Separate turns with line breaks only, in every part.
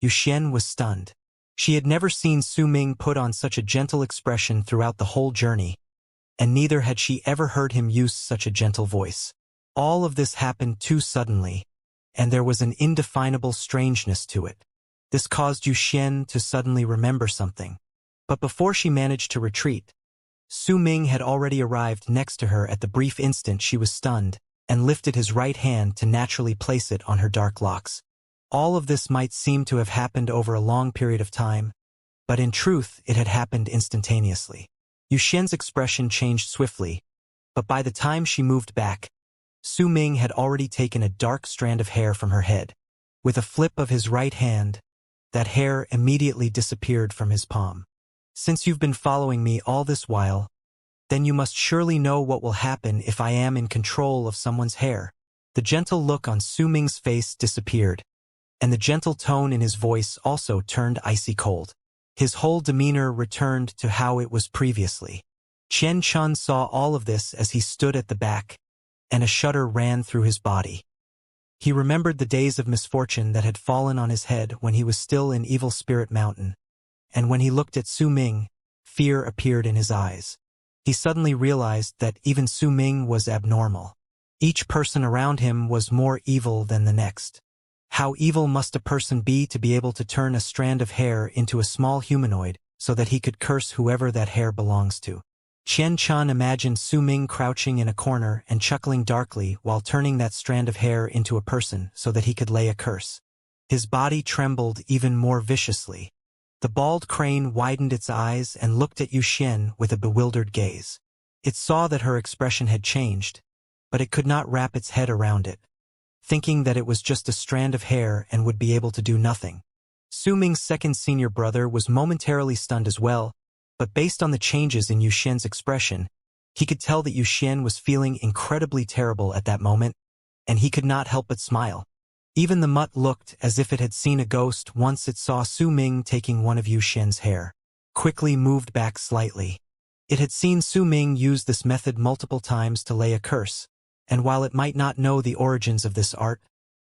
Xian was stunned. She had never seen Su Ming put on such a gentle expression throughout the whole journey, and neither had she ever heard him use such a gentle voice. All of this happened too suddenly, and there was an indefinable strangeness to it. This caused Xian to suddenly remember something. But before she managed to retreat, Su Ming had already arrived next to her at the brief instant she was stunned, and lifted his right hand to naturally place it on her dark locks. All of this might seem to have happened over a long period of time, but in truth it had happened instantaneously. Xian's expression changed swiftly, but by the time she moved back, Su Ming had already taken a dark strand of hair from her head. With a flip of his right hand, that hair immediately disappeared from his palm. "Since you've been following me all this while, then you must surely know what will happen if I am in control of someone's hair." The gentle look on Su Ming's face disappeared, and the gentle tone in his voice also turned icy cold. His whole demeanor returned to how it was previously. Chen Chun saw all of this as he stood at the back, and a shudder ran through his body. He remembered the days of misfortune that had fallen on his head when he was still in Evil Spirit Mountain, and when he looked at Su Ming, fear appeared in his eyes. He suddenly realized that even Su Ming was abnormal. Each person around him was more evil than the next. How evil must a person be to be able to turn a strand of hair into a small humanoid so that he could curse whoever that hair belongs to? Chen Chun imagined Su Ming crouching in a corner and chuckling darkly while turning that strand of hair into a person so that he could lay a curse. His body trembled even more viciously. The bald crane widened its eyes and looked at Xian with a bewildered gaze. It saw that her expression had changed, but it could not wrap its head around it, thinking that it was just a strand of hair and would be able to do nothing. Su Ming's second senior brother was momentarily stunned as well, but based on the changes in Xian's expression, he could tell that Xian was feeling incredibly terrible at that moment, and he could not help but smile. Even the mutt looked as if it had seen a ghost once it saw Su Ming taking one of Xian's hair. Quickly moved back slightly. It had seen Su Ming use this method multiple times to lay a curse, and while it might not know the origins of this art,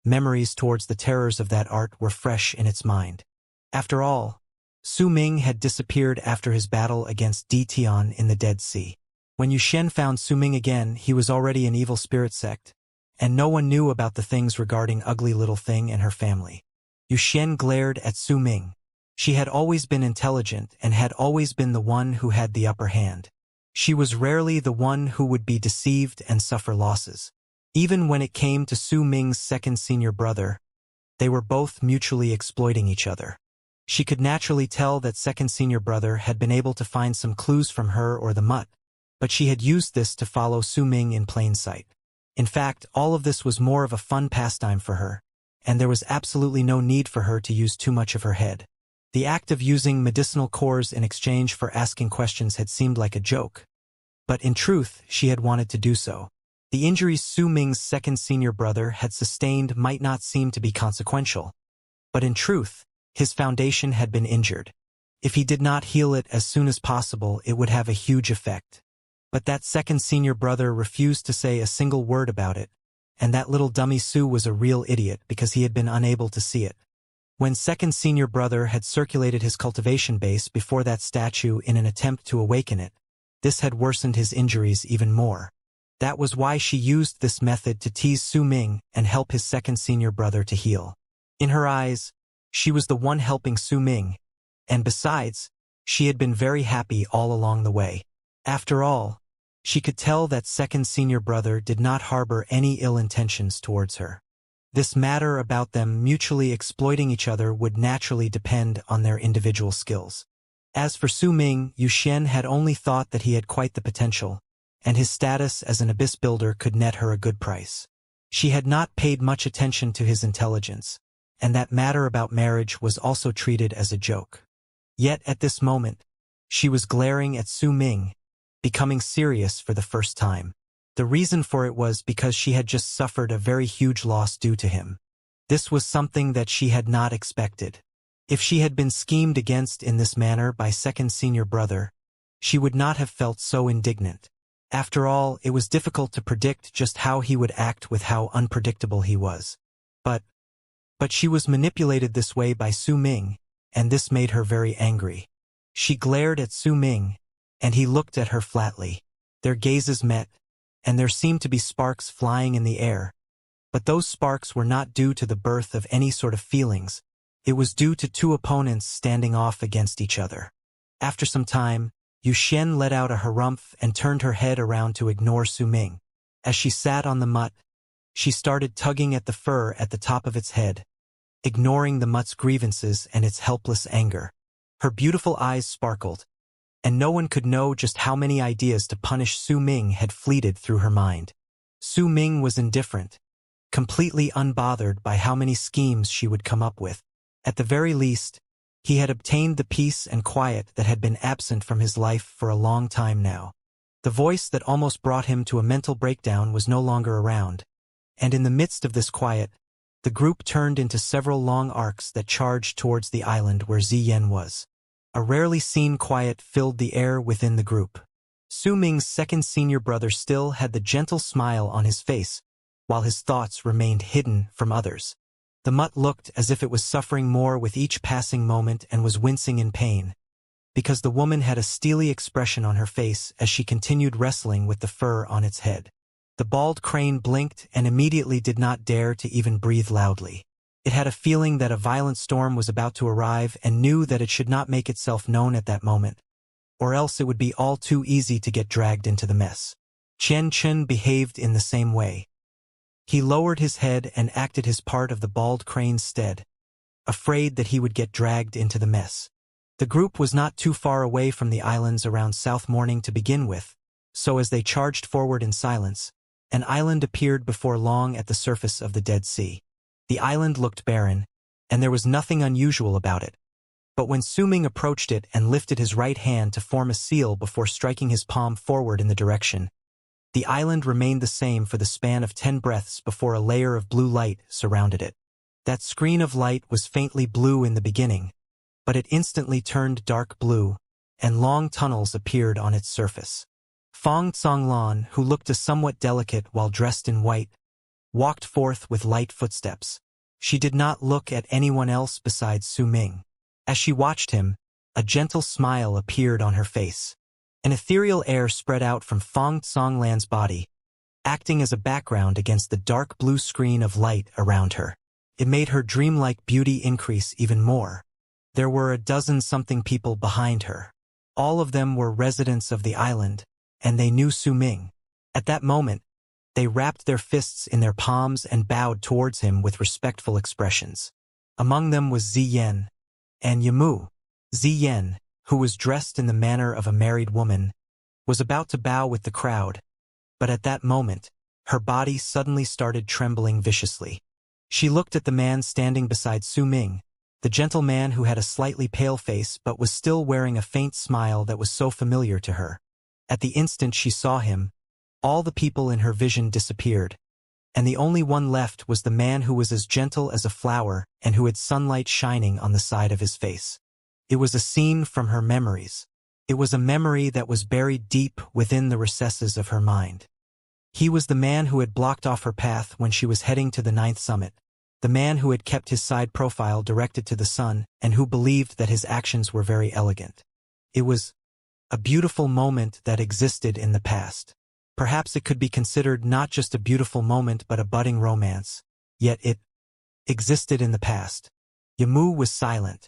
memories towards the terrors of that art were fresh in its mind. After all, Su Ming had disappeared after his battle against Di Tian in the Dead Sea. When Xian found Su Ming again, he was already an evil spirit sect, and no one knew about the things regarding Ugly Little Thing and her family. Xian glared at Su Ming. She had always been intelligent and had always been the one who had the upper hand. She was rarely the one who would be deceived and suffer losses. Even when it came to Su Ming's second senior brother, they were both mutually exploiting each other. She could naturally tell that second senior brother had been able to find some clues from her or the mutt, but she had used this to follow Su Ming in plain sight. In fact, all of this was more of a fun pastime for her, and there was absolutely no need for her to use too much of her head. The act of using medicinal cores in exchange for asking questions had seemed like a joke, but in truth, she had wanted to do so. The injuries Su Ming's second senior brother had sustained might not seem to be consequential, but in truth, his foundation had been injured. If he did not heal it as soon as possible, it would have a huge effect. But that second senior brother refused to say a single word about it, and that little dummy Su was a real idiot because he had been unable to see it. When second senior brother had circulated his cultivation base before that statue in an attempt to awaken it, this had worsened his injuries even more. That was why she used this method to tease Su Ming and help his second senior brother to heal. In her eyes, she was the one helping Su Ming, and besides, she had been very happy all along the way. After all, she could tell that second senior brother did not harbor any ill intentions towards her. This matter about them mutually exploiting each other would naturally depend on their individual skills. As for Su Ming, Xian had only thought that he had quite the potential, and his status as an abyss builder could net her a good price. She had not paid much attention to his intelligence, and that matter about marriage was also treated as a joke. Yet at this moment, she was glaring at Su Ming, becoming serious for the first time. The reason for it was because she had just suffered a very huge loss due to him. This was something that she had not expected. If she had been schemed against in this manner by second senior brother, she would not have felt so indignant. After all, it was difficult to predict just how he would act with how unpredictable he was. But But she was manipulated this way by Su Ming, and this made her very angry. She glared at Su Ming, and he looked at her flatly. Their gazes met, and there seemed to be sparks flying in the air. But those sparks were not due to the birth of any sort of feelings. It was due to two opponents standing off against each other. After some time, Yu Xian let out a harumph and turned her head around to ignore Su Ming. As she sat on the mutt, she started tugging at the fur at the top of its head, ignoring the mutt's grievances and its helpless anger. Her beautiful eyes sparkled, and no one could know just how many ideas to punish Su Ming had fleeted through her mind. Su Ming was indifferent, completely unbothered by how many schemes she would come up with. At the very least, he had obtained the peace and quiet that had been absent from his life for a long time now. The voice that almost brought him to a mental breakdown was no longer around, and in the midst of this quiet, the group turned into several long arcs that charged towards the island where Ziyen was. A rarely seen quiet filled the air within the group. Su Ming's second senior brother still had the gentle smile on his face, while his thoughts remained hidden from others. The mutt looked as if it was suffering more with each passing moment and was wincing in pain, because the woman had a steely expression on her face as she continued wrestling with the fur on its head. The bald crane blinked and immediately did not dare to even breathe loudly. It had a feeling that a violent storm was about to arrive and knew that it should not make itself known at that moment, or else it would be all too easy to get dragged into the mess. Qian Chen behaved in the same way. He lowered his head and acted his part of the bald crane's stead, afraid that he would get dragged into the mess. The group was not too far away from the islands around South Morning to begin with, so as they charged forward in silence, an island appeared before long at the surface of the Dead Sea. The island looked barren, and there was nothing unusual about it. But when Su Ming approached it and lifted his right hand to form a seal before striking his palm forward in the direction, the island remained the same for the span of 10 breaths before a layer of blue light surrounded it. That screen of light was faintly blue in the beginning, but it instantly turned dark blue, and long tunnels appeared on its surface. Fong Tsonglan, who looked somewhat delicate while dressed in white, walked forth with light footsteps. She did not look at anyone else besides Su Ming. As she watched him, a gentle smile appeared on her face. An ethereal air spread out from Fong Tsonglan's body, acting as a background against the dark blue screen of light around her. It made her dreamlike beauty increase even more. There were a dozen-something people behind her. All of them were residents of the island, and they knew Su Ming. At that moment, they wrapped their fists in their palms and bowed towards him with respectful expressions. Among them was Ziyen and Yamu. Ziyen, who was dressed in the manner of a married woman, was about to bow with the crowd, but at that moment, her body suddenly started trembling viciously. She looked at the man standing beside Su Ming, the gentle man who had a slightly pale face but was still wearing a faint smile that was so familiar to her. At the instant she saw him, all the people in her vision disappeared, and the only one left was the man who was as gentle as a flower and who had sunlight shining on the side of his face. It was a scene from her memories. It was a memory that was buried deep within the recesses of her mind. He was the man who had blocked off her path when she was heading to the 9th summit, the man who had kept his side profile directed to the sun and who believed that his actions were very elegant. It was a beautiful moment that existed in the past. Perhaps it could be considered not just a beautiful moment but a budding romance, yet it existed in the past. Yamu was silent.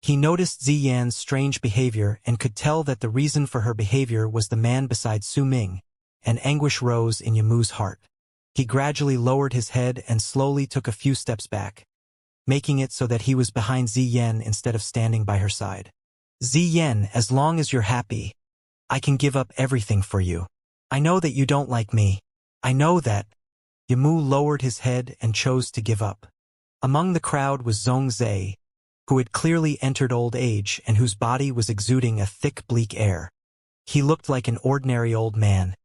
He noticed Ziyan's strange behavior and could tell that the reason for her behavior was the man beside Su Ming, and anguish rose in Yamu's heart. He gradually lowered his head and slowly took a few steps back, making it so that he was behind Ziyen instead of standing by her side. Ziyen, as long as you're happy, I can give up everything for you. I know that you don't like me. I know that. Yamu lowered his head and chose to give up. Among the crowd was Zhongzhe, who had clearly entered old age and whose body was exuding a thick, bleak air. He looked like an ordinary old man,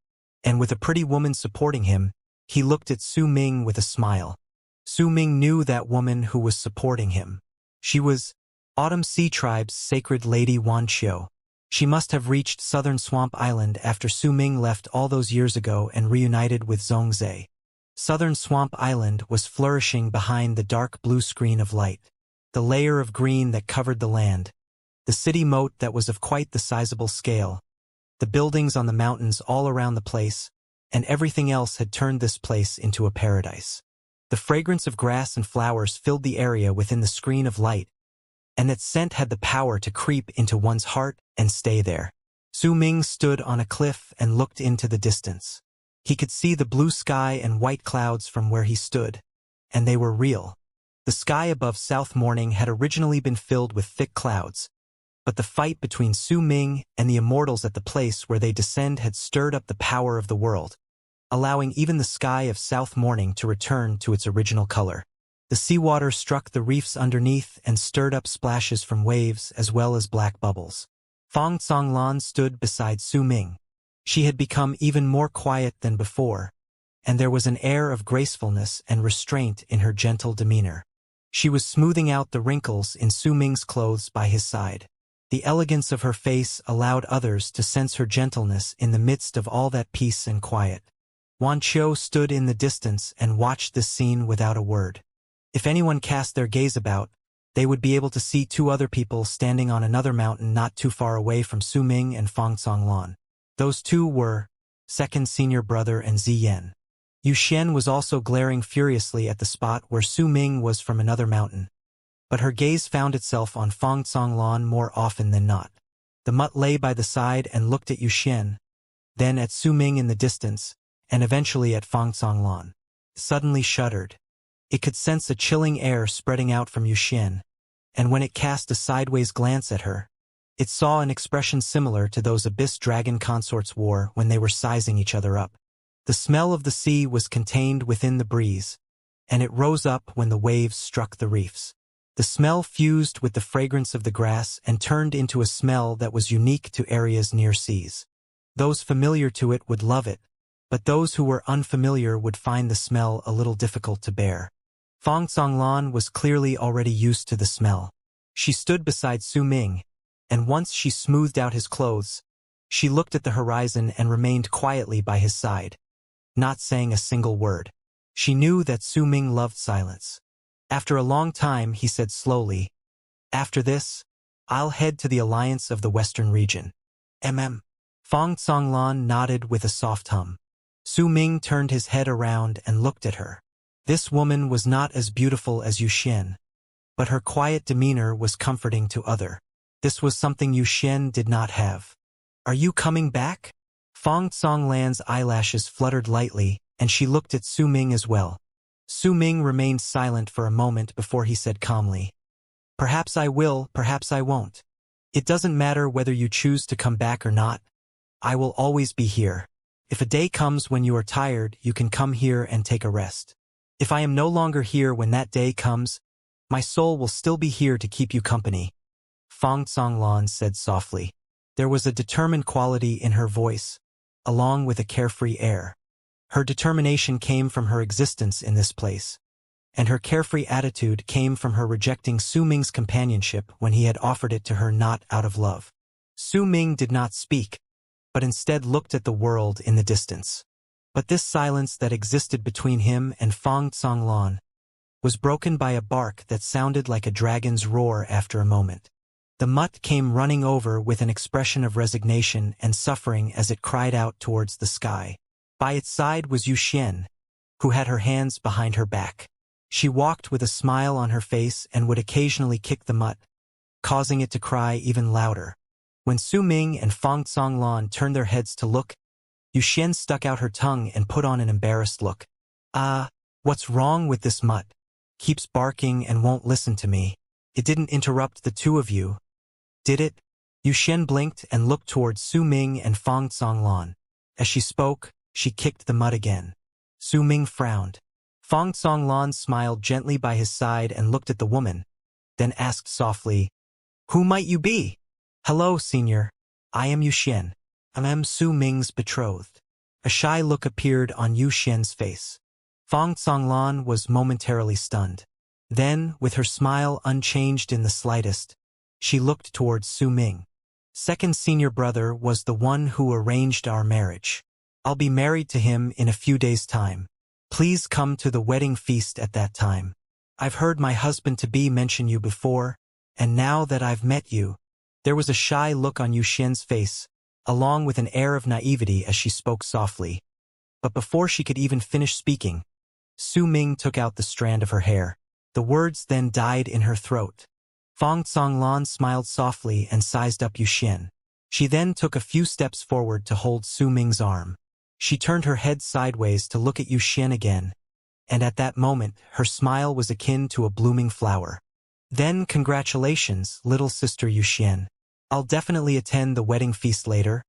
and with a pretty woman supporting him, he looked at Su Ming with a smile. Su Ming knew that woman who was supporting him. She was Autumn Sea Tribe's sacred lady Wanqiu. She must have reached Southern Swamp Island after Su Ming left all those years ago and reunited with Zhongzhe. Southern Swamp Island was flourishing behind the dark blue screen of light. The layer of green that covered the land. The city moat that was of quite the sizable scale. The buildings on the mountains all around the place, and everything else had turned this place into a paradise. The fragrance of grass and flowers filled the area within the screen of light, and that scent had the power to creep into one's heart and stay there. Su Ming stood on a cliff and looked into the distance. He could see the blue sky and white clouds from where he stood, and they were real. The sky above South Morning had originally been filled with thick clouds, but the fight between Su Ming and the Immortals at the place where they descend had stirred up the power of the world, allowing even the sky of South Morning to return to its original color. The seawater struck the reefs underneath and stirred up splashes from waves as well as black bubbles. Fong Songlan stood beside Su Ming. She had become even more quiet than before, and there was an air of gracefulness and restraint in her gentle demeanor. She was smoothing out the wrinkles in Su Ming's clothes by his side. The elegance of her face allowed others to sense her gentleness in the midst of all that peace and quiet. Wan Qiu stood in the distance and watched this scene without a word. If anyone cast their gaze about, they would be able to see two other people standing on another mountain not too far away from Su Ming and Fong Songlan. Those two were second senior brother and Ziyan. Yu Xian was also glaring furiously at the spot where Su Ming was from another mountain, but her gaze found itself on Fong Songlan more often than not. The mutt lay by the side and looked at Yu Xian, then at Su Ming in the distance, and eventually at Fong Songlan. Suddenly shuddered. It could sense a chilling air spreading out from Yu Xian, and when it cast a sideways glance at her, it saw an expression similar to those abyss dragon consorts wore when they were sizing each other up. The smell of the sea was contained within the breeze, and it rose up when the waves struck the reefs. The smell fused with the fragrance of the grass and turned into a smell that was unique to areas near seas. Those familiar to it would love it, but those who were unfamiliar would find the smell a little difficult to bear. Fong Songlan was clearly already used to the smell. She stood beside Su Ming, and once she smoothed out his clothes, she looked at the horizon and remained quietly by his side, not saying a single word. She knew that Su Ming loved silence. After a long time, he said slowly, "After this, I'll head to the Alliance of the Western Region." Fong Songlan nodded with a soft hum. Su Ming turned his head around and looked at her. This woman was not as beautiful as Yu Xian, but her quiet demeanor was comforting to others. This was something Yu Xian did not have. "Are you coming back?" Fong Songlan's eyelashes fluttered lightly, and she looked at Su Ming as well. Su Ming remained silent for a moment before he said calmly, "Perhaps I will, perhaps I won't. It doesn't matter whether you choose to come back or not. I will always be here. If a day comes when you are tired, you can come here and take a rest. If I am no longer here when that day comes, my soul will still be here to keep you company." Fong Songlan said softly. There was a determined quality in her voice, along with a carefree air. Her determination came from her existence in this place, and her carefree attitude came from her rejecting Su Ming's companionship when he had offered it to her not out of love. Su Ming did not speak, but instead looked at the world in the distance. But this silence that existed between him and Fong Songlan was broken by a bark that sounded like a dragon's roar after a moment. The mutt came running over with an expression of resignation and suffering as it cried out towards the sky. By its side was Yu Xian, who had her hands behind her back. She walked with a smile on her face and would occasionally kick the mutt, causing it to cry even louder. When Su Ming and Fong Songlan turned their heads to look, Yu Xian stuck out her tongue and put on an embarrassed look. What's wrong with this mutt? Keeps barking and won't listen to me. It didn't interrupt the two of you, did it?" Yu Xian blinked and looked towards Su Ming and Fong Songlan. As she spoke, she kicked the mutt again. Su Ming frowned. Fong Songlan smiled gently by his side and looked at the woman, then asked softly, "Who might you be?" "Hello, senior. I am Yu Xian. I'm Su Ming's betrothed." A shy look appeared on Yu Xian's face. Fong Songlan was momentarily stunned. Then, with her smile unchanged in the slightest, she looked towards Su Ming. "Second senior brother was the one who arranged our marriage. I'll be married to him in a few days' time. Please come to the wedding feast at that time. I've heard my husband-to-be mention you before, and now that I've met you." There was a shy look on Yu Xian's face, along with an air of naivety as she spoke softly. But before she could even finish speaking, Su Ming took out the strand of her hair. The words then died in her throat. Fong Zonglan smiled softly and sized up Yu Xian. She then took a few steps forward to hold Su Ming's arm. She turned her head sideways to look at Yu Xian again, and at that moment her smile was akin to a blooming flower. "Then congratulations, little sister Yu Xian. I'll definitely attend the wedding feast later,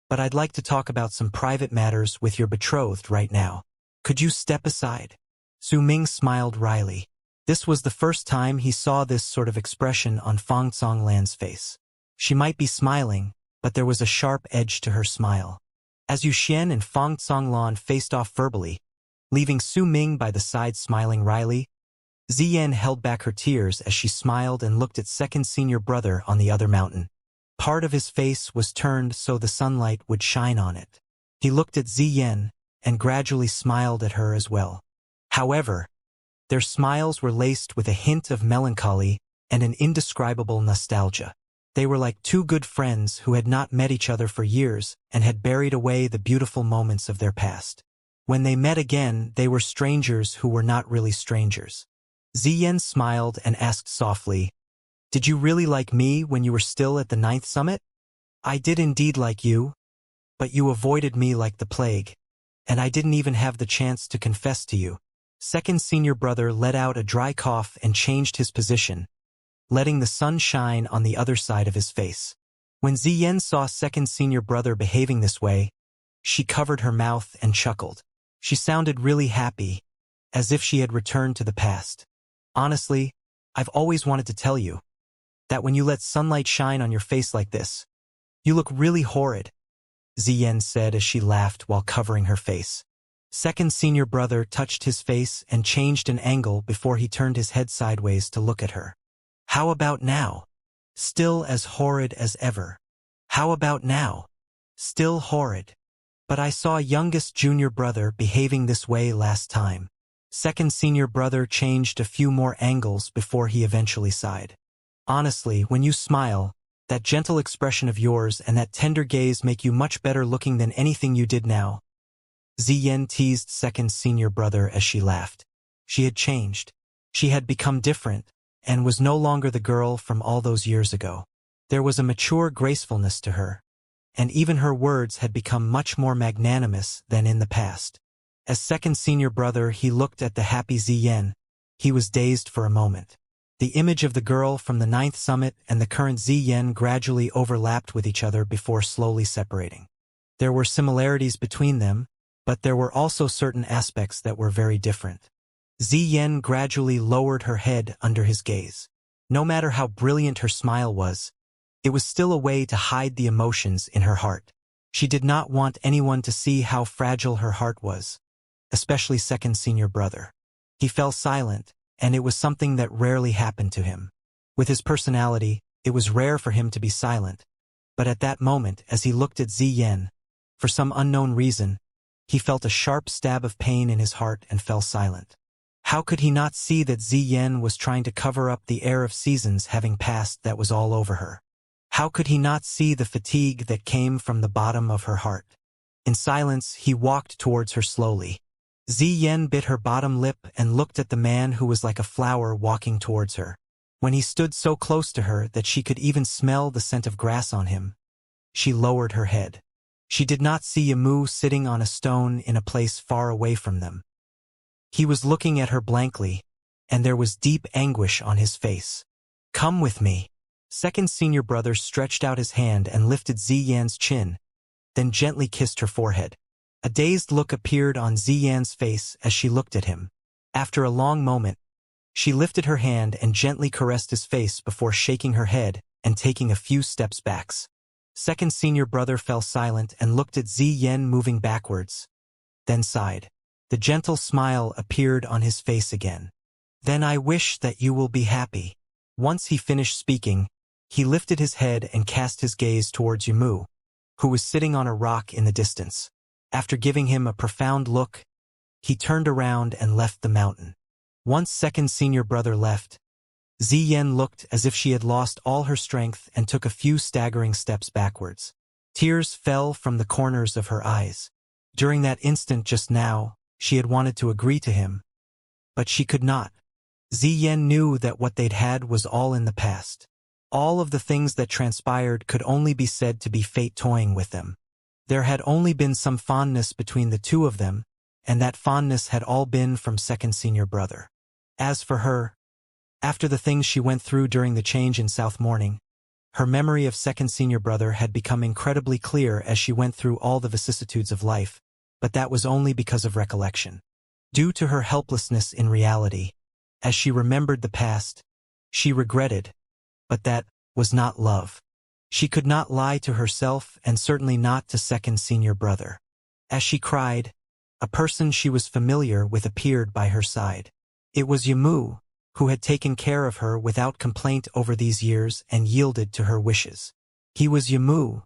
but I'd like to talk about some private matters with your betrothed right now. Could you step aside?" Su Ming smiled wryly. This was the first time he saw this sort of expression on Fong Zonglan's face. She might be smiling, but there was a sharp edge to her smile. As Yu Xian and Fong Zonglan faced off verbally, leaving Su Ming by the side smiling wryly, Ziyan held back her tears as she smiled and looked at second senior brother on the other mountain. Part of his face was turned so the sunlight would shine on it. He looked at Ziyan and gradually smiled at her as well. However, their smiles were laced with a hint of melancholy and an indescribable nostalgia. They were like two good friends who had not met each other for years and had buried away the beautiful moments of their past. When they met again, they were strangers who were not really strangers. Ziyan smiled and asked softly, "Did you really like me when you were still at the 9th summit?" "I did indeed like you, but you avoided me like the plague, and I didn't even have the chance to confess to you." Second senior brother let out a dry cough and changed his position, letting the sun shine on the other side of his face. When Ziyan saw second senior brother behaving this way, she covered her mouth and chuckled. She sounded really happy, as if she had returned to the past. "Honestly, I've always wanted to tell you that when you let sunlight shine on your face like this, you look really horrid," Ziyan said as she laughed while covering her face. Second senior brother touched his face and changed an angle before he turned his head sideways to look at her. "How about now? Still as horrid as ever. How about now? Still horrid. But I saw youngest junior brother behaving this way last time." Second senior brother changed a few more angles before he eventually sighed. "Honestly, when you smile, that gentle expression of yours and that tender gaze make you much better looking than anything you did now." Ziyan teased second senior brother as she laughed. She had changed. She had become different, and was no longer the girl from all those years ago. There was a mature gracefulness to her, and even her words had become much more magnanimous than in the past. As second senior brother, he looked at the happy Ziyan. He was dazed for a moment. The image of the girl from the 9th summit and the current Ziyan gradually overlapped with each other before slowly separating. There were similarities between them, but there were also certain aspects that were very different. Ziyan gradually lowered her head under his gaze. No matter how brilliant her smile was, it was still a way to hide the emotions in her heart. She did not want anyone to see how fragile her heart was, especially second senior brother. He fell silent, and it was something that rarely happened to him. With his personality, it was rare for him to be silent, but at that moment, as he looked at Ziyan, for some unknown reason, he felt a sharp stab of pain in his heart and fell silent. How could he not see that Ziyan was trying to cover up the air of seasons having passed that was all over her? How could he not see the fatigue that came from the bottom of her heart? In silence, he walked towards her slowly. Ziyan bit her bottom lip and looked at the man who was like a flower walking towards her. When he stood so close to her that she could even smell the scent of grass on him, she lowered her head. She did not see Yamu sitting on a stone in a place far away from them. He was looking at her blankly, and there was deep anguish on his face. "Come with me." Second senior brother stretched out his hand and lifted Ziyan's chin, then gently kissed her forehead. A dazed look appeared on Ziyan's face as she looked at him. After a long moment, she lifted her hand and gently caressed his face before shaking her head and taking a few steps back. Second senior brother fell silent and looked at Ziyan moving backwards, then sighed. The gentle smile appeared on his face again. "Then I wish that you will be happy." Once he finished speaking, he lifted his head and cast his gaze towards Yamu, who was sitting on a rock in the distance. After giving him a profound look, he turned around and left the mountain. Once second senior brother left, Ziyen looked as if she had lost all her strength and took a few staggering steps backwards. Tears fell from the corners of her eyes. During that instant just now, she had wanted to agree to him, but she could not. Ziyen knew that what they'd had was all in the past. All of the things that transpired could only be said to be fate toying with them. There had only been some fondness between the two of them, and that fondness had all been from second senior brother. As for her, after the things she went through during the change in South Morning, her memory of second senior brother had become incredibly clear as she went through all the vicissitudes of life, but that was only because of recollection. Due to her helplessness in reality, as she remembered the past, she regretted, but that was not love. She could not lie to herself and certainly not to second senior brother. As she cried, a person she was familiar with appeared by her side. It was Yamu, who had taken care of her without complaint over these years and yielded to her wishes. He was Yamu,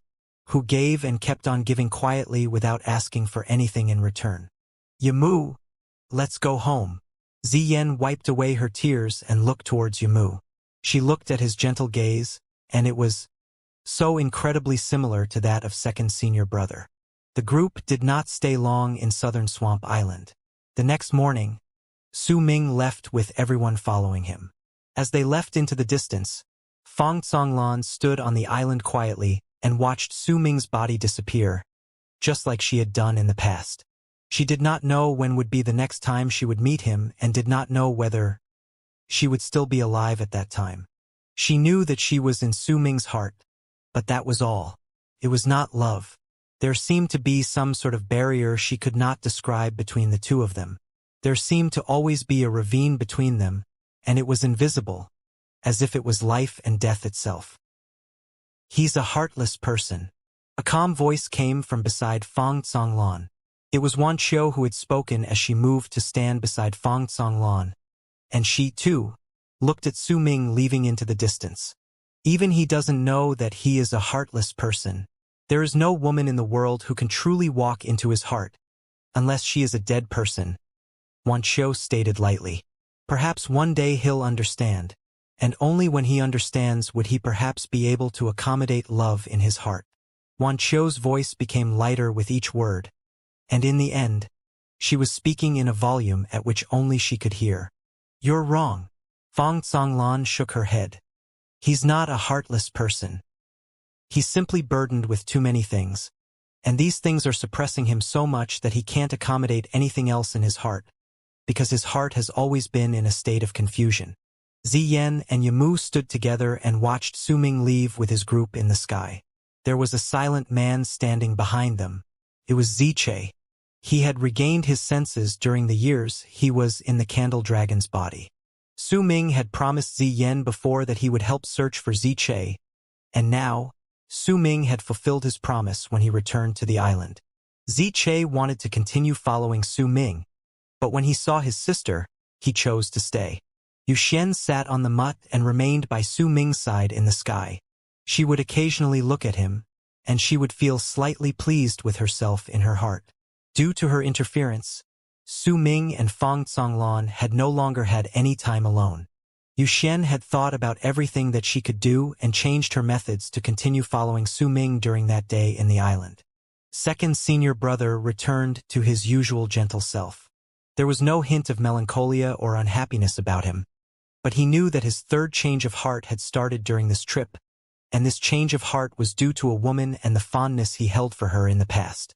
who gave and kept on giving quietly without asking for anything in return. Yamu, let's go home. Ziyen wiped away her tears and looked towards Yamu. She looked at his gentle gaze, and it was so incredibly similar to that of second senior brother. The group did not stay long in southern Swamp Island. The next morning, Su Ming left with everyone following him. As they left into the distance, Fong Tsonglan stood on the island quietly and watched Su Ming's body disappear, just like she had done in the past. She did not know when would be the next time she would meet him and did not know whether she would still be alive at that time. She knew that she was in Su Ming's heart, but that was all. It was not love. There seemed to be some sort of barrier she could not describe between the two of them. There seemed to always be a ravine between them, and it was invisible, as if it was life and death itself. He's a heartless person. A calm voice came from beside Fong Tsonglan. It was Wan Qiu who had spoken as she moved to stand beside Fong Tsonglan, and she, too, looked at Su Ming leaving into the distance. Even he doesn't know that he is a heartless person. There is no woman in the world who can truly walk into his heart, unless she is a dead person, Wan Qiu stated lightly. Perhaps one day he'll understand, and only when he understands would he perhaps be able to accommodate love in his heart. Wan Qiu's voice became lighter with each word, and in the end, she was speaking in a volume at which only she could hear. You're wrong. Fong Tsonglan shook her head. He's not a heartless person. He's simply burdened with too many things, and these things are suppressing him so much that he can't accommodate anything else in his heart, because his heart has always been in a state of confusion. Ziyen and Yamu stood together and watched Su Ming leave with his group in the sky. There was a silent man standing behind them. It was Ziche. He had regained his senses during the years he was in the Candle Dragon's body. Su Ming had promised Ziyen before that he would help search for Ziche, and now, Su Ming had fulfilled his promise when he returned to the island. Ziche wanted to continue following Su Ming, but when he saw his sister, he chose to stay. Yuxian sat on the mud and remained by Su Ming's side in the sky. She would occasionally look at him, and she would feel slightly pleased with herself in her heart. Due to her interference, Su Ming and Fong Tsonglan had no longer had any time alone. Yuxian had thought about everything that she could do and changed her methods to continue following Su Ming during that day in the island. Second senior brother returned to his usual gentle self. There was no hint of melancholia or unhappiness about him, but he knew that his third change of heart had started during this trip, and this change of heart was due to a woman and the fondness he held for her in the past.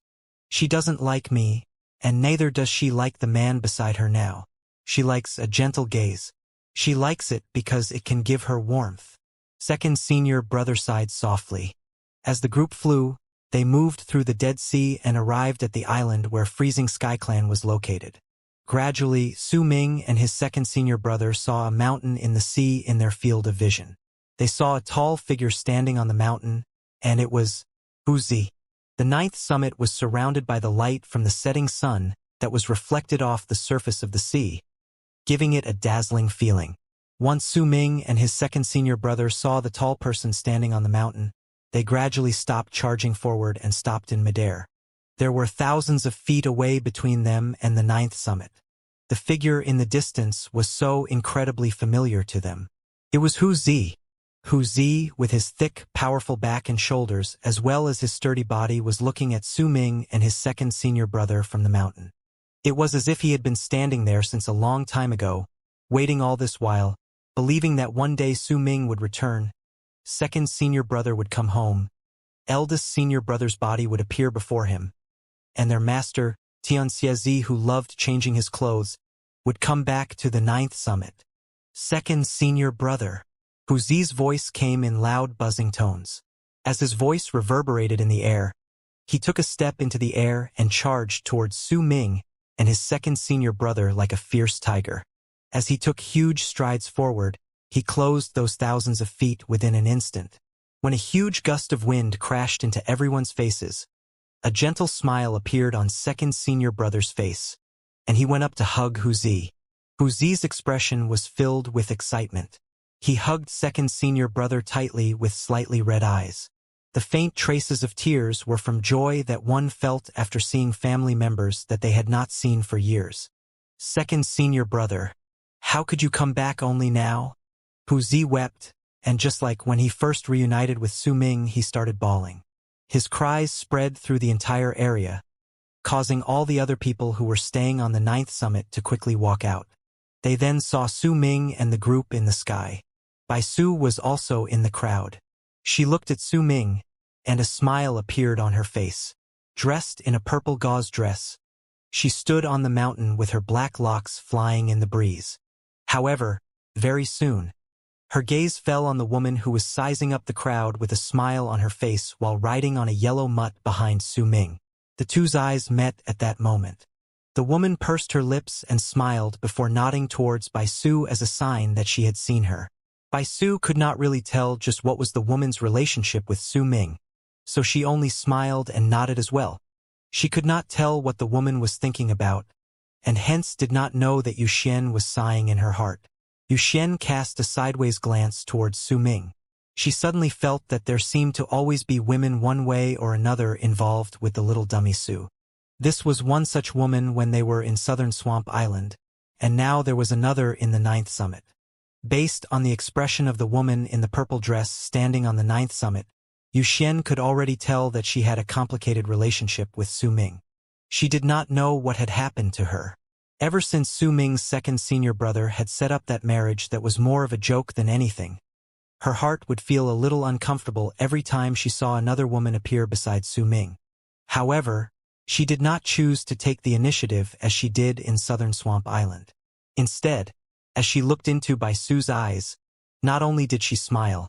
She doesn't like me, and neither does she like the man beside her now. She likes a gentle gaze. She likes it because it can give her warmth. Second senior brother sighed softly. As the group flew, they moved through the Dead Sea and arrived at the island where Freezing Sky Clan was located. Gradually, Su Ming and his second senior brother saw a mountain in the sea in their field of vision. They saw a tall figure standing on the mountain, and it was Wuxia. The ninth summit was surrounded by the light from the setting sun that was reflected off the surface of the sea, giving it a dazzling feeling. Once Su Ming and his second senior brother saw the tall person standing on the mountain, they gradually stopped charging forward and stopped in midair. There were thousands of feet away between them and the ninth summit. The figure in the distance was so incredibly familiar to them. It was Wuxia. Wuxia, with his thick, powerful back and shoulders, as well as his sturdy body, was looking at Su Ming and his second senior brother from the mountain. It was as if he had been standing there since a long time ago, waiting all this while, believing that one day Su Ming would return, second senior brother would come home, eldest senior brother's body would appear before him, and their master, Xianxia, who loved changing his clothes, would come back to the ninth summit. Second senior brother. Wuxia's voice came in loud buzzing tones. As his voice reverberated in the air, he took a step into the air and charged towards Su Ming and his second senior brother like a fierce tiger. As he took huge strides forward, he closed those thousands of feet within an instant. When a huge gust of wind crashed into everyone's faces, a gentle smile appeared on second senior brother's face, and he went up to hug Wuxia. Wuxia's expression was filled with excitement. He hugged second senior brother tightly with slightly red eyes. The faint traces of tears were from joy that one felt after seeing family members that they had not seen for years. Second senior brother, how could you come back only now? Wuxia wept, and just like when he first reunited with Su Ming, he started bawling. His cries spread through the entire area, causing all the other people who were staying on the ninth summit to quickly walk out. They then saw Su Ming and the group in the sky. Bai Su was also in the crowd. She looked at Su Ming, and a smile appeared on her face. Dressed in a purple gauze dress, she stood on the mountain with her black locks flying in the breeze. However, very soon, her gaze fell on the woman who was sizing up the crowd with a smile on her face while riding on a yellow mutt behind Su Ming. The two's eyes met at that moment. The woman pursed her lips and smiled before nodding towards Bai Su as a sign that she had seen her. Bai Su could not really tell just what was the woman's relationship with Su Ming, so she only smiled and nodded as well. She could not tell what the woman was thinking about, and hence did not know that Yuxian was sighing in her heart. Yuxian cast a sideways glance towards Su Ming. She suddenly felt that there seemed to always be women one way or another involved with the little dummy Su. This was one such woman when they were in Southern Swamp Island, and now there was another in the ninth summit. Based on the expression of the woman in the purple dress standing on the ninth summit, Yuxian could already tell that she had a complicated relationship with Su Ming. She did not know what had happened to her. Ever since Su Ming's second senior brother had set up that marriage that was more of a joke than anything, her heart would feel a little uncomfortable every time she saw another woman appear beside Su Ming. However, she did not choose to take the initiative as she did in Southern Swamp Island. Instead, as she looked into Bai Su's eyes, not only did she smile,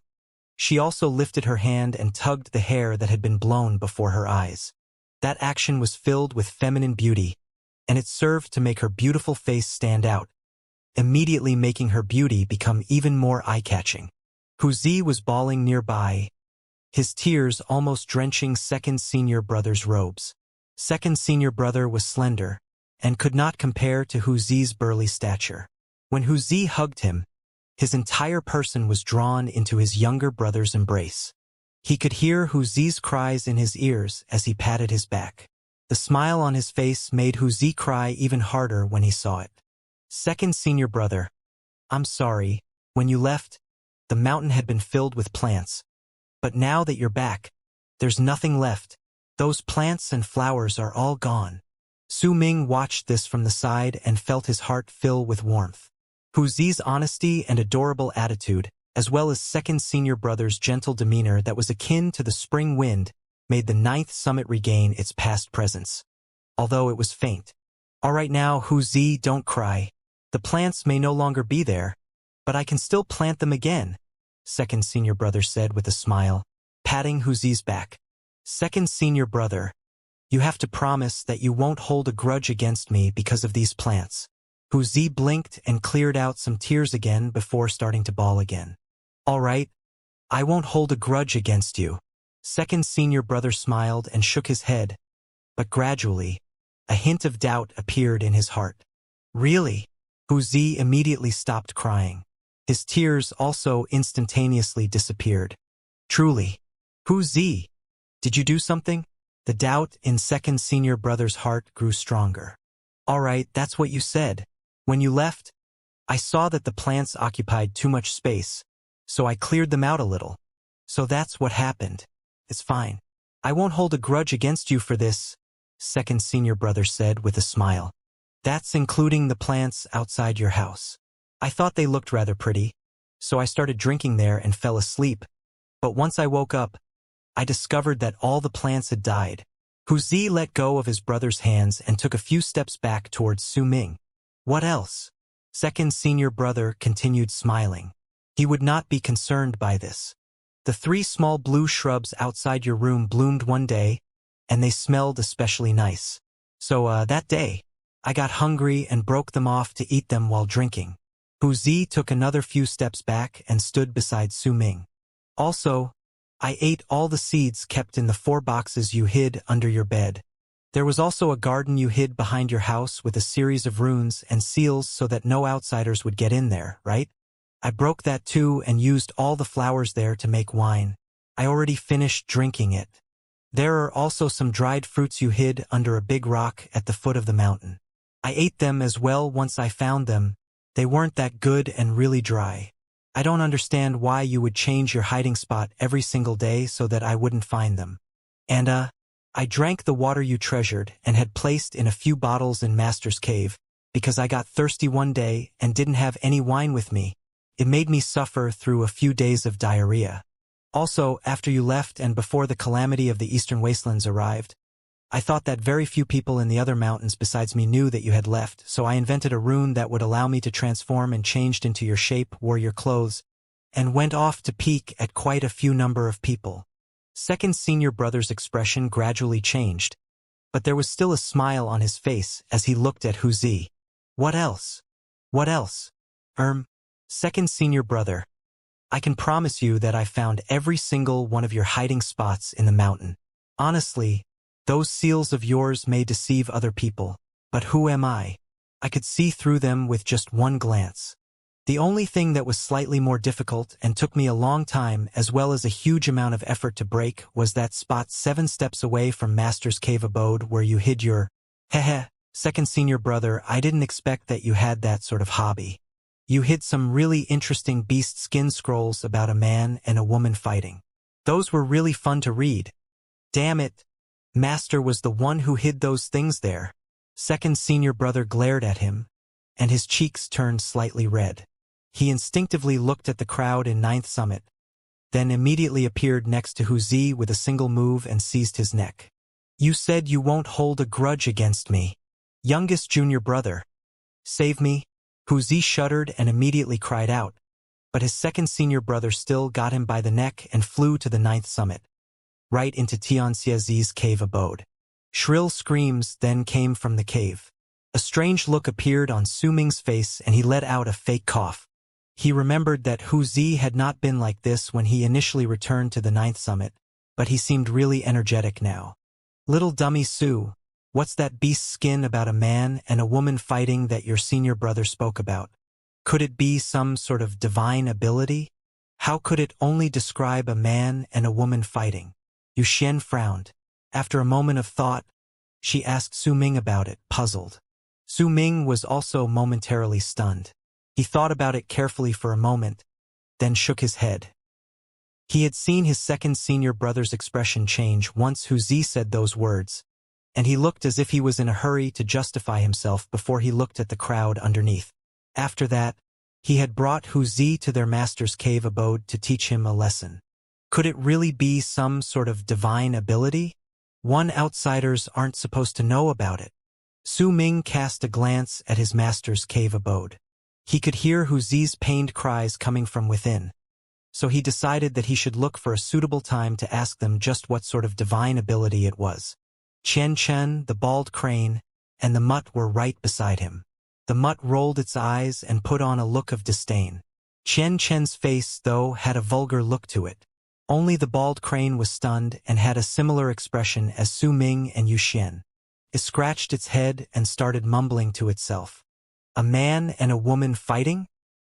she also lifted her hand and tugged the hair that had been blown before her eyes. That action was filled with feminine beauty, and it served to make her beautiful face stand out, immediately making her beauty become even more eye-catching. Wuxia was bawling nearby, his tears almost drenching second senior brother's robes. Second senior brother was slender, and could not compare to Wuxia's burly stature. When Wuxia hugged him, his entire person was drawn into his younger brother's embrace. He could hear Wuxia's cries in his ears as he patted his back. The smile on his face made Wuxia cry even harder when he saw it. Second senior brother, I'm sorry, when you left, the mountain had been filled with plants. But now that you're back, there's nothing left. Those plants and flowers are all gone. Su Ming watched this from the side and felt his heart fill with warmth. Wuxia's honesty and adorable attitude, as well as second senior brother's gentle demeanor that was akin to the spring wind, made the ninth summit regain its past presence, although it was faint. All right now, Wuxia, don't cry. The plants may no longer be there, but I can still plant them again, second senior brother said with a smile, patting Wuxia's back. Second senior brother, you have to promise that you won't hold a grudge against me because of these plants. Wuxia blinked and cleared out some tears again before starting to bawl again. All right, I won't hold a grudge against you. Second senior brother smiled and shook his head, but gradually, a hint of doubt appeared in his heart. Really? Wuxia immediately stopped crying. His tears also instantaneously disappeared. Truly. Wuxia, did you do something? The doubt in second senior brother's heart grew stronger. All right, that's what you said. When you left, I saw that the plants occupied too much space, so I cleared them out a little. So that's what happened. It's fine. I won't hold a grudge against you for this, second senior brother said with a smile. That's including the plants outside your house. I thought they looked rather pretty, so I started drinking there and fell asleep. But once I woke up, I discovered that all the plants had died. Wuxia let go of his brother's hands and took a few steps back towards Su Ming. What else? Second senior brother continued smiling. He would not be concerned by this. The 3 small blue shrubs outside your room bloomed one day, and they smelled especially nice. So that day, I got hungry and broke them off to eat them while drinking. Wuxia took another few steps back and stood beside Su Ming. Also, I ate all the seeds kept in the 4 boxes you hid under your bed. There was also a garden you hid behind your house with a series of runes and seals so that no outsiders would get in there, right? I broke that too and used all the flowers there to make wine. I already finished drinking it. There are also some dried fruits you hid under a big rock at the foot of the mountain. I ate them as well once I found them. They weren't that good and really dry. I don't understand why you would change your hiding spot every single day so that I wouldn't find them. And I drank the water you treasured and had placed in a few bottles in Master's Cave because I got thirsty one day and didn't have any wine with me. It made me suffer through a few days of diarrhea. Also, after you left and before the calamity of the Eastern Wastelands arrived, I thought that very few people in the other mountains besides me knew that you had left, so I invented a rune that would allow me to transform and changed into your shape, wore your clothes, and went off to peek at quite a few number of people. Second senior brother's expression gradually changed, but there was still a smile on his face as he looked at Wuxia. What else? What else? Second senior brother, I can promise you that I found every single one of your hiding spots in the mountain. Honestly, those seals of yours may deceive other people, but who am I? I could see through them with just one glance. The only thing that was slightly more difficult and took me a long time as well as a huge amount of effort to break was that spot 7 steps away from Master's Cave abode where you hid your… Second senior brother, I didn't expect that you had that sort of hobby. You hid some really interesting beast skin scrolls about a man and a woman fighting. Those were really fun to read. Damn it. Master was the one who hid those things there. Second senior brother glared at him, and his cheeks turned slightly red. He instinctively looked at the crowd in 9th Summit, then immediately appeared next to Wuxia with a single move and seized his neck. You said you won't hold a grudge against me. Youngest junior brother. Save me. Wuxia shuddered and immediately cried out, but his second senior brother still got him by the neck and flew to the 9th Summit, right into Xianxia's cave abode. Shrill screams then came from the cave. A strange look appeared on Su Ming's face and he let out a fake cough. He remembered that Wuxia had not been like this when he initially returned to the 9th Summit, but he seemed really energetic now. Little dummy Su, what's that beast skin about a man and a woman fighting that your senior brother spoke about? Could it be some sort of divine ability? How could it only describe a man and a woman fighting? Yuxian frowned. After a moment of thought, she asked Su Ming about it, puzzled. Su Ming was also momentarily stunned. He thought about it carefully for a moment, then shook his head. He had seen his second senior brother's expression change once Wuxia said those words, and he looked as if he was in a hurry to justify himself before he looked at the crowd underneath. After that, he had brought Wuxia to their master's cave abode to teach him a lesson. Could it really be some sort of divine ability? Outsiders aren't supposed to know about it. Su Ming cast a glance at his master's cave abode. He could hear Wuxia's pained cries coming from within, so he decided that he should look for a suitable time to ask them just what sort of divine ability it was. Chen Chen, the bald crane, and the mutt were right beside him. The mutt rolled its eyes and put on a look of disdain. Chen Chen's face, though, had a vulgar look to it. Only the bald crane was stunned and had a similar expression as Su Ming and Yuxian. It scratched its head and started mumbling to itself. A man and a woman fighting?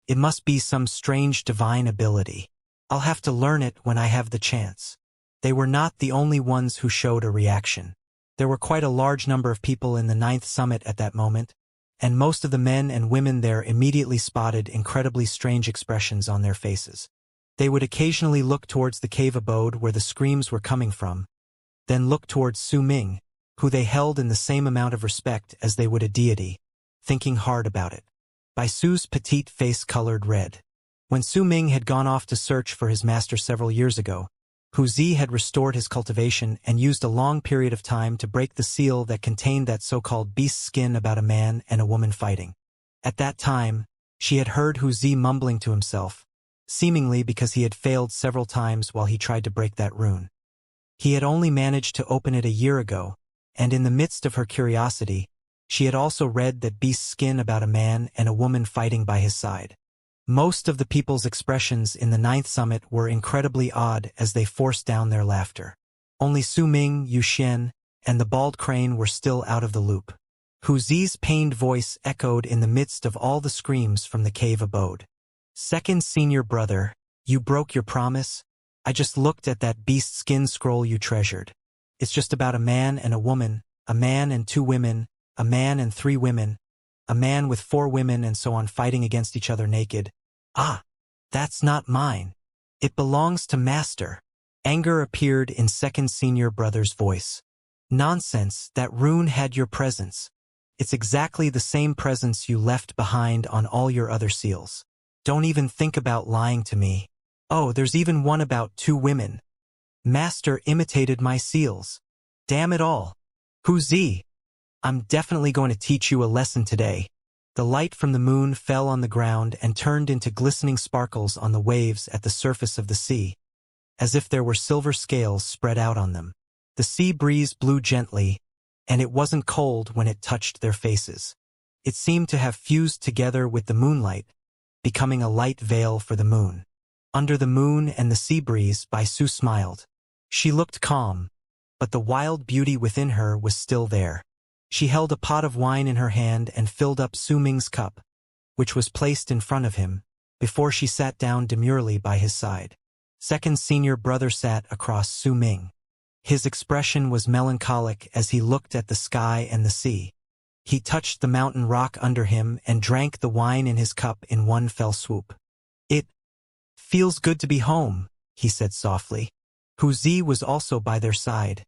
It must be some strange divine ability. I'll have to learn it when I have the chance. They were not the only ones who showed a reaction. There were quite a large number of people in the ninth summit at that moment, and most of the men and women there immediately spotted incredibly strange expressions on their faces. They would occasionally look towards the cave abode where the screams were coming from, then look towards Su Ming, who they held in the same amount of respect as they would a deity, thinking hard about it. Bai Su's petite face colored red. When Su Ming had gone off to search for his master several years ago, Hu Zi had restored his cultivation and used a long period of time to break the seal that contained that so-called beast skin about a man and a woman fighting. At that time, she had heard Hu Zi mumbling to himself, seemingly because he had failed several times while he tried to break that rune. He had only managed to open it a year ago, and in the midst of her curiosity, she had also read that beast skin about a man and a woman fighting by his side. Most of the people's expressions in the ninth summit were incredibly odd as they forced down their laughter. Only Su Ming, Yu Xian, and the bald crane were still out of the loop. Hu Zi's pained voice echoed in the midst of all the screams from the cave abode. Second senior brother, you broke your promise? I just looked at that beast skin scroll you treasured. It's just about a man and a woman, a man and 2 women, a man and 3 women, a man with 4 women and so on fighting against each other naked. Ah, that's not mine. It belongs to Master. Anger appeared in second senior brother's voice. Nonsense, that rune had your presence. It's exactly the same presence you left behind on all your other seals. Don't even think about lying to me. Oh, there's even one about 2 women. Master imitated my seals. Damn it all. Hu Zi, I'm definitely going to teach you a lesson today. The light from the moon fell on the ground and turned into glistening sparkles on the waves at the surface of the sea, as if there were silver scales spread out on them. The sea breeze blew gently, and it wasn't cold when it touched their faces. It seemed to have fused together with the moonlight, becoming a light veil for the moon. Under the moon and the sea breeze, Bai Su smiled. She looked calm, but the wild beauty within her was still there. She held a pot of wine in her hand and filled up Su Ming's cup, which was placed in front of him, before she sat down demurely by his side. Second senior brother sat across Su Ming. His expression was melancholic as he looked at the sky and the sea. He touched the mountain rock under him and drank the wine in his cup in one fell swoop. It feels good to be home, he said softly. Hu Zi was also by their side,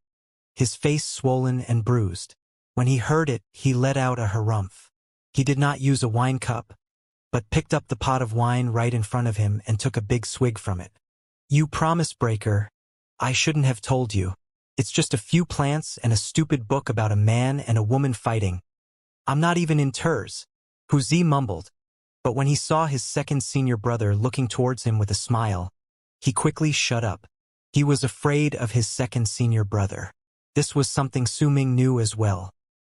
his face swollen and bruised. When he heard it, he let out a harumph. He did not use a wine cup, but picked up the pot of wine right in front of him and took a big swig from it. You promise breaker. I shouldn't have told you. It's just a few plants and a stupid book about a man and a woman fighting. I'm not even in Turs. Hu Zi mumbled, but when he saw his second senior brother looking towards him with a smile, he quickly shut up. He was afraid of his second senior brother. This was something Su Ming knew as well.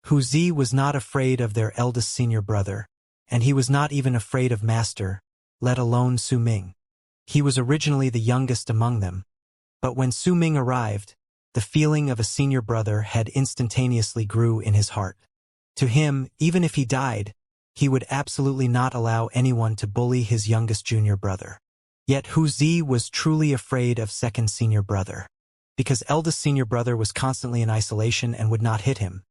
Hu Zi was not afraid of their eldest senior brother, and he was not even afraid of Master, let alone Su Ming. He was originally the youngest among them, but when Su Ming arrived, the feeling of a senior brother had instantaneously grew in his heart. To him, even if he died, he would absolutely not allow anyone to bully his youngest junior brother. Yet Hu Zi was truly afraid of second senior brother, because eldest senior brother was constantly in isolation and would not hit him,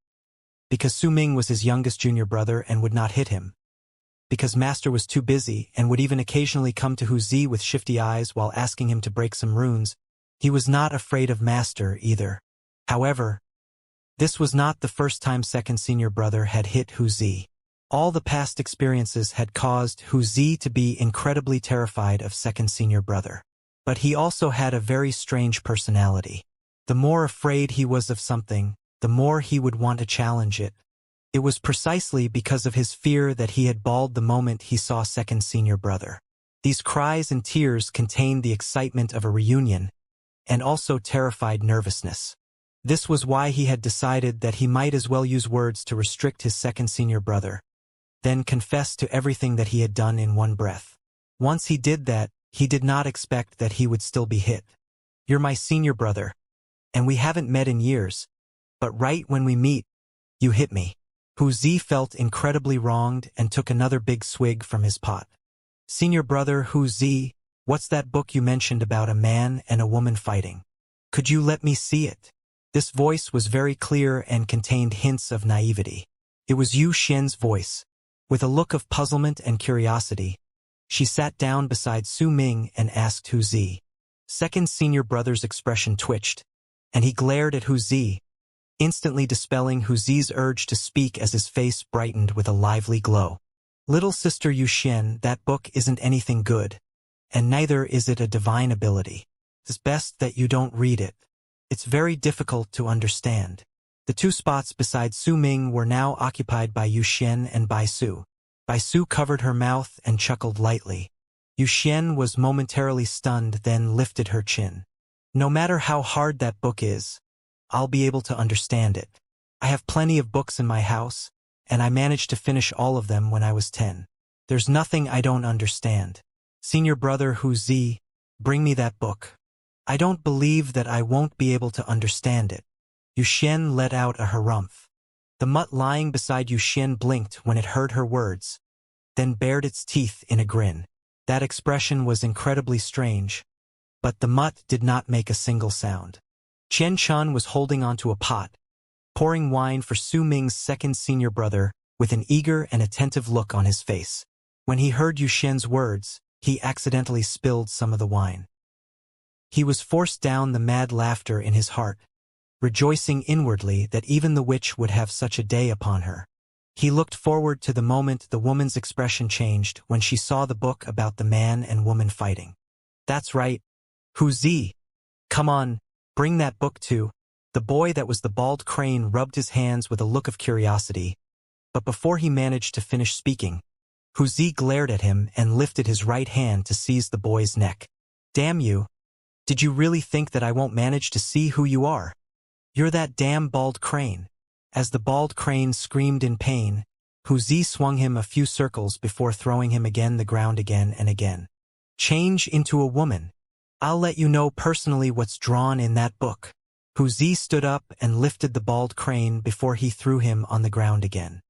because Su Ming was his youngest junior brother and would not hit him, because Master was too busy and would even occasionally come to Hu Zi with shifty eyes while asking him to break some runes. He was not afraid of Master either. However, this was not the first time second senior brother had hit Hu Zi. All the past experiences had caused Hu Zi to be incredibly terrified of second senior brother. But he also had a very strange personality. The more afraid he was of something, the more he would want to challenge it. It was precisely because of his fear that he had bawled the moment he saw second senior brother. These cries and tears contained the excitement of a reunion, and also terrified nervousness. This was why he had decided that he might as well use words to restrict his second senior brother, then confess to everything that he had done in one breath. Once he did that, he did not expect that he would still be hit. You're my senior brother, and we haven't met in years, but right when we meet, you hit me. Hu Zi felt incredibly wronged and took another big swig from his pot. Senior brother Hu Zi, what's that book you mentioned about a man and a woman fighting? Could you let me see it? This voice was very clear and contained hints of naivety. It was Yu Xian's voice. With a look of puzzlement and curiosity, she sat down beside Su Ming and asked Hu Zi. Second senior brother's expression twitched, and he glared at Hu Zi, instantly dispelling Hu Zi's urge to speak as his face brightened with a lively glow. Little sister Yu Xian, that book isn't anything good, and neither is it a divine ability. It's best that you don't read it. It's very difficult to understand. The two spots beside Su Ming were now occupied by Yu Xian and Bai Su. Bai Su covered her mouth and chuckled lightly. Yu Xian was momentarily stunned, then lifted her chin. No matter how hard that book is, I'll be able to understand it. I have plenty of books in my house, and I managed to finish all of them when I was 10. There's nothing I don't understand. Senior brother Hu Zi, bring me that book. I don't believe that I won't be able to understand it. Yu Xian let out a harumph. The mutt lying beside Yu Xian blinked when it heard her words, then bared its teeth in a grin. That expression was incredibly strange, but the mutt did not make a single sound. Qian Chun was holding onto a pot, pouring wine for Su Ming's second senior brother with an eager and attentive look on his face. When he heard Yu Xian's words, he accidentally spilled some of the wine. He was forced down the mad laughter in his heart, rejoicing inwardly that even the witch would have such a day upon her. He looked forward to the moment the woman's expression changed when she saw the book about the man and woman fighting. That's right. Hu Zi. Come on, bring that book too. The boy that was the bald crane rubbed his hands with a look of curiosity, but before he managed to finish speaking, Hu Zi glared at him and lifted his right hand to seize the boy's neck. Damn you. Did you really think that I won't manage to see who you are? You're that damn bald crane. As the bald crane screamed in pain, Hu Zi swung him a few circles before throwing him again the ground again and again. Change into a woman. I'll let you know personally what's drawn in that book. Hu Zi stood up and lifted the bald crane before he threw him on the ground again.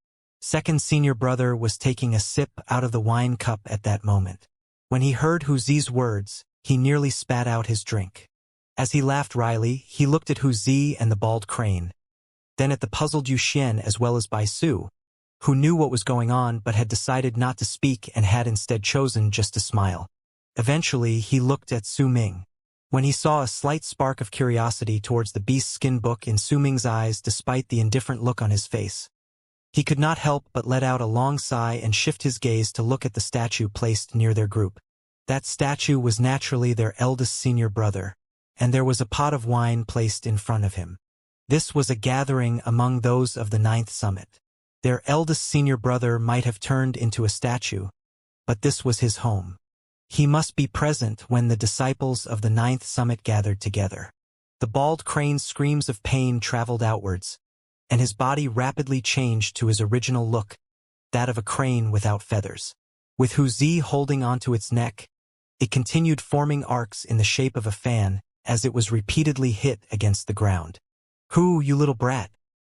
Second senior brother was taking a sip out of the wine cup at that moment. When he heard Hu Zi's words, he nearly spat out his drink. As he laughed wryly, he looked at Hu Zi and the bald crane, then at the puzzled Yu Xian as well as Bai Su, who knew what was going on but had decided not to speak and had instead chosen just to smile. Eventually, he looked at Su Ming. When he saw a slight spark of curiosity towards the beast skin book in Su Ming's eyes despite the indifferent look on his face, he could not help but let out a long sigh and shift his gaze to look at the statue placed near their group. That statue was naturally their eldest senior brother, and there was a pot of wine placed in front of him. This was a gathering among those of the 9th summit. Their eldest senior brother might have turned into a statue, but this was his home. He must be present when the disciples of the 9th summit gathered together. The bald crane's screams of pain traveled outwards, and his body rapidly changed to his original look, that of a crane without feathers. With Hu Zi holding onto its neck, it continued forming arcs in the shape of a fan as it was repeatedly hit against the ground. Who, you little brat?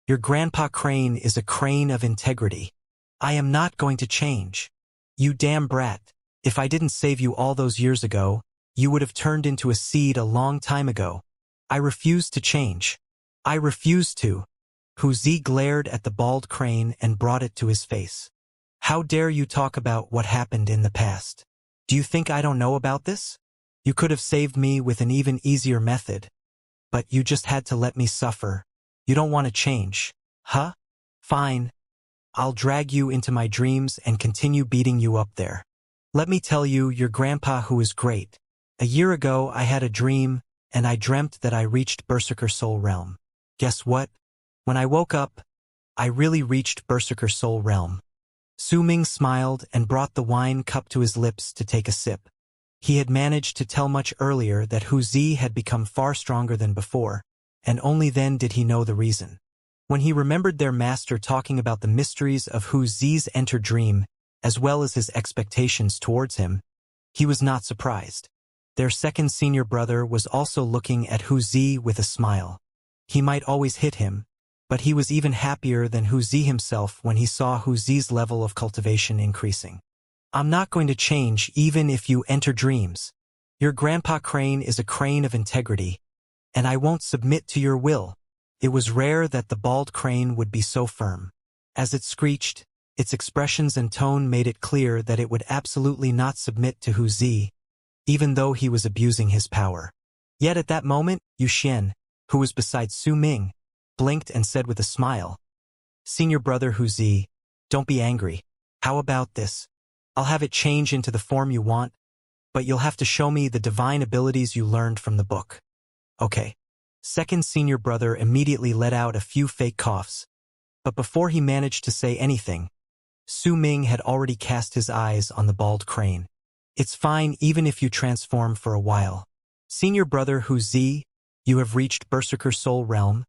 Your grandpa crane is a crane of integrity. I am not going to change. You damn brat. If I didn't save you all those years ago, you would have turned into a seed a long time ago. I refuse to change. I refuse to. Hu Zi glared at the bald crane and brought it to his face. How dare you talk about what happened in the past? Do you think I don't know about this? You could have saved me with an even easier method, but you just had to let me suffer. You don't want to change, huh? Fine. I'll drag you into my dreams and continue beating you up there. Let me tell you, your grandpa who is great. A year ago I had a dream, and I dreamt that I reached Berserker Soul Realm. Guess what? When I woke up, I really reached Berserker Soul Realm. Su Ming smiled and brought the wine cup to his lips to take a sip. He had managed to tell much earlier that Hu Zi had become far stronger than before, and only then did he know the reason. When he remembered their master talking about the mysteries of Hu Zi's entered dream, as well as his expectations towards him, he was not surprised. Their second senior brother was also looking at Hu Zi with a smile. He might always hit him, but he was even happier than Hu Zi himself when he saw Hu Zi's level of cultivation increasing. I'm not going to change even if you enter dreams. Your grandpa crane is a crane of integrity, and I won't submit to your will." It was rare that the bald crane would be so firm. As it screeched, its expressions and tone made it clear that it would absolutely not submit to Hu Zi, even though he was abusing his power. Yet at that moment, Yu Xian, who was beside Su Ming, blinked and said with a smile, "Senior brother Hu Zi, don't be angry. How about this? I'll have it change into the form you want, but you'll have to show me the divine abilities you learned from the book." "Okay." Second senior brother immediately let out a few fake coughs, but before he managed to say anything, Su Ming had already cast his eyes on the bald crane. "It's fine even if you transform for a while. Senior brother Hu Zi, you have reached Berserker Soul Realm,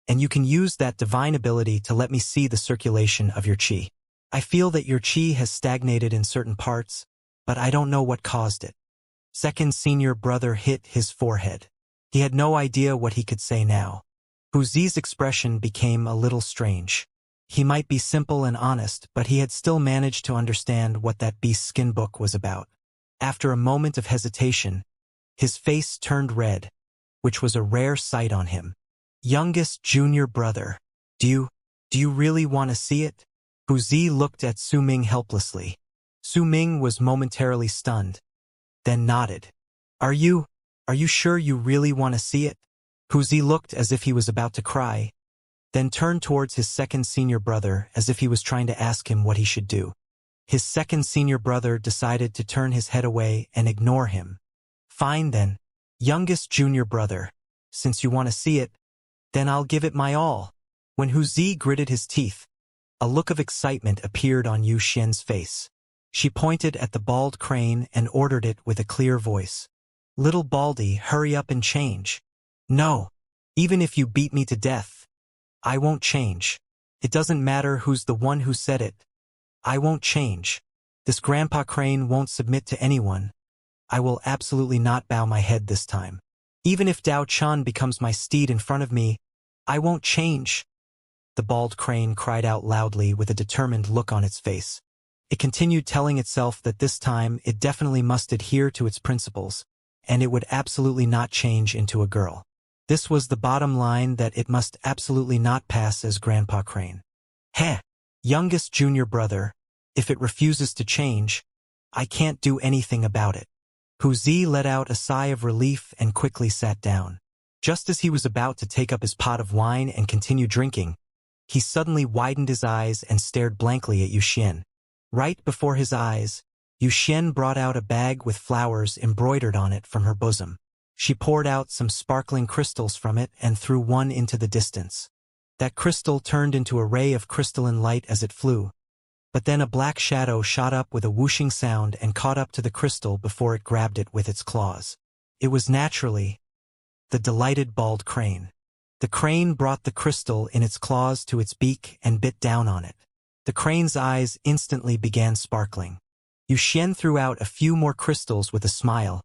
and you can use that divine ability to let me see the circulation of your qi. I feel that your qi has stagnated in certain parts, but I don't know what caused it." Second senior brother hit his forehead. He had no idea what he could say now. Hu Zi's expression became a little strange. He might be simple and honest, but he had still managed to understand what that beast skin book was about. After a moment of hesitation, his face turned red, which was a rare sight on him. "Youngest junior brother, do you really want to see it?" Hu Zi looked at Su Ming helplessly. Su Ming was momentarily stunned, then nodded. Are you sure you really want to see it?" Hu Zi looked as if he was about to cry, then turned towards his second senior brother as if he was trying to ask him what he should do. His second senior brother decided to turn his head away and ignore him. "Fine then, youngest junior brother, since you want to see it, then I'll give it my all." When Hu Zi gritted his teeth, a look of excitement appeared on Yu Xian's face. She pointed at the bald crane and ordered it with a clear voice. "Little Baldy, hurry up and change." "No, even if you beat me to death, I won't change. It doesn't matter who's the one who said it. I won't change. This Grandpa Crane won't submit to anyone. I will absolutely not bow my head this time. Even if Dao Chan becomes my steed in front of me, I won't change." The bald crane cried out loudly with a determined look on its face. It continued telling itself that this time it definitely must adhere to its principles, and it would absolutely not change into a girl. This was the bottom line, that it must absolutely not pass as Grandpa Crane. "Heh, youngest junior brother, if it refuses to change, I can't do anything about it." Hu Zi let out a sigh of relief and quickly sat down. Just as he was about to take up his pot of wine and continue drinking, he suddenly widened his eyes and stared blankly at Yu Xian. Right before his eyes, Yu Xian brought out a bag with flowers embroidered on it from her bosom. She poured out some sparkling crystals from it and threw one into the distance. That crystal turned into a ray of crystalline light as it flew, but then a black shadow shot up with a whooshing sound and caught up to the crystal before it grabbed it with its claws. It was naturally the delighted bald crane. The crane brought the crystal in its claws to its beak and bit down on it. The crane's eyes instantly began sparkling. Yu Xian threw out a few more crystals with a smile,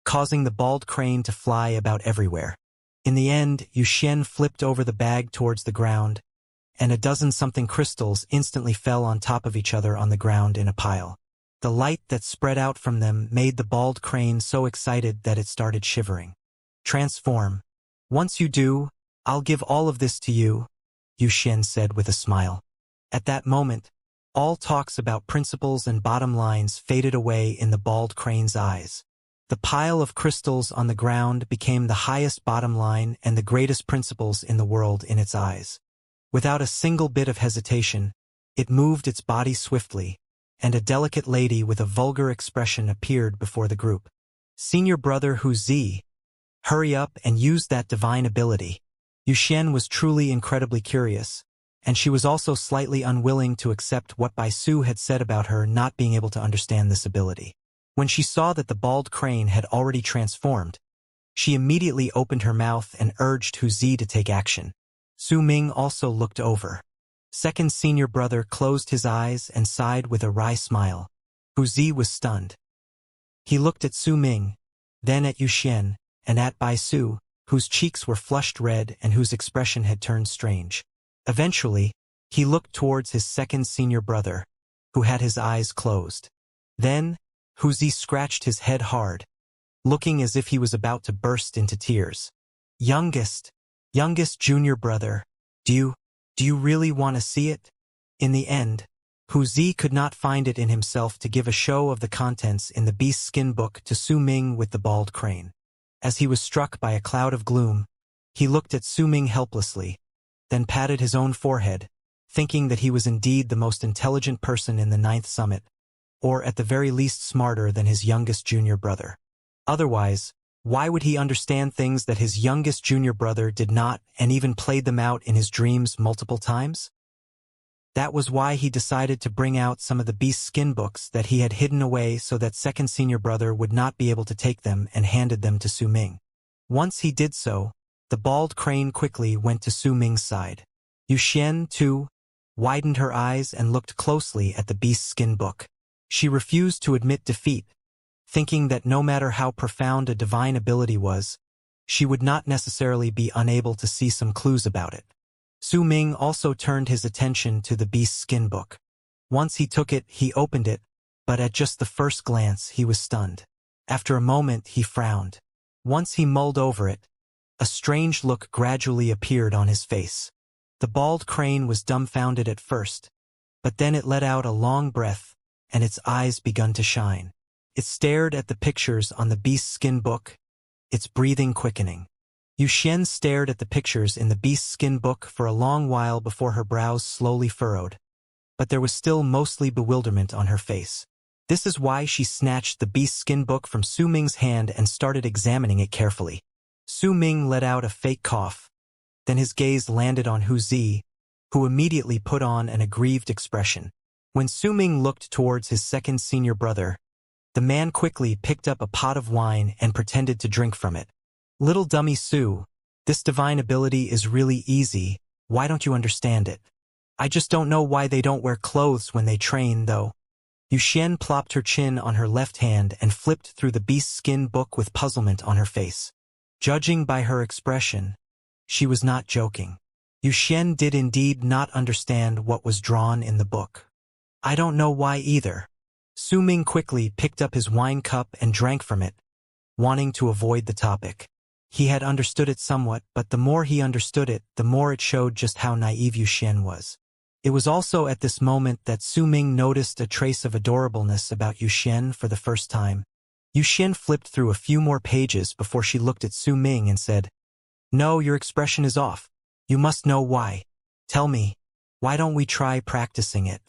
causing the bald crane to fly about everywhere. In the end, Yu Xian flipped over the bag towards the ground, and a dozen-something crystals instantly fell on top of each other on the ground in a pile. The light that spread out from them made the bald crane so excited that it started shivering. "Transform. Once you do, I'll give all of this to you," Yu Xian said with a smile. At that moment, all talks about principles and bottom lines faded away in the bald crane's eyes. The pile of crystals on the ground became the highest bottom line and the greatest principles in the world in its eyes. Without a single bit of hesitation, it moved its body swiftly, and a delicate lady with a vulgar expression appeared before the group. "Senior brother Hu Zi, hurry up and use that divine ability." Yu Xian was truly incredibly curious, and she was also slightly unwilling to accept what Bai Su had said about her not being able to understand this ability. When she saw that the bald crane had already transformed, she immediately opened her mouth and urged Hu Zi to take action. Su Ming also looked over. Second senior brother closed his eyes and sighed with a wry smile. Hu Zi was stunned. He looked at Su Ming, then at Yu Xian, and at Bai Su, whose cheeks were flushed red and whose expression had turned strange. Eventually, he looked towards his second senior brother, who had his eyes closed. Then, Hu Zi scratched his head hard, looking as if he was about to burst into tears. Youngest, youngest junior brother, do you really want to see it? In the end, Wuxia could not find it in himself to give a show of the contents in the beast skin book to Su Ming with the bald crane. As he was struck by a cloud of gloom, he looked at Su Ming helplessly, then patted his own forehead, thinking that he was indeed the most intelligent person in the 9th summit, or at the very least smarter than his youngest junior brother. Otherwise, why would he understand things that his youngest junior brother did not and even played them out in his dreams multiple times? That was why he decided to bring out some of the beast skin books that he had hidden away so that second senior brother would not be able to take them, and handed them to Su Ming. Once he did so, the bald crane quickly went to Su Ming's side. Yuxian, too, widened her eyes and looked closely at the beast skin book. She refused to admit defeat, thinking that no matter how profound a divine ability was, she would not necessarily be unable to see some clues about it. Su Ming also turned his attention to the beast skin book. Once he took it, he opened it, but at just the first glance he was stunned. After a moment he frowned. Once he mulled over it, a strange look gradually appeared on his face. The bald crane was dumbfounded at first, but then it let out a long breath, and its eyes begun to shine. It stared at the pictures on the beast skin book, its breathing quickening. Yuxian stared at the pictures in the beast skin book for a long while before her brows slowly furrowed, but there was still mostly bewilderment on her face. This is why she snatched the beast skin book from Su Ming's hand and started examining it carefully. Su Ming let out a fake cough. Then his gaze landed on Wuxia, who immediately put on an aggrieved expression. When Su Ming looked towards his second senior brother, the man quickly picked up a pot of wine and pretended to drink from it. Little dummy Su, this divine ability is really easy, why don't you understand it? I just don't know why they don't wear clothes when they train, though. Yuxian plopped her chin on her left hand and flipped through the beast skin book with puzzlement on her face. Judging by her expression, she was not joking. Yuxian did indeed not understand what was drawn in the book. I don't know why either. Su Ming quickly picked up his wine cup and drank from it, wanting to avoid the topic. He had understood it somewhat, but the more he understood it, the more it showed just how naive Yuxian was. It was also at this moment that Su Ming noticed a trace of adorableness about Yuxian for the first time. Yuxian flipped through a few more pages before she looked at Su Ming and said, "No, your expression is off. You must know why. Tell me, why don't we try practicing it?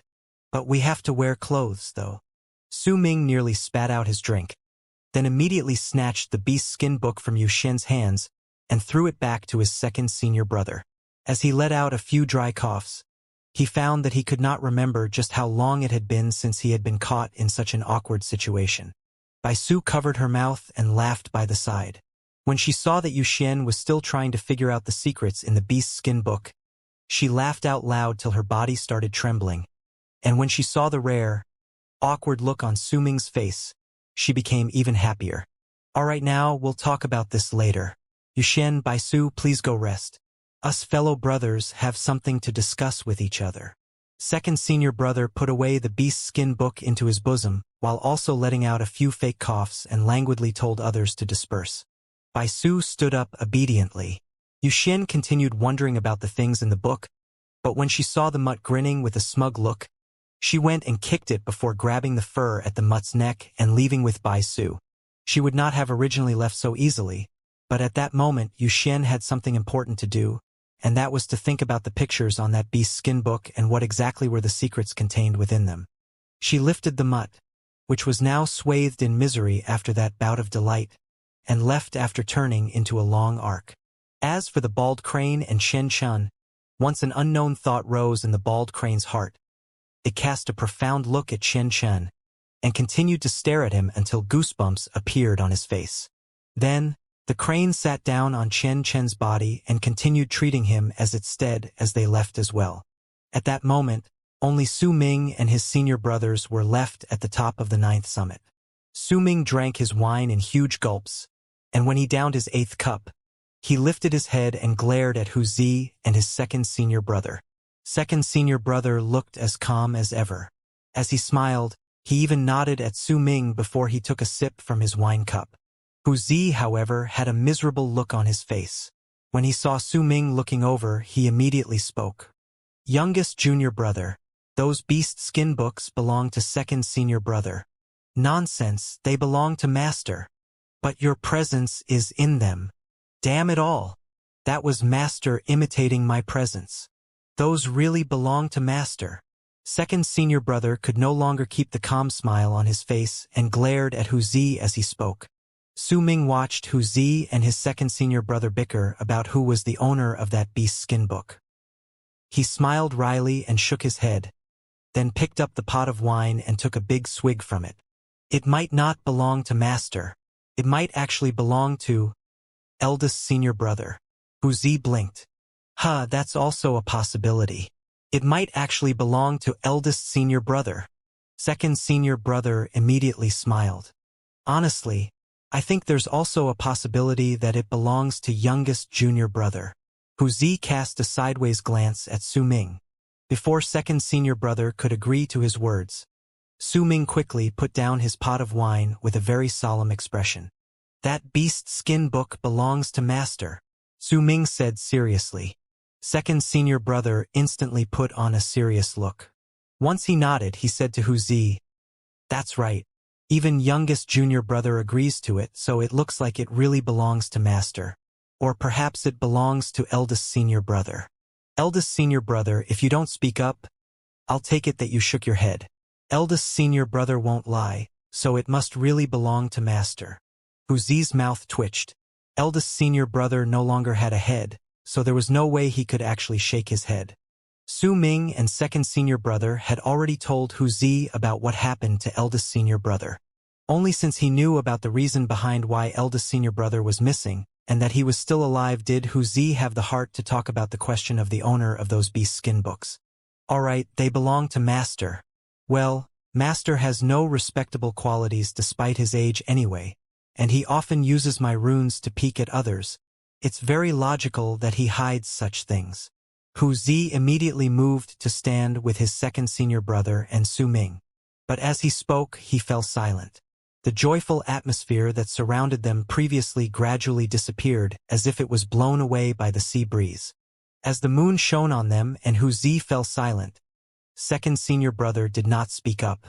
But we have to wear clothes, though." Su Ming nearly spat out his drink, then immediately snatched the beast skin book from Yuxian's hands and threw it back to his second senior brother. As he let out a few dry coughs, he found that he could not remember just how long it had been since he had been caught in such an awkward situation. Baisu covered her mouth and laughed by the side. When she saw that Yuxian was still trying to figure out the secrets in the beast skin book, she laughed out loud till her body started trembling, and when she saw the rare, awkward look on Su Ming's face, she became even happier. "All right, now, we'll talk about this later. Yuxian, Baisu, please go rest. Us fellow brothers have something to discuss with each other." Second senior brother put away the beast skin book into his bosom, while also letting out a few fake coughs, and languidly told others to disperse. Baisu stood up obediently. Yuxian continued wondering about the things in the book, but when she saw the mutt grinning with a smug look, she went and kicked it before grabbing the fur at the mutt's neck and leaving with Baisu. She would not have originally left so easily, but at that moment Yuxian had something important to do, and that was to think about the pictures on that beast skin book and what exactly were the secrets contained within them. She lifted the mutt, which was now swathed in misery after that bout of delight, and left after turning into a long arc. As for the bald crane and Shen Chun, once an unknown thought rose in the bald crane's heart. It cast a profound look at Shen Chun, and continued to stare at him until goosebumps appeared on his face. Then, the crane sat down on Chen Chen's body and continued treating him as it stead as they left as well. At that moment, only Su Ming and his senior brothers were left at the top of the 9th summit. Su Ming drank his wine in huge gulps, and when he downed his 8th cup, he lifted his head and glared at Wuxia and his second senior brother. Second senior brother looked as calm as ever. As he smiled, he even nodded at Su Ming before he took a sip from his wine cup. Wuxia, however, had a miserable look on his face. When he saw Su Ming looking over, he immediately spoke. Youngest junior brother. Those beast skin books belong to second senior brother. Nonsense, they belong to master. But your presence is in them. Damn it all. That was master imitating my presence. Those really belong to master. Second senior brother could no longer keep the calm smile on his face and glared at Hu Zi as he spoke. Su Ming watched Hu Zi and his second senior brother bicker about who was the owner of that beast skin book. He smiled wryly and shook his head, then picked up the pot of wine and took a big swig from it. It might not belong to master. It might actually belong to eldest senior brother. Hu Zi blinked. That's also a possibility. It might actually belong to eldest senior brother. Second senior brother immediately smiled. Honestly, I think there's also a possibility that it belongs to youngest junior brother. Hu Zi cast a sideways glance at Su Ming. Before second senior brother could agree to his words, Su Ming quickly put down his pot of wine with a very solemn expression. That beast skin book belongs to master, Su Ming said seriously. Second senior brother instantly put on a serious look. Once he nodded, he said to Hu Zi, "That's right. Even youngest junior brother agrees to it, so it looks like it really belongs to master. Or perhaps it belongs to eldest senior brother. Eldest senior brother, if you don't speak up, I'll take it that you shook your head. Eldest senior brother won't lie, so it must really belong to master." Hu Zi's mouth twitched. Eldest senior brother no longer had a head, so there was no way he could actually shake his head. Su Ming and second senior brother had already told Hu Zi about what happened to eldest senior brother. Only since he knew about the reason behind why eldest senior brother was missing, and that he was still alive, did Hu Zi have the heart to talk about the question of the owner of those beast skin books. Alright, they belong to master. Well, master has no respectable qualities despite his age anyway, and he often uses my runes to peek at others. It's very logical that he hides such things. Hu Zi immediately moved to stand with his second senior brother and Su Ming. But as he spoke, he fell silent. The joyful atmosphere that surrounded them previously gradually disappeared as if it was blown away by the sea breeze. As the moon shone on them and Hu Zi fell silent, second senior brother did not speak up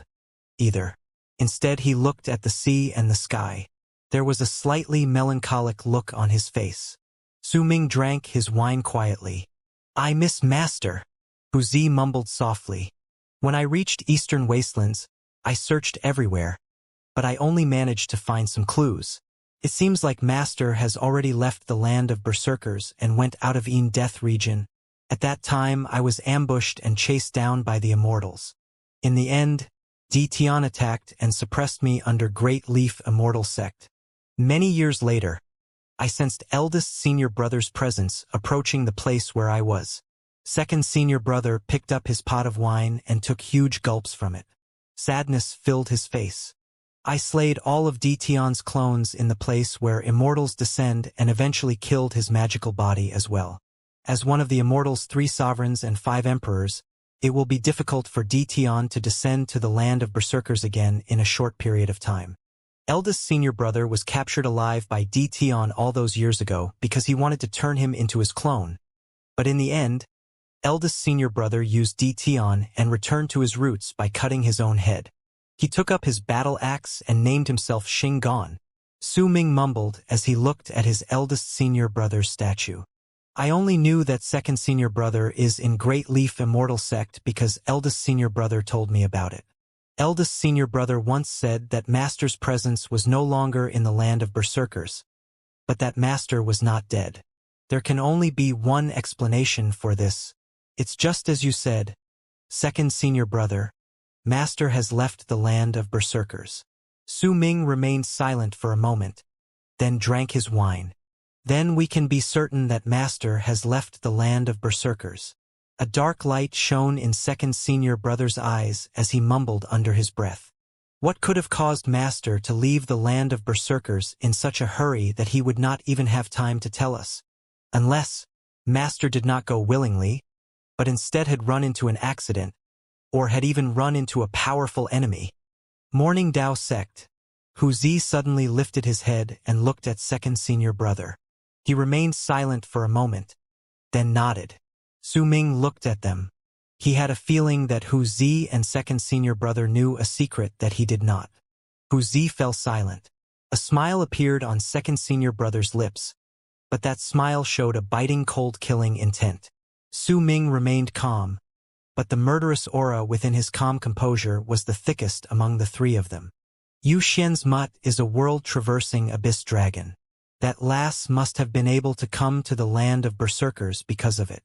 either. Instead, he looked at the sea and the sky. There was a slightly melancholic look on his face. Su Ming drank his wine quietly. "I miss master," Hu Zi mumbled softly. "When I reached Eastern Wastelands, I searched everywhere, but I only managed to find some clues. It seems like master has already left the land of berserkers and went out of Death region. At that time, I was ambushed and chased down by the Immortals. In the end, Tian attacked and suppressed me under Great Leaf Immortal sect. Many years later, I sensed eldest senior brother's presence approaching the place where I was. Second senior brother picked up his pot of wine and took huge gulps from it. Sadness filled his face. I slayed all of Tian's clones in the place where immortals descend and eventually killed his magical body as well. As one of the immortals' 3 sovereigns and 5 emperors, it will be difficult for Tian to descend to the land of berserkers again in a short period of time. Eldest senior brother was captured alive by Tian all those years ago because he wanted to turn him into his clone. But in the end, eldest senior brother used Tian and returned to his roots by cutting his own head. He took up his battle axe and named himself Xinggan. Su Ming mumbled as he looked at his eldest senior brother's statue. "I only knew that second senior brother is in Great Leaf Immortal sect because eldest senior brother told me about it. Eldest senior brother once said that master's presence was no longer in the land of berserkers, but that master was not dead. There can only be one explanation for this. It's just as you said, second senior brother. Master has left the land of berserkers." Su Ming remained silent for a moment, then drank his wine. "Then we can be certain that master has left the land of berserkers." A dark light shone in second senior brother's eyes as he mumbled under his breath. What could have caused master to leave the land of berserkers in such a hurry that he would not even have time to tell us? Unless master did not go willingly, but instead had run into an accident, or had even run into a powerful enemy. Morning Dao sect. Hu Zi suddenly lifted his head and looked at second senior brother. He remained silent for a moment, then nodded. Su Ming looked at them. He had a feeling that Hu Zi and second senior brother knew a secret that he did not. Hu Zi fell silent. A smile appeared on second senior brother's lips, but that smile showed a biting cold-killing intent. Su Ming remained calm, but the murderous aura within his calm composure was the thickest among the three of them. Yu Xian's mutt is a world-traversing abyss dragon. That lass must have been able to come to the land of berserkers because of it.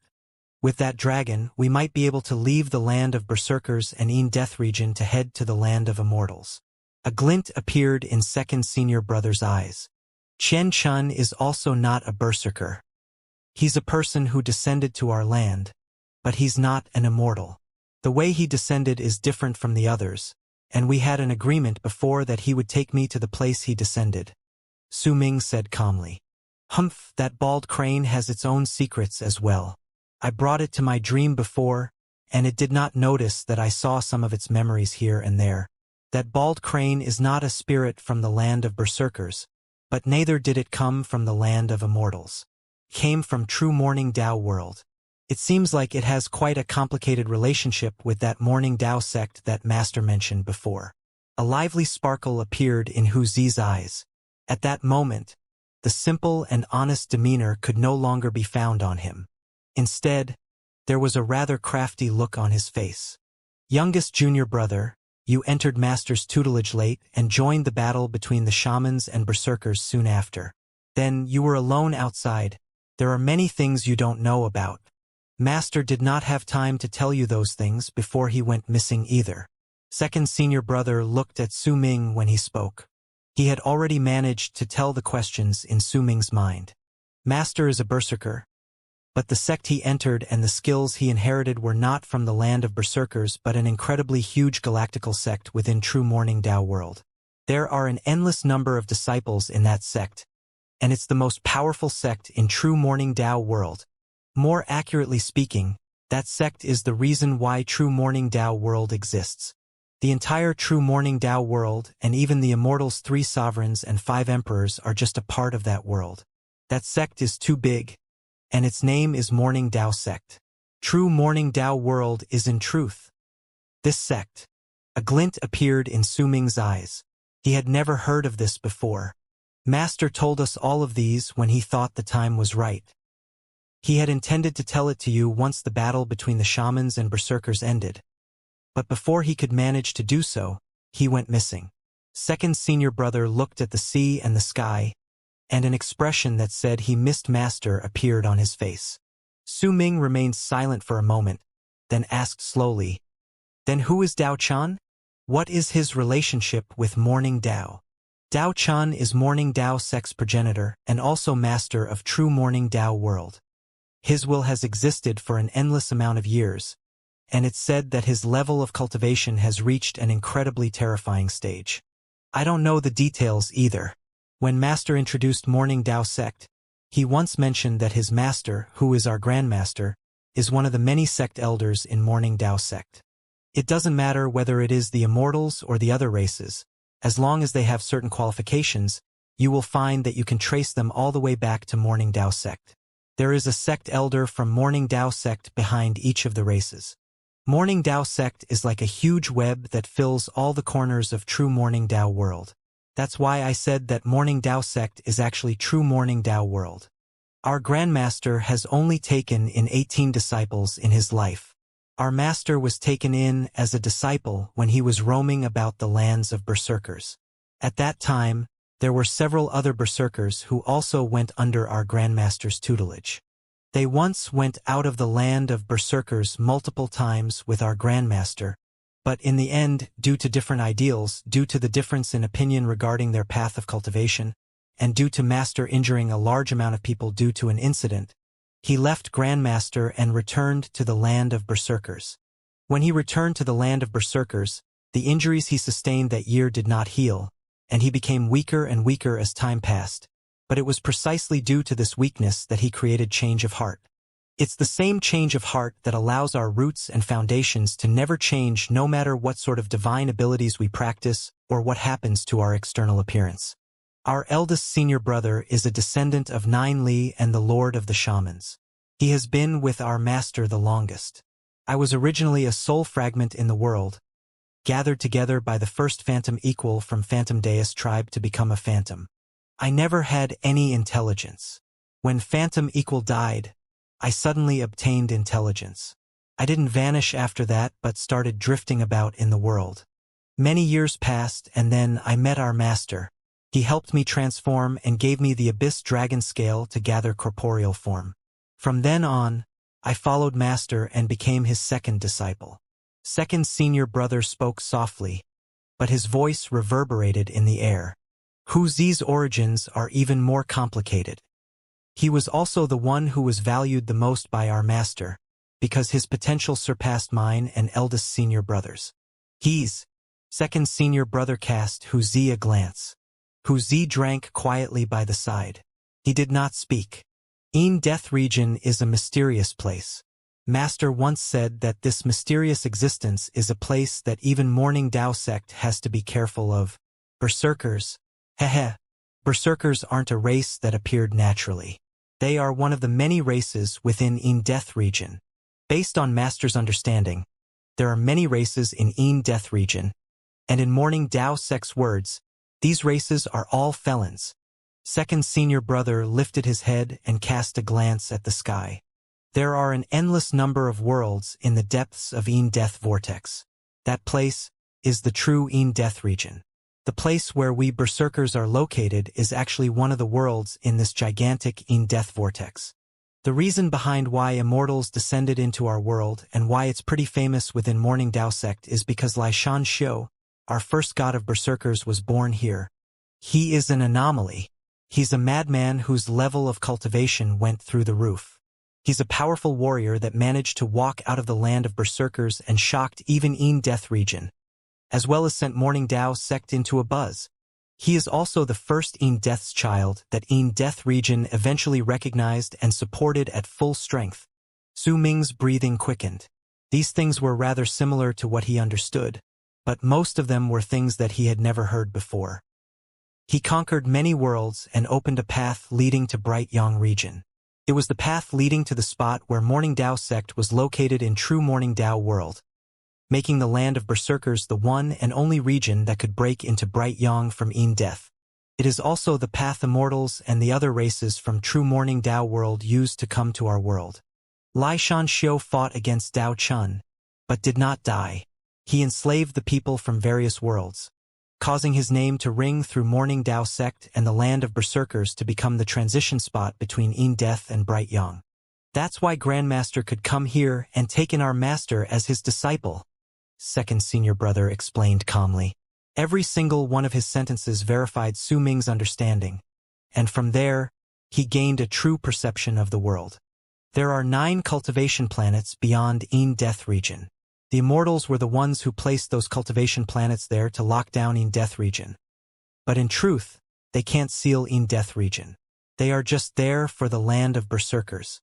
With that dragon, we might be able to leave the land of berserkers and Yin Death region to head to the land of immortals. A glint appeared in second senior brother's eyes. Chen Chun is also not a berserker. He's a person who descended to our land, but he's not an immortal. The way he descended is different from the others, and we had an agreement before that he would take me to the place he descended. Su Ming said calmly. Humph, that bald crane has its own secrets as well. I brought it to my dream before, and it did not notice that I saw some of its memories here and there. That bald crane is not a spirit from the land of berserkers, but neither did it come from the land of immortals. It came from true Morning Dao world. It seems like it has quite a complicated relationship with that Morning Dao sect that Master mentioned before. A lively sparkle appeared in Hu Zi's eyes. At that moment, the simple and honest demeanor could no longer be found on him. Instead, there was a rather crafty look on his face. Youngest junior brother, you entered Master's tutelage late and joined the battle between the shamans and berserkers soon after. Then you were alone outside. There are many things you don't know about. Master did not have time to tell you those things before he went missing either. Second senior brother looked at Su Ming when he spoke. He had already managed to tell the questions in Su Ming's mind. Master is a berserker, but the sect he entered and the skills he inherited were not from the land of berserkers but an incredibly huge galactical sect within true Morning Dao world. There are an endless number of disciples in that sect, and it's the most powerful sect in true Morning Dao world. More accurately speaking, that sect is the reason why true Morning Dao world exists. The entire true Morning Dao world and even the Immortals' 3 sovereigns and 5 emperors are just a part of that world. That sect is too big, and its name is Morning Dao sect. True Morning Dao world is in truth this sect. A glint appeared in Su Ming's eyes. He had never heard of this before. Master told us all of these when he thought the time was right. He had intended to tell it to you once the battle between the shamans and berserkers ended. But before he could manage to do so, he went missing. Second senior brother looked at the sea and the sky, and an expression that said he missed Master appeared on his face. Su Ming remained silent for a moment, then asked slowly, "Then who is Dao Chan? What is his relationship with Morning Dao?" Dao Chan is Morning Dao sect's progenitor and also master of true Morning Dao world. His will has existed for an endless amount of years, and it's said that his level of cultivation has reached an incredibly terrifying stage. I don't know the details either. When Master introduced Morning Dao sect, he once mentioned that his master, who is our grandmaster, is one of the many sect elders in Morning Dao sect. It doesn't matter whether it is the immortals or the other races, as long as they have certain qualifications, you will find that you can trace them all the way back to Morning Dao sect. There is a sect elder from Morning Dao sect behind each of the races. Morning Dao sect is like a huge web that fills all the corners of true Morning Dao world. That's why I said that Morning Dao sect is actually true Morning Dao world. Our Grandmaster has only taken in 18 disciples in his life. Our Master was taken in as a disciple when he was roaming about the lands of berserkers. At that time, there were several other berserkers who also went under our Grandmaster's tutelage. They once went out of the land of berserkers multiple times with our Grandmaster, but in the end, due to different ideals, due to the difference in opinion regarding their path of cultivation, and due to Master injuring a large amount of people due to an incident, he left Grandmaster and returned to the land of berserkers. When he returned to the land of berserkers, the injuries he sustained that year did not heal, and he became weaker and weaker as time passed. But it was precisely due to this weakness that he created change of heart. It's the same change of heart that allows our roots and foundations to never change no matter what sort of divine abilities we practice or what happens to our external appearance. Our eldest senior brother is a descendant of 9 Li and the Lord of the Shamans. He has been with our master the longest. I was originally a soul fragment in the world, gathered together by the first phantom equal from Phantom Deus tribe to become a phantom. I never had any intelligence. When Phantom Equal died, I suddenly obtained intelligence. I didn't vanish after that but started drifting about in the world. Many years passed and then I met our master. He helped me transform and gave me the Abyss Dragon Scale to gather corporeal form. From then on, I followed master and became his second disciple. Second senior brother spoke softly, but his voice reverberated in the air. Wuxia's origins are even more complicated. He was also the one who was valued the most by our master, because his potential surpassed mine and eldest senior brothers. He's second senior brother cast Wuxia a glance. Wuxia drank quietly by the side. He did not speak. Death region is a mysterious place. Master once said that this mysterious existence is a place that even Morning Dao sect has to be careful of. Berserkers. Berserkers aren't a race that appeared naturally. They are one of the many races within Death region. Based on Master's understanding, there are many races in Death region, and in Morning Dao sect's words, these races are all felons. Second senior brother lifted his head and cast a glance at the sky. There are an endless number of worlds in the depths of Death vortex. That place is the true Death region. The place where we berserkers are located is actually one of the worlds in this gigantic Death vortex. The reason behind why immortals descended into our world and why it's pretty famous within Morning Dao sect is because Xianxia, our first god of berserkers, was born here. He is an anomaly. He's a madman whose level of cultivation went through the roof. He's a powerful warrior that managed to walk out of the land of berserkers and shocked even Death region, as well as sent Morning Dao sect into a buzz. He is also the first Death's child that Death region eventually recognized and supported at full strength. Su Ming's breathing quickened. These things were rather similar to what he understood, but most of them were things that he had never heard before. He conquered many worlds and opened a path leading to Bright Yang region. It was the path leading to the spot where Morning Dao sect was located in true Morning Dao world, making the land of berserkers the one and only region that could break into Bright Yang from Death. It is also the path immortals and the other races from true Morning Dao world used to come to our world. Xianxia fought against Dao Chun, but did not die. He enslaved the people from various worlds, causing his name to ring through Morning Dao sect and the land of berserkers to become the transition spot between Death and Bright Yang. That's why Grandmaster could come here and take in our master as his disciple. Second senior brother explained calmly. Every single one of his sentences verified Su Ming's understanding, and from there, he gained a true perception of the world. There are 9 cultivation planets beyond Death region. The immortals were the ones who placed those cultivation planets there to lock down Death region. But in truth, they can't seal Death region. They are just there for the land of berserkers.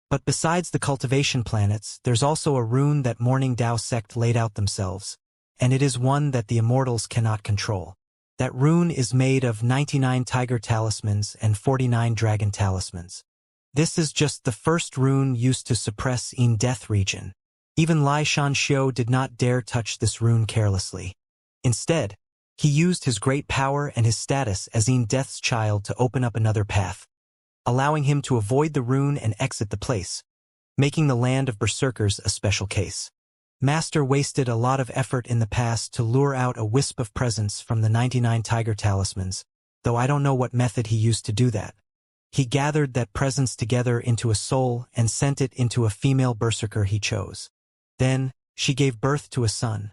But besides the cultivation planets, there's also a rune that Morning Dao sect laid out themselves, and it is one that the immortals cannot control. That rune is made of 99 tiger talismans and 49 dragon talismans. This is just the first rune used to suppress Death region. Even Xianxia did not dare touch this rune carelessly. Instead, he used his great power and his status as Death's child to open up another path, allowing him to avoid the rune and exit the place, making the land of berserkers a special case. Master wasted a lot of effort in the past to lure out a wisp of presence from the 99 tiger talismans, though I don't know what method he used to do that. He gathered that presence together into a soul and sent it into a female berserker he chose. Then, she gave birth to a son.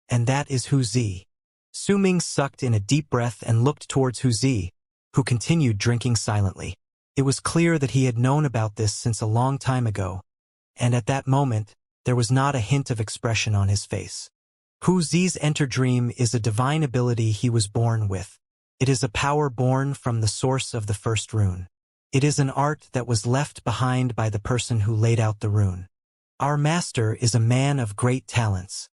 And that is Wuxia. Su Ming sucked in a deep breath and looked towards Wuxia, who continued drinking silently. It was clear that he had known about this since a long time ago, and at that moment, there was not a hint of expression on his face. Wuxia's Enter Dream is a divine ability he was born with. It is a power born from the source of the first rune. It is an art that was left behind by the person who laid out the rune. Our master is a man of great talents.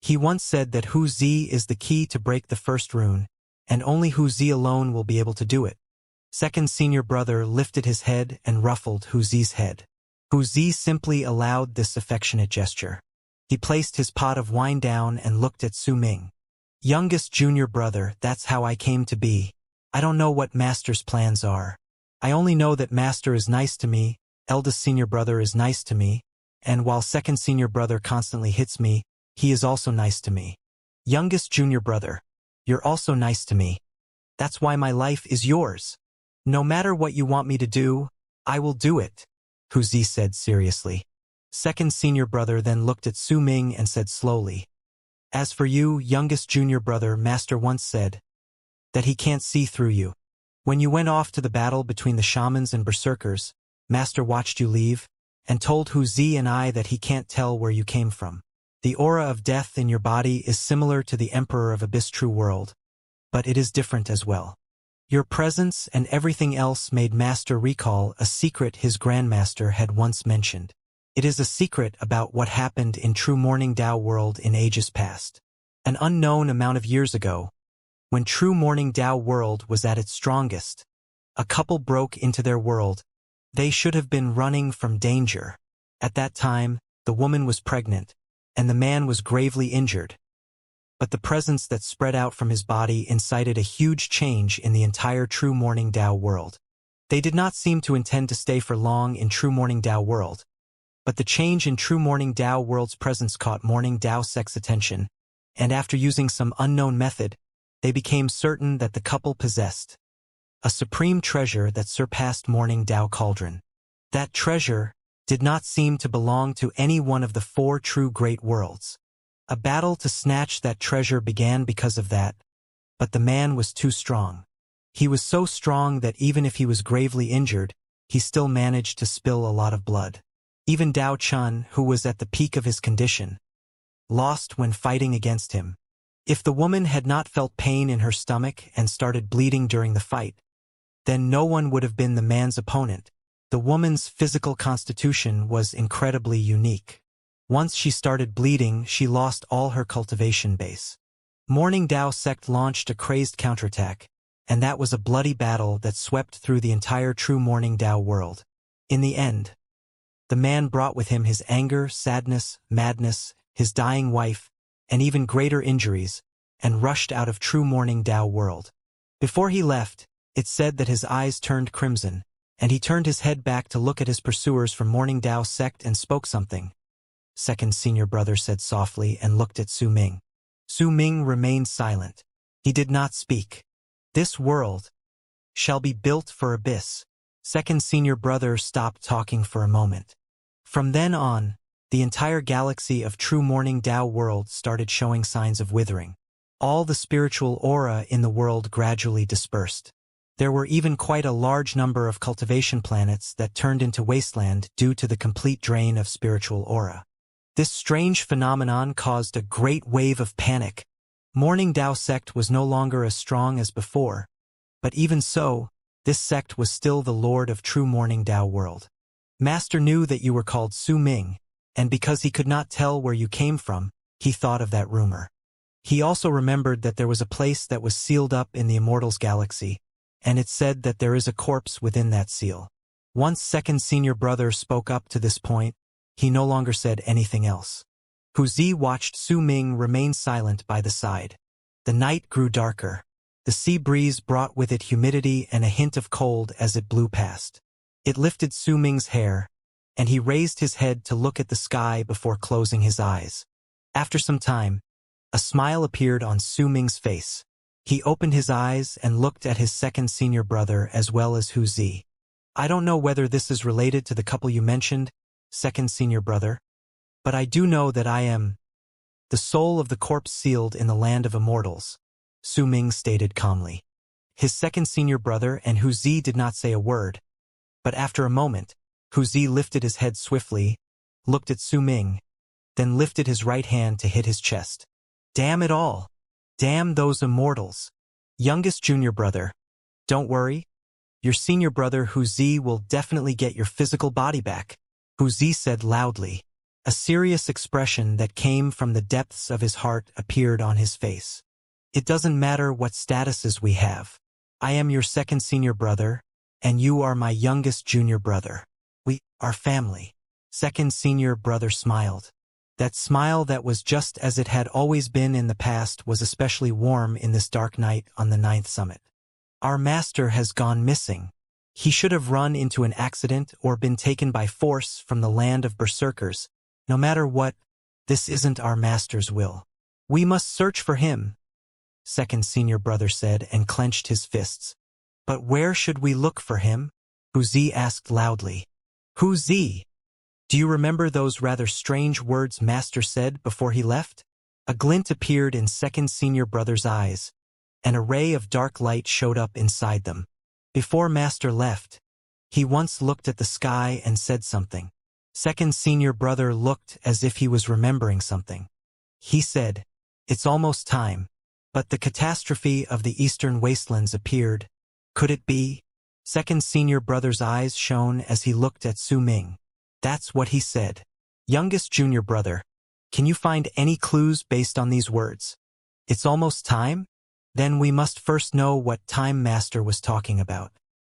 He once said that Wuxia is the key to break the first rune, and only Wuxia alone will be able to do it. Second senior brother lifted his head and ruffled Wuxia's head. Wuxia simply allowed this affectionate gesture. He placed his pot of wine down and looked at Su Ming. Youngest junior brother, that's how I came to be. I don't know what Master's plans are. I only know that Master is nice to me, eldest senior brother is nice to me, and while second senior brother constantly hits me, he is also nice to me. Youngest junior brother, you're also nice to me. That's why my life is yours. No matter what you want me to do, I will do it, Wuxia said seriously. Second senior brother then looked at Su Ming and said slowly, as for you, youngest junior brother, Master once said that he can't see through you. When you went off to the battle between the shamans and berserkers, Master watched you leave, and told Wuxia and I that he can't tell where you came from. The aura of death in your body is similar to the Emperor of Abyss True World, but it is different as well. Your presence and everything else made Master recall a secret his Grandmaster had once mentioned. It is a secret about what happened in True Morning Tao World in ages past. An unknown amount of years ago, when True Morning Tao World was at its strongest, a couple broke into their world. They should have been running from danger. At that time, the woman was pregnant, and the man was gravely injured. But the presence that spread out from his body incited a huge change in the entire True Morning Tao World. They did not seem to intend to stay for long in True Morning Tao World, but the change in True Morning Tao World's presence caught Morning Tao Sect's attention, and after using some unknown method, they became certain that the couple possessed a supreme treasure that surpassed Morning Tao Cauldron. That treasure did not seem to belong to any one of the four true great worlds. A battle to snatch that treasure began because of that, but the man was too strong. He was so strong that even if he was gravely injured, he still managed to spill a lot of blood. Even Dao Chun, who was at the peak of his condition, lost when fighting against him. If the woman had not felt pain in her stomach and started bleeding during the fight, then no one would have been the man's opponent. The woman's physical constitution was incredibly unique. Once she started bleeding, she lost all her cultivation base. Morning Tao Sect launched a crazed counterattack, and that was a bloody battle that swept through the entire True Morning Tao World. In the end, the man brought with him his anger, sadness, madness, his dying wife, and even greater injuries, and rushed out of True Morning Tao World. Before he left, it said that his eyes turned crimson, and he turned his head back to look at his pursuers from Morning Tao Sect and spoke something. Second senior brother said softly and looked at Su Ming. Su Ming remained silent. He did not speak. This world shall be built for Abyss. Second senior brother stopped talking for a moment. From then on, the entire galaxy of True Morning Tao World started showing signs of withering. All the spiritual aura in the world gradually dispersed. There were even quite a large number of cultivation planets that turned into wasteland due to the complete drain of spiritual aura. This strange phenomenon caused a great wave of panic. Morning Tao Sect was no longer as strong as before, but even so, this sect was still the lord of True Morning Tao World. Master knew that you were called Su Ming, and because he could not tell where you came from, he thought of that rumor. He also remembered that there was a place that was sealed up in the Immortal's galaxy, and it said that there is a corpse within that seal. Once second senior brother spoke up to this point, he no longer said anything else. Wuxia watched Su Ming remain silent by the side. The night grew darker. The sea breeze brought with it humidity and a hint of cold as it blew past. It lifted Su Ming's hair, and he raised his head to look at the sky before closing his eyes. After some time, a smile appeared on Su Ming's face. He opened his eyes and looked at his second senior brother as well as Wuxia. I don't know whether this is related to the couple you mentioned, second senior brother, but I do know that I am the soul of the corpse sealed in the land of immortals, Su Ming stated calmly. His second senior brother and Wuxia did not say a word, but after a moment, Wuxia lifted his head swiftly, looked at Su Ming, then lifted his right hand to hit his chest. Damn it all! Damn those immortals! Youngest junior brother, don't worry. Your senior brother Wuxia will definitely get your physical body back, Wuxia said loudly. A serious expression that came from the depths of his heart appeared on his face. It doesn't matter what statuses we have. I am your second senior brother, and you are my youngest junior brother. We are family. Second senior brother smiled. That smile that was just as it had always been in the past was especially warm in this dark night on the 9th summit. Our master has gone missing. He should have run into an accident or been taken by force from the land of berserkers. No matter what, this isn't our master's will. We must search for him, second senior brother said and clenched his fists. But where should we look for him? Wuxia asked loudly. Wuxia? Do you remember those rather strange words master said before he left? A glint appeared in second senior brother's eyes. An array of dark light showed up inside them. Before master left, he once looked at the sky and said something. Second senior brother looked as if he was remembering something. He said, "It's almost time." But the catastrophe of the eastern wastelands appeared. Could it be? Second senior brother's eyes shone as he looked at Su Ming. That's what he said. Youngest junior brother, can you find any clues based on these words? It's almost time? Then we must first know what Time Master was talking about.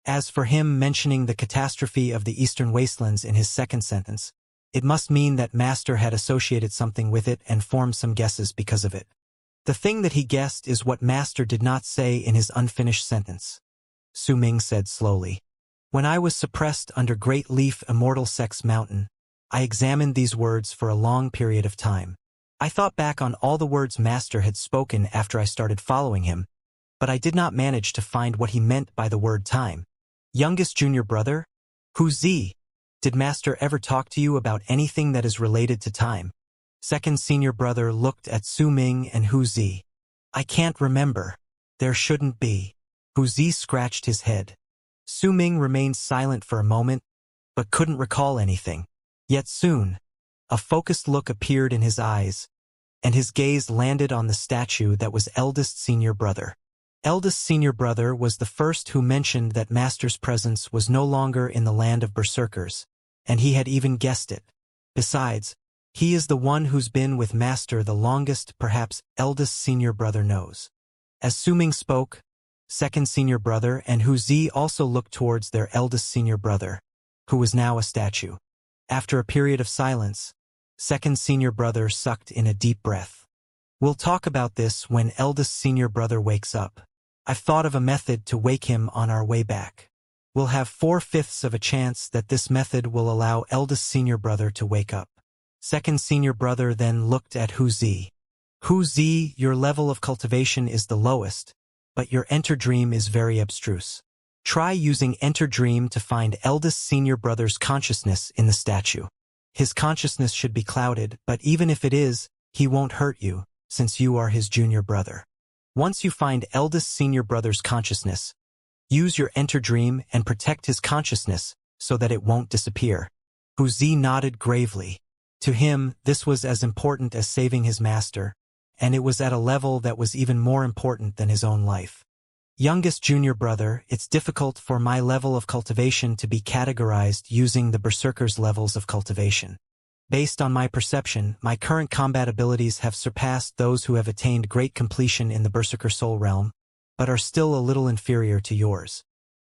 As for him mentioning the catastrophe of the eastern wastelands in his second sentence, it must mean that Master had associated something with it and formed some guesses because of it. The thing that he guessed is what Master did not say in his unfinished sentence. Su Ming said slowly. When I was suppressed under Great Leaf Immortal Sex Mountain, I examined these words for a long period of time. I thought back on all the words Master had spoken after I started following him, but I did not manage to find what he meant by the word time. Youngest junior brother? Wuxia? Did Master ever talk to you about anything that is related to time? Second senior brother looked at Su Ming and Wuxia. I can't remember. There shouldn't be. Wuxia scratched his head. Su Ming remained silent for a moment, but couldn't recall anything. Yet soon, a focused look appeared in his eyes, and his gaze landed on the statue that was eldest senior brother. Eldest senior brother was the first who mentioned that Master's presence was no longer in the land of berserkers, and he had even guessed it. Besides, he is the one who's been with Master the longest, perhaps eldest senior brother knows. As Su Ming spoke, second senior brother and Wuxia also looked towards their eldest senior brother, who was now a statue. After a period of silence, second senior brother sucked in a deep breath. We'll talk about this when eldest senior brother wakes up. I've thought of a method to wake him on our way back. We'll have 4/5 of a chance that this method will allow eldest senior brother to wake up. Second senior brother then looked at Wuxia. Wuxia, your level of cultivation is the lowest, but your enter dream is very abstruse. Try using enter dream to find eldest senior brother's consciousness in the statue. His consciousness should be clouded, but even if it is, he won't hurt you, since you are his junior brother. Once you find eldest senior brother's consciousness, use your enter dream and protect his consciousness so that it won't disappear. Wuxia nodded gravely. To him, this was as important as saving his master, and it was at a level that was even more important than his own life. Youngest junior brother, it's difficult for my level of cultivation to be categorized using the berserker's levels of cultivation. Based on my perception, my current combat abilities have surpassed those who have attained great completion in the berserker soul realm, but are still a little inferior to yours.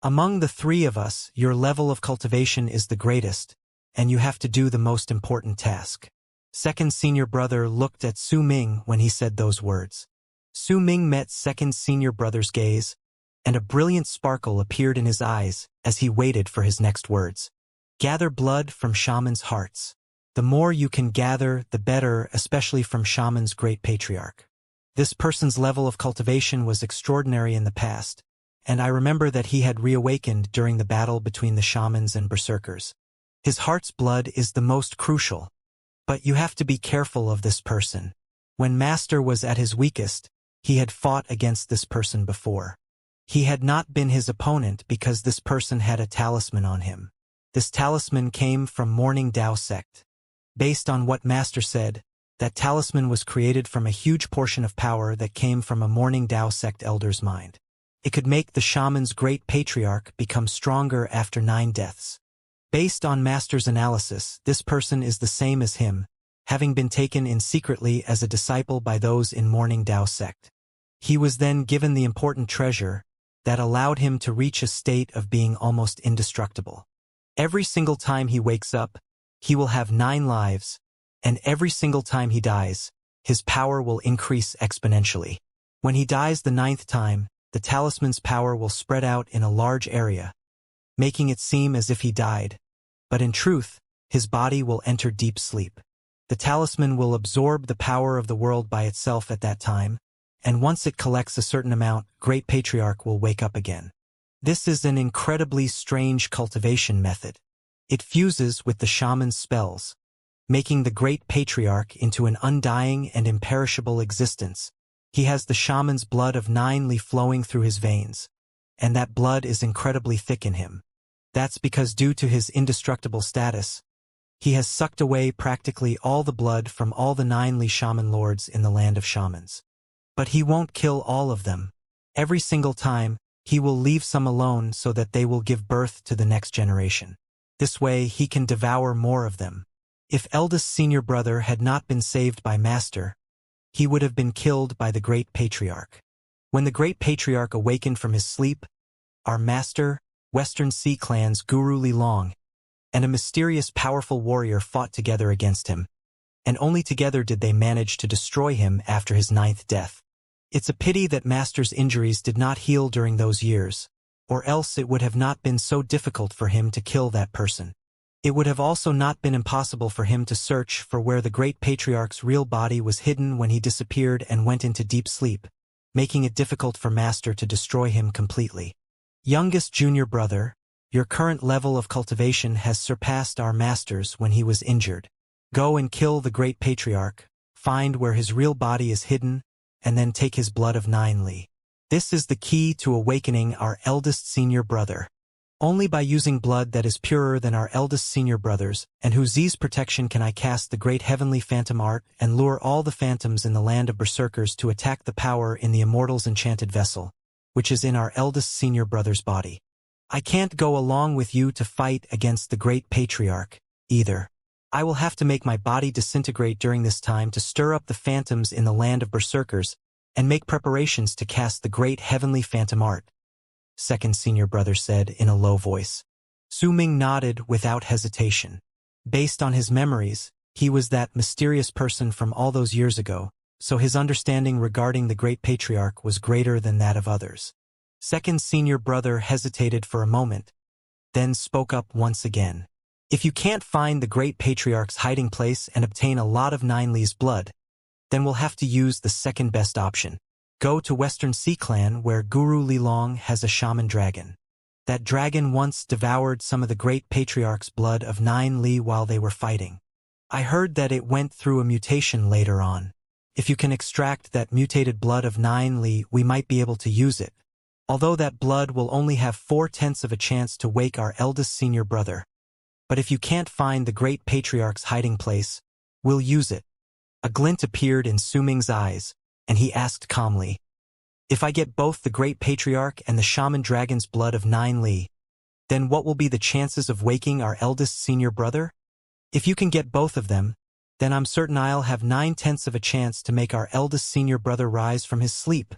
Among the three of us, your level of cultivation is the greatest, and you have to do the most important task. Second senior brother looked at Su Ming when he said those words. Su Ming met second senior brother's gaze, and a brilliant sparkle appeared in his eyes as he waited for his next words. Gather blood from shamans' hearts. The more you can gather, the better, especially from shaman's great patriarch. This person's level of cultivation was extraordinary in the past, and I remember that he had reawakened during the battle between the shamans and berserkers. His heart's blood is the most crucial, but you have to be careful of this person. When Master was at his weakest, he had fought against this person before. He had not been his opponent because this person had a talisman on him. This talisman came from Morning Dao sect. Based on what Master said, that talisman was created from a huge portion of power that came from a Morning Dao sect elder's mind. It could make the shaman's great patriarch become stronger after 9 deaths. Based on Master's analysis, this person is the same as him, having been taken in secretly as a disciple by those in Morning Dao sect. He was then given the important treasure that allowed him to reach a state of being almost indestructible. Every single time he wakes up, he will have 9 lives, and every single time he dies, his power will increase exponentially. When he dies the 9th time, the talisman's power will spread out in a large area, making it seem as if he died, but in truth, his body will enter deep sleep. The talisman will absorb the power of the world by itself at that time, and once it collects a certain amount, Great Patriarch will wake up again. This is an incredibly strange cultivation method. It fuses with the shaman's spells, making the Great Patriarch into an undying and imperishable existence. He has the shaman's blood of 9 li flowing through his veins, and that blood is incredibly thick in him. That's because due to his indestructible status, he has sucked away practically all the blood from all the 9 li shaman lords in the land of shamans. But he won't kill all of them. Every single time, he will leave some alone so that they will give birth to the next generation. This way, he can devour more of them. If eldest senior brother had not been saved by Master, he would have been killed by the Great Patriarch. When the Great Patriarch awakened from his sleep, our Master, Western Sea Clan's Guru Li Long, and a mysterious powerful warrior fought together against him, and only together did they manage to destroy him after his 9th death. It's a pity that Master's injuries did not heal during those years, or else it would have not been so difficult for him to kill that person. It would have also not been impossible for him to search for where the Great Patriarch's real body was hidden when he disappeared and went into deep sleep, making it difficult for Master to destroy him completely. Youngest junior brother, your current level of cultivation has surpassed our Master's when he was injured. Go and kill the Great Patriarch, find where his real body is hidden, and then take his blood of 9 li. This is the key to awakening our eldest senior brother. Only by using blood that is purer than our eldest senior brother's, and whose Z's protection can I cast the great heavenly phantom art and lure all the phantoms in the land of berserkers to attack the power in the Immortal's enchanted vessel, which is in our eldest senior brother's body. I can't go along with you to fight against the Great Patriarch, either. I will have to make my body disintegrate during this time to stir up the phantoms in the land of berserkers and make preparations to cast the great heavenly phantom art, second senior brother said in a low voice. Su Ming nodded without hesitation. Based on his memories, he was that mysterious person from all those years ago, so his understanding regarding the Great Patriarch was greater than that of others. Second senior brother hesitated for a moment, then spoke up once again. If you can't find the Great Patriarch's hiding place and obtain a lot of 9 li's blood, then we'll have to use the second best option. Go to Western Sea Clan where Guru Li Long has a shaman dragon. That dragon once devoured some of the Great Patriarch's blood of 9 li while they were fighting. I heard that it went through a mutation later on. If you can extract that mutated blood of 9 li, we might be able to use it. Although that blood will only have 4/10 of a chance to wake our eldest senior brother. But if you can't find the Great Patriarch's hiding place, we'll use it. A glint appeared in Su Ming's eyes, and he asked calmly, if I get both the Great Patriarch and the shaman dragon's blood of 9 li, then what will be the chances of waking our eldest senior brother? If you can get both of them, then I'm certain I'll have 9/10 of a chance to make our eldest senior brother rise from his sleep.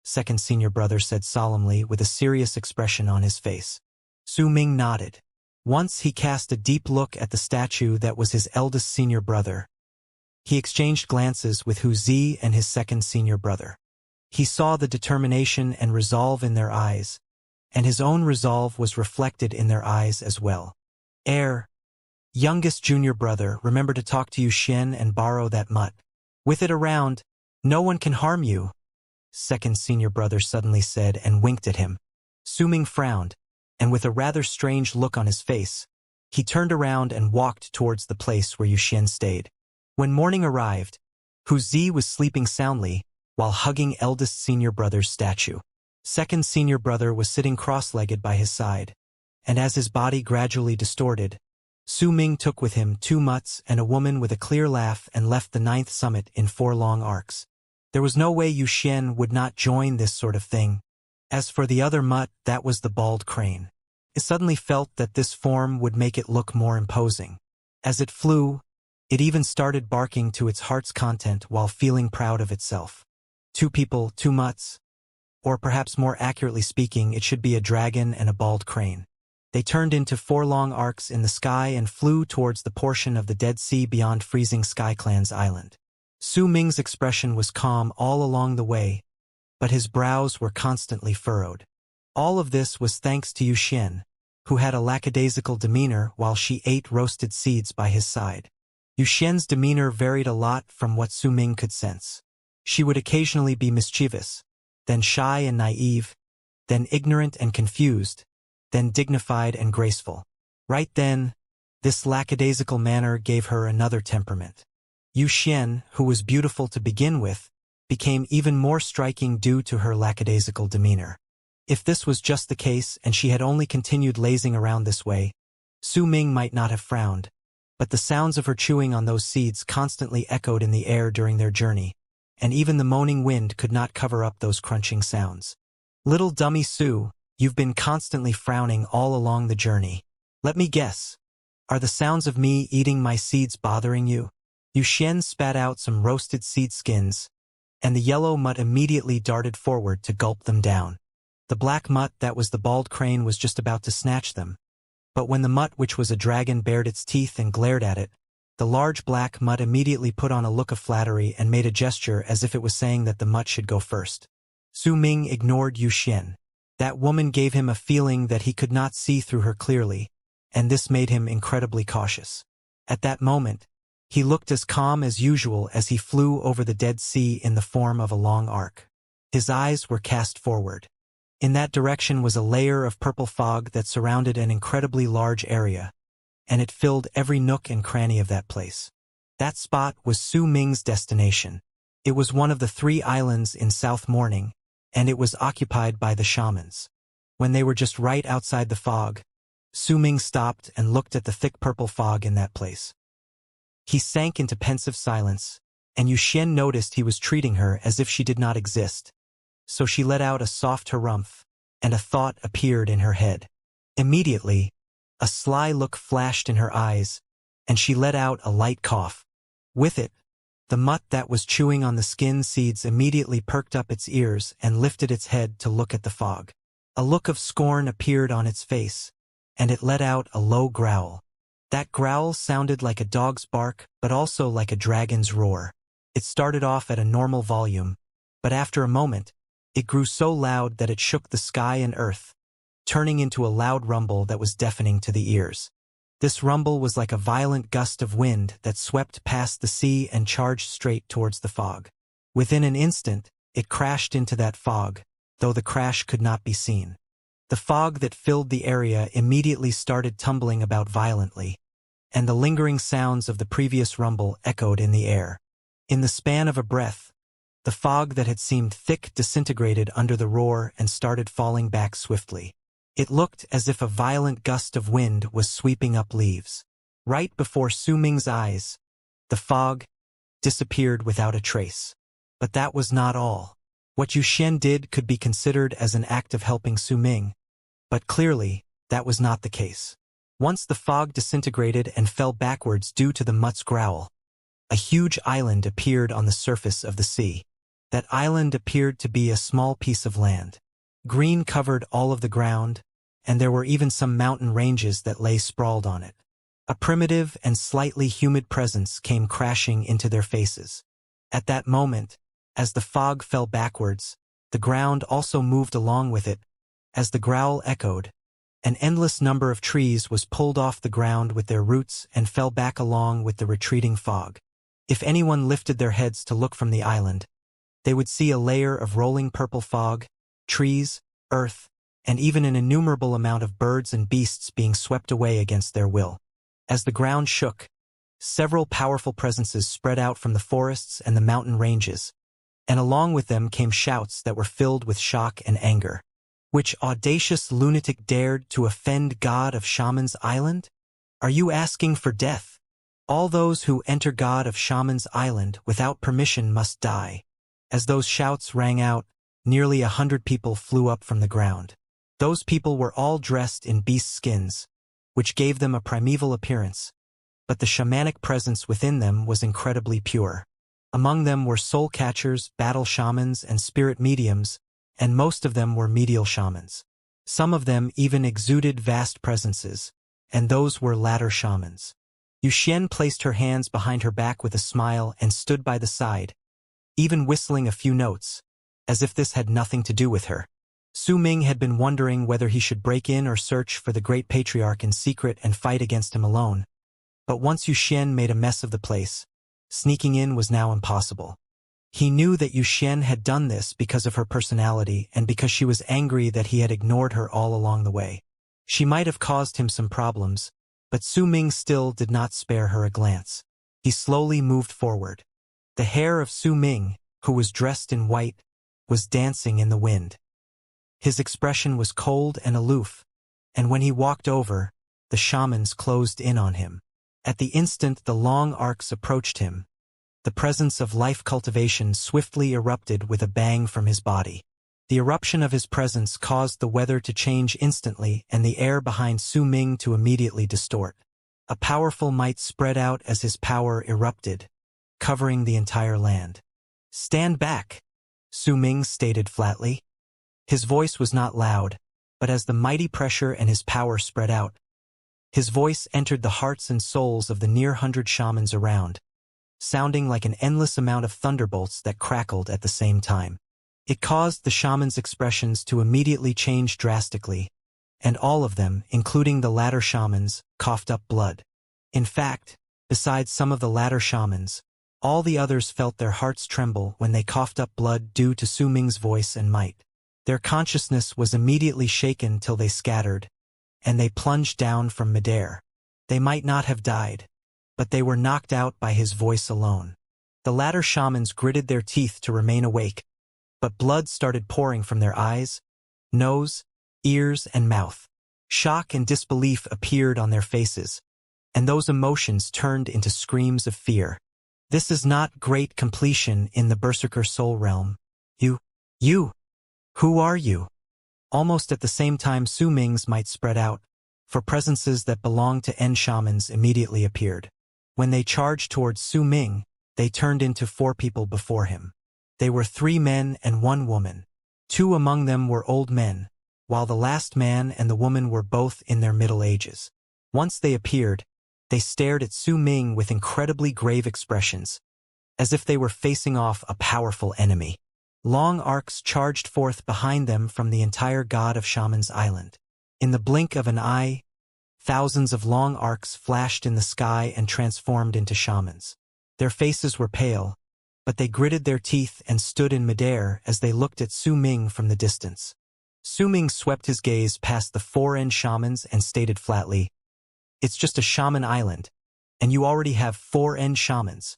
Second senior brother said solemnly with a serious expression on his face. Su Ming nodded. Once he cast a deep look at the statue that was his eldest senior brother. He exchanged glances with Hu Zi and his second senior brother. He saw the determination and resolve in their eyes, and his own resolve was reflected in their eyes as well. Youngest junior brother, remember to talk to Yu Xian and borrow that mutt. With it around, no one can harm you, second senior brother suddenly said and winked at him. Su Ming frowned, and with a rather strange look on his face, he turned around and walked towards the place where Yu Xian stayed. When morning arrived, Hu Zi was sleeping soundly while hugging eldest senior brother's statue. Second senior brother was sitting cross-legged by his side, and as his body gradually distorted, Su Ming took with him 2 mutts and a woman with a clear laugh and left the 9th summit in 4 long arcs. There was no way Yu Xian would not join this sort of thing. As for the other mutt, that was the bald crane. It suddenly felt that this form would make it look more imposing. As it flew, it even started barking to its heart's content while feeling proud of itself. Two people, two mutts. Or perhaps more accurately speaking, it should be a dragon and a bald crane. They turned into 4 long arcs in the sky and flew towards the portion of the Dead Sea beyond freezing SkyClan's island. Su Ming's expression was calm all along the way, but his brows were constantly furrowed. All of this was thanks to Yu Xian, who had a lackadaisical demeanor while she ate roasted seeds by his side. Yu Xian's demeanor varied a lot from what Su Ming could sense. She would occasionally be mischievous, then shy and naive, then ignorant and confused, then dignified and graceful. Right then, this lackadaisical manner gave her another temperament. Yu Xian, who was beautiful to begin with, became even more striking due to her lackadaisical demeanor. If this was just the case and she had only continued lazing around this way, Su Ming might not have frowned, but the sounds of her chewing on those seeds constantly echoed in the air during their journey, and even the moaning wind could not cover up those crunching sounds. Little dummy Su, you've been constantly frowning all along the journey. Let me guess. Are the sounds of me eating my seeds bothering you? Yu Xian spat out some roasted seed skins, and the yellow mutt immediately darted forward to gulp them down. The black mutt that was the bald crane was just about to snatch them, but when the mutt which was a dragon bared its teeth and glared at it, the large black mutt immediately put on a look of flattery and made a gesture as if it was saying that the mutt should go first. Su Ming ignored Yu Xian. That woman gave him a feeling that he could not see through her clearly, and this made him incredibly cautious. At that moment, he looked as calm as usual as he flew over the Dead Sea in the form of a long arc. His eyes were cast forward. In that direction was a layer of purple fog that surrounded an incredibly large area, and it filled every nook and cranny of that place. That spot was Su Ming's destination. It was one of the 3 islands in South Morning, and it was occupied by the shamans. When they were just right outside the fog, Su Ming stopped and looked at the thick purple fog in that place. He sank into pensive silence, and Yu Xian noticed he was treating her as if she did not exist. So she let out a soft harumph, and a thought appeared in her head. Immediately, a sly look flashed in her eyes, and she let out a light cough. With it, the mutt that was chewing on the skin seeds immediately perked up its ears and lifted its head to look at the fog. A look of scorn appeared on its face, and it let out a low growl. That growl sounded like a dog's bark, but also like a dragon's roar. It started off at a normal volume, but after a moment, it grew so loud that it shook the sky and earth, turning into a loud rumble that was deafening to the ears. This rumble was like a violent gust of wind that swept past the sea and charged straight towards the fog. Within an instant, it crashed into that fog, though the crash could not be seen. The fog that filled the area immediately started tumbling about violently, and the lingering sounds of the previous rumble echoed in the air. In the span of a breath, the fog that had seemed thick disintegrated under the roar and started falling back swiftly. It looked as if a violent gust of wind was sweeping up leaves. Right before Su Ming's eyes, the fog disappeared without a trace. But that was not all. What Yu Xian did could be considered as an act of helping Su Ming, but clearly, that was not the case. Once the fog disintegrated and fell backwards due to the mutt's growl, a huge island appeared on the surface of the sea. That island appeared to be a small piece of land. Green covered all of the ground, and there were even some mountain ranges that lay sprawled on it. A primitive and slightly humid presence came crashing into their faces. At that moment, as the fog fell backwards, the ground also moved along with it. As the growl echoed, an endless number of trees was pulled off the ground with their roots and fell back along with the retreating fog. If anyone lifted their heads to look from the island, they would see a layer of rolling purple fog, trees, earth, and even an innumerable amount of birds and beasts being swept away against their will. As the ground shook, several powerful presences spread out from the forests and the mountain ranges, and along with them came shouts that were filled with shock and anger. Which audacious lunatic dared to offend God of Shaman's Island? Are you asking for death? All those who enter God of Shaman's Island without permission must die. As those shouts rang out, nearly 100 people flew up from the ground. Those people were all dressed in beast skins, which gave them a primeval appearance, but the shamanic presence within them was incredibly pure. Among them were soul catchers, battle shamans, and spirit mediums, and most of them were medial shamans. Some of them even exuded vast presences, and those were latter shamans. Yuxian placed her hands behind her back with a smile and stood by the side, even whistling a few notes, as if this had nothing to do with her. Su Ming had been wondering whether he should break in or search for the great patriarch in secret and fight against him alone. But once Yuxian made a mess of the place, sneaking in was now impossible. He knew that Yuxian had done this because of her personality and because she was angry that he had ignored her all along the way. She might have caused him some problems, but Su Ming still did not spare her a glance. He slowly moved forward. The hair of Su Ming, who was dressed in white, was dancing in the wind. His expression was cold and aloof, and when he walked over, the shamans closed in on him. At the instant the long arcs approached him, the presence of life cultivation swiftly erupted with a bang from his body. The eruption of his presence caused the weather to change instantly and the air behind Su Ming to immediately distort. A powerful might spread out as his power erupted, covering the entire land. "Stand back," Su Ming stated flatly. His voice was not loud, but as the mighty pressure and his power spread out, his voice entered the hearts and souls of the near 100 shamans around, sounding like an endless amount of thunderbolts that crackled at the same time. It caused the shamans' expressions to immediately change drastically, and all of them, including the latter shamans, coughed up blood. In fact, besides some of the latter shamans, all the others felt their hearts tremble when they coughed up blood due to Su Ming's voice and might. Their consciousness was immediately shaken till they scattered, and they plunged down from midair. They might not have died, but they were knocked out by his voice alone. The latter shamans gritted their teeth to remain awake, but blood started pouring from their eyes, nose, ears, and mouth. Shock and disbelief appeared on their faces, and those emotions turned into screams of fear. This is not great completion in the Berserker soul realm. You, who are you? Almost at the same time Su Ming's might spread out, for presences that belonged to N shamans immediately appeared. When they charged towards Su Ming, they turned into 4 people before him. They were 3 men and 1 woman. 2 among them were old men, while the last man and the woman were both in their middle ages. Once they appeared, they stared at Su Ming with incredibly grave expressions, as if they were facing off a powerful enemy. Long arcs charged forth behind them from the entire god of Shaman's island. In the blink of an eye, thousands of long arcs flashed in the sky and transformed into shamans. Their faces were pale, but they gritted their teeth and stood in midair as they looked at Su Ming from the distance. Su Ming swept his gaze past the 4 N shamans and stated flatly, "It's just a shaman island, and you already have 4 N shamans.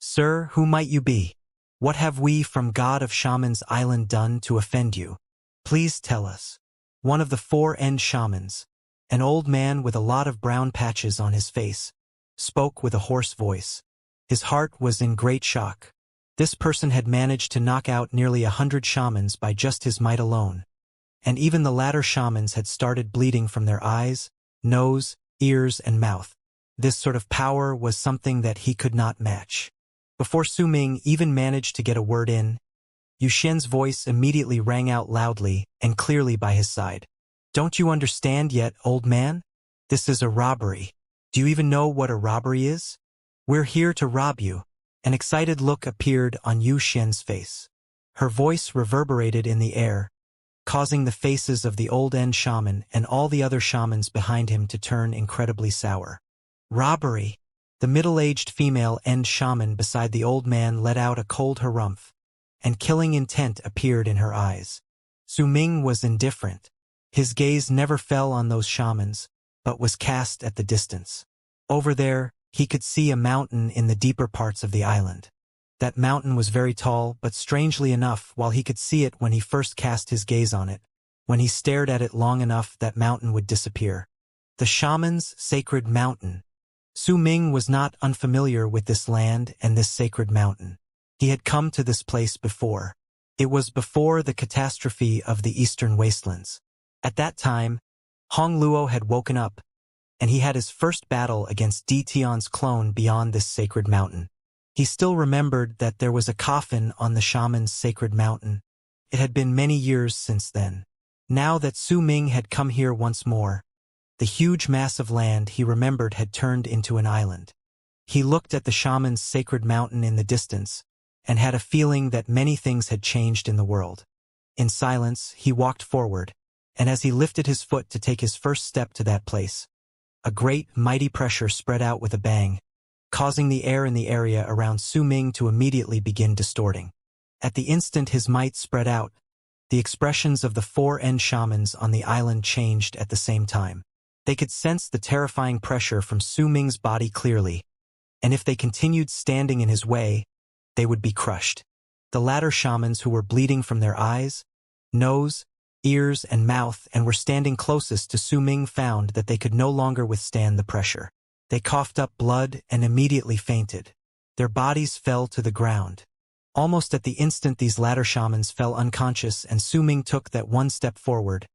Sir, who might you be? What have we from God of Shaman's island done to offend you? Please tell us." One of the 4 N shamans, an old man with a lot of brown patches on his face, spoke with a hoarse voice. His heart was in great shock. This person had managed to knock out nearly 100 shamans by just his might alone, and even the latter shamans had started bleeding from their eyes, nose, ears, and mouth. This sort of power was something that he could not match. Before Su Ming even managed to get a word in, Yuxian's voice immediately rang out loudly and clearly by his side. "Don't you understand yet, old man? This is a robbery. Do you even know what a robbery is? We're here to rob you." An excited look appeared on Yuxian's face. Her voice reverberated in the air, causing the faces of the old N shaman and all the other shamans behind him to turn incredibly sour. "Robbery." The middle-aged female N shaman beside the old man let out a cold harumph, and killing intent appeared in her eyes. Su Ming was indifferent. His gaze never fell on those shamans, but was cast at the distance. Over there, he could see a mountain in the deeper parts of the island. That mountain was very tall, but strangely enough, while he could see it when he first cast his gaze on it, when he stared at it long enough, that mountain would disappear. The shaman's sacred mountain. Su Ming was not unfamiliar with this land and this sacred mountain. He had come to this place before. It was before the catastrophe of the Eastern Wastelands. At that time, Hong Luo had woken up, and he had his first battle against Di Tian's clone beyond this sacred mountain. He still remembered that there was a coffin on the shaman's sacred mountain. It had been many years since then. Now that Su Ming had come here once more, the huge mass of land he remembered had turned into an island. He looked at the shaman's sacred mountain in the distance, and had a feeling that many things had changed in the world. In silence, he walked forward, and as he lifted his foot to take his first step to that place, a great, mighty pressure spread out with a bang, causing the air in the area around Su Ming to immediately begin distorting. At the instant his might spread out, the expressions of the 4N shamans on the island changed at the same time. They could sense the terrifying pressure from Su Ming's body clearly, and if they continued standing in his way, they would be crushed. The latter shamans who were bleeding from their eyes, nose, ears, and mouth and were standing closest to Su Ming found that they could no longer withstand the pressure. They coughed up blood and immediately fainted. Their bodies fell to the ground. Almost at the instant these latter shamans fell unconscious and Su Ming took that one step forward,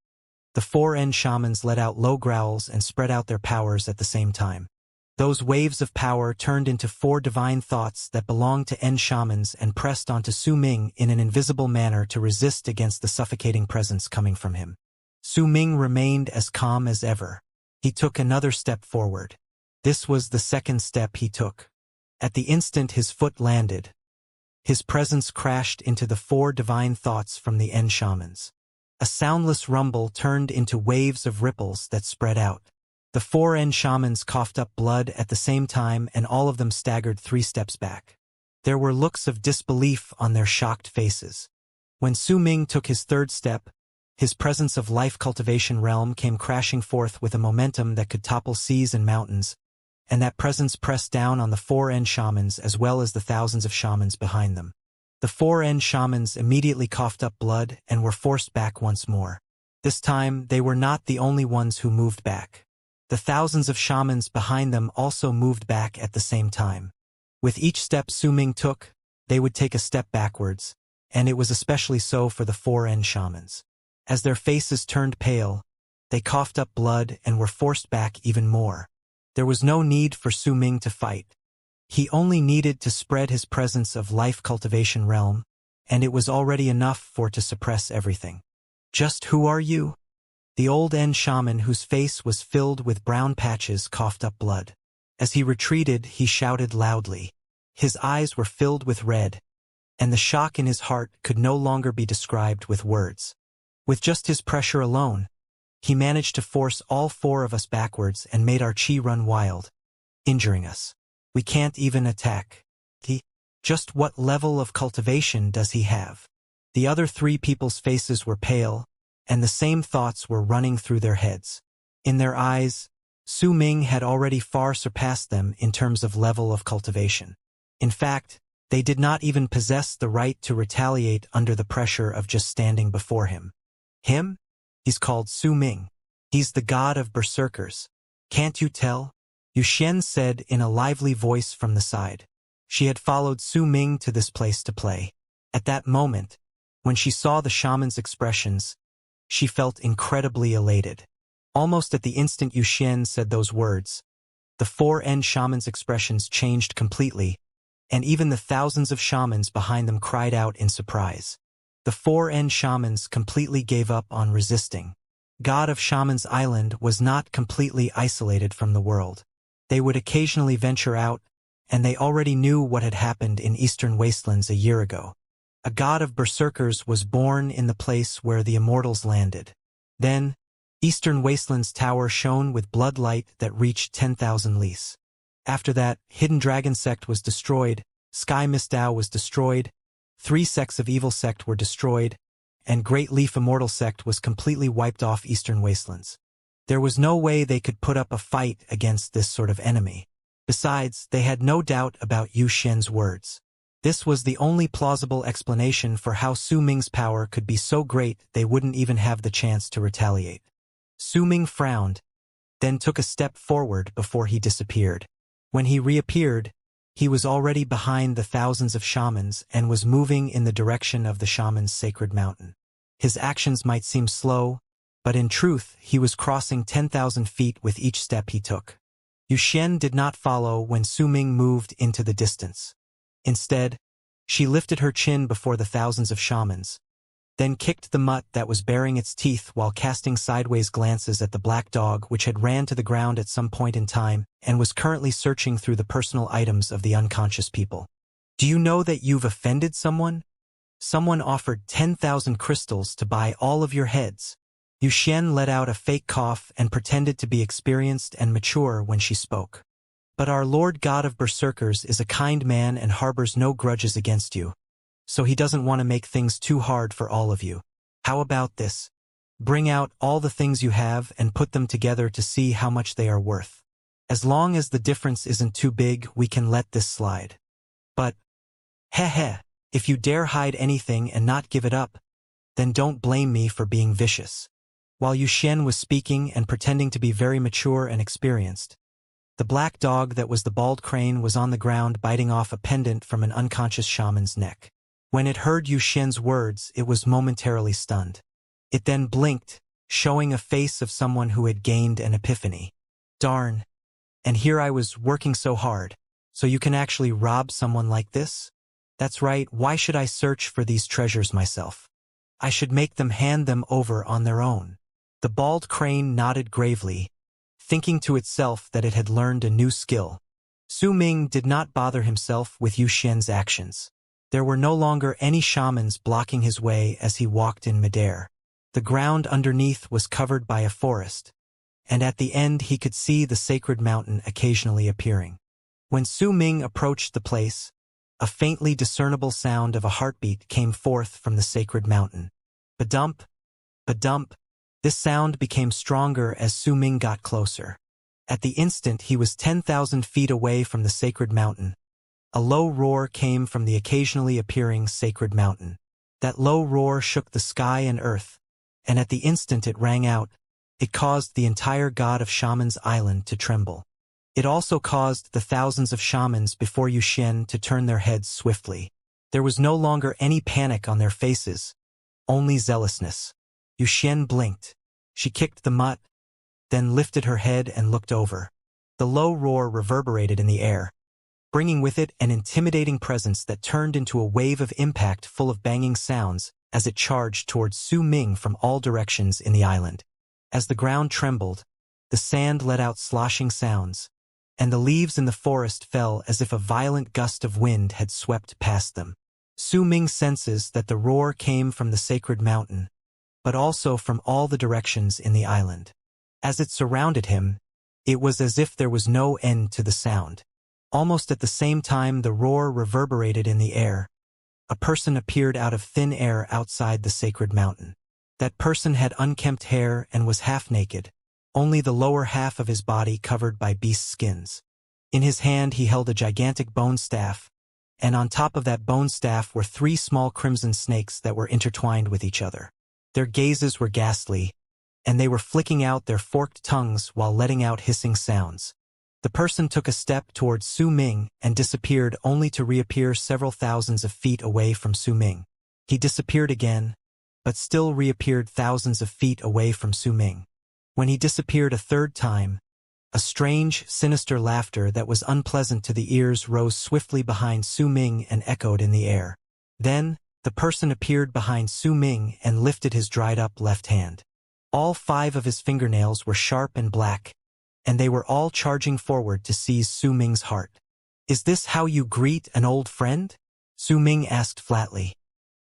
the 4N shamans let out low growls and spread out their powers at the same time. Those waves of power turned into 4 divine thoughts that belonged to N shamans and pressed onto Su Ming in an invisible manner to resist against the suffocating presence coming from him. Su Ming remained as calm as ever. He took another step forward. This was the second step he took. At the instant his foot landed, his presence crashed into the 4 divine thoughts from the N shamans. A soundless rumble turned into waves of ripples that spread out. The 4N shamans coughed up blood at the same time and all of them staggered 3 steps back. There were looks of disbelief on their shocked faces. When Su Ming took his third step, his presence of life cultivation realm came crashing forth with a momentum that could topple seas and mountains, and that presence pressed down on the 4N shamans as well as the thousands of shamans behind them. The 4N shamans immediately coughed up blood and were forced back once more. This time, they were not the only ones who moved back. The thousands of shamans behind them also moved back at the same time. With each step Su Ming took, they would take a step backwards, and it was especially so for the 4N shamans. As their faces turned pale, they coughed up blood and were forced back even more. There was no need for Su Ming to fight. He only needed to spread his presence of life cultivation realm, and it was already enough for to suppress everything. Just who are you? The old N shaman whose face was filled with brown patches coughed up blood. As he retreated, he shouted loudly. His eyes were filled with red, and the shock in his heart could no longer be described with words. With just his pressure alone, he managed to force all 4 of us backwards and made our chi run wild, injuring us. We can't even attack. Just what level of cultivation does he have? The other 3 people's faces were pale, and the same thoughts were running through their heads. In their eyes, Su Ming had already far surpassed them in terms of level of cultivation. In fact, they did not even possess the right to retaliate under the pressure of just standing before him. Him? He's called Su Ming. He's the god of berserkers. Can't you tell? Wuxia said in a lively voice from the side. She had followed Su Ming to this place to play. At that moment, when she saw the shaman's expressions, she felt incredibly elated. Almost at the instant Wuxia said those words, the 4N shamans' expressions changed completely, and even the thousands of shamans behind them cried out in surprise. The 4N shamans completely gave up on resisting. God of Shaman's Island was not completely isolated from the world. They would occasionally venture out, and they already knew what had happened in Eastern Wastelands a year ago. A god of berserkers was born in the place where the Immortals landed. Then, Eastern Wastelands Tower shone with blood light that reached 10,000 lis. After that, Hidden Dragon Sect was destroyed, Sky Mist Dao was destroyed, 3 sects of Evil Sect were destroyed, and Great Leaf Immortal Sect was completely wiped off Eastern Wastelands. There was no way they could put up a fight against this sort of enemy. Besides, they had no doubt about Wuxia's words. This was the only plausible explanation for how Su Ming's power could be so great they wouldn't even have the chance to retaliate. Su Ming frowned, then took a step forward before he disappeared. When he reappeared, he was already behind the thousands of shamans and was moving in the direction of the shaman's sacred mountain. His actions might seem slow, but in truth he was crossing 10,000 feet with each step he took. Wuxia did not follow when Su Ming moved into the distance. Instead, she lifted her chin before the thousands of shamans, then kicked the mutt that was baring its teeth while casting sideways glances at the black dog which had ran to the ground at some point in time and was currently searching through the personal items of the unconscious people. Do you know that you've offended someone? Someone offered 10,000 crystals to buy all of your heads. Yuxian let out a fake cough and pretended to be experienced and mature when she spoke. But our Lord God of Berserkers is a kind man and harbors no grudges against you, so he doesn't want to make things too hard for all of you. How about this? Bring out all the things you have and put them together to see how much they are worth. As long as the difference isn't too big, we can let this slide. But, heh, if you dare hide anything and not give it up, then don't blame me for being vicious. While Yuxian was speaking and pretending to be very mature and experienced, the black dog that was the bald crane was on the ground biting off a pendant from an unconscious shaman's neck. When it heard Yuxian's words, it was momentarily stunned. It then blinked, showing a face of someone who had gained an epiphany. Darn. And here I was working so hard. So you can actually rob someone like this? That's right, why should I search for these treasures myself? I should make them hand them over on their own. The bald crane nodded gravely, thinking to itself that it had learned a new skill. Su Ming did not bother himself with Yuxian's actions. There were no longer any shamans blocking his way as he walked in midair. The ground underneath was covered by a forest, and at the end he could see the sacred mountain occasionally appearing. When Su Ming approached the place, a faintly discernible sound of a heartbeat came forth from the sacred mountain. Badump, badump. This sound became stronger as Su Ming got closer. At the instant he was 10,000 feet away from the sacred mountain. A low roar came from the occasionally appearing sacred mountain. That low roar shook the sky and earth, and at the instant it rang out, it caused the entire god of Shaman's island to tremble. It also caused the thousands of shamans before Yuxian to turn their heads swiftly. There was no longer any panic on their faces, only zealousness. Yuxian blinked. She kicked the mutt, then lifted her head and looked over. The low roar reverberated in the air, bringing with it an intimidating presence that turned into a wave of impact full of banging sounds as it charged towards Su Ming from all directions in the island. As the ground trembled, the sand let out sloshing sounds, and the leaves in the forest fell as if a violent gust of wind had swept past them. Su Ming senses that the roar came from the sacred mountain, but also from all the directions in the island. As it surrounded him, it was as if there was no end to the sound. Almost at the same time the roar reverberated in the air, a person appeared out of thin air outside the sacred mountain. That person had unkempt hair and was half naked, only the lower half of his body covered by beast skins. In his hand he held a gigantic bone staff, and on top of that bone staff were 3 small crimson snakes that were intertwined with each other. Their gazes were ghastly, and they were flicking out their forked tongues while letting out hissing sounds. The person took a step towards Su Ming and disappeared only to reappear several thousands of feet away from Su Ming. He disappeared again, but still reappeared thousands of feet away from Su Ming. When he disappeared a third time, a strange, sinister laughter that was unpleasant to the ears rose swiftly behind Su Ming and echoed in the air. Then, the person appeared behind Su Ming and lifted his dried-up left hand. All 5 of his fingernails were sharp and black, and they were all charging forward to seize Su Ming's heart. "Is this how you greet an old friend?" Su Ming asked flatly.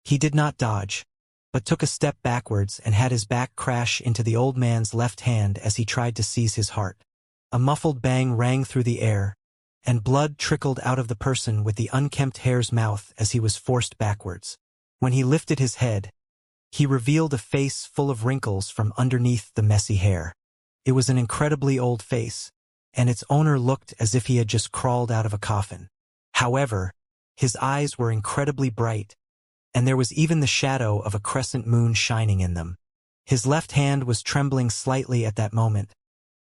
He did not dodge, but took a step backwards and had his back crash into the old man's left hand as he tried to seize his heart. A muffled bang rang through the air, and blood trickled out of the person with the unkempt hair's mouth as he was forced backwards. When he lifted his head, he revealed a face full of wrinkles from underneath the messy hair. It was an incredibly old face, and its owner looked as if he had just crawled out of a coffin. However, his eyes were incredibly bright, and there was even the shadow of a crescent moon shining in them. His left hand was trembling slightly at that moment,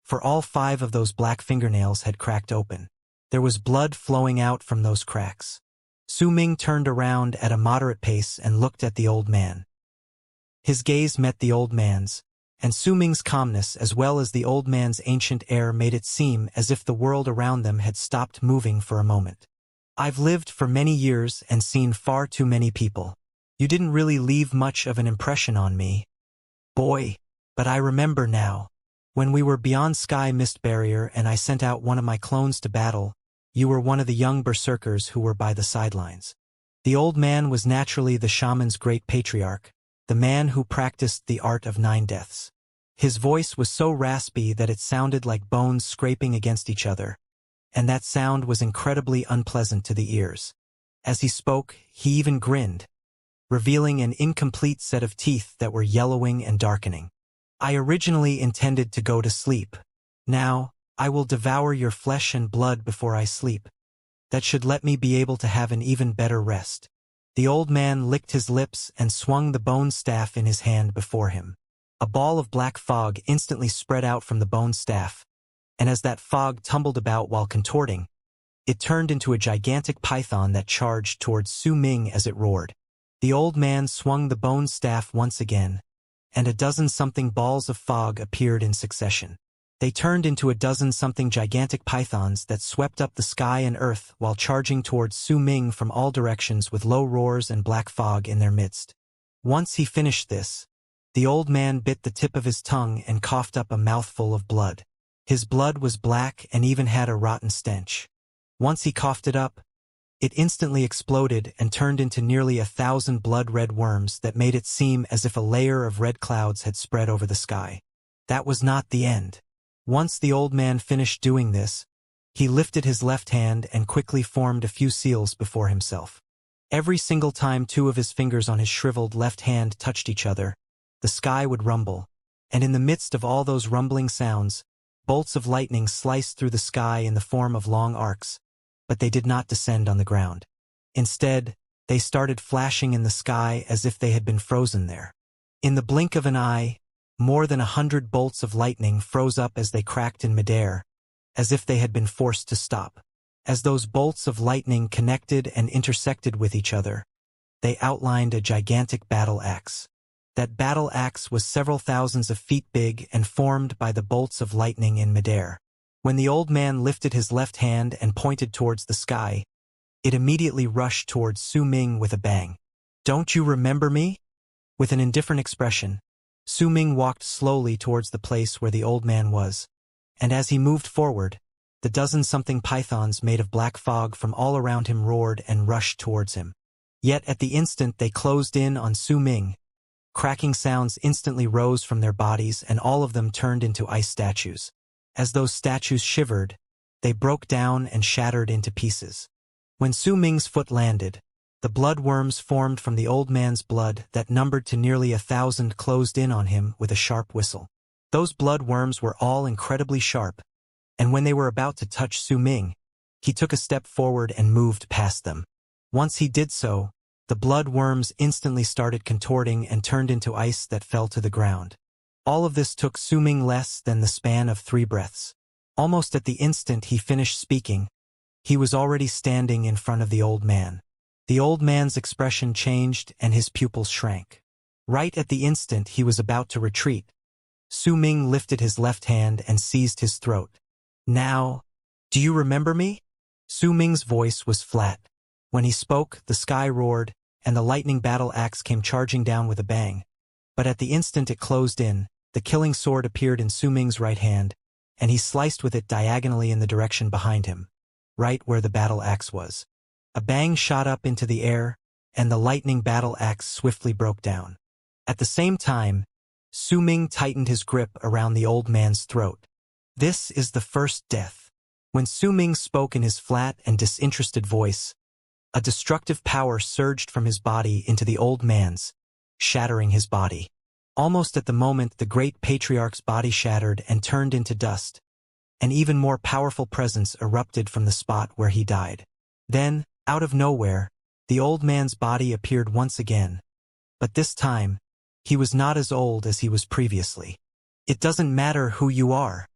for all 5 of those black fingernails had cracked open. There was blood flowing out from those cracks. Su Ming turned around at a moderate pace and looked at the old man. His gaze met the old man's, and Su Ming's calmness as well as the old man's ancient air made it seem as if the world around them had stopped moving for a moment. I've lived for many years and seen far too many people. You didn't really leave much of an impression on me, boy, but I remember now. When we were beyond Sky Mist Barrier and I sent out one of my clones to battle, you were one of the young berserkers who were by the sidelines. The old man was naturally the shaman's great patriarch, the man who practiced the art of 9 deaths. His voice was so raspy that it sounded like bones scraping against each other, and that sound was incredibly unpleasant to the ears. As he spoke, he even grinned, revealing an incomplete set of teeth that were yellowing and darkening. I originally intended to go to sleep. Now, I will devour your flesh and blood before I sleep. That should let me be able to have an even better rest. The old man licked his lips and swung the bone staff in his hand before him. A ball of black fog instantly spread out from the bone staff, and as that fog tumbled about while contorting, it turned into a gigantic python that charged towards Su Ming as it roared. The old man swung the bone staff once again, and a dozen-something balls of fog appeared in succession. They turned into a dozen-something gigantic pythons that swept up the sky and earth while charging towards Su Ming from all directions with low roars and black fog in their midst. Once he finished this, the old man bit the tip of his tongue and coughed up a mouthful of blood. His blood was black and even had a rotten stench. Once he coughed it up, it instantly exploded and turned into nearly 1,000 blood-red worms that made it seem as if a layer of red clouds had spread over the sky. That was not the end. Once the old man finished doing this, he lifted his left hand and quickly formed a few seals before himself. Every single time 2 of his fingers on his shriveled left hand touched each other, the sky would rumble, and in the midst of all those rumbling sounds, bolts of lightning sliced through the sky in the form of long arcs, but they did not descend on the ground. Instead, they started flashing in the sky as if they had been frozen there. In the blink of an eye, more than 100 bolts of lightning froze up as they cracked in midair, as if they had been forced to stop. As those bolts of lightning connected and intersected with each other, they outlined a gigantic battle axe. That battle axe was several thousands of feet big and formed by the bolts of lightning in midair. When the old man lifted his left hand and pointed towards the sky, it immediately rushed towards Su Ming with a bang. "Don't you remember me?" With an indifferent expression, Su Ming walked slowly towards the place where the old man was, and as he moved forward, the dozen-something pythons made of black fog from all around him roared and rushed towards him. Yet at the instant they closed in on Su Ming, cracking sounds instantly rose from their bodies and all of them turned into ice statues. As those statues shivered, they broke down and shattered into pieces. When Su Ming's foot landed, the blood worms formed from the old man's blood that numbered to nearly 1,000 closed in on him with a sharp whistle. Those blood worms were all incredibly sharp, and when they were about to touch Su Ming, he took a step forward and moved past them. Once he did so, the blood worms instantly started contorting and turned into ice that fell to the ground. All of this took Su Ming less than the span of 3 breaths. Almost at the instant he finished speaking, he was already standing in front of the old man. The old man's expression changed and his pupils shrank. Right at the instant he was about to retreat, Su Ming lifted his left hand and seized his throat. "Now, do you remember me?" Su Ming's voice was flat. When he spoke, the sky roared, and the lightning battle axe came charging down with a bang. But at the instant it closed in, the killing sword appeared in Su Ming's right hand, and he sliced with it diagonally in the direction behind him, right where the battle axe was. A bang shot up into the air, and the lightning battle axe swiftly broke down. At the same time, Su Ming tightened his grip around the old man's throat. "This is the first death." When Su Ming spoke in his flat and disinterested voice, a destructive power surged from his body into the old man's, shattering his body. Almost at the moment the great patriarch's body shattered and turned into dust, an even more powerful presence erupted from the spot where he died. Then, out of nowhere, the old man's body appeared once again, but this time, he was not as old as he was previously. "It doesn't matter who you are."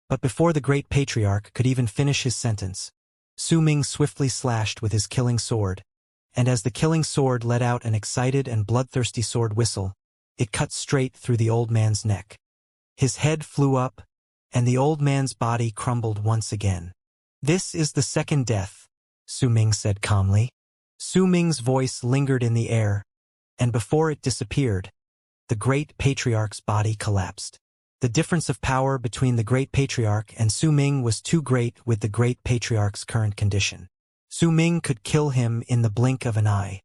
But before the great patriarch could even finish his sentence, Su Ming swiftly slashed with his killing sword, and as the killing sword let out an excited and bloodthirsty sword whistle, it cut straight through the old man's neck. His head flew up, and the old man's body crumbled once again. "This is the second death," Su Ming said calmly. Su Ming's voice lingered in the air, and before it disappeared, the Great Patriarch's body collapsed. The difference of power between the Great Patriarch and Su Ming was too great with the Great Patriarch's current condition. Su Ming could kill him in the blink of an eye.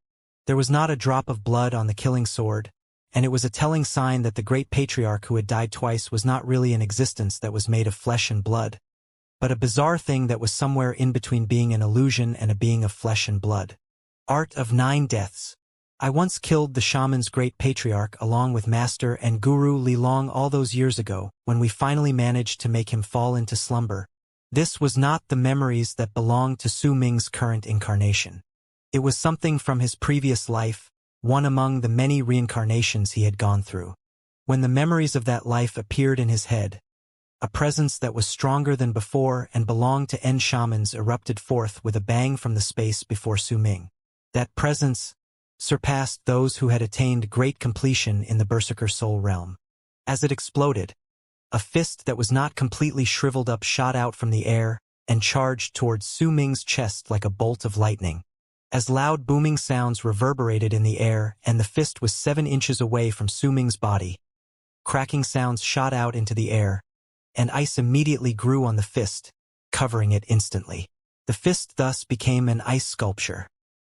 There was not a drop of blood on the killing sword, and it was a telling sign that the Great Patriarch who had died twice was not really an existence that was made of flesh and blood, but a bizarre thing that was somewhere in between being an illusion and a being of flesh and blood. Art of 9 Deaths. I once killed the shaman's Great Patriarch along with Master and Guru Li Long all those years ago, when we finally managed to make him fall into slumber. This was not the memories that belonged to Su Ming's current incarnation. It was something from his previous life, one among the many reincarnations he had gone through. When the memories of that life appeared in his head, a presence that was stronger than before and belonged to N shamans erupted forth with a bang from the space before Su Ming. That presence surpassed those who had attained great completion in the Berserker soul realm. As it exploded, a fist that was not completely shriveled up shot out from the air and charged towards Su Ming's chest like a bolt of lightning. As loud booming sounds reverberated in the air and the fist was 7 inches away from Su Ming's body, cracking sounds shot out into the air, and ice immediately grew on the fist, covering it instantly. The fist thus became an ice sculpture.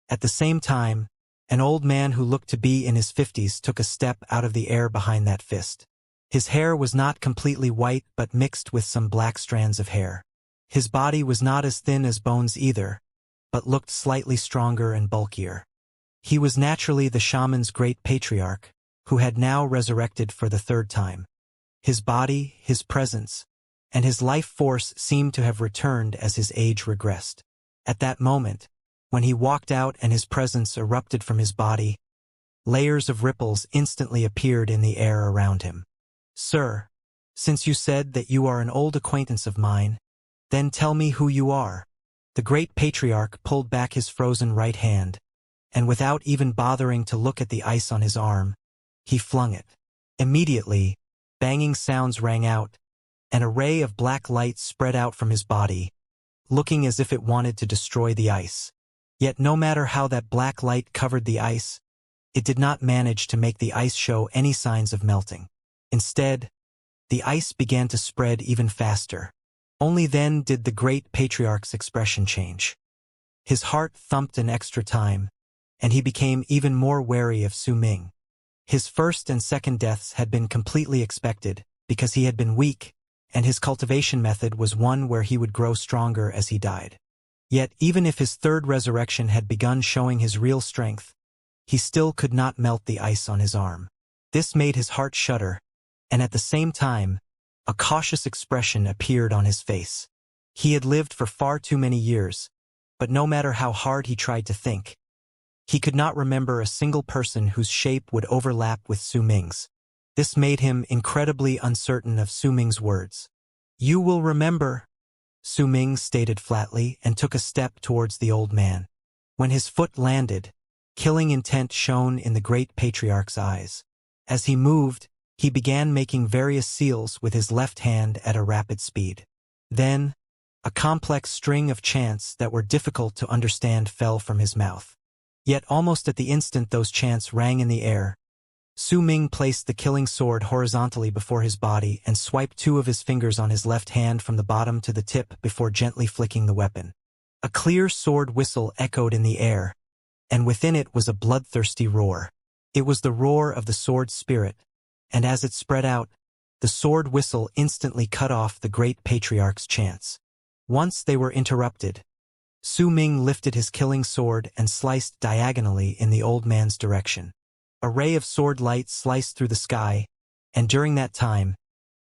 At the same time, an old man who looked to be in his 50s took a step out of the air behind that fist. His hair was not completely white but mixed with some black strands of hair. His body was not as thin as bones either, but looked slightly stronger and bulkier. He was naturally the shaman's Great Patriarch, who had now resurrected for the 3rd time. His body, his presence, and his life force seemed to have returned as his age regressed. At that moment, when he walked out and his presence erupted from his body, layers of ripples instantly appeared in the air around him. Sir, since you said that you are an old acquaintance of mine, then tell me who you are. The Great Patriarch pulled back his frozen right hand, and without even bothering to look at the ice on his arm, he flung it. Immediately, banging sounds rang out, and a ray of black light spread out from his body, looking as if it wanted to destroy the ice. Yet no matter how that black light covered the ice, it did not manage to make the ice show any signs of melting. Instead, the ice began to spread even faster. Only then did the Great Patriarch's expression change. His heart thumped an extra time, and he became even more wary of Su Ming. His 1st and 2nd deaths had been completely expected, because he had been weak, and his cultivation method was one where he would grow stronger as he died. Yet even if his 3rd resurrection had begun showing his real strength, he still could not melt the ice on his arm. This made his heart shudder, and at the same time, a cautious expression appeared on his face. He had lived for far too many years, but no matter how hard he tried to think, he could not remember a single person whose shape would overlap with Su Ming's. This made him incredibly uncertain of Su Ming's words. You will remember, Su Ming stated flatly and took a step towards the old man. When his foot landed, killing intent shone in the Great Patriarch's eyes. As he moved, he began making various seals with his left hand at a rapid speed. Then, a complex string of chants that were difficult to understand fell from his mouth. Yet almost at the instant those chants rang in the air, Su Ming placed the killing sword horizontally before his body and swiped 2 of his fingers on his left hand from the bottom to the tip before gently flicking the weapon. A clear sword whistle echoed in the air, and within it was a bloodthirsty roar. It was the roar of the sword spirit, and as it spread out, the sword whistle instantly cut off the Great Patriarch's chants. Once they were interrupted, Su Ming lifted his killing sword and sliced diagonally in the old man's direction. A ray of sword light sliced through the sky, and during that time,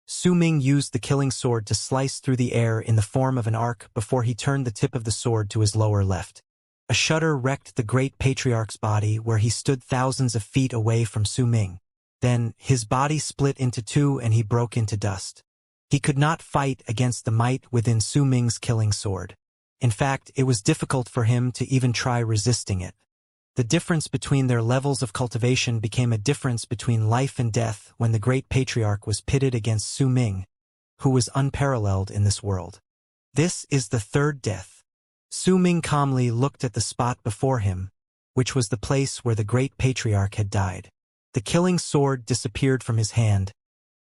Su Ming used the killing sword to slice through the air in the form of an arc before he turned the tip of the sword to his lower left. A shudder wrecked the Great Patriarch's body where he stood thousands of feet away from Su Ming. Then, his body split into 2 and he broke into dust. He could not fight against the might within Su Ming's killing sword. In fact, it was difficult for him to even try resisting it. The difference between their levels of cultivation became a difference between life and death when the Great Patriarch was pitted against Su Ming, who was unparalleled in this world. This is the 3rd death. Su Ming calmly looked at the spot before him, which was the place where the great patriarch had died. The killing sword disappeared from his hand,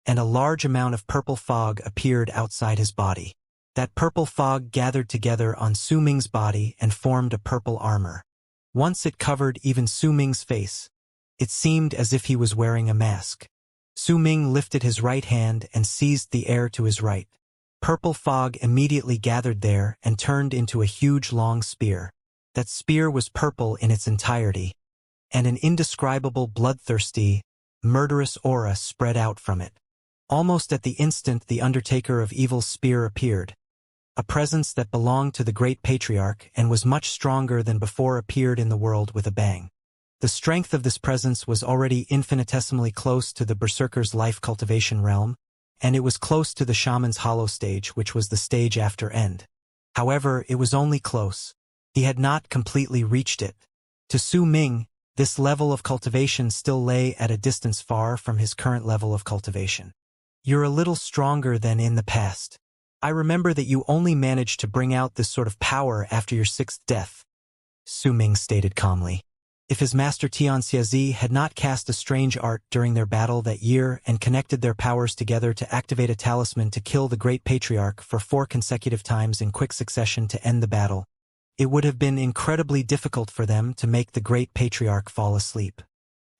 and a large amount of purple fog appeared outside his body. That purple fog gathered together on Su Ming's body and formed a purple armor. Once it covered even Su Ming's face, it seemed as if he was wearing a mask. Su Ming lifted his right hand and seized the air to his right. Purple fog immediately gathered there and turned into a huge long spear. That spear was purple in its entirety, and an indescribable bloodthirsty, murderous aura spread out from it. Almost at the instant the Undertaker of Evil's spear appeared. A presence that belonged to the great patriarch and was much stronger than before appeared in the world with a bang. The strength of this presence was already infinitesimally close to the berserker's life cultivation realm, and it was close to the shaman's hollow stage, which was the stage after end. However, it was only close. He had not completely reached it. To Su Ming, this level of cultivation still lay at a distance far from his current level of cultivation. "You're a little stronger than in the past. I remember that you only managed to bring out this sort of power after your 6th death," Su Ming stated calmly. If his master Xianxia had not cast a strange art during their battle that year and connected their powers together to activate a talisman to kill the great patriarch for 4 consecutive times in quick succession to end the battle, it would have been incredibly difficult for them to make the great patriarch fall asleep.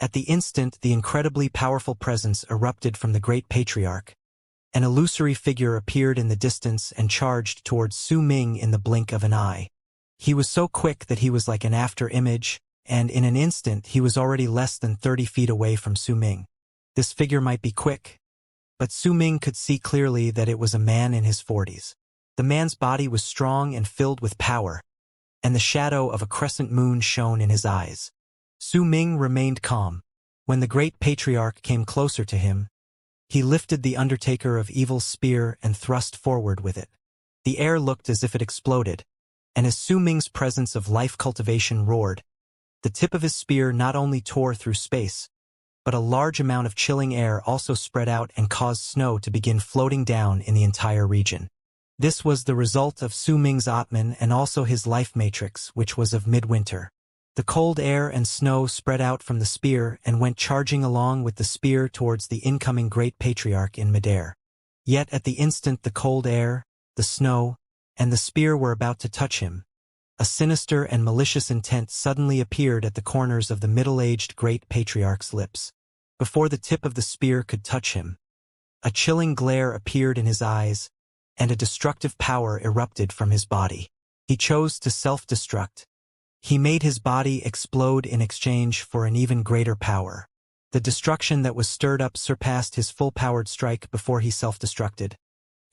At the instant the incredibly powerful presence erupted from the great patriarch, an illusory figure appeared in the distance and charged towards Su Ming in the blink of an eye. He was so quick that he was like an after-image, and in an instant he was already less than 30 feet away from Su Ming. This figure might be quick, but Su Ming could see clearly that it was a man in his 40s. The man's body was strong and filled with power, and the shadow of a crescent moon shone in his eyes. Su Ming remained calm. When the great patriarch came closer to him, he lifted the Undertaker of Evil's spear and thrust forward with it. The air looked as if it exploded, and as Su Ming's presence of life cultivation roared, the tip of his spear not only tore through space, but a large amount of chilling air also spread out and caused snow to begin floating down in the entire region. This was the result of Su Ming's Atman and also his life matrix, which was of midwinter. The cold air and snow spread out from the spear and went charging along with the spear towards the incoming great patriarch in midair. Yet at the instant the cold air, the snow, and the spear were about to touch him, a sinister and malicious intent suddenly appeared at the corners of the middle-aged great patriarch's lips. Before the tip of the spear could touch him, a chilling glare appeared in his eyes, and a destructive power erupted from his body. He chose to self-destruct. He made his body explode in exchange for an even greater power. The destruction that was stirred up surpassed his full-powered strike before he self-destructed,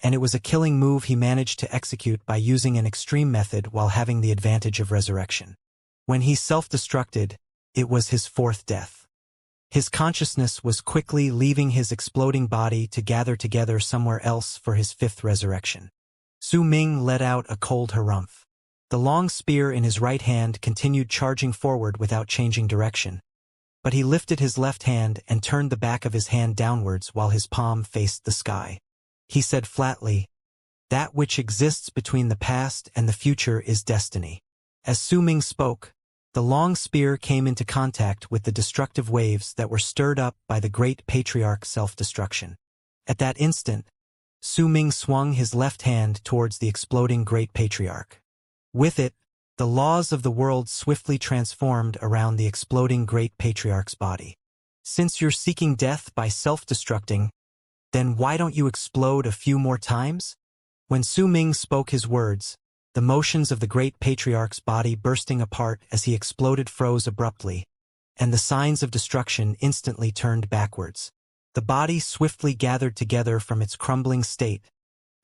and it was a killing move he managed to execute by using an extreme method while having the advantage of resurrection. When he self-destructed, it was his 4th death. His consciousness was quickly leaving his exploding body to gather together somewhere else for his 5th resurrection. Su Ming let out a cold harumph. The long spear in his right hand continued charging forward without changing direction, but he lifted his left hand and turned the back of his hand downwards while his palm faced the sky. He said flatly, "That which exists between the past and the future is destiny." As Su Ming spoke, the long spear came into contact with the destructive waves that were stirred up by the great patriarch's self-destruction. At that instant, Su Ming swung his left hand towards the exploding great patriarch. With it, the laws of the world swiftly transformed around the exploding great patriarch's body. "Since you're seeking death by self-destructing, then why don't you explode a few more times?" When Su Ming spoke his words, the motions of the great patriarch's body bursting apart as he exploded froze abruptly, and the signs of destruction instantly turned backwards. The body swiftly gathered together from its crumbling state,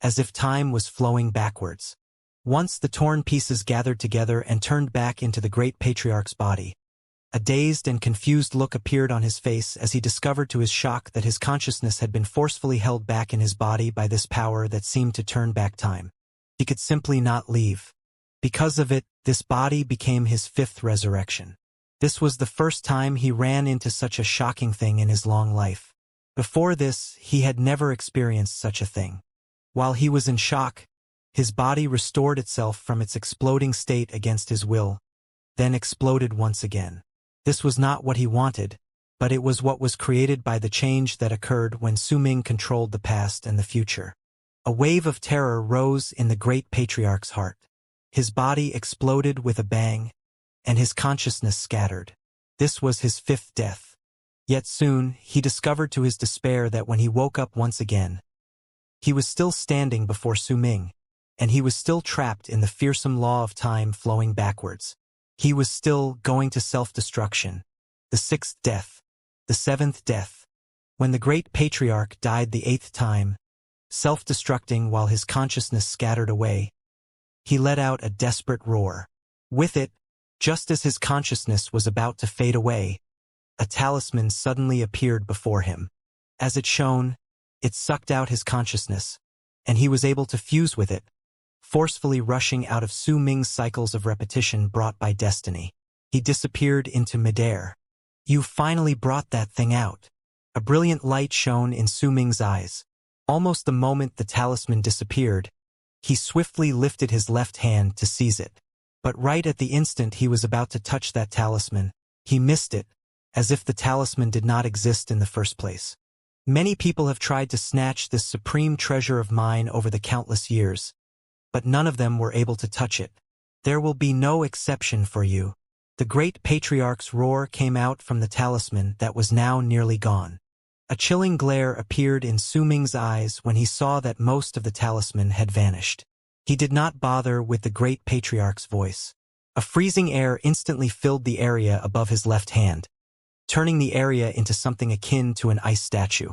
as if time was flowing backwards. Once the torn pieces gathered together and turned back into the great patriarch's body, a dazed and confused look appeared on his face as he discovered to his shock that his consciousness had been forcefully held back in his body by this power that seemed to turn back time. He could simply not leave. Because of it, this body became his 5th resurrection. This was the first time he ran into such a shocking thing in his long life. Before this, he had never experienced such a thing. While he was in shock, His body restored itself from its exploding state against his will, then exploded once again. This was not what he wanted, but it was what was created by the change that occurred when Su-Ming controlled the past and the future. A wave of terror rose in the great patriarch's heart. His body exploded with a bang, and his consciousness scattered. This was his fifth death. Yet soon, he discovered to his despair that when he woke up once again, he was still standing before Su-Ming, and he was still trapped in the fearsome law of time flowing backwards. He was still going to self-destruction. The sixth death. The seventh death. When the great patriarch died the eighth time, self-destructing while his consciousness scattered away, he let out a desperate roar. With it, just as his consciousness was about to fade away, a talisman suddenly appeared before him. As it shone, it sucked out his consciousness, and he was able to fuse with it, forcefully rushing out of Su-Ming's cycles of repetition brought by destiny. He disappeared into midair. You finally brought that thing out. A brilliant light shone in Su-Ming's eyes. Almost the moment the talisman disappeared, he swiftly lifted his left hand to seize it. But right at the instant he was about to touch that talisman, he missed it, as if the talisman did not exist in the first place. Many people have tried to snatch this supreme treasure of mine over the countless years, but none of them were able to touch it. There will be no exception for you. The great patriarch's roar came out from the talisman that was now nearly gone. A chilling glare appeared in Su-Ming's eyes when he saw that most of the talisman had vanished. He did not bother with the great patriarch's voice. A freezing air instantly filled the area above his left hand, turning the area into something akin to an ice statue.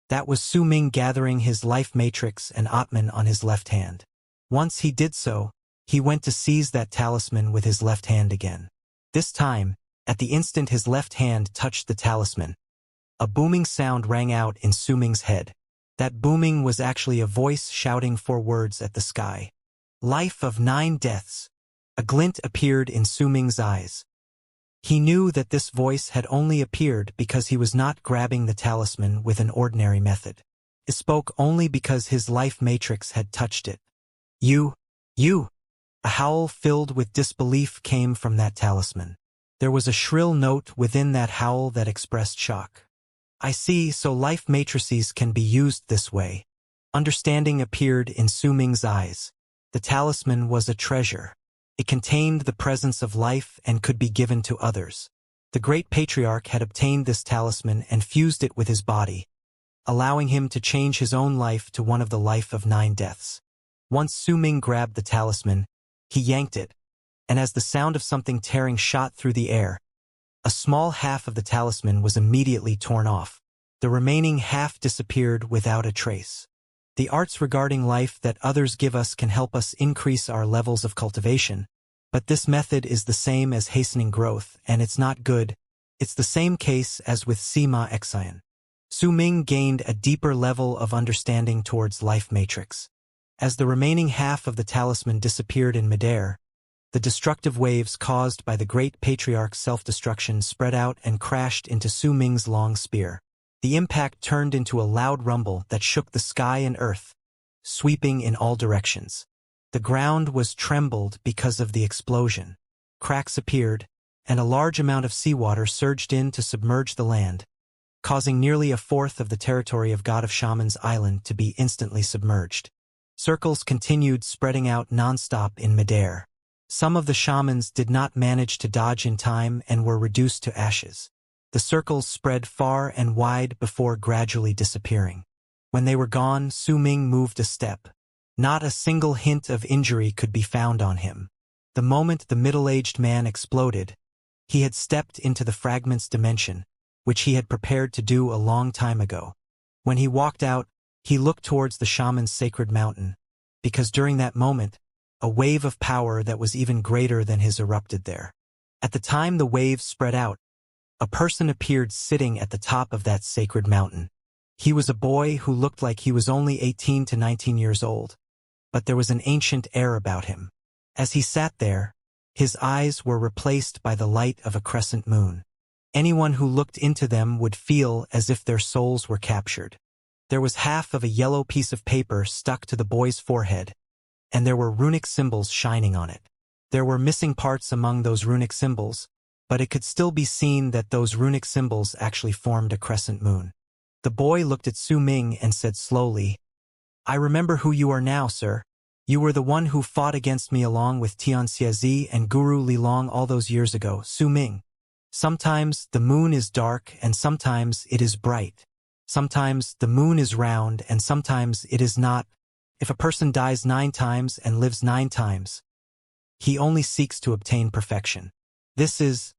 That was Su-Ming gathering his life matrix and Atman on his left hand. Once he did so, he went to seize that talisman with his left hand again. This time, at the instant his left hand touched the talisman, a booming sound rang out in Su-Ming's head. That booming was actually a voice shouting 4 words at the sky. Life of 9 deaths. A glint appeared in Su-Ming's eyes. He knew that this voice had only appeared because he was not grabbing the talisman with an ordinary method. It spoke only because his life matrix had touched it. You. A howl filled with disbelief came from that talisman. There was a shrill note within that howl that expressed shock. I see, so life matrices can be used this way. Understanding appeared in Su-Ming's eyes. The talisman was a treasure. It contained the presence of life and could be given to others. The great patriarch had obtained this talisman and fused it with his body, allowing him to change his own life to one of the life of 9 deaths. Once Su-Ming grabbed the talisman, he yanked it, and as the sound of something tearing shot through the air, a small half of the talisman was immediately torn off. The remaining half disappeared without a trace. The arts regarding life that others give us can help us increase our levels of cultivation, but this method is the same as hastening growth, and it's not good. It's the same case as with Sima Xian. Su-Ming gained a deeper level of understanding towards life matrix. As the remaining half of the talisman disappeared in midair, the destructive waves caused by the great patriarch's self-destruction spread out and crashed into Su-Ming's long spear. The impact turned into a loud rumble that shook the sky and earth, sweeping in all directions. The ground was trembled because of the explosion. Cracks appeared, and a large amount of seawater surged in to submerge the land, causing nearly 1/4 of the territory of God of Shaman's island to be instantly submerged. Circles continued spreading out non-stop in midair. Some of the shamans did not manage to dodge in time and were reduced to ashes. The circles spread far and wide before gradually disappearing. When they were gone, Su-Ming moved a step. Not a single hint of injury could be found on him. The moment the middle-aged man exploded, he had stepped into the fragment's dimension, which he had prepared to do a long time ago. When he walked out, he looked towards the shaman's sacred mountain, because during that moment, a wave of power that was even greater than his erupted there. At the time the wave spread out, a person appeared sitting at the top of that sacred mountain. He was a boy who looked like he was only 18 to 19 years old, but there was an ancient air about him. As he sat there, his eyes were replaced by the light of a crescent moon. Anyone who looked into them would feel as if their souls were captured. There was half of a yellow piece of paper stuck to the boy's forehead, and there were runic symbols shining on it. There were missing parts among those runic symbols, but it could still be seen that those runic symbols actually formed a crescent moon. The boy looked at Su Ming and said slowly, "I remember who you are now, sir. You were the one who fought against me along with Xianxia and Guru Lilong all those years ago, Su Ming. Sometimes the moon is dark and sometimes it is bright. Sometimes the moon is round and sometimes it is not. If a person dies 9 times and lives 9 times, he only seeks to obtain perfection. This is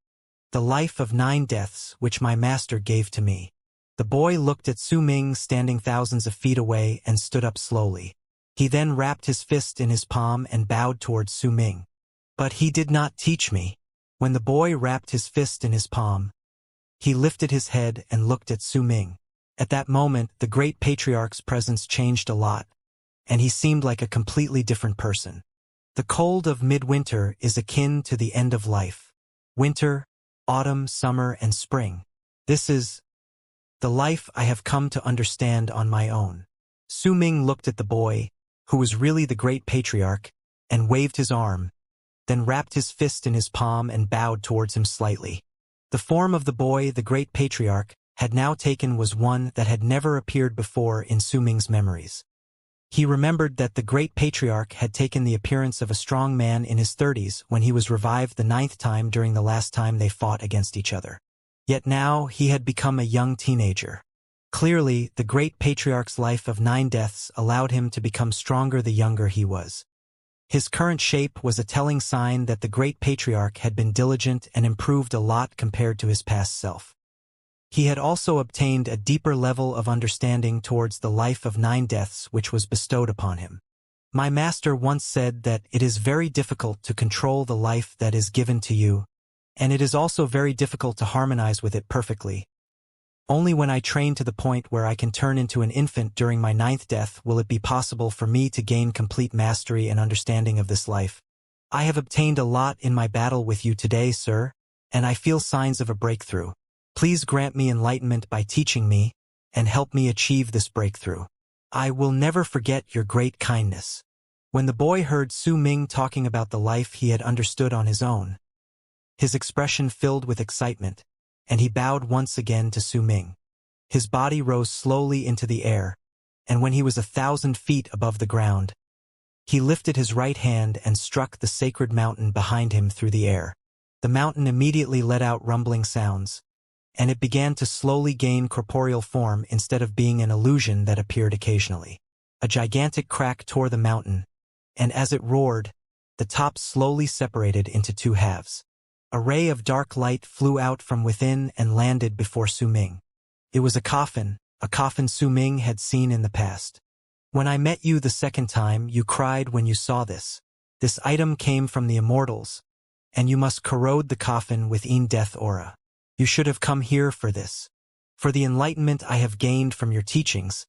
the life of 9 deaths which my master gave to me." The boy looked at Su Ming standing thousands of feet away and stood up slowly. He then wrapped his fist in his palm and bowed towards Su Ming. "But he did not teach me." When the boy wrapped his fist in his palm, he lifted his head and looked at Su Ming. At that moment, the great patriarch's presence changed a lot, and he seemed like a completely different person. The cold of midwinter is akin to the end of life. Winter, autumn, summer, and spring. This is the life I have come to understand on my own. Su Ming looked at the boy, who was really the great patriarch, and waved his arm, then wrapped his fist in his palm and bowed towards him slightly. The form of the boy the great patriarch had now taken was one that had never appeared before in Su Ming's memories. He remembered that the great patriarch had taken the appearance of a strong man in his 30s when he was revived the 9th time during the last time they fought against each other. Yet now he had become a young teenager. Clearly, the great patriarch's life of 9 deaths allowed him to become stronger the younger he was. His current shape was a telling sign that the great patriarch had been diligent and improved a lot compared to his past self. He had also obtained a deeper level of understanding towards the life of 9 deaths which was bestowed upon him. My master once said that it is very difficult to control the life that is given to you, and it is also very difficult to harmonize with it perfectly. Only when I train to the point where I can turn into an infant during my 9th death will it be possible for me to gain complete mastery and understanding of this life. I have obtained a lot in my battle with you today, sir, and I feel signs of a breakthrough. Please grant me enlightenment by teaching me, and help me achieve this breakthrough. I will never forget your great kindness." When the boy heard Su Ming talking about the life he had understood on his own, his expression filled with excitement, and he bowed once again to Su Ming. His body rose slowly into the air, and when he was 1,000 feet above the ground, he lifted his right hand and struck the sacred mountain behind him through the air. The mountain immediately let out rumbling sounds, and it began to slowly gain corporeal form instead of being an illusion that appeared occasionally. A gigantic crack tore the mountain, and as it roared, the top slowly separated into 2 halves. A ray of dark light flew out from within and landed before Su Ming. It was a coffin Su Ming had seen in the past. "When I met you the 2nd time, you cried when you saw this. This item came from the Immortals, and you must corrode the coffin with death aura. You should have come here for this. For the enlightenment I have gained from your teachings,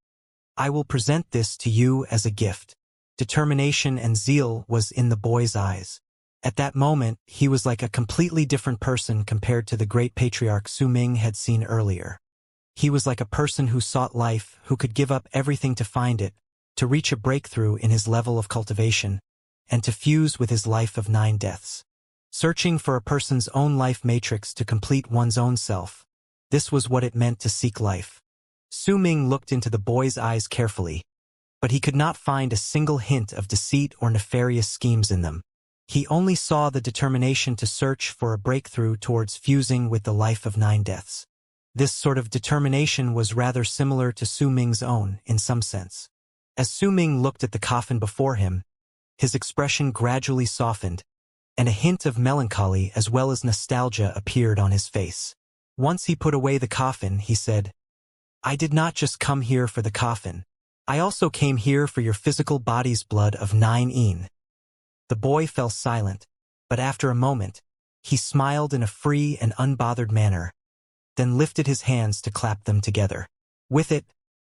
I will present this to you as a gift." Determination and zeal was in the boy's eyes. At that moment, he was like a completely different person compared to the great patriarch Su Ming had seen earlier. He was like a person who sought life, who could give up everything to find it, to reach a breakthrough in his level of cultivation, and to fuse with his life of 9 deaths. Searching for a person's own life matrix to complete one's own self. This was what it meant to seek life. Su Ming looked into the boy's eyes carefully, but he could not find a single hint of deceit or nefarious schemes in them. He only saw the determination to search for a breakthrough towards fusing with the life of 9 deaths. This sort of determination was rather similar to Su Ming's own, in some sense. As Su Ming looked at the coffin before him, his expression gradually softened, and a hint of melancholy as well as nostalgia appeared on his face. Once he put away the coffin, he said, "I did not just come here for the coffin. I also came here for your physical body's blood of 9 yin." The boy fell silent, but after a moment, he smiled in a free and unbothered manner, then lifted his hands to clap them together. With it,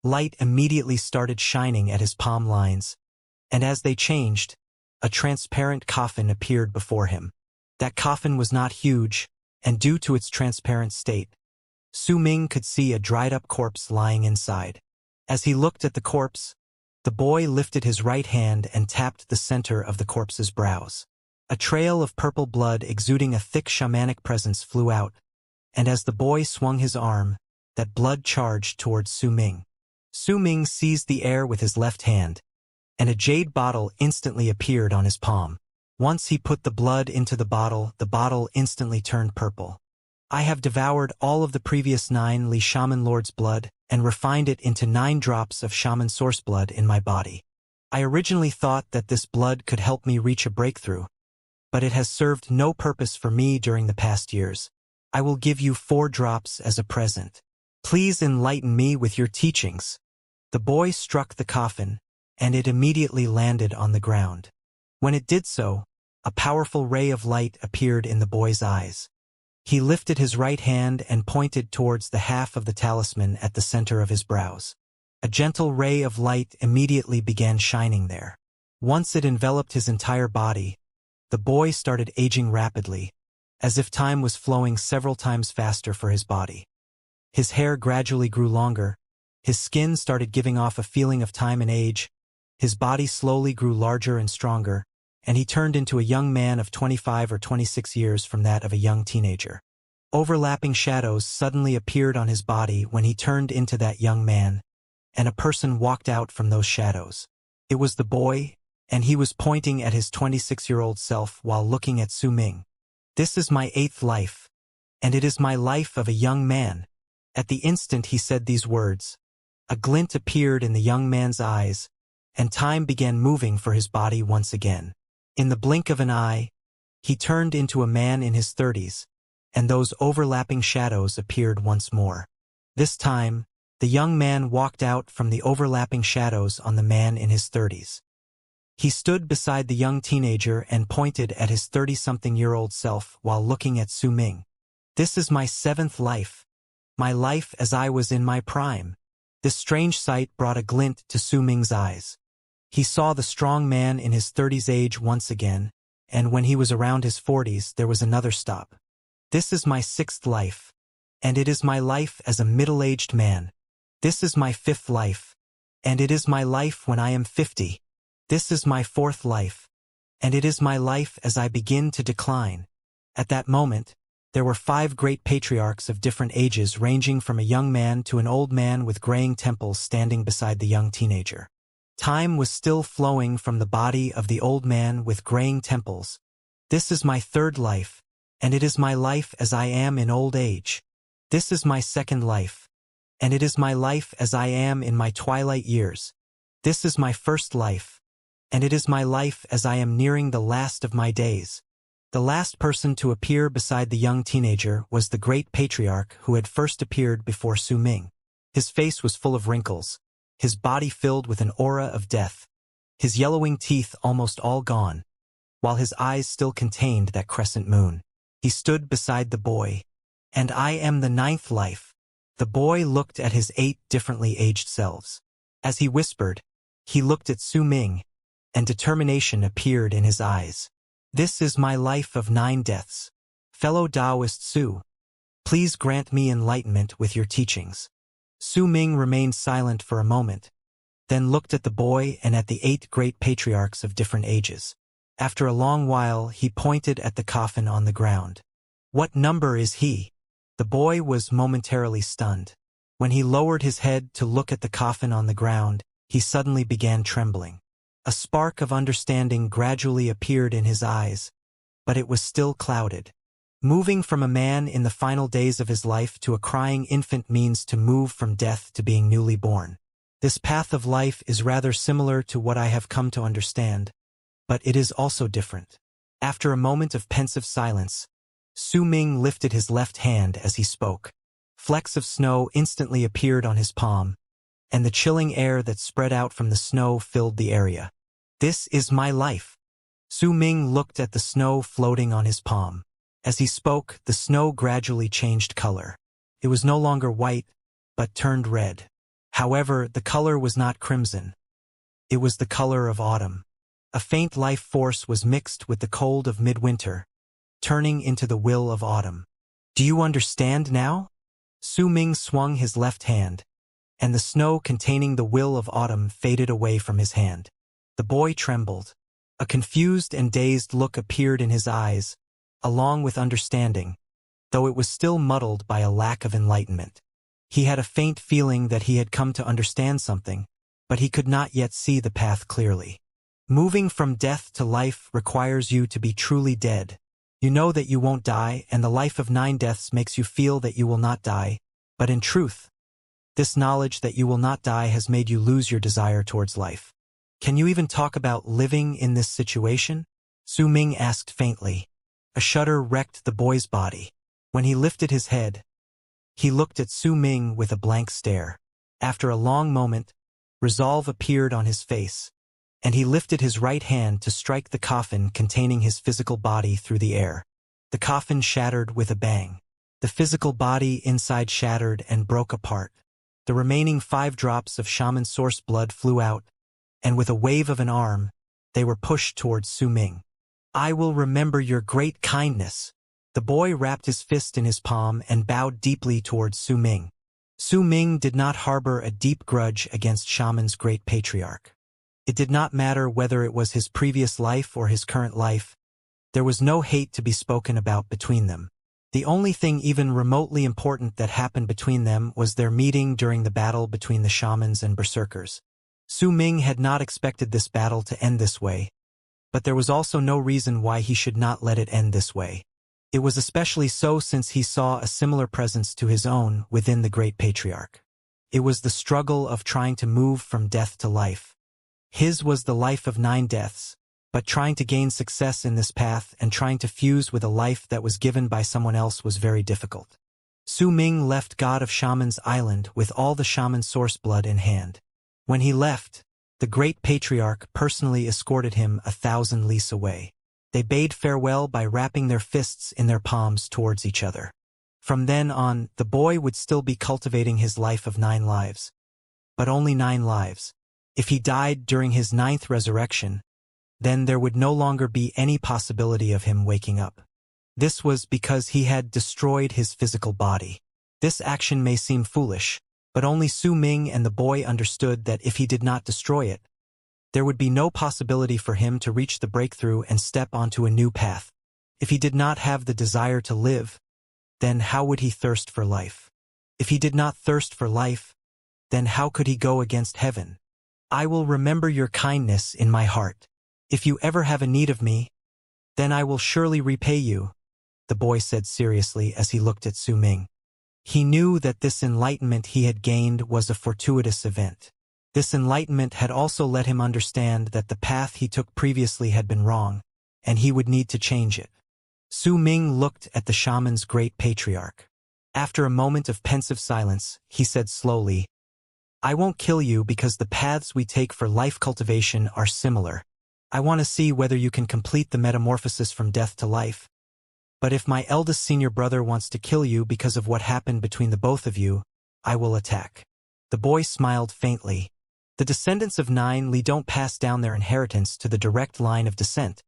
light immediately started shining at his palm lines, and as they changed, a transparent coffin appeared before him. That coffin was not huge, and due to its transparent state, Su Ming could see a dried-up corpse lying inside. As he looked at the corpse, The boy lifted his right hand and tapped the center of the corpse's brows. A trail of purple blood exuding a thick shamanic presence flew out, and as the boy swung his arm, that blood charged towards Su Ming. Su Ming seized the air with his left hand, and a jade bottle instantly appeared on his palm. Once he put the blood into the bottle instantly turned purple. I have devoured all of the previous 9 Li Shaman Lord's blood and refined it into 9 drops of Shaman Source blood in my body. I originally thought that this blood could help me reach a breakthrough, but it has served no purpose for me during the past years. I will give you 4 drops as a present. Please enlighten me with your teachings. The boy struck the coffin, and it immediately landed on the ground. When it did so, a powerful ray of light appeared in the boy's eyes. He lifted his right hand and pointed towards the half of the talisman at the center of his brows. A gentle ray of light immediately began shining there. Once it enveloped his entire body, the boy started aging rapidly, as if time was flowing several times faster for his body. His hair gradually grew longer, his skin started giving off a feeling of time and age, his body slowly grew larger and stronger, and he turned into a young man of 25 or 26 years from that of a young teenager. Overlapping shadows suddenly appeared on his body when he turned into that young man, and a person walked out from those shadows. It was the boy, and he was pointing at his 26-year-old self while looking at Su Ming. This is my 8th life, and it is my life of a young man. At the instant he said these words, a glint appeared in the young man's eyes, and time began moving for his body once again. In the blink of an eye, he turned into a man in his 30s, and those overlapping shadows appeared once more. This time, the young man walked out from the overlapping shadows on the man in his 30s. He stood beside the young teenager and pointed at his 30-something-year-old self while looking at Su Ming. This is my 7th life. My life as I was in my prime. This strange sight brought a glint to Su Ming's eyes. He saw the strong man in his 30s age once again, and when he was around his 40s there was another stop. This is my 6th life, and it is my life as a middle-aged man. This is my 5th life, and it is my life when I am 50. This is my 4th life, and it is my life as I begin to decline. At that moment, there were 5 great patriarchs of different ages ranging from a young man to an old man with graying temples standing beside the young teenager. Time was still flowing from the body of the old man with graying temples. This is my 3rd life, and it is my life as I am in old age. This is my 2nd life, and it is my life as I am in my twilight years. This is my 1st life, and it is my life as I am nearing the last of my days. The last person to appear beside the young teenager was the great patriarch who had first appeared before Su Ming. His face was full of wrinkles, his body filled with an aura of death, his yellowing teeth almost all gone, while his eyes still contained that crescent moon. He stood beside the boy. And I am the 9th life. The boy looked at his 8 differently aged selves. As he whispered, he looked at Su Ming, and determination appeared in his eyes. This is my life of 9 deaths. Fellow Taoist Su, please grant me enlightenment with your teachings. Su Ming remained silent for a moment, then looked at the boy and at the 8 great patriarchs of different ages. After a long while, he pointed at the coffin on the ground. What number is he? The boy was momentarily stunned. When he lowered his head to look at the coffin on the ground, he suddenly began trembling. A spark of understanding gradually appeared in his eyes, but it was still clouded. Moving from a man in the final days of his life to a crying infant means to move from death to being newly born. This path of life is rather similar to what I have come to understand, but it is also different. After a moment of pensive silence, Su Ming lifted his left hand as he spoke. Flecks of snow instantly appeared on his palm, and the chilling air that spread out from the snow filled the area. This is my life. Su Ming looked at the snow floating on his palm. As he spoke, the snow gradually changed color. It was no longer white, but turned red. However, the color was not crimson. It was the color of autumn. A faint life force was mixed with the cold of midwinter, turning into the will of autumn. Do you understand now? Su Ming swung his left hand, and the snow containing the will of autumn faded away from his hand. The boy trembled. A confused and dazed look appeared in his eyes, along with understanding, though it was still muddled by a lack of enlightenment. He had a faint feeling that he had come to understand something, but he could not yet see the path clearly. Moving from death to life requires you to be truly dead. You know that you won't die, and the life of 9 deaths makes you feel that you will not die, but in truth, this knowledge that you will not die has made you lose your desire towards life. Can you even talk about living in this situation? Su Ming asked faintly. A shudder wrecked the boy's body. When he lifted his head, he looked at Su Ming with a blank stare. After a long moment, resolve appeared on his face, and he lifted his right hand to strike the coffin containing his physical body through the air. The coffin shattered with a bang. The physical body inside shattered and broke apart. The remaining 5 drops of shaman source blood flew out, and with a wave of an arm, they were pushed towards Su Ming. I will remember your great kindness. The boy wrapped his fist in his palm and bowed deeply towards Su Ming. Su Ming did not harbor a deep grudge against Shaman's great patriarch. It did not matter whether it was his previous life or his current life. There was no hate to be spoken about between them. The only thing even remotely important that happened between them was their meeting during the battle between the shamans and berserkers. Su Ming had not expected this battle to end this way, but there was also no reason why he should not let it end this way. It was especially so since he saw a similar presence to his own within the great patriarch. It was the struggle of trying to move from death to life. His was the life of 9 deaths, but trying to gain success in this path and trying to fuse with a life that was given by someone else was very difficult. Su Ming left God of Shamans Island with all the shaman source blood in hand. When he left, the great patriarch personally escorted him 1,000 lis away. They bade farewell by wrapping their fists in their palms towards each other. From then on, the boy would still be cultivating his life of 9 lives. But only 9 lives. If he died during his 9th resurrection, then there would no longer be any possibility of him waking up. This was because he had destroyed his physical body. This action may seem foolish, but only Su Ming and the boy understood that if he did not destroy it, there would be no possibility for him to reach the breakthrough and step onto a new path. If he did not have the desire to live, then how would he thirst for life? If he did not thirst for life, then how could he go against heaven? I will remember your kindness in my heart. If you ever have a need of me, then I will surely repay you, the boy said seriously as he looked at Su Ming. He knew that this enlightenment he had gained was a fortuitous event. This enlightenment had also let him understand that the path he took previously had been wrong, and he would need to change it. Su Ming looked at the shaman's great patriarch. After a moment of pensive silence, he said slowly, I won't kill you because the paths we take for life cultivation are similar. I want to see whether you can complete the metamorphosis from death to life. But if my eldest senior brother wants to kill you because of what happened between the both of you, I will attack. The boy smiled faintly. The descendants of 9 Li don't pass down their inheritance to the direct line of descent,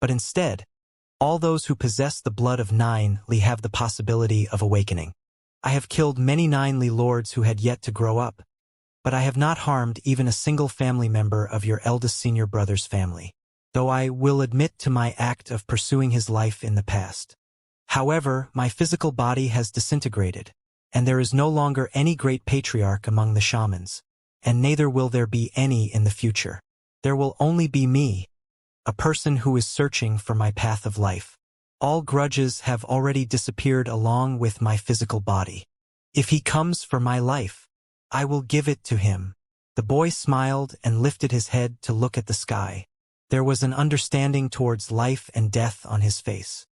but instead, all those who possess the blood of 9 Li have the possibility of awakening. I have killed many 9 Li lords who had yet to grow up, but I have not harmed even a single family member of your eldest senior brother's family, though I will admit to my act of pursuing his life in the past. However, my physical body has disintegrated, and there is no longer any great patriarch among the shamans, and neither will there be any in the future. There will only be me, a person who is searching for my path of life. All grudges have already disappeared along with my physical body. If he comes for my life, I will give it to him. The boy smiled and lifted his head to look at the sky. There was an understanding towards life and death on his face.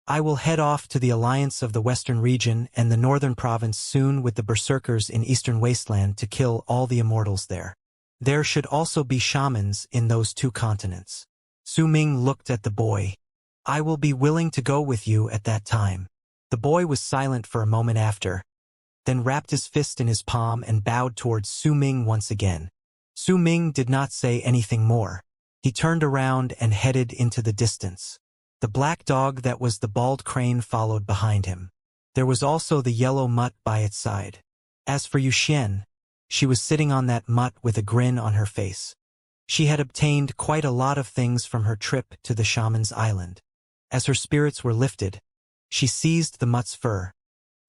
I will head off to the alliance of the western region and the northern province soon with the berserkers in eastern wasteland to kill all the immortals there. There should also be shamans in those 2 continents. Su Ming looked at the boy. I will be willing to go with you at that time. The boy was silent for a moment after, then wrapped his fist in his palm and bowed towards Su Ming once again. Su Ming did not say anything more. He turned around and headed into the distance. The black dog that was the bald crane followed behind him. There was also the yellow mutt by its side. As for Yuxian, She was sitting on that mutt with a grin on her face. She had obtained quite a lot of things from her trip to the shaman's island. As her spirits were lifted, she seized the mutt's fur,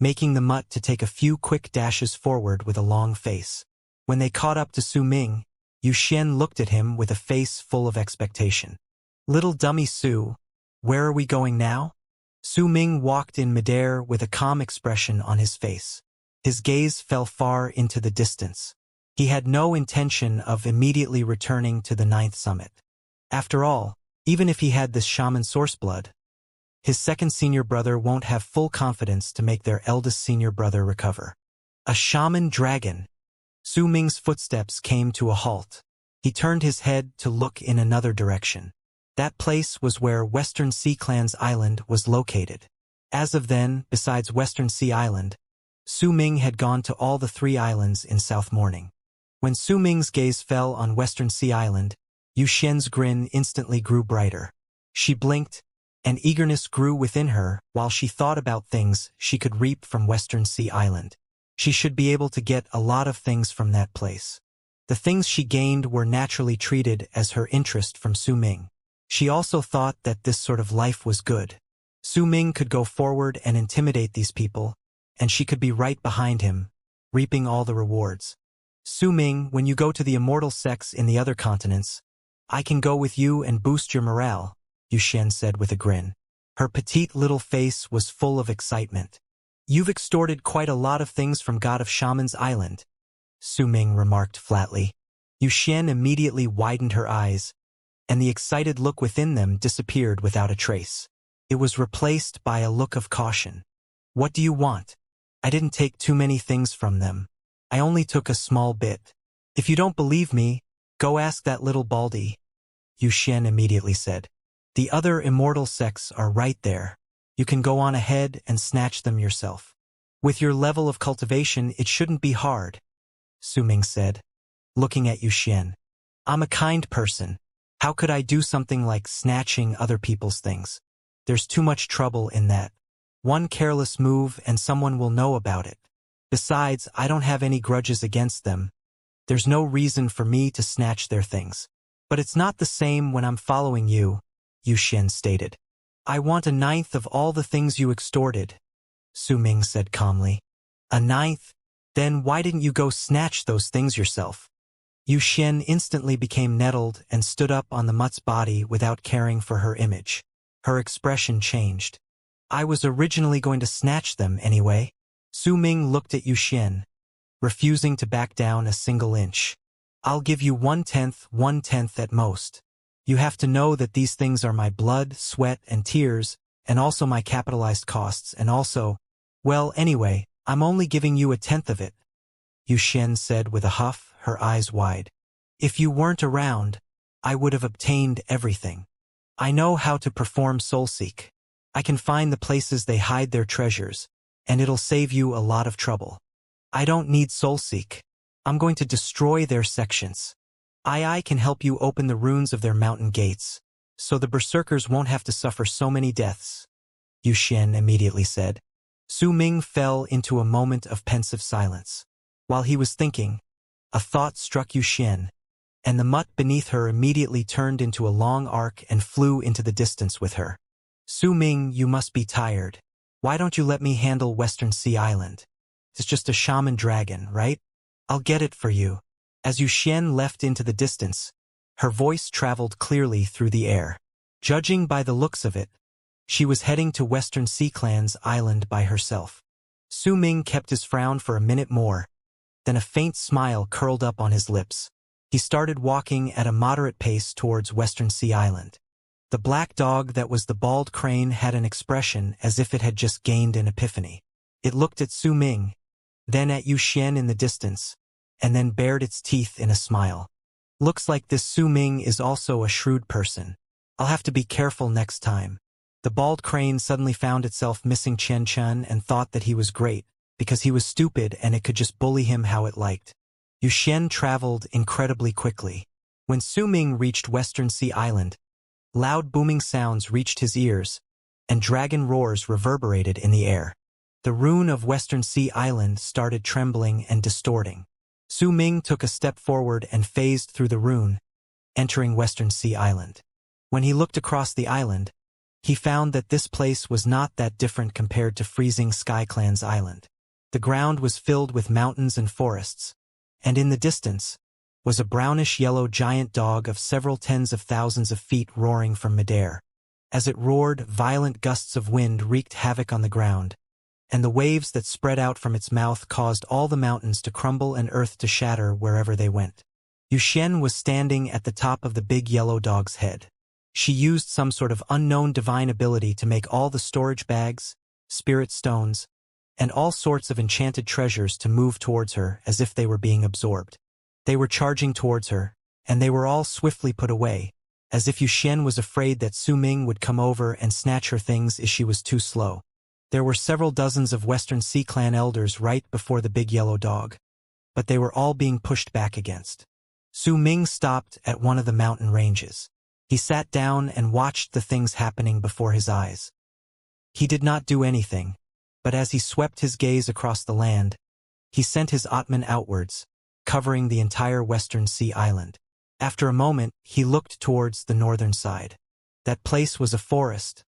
making the mutt to take a few quick dashes forward with a long face. When they caught up to Su Ming, Xian looked at him with a face full of expectation. "Little dummy Su, where are we going now?" Su Ming walked in midair with a calm expression on his face. His gaze fell far into the distance. He had no intention of immediately returning to the 9th summit. After all, even if he had this shaman source blood, his second senior brother won't have full confidence to make their eldest senior brother recover. A shaman dragon. Su Ming's footsteps came to a halt. He turned his head to look in another direction. That place was where Western Sea Clan's island was located. As of then, besides Western Sea Island, Su Ming had gone to all the 3 islands in South Morning. When Su Ming's gaze fell on Western Sea Island, Xian's grin instantly grew brighter. She blinked, and eagerness grew within her while she thought about things she could reap from Western Sea Island. She should be able to get a lot of things from that place. The things she gained were naturally treated as her interest from Su Ming. She also thought that this sort of life was good. Su Ming could go forward and intimidate these people, and she could be right behind him, reaping all the rewards. "Su Ming, when you go to the immortal sects in the other continents, I can go with you and boost your morale," Xian said with a grin. Her petite little face was full of excitement. "You've extorted quite a lot of things from God of Shaman's Island," Su Ming remarked flatly. Xian immediately widened her eyes, and the excited look within them disappeared without a trace. It was replaced by a look of caution. "What do you want? I didn't take too many things from them. I only took a small bit. If you don't believe me, go ask that little baldy," Xian immediately said. "The other immortal sects are right there. You can go on ahead and snatch them yourself. With your level of cultivation, it shouldn't be hard," Su Ming said, looking at Xian. "I'm a kind person. How could I do something like snatching other people's things? There's too much trouble in that. One careless move and someone will know about it. Besides, I don't have any grudges against them. There's no reason for me to snatch their things. But it's not the same when I'm following you," Xian stated. "I want 1/9 of all the things you extorted," Su Ming said calmly. "A 1/9? Then why didn't you go snatch those things yourself?" Xian instantly became nettled and stood up on the mutt's body without caring for her image. Her expression changed. "I was originally going to snatch them anyway." Su Ming looked at Xian, refusing to back down a single inch. "I'll give you 1/10 at most. You have to know that these things are my blood, sweat, and tears, and also my capitalized costs, and also, well, anyway, I'm only giving you 1/10 of it," Xian said with a huff, her eyes wide. "If you weren't around, I would have obtained everything. I know how to perform soulseek. I can find the places they hide their treasures, and it'll save you a lot of trouble. I don't need soulseek. I'm going to destroy their sections. I can help you open the runes of their mountain gates, so the berserkers won't have to suffer so many deaths," Xian immediately said. Su Ming fell into a moment of pensive silence. While he was thinking, a thought struck Xian, and the mutt beneath her immediately turned into a long arc and flew into the distance with her. "Su Ming, you must be tired. Why don't you let me handle Western Sea Island? It's just a shaman dragon, right? I'll get it for you." As Xian left into the distance, her voice traveled clearly through the air. Judging by the looks of it, she was heading to Western Sea Clan's island by herself. Su Ming kept his frown for a minute more, then a faint smile curled up on his lips. He started walking at a moderate pace towards Western Sea Island. The black dog that was the bald crane had an expression as if it had just gained an epiphany. It looked at Su Ming, then at Xian in the distance, and then bared its teeth in a smile. "Looks like this Su Ming is also a shrewd person. I'll have to be careful next time." The bald crane suddenly found itself missing Chen Chun and thought that he was great, because he was stupid and it could just bully him how it liked. Xian traveled incredibly quickly. When Su Ming reached Western Sea Island, loud booming sounds reached his ears, and dragon roars reverberated in the air. The rune of Western Sea Island started trembling and distorting. Su Ming took a step forward and phased through the rune, entering Western Sea Island. When he looked across the island, he found that this place was not that different compared to freezing SkyClan's island. The ground was filled with mountains and forests, and in the distance was a brownish-yellow giant dog of several tens of thousands of feet roaring from midair. As it roared, violent gusts of wind wreaked havoc on the ground, and the waves that spread out from its mouth caused all the mountains to crumble and earth to shatter wherever they went. Yuxian was standing at the top of the big yellow dog's head. She used some sort of unknown divine ability to make all the storage bags, spirit stones, and all sorts of enchanted treasures to move towards her as if they were being absorbed. They were charging towards her, and they were all swiftly put away, as if Yuxian was afraid that Su Ming would come over and snatch her things if she was too slow. There were several dozens of Western Sea Clan elders right before the big yellow dog, but they were all being pushed back against. Su Ming stopped at one of the mountain ranges. He sat down and watched the things happening before his eyes. He did not do anything, but as he swept his gaze across the land, he sent his Atman outwards, covering the entire Western Sea Island. After a moment, he looked towards the northern side. That place was a forest,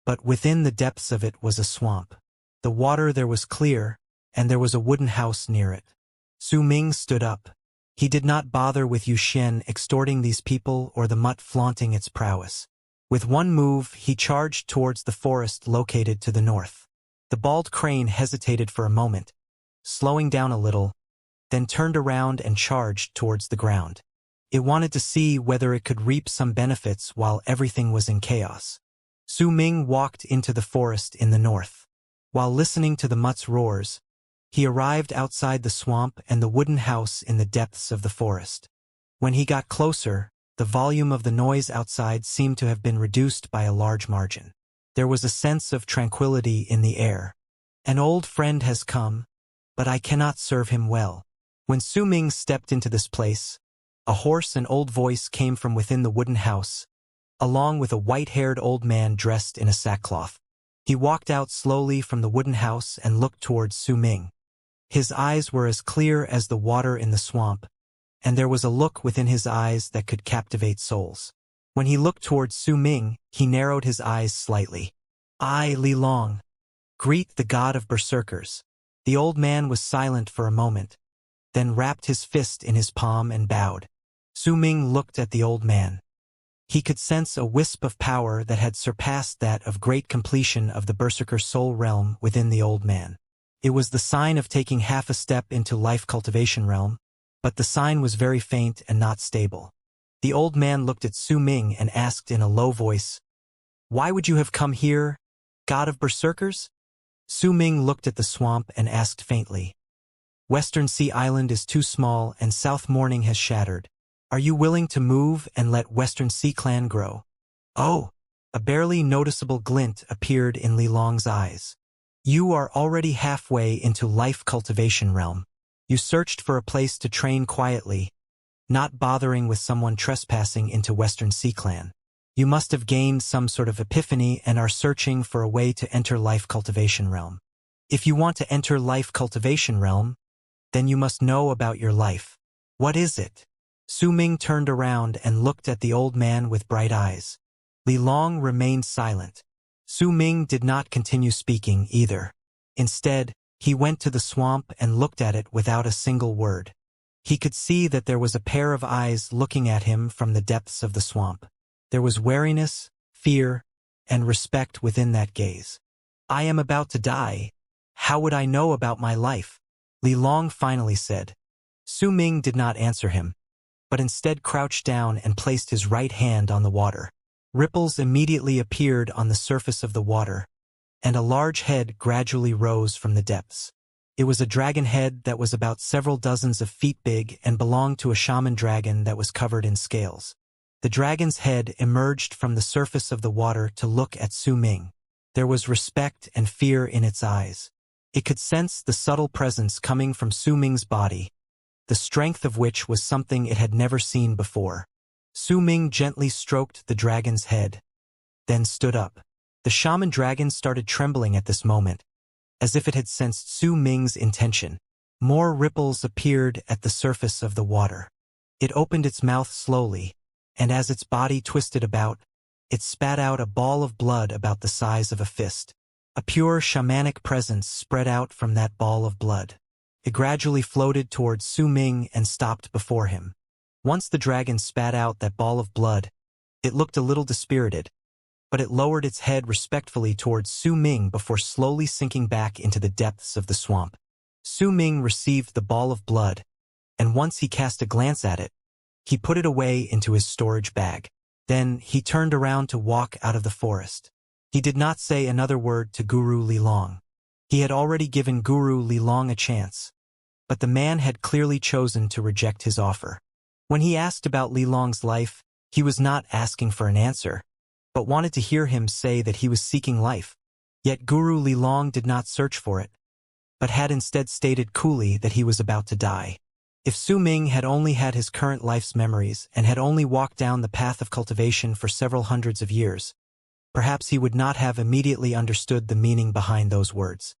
but within the depths of it was a swamp. The water there was clear, and there was a wooden house near it. Su Ming stood up. He did not bother with Yuxian extorting these people or the mutt flaunting its prowess. With one move, he charged towards the forest located to the north. The bald crane hesitated for a moment, slowing down a little, then turned around and charged towards the ground. It wanted to see whether it could reap some benefits while everything was in chaos. Su Ming walked into the forest in the north. While listening to the mutt's roars, he arrived outside the swamp and the wooden house in the depths of the forest. When he got closer, the volume of the noise outside seemed to have been reduced by a large margin. There was a sense of tranquility in the air. An old friend has come, but I cannot serve him well. When Su Ming stepped into this place, a hoarse and old voice came from within the wooden house, along with a white-haired old man dressed in a sackcloth. He walked out slowly from the wooden house and looked towards Su Ming. His eyes were as clear as the water in the swamp, and there was a look within his eyes that could captivate souls. When he looked towards Su Ming, he narrowed his eyes slightly. "I, Li Long, greet the god of berserkers." The old man was silent for a moment, then wrapped his fist in his palm and bowed. Su Ming looked at the old man. He could sense a wisp of power that had surpassed that of great completion of the berserker soul realm within the old man. It was the sign of taking half a step into life cultivation realm, but the sign was very faint and not stable. The old man looked at Su Ming and asked in a low voice, "Why would you have come here, god of berserkers?" Su Ming looked at the swamp and asked faintly, "Western Sea Island is too small and South Morning has shattered. Are you willing to move and let Western Sea Clan grow?" "Oh!" A barely noticeable glint appeared in Li Long's eyes. "You are already halfway into life cultivation realm. You searched for a place to train quietly, not bothering with someone trespassing into Western Sea Clan. You must have gained some sort of epiphany and are searching for a way to enter life cultivation realm. If you want to enter life cultivation realm, then you must know about your life. What is it?" Su Ming turned around and looked at the old man with bright eyes. Li Long remained silent. Su Ming did not continue speaking either. Instead, he went to the swamp and looked at it without a single word. He could see that there was a pair of eyes looking at him from the depths of the swamp. There was wariness, fear, and respect within that gaze. "I am about to die. How would I know about my life?" Li Long finally said. Su Ming did not answer him, but instead crouched down and placed his right hand on the water. Ripples immediately appeared on the surface of the water, and a large head gradually rose from the depths. It was a dragon head that was about several dozens of feet big and belonged to a shaman dragon that was covered in scales. The dragon's head emerged from the surface of the water to look at Su Ming. There was respect and fear in its eyes. It could sense the subtle presence coming from Su Ming's body, the strength of which was something it had never seen before. Su Ming gently stroked the dragon's head, then stood up. The shaman dragon started trembling at this moment, as if it had sensed Su Ming's intention. More ripples appeared at the surface of the water. It opened its mouth slowly, and as its body twisted about, it spat out a ball of blood about the size of a fist. A pure shamanic presence spread out from that ball of blood. It gradually floated towards Su Ming and stopped before him. Once the dragon spat out that ball of blood, it looked a little dispirited, but it lowered its head respectfully towards Su Ming before slowly sinking back into the depths of the swamp. Su Ming received the ball of blood, and once he cast a glance at it, he put it away into his storage bag. Then he turned around to walk out of the forest. He did not say another word to Guru Lilong. He had already given Guru Lilong a chance, but the man had clearly chosen to reject his offer. When he asked about Lilong's life, he was not asking for an answer, but wanted to hear him say that he was seeking life. Yet Guru Lilong did not search for it, but had instead stated coolly that he was about to die. If Su Ming had only had his current life's memories and had only walked down the path of cultivation for several hundreds of years, perhaps he would not have immediately understood the meaning behind those words.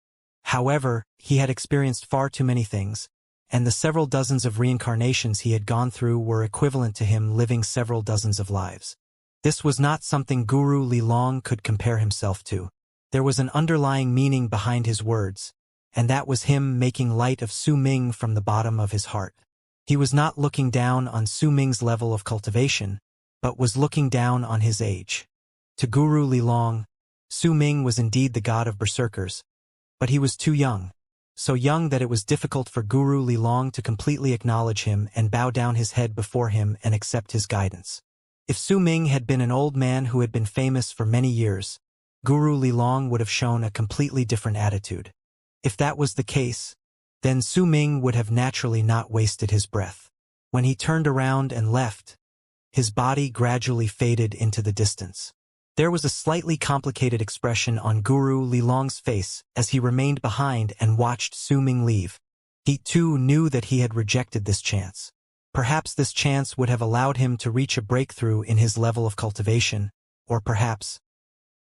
However, he had experienced far too many things, and the several dozens of reincarnations he had gone through were equivalent to him living several dozens of lives. This was not something Guru Lilong could compare himself to. There was an underlying meaning behind his words, and that was him making light of Su Ming from the bottom of his heart. He was not looking down on Su Ming's level of cultivation, but was looking down on his age. To Guru Lilong, Su Ming was indeed the god of berserkers, but he was too young. So young that it was difficult for Guru Lilong to completely acknowledge him and bow down his head before him and accept his guidance. If Su Ming had been an old man who had been famous for many years, Guru Lilong would have shown a completely different attitude. If that was the case, then Su Ming would have naturally not wasted his breath. When he turned around and left, his body gradually faded into the distance. There was a slightly complicated expression on Guru Lilong's face as he remained behind and watched Su Ming leave. He too knew that he had rejected this chance. Perhaps this chance would have allowed him to reach a breakthrough in his level of cultivation, or perhaps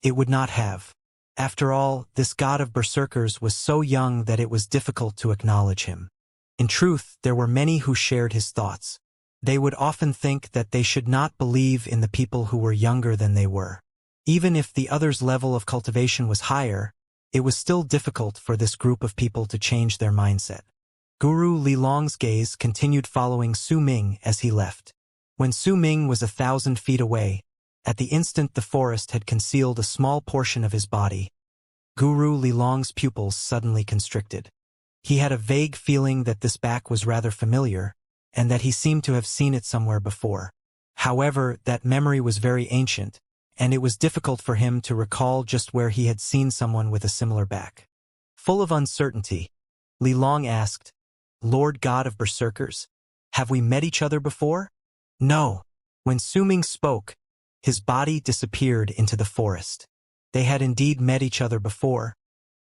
it would not have. After all, this god of berserkers was so young that it was difficult to acknowledge him. In truth, there were many who shared his thoughts. They would often think that they should not believe in the people who were younger than they were. Even if the other's level of cultivation was higher, it was still difficult for this group of people to change their mindset. Guru Lilong's gaze continued following Su Ming as he left. When Su Ming was 1,000 feet away, at the instant the forest had concealed a small portion of his body, Guru Lilong's pupils suddenly constricted. He had a vague feeling that this back was rather familiar, and that he seemed to have seen it somewhere before. However, that memory was very ancient, and it was difficult for him to recall just where he had seen someone with a similar back. Full of uncertainty, Lilong asked, "Lord God of Berserkers, have we met each other before?" "No." When Su Ming spoke, his body disappeared into the forest. They had indeed met each other before,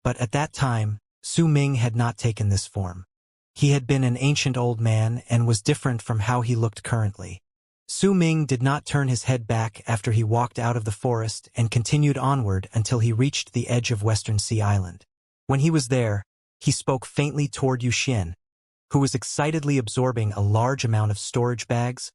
but at that time, Su Ming had not taken this form. He had been an ancient old man and was different from how he looked currently. Su Ming did not turn his head back after he walked out of the forest and continued onward until he reached the edge of Western Sea Island. When he was there, he spoke faintly toward Yuxian, who was excitedly absorbing a large amount of storage bags,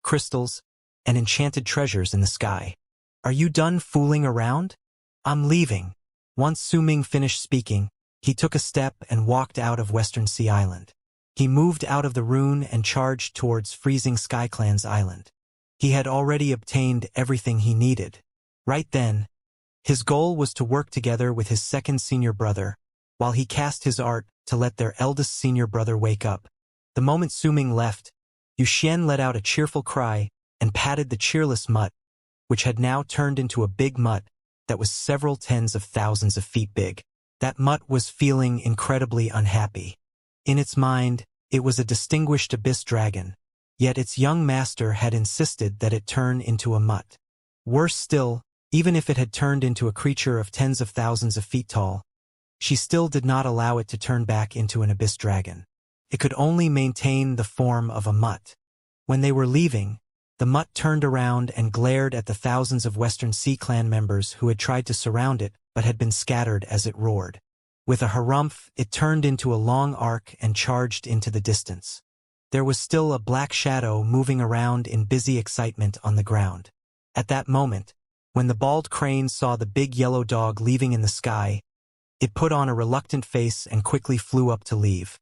crystals, and enchanted treasures in the sky. "Are you done fooling around? I'm leaving." Once Su Ming finished speaking, he took a step and walked out of Western Sea Island. He moved out of the rune and charged towards Freezing Skyclan's island. He had already obtained everything he needed. Right then, his goal was to work together with his second senior brother, while he cast his art to let their eldest senior brother wake up. The moment Su Ming left, Yuxian let out a cheerful cry and patted the cheerless mutt, which had now turned into a big mutt that was several tens of thousands of feet big. That mutt was feeling incredibly unhappy. In its mind, it was a distinguished abyss dragon, yet its young master had insisted that it turn into a mutt. Worse still, even if it had turned into a creature of tens of thousands of feet tall, she still did not allow it to turn back into an abyss dragon. It could only maintain the form of a mutt. When they were leaving, the mutt turned around and glared at the thousands of Western Sea Clan members who had tried to surround it but had been scattered as it roared. With a harumph, it turned into a long arc and charged into the distance. There was still a black shadow moving around in busy excitement on the ground. At that moment, when the bald crane saw the big yellow dog leaving in the sky, it put on a reluctant face and quickly flew up to leave.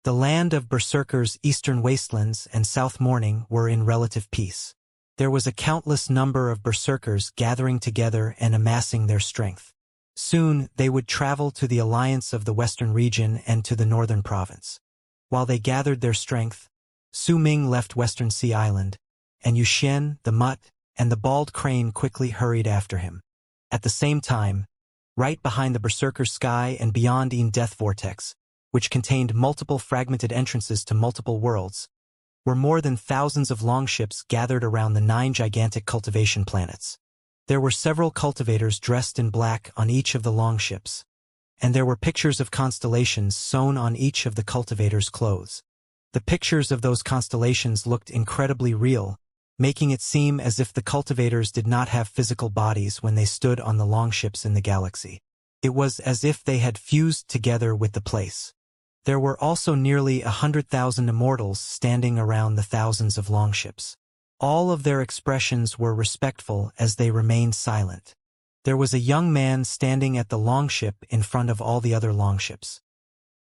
The land of Berserker's eastern wastelands and South Morning were in relative peace. There was a countless number of Berserkers gathering together and amassing their strength. Soon, they would travel to the alliance of the western region and to the northern province. While they gathered their strength, Su Ming left Western Sea Island, and Yu Xian, the mutt, and the bald crane quickly hurried after him. At the same time, right behind the Berserker sky and beyond Yin Death Vortex, which contained multiple fragmented entrances to multiple worlds, were more than thousands of longships gathered around the 9 gigantic cultivation planets. There were several cultivators dressed in black on each of the longships, and there were pictures of constellations sewn on each of the cultivators' clothes. The pictures of those constellations looked incredibly real, making it seem as if the cultivators did not have physical bodies when they stood on the longships in the galaxy. It was as if they had fused together with the place. There were also nearly 100,000 immortals standing around the thousands of longships. All of their expressions were respectful as they remained silent. There was a young man standing at the longship in front of all the other longships.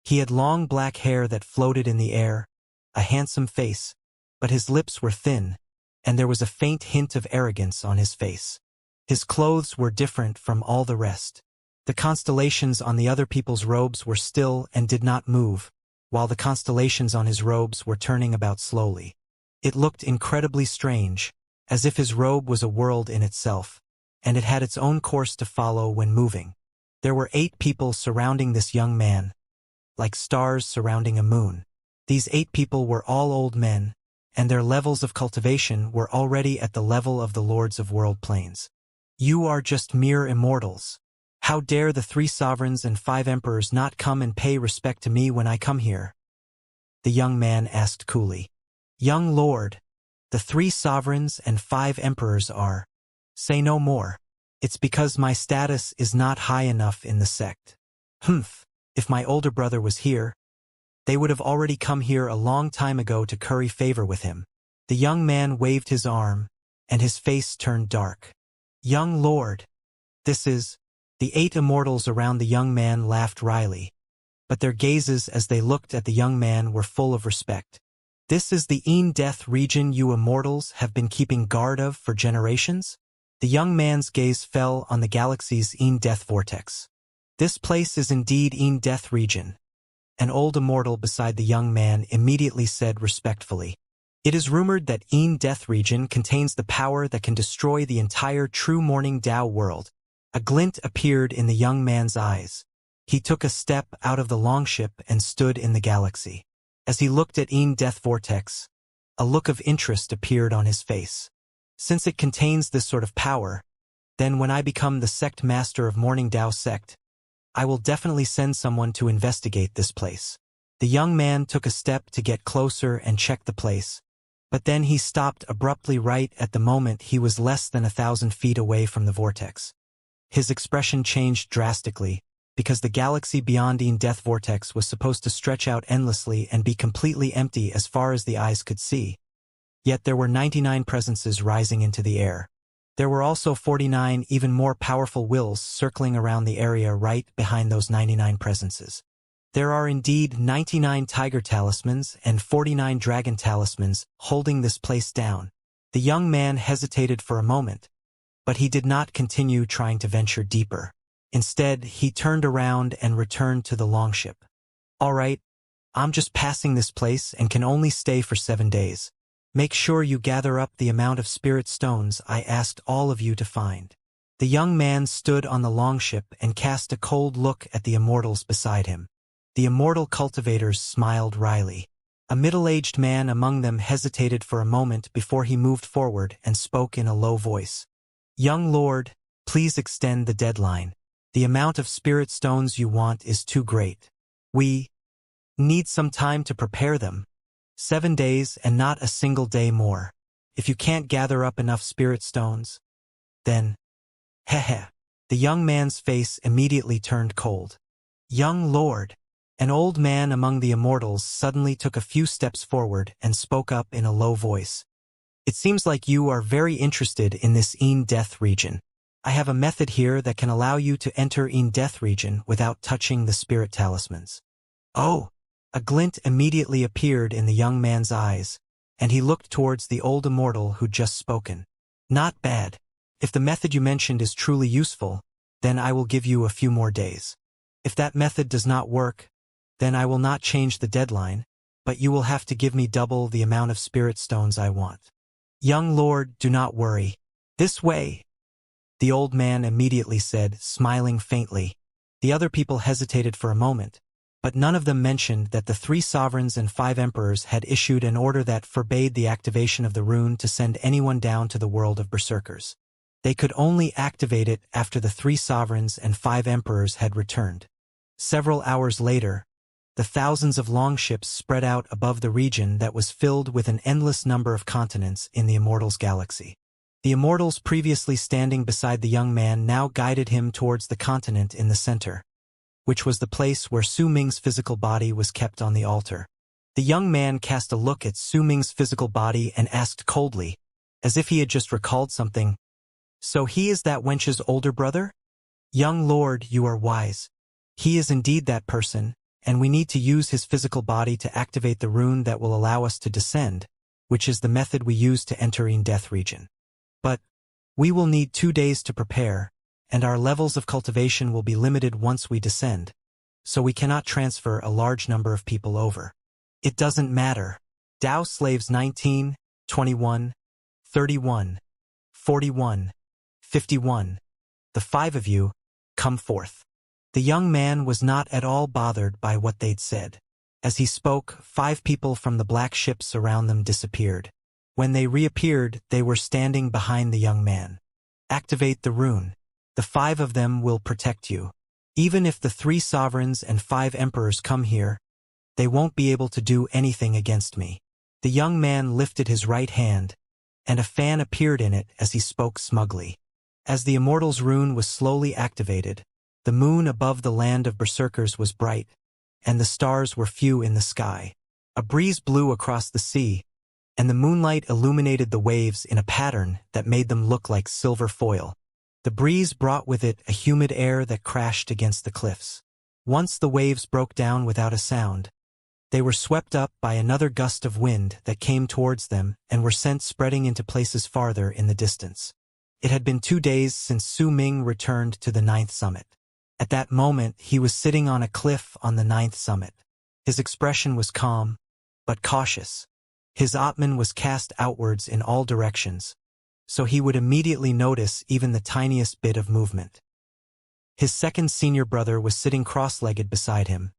He had long black hair that floated in the air, a handsome face, but his lips were thin, and there was a faint hint of arrogance on his face. His clothes were different from all the rest. The constellations on the other people's robes were still and did not move, while the constellations on his robes were turning about slowly. It looked incredibly strange, as if his robe was a world in itself, and it had its own course to follow when moving. There were 8 people surrounding this young man, like stars surrounding a moon. These 8 people were all old men, and their levels of cultivation were already at the level of the lords of world planes. You are just mere immortals. How dare the 3 sovereigns and 5 emperors not come and pay respect to me when I come here? The young man asked coolly. Young lord, the 3 sovereigns and 5 emperors are. Say no more. It's because my status is not high enough in the sect. Humph, if my older brother was here, they would have already come here a long time ago to curry favor with him. The young man waved his arm, and his face turned dark. Young lord, this is... The 8 immortals around the young man laughed wryly, but their gazes as they looked at the young man were full of respect. This is the Yin Death region you immortals have been keeping guard of for generations? The young man's gaze fell on the galaxy's Yin Death Vortex. This place is indeed Yin Death region. An old immortal beside the young man immediately said respectfully. It is rumored that Yin Death region contains the power that can destroy the entire true Morning Dao world. A glint appeared in the young man's eyes. He took a step out of the longship and stood in the galaxy. As he looked at Yin Death Vortex, a look of interest appeared on his face. Since it contains this sort of power, then when I become the sect master of Morning Dao sect, I will definitely send someone to investigate this place. The young man took a step to get closer and check the place, but then he stopped abruptly right at the moment he was less than 1,000 feet away from the vortex. His expression changed drastically, because the galaxy beyond Yin Death Vortex was supposed to stretch out endlessly and be completely empty as far as the eyes could see. Yet there were 99 presences rising into the air. There were also 49 even more powerful wills circling around the area right behind those 99 presences. There are indeed 99 tiger talismans and 49 dragon talismans holding this place down. The young man hesitated for a moment, but he did not continue trying to venture deeper. Instead, he turned around and returned to the longship. All right, I'm just passing this place and can only stay for 7 days. Make sure you gather up the amount of spirit stones I asked all of you to find. The young man stood on the longship and cast a cold look at the immortals beside him. The immortal cultivators smiled wryly. A middle-aged man among them hesitated for a moment before he moved forward and spoke in a low voice. Young lord, please extend the deadline. The amount of spirit stones you want is too great. We need some time to prepare them. 7 days and not a single day more. If you can't gather up enough spirit stones, then... Heh. The young man's face immediately turned cold. Young lord. An old man among the immortals suddenly took a few steps forward and spoke up in a low voice. It seems like you are very interested in this Death region. I have a method here that can allow you to enter Death region without touching the spirit talismans. Oh! A glint immediately appeared in the young man's eyes, and he looked towards the old immortal who'd just spoken. Not bad. If the method you mentioned is truly useful, then I will give you a few more days. If that method does not work, then I will not change the deadline, but you will have to give me double the amount of spirit stones I want. Young lord, do not worry. This way, the old man immediately said, smiling faintly. The other people hesitated for a moment, but none of them mentioned that the 3 sovereigns and 5 emperors had issued an order that forbade the activation of the rune to send anyone down to the world of berserkers. They could only activate it after the 3 sovereigns and 5 emperors had returned. Several hours later, the thousands of longships spread out above the region that was filled with an endless number of continents in the Immortals galaxy. The Immortals previously standing beside the young man now guided him towards the continent in the center, which was the place where Su Ming's physical body was kept on the altar. The young man cast a look at Su Ming's physical body and asked coldly, as if he had just recalled something, "So he is that wench's older brother?" "Young lord, you are wise. He is indeed that person, and we need to use his physical body to activate the rune that will allow us to descend, which is the method we use to enter Death region. But we will need 2 days to prepare, and our levels of cultivation will be limited once we descend, so we cannot transfer a large number of people over." "It doesn't matter. Dao slaves 19, 21, 31, 41, 51. The 5 of you, come forth." The young man was not at all bothered by what they'd said. As he spoke, 5 people from the black ships around them disappeared. When they reappeared, they were standing behind the young man. "Activate the rune. The 5 of them will protect you. Even if the 3 sovereigns and 5 emperors come here, they won't be able to do anything against me." The young man lifted his right hand, and a fan appeared in it as he spoke smugly. As the Immortal's rune was slowly activated, the moon above the land of berserkers was bright, and the stars were few in the sky. A breeze blew across the sea, and the moonlight illuminated the waves in a pattern that made them look like silver foil. The breeze brought with it a humid air that crashed against the cliffs. Once the waves broke down without a sound, they were swept up by another gust of wind that came towards them and were sent spreading into places farther in the distance. It had been 2 days since Su Ming returned to the 9th summit. At that moment, he was sitting on a cliff on the 9th summit. His expression was calm, but cautious. His Atman was cast outwards in all directions, so he would immediately notice even the tiniest bit of movement. His second senior brother was sitting cross-legged beside him,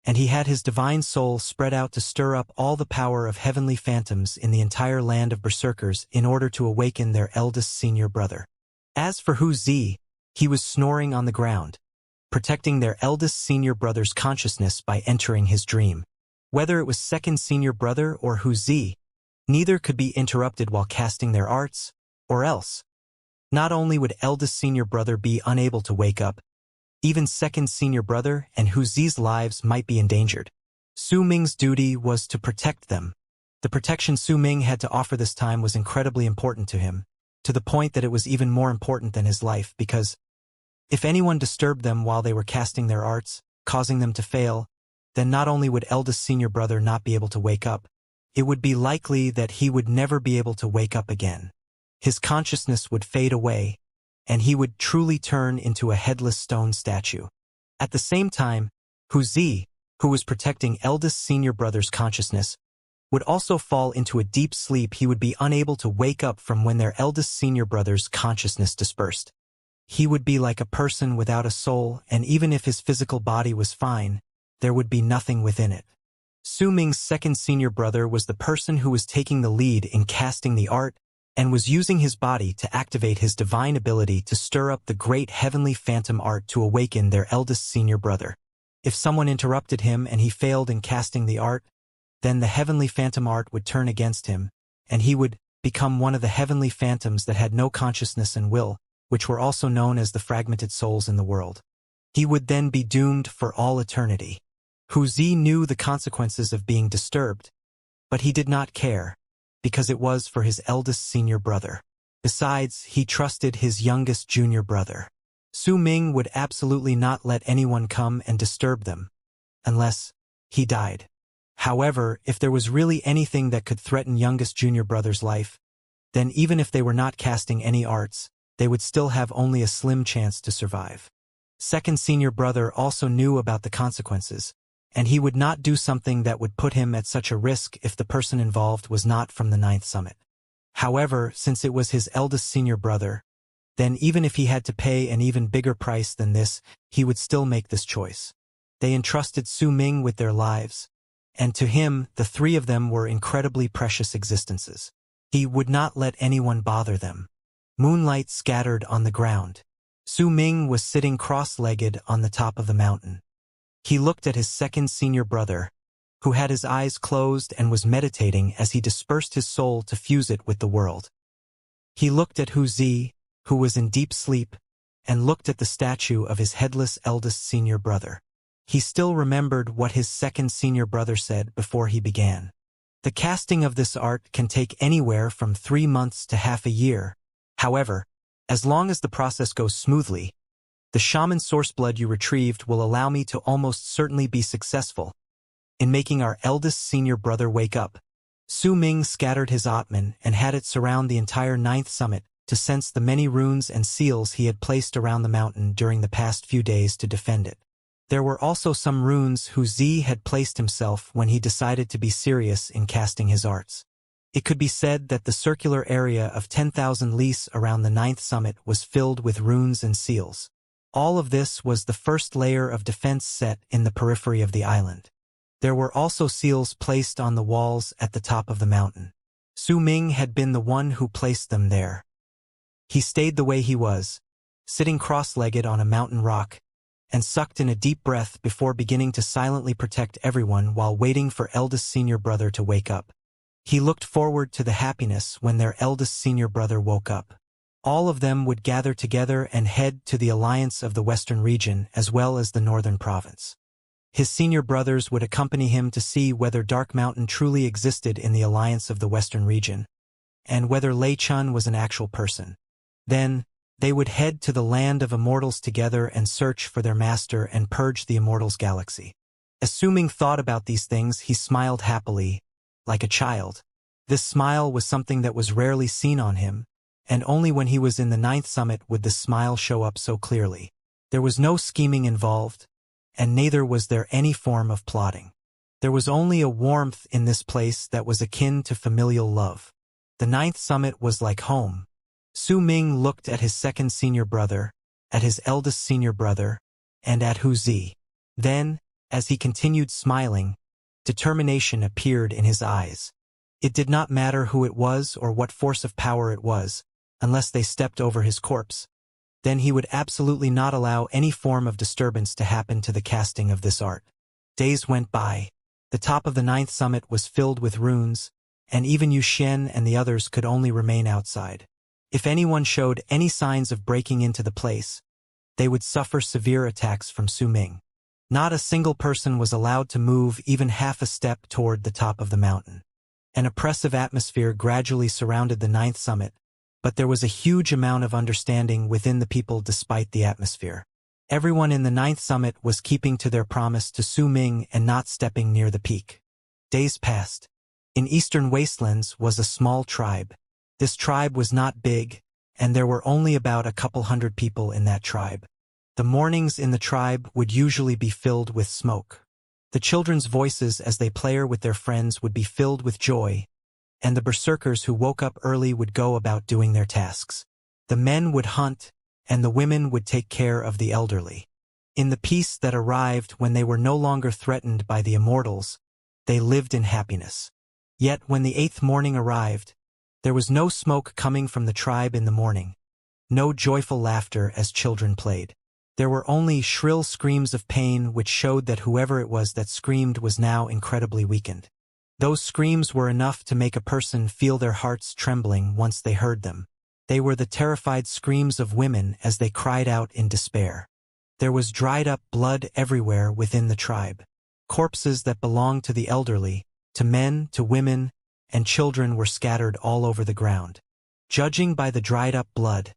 and he had his divine soul spread out to stir up all the power of heavenly phantoms in the entire land of berserkers in order to awaken their eldest senior brother. As for Hu Zi, he was snoring on the ground, protecting their eldest senior brother's consciousness by entering his dream. Whether it was second senior brother or Hu Zi, neither could be interrupted while casting their arts, or else. Not only would eldest senior brother be unable to wake up, even second senior brother and Hu Zi's lives might be endangered. Su Ming's duty was to protect them. The protection Su Ming had to offer this time was incredibly important to him, to the point that it was even more important than his life because if anyone disturbed them while they were casting their arts, causing them to fail, then not only would eldest senior brother not be able to wake up, it would be likely that he would never be able to wake up again. His consciousness would fade away, and he would truly turn into a headless stone statue. At the same time, Hu Zi, who was protecting eldest senior brother's consciousness, would also fall into a deep sleep he would be unable to wake up from when their eldest senior brother's consciousness dispersed. He would be like a person without a soul, and even if his physical body was fine, there would be nothing within it. Su Ming's second senior brother was the person who was taking the lead in casting the art and was using his body to activate his divine ability to stir up the great heavenly phantom art to awaken their eldest senior brother. If someone interrupted him and he failed in casting the art, then the heavenly phantom art would turn against him, and he would become one of the heavenly phantoms that had no consciousness and will, which were also known as the fragmented souls in the world. He would then be doomed for all eternity. Wuxia knew the consequences of being disturbed, but he did not care, because it was for his eldest senior brother. Besides, he trusted his youngest junior brother. Su Ming would absolutely not let anyone come and disturb them, unless he died. However, if there was really anything that could threaten youngest junior brother's life, then even if they were not casting any arts, they would still have only a slim chance to survive. Second senior brother also knew about the consequences, and he would not do something that would put him at such a risk if the person involved was not from the ninth summit. However, since it was his eldest senior brother, then even if he had to pay an even bigger price than this, he would still make this choice. They entrusted Su Ming with their lives, and to him, the three of them were incredibly precious existences. He would not let anyone bother them. Moonlight scattered on the ground. Su Ming was sitting cross-legged on the top of the mountain. He looked at his second senior brother, who had his eyes closed and was meditating as he dispersed his soul to fuse it with the world. He looked at Wuxia, who was in deep sleep, and looked at the statue of his headless eldest senior brother. He still remembered what his second senior brother said before he began. The casting of this art can take anywhere from 3 months to half a year. However, as long as the process goes smoothly, the shaman source blood you retrieved will allow me to almost certainly be successful in making our eldest senior brother wake up. Su Ming scattered his Atman and had it surround the entire ninth summit to sense the many runes and seals he had placed around the mountain during the past few days to defend it. There were also some runes Wuxia had placed himself when he decided to be serious in casting his arts. It could be said that the circular area of 10,000 lis around the ninth summit was filled with runes and seals. All of this was the first layer of defense set in the periphery of the island. There were also seals placed on the walls at the top of the mountain. Su Ming had been the one who placed them there. He stayed the way he was, sitting cross-legged on a mountain rock, and sucked in a deep breath before beginning to silently protect everyone while waiting for eldest senior brother to wake up. He looked forward to the happiness when their eldest senior brother woke up. All of them would gather together and head to the alliance of the western region as well as the northern province. His senior brothers would accompany him to see whether Dark Mountain truly existed in the alliance of the western region, and whether Lei Chun was an actual person. Then, they would head to the land of immortals together and search for their master and purge the immortals galaxy. As Su Ming thought about these things, he smiled happily, like a child. This smile was something that was rarely seen on him, and only when he was in the ninth summit would the smile show up so clearly. There was no scheming involved, and neither was there any form of plotting. There was only a warmth in this place that was akin to familial love. The ninth summit was like home. Su Ming looked at his second senior brother, at his eldest senior brother, and at Wuxia. Then, as he continued smiling, determination appeared in his eyes. It did not matter who it was or what force of power it was, unless they stepped over his corpse. Then he would absolutely not allow any form of disturbance to happen to the casting of this art. Days went by. The top of the ninth summit was filled with runes, and even Yu Xian and the others could only remain outside. If anyone showed any signs of breaking into the place, they would suffer severe attacks from Su Ming. Not a single person was allowed to move even half a step toward the top of the mountain. An oppressive atmosphere gradually surrounded the ninth summit, but there was a huge amount of understanding within the people despite the atmosphere. Everyone in the ninth summit was keeping to their promise to Su Ming and not stepping near the peak. Days passed. In eastern wastelands was a small tribe. This tribe was not big, and there were only about a couple hundred people in that tribe. The mornings in the tribe would usually be filled with smoke. The children's voices as they play with their friends would be filled with joy, and the berserkers who woke up early would go about doing their tasks. The men would hunt, and the women would take care of the elderly. In the peace that arrived when they were no longer threatened by the immortals, they lived in happiness. Yet when the 8th morning arrived, there was no smoke coming from the tribe in the morning, no joyful laughter as children played. There were only shrill screams of pain which showed that whoever it was that screamed was now incredibly weakened. Those screams were enough to make a person feel their hearts trembling once they heard them. They were the terrified screams of women as they cried out in despair. There was dried-up blood everywhere within the tribe. Corpses that belonged to the elderly, to men, to women, and children were scattered all over the ground. Judging by the dried-up blood,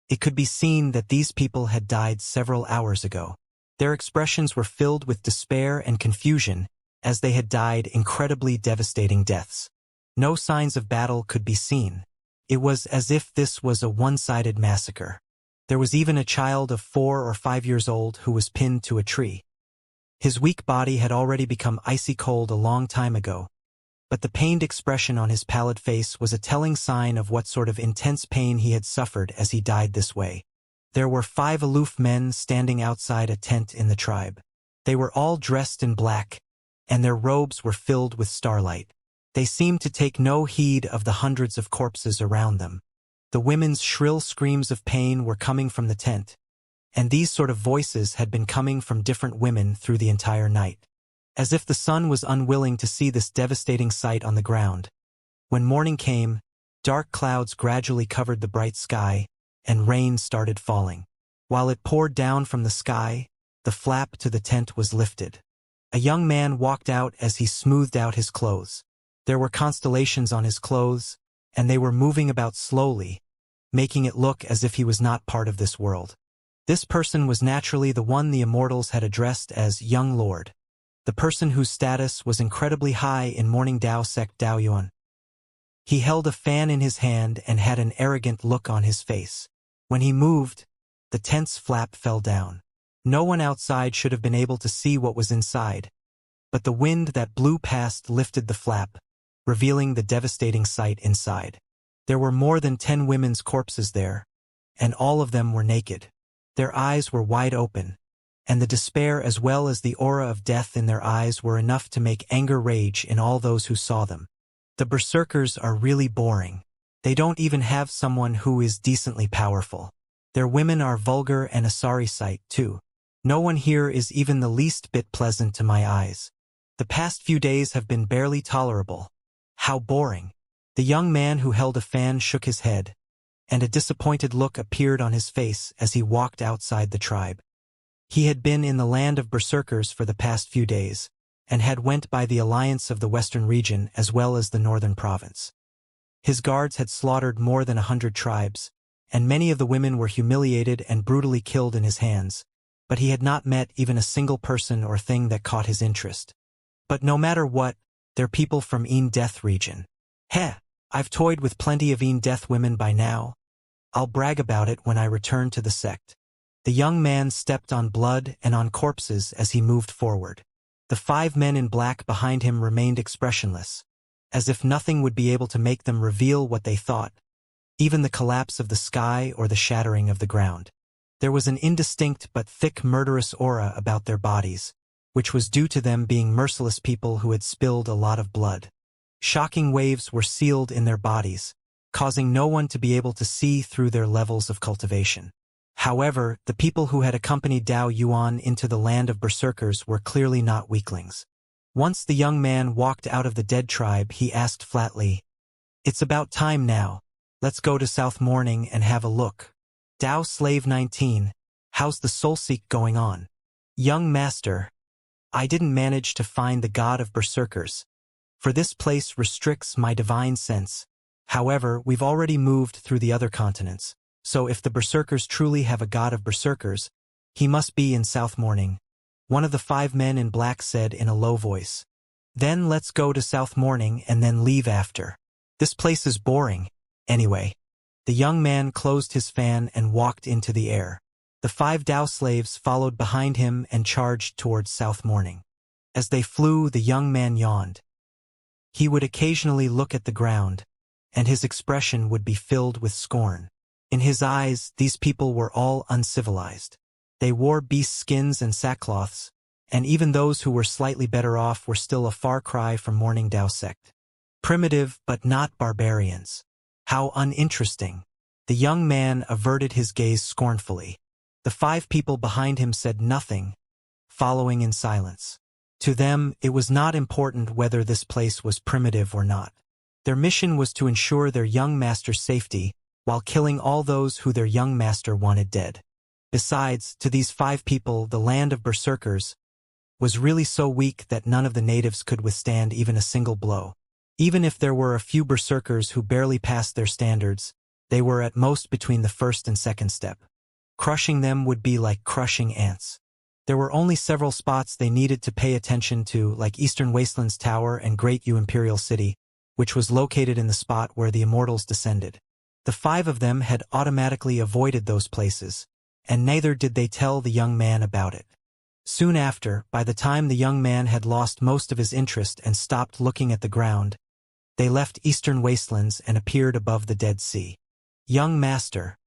it could be seen that these people had died several hours ago. Their expressions were filled with despair and confusion, as they had died incredibly devastating deaths. No signs of battle could be seen. It was as if this was a one-sided massacre. There was even a child of 4 or 5 years old who was pinned to a tree. His weak body had already become icy cold a long time ago, but the pained expression on his pallid face was a telling sign of what sort of intense pain he had suffered as he died this way. There were 5 aloof men standing outside a tent in the tribe. They were all dressed in black, and their robes were filled with starlight. They seemed to take no heed of the hundreds of corpses around them. The women's shrill screams of pain were coming from the tent, and these sort of voices had been coming from different women through the entire night. As if the sun was unwilling to see this devastating sight on the ground. When morning came, dark clouds gradually covered the bright sky, and rain started falling. While it poured down from the sky, the flap to the tent was lifted. A young man walked out as he smoothed out his clothes. There were constellations on his clothes, and they were moving about slowly, making it look as if he was not part of this world. This person was naturally the one the Immortals had addressed as Young Lord, the person whose status was incredibly high in Morning Dao sect Dao Yuan. He held a fan in his hand and had an arrogant look on his face. When he moved, the tent's flap fell down. No one outside should have been able to see what was inside, but the wind that blew past lifted the flap, revealing the devastating sight inside. There were more than 10 women's corpses there, and all of them were naked. Their eyes were wide open, and the despair as well as the aura of death in their eyes were enough to make anger rage in all those who saw them. The berserkers are really boring. They don't even have someone who is decently powerful. Their women are vulgar and a sorry sight, too. No one here is even the least bit pleasant to my eyes. The past few days have been barely tolerable. How boring. The young man who held a fan shook his head, and a disappointed look appeared on his face as he walked outside the tribe. He had been in the land of berserkers for the past few days, and had went by the alliance of the western region as well as the northern province. His guards had slaughtered more than 100 tribes, and many of the women were humiliated and brutally killed in his hands, but he had not met even a single person or thing that caught his interest. But no matter what, they're people from Death region. Heh, I've toyed with plenty of Death women by now. I'll brag about it when I return to the sect. The young man stepped on blood and on corpses as he moved forward. The 5 men in black behind him remained expressionless, as if nothing would be able to make them reveal what they thought, even the collapse of the sky or the shattering of the ground. There was an indistinct but thick murderous aura about their bodies, which was due to them being merciless people who had spilled a lot of blood. Shocking waves were sealed in their bodies, causing no one to be able to see through their levels of cultivation. However, the people who had accompanied Dao Yuan into the land of berserkers were clearly not weaklings. Once the young man walked out of the dead tribe, he asked flatly, "It's about time now. Let's go to South Morning and have a look." Dao Slave 19, how's the soulseek going on? Young master, I didn't manage to find the god of berserkers, for this place restricts my divine sense. However, we've already moved through the other continents, so if the berserkers truly have a god of berserkers, he must be in South Morning, one of the 5 men in black said in a low voice. Then let's go to South Morning and then leave after. This place is boring. Anyway. The young man closed his fan and walked into the air. The 5 Dao slaves followed behind him and charged towards South Morning. As they flew, the young man yawned. He would occasionally look at the ground, and his expression would be filled with scorn. In his eyes, these people were all uncivilized. They wore beast skins and sackcloths, and even those who were slightly better off were still a far cry from Morning Dao sect. Primitive, but not barbarians. How uninteresting. The young man averted his gaze scornfully. The 5 people behind him said nothing, following in silence. To them, it was not important whether this place was primitive or not. Their mission was to ensure their young master's safety, while killing all those who their young master wanted dead. Besides, to these 5 people, the land of berserkers was really so weak that none of the natives could withstand even a single blow. Even if there were a few berserkers who barely passed their standards, they were at most between the first and second step. Crushing them would be like crushing ants. There were only several spots they needed to pay attention to, like Eastern Wastelands Tower and Great U Imperial City, which was located in the spot where the Immortals descended. The 5 of them had automatically avoided those places, and neither did they tell the young man about it. Soon after, by the time the young man had lost most of his interest and stopped looking at the ground, they left Eastern Wastelands and appeared above the Dead Sea. Young master,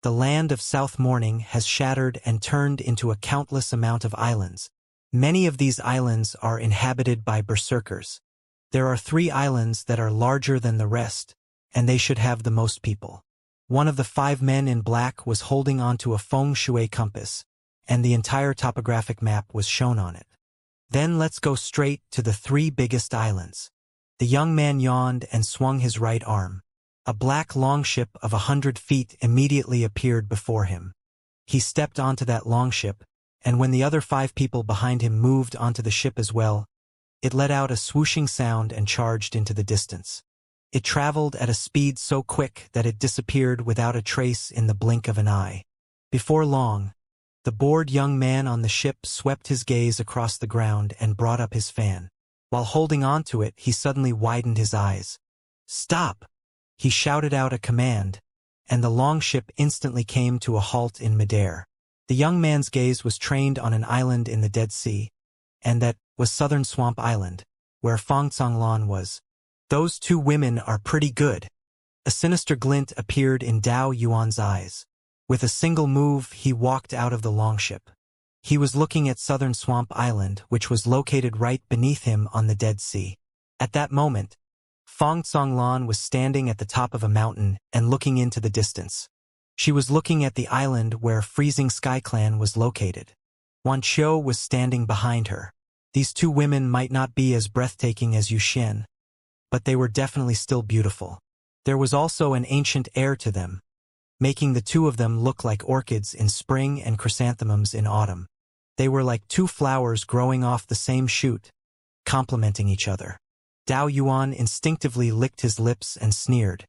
the land of South Morning has shattered and turned into a countless amount of islands. Many of these islands are inhabited by berserkers. There are 3 islands that are larger than the rest, and they should have the most people. One of the 5 men in black was holding onto a feng shui compass, and the entire topographic map was shown on it. Then let's go straight to the 3 biggest islands. The young man yawned and swung his right arm. A black longship of 100 feet immediately appeared before him. He stepped onto that longship, and when the other 5 people behind him moved onto the ship as well, it let out a swooshing sound and charged into the distance. It traveled at a speed so quick that it disappeared without a trace in the blink of an eye. Before long, the bored young man on the ship swept his gaze across the ground and brought up his fan. While holding on to it, he suddenly widened his eyes. "Stop!" He shouted out a command, and the longship instantly came to a halt in midair. The young man's gaze was trained on an island in the Dead Sea, and that was Southern Swamp Island, where Fangconglan was. "Those 2 women are pretty good." A sinister glint appeared in Dao Yuan's eyes. With a single move, he walked out of the longship. He was looking at Southern Swamp Island, which was located right beneath him on the Dead Sea. At that moment, Fangconglan was standing at the top of a mountain and looking into the distance. She was looking at the island where Freezing Sky Clan was located. Wan Qiu was standing behind her. These 2 women might not be as breathtaking as Yuxian, but they were definitely still beautiful. There was also an ancient air to them, making the 2 of them look like orchids in spring and chrysanthemums in autumn. They were like 2 flowers growing off the same shoot, complementing each other. Dao Yuan instinctively licked his lips and sneered.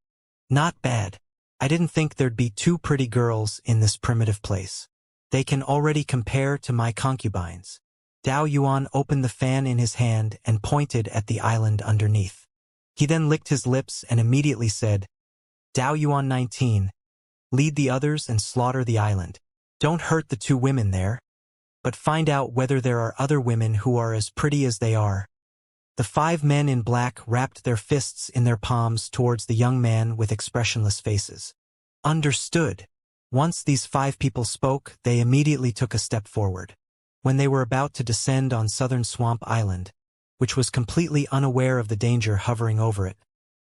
"Not bad. I didn't think there'd be 2 pretty girls in this primitive place. They can already compare to my concubines." Dao Yuan opened the fan in his hand and pointed at the island underneath. He then licked his lips and immediately said, "Dao Yuan 19, lead the others and slaughter the island. Don't hurt the 2 women there, but find out whether there are other women who are as pretty as they are." The 5 men in black wrapped their fists in their palms towards the young man with expressionless faces. "Understood." Once these 5 people spoke, they immediately took a step forward. When they were about to descend on Southern Swamp Island, which was completely unaware of the danger hovering over it,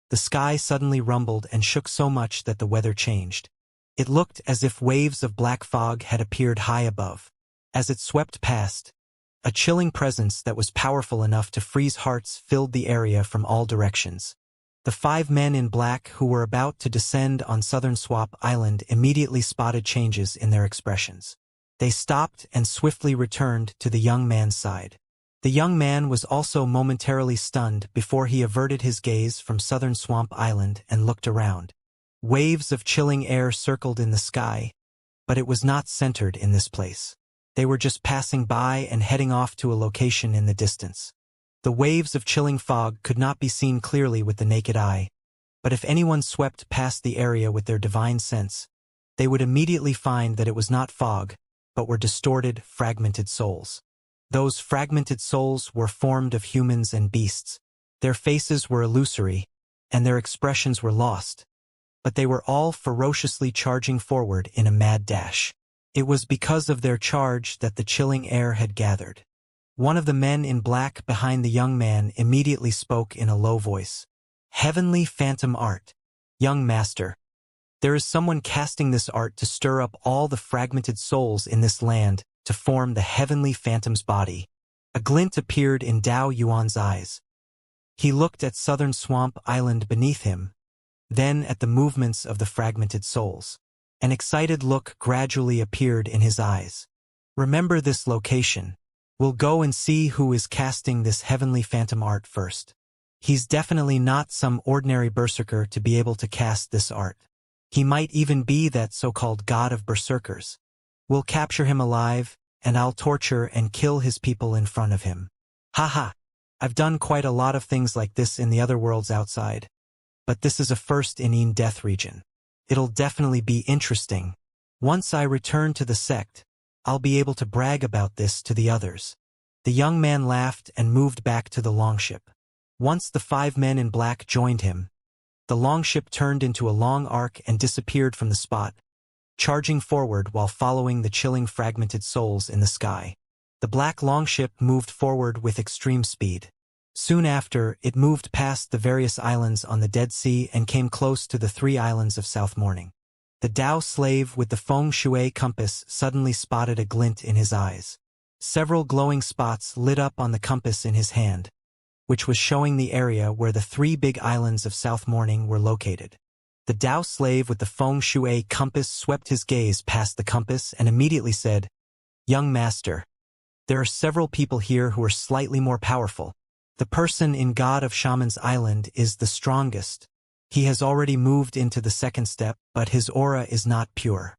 the sky suddenly rumbled and shook so much that the weather changed. It looked as if waves of black fog had appeared high above. As it swept past, a chilling presence that was powerful enough to freeze hearts filled the area from all directions. The 5 men in black who were about to descend on Southern Swamp Island immediately spotted changes in their expressions. They stopped and swiftly returned to the young man's side. The young man was also momentarily stunned before he averted his gaze from Southern Swamp Island and looked around. Waves of chilling air circled in the sky, but it was not centered in this place. They were just passing by and heading off to a location in the distance. The waves of chilling fog could not be seen clearly with the naked eye, but if anyone swept past the area with their divine sense, they would immediately find that it was not fog, but were distorted, fragmented souls. Those fragmented souls were formed of humans and beasts. Their faces were illusory, and their expressions were lost, but they were all ferociously charging forward in a mad dash. It was because of their charge that the chilling air had gathered. One of the men in black behind the young man immediately spoke in a low voice. "Heavenly phantom art. Young master, there is someone casting this art to stir up all the fragmented souls in this land to form the heavenly phantom's body." A glint appeared in Dao Yuan's eyes. He looked at Southern Swamp Island beneath him, then at the movements of the fragmented souls. An excited look gradually appeared in his eyes. Remember this location. We'll go and see who is casting this heavenly phantom art first. He's definitely not some ordinary berserker to be able to cast this art. He might even be that so-called god of berserkers. We'll capture him alive, and I'll torture and kill his people in front of him. Haha. I've done quite a lot of things like this in the other worlds outside. But this is a first in Death region. It'll definitely be interesting. Once I return to the sect, I'll be able to brag about this to the others. The young man laughed and moved back to the longship. Once the 5 men in black joined him, the longship turned into a long arc and disappeared from the spot, charging forward while following the chilling fragmented souls in the sky. The black longship moved forward with extreme speed. Soon after, it moved past the various islands on the Dead Sea and came close to the 3 islands of South Morning. The Tao slave with the feng shui compass suddenly spotted a glint in his eyes. Several glowing spots lit up on the compass in his hand, which was showing the area where the 3 big islands of South Morning were located. The Tao slave with the feng shui compass swept his gaze past the compass and immediately said, "Young master, there are several people here who are slightly more powerful. The person in God of Shaman's Island is the strongest. He has already moved into the 2nd step, but his aura is not pure.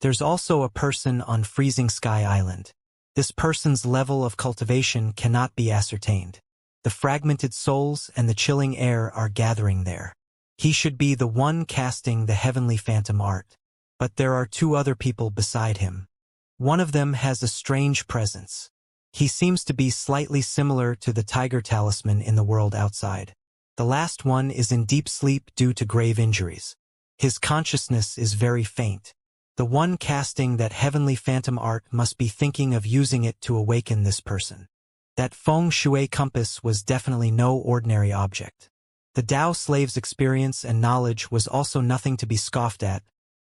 There's also a person on Freezing Sky Island. This person's level of cultivation cannot be ascertained. The fragmented souls and the chilling air are gathering there. He should be the one casting the heavenly phantom art. But there are 2 other people beside him. One of them has a strange presence. He seems to be slightly similar to the tiger talisman in the world outside. The last one is in deep sleep due to grave injuries. His consciousness is very faint. The one casting that heavenly phantom art must be thinking of using it to awaken this person. That feng shui compass was definitely no ordinary object. The Tao slave's experience and knowledge was also nothing to be scoffed at,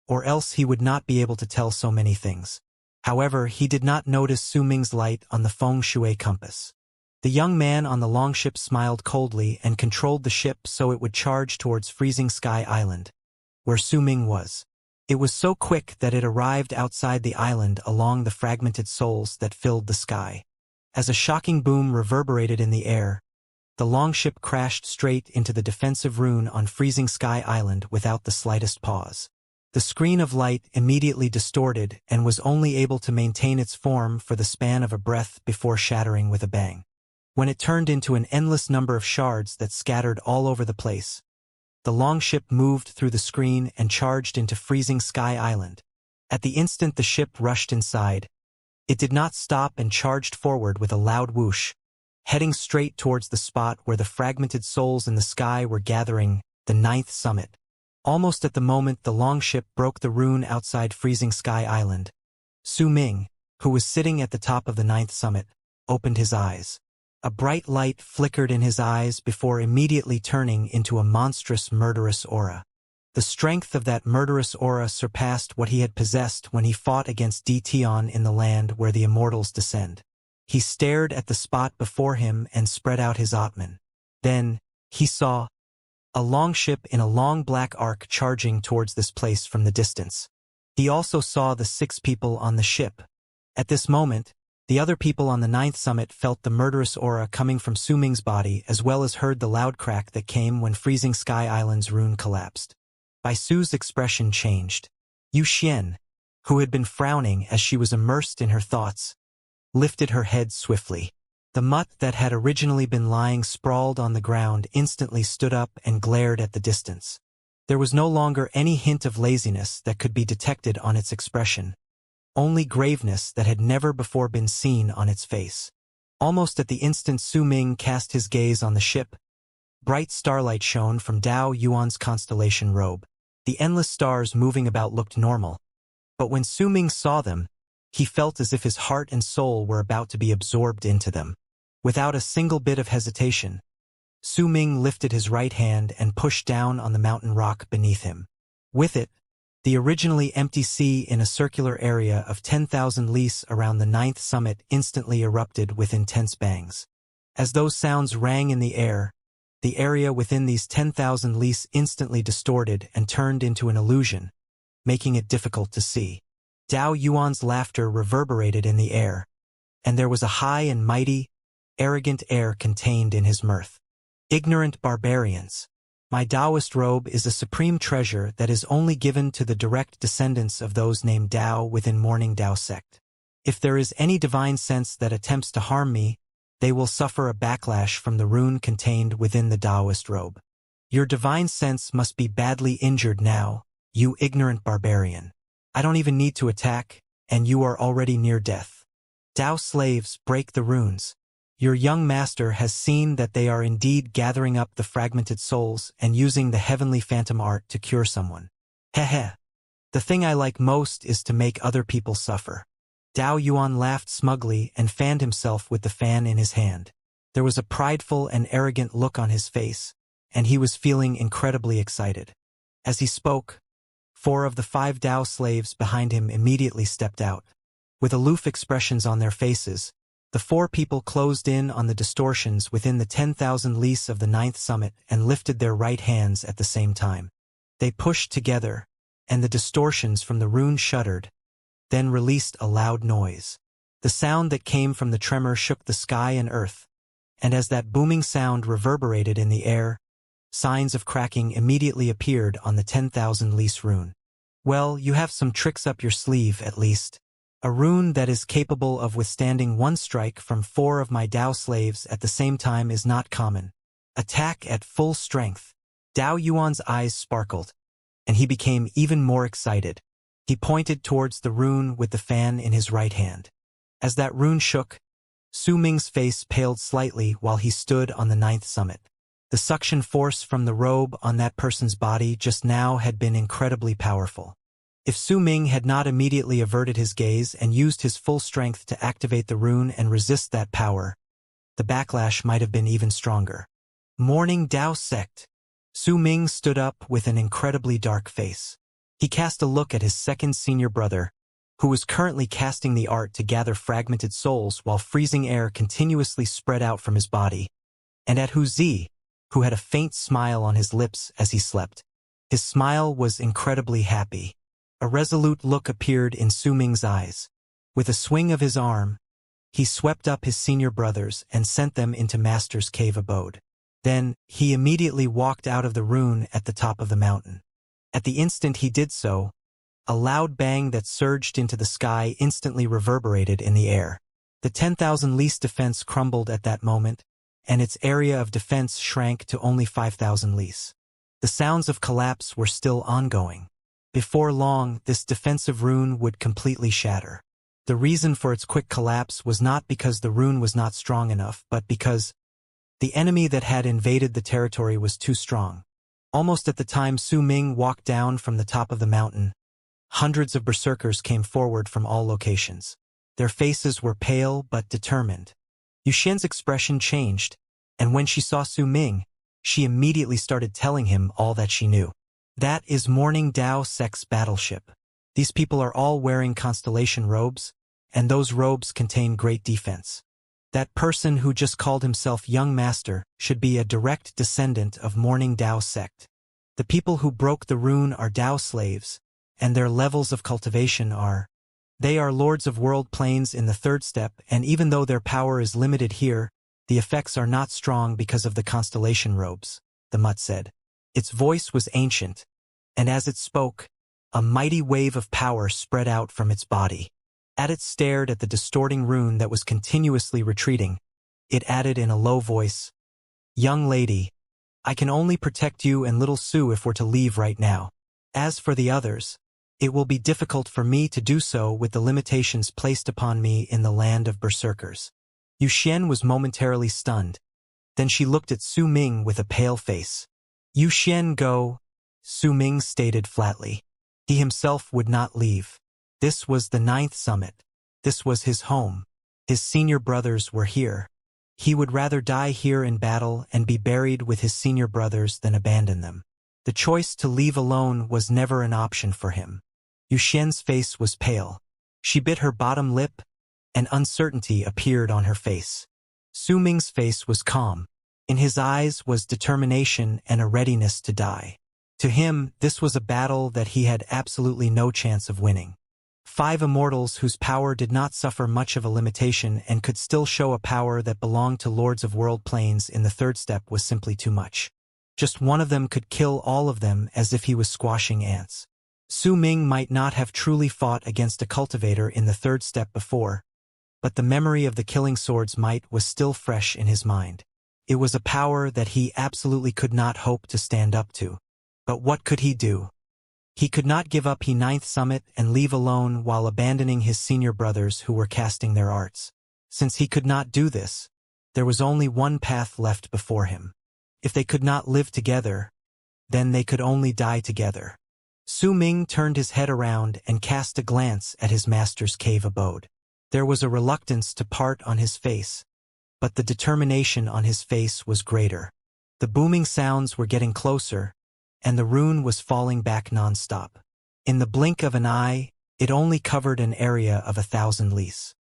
or else he would not be able to tell so many things. However, he did not notice Su Ming's light on the feng shui compass. The young man on the longship smiled coldly and controlled the ship so it would charge towards Freezing Sky Island, where Su Ming was. It was so quick that it arrived outside the island along the fragmented souls that filled the sky. As a shocking boom reverberated in the air, the longship crashed straight into the defensive rune on Freezing Sky Island without the slightest pause. The screen of light immediately distorted and was only able to maintain its form for the span of a breath before shattering with a bang. When it turned into an endless number of shards that scattered all over the place, the longship moved through the screen and charged into Freezing Sky Island. At the instant the ship rushed inside, it did not stop and charged forward with a loud whoosh, heading straight towards the spot where the fragmented souls in the sky were gathering, the 9th summit. Almost at the moment the longship broke the rune outside Freezing Sky Island, Su Ming, who was sitting at the top of the 9th summit, opened his eyes. A bright light flickered in his eyes before immediately turning into a monstrous murderous aura. The strength of that murderous aura surpassed what he had possessed when he fought against Tion in the land where the Immortals descend. He stared at the spot before him and spread out his Atman. Then, he saw a longship in a long black arc charging towards this place from the distance. He also saw the 6 people on the ship. At this moment, the other people on the 9th summit felt the murderous aura coming from Su Ming's body as well as heard the loud crack that came when Freezing Sky Island's rune collapsed. Bai Su's expression changed. Yu Xian, who had been frowning as she was immersed in her thoughts, lifted her head swiftly. The mutt that had originally been lying sprawled on the ground instantly stood up and glared at the distance. There was no longer any hint of laziness that could be detected on its expression, only graveness that had never before been seen on its face. Almost at the instant Su Ming cast his gaze on the ship, bright starlight shone from Dao Yuan's constellation robe. The endless stars moving about looked normal, but when Su Ming saw them, he felt as if his heart and soul were about to be absorbed into them. Without a single bit of hesitation, Su Ming lifted his right hand and pushed down on the mountain rock beneath him. With it, the originally empty sea in a circular area of 10,000 lis around the 9th summit instantly erupted with intense bangs. As those sounds rang in the air, the area within these 10,000 lis instantly distorted and turned into an illusion, making it difficult to see. Dao Yuan's laughter reverberated in the air, and there was a high and mighty, arrogant air contained in his mirth. Ignorant barbarians! My Taoist robe is a supreme treasure that is only given to the direct descendants of those named Dao within Morning Dao sect. If there is any divine sense that attempts to harm me, they will suffer a backlash from the rune contained within the Taoist robe. Your divine sense must be badly injured now, you ignorant barbarian. I don't even need to attack, and you are already near death. Dao slaves, break the runes. Your young master has seen that they are indeed gathering up the fragmented souls and using the heavenly phantom art to cure someone. Heh. The thing I like most is to make other people suffer. Dao Yuan laughed smugly and fanned himself with the fan in his hand. There was a prideful and arrogant look on his face, and he was feeling incredibly excited. As he spoke, 4 of the 5 Dao slaves behind him immediately stepped out. With aloof expressions on their faces, the 4 people closed in on the distortions within the 10,000 lease of the 9th summit and lifted their right hands at the same time. They pushed together, and the distortions from the rune shuddered, then released a loud noise. The sound that came from the tremor shook the sky and earth, and as that booming sound reverberated in the air, signs of cracking immediately appeared on the 10,000 lease rune. Well, you have some tricks up your sleeve at least. A rune that is capable of withstanding 1 strike from 4 of my Dao slaves at the same time is not common. Attack at full strength. Dao Yuan's eyes sparkled, and he became even more excited. He pointed towards the rune with the fan in his right hand. As that rune shook, Su Ming's face paled slightly while he stood on the 9th summit. The suction force from the robe on that person's body just now had been incredibly powerful. If Su Ming had not immediately averted his gaze and used his full strength to activate the rune and resist that power, the backlash might have been even stronger. Morning Dao sect. Su Ming stood up with an incredibly dark face. He cast a look at his second senior brother, who was currently casting the art to gather fragmented souls while freezing air continuously spread out from his body, and at Hu Zi, who had a faint smile on his lips as he slept. His smile was incredibly happy. A resolute look appeared in Su Ming's eyes. With a swing of his arm, he swept up his senior brothers and sent them into Master's cave abode. Then, he immediately walked out of the rune at the top of the mountain. At the instant he did so, a loud bang that surged into the sky instantly reverberated in the air. The 10,000 lease defense crumbled at that moment, and its area of defense shrank to only 5,000 lease. The sounds of collapse were still ongoing. Before long, this defensive rune would completely shatter. The reason for its quick collapse was not because the rune was not strong enough, but because the enemy that had invaded the territory was too strong. Almost at the time Su Ming walked down from the top of the mountain, hundreds of berserkers came forward from all locations. Their faces were pale but determined. Yu Xian's expression changed, and when she saw Su Ming, she immediately started telling him all that she knew. That is Morning Dao Sect's battleship. These people are all wearing constellation robes, and those robes contain great defense. That person who just called himself Young Master should be a direct descendant of Morning Dao Sect. The people who broke the rune are Dao slaves, and their levels of cultivation are. They are lords of world planes in the 3rd step, and even though their power is limited here, the effects are not strong because of the constellation robes, the mutt said. Its voice was ancient, and as it spoke, a mighty wave of power spread out from its body. As it stared at the distorting rune that was continuously retreating, it added in a low voice, "Young lady, I can only protect you and little Sue if we're to leave right now. As for the others, it will be difficult for me to do so with the limitations placed upon me in the land of berserkers." Yu Xian was momentarily stunned. Then she looked at Su Ming with a pale face. "Yu Xian go," Su Ming stated flatly. He himself would not leave. This was the 9th summit. This was his home. His senior brothers were here. He would rather die here in battle and be buried with his senior brothers than abandon them. The choice to leave alone was never an option for him. Yu Xian's face was pale. She bit her bottom lip, and uncertainty appeared on her face. Su Ming's face was calm. In his eyes was determination and a readiness to die. To him, this was a battle that he had absolutely no chance of winning. 5 immortals whose power did not suffer much of a limitation and could still show a power that belonged to lords of world planes in the third step was simply too much. Just one of them could kill all of them as if he was squashing ants. Su Ming might not have truly fought against a cultivator in the third step before, but the memory of the killing sword's might was still fresh in his mind. It was a power that he absolutely could not hope to stand up to. But what could he do? He could not give up P19 summit and leave alone while abandoning his senior brothers who were casting their arts. Since he could not do this, there was only one path left before him. If they could not live together, then they could only die together. Su Ming turned his head around and cast a glance at his master's cave abode. There was a reluctance to part on his face, but the determination on his face was greater. The booming sounds were getting closer, and the rune was falling back non-stop. In the blink of an eye, it only covered an area of 1,000 lis.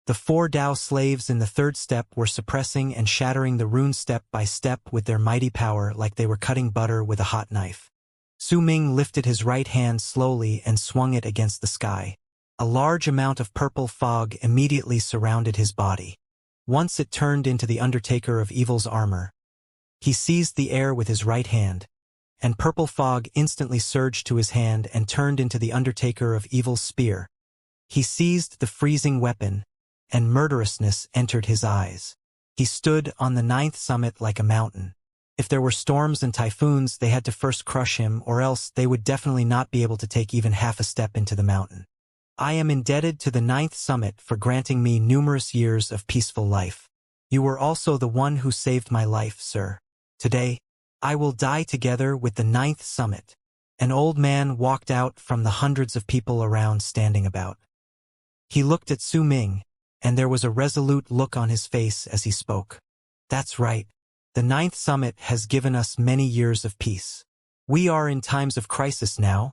The 4 Dao slaves in the third step were suppressing and shattering the rune step by step with their mighty power like they were cutting butter with a hot knife. Su Ming lifted his right hand slowly and swung it against the sky. A large amount of purple fog immediately surrounded his body. Once it turned into the Undertaker of Evil's armor. He seized the air with his right hand, and purple fog instantly surged to his hand and turned into the Undertaker of Evil's spear. He seized the freezing weapon, and murderousness entered his eyes. He stood on the 9th summit like a mountain. If there were storms and typhoons, they had to first crush him, or else they would definitely not be able to take even half a step into the mountain. I am indebted to the 9th summit for granting me numerous years of peaceful life. You were also the one who saved my life, sir. Today, I will die together with the 9th summit. An old man walked out from the hundreds of people around standing about. He looked at Su Ming, and there was a resolute look on his face as he spoke. That's right. The 9th summit has given us many years of peace. We are in times of crisis now,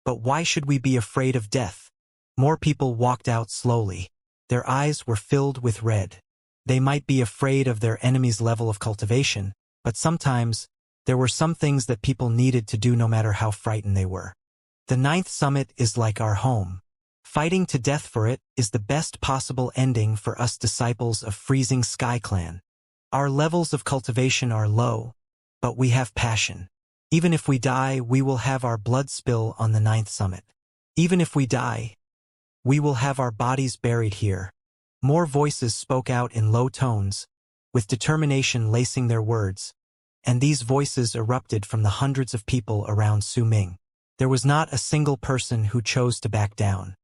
but why should we be afraid of death? More people walked out slowly. Their eyes were filled with red. They might be afraid of their enemy's level of cultivation, but sometimes there were some things that people needed to do no matter how frightened they were. The 9th summit is like our home. Fighting to death for it is the best possible ending for us disciples of Freezing Sky Clan. Our levels of cultivation are low, but we have passion. Even if we die, we will have our blood spill on the 9th summit. Even if we die, we will have our bodies buried here. More voices spoke out in low tones, with determination lacing their words, and these voices erupted from the hundreds of people around Su Ming. There was not a single person who chose to back down.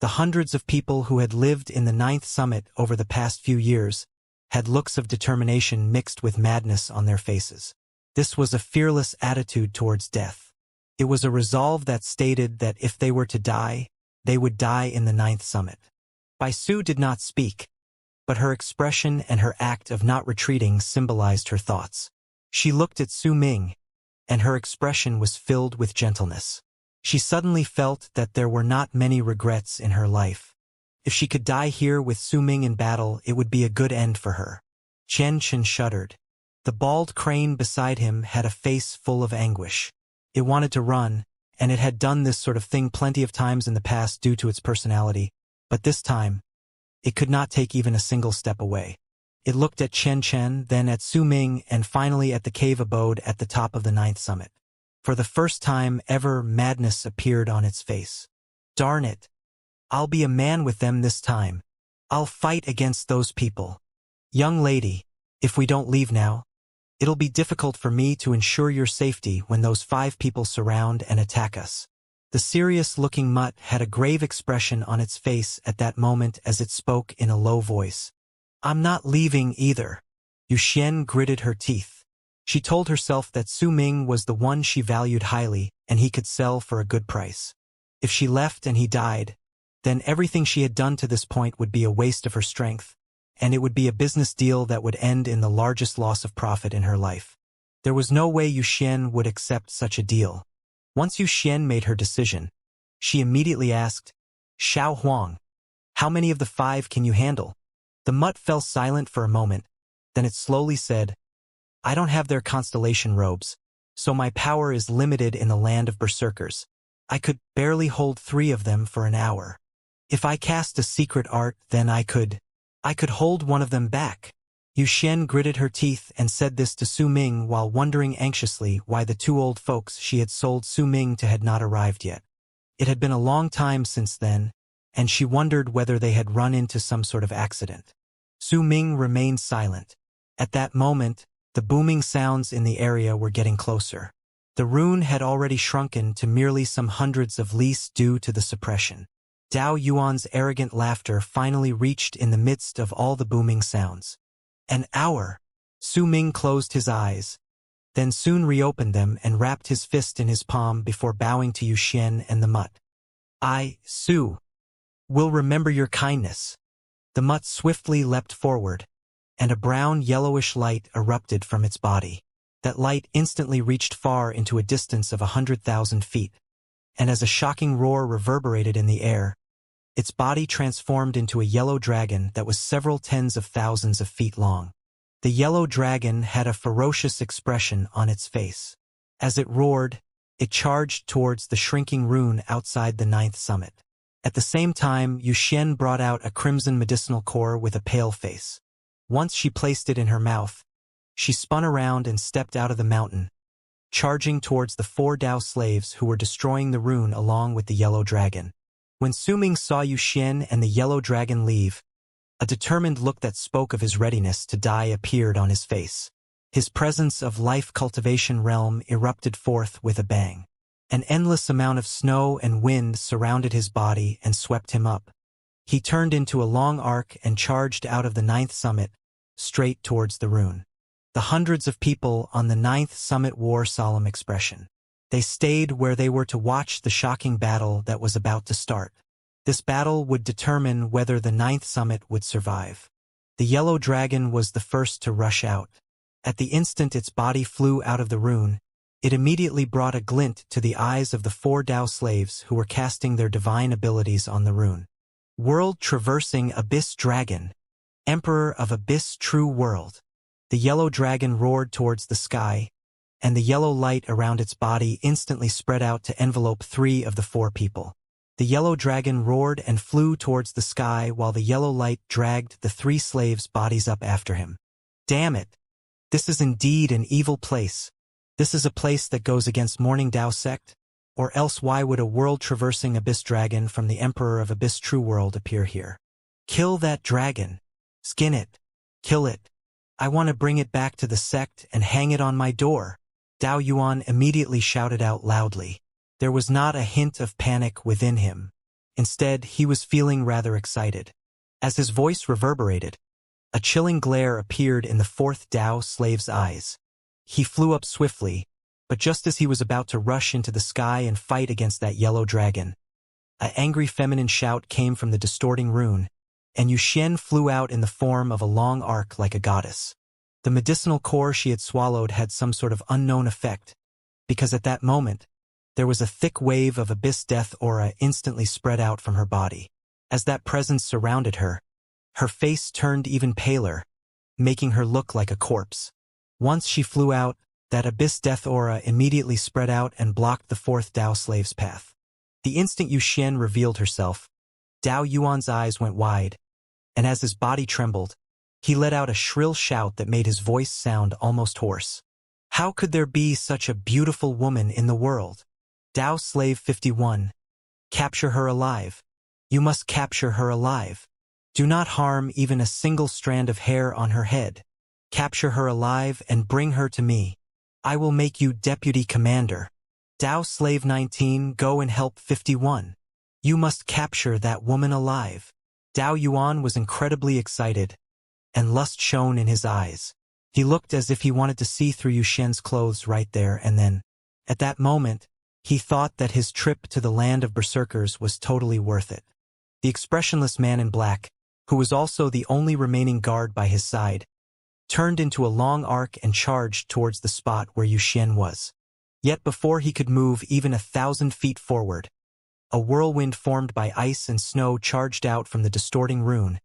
The hundreds of people who had lived in the 9th summit over the past few years had looks of determination mixed with madness on their faces. This was a fearless attitude towards death. It was a resolve that stated that if they were to die, they would die in the 9th summit. Bai Su did not speak, but her expression and her act of not retreating symbolized her thoughts. She looked at Su Ming, and her expression was filled with gentleness. She suddenly felt that there were not many regrets in her life. If she could die here with Su Ming in battle, it would be a good end for her. Chen shuddered. The bald crane beside him had a face full of anguish. It wanted to run, and it had done this sort of thing plenty of times in the past due to its personality, but this time, it could not take even a single step away. It looked at Chen, then at Su Ming, and finally at the cave abode at the top of the 9th summit. For the first time ever, madness appeared on its face. Darn it. I'll be a man with them this time. I'll fight against those people. Young lady, if we don't leave now, it'll be difficult for me to ensure your safety when those 5 people surround and attack us. The serious-looking mutt had a grave expression on its face at that moment as it spoke in a low voice. I'm not leaving either. Yuxian gritted her teeth. She told herself that Su Ming was the one she valued highly and he could sell for a good price. If she left and he died, then everything she had done to this point would be a waste of her strength, and it would be a business deal that would end in the largest loss of profit in her life. There was no way Yuxian would accept such a deal. Once Yuxian made her decision, she immediately asked, Xiao Huang, how many of the 5 can you handle? The mutt fell silent for a moment, then it slowly said, I don't have their constellation robes, so my power is limited in the land of berserkers. I could barely hold 3 of them for an hour. If I cast a secret art, then I could hold one of them back. Yu Xian gritted her teeth and said this to Su Ming while wondering anxiously why the 2 old folks she had sold Su Ming to had not arrived yet. It had been a long time since then, and she wondered whether they had run into some sort of accident. Su Ming remained silent. At that moment, the booming sounds in the area were getting closer. The rune had already shrunken to merely some hundreds of lis due to the suppression. Dao Yuan's arrogant laughter finally reached in the midst of all the booming sounds. An hour! Su Ming closed his eyes, then soon reopened them and wrapped his fist in his palm before bowing to Yu Xian and the mutt. I, Su, will remember your kindness. The mutt swiftly leapt forward, and a brown-yellowish light erupted from its body. That light instantly reached far into a distance of 100,000 feet, and as a shocking roar reverberated in the air, its body transformed into a yellow dragon that was several tens of thousands of feet long. The yellow dragon had a ferocious expression on its face. As it roared, it charged towards the shrinking rune outside the 9th summit. At the same time, Yu Xian brought out a crimson medicinal core with a pale face. Once she placed it in her mouth, she spun around and stepped out of the mountain, charging towards the 4 Dao slaves who were destroying the rune along with the yellow dragon. When Su Ming saw Yu Xian and the yellow dragon leave, a determined look that spoke of his readiness to die appeared on his face. His presence of life cultivation realm erupted forth with a bang. An endless amount of snow and wind surrounded his body and swept him up. He turned into a long arc and charged out of the 9th summit, straight towards the rune. The hundreds of people on the 9th summit wore solemn expression. They stayed where they were to watch the shocking battle that was about to start. This battle would determine whether the 9th summit would survive. The yellow dragon was the first to rush out. At the instant its body flew out of the rune, it immediately brought a glint to the eyes of the 4 Dao slaves who were casting their divine abilities on the rune. World-traversing Abyss Dragon, Emperor of Abyss True World. The yellow dragon roared towards the sky, and the yellow light around its body instantly spread out to envelope 3 of the 4 people. The yellow dragon roared and flew towards the sky while the yellow light dragged the 3 slaves' bodies up after him. Damn it! This is indeed an evil place. This is a place that goes against Morning Dao sect? Or else why would a world-traversing abyss dragon from the Emperor of Abyss True World appear here? Kill that dragon. Skin it. Kill it. I want to bring it back to the sect and hang it on my door. Dao Yuan immediately shouted out loudly. There was not a hint of panic within him. Instead, he was feeling rather excited. As his voice reverberated, a chilling glare appeared in the 4th Dao slave's eyes. He flew up swiftly, but just as he was about to rush into the sky and fight against that yellow dragon, an angry feminine shout came from the distorting rune, and Yu Xian flew out in the form of a long arc like a goddess. The medicinal core she had swallowed had some sort of unknown effect, because at that moment, there was a thick wave of abyss death aura instantly spread out from her body. As that presence surrounded her, her face turned even paler, making her look like a corpse. Once she flew out, that abyss death aura immediately spread out and blocked the 4th Dao slave's path. The instant Yu Xian revealed herself, Dao Yuan's eyes went wide, and as his body trembled, he let out a shrill shout that made his voice sound almost hoarse. How could there be such a beautiful woman in the world? Dao Slave 51. Capture her alive. You must capture her alive. Do not harm even a single strand of hair on her head. Capture her alive and bring her to me. I will make you deputy commander. Dao Slave 19, go and help 51. You must capture that woman alive. Dao Yuan was incredibly excited, and lust shone in his eyes. He looked as if he wanted to see through Yu Xian's clothes right there and then. At that moment, he thought that his trip to the land of berserkers was totally worth it. The expressionless man in black, who was also the only remaining guard by his side, turned into a long arc and charged towards the spot where Yu Xian was. Yet before he could move even 1,000 feet forward, a whirlwind formed by ice and snow charged out from the distorting rune,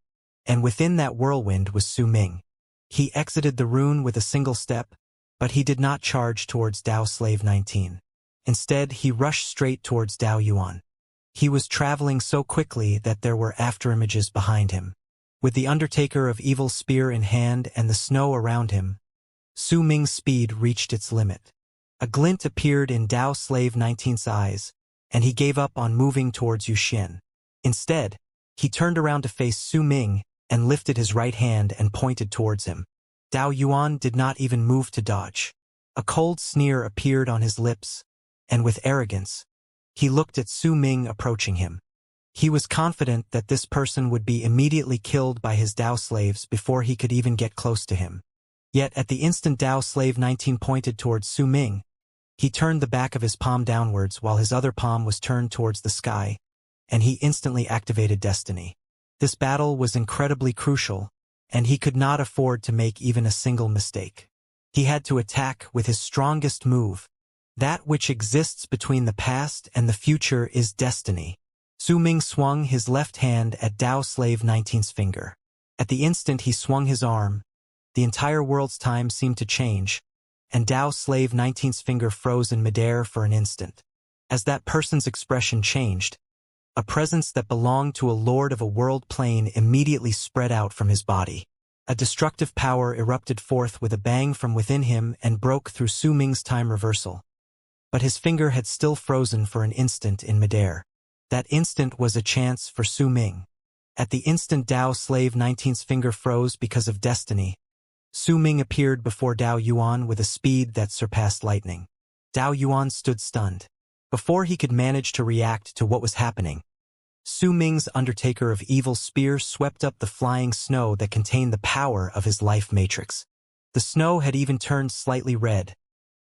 and within that whirlwind was Su Ming. He exited the rune with a single step, But he did not charge towards Dao Slave 19. Instead, he rushed straight towards Dao Yuan. He was traveling so quickly that there were afterimages behind him. With the Undertaker of Evil spear in hand and the snow around him, Su Ming's speed reached its limit. A glint appeared in Dao Slave 19's eyes, and he gave up on moving towards Yuxian. Instead, he turned around to face Su Ming and lifted his right hand and pointed towards him. Dao Yuan did not even move to dodge. A cold sneer appeared on his lips, and with arrogance, he looked at Su Ming approaching him. He was confident that this person would be immediately killed by his Dao slaves before he could even get close to him. Yet at the instant Dao Slave 19 pointed towards Su Ming, he turned the back of his palm downwards while his other palm was turned towards the sky, and he instantly activated destiny. This battle was incredibly crucial, and he could not afford to make even a single mistake. He had to attack with his strongest move. That which exists between the past and the future is destiny. Su Ming swung his left hand at Dao Slave 19's finger. At the instant he swung his arm, the entire world's time seemed to change, and Dao Slave 19's finger froze in midair for an instant. As that person's expression changed, a presence that belonged to a lord of a world plane immediately spread out from his body. A destructive power erupted forth with a bang from within him and broke through Su Ming's time reversal. But his finger had still frozen for an instant in midair. That instant was a chance for Su Ming. At the instant Dao Slave 19's finger froze because of destiny, Su Ming appeared before Dao Yuan with a speed that surpassed lightning. Dao Yuan stood stunned. Before he could manage to react to what was happening, Su Ming's Undertaker of Evil spear swept up the flying snow that contained the power of his life matrix. The snow had even turned slightly red,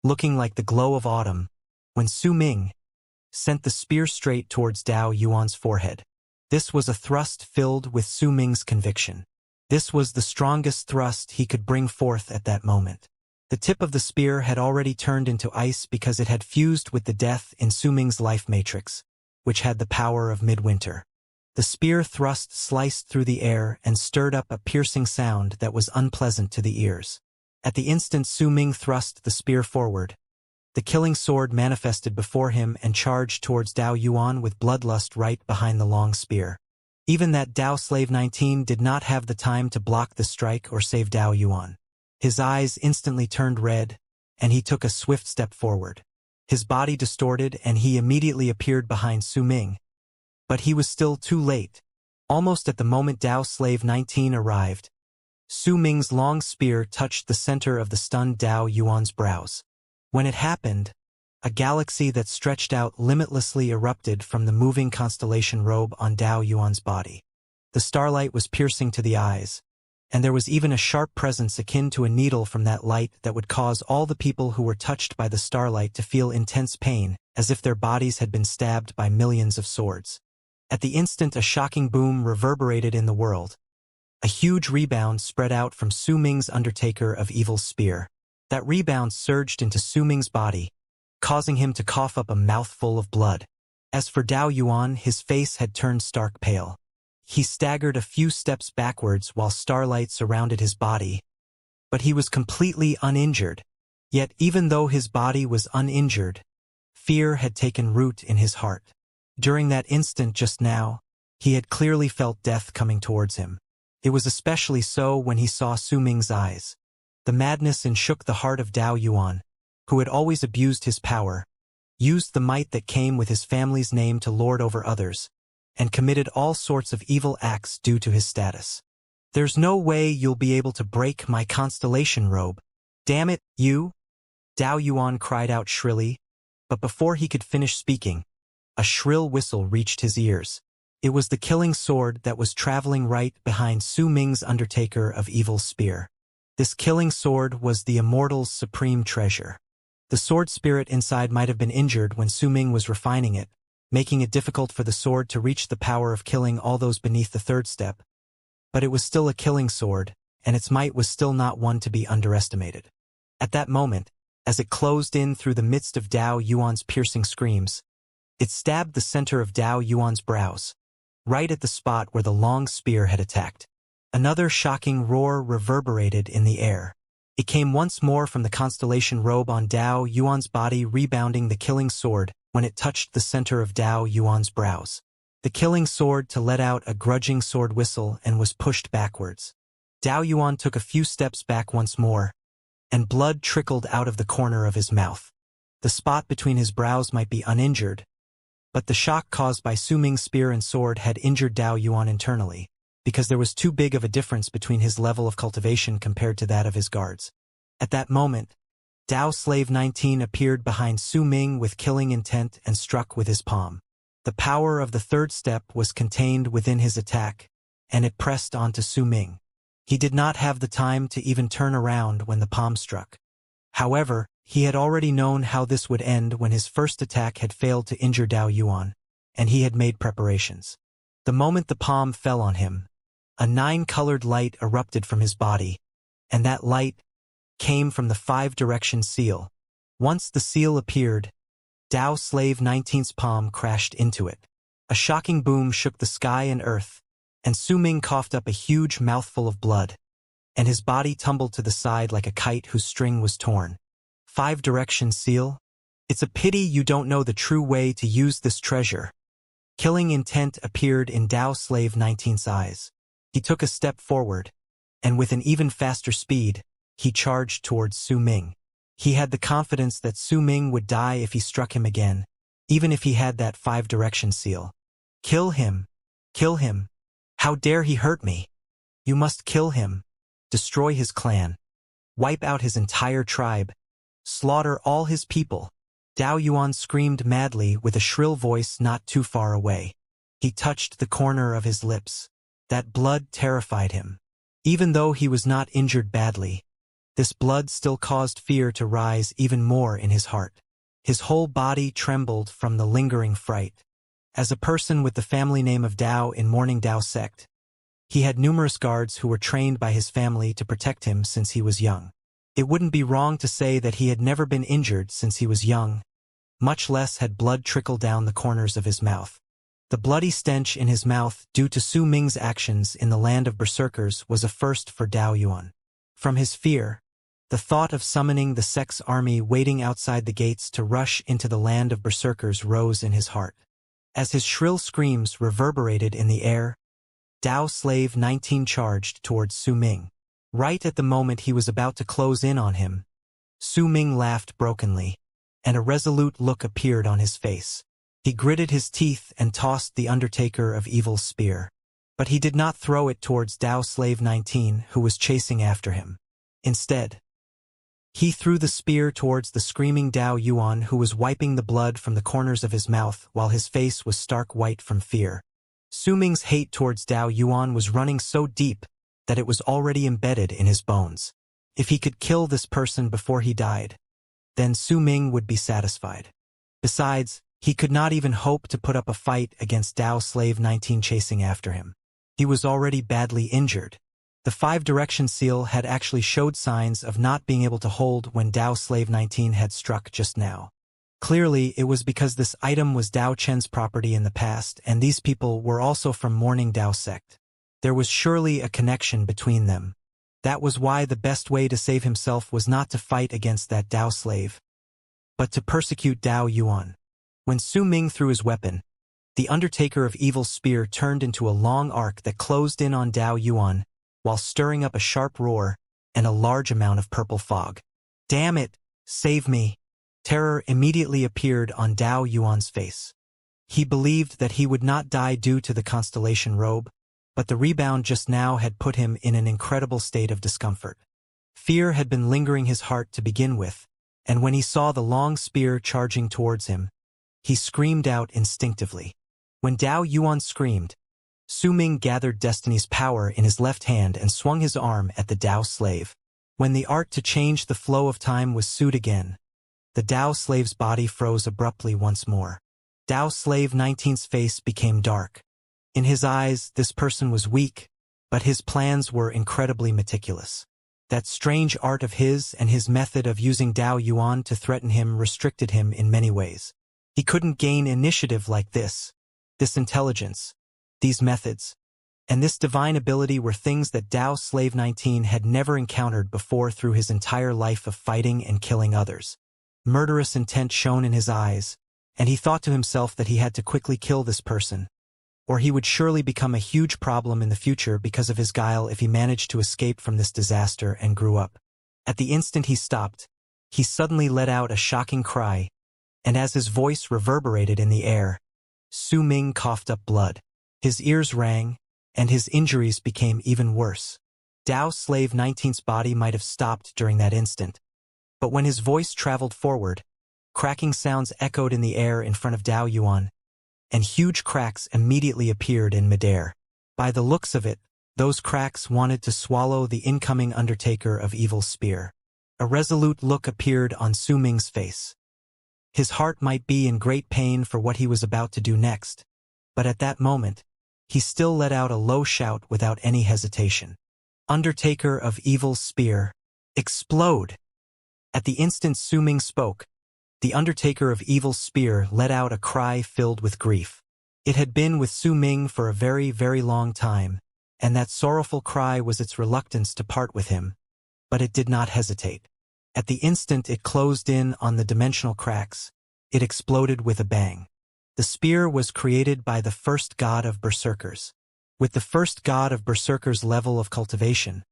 looking like the glow of autumn, when Su Ming sent the spear straight towards Dao Yuan's forehead. This was a thrust filled with Su Ming's conviction. This was the strongest thrust he could bring forth at that moment. The tip of the spear had already turned into ice because it had fused with the death in Su Ming's life matrix, which had the power of midwinter. The spear thrust sliced through the air and stirred up a piercing sound that was unpleasant to the ears. At the instant Su Ming thrust the spear forward, the killing sword manifested before him and charged towards Dao Yuan with bloodlust right behind the long spear. Even that Dao Slave 19 did not have the time to block the strike or save Dao Yuan. His eyes instantly turned red, and he took a swift step forward. His body distorted and he immediately appeared behind Su Ming. But he was still too late. Almost at the moment Dao Slave 19 arrived, Su Ming's long spear touched the center of the stunned Dao Yuan's brows. When it happened, a galaxy that stretched out limitlessly erupted from the moving constellation robe on Dao Yuan's body. The starlight was piercing to the eyes, and there was even a sharp presence akin to a needle from that light that would cause all the people who were touched by the starlight to feel intense pain, as if their bodies had been stabbed by millions of swords. At the instant a shocking boom reverberated in the world. A huge rebound spread out from Su Ming's Undertaker of Evil spear. That rebound surged into Su Ming's body, causing him to cough up a mouthful of blood. As for Dao Yuan, his face had turned stark pale. He staggered a few steps backwards while starlight surrounded his body, but he was completely uninjured. Yet even though his body was uninjured, fear had taken root in his heart. During that instant just now, he had clearly felt death coming towards him. It was especially so when he saw Su Ming's eyes. The madness shook the heart of Dao Yuan, who had always abused his power, used the might that came with his family's name to lord over others, and committed all sorts of evil acts due to his status. "There's no way you'll be able to break my constellation robe. Damn it, you!" Dao Yuan cried out shrilly, but before he could finish speaking, a shrill whistle reached his ears. It was the killing sword that was traveling right behind Su Ming's Undertaker of Evil spear. This killing sword was the Immortal's supreme treasure. The sword spirit inside might have been injured when Su Ming was refining it, making it difficult for the sword to reach the power of killing all those beneath the third step. But it was still a killing sword, and its might was still not one to be underestimated. At that moment, as it closed in through the midst of Dao Yuan's piercing screams, it stabbed the center of Dao Yuan's brows, right at the spot where the long spear had attacked. Another shocking roar reverberated in the air. It came once more from the constellation robe on Dao Yuan's body, rebounding the killing sword when it touched the center of Dao Yuan's brows. The killing sword to let out a grudging sword whistle and was pushed backwards. Dao Yuan took a few steps back once more, and blood trickled out of the corner of his mouth. The spot between his brows might be uninjured, but the shock caused by Su Ming's spear and sword had injured Dao Yuan internally, because there was too big of a difference between his level of cultivation compared to that of his guards. At that moment, Dao Slave 19 appeared behind Su Ming with killing intent and struck with his palm. The power of the third step was contained within his attack, and it pressed onto Su Ming. He did not have the time to even turn around when the palm struck. However, he had already known how this would end when his first attack had failed to injure Dao Yuan, and he had made preparations. The moment the palm fell on him, a 9-colored light erupted from his body, and that light came from the 5-direction seal. Once the seal appeared, Dao Slave 19's palm crashed into it. A shocking boom shook the sky and earth, and Su Ming coughed up a huge mouthful of blood, and his body tumbled to the side like a kite whose string was torn. 5-direction seal? It's a pity you don't know the true way to use this treasure. Killing intent appeared in Dao Slave 19's eyes. He took a step forward, and with an even faster speed, he charged towards Su Ming. He had the confidence that Su Ming would die if he struck him again, even if he had that 5-direction seal. Kill him! Kill him! How dare he hurt me? You must kill him. Destroy his clan. Wipe out his entire tribe. Slaughter all his people. Dao Yuan screamed madly with a shrill voice not too far away. He touched the corner of his lips. That blood terrified him. Even though he was not injured badly, this blood still caused fear to rise even more in his heart. His whole body trembled from the lingering fright. As a person with the family name of Dao in Morning Dao sect, he had numerous guards who were trained by his family to protect him since he was young. It wouldn't be wrong to say that he had never been injured since he was young, much less had blood trickle down the corners of his mouth. The bloody stench in his mouth due to Su Ming's actions in the land of berserkers was a first for Dao Yuan. From his fear, the thought of summoning the sect's army waiting outside the gates to rush into the land of berserkers rose in his heart. As his shrill screams reverberated in the air, Dao Slave 19 charged towards Su Ming. Right at the moment he was about to close in on him, Su Ming laughed brokenly, and a resolute look appeared on his face. He gritted his teeth and tossed the Undertaker of Evil's spear. But he did not throw it towards Dao Slave 19, who was chasing after him. Instead, he threw the spear towards the screaming Dao Yuan, who was wiping the blood from the corners of his mouth while his face was stark white from fear. Su Ming's hate towards Dao Yuan was running so deep that it was already embedded in his bones. If he could kill this person before he died, then Su Ming would be satisfied. Besides, he could not even hope to put up a fight against Dao Slave 19 chasing after him. He was already badly injured. The 5-direction seal had actually showed signs of not being able to hold when Dao Slave 19 had struck just now. Clearly, it was because this item was Dao Chen's property in the past, and these people were also from Morning Dao sect. There was surely a connection between them. That was why the best way to save himself was not to fight against that Dao slave, but to persecute Dao Yuan. When Su Ming threw his weapon, the Undertaker of Evil's spear turned into a long arc that closed in on Dao Yuan, while stirring up a sharp roar and a large amount of purple fog. Damn it! Save me! Terror immediately appeared on Dao Yuan's face. He believed that he would not die due to the constellation robe, but the rebound just now had put him in an incredible state of discomfort. Fear had been lingering his heart to begin with, and when he saw the long spear charging towards him, he screamed out instinctively. When Dao Yuan screamed, Su Ming gathered Destiny's power in his left hand and swung his arm at the Dao slave. When the art to change the flow of time was sued again, the Dao slave's body froze abruptly once more. Dao Slave 19's face became dark. In his eyes, this person was weak, but his plans were incredibly meticulous. That strange art of his and his method of using Dao Yuan to threaten him restricted him in many ways. He couldn't gain initiative like this intelligence, these methods, And this divine ability were things that Dao Slave 19 had never encountered before through his entire life of fighting and killing others. Murderous intent shone in his eyes, and he thought to himself that he had to quickly kill this person, or he would surely become a huge problem in the future because of his guile if he managed to escape from this disaster and grew up. At the instant he stopped, he suddenly let out a shocking cry, and as his voice reverberated in the air, Su Ming coughed up blood. His ears rang, and his injuries became even worse. Dao Slave 19's body might have stopped during that instant, but when his voice traveled forward, cracking sounds echoed in the air in front of Dao Yuan, and huge cracks immediately appeared in midair. By the looks of it, those cracks wanted to swallow the incoming Undertaker of Evil's spear. A resolute look appeared on Su Ming's face. His heart might be in great pain for what he was about to do next, but at that moment, he still let out a low shout without any hesitation. Undertaker of Evil's spear, explode! At the instant Su Ming spoke, the Undertaker of Evil's spear let out a cry filled with grief. It had been with Su Ming for a very, very long time, and that sorrowful cry was its reluctance to part with him, but it did not hesitate. At the instant it closed in on the dimensional cracks, it exploded with a bang. The spear was created by the first god of berserkers. With the first god of berserkers' level of cultivation,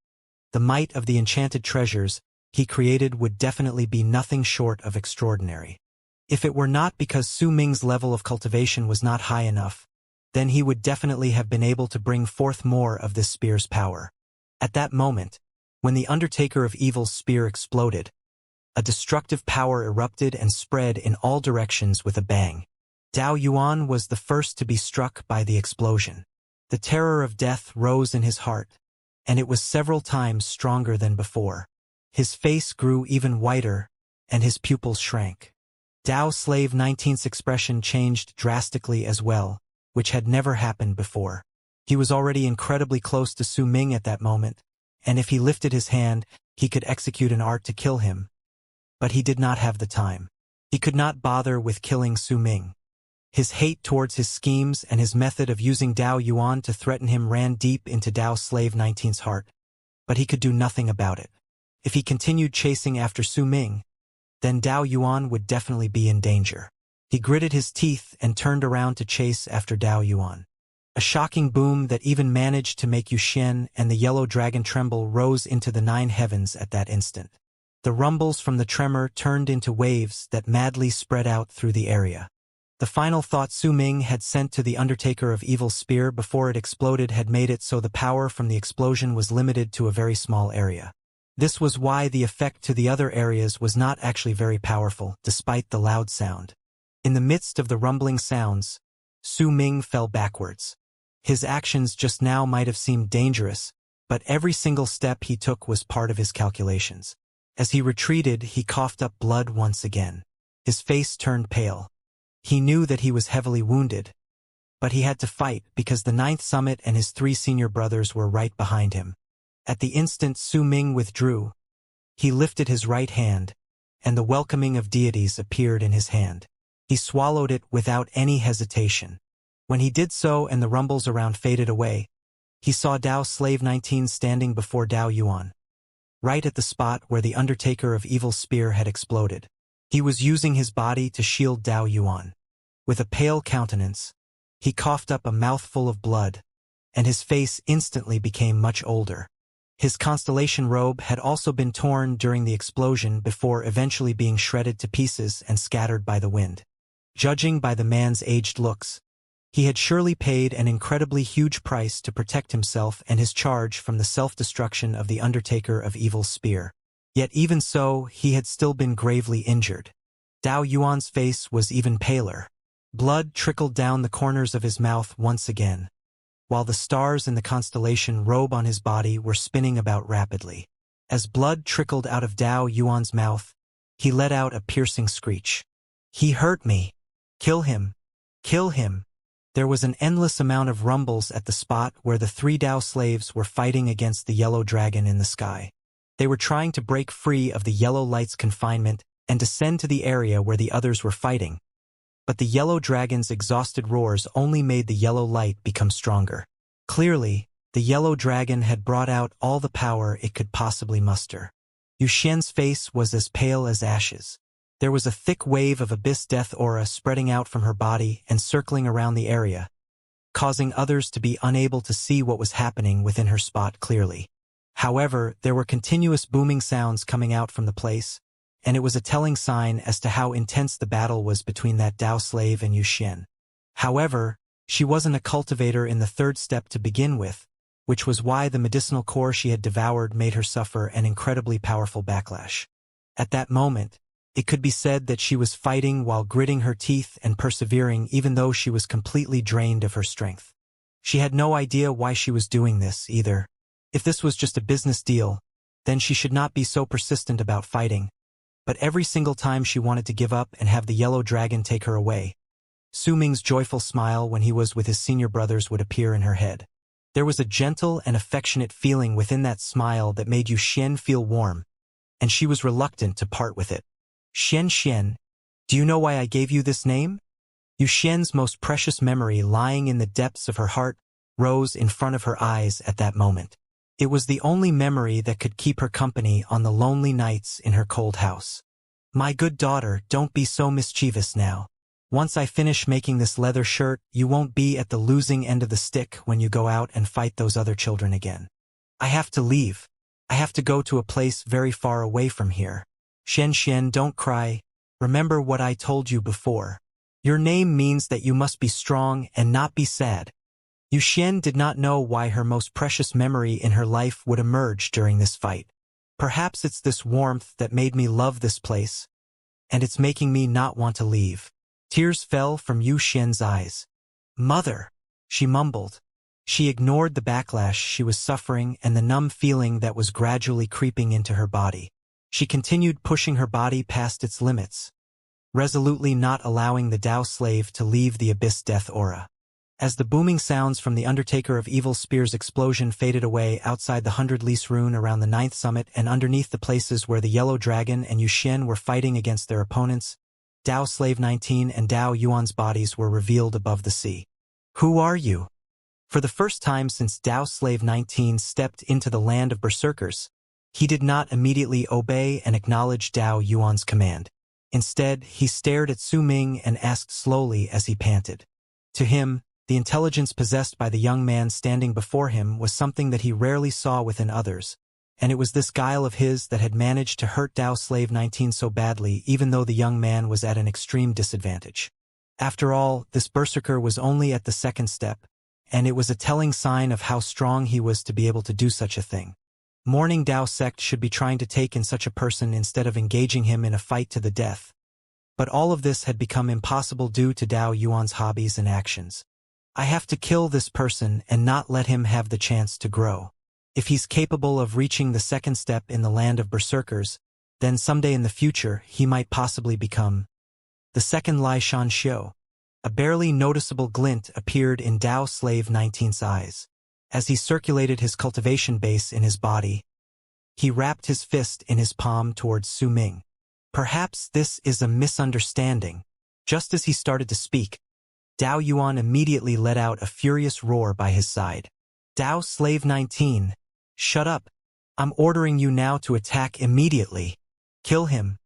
the might of the enchanted treasures he created would definitely be nothing short of extraordinary. If it were not because Su Ming's level of cultivation was not high enough, then he would definitely have been able to bring forth more of this spear's power. At that moment, when the Undertaker of Evil's spear exploded, a destructive power erupted and spread in all directions with a bang. Dao Yuan was the first to be struck by the explosion. The terror of death rose in his heart, and it was several times stronger than before. His face grew even whiter, and his pupils shrank. Dao Slave 19's expression changed drastically as well, which had never happened before. He was already incredibly close to Su Ming at that moment, and if he lifted his hand, he could execute an art to kill him. But he did not have the time. He could not bother with killing Su Ming. His hate towards his schemes and his method of using Dao Yuan to threaten him ran deep into Dao Slave 19's heart, but he could do nothing about it. If he continued chasing after Su Ming, then Dao Yuan would definitely be in danger. He gritted his teeth and turned around to chase after Dao Yuan. A shocking boom that even managed to make Yuxian and the yellow dragon tremble rose into the 9 heavens at that instant. The rumbles from the tremor turned into waves that madly spread out through the area. The final thought Su Ming had sent to the Undertaker of Evil's spear before it exploded had made it so the power from the explosion was limited to a very small area. This was why the effect to the other areas was not actually very powerful, despite the loud sound. In the midst of the rumbling sounds, Su Ming fell backwards. His actions just now might have seemed dangerous, but every single step he took was part of his calculations. As he retreated, he coughed up blood once again. His face turned pale. He knew that he was heavily wounded, but he had to fight because the 9th Summit and his 3 senior brothers were right behind him. At the instant Su Ming withdrew, he lifted his right hand, and the welcoming of deities appeared in his hand. He swallowed it without any hesitation. When he did so and the rumbles around faded away, he saw Dao Slave 19 standing before Dao Yuan, right at the spot where the Undertaker of Evil's spear had exploded. He was using his body to shield Dao Yuan. With a pale countenance, he coughed up a mouthful of blood, and his face instantly became much older. His constellation robe had also been torn during the explosion before eventually being shredded to pieces and scattered by the wind. Judging by the man's aged looks, he had surely paid an incredibly huge price to protect himself and his charge from the self-destruction of the Undertaker of Evil's spear. Yet even so, he had still been gravely injured. Dao Yuan's face was even paler. Blood trickled down the corners of his mouth once again, while the stars in the constellation robe on his body were spinning about rapidly. As blood trickled out of Dao Yuan's mouth, he let out a piercing screech. "He hurt me! Kill him! Kill him!" There was an endless amount of rumbles at the spot where the 3 Dao slaves were fighting against the yellow dragon in the sky. They were trying to break free of the yellow light's confinement and descend to the area where the others were fighting. But the yellow dragon's exhausted roars only made the yellow light become stronger. Clearly, The yellow dragon had brought out all the power it could possibly muster. Yu Xian's face was as pale as ashes. There was a thick wave of abyss death aura spreading out from her body and circling around the area, causing others to be unable to see what was happening within her spot clearly. However, there were continuous booming sounds coming out from the place, and it was a telling sign as to how intense the battle was between that Dao slave and Yu Xian. However, she wasn't a cultivator in the third step to begin with, which was why the medicinal core she had devoured made her suffer an incredibly powerful backlash. At that moment, it could be said that she was fighting while gritting her teeth and persevering even though she was completely drained of her strength. She had no idea why she was doing this, either. If this was just a business deal, then she should not be so persistent about fighting. But every single time she wanted to give up and have the yellow dragon take her away, Su Ming's joyful smile when he was with his senior brothers would appear in her head. There was a gentle and affectionate feeling within that smile that made Yu Xian feel warm, and she was reluctant to part with it. Xian, do you know why I gave you this name? Yu Xian's most precious memory lying in the depths of her heart rose in front of her eyes at that moment. It was the only memory that could keep her company on the lonely nights in her cold house. My good daughter, don't be so mischievous now. Once I finish making this leather shirt, you won't be at the losing end of the stick when you go out and fight those other children again. I have to leave. I have to go to a place very far away from here. Xian, don't cry. Remember what I told you before. Your name means that you must be strong and not be sad. Yu Xian did not know why her most precious memory in her life would emerge during this fight. Perhaps it's this warmth that made me love this place, and it's making me not want to leave. Tears fell from Yu Xian's eyes. Mother, she mumbled. She ignored the backlash she was suffering and the numb feeling that was gradually creeping into her body. She continued pushing her body past its limits, resolutely not allowing the Dao slave to leave the abyss death aura. As the booming sounds from the Undertaker of Evil Spear's explosion faded away outside the 100-lease rune around the 9th summit and underneath the places where the Yellow Dragon and Yu Xian were fighting against their opponents, Dao Slave 19 and Dao Yuan's bodies were revealed above the sea. Who are you? For the first time since Dao Slave 19 stepped into the land of berserkers, he did not immediately obey and acknowledge Dao Yuan's command. Instead, he stared at Su Ming and asked slowly as he panted. To him, the intelligence possessed by the young man standing before him was something that he rarely saw within others, and it was this guile of his that had managed to hurt Dao Slave 19 so badly even though the young man was at an extreme disadvantage. After all, this berserker was only at the second step, and it was a telling sign of how strong he was to be able to do such a thing. Mourning Dao sect should be trying to take in such a person instead of engaging him in a fight to the death. But all of this had become impossible due to Dao Yuan's hobbies and actions. I have to kill this person and not let him have the chance to grow. If he's capable of reaching the second step in the land of berserkers, then someday in the future he might possibly become the second Lai Xianxia. A barely noticeable glint appeared in Dao Slave 19's eyes. As he circulated his cultivation base in his body, he wrapped his fist in his palm towards Su Ming. Perhaps this is a misunderstanding. Just as he started to speak, Dao Yuan immediately let out a furious roar by his side. Dao Slave 19, shut up. I'm ordering you now to attack immediately. Kill him.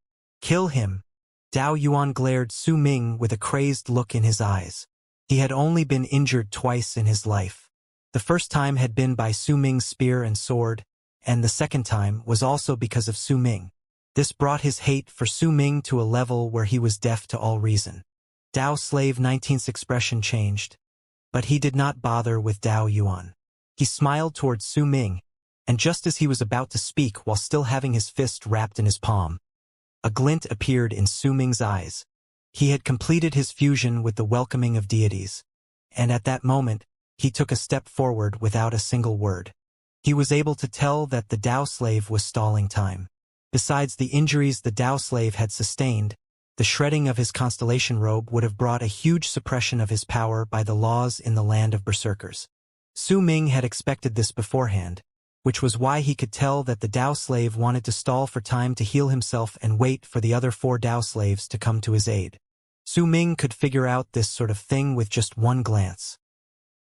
Kill him. Dao Yuan glared Su Ming with a crazed look in his eyes. He had only been injured twice in his life. The first time had been by Su Ming's spear and sword, and the second time was also because of Su Ming. This brought his hate for Su Ming to a level where he was deaf to all reason. Dao Slave 19's expression changed, but he did not bother with Dao Yuan. He smiled towards Su Ming, and just as he was about to speak while still having his fist wrapped in his palm, a glint appeared in Su Ming's eyes. He had completed his fusion with the welcoming of deities, and at that moment, he took a step forward without a single word. He was able to tell that the Dao slave was stalling time. Besides the injuries the Dao slave had sustained, the shredding of his constellation robe would have brought a huge suppression of his power by the laws in the land of berserkers. Su Ming had expected this beforehand, which was why he could tell that the Dao slave wanted to stall for time to heal himself and wait for the other 4 Dao slaves to come to his aid. Su Ming could figure out this sort of thing with just one glance.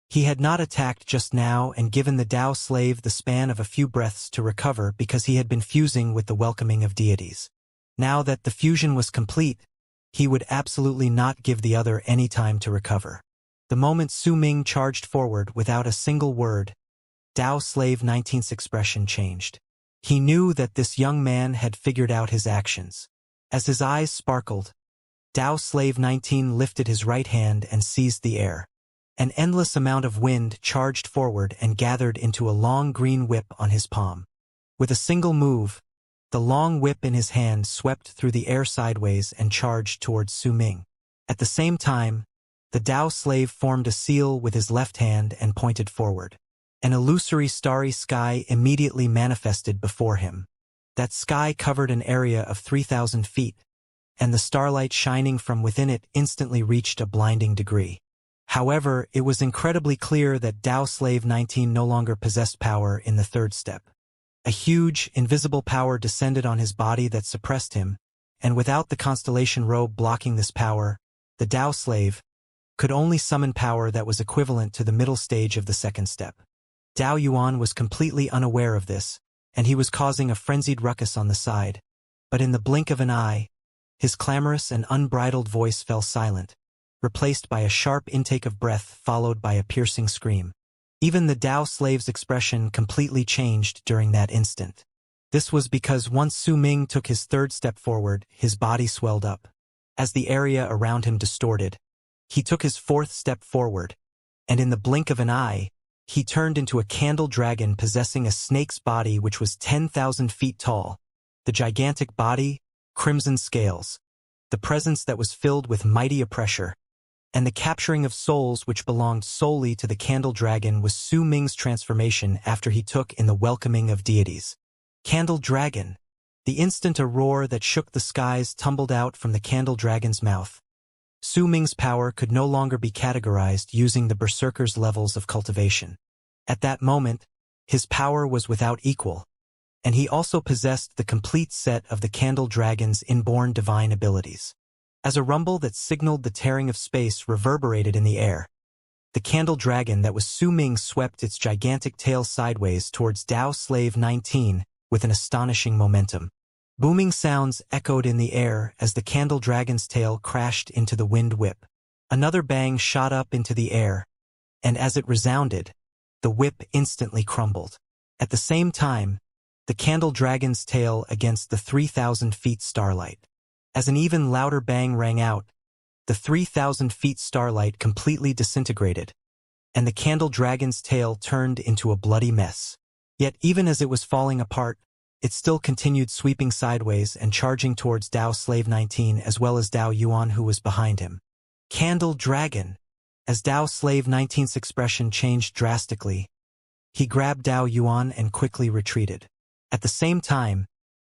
He had not attacked just now and given the Tao slave the span of a few breaths to recover because he had been fusing with the welcoming of deities. Now that the fusion was complete, he would absolutely not give the other any time to recover. The moment Su Ming charged forward without a single word, Tao Slave 19's expression changed. He knew that this young man had figured out his actions. As his eyes sparkled, Tao Slave 19 lifted his right hand and seized the air. An endless amount of wind charged forward and gathered into a long green whip on his palm. With a single move, the long whip in his hand swept through the air sideways and charged towards Su Ming. At the same time, the Tao slave formed a seal with his left hand and pointed forward. An illusory starry sky immediately manifested before him. That sky covered an area of 3,000 feet, and the starlight shining from within it instantly reached a blinding degree. However, it was incredibly clear that Tao Slave 19 no longer possessed power in the third step. A huge, invisible power descended on his body that suppressed him, and without the constellation robe blocking this power, the Tao Slave could only summon power that was equivalent to the middle stage of the second step. Dao Yuan was completely unaware of this, and he was causing a frenzied ruckus on the side. But in the blink of an eye, his clamorous and unbridled voice fell silent, replaced by a sharp intake of breath followed by a piercing scream. Even the Tao slave's expression completely changed during that instant. This was because once Su Ming took his third step forward, his body swelled up. As the area around him distorted, he took his fourth step forward, and in the blink of an eye, he turned into a candle dragon possessing a snake's body which was 10,000 feet tall. The gigantic body, crimson scales, the presence that was filled with mighty oppressor, and the capturing of souls which belonged solely to the candle dragon was Su Ming's transformation after he took in the welcoming of deities. Candle dragon. The instant a roar that shook the skies tumbled out from the candle dragon's mouth. Su Ming's power could no longer be categorized using the berserker's levels of cultivation. At that moment, his power was without equal, and he also possessed the complete set of the candle dragon's inborn divine abilities. As a rumble that signaled the tearing of space reverberated in the air, the candle dragon that was Su Ming swept its gigantic tail sideways towards Tao Slave 19 with an astonishing momentum. Booming sounds echoed in the air as the candle dragon's tail crashed into the wind whip. Another bang shot up into the air, and as it resounded, the whip instantly crumbled. At the same time, the candle dragon's tail against the 3,000 feet starlight. As an even louder bang rang out, the 3,000 feet starlight completely disintegrated, and the candle dragon's tail turned into a bloody mess. Yet even as it was falling apart, it still continued sweeping sideways and charging towards Tao Slave 19 as well as Tao Yuan who was behind him. Candle dragon. As Tao Slave 19's expression changed drastically, he grabbed Tao Yuan and quickly retreated. At the same time,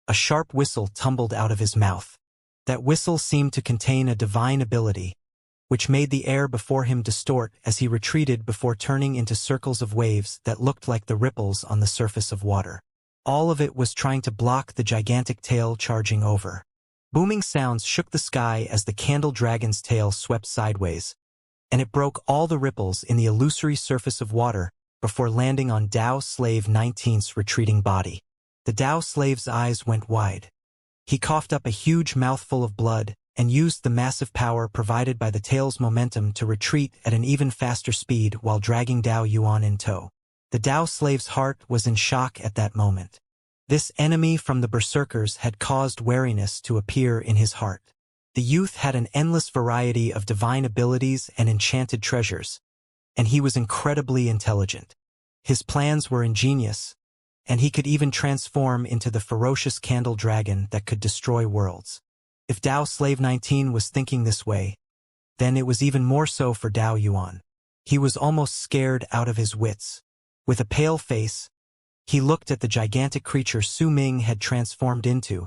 a sharp whistle tumbled out of his mouth. That whistle seemed to contain a divine ability, which made the air before him distort as he retreated before turning into circles of waves that looked like the ripples on the surface of water. All of it was trying to block the gigantic tail charging over. Booming sounds shook the sky as the candle dragon's tail swept sideways, and it broke all the ripples in the illusory surface of water before landing on Tao Slave 19's retreating body. The Tao slave's eyes went wide. He coughed up a huge mouthful of blood and used the massive power provided by the tail's momentum to retreat at an even faster speed while dragging Tao Yuan in tow. The Tao slave's heart was in shock at that moment. This enemy from the berserkers had caused wariness to appear in his heart. The youth had an endless variety of divine abilities and enchanted treasures, and he was incredibly intelligent. His plans were ingenious, and he could even transform into the ferocious candle dragon that could destroy worlds. If Tao Slave 19 was thinking this way, then it was even more so for Tao Yuan. He was almost scared out of his wits. With a pale face, he looked at the gigantic creature Su Ming had transformed into,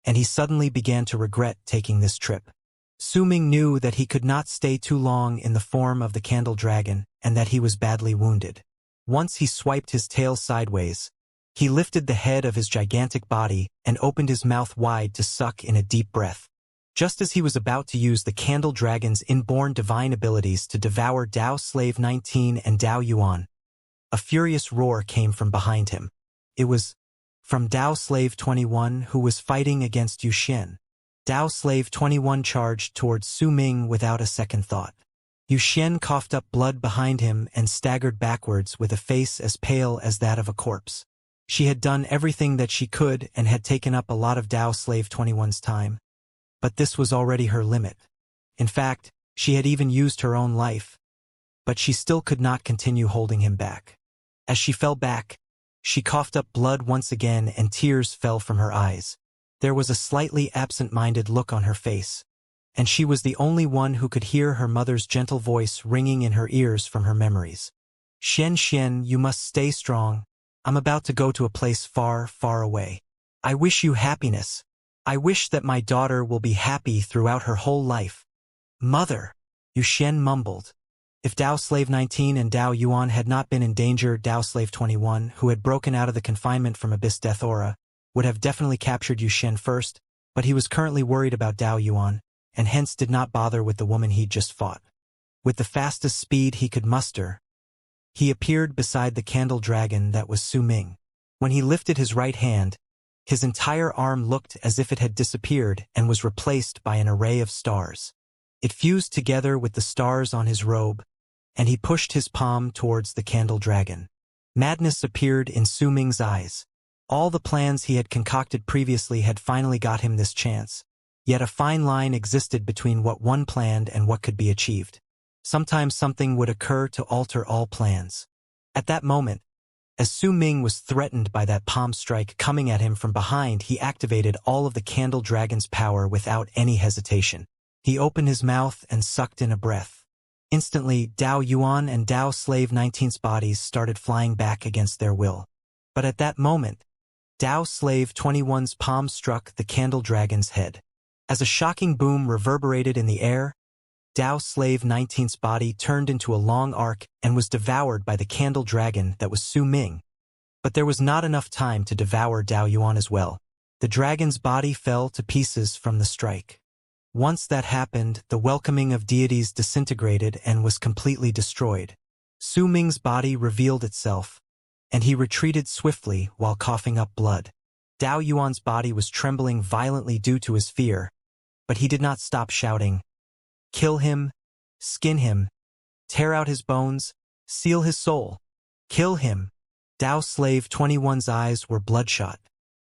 and he suddenly began to regret taking this trip. Su Ming knew that he could not stay too long in the form of the candle dragon and that he was badly wounded. Once he swiped his tail sideways, he lifted the head of his gigantic body and opened his mouth wide to suck in a deep breath. Just as he was about to use the Candle Dragon's inborn divine abilities to devour Dao Slave 19 and Dao Yuan, a furious roar came from behind him. It was from Dao Slave 21, who was fighting against Yu Xin. Dao Slave 21 charged towards Su Ming without a second thought. Yu Xin coughed up blood behind him and staggered backwards with a face as pale as that of a corpse. She had done everything that she could and had taken up a lot of Dao Slave 21's time. But this was already her limit. In fact, she had even used her own life. But she still could not continue holding him back. As she fell back, she coughed up blood once again and tears fell from her eyes. There was a slightly absent-minded look on her face, and she was the only one who could hear her mother's gentle voice ringing in her ears from her memories. Xian, you must stay strong. I'm about to go to a place far, far away. I wish you happiness. I wish that my daughter will be happy throughout her whole life. Mother, Yu Xin mumbled. If Dao Slave 19 and Dao Yuan had not been in danger, Dao Slave 21, who had broken out of the confinement from Abyss Death Aura, would have definitely captured Yu Xin first, but he was currently worried about Dao Yuan, and hence did not bother with the woman he'd just fought. With the fastest speed he could muster, he appeared beside the candle dragon that was Su Ming. When he lifted his right hand, his entire arm looked as if it had disappeared and was replaced by an array of stars. It fused together with the stars on his robe, and he pushed his palm towards the candle dragon. Madness appeared in Su Ming's eyes. All the plans he had concocted previously had finally got him this chance, yet a fine line existed between what one planned and what could be achieved. Sometimes something would occur to alter all plans. At that moment, as Su Ming was threatened by that palm strike coming at him from behind, he activated all of the candle dragon's power without any hesitation. He opened his mouth and sucked in a breath. Instantly, Dao Yuan and Dao Slave 19's bodies started flying back against their will. But at that moment, Dao Slave 21's palm struck the candle dragon's head. As a shocking boom reverberated in the air, Dao Slave 19's body turned into a long arc and was devoured by the candle dragon that was Su Ming. But there was not enough time to devour Dao Yuan as well. The dragon's body fell to pieces from the strike. Once that happened, the welcoming of deities disintegrated and was completely destroyed. Su Ming's body revealed itself, and he retreated swiftly while coughing up blood. Dao Yuan's body was trembling violently due to his fear, but he did not stop shouting, "Kill him, skin him, tear out his bones, seal his soul, kill him." Dao Slave 21's eyes were bloodshot.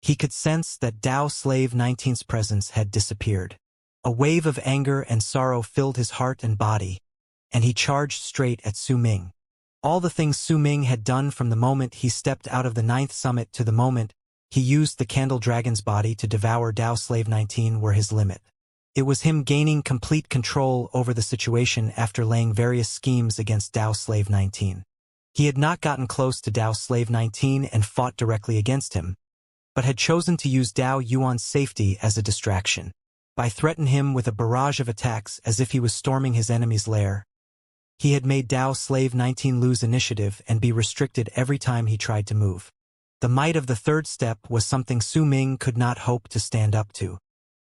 He could sense that Dao Slave 19's presence had disappeared. A wave of anger and sorrow filled his heart and body, and he charged straight at Su Ming. All the things Su Ming had done from the moment he stepped out of the 9th summit to the moment he used the candle dragon's body to devour Dao Slave 19 were his limit. It was him gaining complete control over the situation after laying various schemes against Dao Slave 19. He had not gotten close to Dao Slave 19 and fought directly against him, but had chosen to use Dao Yuan's safety as a distraction. By threatening him with a barrage of attacks as if he was storming his enemy's lair, he had made Dao Slave 19 lose initiative and be restricted every time he tried to move. The might of the 3rd step was something Su Ming could not hope to stand up to.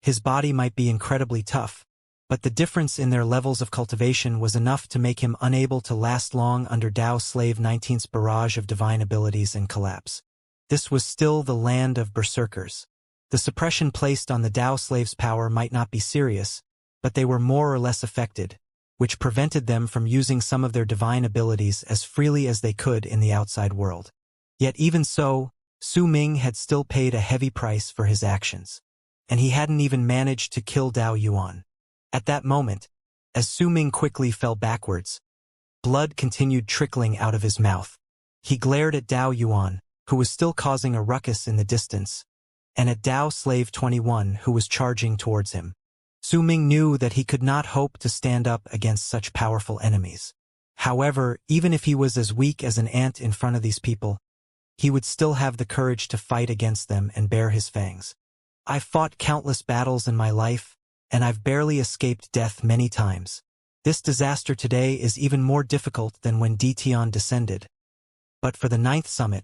His body might be incredibly tough, but the difference in their levels of cultivation was enough to make him unable to last long under Dao Slave 19's barrage of divine abilities and collapse. This was still the land of berserkers. The suppression placed on the Dao Slave's power might not be serious, but they were more or less affected, which prevented them from using some of their divine abilities as freely as they could in the outside world. Yet even so, Su Ming had still paid a heavy price for his actions, and he hadn't even managed to kill Dao Yuan. At that moment, as Su Ming quickly fell backwards, blood continued trickling out of his mouth. He glared at Dao Yuan, who was still causing a ruckus in the distance, and at Dao Slave 21, who was charging towards him. Su Ming knew that he could not hope to stand up against such powerful enemies. However, even if he was as weak as an ant in front of these people, he would still have the courage to fight against them and bare his fangs. "I've fought countless battles in my life, and I've barely escaped death many times. This disaster today is even more difficult than when Dtion descended. But for the 9th summit,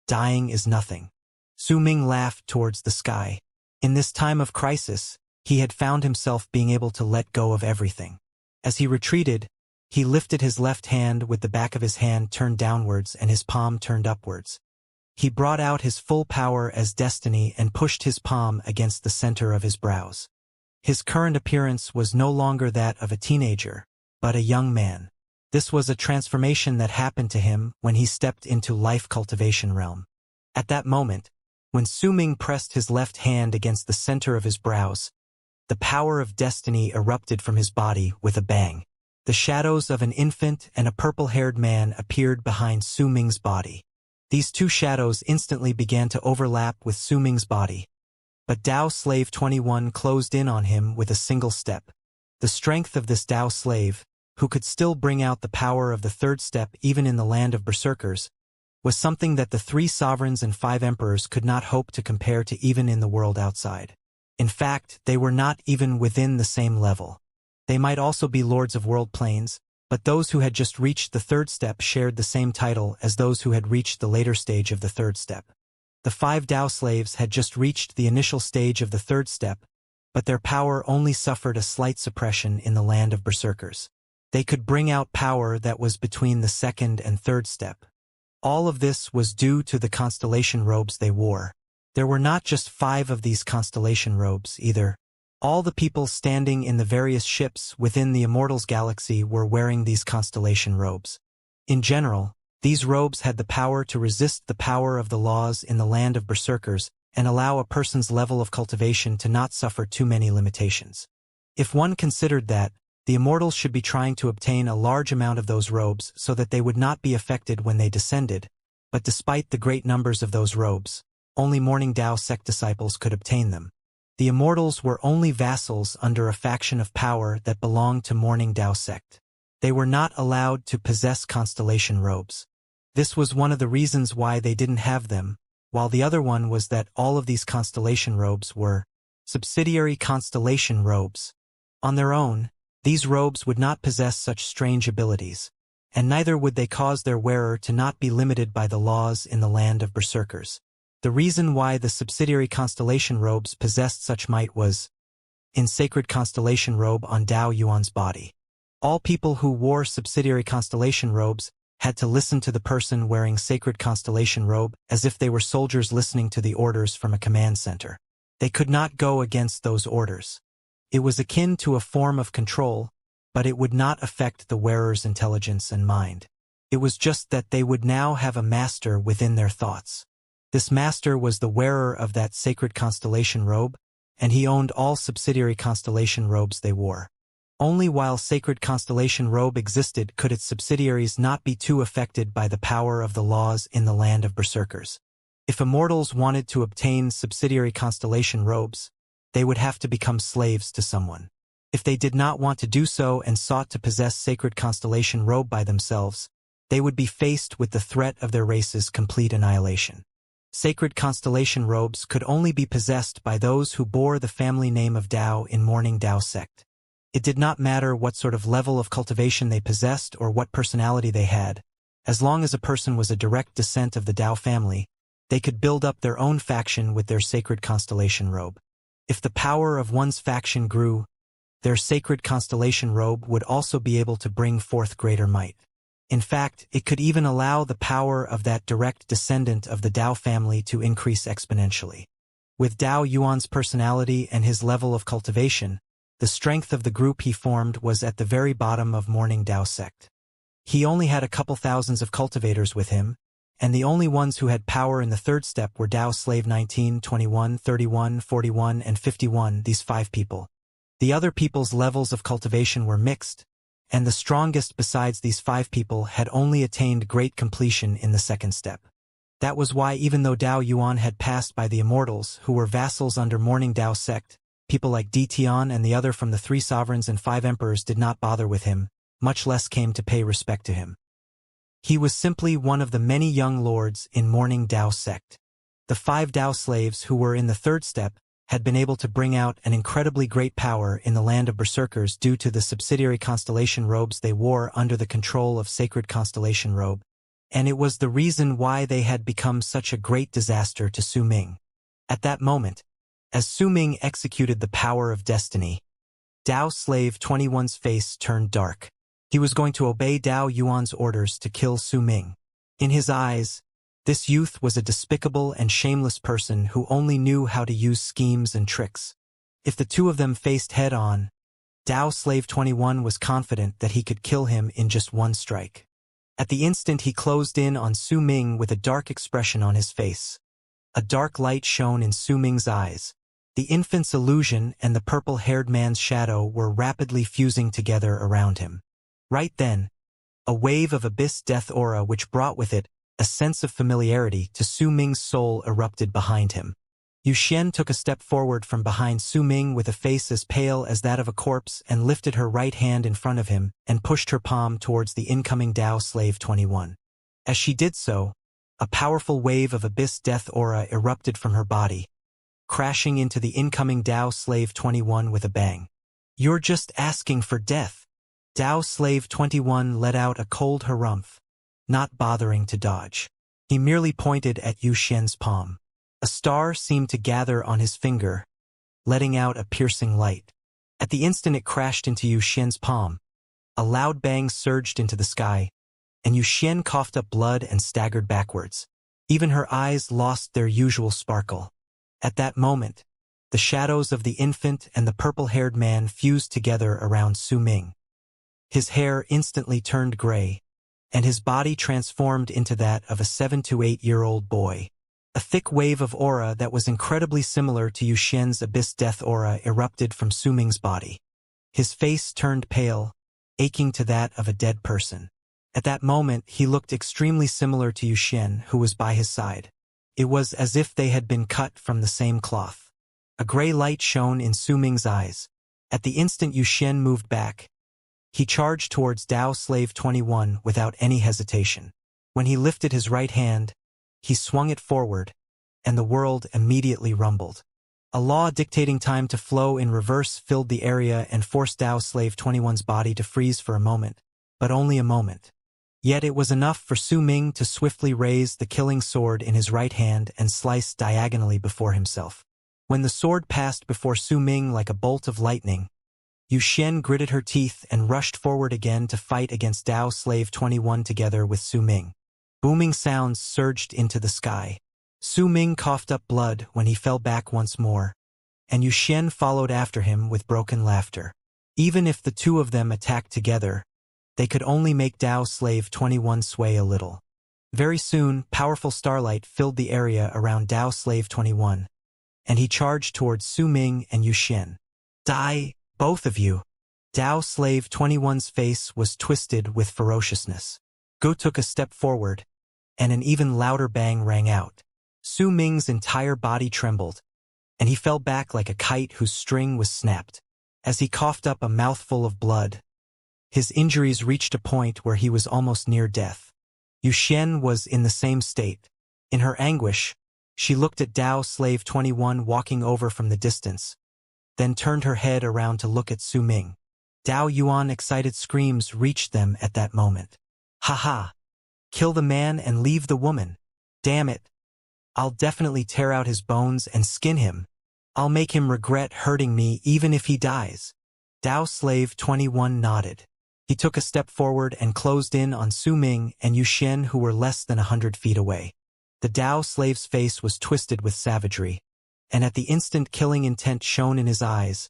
dying is nothing." Su Ming laughed towards the sky. In this time of crisis, He had found himself being able to let go of everything. As he retreated, he lifted his left hand with the back of his hand turned downwards and his palm turned upwards. He brought out his full power as destiny and pushed his palm against the center of his brows. His current appearance was no longer that of a teenager, but a young man. This was a transformation that happened to him when he stepped into life cultivation realm. At that moment, when Su Ming pressed his left hand against the center of his brows, the power of destiny erupted from his body with a bang. The shadows of an infant and a purple-haired man appeared behind Su Ming's body. These two shadows instantly began to overlap with Su Ming's body. But Dao Slave 21 closed in on him with a single step. The strength of this Dao Slave, who could still bring out the power of the third step even in the land of berserkers, was something that the 3 sovereigns and 5 emperors could not hope to compare to even in the world outside. In fact, they were not even within the same level. They might also be lords of world planes, but those who had just reached the third step shared the same title as those who had reached the later stage of the third step. The 5 Dao slaves had just reached the initial stage of the third step, but their power only suffered a slight suppression in the land of berserkers. They could bring out power that was between the second and third step. All of this was due to the constellation robes they wore. There were not just 5 of these constellation robes either. All the people standing in the various ships within the Immortals galaxy were wearing these constellation robes. In general, these robes had the power to resist the power of the laws in the land of berserkers and allow a person's level of cultivation to not suffer too many limitations. If one considered that, the Immortals should be trying to obtain a large amount of those robes so that they would not be affected when they descended, but despite the great numbers of those robes, only Morning Dao sect disciples could obtain them. The Immortals were only vassals under a faction of power that belonged to Morning Dao sect. They were not allowed to possess constellation robes. This was one of the reasons why they didn't have them, while the other one was that all of these constellation robes were subsidiary constellation robes. On their own, these robes would not possess such strange abilities, and neither would they cause their wearer to not be limited by the laws in the land of berserkers. The reason why the subsidiary constellation robes possessed such might was in sacred constellation robe on Dao Yuan's body. All people who wore subsidiary constellation robes had to listen to the person wearing sacred constellation robe as if they were soldiers listening to the orders from a command center. They could not go against those orders. It was akin to a form of control, but it would not affect the wearer's intelligence and mind. It was just that they would now have a master within their thoughts. This master was the wearer of that sacred constellation robe, and he owned all subsidiary constellation robes they wore. Only while sacred constellation robe existed could its subsidiaries not be too affected by the power of the laws in the land of berserkers. If Immortals wanted to obtain subsidiary constellation robes, they would have to become slaves to someone. If they did not want to do so and sought to possess sacred constellation robe by themselves, they would be faced with the threat of their race's complete annihilation. Sacred constellation robes could only be possessed by those who bore the family name of Dao in Morning Dao sect. It did not matter what sort of level of cultivation they possessed or what personality they had. As long as a person was a direct descent of the Dao family, they could build up their own faction with their sacred constellation robe. If the power of one's faction grew, their sacred constellation robe would also be able to bring forth greater might. In fact, it could even allow the power of that direct descendant of the Dao family to increase exponentially. With Dao Yuan's personality and his level of cultivation, the strength of the group he formed was at the very bottom of Morning Dao sect. He only had a couple thousands of cultivators with him, and the only ones who had power in the third step were Dao Slave 19, 21, 31, 41, and 51, these 5 people. The other people's levels of cultivation were mixed, and the strongest besides these 5 people had only attained great completion in the second step. That was why even though Dao Yuan had passed by the Immortals, who were vassals under Morning Dao sect, people like Di Tian and the other from the 3 sovereigns and 5 emperors did not bother with him, much less came to pay respect to him. He was simply one of the many young lords in Morning Dao sect. The 5 Dao slaves who were in the third step had been able to bring out an incredibly great power in the land of berserkers due to the subsidiary constellation robes they wore under the control of sacred constellation robe, and it was the reason why they had become such a great disaster to Su Ming. At that moment, As Su Ming executed the power of destiny, Dao Slave 21's face turned dark. He was going to obey Dao Yuan's orders to kill Su Ming. In his eyes, this youth was a despicable and shameless person who only knew how to use schemes and tricks. If the two of them faced head-on, Dao Slave 21 was confident that he could kill him in just one strike. At the instant he closed in on Su Ming with a dark expression on his face. A dark light shone in Su Ming's eyes. The infant's illusion and the purple-haired man's shadow were rapidly fusing together around him. Right then, a wave of abyss death aura which brought with it a sense of familiarity to Su Ming's soul erupted behind him. Yu Xian took a step forward from behind Su Ming with a face as pale as that of a corpse and lifted her right hand in front of him and pushed her palm towards the incoming Dao Slave 21. As she did so, a powerful wave of abyss death aura erupted from her body, crashing into the incoming Dao Slave 21 with a bang. "You're just asking for death." Dao Slave 21 let out a cold harumph, not bothering to dodge. He merely pointed at Yu Xian's palm. A star seemed to gather on his finger, letting out a piercing light. At the instant it crashed into Yu Xian's palm, a loud bang surged into the sky, and Yu Xian coughed up blood and staggered backwards. Even her eyes lost their usual sparkle. At that moment, the shadows of the infant and the purple-haired man fused together around Su Ming. His hair instantly turned gray, and his body transformed into that of a 7 to 8-year-old boy. A thick wave of aura that was incredibly similar to Yu Xian's abyss death aura erupted from Su Ming's body. His face turned pale, aching to that of a dead person. At that moment, he looked extremely similar to Yu Xian, who was by his side. It was as if they had been cut from the same cloth. A gray light shone in Su Ming's eyes. At the instant Yu Xian moved back, he charged towards Dao Slave 21 without any hesitation. When he lifted his right hand, he swung it forward, and the world immediately rumbled. A law dictating time to flow in reverse filled the area and forced Dao Slave 21's body to freeze for a moment, but only a moment. Yet it was enough for Su Ming to swiftly raise the killing sword in his right hand and slice diagonally before himself. When the sword passed before Su Ming like a bolt of lightning, Yu Xian gritted her teeth and rushed forward again to fight against Dao Slave 21 together with Su Ming. Booming sounds surged into the sky. Su Ming coughed up blood when he fell back once more, and Yu Xian followed after him with broken laughter. Even if the two of them attacked together, they could only make Dao Slave 21 sway a little. Very soon, powerful starlight filled the area around Dao Slave 21, and he charged towards Su Ming and Yu Xian. "Die, both of you!" Dao Slave 21's face was twisted with ferociousness. Go took a step forward, and an even louder bang rang out. Su Ming's entire body trembled, and he fell back like a kite whose string was snapped. As he coughed up a mouthful of blood, his injuries reached a point where he was almost near death. Yu Xian was in the same state. In her anguish, she looked at Dao Slave 21 walking over from the distance, then turned her head around to look at Su Ming. Dao Yuan excited screams reached them at that moment. "Ha ha! Kill the man and leave the woman. Damn it! I'll definitely tear out his bones and skin him. I'll make him regret hurting me even if he dies." Dao Slave 21 nodded. He took a step forward and closed in on Su Ming and Yu Xian, who were less than 100 feet away. The Dao Slave's face was twisted with savagery, and at the instant killing intent shone in his eyes,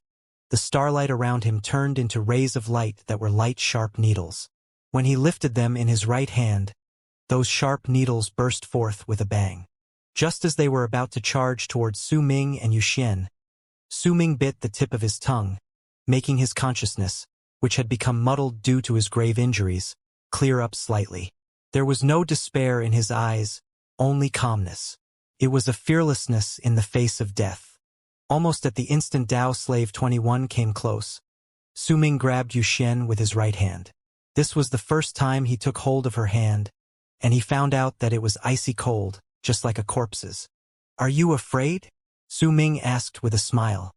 the starlight around him turned into rays of light that were light, sharp needles. When he lifted them in his right hand, those sharp needles burst forth with a bang. Just as they were about to charge towards Su Ming and Yu Xian, Su Ming bit the tip of his tongue, making his consciousness, which had become muddled due to his grave injuries, clear up slightly. There was no despair in his eyes, only calmness. It was a fearlessness in the face of death. Almost at the instant Dao Slave 21 came close, Su Ming grabbed Yu Xian with his right hand. This was the first time he took hold of her hand, and he found out that it was icy cold, just like a corpse's. "Are you afraid?" Su Ming asked with a smile.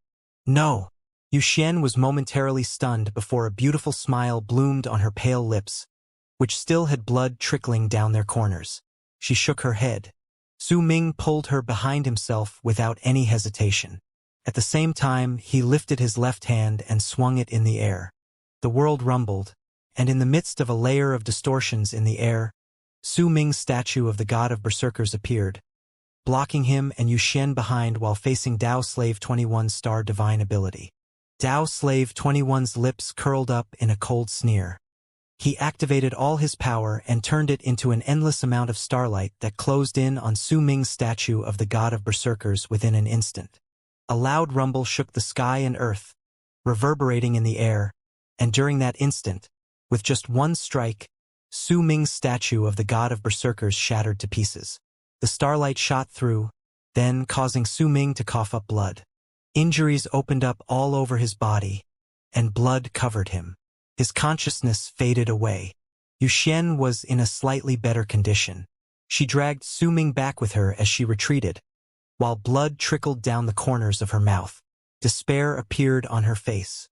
"No." Yu Xian was momentarily stunned before a beautiful smile bloomed on her pale lips, which still had blood trickling down their corners. She shook her head. Su Ming pulled her behind himself without any hesitation. At the same time, he lifted his left hand and swung it in the air. The world rumbled, and in the midst of a layer of distortions in the air, Su Ming's statue of the god of berserkers appeared, blocking him and Yu Xian behind while facing Dao Slave 21's star divine ability. Dao Slave 21's lips curled up in a cold sneer. He activated all his power and turned it into an endless amount of starlight that closed in on Su Ming's statue of the god of berserkers within an instant. A loud rumble shook the sky and earth, reverberating in the air, and during that instant, with just one strike, Su Ming's statue of the god of berserkers shattered to pieces. The starlight shot through, then causing Su Ming to cough up blood. Injuries opened up all over his body, and blood covered him. His consciousness faded away. Yu Xian was in a slightly better condition. She dragged Su Ming back with her as she retreated, while blood trickled down the corners of her mouth. Despair appeared on her face.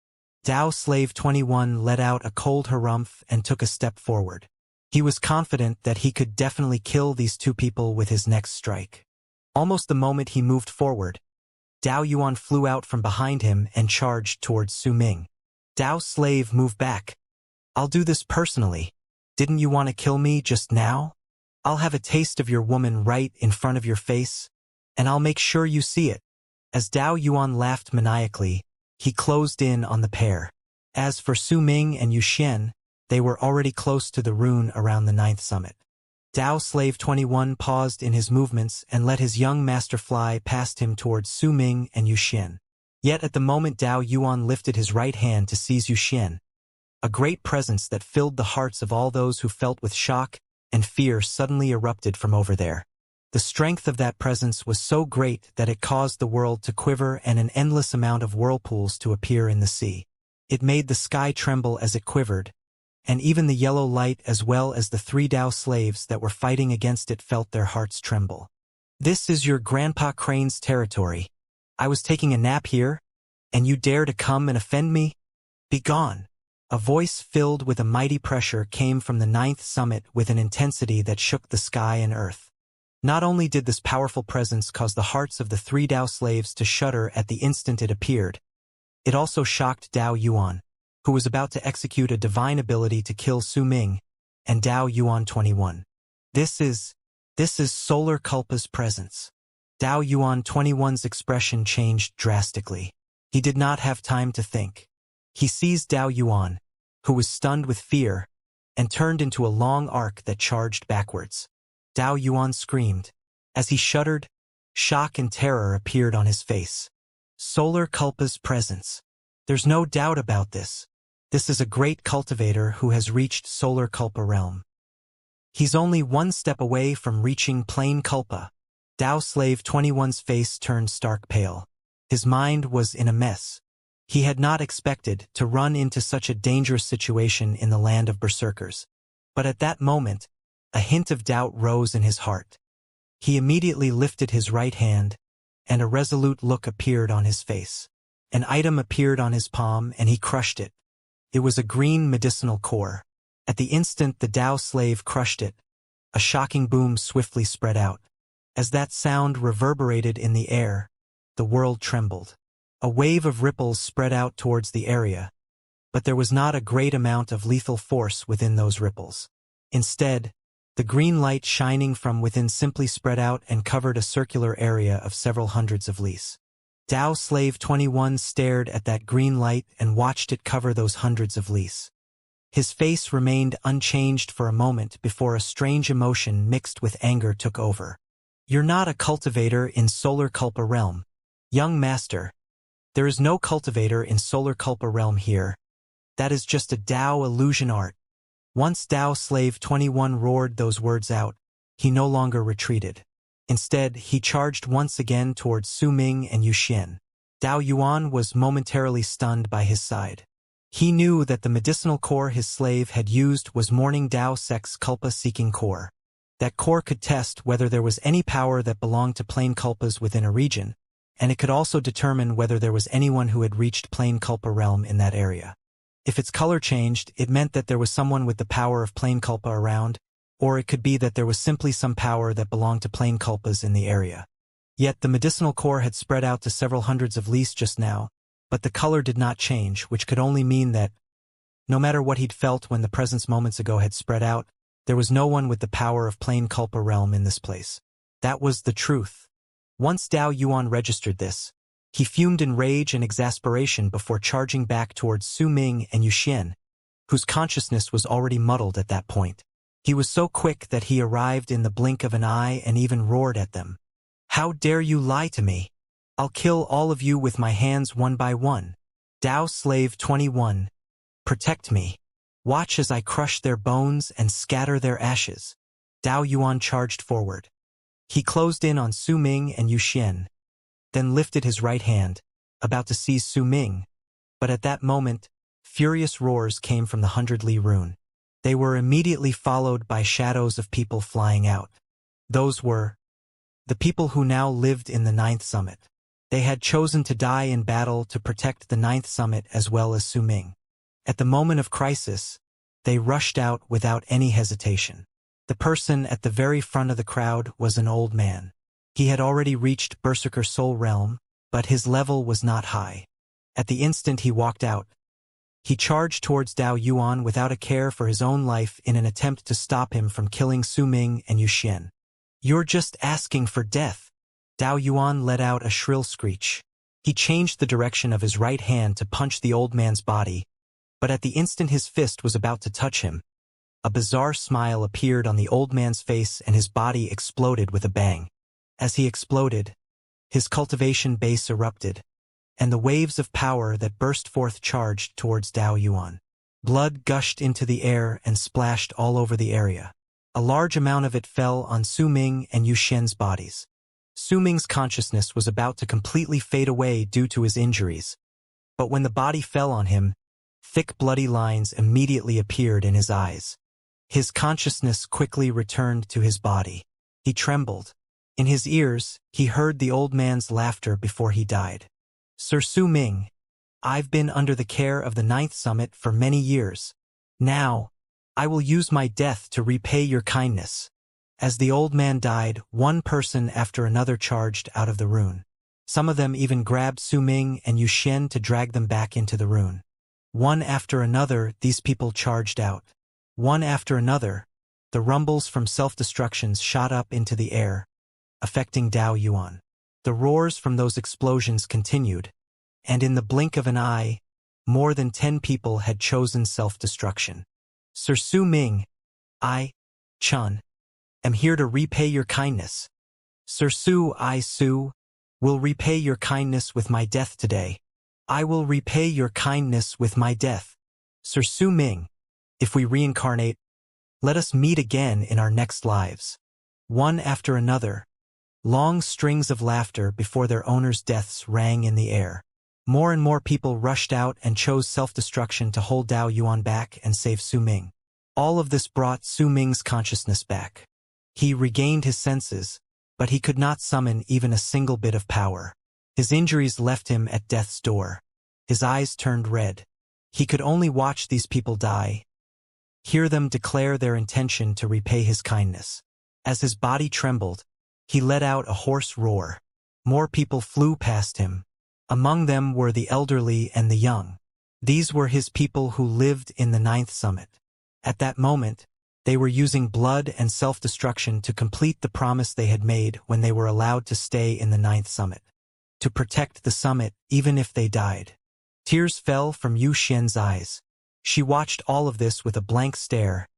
Dao Slave 21 let out a cold harumph and took a step forward. He was confident that he could definitely kill these two people with his next strike. Almost the moment he moved forward, Dao Yuan flew out from behind him and charged towards Su Ming. Dao Slave moved back. "I'll do this personally. Didn't you want to kill me just now? I'll have a taste of your woman right in front of your face, and I'll make sure you see it." As Dao Yuan laughed maniacally, he closed in on the pair. As for Su Ming and Yu Xian, they were already close to the rune around the 9th summit. Dao Slave 21 paused in his movements and let his young master fly past him towards Su Ming and Yu Xian. Yet at the moment Dao Yuan lifted his right hand to seize Yu Xian, a great presence that filled the hearts of all those who felt with shock and fear suddenly erupted from over there. The strength of that presence was so great that it caused the world to quiver and an endless amount of whirlpools to appear in the sea. It made the sky tremble as it quivered, and even the yellow light as well as the 3 Dao slaves that were fighting against it felt their hearts tremble. "This is your Grandpa Crane's territory. I was taking a nap here, and you dare to come and offend me? Begone!" A voice filled with a mighty pressure came from the 9th summit with an intensity that shook the sky and earth. Not only did this powerful presence cause the hearts of the 3 Dao slaves to shudder at the instant it appeared, it also shocked Dao Yuan, who was about to execute a divine ability to kill Su Ming, and Dao Yuan 21. This is Solar Culpa's presence. Dao Yuan 21's expression changed drastically. He did not have time to think. He seized Dao Yuan, who was stunned with fear, and turned into a long arc that charged backwards. Dao Yuan screamed. As he shuddered, shock and terror appeared on his face. Solar Culpa's presence. There's no doubt about this. This is a great cultivator who has reached Solar Culpa realm. He's only one step away from reaching Plane Culpa. Dao Slave 21's face turned stark pale. His mind was in a mess. He had not expected to run into such a dangerous situation in the land of berserkers. But at that moment, a hint of doubt rose in his heart. He immediately lifted his right hand, and a resolute look appeared on his face. An item appeared on his palm, and he crushed it. It was a green medicinal core. At the instant the Dao slave crushed it, a shocking boom swiftly spread out. As that sound reverberated in the air, the world trembled. A wave of ripples spread out towards the area, but there was not a great amount of lethal force within those ripples. Instead, the green light shining from within simply spread out and covered a circular area of several hundreds of lis. Dao Slave 21 stared at that green light and watched it cover those hundreds of lis. His face remained unchanged for a moment before a strange emotion mixed with anger took over. "You're not a cultivator in Solar Culpa realm, young master. There is no cultivator in Solar Culpa realm here. That is just a Dao illusion art." Once Dao Slave 21 roared those words out, he no longer retreated. Instead, he charged once again towards Su Ming and Yu Xian. Dao Yuan was momentarily stunned by his side. He knew that the medicinal core his slave had used was Morning Dao Sect's Culpa-seeking core. That core could test whether there was any power that belonged to Plane Culpas within a region, and it could also determine whether there was anyone who had reached Plane Culpa realm in that area. If its color changed, it meant that there was someone with the power of Plane Culpa around, or it could be that there was simply some power that belonged to Plane Culpas in the area. Yet the medicinal core had spread out to several hundreds of lis just now, but the color did not change, which could only mean that, no matter what he'd felt when the presence moments ago had spread out, there was no one with the power of plain culpa realm in this place. That was the truth. Once Dao Yuan registered this, he fumed in rage and exasperation before charging back towards Su Ming and Yu Xian, whose consciousness was already muddled at that point. He was so quick that he arrived in the blink of an eye and even roared at them. "How dare you lie to me? I'll kill all of you with my hands one by one. Dao Slave 21. Protect me. Watch as I crush their bones and scatter their ashes." Dao Yuan charged forward. He closed in on Su Ming and Yu Xian, then lifted his right hand, about to seize Su Ming. But at that moment, furious roars came from the 100 Li rune. They were immediately followed by shadows of people flying out. Those were the people who now lived in the 9th summit. They had chosen to die in battle to protect the 9th summit as well as Su Ming. At the moment of crisis, they rushed out without any hesitation. The person at the very front of the crowd was an old man. He had already reached Berserker Soul Realm, but his level was not high. At the instant he walked out, he charged towards Dao Yuan without a care for his own life in an attempt to stop him from killing Su Ming and Yu Xian. "You're just asking for death." Dao Yuan let out a shrill screech. He changed the direction of his right hand to punch the old man's body, but at the instant his fist was about to touch him, a bizarre smile appeared on the old man's face and his body exploded with a bang. As he exploded, his cultivation base erupted, and the waves of power that burst forth charged towards Dao Yuan. Blood gushed into the air and splashed all over the area. A large amount of it fell on Su Ming and Yu Xian's bodies. Su Ming's consciousness was about to completely fade away due to his injuries, but when the body fell on him, thick bloody lines immediately appeared in his eyes. His consciousness quickly returned to his body. He trembled. In his ears, he heard the old man's laughter before he died. "Sir Su Ming, I've been under the care of the 9th summit for many years. Now, I will use my death to repay your kindness." As the old man died, one person after another charged out of the rune. Some of them even grabbed Su Ming and Yu Xian to drag them back into the rune. One after another, these people charged out. One after another, the rumbles from self-destructions shot up into the air, affecting Dao Yuan. The roars from those explosions continued, and in the blink of an eye, more than 10 people had chosen self-destruction. "Sir Su Ming, I, Chun, am here to repay your kindness. Sir Su, I, Su, will repay your kindness with my death today. I will repay your kindness with my death. Sir Su Ming, if we reincarnate, let us meet again in our next lives." One after another, long strings of laughter before their owners' deaths rang in the air. More and more people rushed out and chose self-destruction to hold Dao Yuan back and save Su Ming. All of this brought Su Ming's consciousness back. He regained his senses, but he could not summon even a single bit of power. His injuries left him at death's door. His eyes turned red. He could only watch these people die, hear them declare their intention to repay his kindness. As his body trembled, he let out a hoarse roar. More people flew past him. Among them were the elderly and the young. These were his people who lived in the 9th summit. At that moment, they were using blood and self-destruction to complete the promise they had made when they were allowed to stay in the 9th summit. To protect the summit even if they died. Tears fell from Yu Xian's eyes. She watched all of this with a blank stare,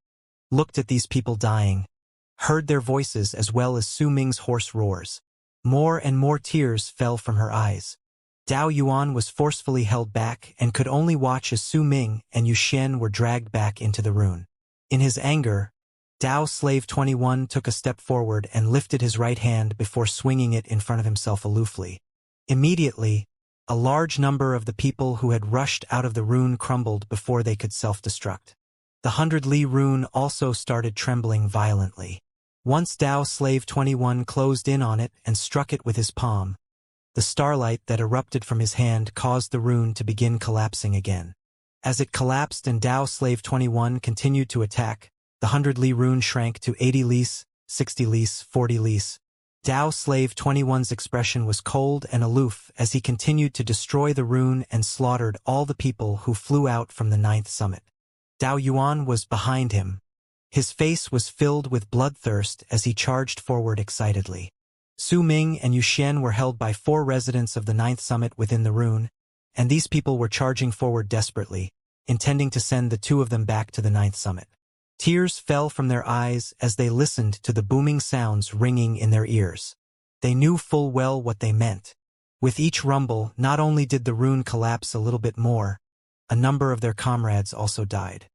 looked at these people dying, heard their voices as well as Su Ming's hoarse roars. More and more tears fell from her eyes. Dao Yuan was forcefully held back and could only watch as Su Ming and Yu Xian were dragged back into the rune. In his anger, Dao Slave 21 took a step forward and lifted his right hand before swinging it in front of himself aloofly. Immediately, a large number of the people who had rushed out of the rune crumbled before they could self-destruct. The 100 Li rune also started trembling violently. Once Dao Slave 21 closed in on it and struck it with his palm, the starlight that erupted from his hand caused the rune to begin collapsing again. As it collapsed and Dao Slave 21 continued to attack, the 100 Li rune shrank to 80 lis, 60 lis, 40 lis. Dao Slave 21's expression was cold and aloof as he continued to destroy the rune and slaughtered all the people who flew out from the ninth summit. Dao Yuan was behind him. His face was filled with bloodthirst as he charged forward excitedly. Su Ming and Yu Xian were held by 4 residents of the ninth summit within the rune, and these people were charging forward desperately, intending to send the 2 of them back to the ninth summit. Tears fell from their eyes as they listened to the booming sounds ringing in their ears. They knew full well what they meant. With each rumble, not only did the rune collapse a little bit more, a number of their comrades also died.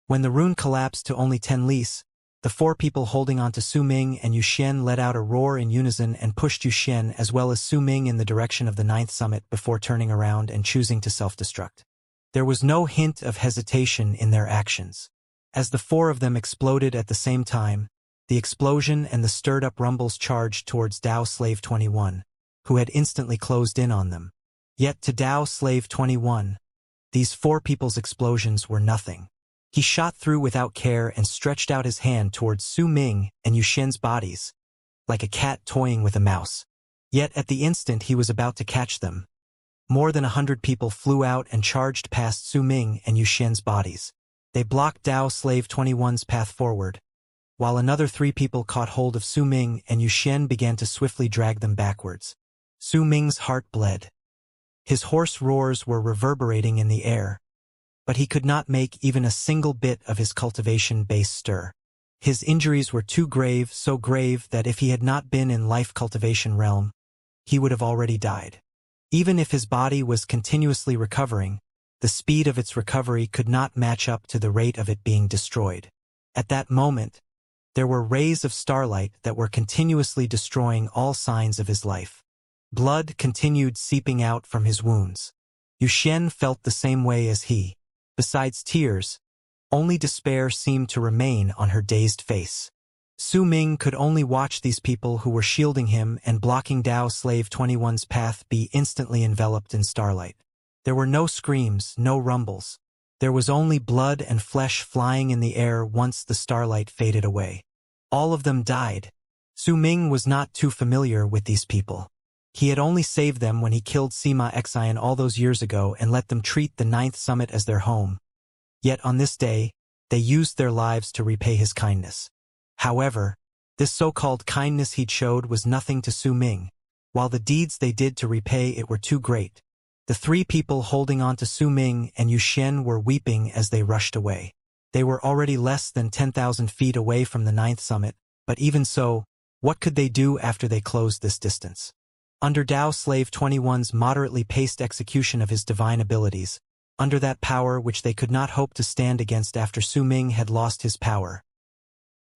When the rune collapsed to only 10 lis, the 4 people holding onto Su Ming and Yu Xian let out a roar in unison and pushed Yu Xian as well as Su Ming in the direction of the ninth summit before turning around and choosing to self-destruct. There was no hint of hesitation in their actions. As the 4 of them exploded at the same time, the explosion and the stirred-up rumbles charged towards Dao Slave 21, who had instantly closed in on them. Yet to Dao Slave 21, these 4 people's explosions were nothing. He shot through without care and stretched out his hand towards Su Ming and Yu Xian's bodies, like a cat toying with a mouse. Yet at the instant he was about to catch them, more than 100 people flew out and charged past Su Ming and Yu Xian's bodies. They blocked Dao Slave 21's path forward, while another 3 people caught hold of Su Ming and Yu Xian began to swiftly drag them backwards. Su Ming's heart bled. His hoarse roars were reverberating in the air, but he could not make even a single bit of his cultivation base stir. His injuries were too grave, so grave that if he had not been in life cultivation realm, he would have already died. Even if his body was continuously recovering, the speed of its recovery could not match up to the rate of it being destroyed. At that moment, there were rays of starlight that were continuously destroying all signs of his life. Blood continued seeping out from his wounds. Yu Xian felt the same way as he. Besides tears, only despair seemed to remain on her dazed face. Su Ming could only watch these people who were shielding him and blocking Dao Slave 21's path be instantly enveloped in starlight. There were no screams, no rumbles. There was only blood and flesh flying in the air once the starlight faded away. All of them died. Su Ming was not too familiar with these people. He had only saved them when he killed Sima Xian all those years ago and let them treat the ninth summit as their home. Yet on this day, they used their lives to repay his kindness. However, this so-called kindness he'd showed was nothing to Su Ming, while the deeds they did to repay it were too great. The 3 people holding on to Su Ming and Yu Xian were weeping as they rushed away. They were already less than 10,000 feet away from the ninth summit, but even so, what could they do after they closed this distance? Under Dao Slave 21's moderately paced execution of his divine abilities, under that power which they could not hope to stand against after Su Ming had lost his power,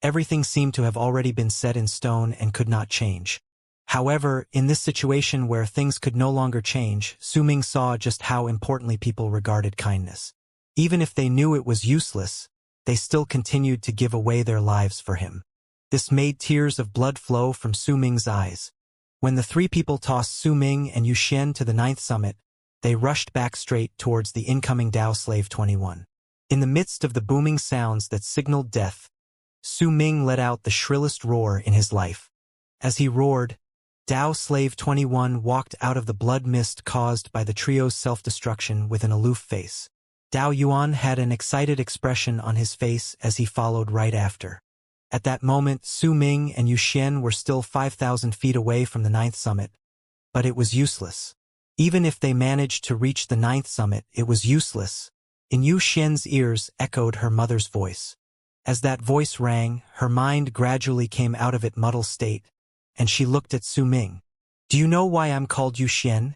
everything seemed to have already been set in stone and could not change. However, in this situation where things could no longer change, Su Ming saw just how importantly people regarded kindness. Even if they knew it was useless, they still continued to give away their lives for him. This made tears of blood flow from Su Ming's eyes. When the 3 people tossed Su Ming and Yu Xian to the ninth summit, they rushed back straight towards the incoming Dao Slave 21. In the midst of the booming sounds that signaled death, Su Ming let out the shrillest roar in his life. As he roared, Dao Slave 21 walked out of the blood mist caused by the trio's self-destruction with an aloof face. Dao Yuan had an excited expression on his face as he followed right after. At that moment, Su Ming and Yu Xian were still 5,000 feet away from the ninth summit, but it was useless. Even if they managed to reach the ninth summit, it was useless. In Yu Xian's ears echoed her mother's voice. As that voice rang, her mind gradually came out of its muddled state, and she looked at Su Ming. Do you know why I'm called Yu Xian?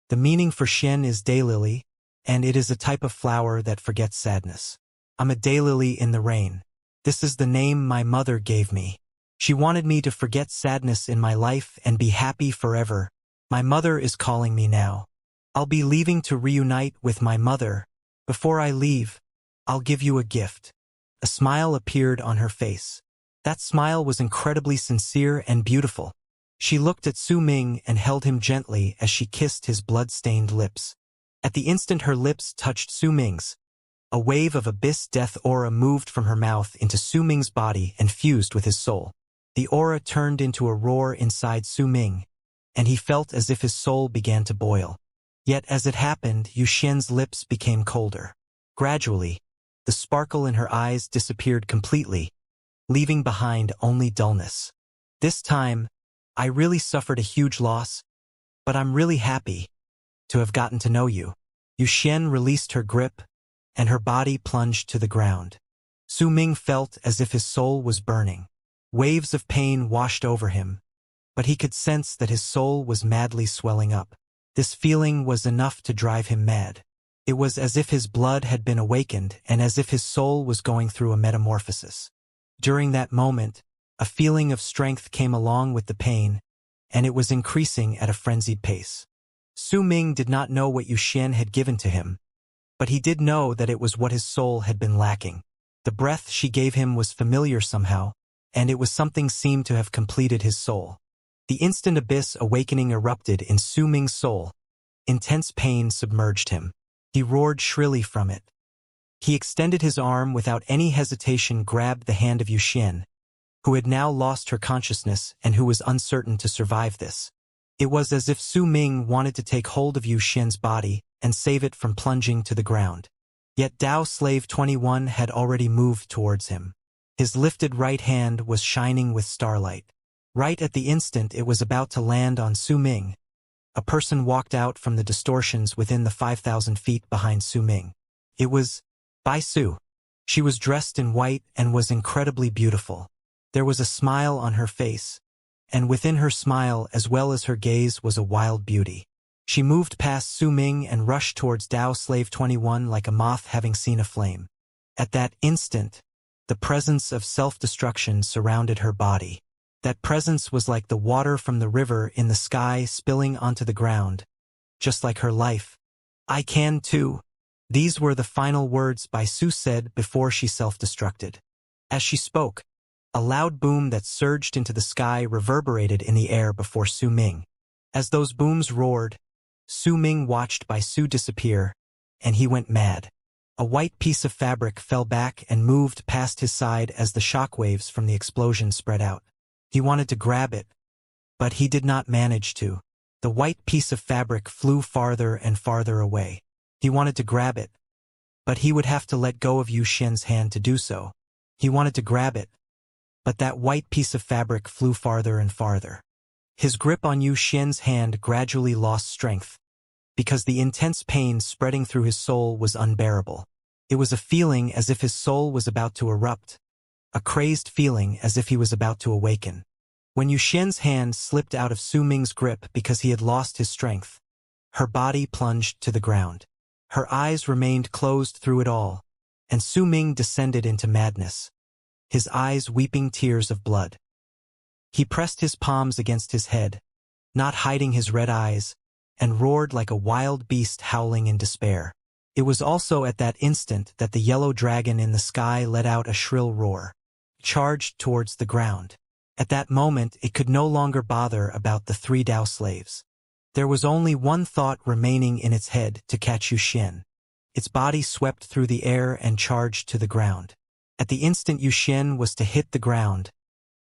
The meaning for Xian is daylily, and it is a type of flower that forgets sadness. I'm a daylily in the rain. This is the name my mother gave me. She wanted me to forget sadness in my life and be happy forever. My mother is calling me now. I'll be leaving to reunite with my mother. Before I leave, I'll give you a gift. A smile appeared on her face. That smile was incredibly sincere and beautiful. She looked at Su Ming and held him gently as she kissed his blood-stained lips. At the instant her lips touched Su Ming's, a wave of abyss death aura moved from her mouth into Su Ming's body and fused with his soul. The aura turned into a roar inside Su Ming, and he felt as if his soul began to boil. Yet as it happened, Yu Xian's lips became colder. Gradually, the sparkle in her eyes disappeared completely, leaving behind only dullness. This time, I really suffered a huge loss, but I'm really happy to have gotten to know you. Yu Xian released her grip, and her body plunged to the ground. Su Ming felt as if his soul was burning. Waves of pain washed over him, but he could sense that his soul was madly swelling up. This feeling was enough to drive him mad. It was as if his blood had been awakened and as if his soul was going through a metamorphosis. During that moment, a feeling of strength came along with the pain, and it was increasing at a frenzied pace. Su Ming did not know what Yu Xian had given to him, but he did know that it was what his soul had been lacking. The breath she gave him was familiar somehow, and it was something seemed to have completed his soul. The instant abyss awakening erupted in Su Ming's soul. Intense pain submerged him. He roared shrilly from it. He extended his arm without any hesitation, grabbed the hand of Yu Xian, who had now lost her consciousness and who was uncertain to survive this. It was as if Su Ming wanted to take hold of Yu Xian's body and save it from plunging to the ground. Yet Dao Slave 21 had already moved towards him. His lifted right hand was shining with starlight. Right at the instant it was about to land on Su Ming, a person walked out from the distortions within the 5,000 feet behind Su Ming. It was Bai Su. She was dressed in white and was incredibly beautiful. There was a smile on her face, and within her smile as well as her gaze was a wild beauty. She moved past Su Ming and rushed towards Dao Slave 21 like a moth having seen a flame. At that instant, the presence of self-destruction surrounded her body. That presence was like the water from the river in the sky spilling onto the ground, just like her life. I can too. These were the final words Bai Su said before she self-destructed. As she spoke, a loud boom that surged into the sky reverberated in the air before Su Ming. As those booms roared, Su Ming watched Bai Su disappear, and he went mad. A white piece of fabric fell back and moved past his side as the shockwaves from the explosion spread out. He wanted to grab it, but he did not manage to. The white piece of fabric flew farther and farther away. He wanted to grab it, but he would have to let go of Yu Xian's hand to do so. He wanted to grab it, but that white piece of fabric flew farther and farther. His grip on Yu Xian's hand gradually lost strength, because the intense pain spreading through his soul was unbearable. It was a feeling as if his soul was about to erupt, a crazed feeling as if he was about to awaken. When Yu Xian's hand slipped out of Su Ming's grip because he had lost his strength, her body plunged to the ground. Her eyes remained closed through it all, and Su Ming descended into madness, his eyes weeping tears of blood. He pressed his palms against his head, not hiding his red eyes, and roared like a wild beast howling in despair. It was also at that instant that the yellow dragon in the sky let out a shrill roar, charged towards the ground. At that moment it could no longer bother about the 3 Dao slaves. There was only one thought remaining in its head: to catch Yu Xian. Its body swept through the air and charged to the ground. At the instant Yu Xian was to hit the ground,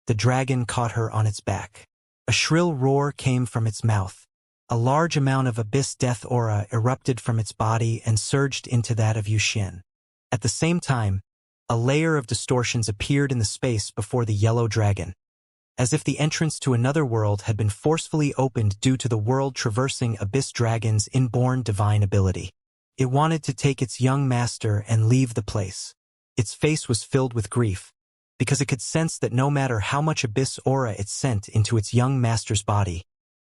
the dragon caught her on its back. A shrill roar came from its mouth. A large amount of abyss death aura erupted from its body and surged into that of Yu Xian. At the same time, a layer of distortions appeared in the space before the yellow dragon, as if the entrance to another world had been forcefully opened due to the world-traversing abyss dragon's inborn divine ability. It wanted to take its young master and leave the place. Its face was filled with grief, because it could sense that no matter how much abyss aura it sent into its young master's body,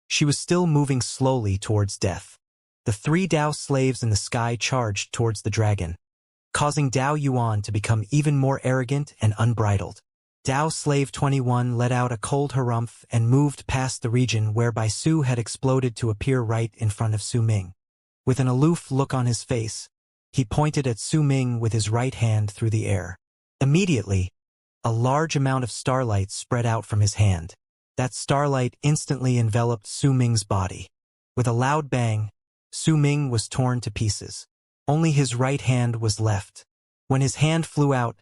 she was still moving slowly towards death. The 3 Dao slaves in the sky charged towards the dragon, causing Dao Yuan to become even more arrogant and unbridled. Dao Slave 21 let out a cold harumph and moved past the region where Bai Su had exploded to appear right in front of Su Ming. With an aloof look on his face, he pointed at Su Ming with his right hand through the air. Immediately, a large amount of starlight spread out from his hand. That starlight instantly enveloped Su Ming's body. With a loud bang, Su Ming was torn to pieces. Only his right hand was left. When his hand flew out,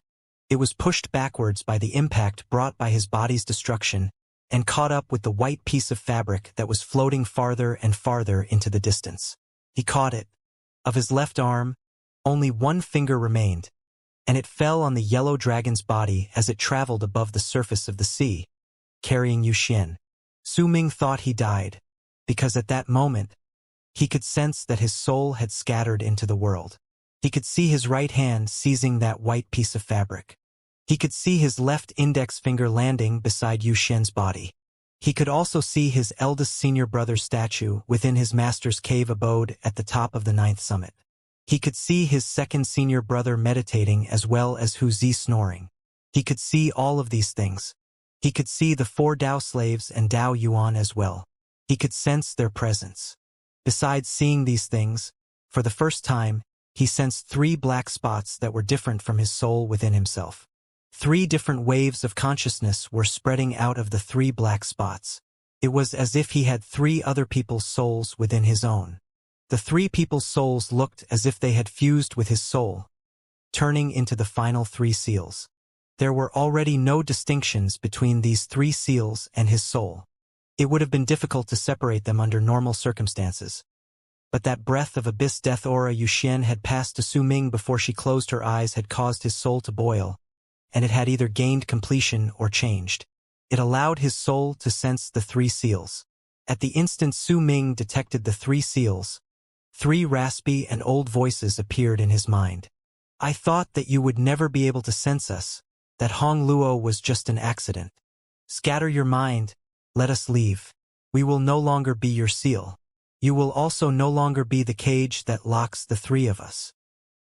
It was pushed backwards by the impact brought by his body's destruction and caught up with the white piece of fabric that was floating farther and farther into the distance. He caught it. Of his left arm, only one finger remained, and it fell on the yellow dragon's body as it traveled above the surface of the sea, carrying Yuxian. Su Ming thought he died, because at that moment, he could sense that his soul had scattered into the world. He could see his right hand seizing that white piece of fabric. He could see his left index finger landing beside Yuxian's body. He could also see his eldest senior brother's statue within his master's cave abode at the top of the 9th summit. He could see his second senior brother meditating as well as Hu Zi snoring. He could see all of these things. He could see the 4 Dao slaves and Dao Yuan as well. He could sense their presence. Besides seeing these things, for the first time, he sensed 3 black spots that were different from his soul within himself. 3 different waves of consciousness were spreading out of the 3 black spots. It was as if he had 3 other people's souls within his own. The 3 people's souls looked as if they had fused with his soul, turning into the final 3 seals. There were already no distinctions between these 3 seals and his soul. It would have been difficult to separate them under normal circumstances. But that breath of abyss death aura Yuxian had passed to Su Ming before she closed her eyes had caused his soul to boil, and it had either gained completion or changed. It allowed his soul to sense the 3 seals. At the instant Su Ming detected the 3 seals, 3 raspy and old voices appeared in his mind. I thought that you would never be able to sense us, that Hong Luo was just an accident. Scatter your mind, let us leave. We will no longer be your seal. You will also no longer be the cage that locks the 3 of us.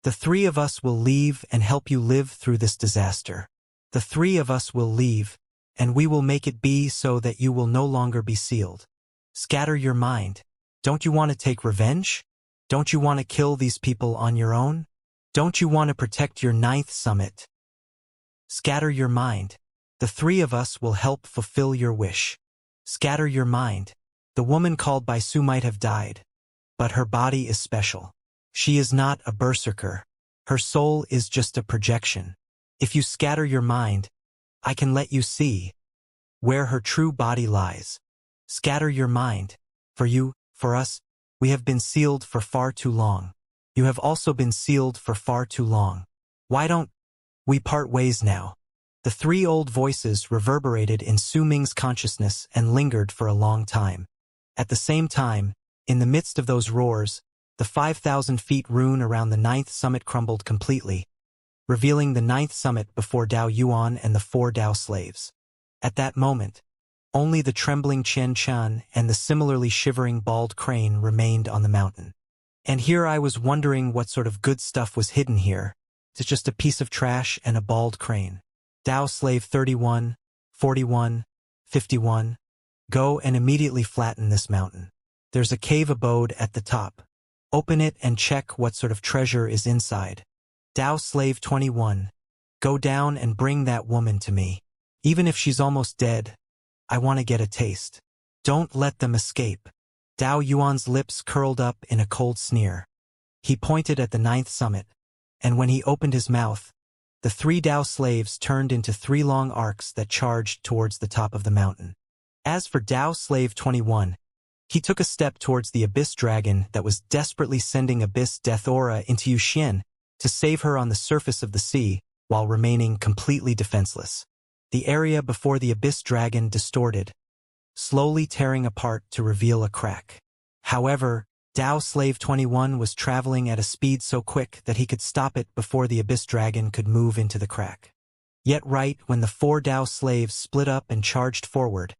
The 3 of us will leave and help you live through this disaster. The 3 of us will leave, and we will make it be so that you will no longer be sealed. Scatter your mind. Don't you want to take revenge? Don't you want to kill these people on your own? Don't you want to protect your 9th summit? Scatter your mind. The 3 of us will help fulfill your wish. Scatter your mind. The woman called by Su might have died, but her body is special. She is not a berserker. Her soul is just a projection. If you scatter your mind, I can let you see where her true body lies. Scatter your mind. For you, for us, we have been sealed for far too long. You have also been sealed for far too long. Why don't we part ways now? The 3 old voices reverberated in Su Ming's consciousness and lingered for a long time. At the same time, in the midst of those roars, the 5,000 feet rune around the 9th summit crumbled completely, revealing the 9th summit before Dao Yuan and the 4 Dao slaves. At that moment, only the trembling Qian Chan and the similarly shivering bald crane remained on the mountain. And here I was wondering what sort of good stuff was hidden here. It's just a piece of trash and a bald crane. Dao slave 31, 41, 51. Go and immediately flatten this mountain. There's a cave abode at the top. Open it and check what sort of treasure is inside. Dao slave 21. Go down and bring that woman to me. Even if she's almost dead, I want to get a taste. Don't let them escape. Dao Yuan's lips curled up in a cold sneer. He pointed at the 9th summit, and when he opened his mouth, the 3 Dao slaves turned into 3 long arcs that charged towards the top of the mountain. As for Dao slave 21, he took a step towards the abyss dragon that was desperately sending abyss death aura into Yuxian to save her on the surface of the sea while remaining completely defenseless. The area before the abyss dragon distorted, slowly tearing apart to reveal a crack. However, Dao slave 21 was traveling at a speed so quick that he could stop it before the abyss dragon could move into the crack. Yet right when the 4 Dao slaves split up and charged forward,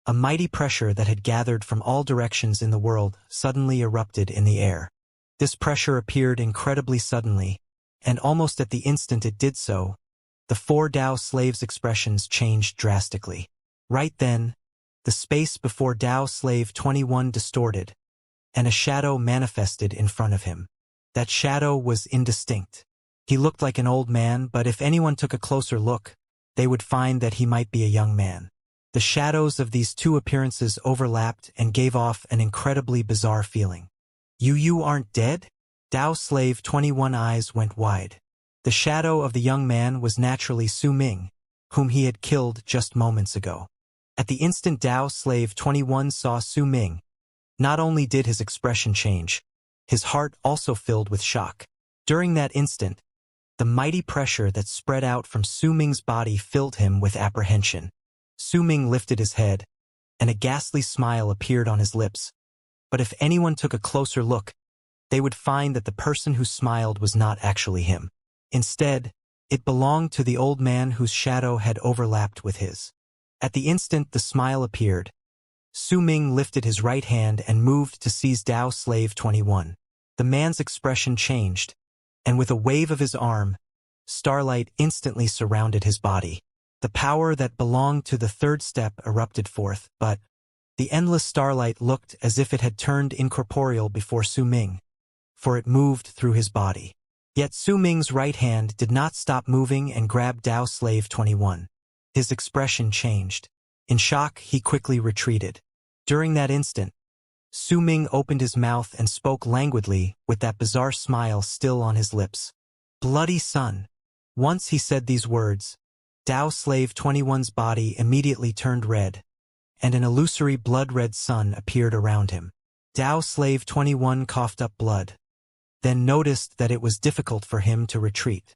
a mighty pressure that had gathered from all directions in the world suddenly erupted in the air. This pressure appeared incredibly suddenly, and almost at the instant it did so, the 4 Dao slaves' expressions changed drastically. Right then, the space before Dao slave 21 distorted, and a shadow manifested in front of him. That shadow was indistinct. He looked like an old man, but if anyone took a closer look, they would find that he might be a young man. The shadows of these 2 appearances overlapped and gave off an incredibly bizarre feeling. You aren't dead? Dao slave 21 eyes went wide. The shadow of the young man was naturally Su Ming, whom he had killed just moments ago. At the instant Dao Slave 21 saw Su Ming, not only did his expression change, his heart also filled with shock. During that instant, the mighty pressure that spread out from Su Ming's body filled him with apprehension. Su Ming lifted his head, and a ghastly smile appeared on his lips. But if anyone took a closer look, they would find that the person who smiled was not actually him. Instead, it belonged to the old man whose shadow had overlapped with his. At the instant the smile appeared, Su Ming lifted his right hand and moved to seize Dao Slave 21. The man's expression changed, and with a wave of his arm, starlight instantly surrounded his body. The power that belonged to the third step erupted forth, but the endless starlight looked as if it had turned incorporeal before Su Ming, for it moved through his body. Yet Su Ming's right hand did not stop moving and grabbed Dao Slave 21. His expression changed. In shock, he quickly retreated. During that instant, Su Ming opened his mouth and spoke languidly with that bizarre smile still on his lips. "Bloody son." Once he said these words, Dao Slave 21's body immediately turned red, and an illusory blood-red sun appeared around him. Dao Slave 21 coughed up blood, then noticed that it was difficult for him to retreat.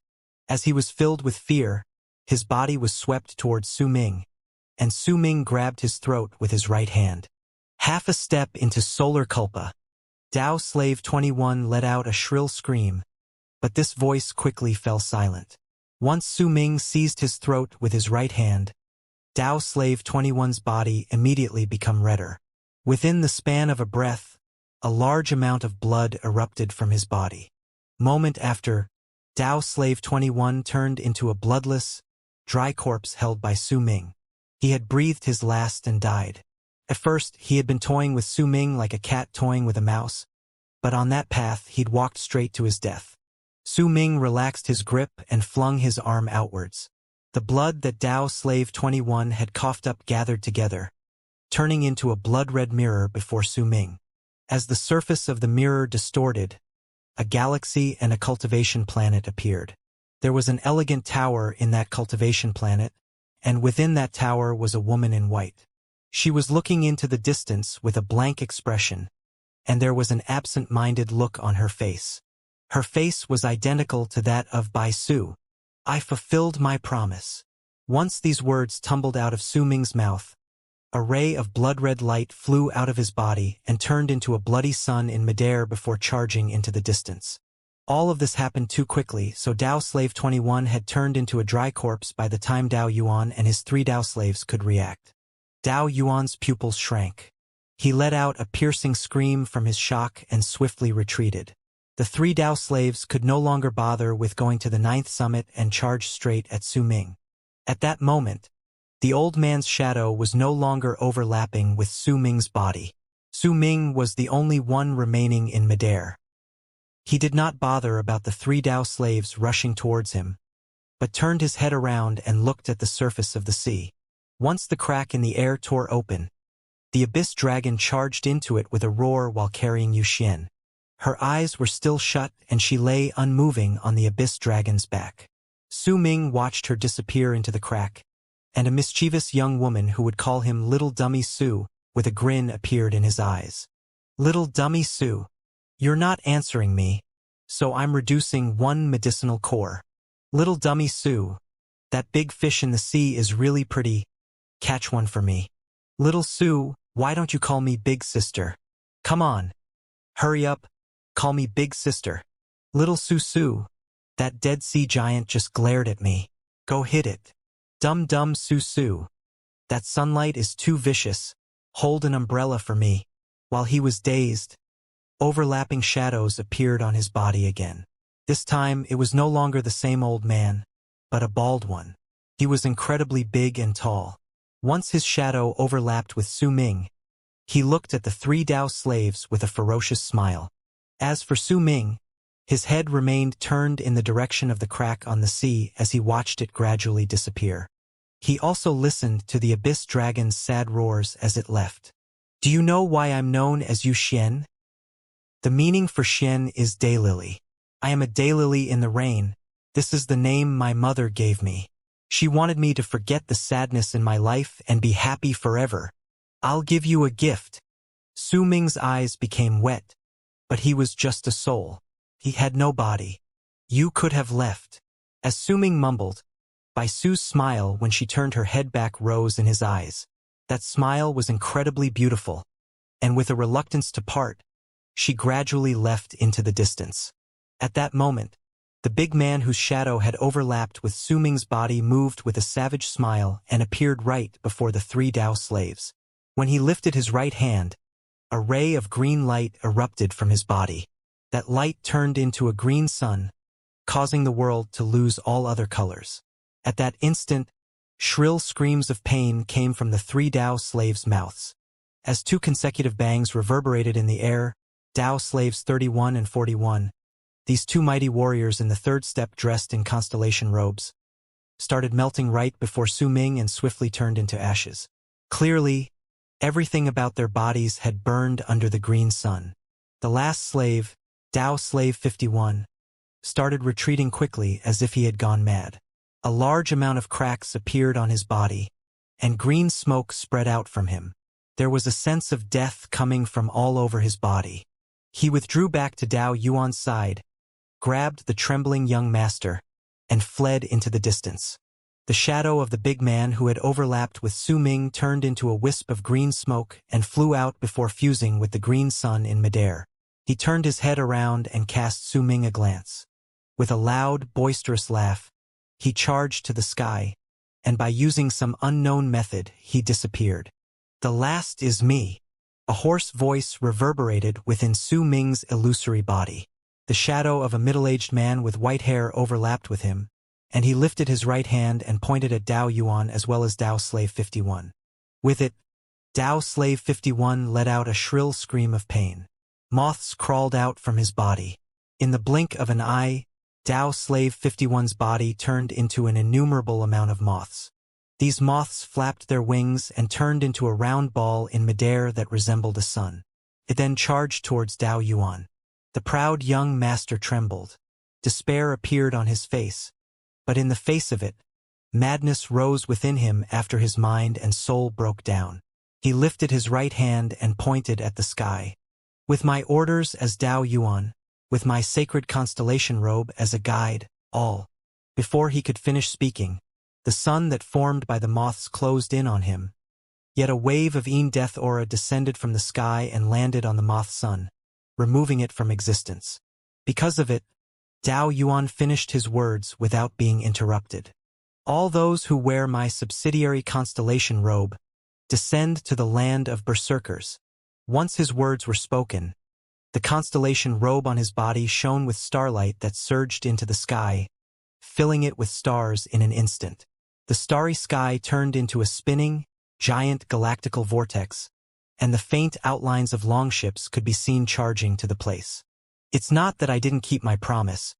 As he was filled with fear, his body was swept towards Su Ming, and Su Ming grabbed his throat with his right hand. Half a step into solar culpa, Dao Slave 21 let out a shrill scream, but this voice quickly fell silent. Once Su Ming seized his throat with his right hand, Dao Slave 21's body immediately became redder. Within the span of a breath, a large amount of blood erupted from his body. Moment after, Dao Slave 21 turned into a bloodless, dry corpse held by Su Ming. He had breathed his last and died. At first, he had been toying with Su Ming like a cat toying with a mouse, but on that path he'd walked straight to his death. Su Ming relaxed his grip and flung his arm outwards. The blood that Dao Slave 21 had coughed up gathered together, turning into a blood-red mirror before Su Ming. As the surface of the mirror distorted, a galaxy and a cultivation planet appeared. There was an elegant tower in that cultivation planet, and within that tower was a woman in white. She was looking into the distance with a blank expression, and there was an absent-minded look on her face. Her face was identical to that of Bai Su. "I fulfilled my promise." Once these words tumbled out of Su Ming's mouth, a ray of blood-red light flew out of his body and turned into a bloody sun in midair before charging into the distance. All of this happened too quickly, so Dao Slave 21 had turned into a dry corpse by the time Dao Yuan and his 3 Dao slaves could react. Dao Yuan's pupils shrank. He let out a piercing scream from his shock and swiftly retreated. The 3 Dao slaves could no longer bother with going to the 9th summit and charged straight at Su Ming. At that moment, the old man's shadow was no longer overlapping with Su Ming's body. Su Ming was the only one remaining in midair. He did not bother about the 3 Dao slaves rushing towards him, but turned his head around and looked at the surface of the sea. Once the crack in the air tore open, the abyss dragon charged into it with a roar while carrying Yuxian. Her eyes were still shut and she lay unmoving on the abyss dragon's back. Su Ming watched her disappear into the crack, and a mischievous young woman who would call him Little Dummy Su, with a grin appeared in his eyes. "Little Dummy Su, you're not answering me, so I'm reducing 1 medicinal core. Little Dummy Su, that big fish in the sea is really pretty. Catch one for me. Little Su, why don't you call me Big Sister? Come on. Hurry up, call me Big Sister. Little Su, that Dead Sea giant just glared at me. Go hit it. Dum Su, that sunlight is too vicious. Hold an umbrella for me." While he was dazed, overlapping shadows appeared on his body again. This time it was no longer the same old man, but a bald one. He was incredibly big and tall. Once his shadow overlapped with Su Ming, he looked at the 3 Dao slaves with a ferocious smile. As for Su Ming, his head remained turned in the direction of the crack on the sea as he watched it gradually disappear. He also listened to the abyss dragon's sad roars as it left. "Do you know why I'm known as Yu Xian? The meaning for Xian is daylily. I am a daylily in the rain, This is the name my mother gave me. She wanted me to forget the sadness in my life and be happy forever. I'll give you a gift." Su Ming's eyes became wet, but he was just a soul. He had no body. "You could have left." As Su Ming mumbled, Bai Su's smile when she turned her head back rose in his eyes. That smile was incredibly beautiful, and with a reluctance to part, she gradually left into the distance. At that moment, the big man whose shadow had overlapped with Su Ming's body moved with a savage smile and appeared right before the 3 Dao slaves. When he lifted his right hand, a ray of green light erupted from his body. That light turned into a green sun, causing the world to lose all other colors. At that instant, shrill screams of pain came from the 3 Dao slaves' mouths. As 2 consecutive bangs reverberated in the air, Dao slaves 31 and 41, these 2 mighty warriors in the 3rd step dressed in constellation robes, started melting right before Su Ming and swiftly turned into ashes. Clearly, everything about their bodies had burned under the green sun. The last slave, Dao slave 51, started retreating quickly as if he had gone mad. A large amount of cracks appeared on his body, and green smoke spread out from him. There was a sense of death coming from all over his body. He withdrew back to Dao Yuan's side, grabbed the trembling young master, and fled into the distance. The shadow of the big man who had overlapped with Su Ming turned into a wisp of green smoke and flew out before fusing with the green sun in midair. He turned his head around and cast Su Ming a glance. With a loud, boisterous laugh, he charged to the sky, and by using some unknown method, he disappeared. "The last is me." A hoarse voice reverberated within Su Ming's illusory body. The shadow of a middle-aged man with white hair overlapped with him, and he lifted his right hand and pointed at Dao Yuan as well as Dao Slave 51. With it, Dao Slave 51 let out a shrill scream of pain. Moths crawled out from his body. In the blink of an eye, Dao Slave 51's body turned into an innumerable amount of moths. These moths flapped their wings and turned into a round ball in midair that resembled a sun. It then charged towards Dao Yuan. The proud young master trembled. Despair appeared on his face, but in the face of it, madness rose within him after his mind and soul broke down. He lifted his right hand and pointed at the sky. "With my orders as Dao Yuan, with my sacred constellation robe as a guide, all." Before he could finish speaking, the sun that formed by the moths closed in on him. Yet a wave of death aura descended from the sky and landed on the moth sun, removing it from existence. Because of it, Dao Yuan finished his words without being interrupted. "All those who wear my subsidiary constellation robe descend to the land of berserkers." Once his words were spoken, the constellation robe on his body shone with starlight that surged into the sky, filling it with stars in an instant. The starry sky turned into a spinning, giant galactical vortex, and the faint outlines of longships could be seen charging to the place. "It's not that I didn't keep my promise,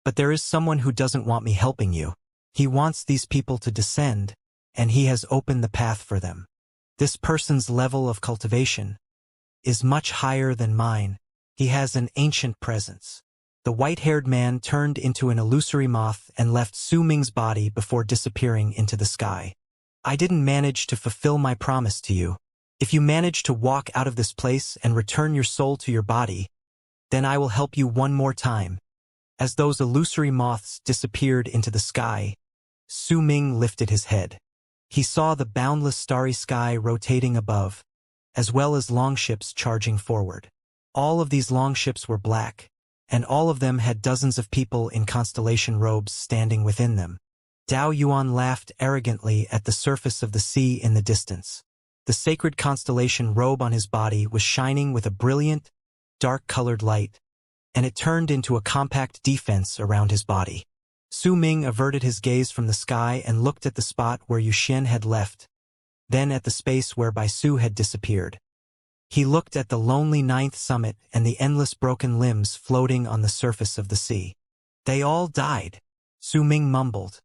but there is someone who doesn't want me helping you. He wants these people to descend, and he has opened the path for them. This person's level of cultivation is much higher than mine. He has an ancient presence." The white-haired man turned into an illusory moth and left Su Ming's body before disappearing into the sky. "I didn't manage to fulfill my promise to you. If you manage to walk out of this place and return your soul to your body, then I will help you one more time." As those illusory moths disappeared into the sky, Su Ming lifted his head. He saw the boundless starry sky rotating above, as well as longships charging forward. All of these longships were black, and all of them had dozens of people in constellation robes standing within them. Dao Yuan laughed arrogantly at the surface of the sea in the distance. The sacred constellation robe on his body was shining with a brilliant, dark-colored light, and it turned into a compact defense around his body. Su Ming averted his gaze from the sky and looked at the spot where Yuxian had left, then at the space where Bai Su had disappeared. He looked at the lonely 9th summit and the endless broken limbs floating on the surface of the sea. "They all died," Su Ming mumbled.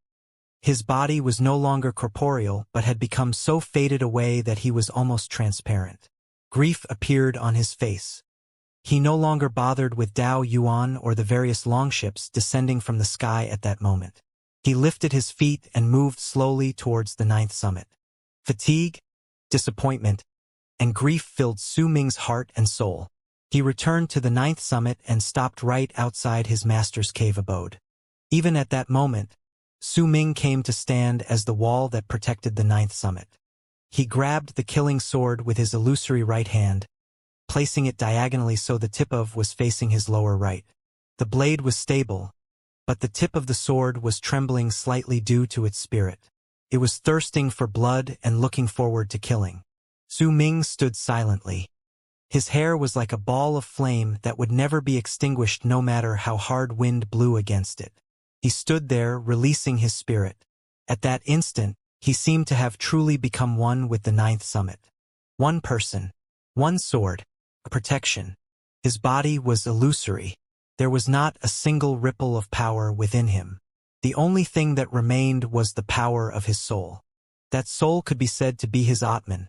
His body was no longer corporeal but had become so faded away that he was almost transparent. Grief appeared on his face. He no longer bothered with Dao Yuan or the various longships descending from the sky at that moment. He lifted his feet and moved slowly towards the 9th summit. Fatigue, disappointment, and grief filled Su Ming's heart and soul. He returned to the 9th summit and stopped right outside his master's cave abode. Even at that moment, Su Ming came to stand as the wall that protected the 9th summit. He grabbed the killing sword with his illusory right hand, placing it diagonally so the tip of was facing his lower right. The blade was stable, but the tip of the sword was trembling slightly due to its spirit. It was thirsting for blood and looking forward to killing. Su Ming stood silently. His hair was like a ball of flame that would never be extinguished no matter how hard wind blew against it. He stood there, releasing his spirit. At that instant, he seemed to have truly become one with the 9th summit. One person, one sword, a protection. His body was illusory. There was not a single ripple of power within him. The only thing that remained was the power of his soul. That soul could be said to be his Atman,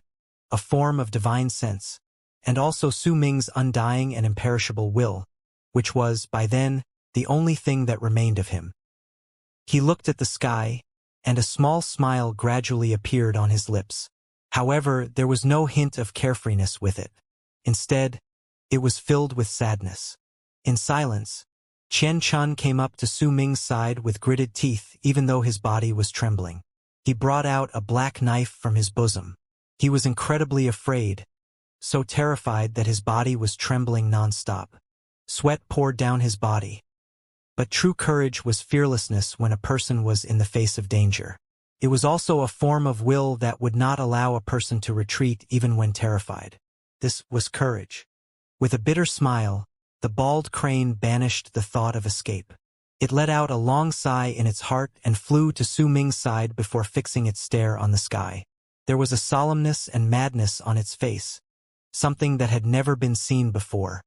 a form of divine sense, and also Su Ming's undying and imperishable will, which was, by then, the only thing that remained of him. He looked at the sky, and a small smile gradually appeared on his lips. However, there was no hint of carefreeness with it. Instead, it was filled with sadness. In silence, Qian Chun came up to Su Ming's side with gritted teeth even though his body was trembling. He brought out a black knife from his bosom. He was incredibly afraid, so terrified that his body was trembling non-stop. Sweat poured down his body. But true courage was fearlessness when a person was in the face of danger. It was also a form of will that would not allow a person to retreat even when terrified. This was courage. With a bitter smile, the bald crane banished the thought of escape. It let out a long sigh in its heart and flew to Su Ming's side before fixing its stare on the sky. There was a solemnness and madness on its face, something that had never been seen before.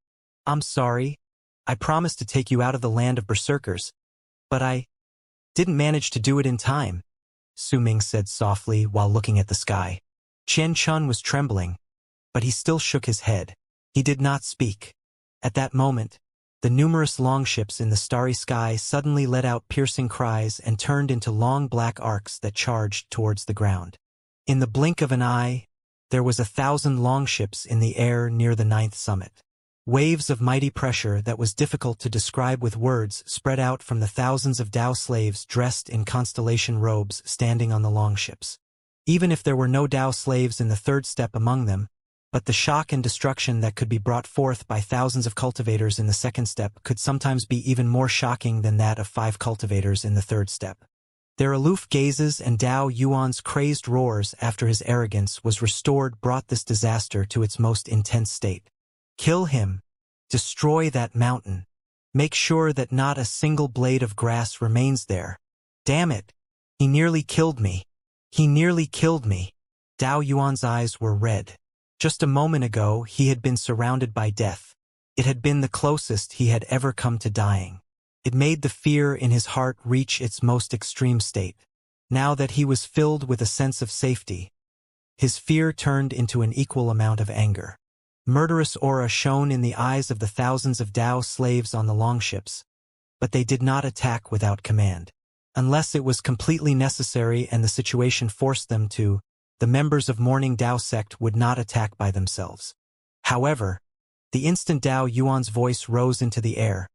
"I'm sorry. I promised to take you out of the land of berserkers, but I didn't manage to do it in time," Su Ming said softly while looking at the sky. Qian Chun was trembling, but he still shook his head. He did not speak. At that moment, the numerous longships in the starry sky suddenly let out piercing cries and turned into long black arcs that charged towards the ground. In the blink of an eye, there was 1,000 longships in the air near the 9th summit. Waves of mighty pressure that was difficult to describe with words spread out from the thousands of Dao slaves dressed in constellation robes standing on the longships. Even if there were no Dao slaves in the 3rd step among them, but the shock and destruction that could be brought forth by thousands of cultivators in the 2nd step could sometimes be even more shocking than that of 5 cultivators in the 3rd step. Their aloof gazes and Dao Yuan's crazed roars after his arrogance was restored brought this disaster to its most intense state. "Kill him. Destroy that mountain. Make sure that not a single blade of grass remains there. Damn it. He nearly killed me. He nearly killed me." Dao Yuan's eyes were red. Just a moment ago, he had been surrounded by death. It had been the closest he had ever come to dying. It made the fear in his heart reach its most extreme state. Now that he was filled with a sense of safety, his fear turned into an equal amount of anger. Murderous aura shone in the eyes of the thousands of Dao slaves on the longships, but they did not attack without command. Unless it was completely necessary and the situation forced them to, the members of Morning Dao sect would not attack by themselves. However, the instant Dao Yuan's voice rose into the air,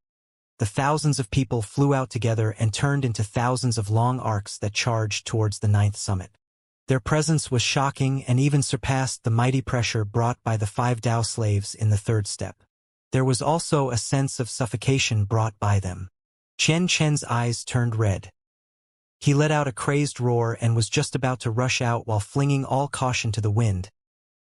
the thousands of people flew out together and turned into thousands of long arcs that charged towards the 9th summit. Their presence was shocking and even surpassed the mighty pressure brought by the 5 Dao slaves in the 3rd step. There was also a sense of suffocation brought by them. Chen Chen's eyes turned red. He let out a crazed roar and was just about to rush out while flinging all caution to the wind.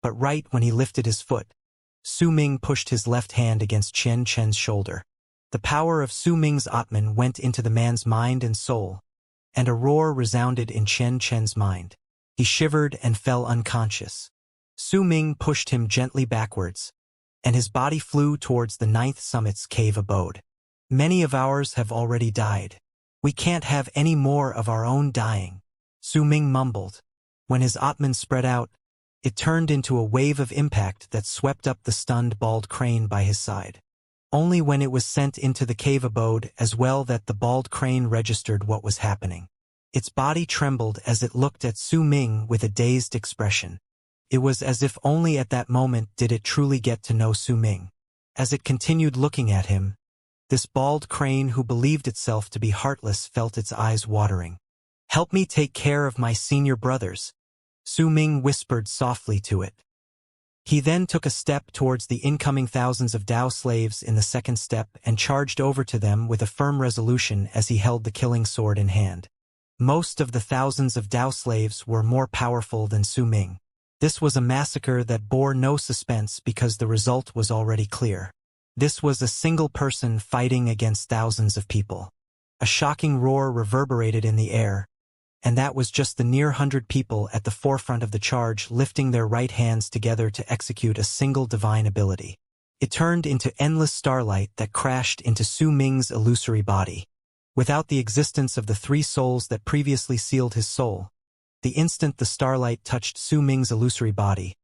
But right when he lifted his foot, Su Ming pushed his left hand against Chen Chen's shoulder. The power of Su Ming's Atman went into the man's mind and soul, and a roar resounded in Chen Chen's mind. He shivered and fell unconscious. Su Ming pushed him gently backwards, and his body flew towards the 9th summit's cave abode. "Many of ours have already died. We can't have any more of our own dying," Su Ming mumbled. When his Atman spread out, It turned into a wave of impact that swept up the stunned bald crane by his side. Only when it was sent into the cave abode as well that the bald crane registered what was happening. Its body trembled as it looked at Su Ming with a dazed expression. It was as if only at that moment did it truly get to know Su Ming. As it continued looking at him, this bald crane who believed itself to be heartless felt its eyes watering. "Help me take care of my senior brothers," Su Ming whispered softly to it. He then took a step towards the incoming thousands of Dao slaves in the second step and charged over to them with a firm resolution as he held the killing sword in hand. Most of the thousands of Dao slaves were more powerful than Su Ming. This was a massacre that bore no suspense because the result was already clear. This was a single person fighting against thousands of people. A shocking roar reverberated in the air, and that was just the near 100 people at the forefront of the charge lifting their right hands together to execute a single divine ability. It turned into endless starlight that crashed into Su Ming's illusory body. Without the existence of the three souls that previously sealed his soul, the instant the starlight touched Su Ming's illusory body,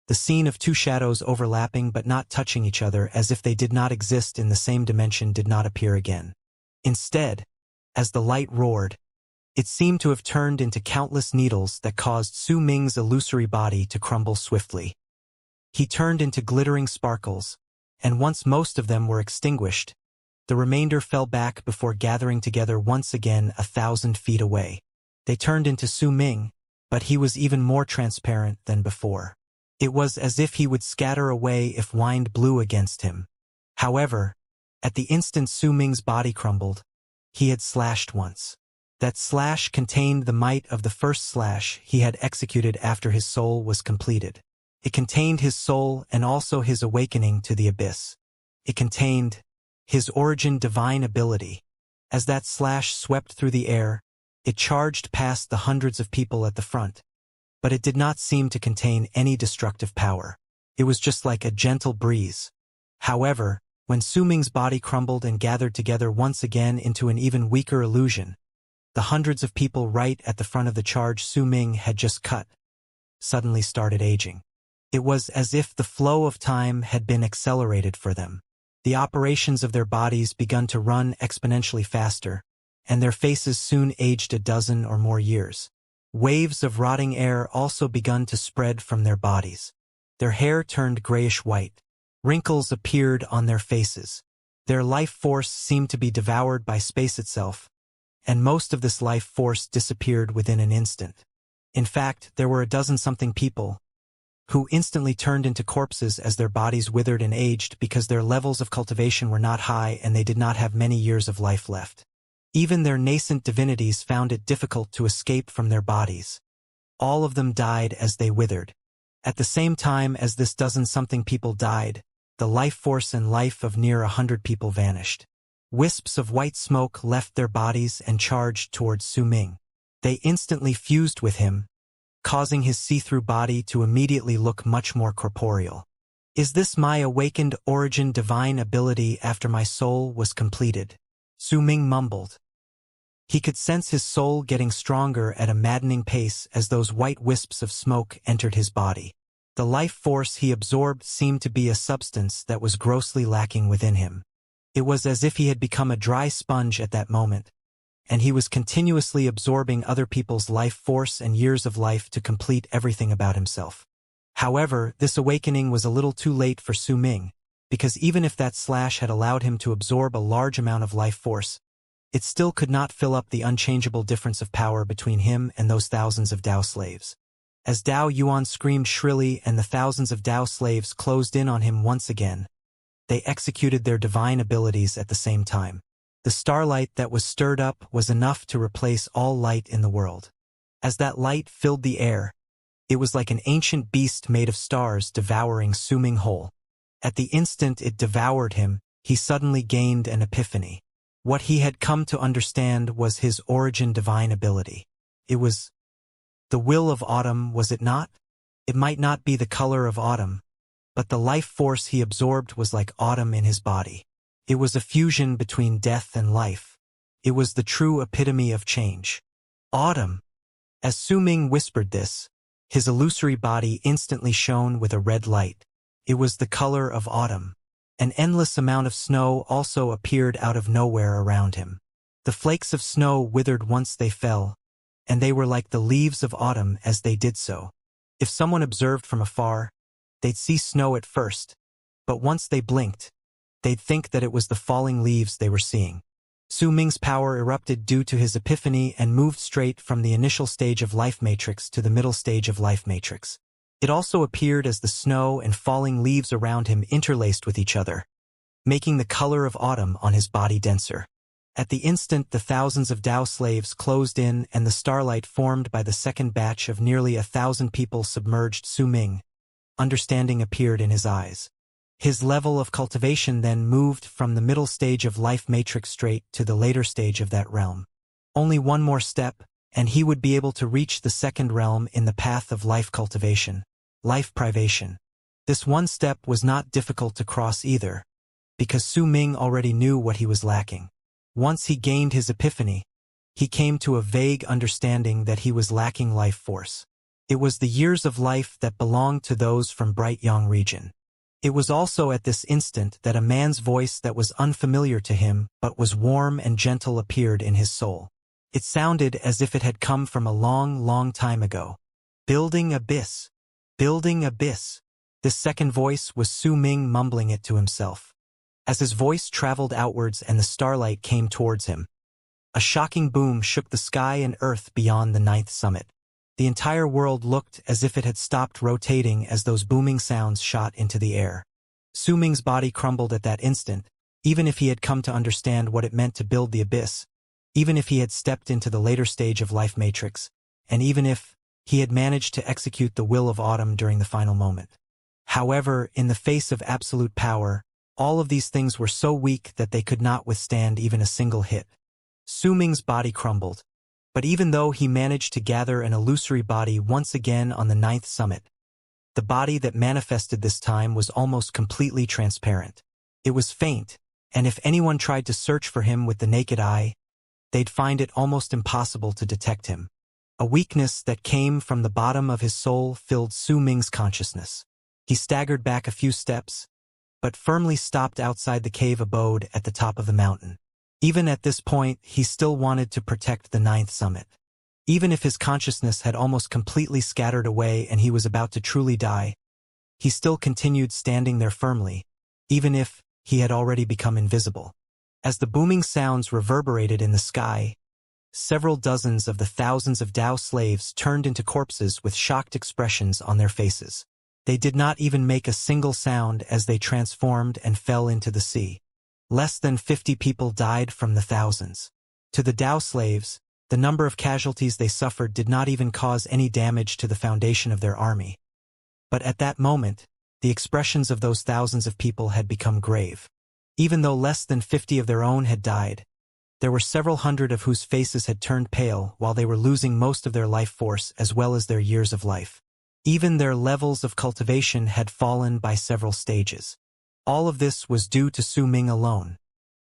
the scene of two shadows overlapping but not touching each other as if they did not exist in the same dimension did not appear again. Instead, as the light roared, it seemed to have turned into countless needles that caused Su Ming's illusory body to crumble swiftly. He turned into glittering sparkles, and once most of them were extinguished, the remainder fell back before gathering together once again 1,000 feet away. They turned into Su Ming, but he was even more transparent than before. It was as if he would scatter away if wind blew against him. However, at the instant Su Ming's body crumbled, he had slashed once. That slash contained the might of the first slash he had executed after his soul was completed. It contained his soul and also his awakening to the abyss. It contained his origin divine ability. As that slash swept through the air, it charged past the hundreds of people at the front. But it did not seem to contain any destructive power. It was just like a gentle breeze. However, when Su Ming's body crumbled and gathered together once again into an even weaker illusion, the hundreds of people right at the front of the charge Su Ming had just cut suddenly started aging. It was as if the flow of time had been accelerated for them. The operations of their bodies begun to run exponentially faster, and their faces soon aged a dozen or more years. Waves of rotting air also begun to spread from their bodies. Their hair turned grayish-white. Wrinkles appeared on their faces. Their life force seemed to be devoured by space itself, and most of this life force disappeared within an instant. In fact, there were a dozen-something people who instantly turned into corpses as their bodies withered and aged because their levels of cultivation were not high and they did not have many years of life left. Even their nascent divinities found it difficult to escape from their bodies. All of them died as they withered. At the same time as this dozen-something people died, the life force and life of near 100 people vanished. Wisps of white smoke left their bodies and charged towards Su Ming. They instantly fused with him, causing his see-through body to immediately look much more corporeal. "Is this my awakened origin divine ability after my soul was completed?" Su Ming mumbled. He could sense his soul getting stronger at a maddening pace as those white wisps of smoke entered his body. The life force he absorbed seemed to be a substance that was grossly lacking within him. It was as if he had become a dry sponge at that moment, and he was continuously absorbing other people's life force and years of life to complete everything about himself. However, this awakening was a little too late for Su Ming, because even if that slash had allowed him to absorb a large amount of life force, it still could not fill up the unchangeable difference of power between him and those thousands of Dao slaves. As Dao Yuan screamed shrilly and the thousands of Dao slaves closed in on him once again, they executed their divine abilities at the same time. The starlight that was stirred up was enough to replace all light in the world. As that light filled the air, it was like an ancient beast made of stars devouring Su Ming whole. At the instant it devoured him, he suddenly gained an epiphany. What he had come to understand was his origin divine ability. It was the will of autumn, was it not? It might not be the color of autumn, but the life force he absorbed was like autumn in his body. It was a fusion between death and life. It was the true epitome of change. Autumn. As Su Ming whispered this, His illusory body instantly shone with a red light. It was the color of autumn. An endless amount of snow also appeared out of nowhere around him. The flakes of snow withered once they fell, and they were like the leaves of autumn as they did so. If someone observed from afar, they'd see snow at first, but once they blinked, they'd think that it was the falling leaves they were seeing. Su Ming's power erupted due to his epiphany and moved straight from the initial stage of life matrix to the middle stage of life matrix. It also appeared as the snow and falling leaves around him interlaced with each other, making the color of autumn on his body denser. At the instant the thousands of Dao slaves closed in and the starlight formed by the second batch of nearly 1,000 people submerged Su Ming, understanding appeared in his eyes. His level of cultivation then moved from the middle stage of life matrix straight to the later stage of that realm. Only one more step, and he would be able to reach the second realm in the path of life cultivation, life privation. This one step was not difficult to cross either, because Su Ming already knew what he was lacking. Once he gained his epiphany, he came to a vague understanding that he was lacking life force. It was the years of life that belonged to those from Bright Yang region. It was also at this instant that a man's voice that was unfamiliar to him but was warm and gentle appeared in his soul. It sounded as if it had come from a long, long time ago. Building abyss. Building abyss. This second voice was Su Ming mumbling it to himself. As his voice traveled outwards and the starlight came towards him, a shocking boom shook the sky and earth beyond the 9th summit. The entire world looked as if it had stopped rotating as those booming sounds shot into the air. Su Ming's body crumbled at that instant, even if he had come to understand what it meant to build the abyss, even if he had stepped into the later stage of life matrix, and even if he had managed to execute the will of autumn during the final moment. However, in the face of absolute power, all of these things were so weak that they could not withstand even a single hit. Su Ming's body crumbled. But even though he managed to gather an illusory body once again on the 9th summit, the body that manifested this time was almost completely transparent. It was faint, and if anyone tried to search for him with the naked eye, they'd find it almost impossible to detect him. A weakness that came from the bottom of his soul filled Su Ming's consciousness. He staggered back a few steps, but firmly stopped outside the cave abode at the top of the mountain. Even at this point, he still wanted to protect the 9th summit. Even if his consciousness had almost completely scattered away and he was about to truly die, he still continued standing there firmly, even if he had already become invisible. As the booming sounds reverberated in the sky, several dozens of the thousands of Dao slaves turned into corpses with shocked expressions on their faces. They did not even make a single sound as they transformed and fell into the sea. Less than 50 people died from the thousands. To the Dao slaves, the number of casualties they suffered did not even cause any damage to the foundation of their army. But at that moment, the expressions of those thousands of people had become grave. Even though less than 50 of their own had died, there were several hundred of whose faces had turned pale while they were losing most of their life force as well as their years of life. Even their levels of cultivation had fallen by several stages. All of this was due to Su Ming alone.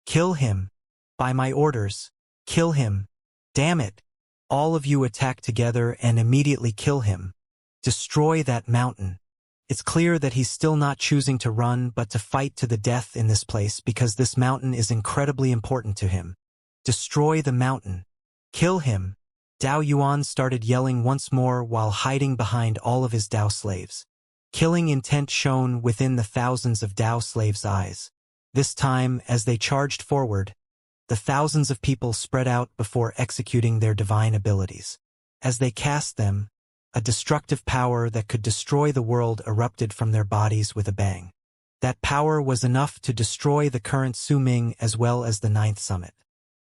Kill him. By my orders. Kill him. Damn it. All of you attack together and immediately kill him. Destroy that mountain. It's clear that he's still not choosing to run but to fight to the death in this place because this mountain is incredibly important to him. Destroy the mountain. Kill him. Dao Yuan started yelling once more while hiding behind all of his Dao slaves. Killing intent shone within the thousands of Dao slaves' eyes. This time, as they charged forward, the thousands of people spread out before executing their divine abilities. As they cast them, a destructive power that could destroy the world erupted from their bodies with a bang. That power was enough to destroy the current Su Ming as well as the 9th summit.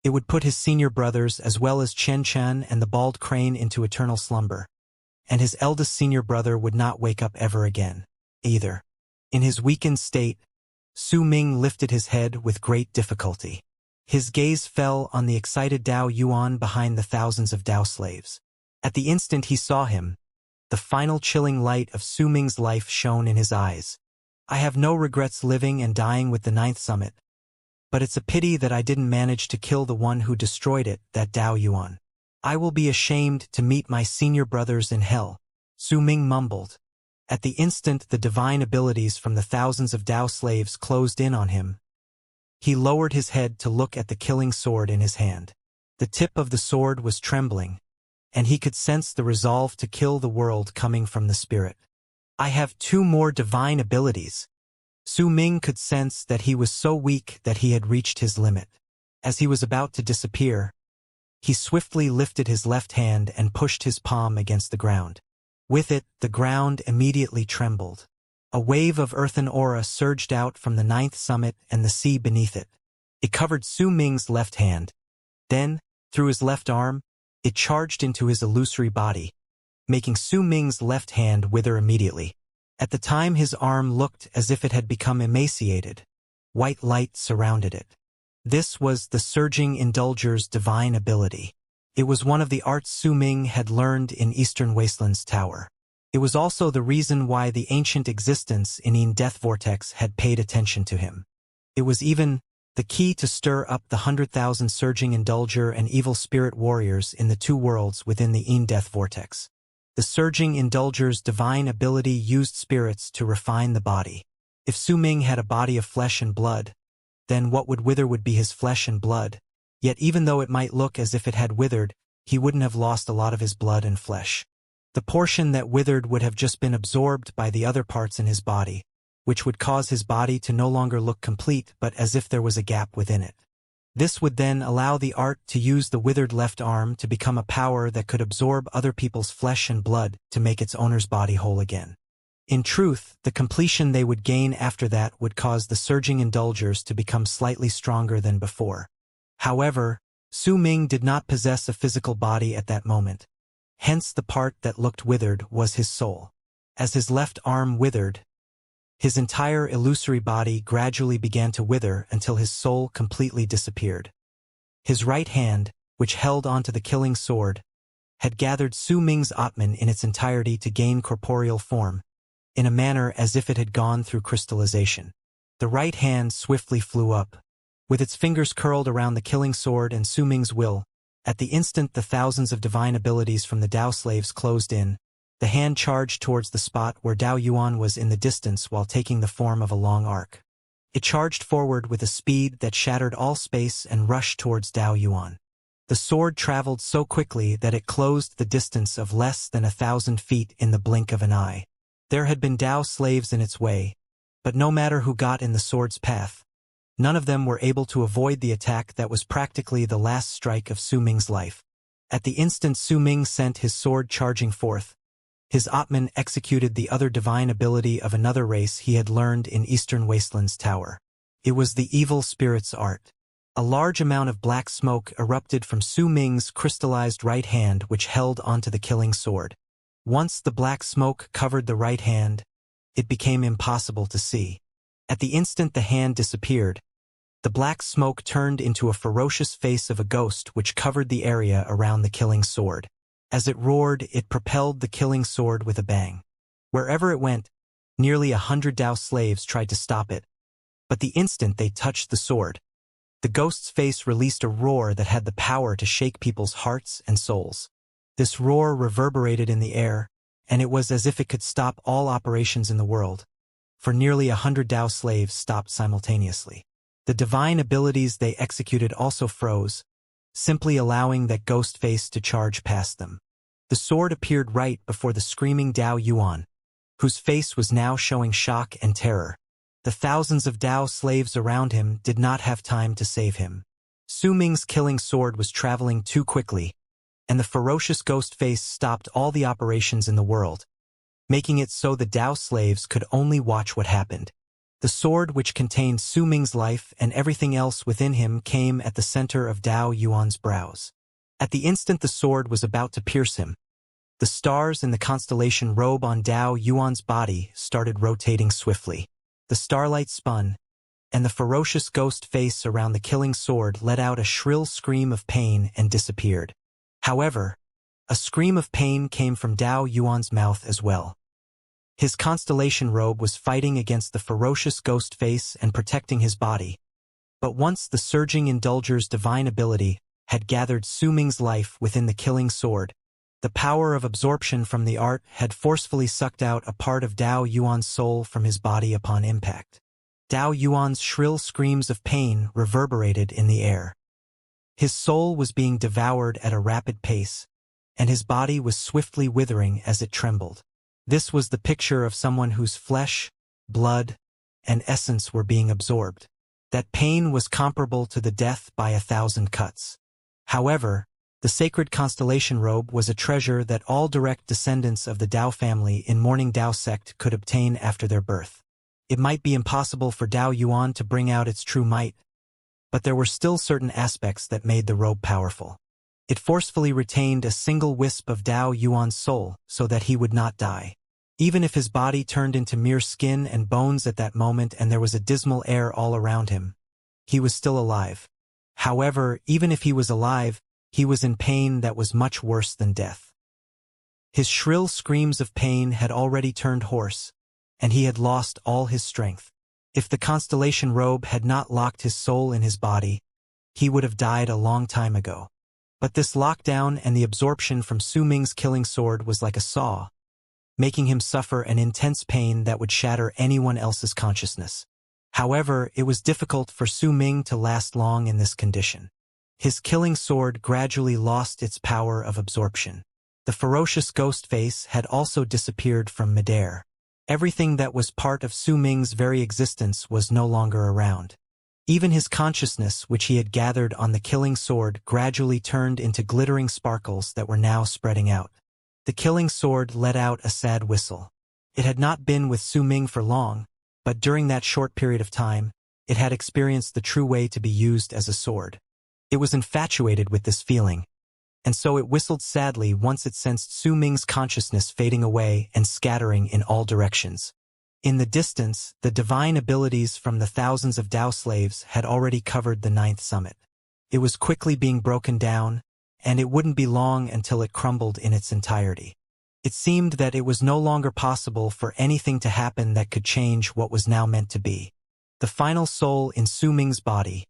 It would put his senior brothers as well as Chen Chen and the bald crane into eternal slumber. And his eldest senior brother would not wake up ever again, either. In his weakened state, Su Ming lifted his head with great difficulty. His gaze fell on the excited Dao Yuan behind the thousands of Dao slaves. At the instant he saw him, the final chilling light of Su Ming's life shone in his eyes. I have no regrets living and dying with the 9th summit, but it's a pity that I didn't manage to kill the one who destroyed it, that Dao Yuan. I will be ashamed to meet my senior brothers in hell. Su Ming mumbled. At the instant the divine abilities from the thousands of Dao slaves closed in on him, he lowered his head to look at the killing sword in his hand. The tip of the sword was trembling, and he could sense the resolve to kill the world coming from the spirit. I have 2 more divine abilities. Su Ming could sense that he was so weak that he had reached his limit. As he was about to disappear, he swiftly lifted his left hand and pushed his palm against the ground. With it, the ground immediately trembled. A wave of earthen aura surged out from the 9th summit and the sea beneath it. It covered Su Ming's left hand. Then, through his left arm, it charged into his illusory body, making Su Ming's left hand wither immediately. At the time his arm looked as if it had become emaciated. White light surrounded it. This was the Surging Indulger's divine ability. It was one of the arts Su Ming had learned in Eastern Wasteland's tower. It was also the reason why the ancient existence in Death Vortex had paid attention to him. It was even the key to stir up the 100,000 Surging Indulger and evil spirit warriors in the 2 worlds within the Death Vortex. The Surging Indulger's divine ability used spirits to refine the body. If Su Ming had a body of flesh and blood, then what would wither would be his flesh and blood. Yet even though it might look as if it had withered, he wouldn't have lost a lot of his blood and flesh. The portion that withered would have just been absorbed by the other parts in his body, which would cause his body to no longer look complete but as if there was a gap within it. This would then allow the art to use the withered left arm to become a power that could absorb other people's flesh and blood to make its owner's body whole again. In truth, the completion they would gain after that would cause the Surging Indulgers to become slightly stronger than before. However, Su Ming did not possess a physical body at that moment. Hence the part that looked withered was his soul. As his left arm withered, his entire illusory body gradually began to wither until his soul completely disappeared. His right hand, which held onto the killing sword, had gathered Su Ming's Atman in its entirety to gain corporeal form, in a manner as if it had gone through crystallization. The right hand swiftly flew up, with its fingers curled around the killing sword and Su Ming's will. At the instant the thousands of divine abilities from the Dao slaves closed in, the hand charged towards the spot where Dao Yuan was in the distance while taking the form of a long arc. It charged forward with a speed that shattered all space and rushed towards Dao Yuan. The sword traveled so quickly that it closed the distance of less than 1,000 feet in the blink of an eye. There had been Dao slaves in its way, but no matter who got in the sword's path, none of them were able to avoid the attack that was practically the last strike of Su Ming's life. At the instant Su Ming sent his sword charging forth, his Atman executed the other divine ability of another race he had learned in Eastern Wasteland's tower. It was the evil spirit's art. A large amount of black smoke erupted from Su Ming's crystallized right hand which held onto the killing sword. Once the black smoke covered the right hand, it became impossible to see. At the instant the hand disappeared, the black smoke turned into a ferocious face of a ghost which covered the area around the killing sword. As it roared, it propelled the killing sword with a bang. Wherever it went, nearly 100 Dao slaves tried to stop it, but the instant they touched the sword, the ghost's face released a roar that had the power to shake people's hearts and souls. This roar reverberated in the air, and it was as if it could stop all operations in the world, for nearly 100 Dao slaves stopped simultaneously. The divine abilities they executed also froze, simply allowing that ghost face to charge past them. The sword appeared right before the screaming Dao Yuan, whose face was now showing shock and terror. The thousands of Dao slaves around him did not have time to save him. Su Ming's killing sword was traveling too quickly, and the ferocious ghost face stopped all the operations in the world, making it so the Dao slaves could only watch what happened. The sword which contained Su Ming's life and everything else within him came at the center of Dao Yuan's brows. At the instant the sword was about to pierce him, the stars in the constellation robe on Dao Yuan's body started rotating swiftly. The starlight spun, and the ferocious ghost face around the killing sword let out a shrill scream of pain and disappeared. However, a scream of pain came from Dao Yuan's mouth as well. His constellation robe was fighting against the ferocious ghost face and protecting his body. But once the Surging Indulger's divine ability had gathered Su Ming's life within the killing sword, The power of absorption from the art had forcefully sucked out a part of Dao Yuan's soul from his body upon impact. Dao Yuan's shrill screams of pain reverberated in the air. His soul was being devoured at a rapid pace, and his body was swiftly withering as it trembled. This was the picture of someone whose flesh, blood, and essence were being absorbed. That pain was comparable to the death by 1,000 cuts. However, the sacred constellation robe was a treasure that all direct descendants of the Dao family in Morning Dao sect could obtain after their birth. It might be impossible for Dao Yuan to bring out its true might, but there were still certain aspects that made the robe powerful. It forcefully retained a single wisp of Dao Yuan's soul so that he would not die. Even if his body turned into mere skin and bones at that moment and there was a dismal air all around him, he was still alive. However, even if he was alive, he was in pain that was much worse than death. His shrill screams of pain had already turned hoarse, and he had lost all his strength. If the constellation robe had not locked his soul in his body, he would have died a long time ago. But this lockdown and the absorption from Su Ming's killing sword was like a saw, making him suffer an intense pain that would shatter anyone else's consciousness. However, it was difficult for Su Ming to last long in this condition. His killing sword gradually lost its power of absorption. The ferocious ghost face had also disappeared from midair. Everything that was part of Su Ming's very existence was no longer around. Even his consciousness, which he had gathered on the killing sword, gradually turned into glittering sparkles that were now spreading out. The killing sword let out a sad whistle. It had not been with Su Ming for long, but during that short period of time, it had experienced the true way to be used as a sword. It was infatuated with this feeling, and so it whistled sadly once it sensed Su Ming's consciousness fading away and scattering in all directions. In the distance, the divine abilities from the thousands of Dao slaves had already covered the 9th summit. It was quickly being broken down, and it wouldn't be long until it crumbled in its entirety. It seemed that it was no longer possible for anything to happen that could change what was now meant to be. The final soul in Su Ming's body,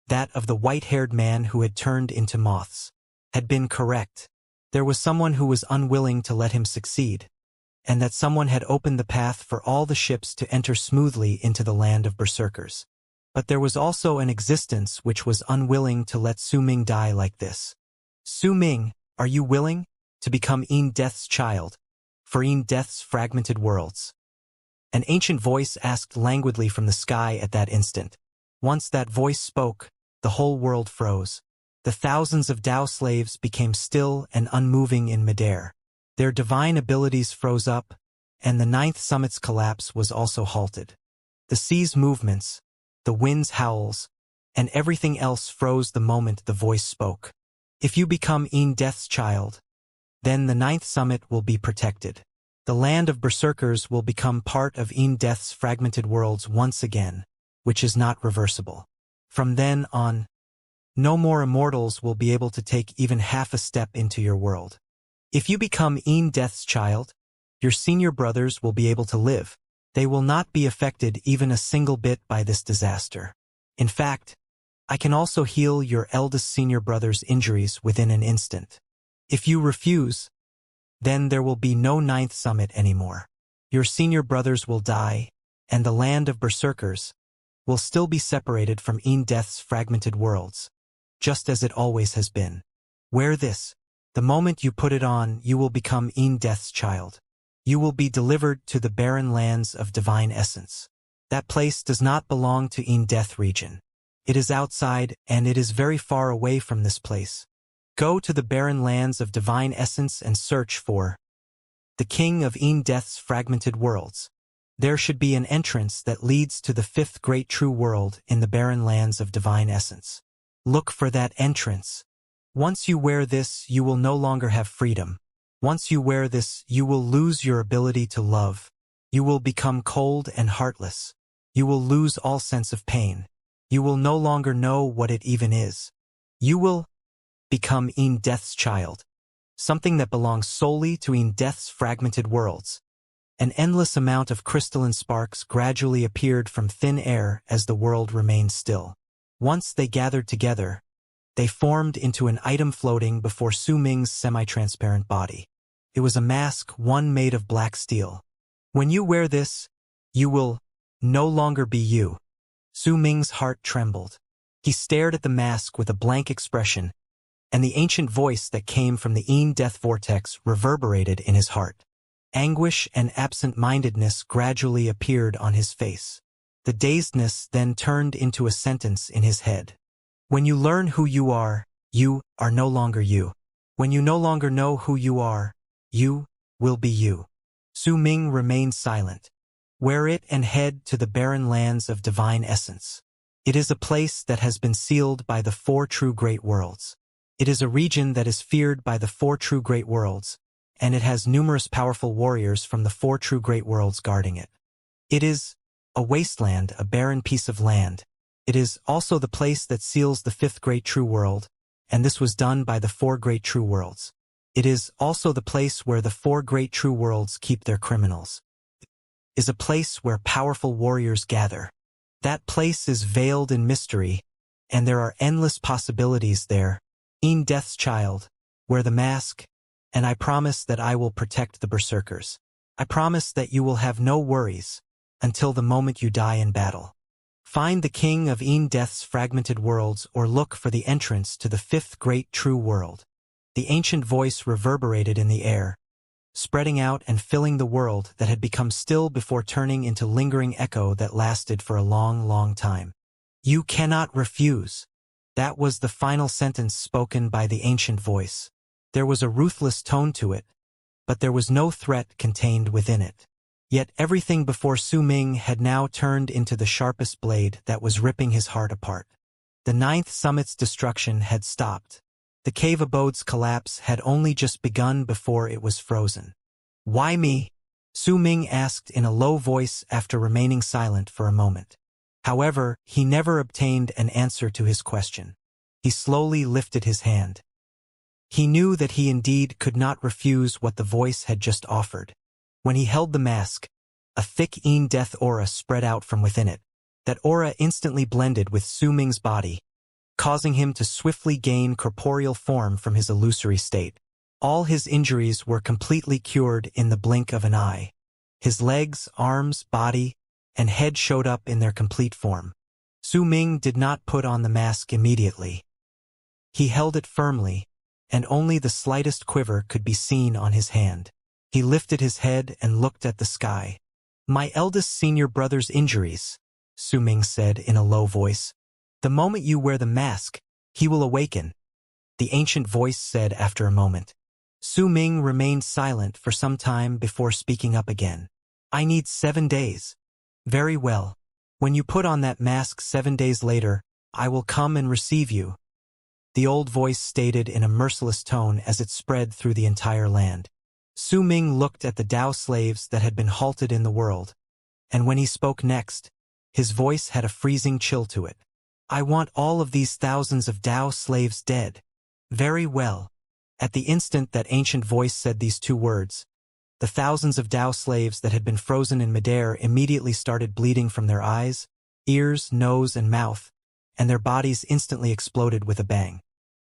that of the white-haired man who had turned into moths, had been correct. There was someone who was unwilling to let him succeed, and that someone had opened the path for all the ships to enter smoothly into the land of berserkers. But there was also an existence which was unwilling to let Su Ming die like this. Su Ming, are you willing to become Yin Death's child, for Yin Death's fragmented worlds? An ancient voice asked languidly from the sky at that instant. Once that voice spoke, the whole world froze. The thousands of Dao slaves became still and unmoving in midair. Their divine abilities froze up, and the 9th summit's collapse was also halted. The sea's movements, the wind's howls, and everything else froze the moment the voice spoke. If you become Yin Death's child, then the 9th summit will be protected. The land of berserkers will become part of Yin Death's fragmented worlds once again, which is not reversible. From then on, no more immortals will be able to take even half a step into your world. If you become Yin Death's child, your senior brothers will be able to live. They will not be affected even a single bit by this disaster. In fact, I can also heal your eldest senior brother's injuries within an instant. If you refuse, then there will be no 9th summit anymore. Your senior brothers will die, and the land of berserkers will still be separated from Yin Death's fragmented worlds, just as it always has been. Wear this. The moment you put it on, you will become Yin Death's child. You will be delivered to the barren lands of divine essence. That place does not belong to Yin Death region. It is outside, and it is very far away from this place. Go to the barren lands of divine essence and search for the king of Yin Death's fragmented worlds. There should be an entrance that leads to the 5th great true world in the barren lands of divine essence. Look for that entrance. Once you wear this, you will no longer have freedom. Once you wear this, you will lose your ability to love. You will become cold and heartless. You will lose all sense of pain. You will no longer know what it even is. You will become Yin Death's child, something that belongs solely to Yin Death's fragmented worlds. An endless amount of crystalline sparks gradually appeared from thin air as the world remained still. Once they gathered together, They formed into an item floating before Su Ming's semi-transparent body. It was a mask, one made of black steel. When you wear this, you will no longer be you. Su Ming's heart trembled. He stared at the mask with a blank expression, and the ancient voice that came from the death vortex reverberated in his heart. Anguish and absent-mindedness gradually appeared on his face. The dazedness then turned into a sentence in his head. When you learn who you are no longer you. When you no longer know who you will be you. Su Ming remained silent. Wear it and head to the barren lands of divine essence. It is a place that has been sealed by the 4 true great worlds. It is a region that is feared by the 4 true great worlds, and it has numerous powerful warriors from the 4 true great worlds guarding it. It is a wasteland, a barren piece of land. It is also the place that seals the 5th great true world, and this was done by the 4 great true worlds. It is also the place where the 4 great true worlds keep their criminals. It is a place where powerful warriors gather. That place is veiled in mystery, and there are endless possibilities there. Death's child, wear the mask, and I promise that I will protect the berserkers. I promise that you will have no worries until the moment you die in battle. Find the king of Death's fragmented worlds or look for the entrance to the 5th great true world. The ancient voice reverberated in the air, spreading out and filling the world that had become still before turning into lingering echo that lasted for a long, long time. You cannot refuse. That was the final sentence spoken by the ancient voice. There was a ruthless tone to it, but there was no threat contained within it. Yet everything before Su Ming had now turned into the sharpest blade that was ripping his heart apart. The 9th summit's destruction had stopped. The cave abode's collapse had only just begun before it was frozen. Why me? Su Ming asked in a low voice after remaining silent for a moment. However, he never obtained an answer to his question. He slowly lifted his hand. He knew that he indeed could not refuse what the voice had just offered. When he held the mask, a thick death aura spread out from within it. That aura instantly blended with Su Ming's body, causing him to swiftly gain corporeal form from his illusory state. All his injuries were completely cured in the blink of an eye. His legs, arms, body, and head showed up in their complete form. Su Ming did not put on the mask immediately. He held it firmly, and only the slightest quiver could be seen on his hand. He lifted his head and looked at the sky. My eldest senior brother's injuries, Su Ming said in a low voice. The moment you wear the mask, he will awaken, the ancient voice said after a moment. Su Ming remained silent for some time before speaking up again. I need 7 days. Very well. When you put on that mask 7 days later, I will come and receive you. The old voice stated in a merciless tone as it spread through the entire land. Su Ming looked at the Dao slaves that had been halted in the world, and when he spoke next, his voice had a freezing chill to it. I want all of these thousands of Dao slaves dead. Very well. At the instant that ancient voice said these 2 words, the thousands of Dao slaves that had been frozen in midair immediately started bleeding from their eyes, ears, nose, and mouth, and their bodies instantly exploded with a bang.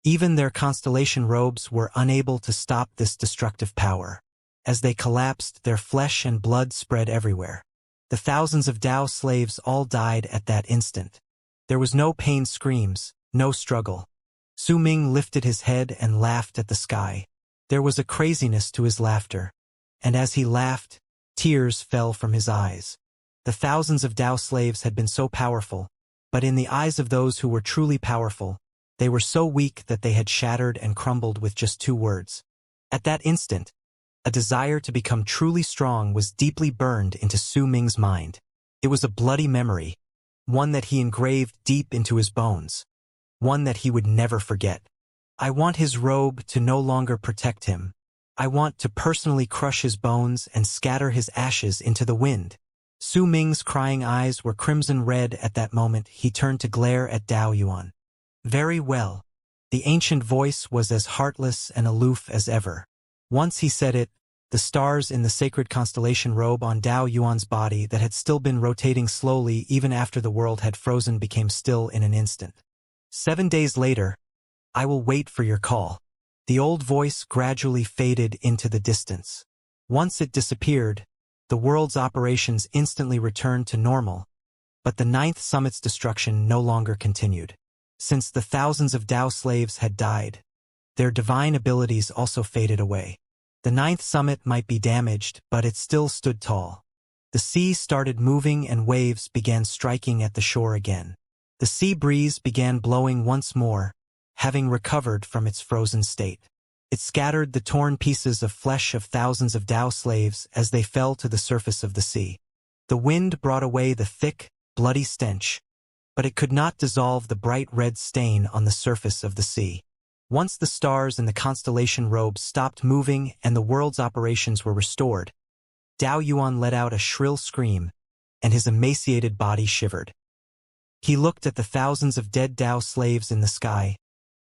Even their constellation robes were unable to stop this destructive power. As they collapsed, their flesh and blood spread everywhere. The thousands of Dao slaves all died at that instant. There was no pain screams, no struggle. Su Ming lifted his head and laughed at the sky. There was a craziness to his laughter, and as he laughed, tears fell from his eyes. The thousands of Dao slaves had been so powerful, but in the eyes of those who were truly powerful, they were so weak that they had shattered and crumbled with just 2 words. At that instant, a desire to become truly strong was deeply burned into Su Ming's mind. It was a bloody memory, one that he engraved deep into his bones, one that he would never forget. I want his robe to no longer protect him. I want to personally crush his bones and scatter his ashes into the wind. Su Ming's crying eyes were crimson red at that moment. He turned to glare at Dao Yuan. Very well. The ancient voice was as heartless and aloof as ever. Once he said it, the stars in the sacred constellation robe on Dao Yuan's body that had still been rotating slowly even after the world had frozen became still in an instant. 7 days later, I will wait for your call. The old voice gradually faded into the distance. Once it disappeared, the world's operations instantly returned to normal, but the ninth summit's destruction no longer continued. Since the thousands of Tao slaves had died, their divine abilities also faded away. The ninth summit might be damaged, but it still stood tall. The sea started moving and waves began striking at the shore again. The sea breeze began blowing once more, having recovered from its frozen state. It scattered the torn pieces of flesh of thousands of Tao slaves as they fell to the surface of the sea. The wind brought away the thick, bloody stench, but it could not dissolve the bright red stain on the surface of the sea. Once the stars in the constellation robes stopped moving and the world's operations were restored, Dao Yuan let out a shrill scream, and his emaciated body shivered. He looked at the thousands of dead Dao slaves in the sky,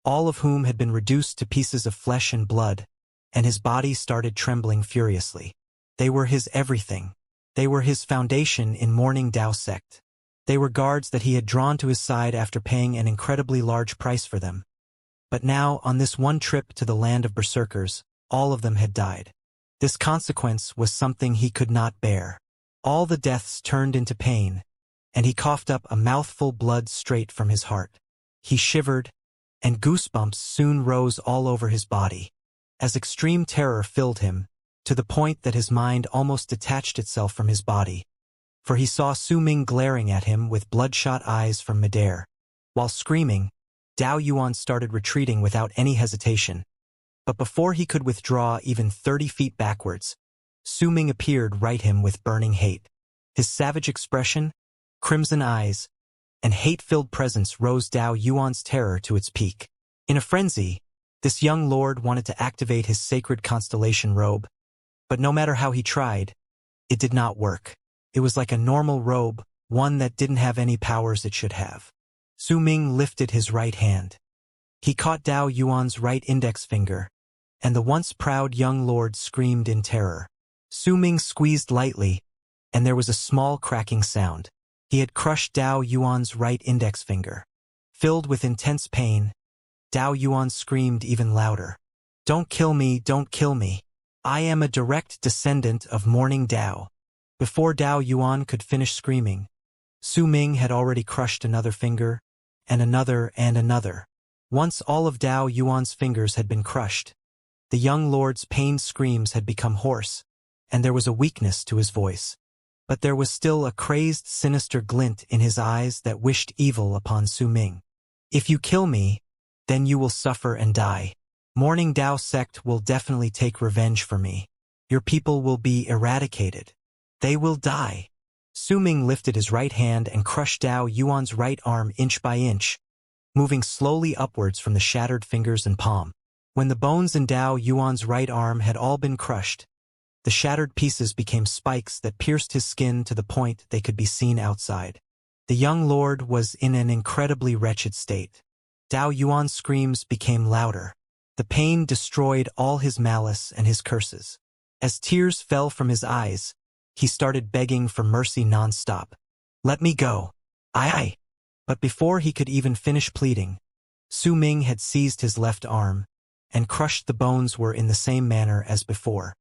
all of whom had been reduced to pieces of flesh and blood, and his body started trembling furiously. They were his everything. They were his foundation in mourning Dao sect. They were guards that he had drawn to his side after paying an incredibly large price for them. But now, on this one trip to the land of berserkers, all of them had died. This consequence was something he could not bear. All the deaths turned into pain, and he coughed up a mouthful blood straight from his heart. He shivered, and goosebumps soon rose all over his body, as extreme terror filled him, to the point that his mind almost detached itself from his body. For he saw Su Ming glaring at him with bloodshot eyes from midair. While screaming, Dao Yuan started retreating without any hesitation. But before he could withdraw even 30 feet backwards, Su Ming appeared right him with burning hate. His savage expression, crimson eyes, and hate-filled presence rose Dao Yuan's terror to its peak. In a frenzy, this young lord wanted to activate his sacred constellation robe, but no matter how he tried, it did not work. It was like a normal robe, one that didn't have any powers it should have. Su Ming lifted his right hand. He caught Dao Yuan's right index finger, and the once proud young lord screamed in terror. Su Ming squeezed lightly, and there was a small cracking sound. He had crushed Dao Yuan's right index finger. Filled with intense pain, Dao Yuan screamed even louder. "Don't kill me, don't kill me. I am a direct descendant of Mourning Dao." Before Dao Yuan could finish screaming, Su Ming had already crushed another finger, and another and another. Once all of Dao Yuan's fingers had been crushed, the young lord's pained screams had become hoarse, and there was a weakness to his voice. But there was still a crazed, sinister glint in his eyes that wished evil upon Su Ming. "If you kill me, then you will suffer and die. Mourning Dao sect will definitely take revenge for me. Your people will be eradicated. They will die." Su Ming lifted his right hand and crushed Dao Yuan's right arm inch by inch, moving slowly upwards from the shattered fingers and palm. When the bones in Dao Yuan's right arm had all been crushed, the shattered pieces became spikes that pierced his skin to the point they could be seen outside. The young lord was in an incredibly wretched state. Dao Yuan's screams became louder. The pain destroyed all his malice and his curses. As tears fell from his eyes, he started begging for mercy non-stop. "Let me go. I." But before he could even finish pleading, Su Ming had seized his left arm, and crushed the bones were in the same manner as before.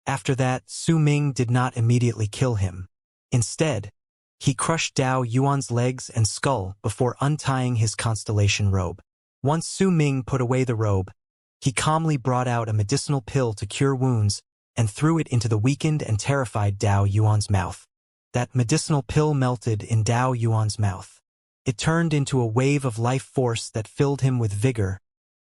After that, Su Ming did not immediately kill him. Instead, he crushed Dao Yuan's legs and skull before untying his constellation robe. Once Su Ming put away the robe, he calmly brought out a medicinal pill to cure wounds and threw it into the weakened and terrified Dao Yuan's mouth. That medicinal pill melted in Dao Yuan's mouth. It turned into a wave of life force that filled him with vigor,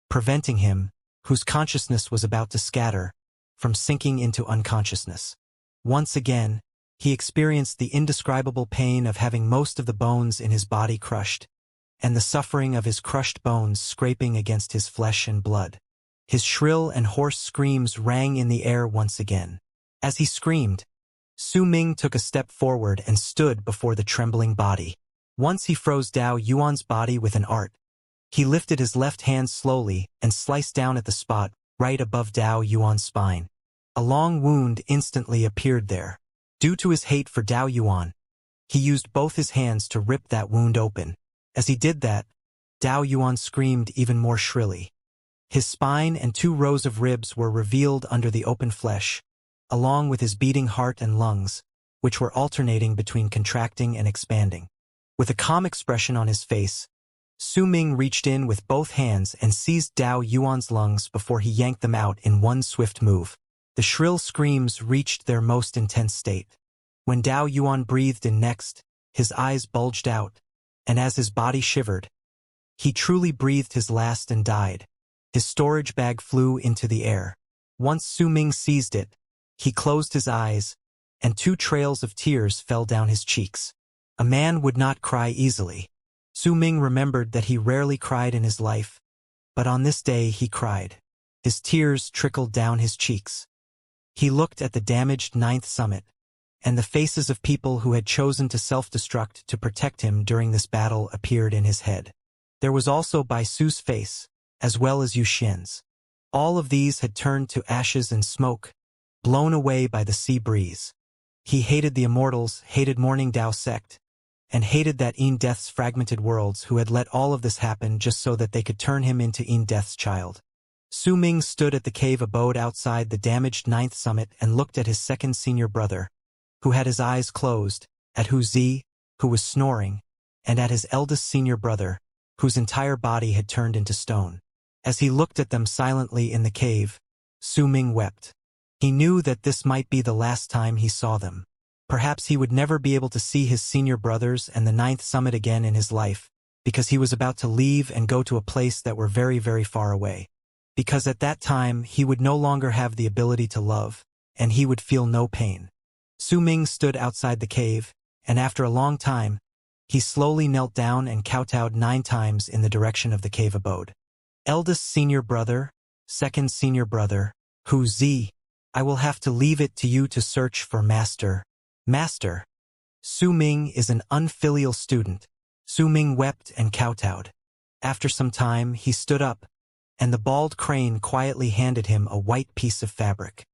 preventing him, whose consciousness was about to scatter, from sinking into unconsciousness. Once again, he experienced the indescribable pain of having most of the bones in his body crushed, and the suffering of his crushed bones scraping against his flesh and blood. His shrill and hoarse screams rang in the air once again. As he screamed, Su Ming took a step forward and stood before the trembling body. Once he froze Dao Yuan's body with an art. He lifted his left hand slowly and sliced down at the spot right above Dao Yuan's spine. A long wound instantly appeared there. Due to his hate for Dao Yuan, he used both his hands to rip that wound open. As he did that, Dao Yuan screamed even more shrilly. His spine and 2 rows of ribs were revealed under the open flesh, along with his beating heart and lungs, which were alternating between contracting and expanding. With a calm expression on his face, Su Ming reached in with both hands and seized Dao Yuan's lungs before he yanked them out in one swift move. The shrill screams reached their most intense state. When Dao Yuan breathed in next, his eyes bulged out, and as his body shivered, he truly breathed his last and died. His storage bag flew into the air. Once Su Ming seized it, he closed his eyes, and 2 trails of tears fell down his cheeks. A man would not cry easily. Su Ming remembered that he rarely cried in his life, but on this day he cried. His tears trickled down his cheeks. He looked at the damaged 9th summit, and the faces of people who had chosen to self-destruct to protect him during this battle appeared in his head. There was also Bai Su's face, as well as Yu Xian's. All of these had turned to ashes and smoke, blown away by the sea breeze. He hated the Immortals, hated Morning Dao sect, and hated that Death's fragmented worlds who had let all of this happen just so that they could turn him into Death's child. Su Ming stood at the cave abode outside the damaged 9th summit and looked at his second senior brother, who had his eyes closed, at Hu Zi, who was snoring, and at his eldest senior brother, whose entire body had turned into stone. As he looked at them silently in the cave, Su Ming wept. He knew that this might be the last time he saw them. Perhaps he would never be able to see his senior brothers and the 9th summit again in his life, because he was about to leave and go to a place that were very, very far away. Because at that time he would no longer have the ability to love, and he would feel no pain. Su Ming stood outside the cave, and after a long time, he slowly knelt down and kowtowed 9 times in the direction of the cave abode. Eldest senior brother, second senior brother, Hu Zi, I will have to leave it to you to search for Master. Master. Su Ming is an unfilial student. Su Ming wept and kowtowed. After some time, he stood up, and the bald crane quietly handed him a white piece of fabric.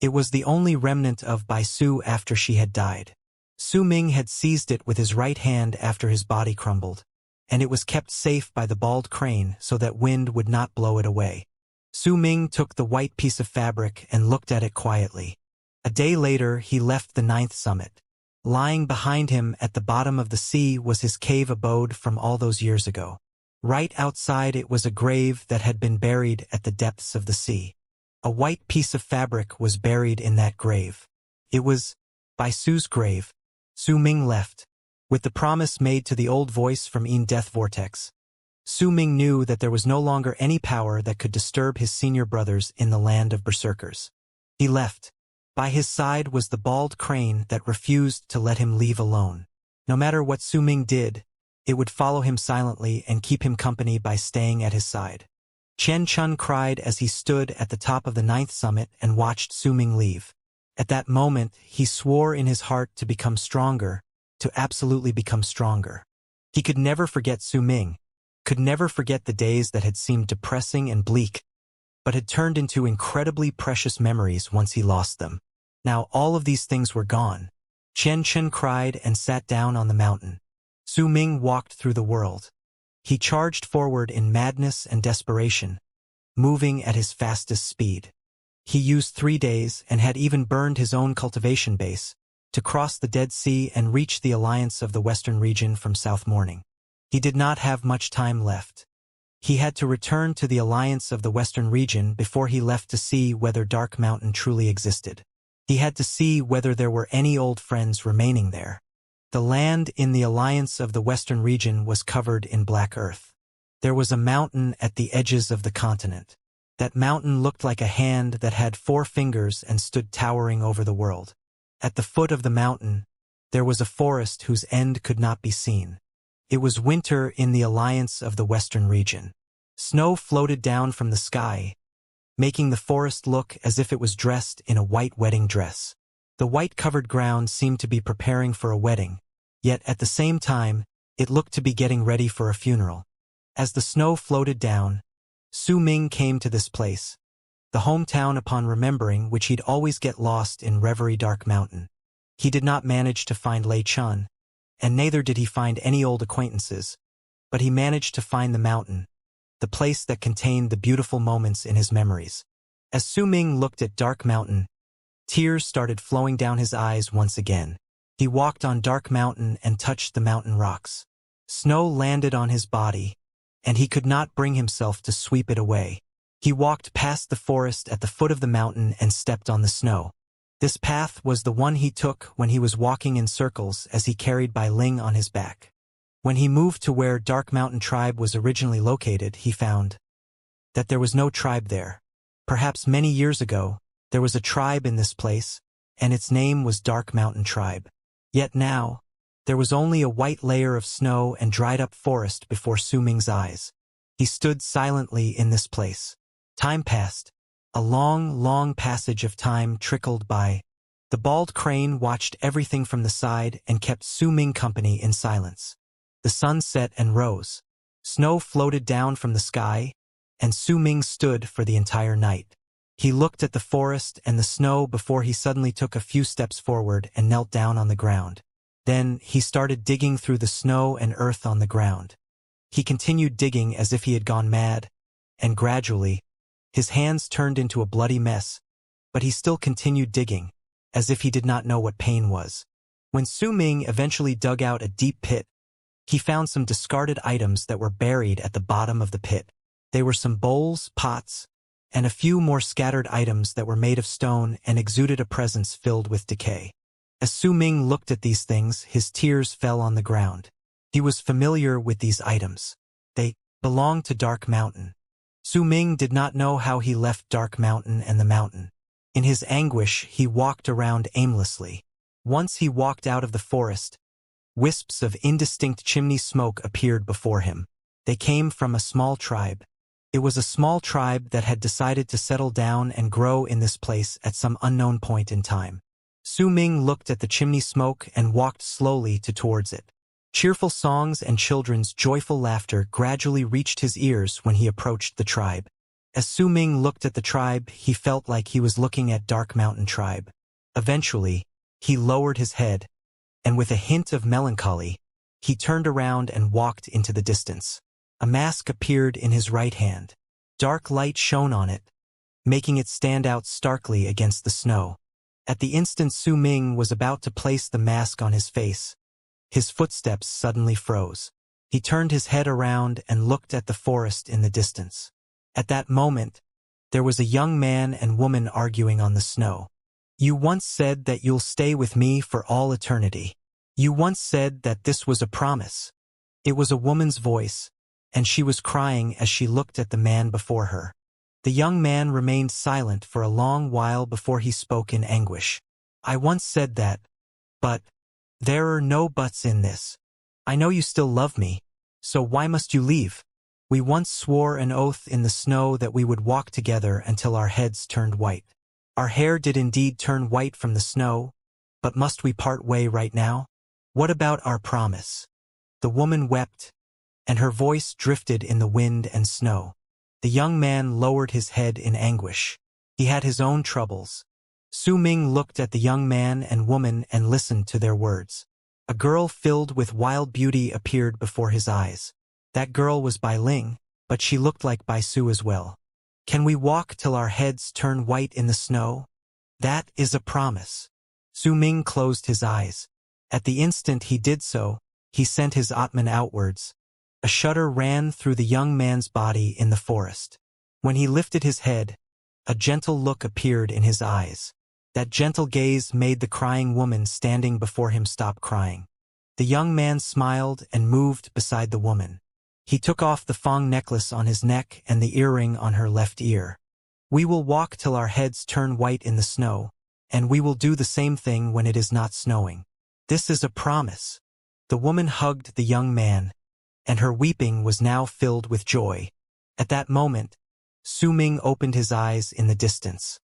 It was the only remnant of Bai Su after she had died. Su Ming had seized it with his right hand after his body crumbled, and it was kept safe by the bald crane so that wind would not blow it away. Su Ming took the white piece of fabric and looked at it quietly. A day later, he left the 9th summit. Lying behind him at the bottom of the sea was his cave abode from all those years ago. Right outside it was a grave that had been buried at the depths of the sea. A white piece of fabric was buried in that grave. It was Bai Su's grave. Su Ming left, with the promise made to the old voice from Death Vortex. Su Ming knew that there was no longer any power that could disturb his senior brothers in the land of berserkers. He left. By his side was the bald crane that refused to let him leave alone. No matter what Su Ming did, it would follow him silently and keep him company by staying at his side. Chen Chun cried as he stood at the top of the 9th summit and watched Su Ming leave. At that moment, he swore in his heart to become stronger, to absolutely become stronger. He could never forget Su Ming, could never forget the days that had seemed depressing and bleak, but had turned into incredibly precious memories once he lost them. Now all of these things were gone. Chen Chen cried and sat down on the mountain. Su Ming walked through the world. He charged forward in madness and desperation, moving at his fastest speed. He used 3 days and had even burned his own cultivation base to cross the Dead Sea and reach the alliance of the Western region from South Morning. He did not have much time left. He had to return to the alliance of the Western region before he left to see whether Dark Mountain truly existed. He had to see whether there were any old friends remaining there. The land in the alliance of the Western region was covered in black earth. There was a mountain at the edges of the continent. That mountain looked like a hand that had 4 fingers and stood towering over the world. At the foot of the mountain, there was a forest whose end could not be seen. It was winter in the alliance of the Western region. Snow floated down from the sky, making the forest look as if it was dressed in a white wedding dress. The white-covered ground seemed to be preparing for a wedding, yet at the same time, it looked to be getting ready for a funeral. As the snow floated down, Su Ming came to this place, the hometown upon remembering which he'd always get lost in Reverie Dark Mountain. He did not manage to find Lei Chun, and neither did he find any old acquaintances, but he managed to find the mountain, the place that contained the beautiful moments in his memories. As Su Ming looked at Dark Mountain, tears started flowing down his eyes once again. He walked on Dark Mountain and touched the mountain rocks. Snow landed on his body, and he could not bring himself to sweep it away. He walked past the forest at the foot of the mountain and stepped on the snow. This path was the one he took when he was walking in circles as he carried Bai Ling on his back. When he moved to where Dark Mountain tribe was originally located, he found that there was no tribe there. Perhaps many years ago, there was a tribe in this place, and its name was Dark Mountain Tribe. Yet now, there was only a white layer of snow and dried-up forest before Su Ming's eyes. He stood silently in this place. Time passed. A long, long passage of time trickled by. The bald crane watched everything from the side and kept Su Ming company in silence. The sun set and rose. Snow floated down from the sky, and Su Ming stood for the entire night. He looked at the forest and the snow before he suddenly took a few steps forward and knelt down on the ground. Then he started digging through the snow and earth on the ground. He continued digging as if he had gone mad, and gradually, his hands turned into a bloody mess, but he still continued digging, as if he did not know what pain was. When Su Ming eventually dug out a deep pit, he found some discarded items that were buried at the bottom of the pit. They were some bowls, pots, and a few more scattered items that were made of stone and exuded a presence filled with decay. As Su Ming looked at these things, his tears fell on the ground. He was familiar with these items. They belonged to Dark Mountain. Su Ming did not know how he left Dark Mountain and the mountain. In his anguish, he walked around aimlessly. Once he walked out of the forest, wisps of indistinct chimney smoke appeared before him. They came from a small tribe. It was a small tribe that had decided to settle down and grow in this place at some unknown point in time. Su Ming looked at the chimney smoke and walked slowly towards it. Cheerful songs and children's joyful laughter gradually reached his ears when he approached the tribe. As Su Ming looked at the tribe, he felt like he was looking at Dark Mountain Tribe. Eventually, he lowered his head, and with a hint of melancholy, he turned around and walked into the distance. A mask appeared in his right hand. Dark light shone on it, making it stand out starkly against the snow. At the instant Su Ming was about to place the mask on his face, his footsteps suddenly froze. He turned his head around and looked at the forest in the distance. At that moment, there was a young man and woman arguing on the snow. "You once said that you'll stay with me for all eternity. You once said that this was a promise." It was a woman's voice, and she was crying as she looked at the man before her. The young man remained silent for a long while before he spoke in anguish. "I once said that, but there are no buts in this. I know you still love me, so why must you leave? We once swore an oath in the snow that we would walk together until our heads turned white. Our hair did indeed turn white from the snow, but must we part way right now? What about our promise?" The woman wept, and her voice drifted in the wind and snow. The young man lowered his head in anguish. He had his own troubles. Su Ming looked at the young man and woman and listened to their words. A girl filled with wild beauty appeared before his eyes. That girl was Bai Ling, but she looked like Bai Su as well. "Can we walk till our heads turn white in the snow? That is a promise." Su Ming closed his eyes. At the instant he did so, he sent his Atman outwards. A shudder ran through the young man's body in the forest. When he lifted his head, a gentle look appeared in his eyes. That gentle gaze made the crying woman standing before him stop crying. The young man smiled and moved beside the woman. He took off the Fong necklace on his neck and the earring on her left ear. "We will walk till our heads turn white in the snow, and we will do the same thing when it is not snowing. This is a promise." The woman hugged the young man, and her weeping was now filled with joy. At that moment, Su Ming opened his eyes in the distance.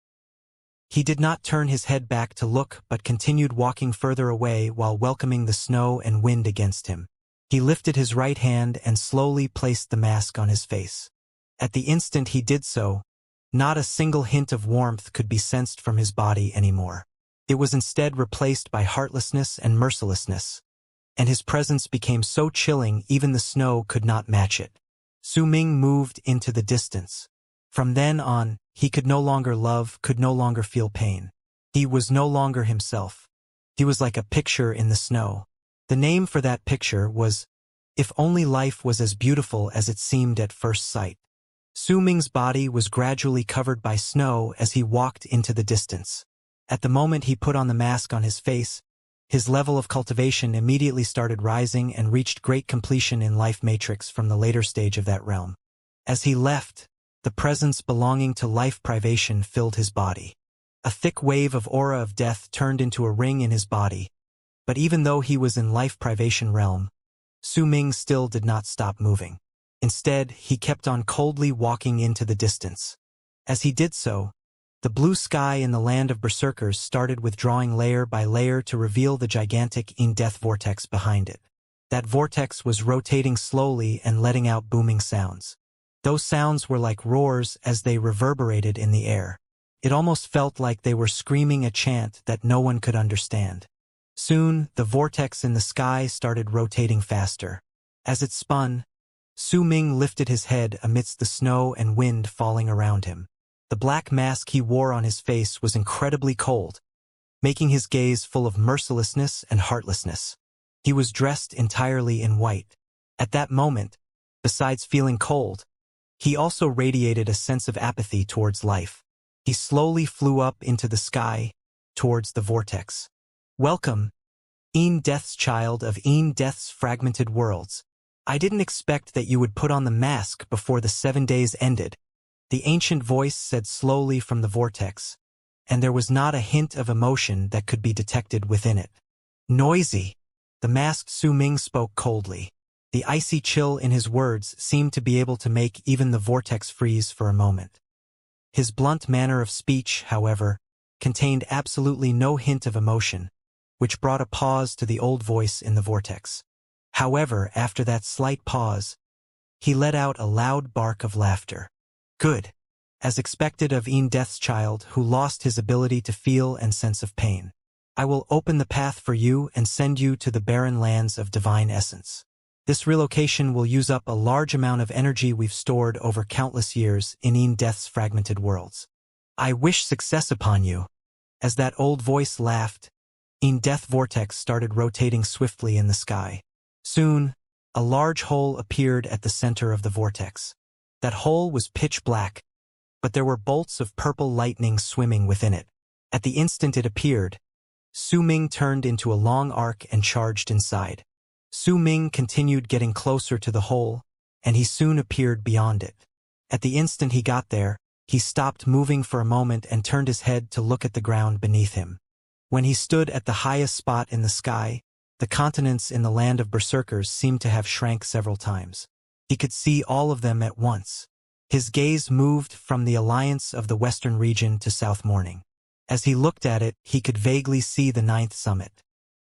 He did not turn his head back to look but continued walking further away while welcoming the snow and wind against him. He lifted his right hand and slowly placed the mask on his face. At the instant he did so, not a single hint of warmth could be sensed from his body anymore. It was instead replaced by heartlessness and mercilessness. and his presence became so chilling even the snow could not match it. Su Ming moved into the distance. From then on, he could no longer love, could no longer feel pain. He was no longer himself. He was like a picture in the snow. The name for that picture was, If Only Life Was as Beautiful as It Seemed at First Sight. Su Ming's body was gradually covered by snow as he walked into the distance. At the moment he put on the mask on his face, his level of cultivation immediately started rising and reached great completion in life matrix from the later stage of that realm. As he left, the presence belonging to life privation filled his body. A thick wave of aura of death turned into a ring in his body, but even though he was in life privation realm, Su Ming still did not stop moving. Instead, he kept on coldly walking into the distance. As he did so, the blue sky in the land of berserkers started withdrawing layer by layer to reveal the gigantic in-death vortex behind it. That vortex was rotating slowly and letting out booming sounds. Those sounds were like roars as they reverberated in the air. It almost felt like they were screaming a chant that no one could understand. Soon, the vortex in the sky started rotating faster. As it spun, Su Ming lifted his head amidst the snow and wind falling around him. The black mask he wore on his face was incredibly cold, making his gaze full of mercilessness and heartlessness. He was dressed entirely in white. At that moment, besides feeling cold, he also radiated a sense of apathy towards life. He slowly flew up into the sky, towards the vortex. Welcome, Een Death's child of Een Death's fragmented worlds. I didn't expect that you would put on the mask before the 7 days ended, the ancient voice said slowly from the vortex, and there was not a hint of emotion that could be detected within it. Noisy. The masked Su Ming spoke coldly. The icy chill in his words seemed to be able to make even the vortex freeze for a moment. His blunt manner of speech, however, contained absolutely no hint of emotion, which brought a pause to the old voice in the vortex. However, after that slight pause, he let out a loud bark of laughter. Good. As expected of Een Death's child who lost his ability to feel and sense of pain. I will open the path for you and send you to the barren lands of divine essence. This relocation will use up a large amount of energy we've stored over countless years in Een Death's fragmented worlds. I wish success upon you. As that old voice laughed, Een Death vortex started rotating swiftly in the sky. Soon, a large hole appeared at the center of the vortex. That hole was pitch black, but there were bolts of purple lightning swimming within it. At the instant it appeared, Su Ming turned into a long arc and charged inside. Su Ming continued getting closer to the hole, and he soon appeared beyond it. At the instant he got there, he stopped moving for a moment and turned his head to look at the ground beneath him. When he stood at the highest spot in the sky, the continents in the land of berserkers seemed to have shrank several times. He could see all of them at once. His gaze moved from the alliance of the western region to South Morning. As he looked at it, he could vaguely see the 9th summit.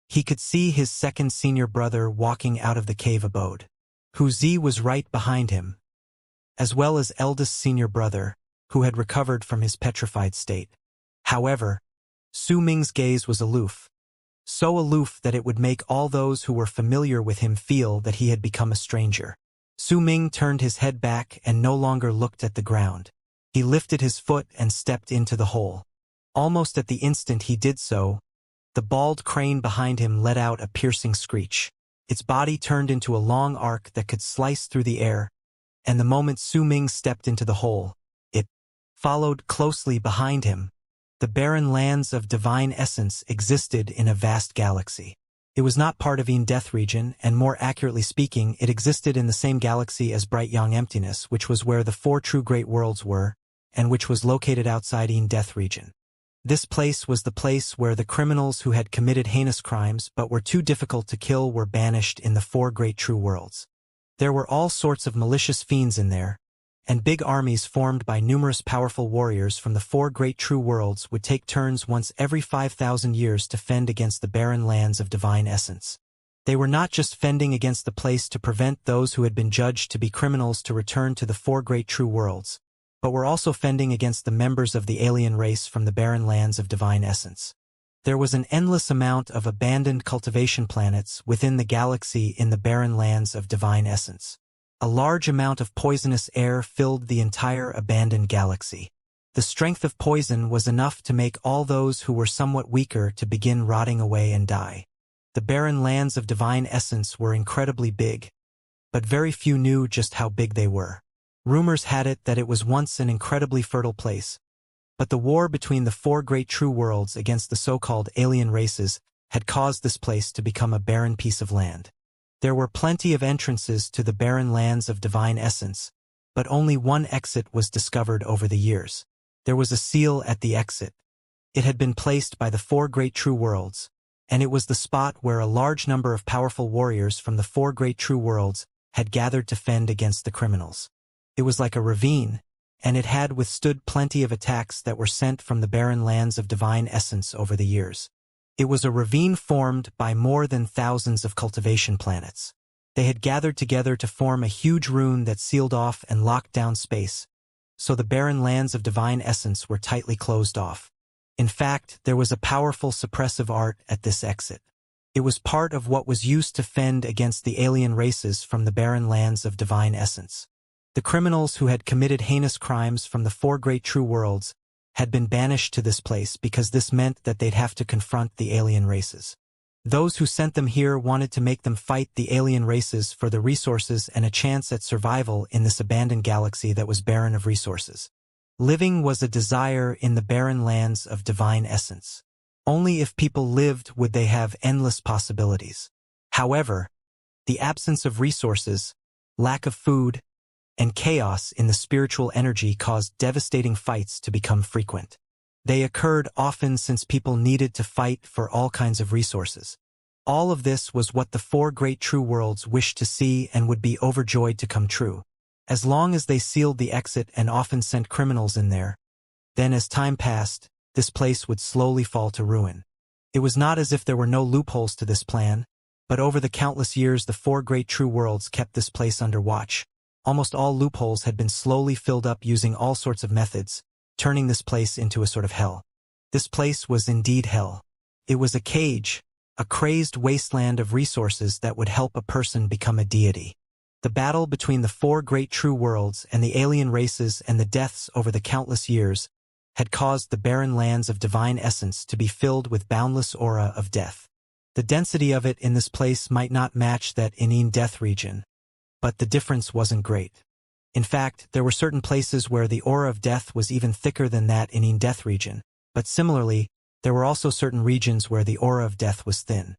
He could see his second senior brother walking out of the cave abode. Wuxia was right behind him, as well as eldest senior brother, who had recovered from his petrified state. However, Su Ming's gaze was aloof. So aloof that it would make all those who were familiar with him feel that he had become a stranger. Su Ming turned his head back and no longer looked at the ground. He lifted his foot and stepped into the hole. Almost at the instant he did so, the bald crane behind him let out a piercing screech. Its body turned into a long arc that could slice through the air, and the moment Su Ming stepped into the hole, it followed closely behind him. The barren lands of divine essence existed in a vast galaxy. It was not part of Een Death region, and more accurately speaking, it existed in the same galaxy as Bright Young Emptiness, which was where the 4 true great worlds were, and which was located outside Een Death region. This place was the place where the criminals who had committed heinous crimes but were too difficult to kill were banished in the 4 great true worlds. There were all sorts of malicious fiends in there, and big armies formed by numerous powerful warriors from the 4 great true worlds would take turns once every 5,000 years to fend against the barren lands of divine essence. They were not just fending against the place to prevent those who had been judged to be criminals to return to the 4 great true worlds, but were also fending against the members of the alien race from the barren lands of divine essence. There was an endless amount of abandoned cultivation planets within the galaxy in the barren lands of divine essence. A large amount of poisonous air filled the entire abandoned galaxy. The strength of poison was enough to make all those who were somewhat weaker to begin rotting away and die. The barren lands of divine essence were incredibly big, but very few knew just how big they were. Rumors had it that it was once an incredibly fertile place, but the war between the four great true worlds against the so-called alien races had caused this place to become a barren piece of land. There were plenty of entrances to the barren lands of divine essence, but only one exit was discovered over the years. There was a seal at the exit. It had been placed by the four great true worlds, and it was the spot where a large number of powerful warriors from the four great true worlds had gathered to fend against the criminals. It was like a ravine, and it had withstood plenty of attacks that were sent from the barren lands of divine essence over the years. It was a ravine formed by more than thousands of cultivation planets. They had gathered together to form a huge rune that sealed off and locked down space, so the barren lands of divine essence were tightly closed off. In fact, there was a powerful suppressive art at this exit. It was part of what was used to fend against the alien races from the barren lands of divine essence. The criminals who had committed heinous crimes from the four great true worlds had been banished to this place because this meant that they'd have to confront the alien races. Those who sent them here wanted to make them fight the alien races for the resources and a chance at survival in this abandoned galaxy that was barren of resources. Living was a desire in the barren lands of divine essence. Only if people lived would they have endless possibilities. However, the absence of resources, lack of food, and chaos in the spiritual energy caused devastating fights to become frequent. They occurred often since people needed to fight for all kinds of resources. All of this was what the four great true worlds wished to see and would be overjoyed to come true. As long as they sealed the exit and often sent criminals in there, then as time passed, this place would slowly fall to ruin. It was not as if there were no loopholes to this plan, but over the countless years the four great true worlds kept this place under watch. Almost all loopholes had been slowly filled up using all sorts of methods, turning this place into a sort of hell. This place was indeed hell. It was a cage, a crazed wasteland of resources that would help a person become a deity. The battle between the four great true worlds and the alien races and the deaths over the countless years had caused the barren lands of divine essence to be filled with boundless aura of death. The density of it in this place might not match that in death region, but the difference wasn't great. In fact, there were certain places where the aura of death was even thicker than that in death region, but similarly, there were also certain regions where the aura of death was thin.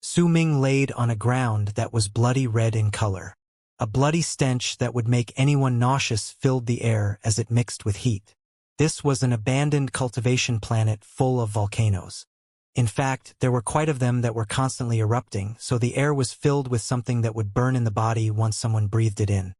Su Ming laid on a ground that was bloody red in color. A bloody stench that would make anyone nauseous filled the air as it mixed with heat. This was an abandoned cultivation planet full of volcanoes. In fact, there were quite of them that were constantly erupting, so the air was filled with something that would burn in the body once someone breathed it in.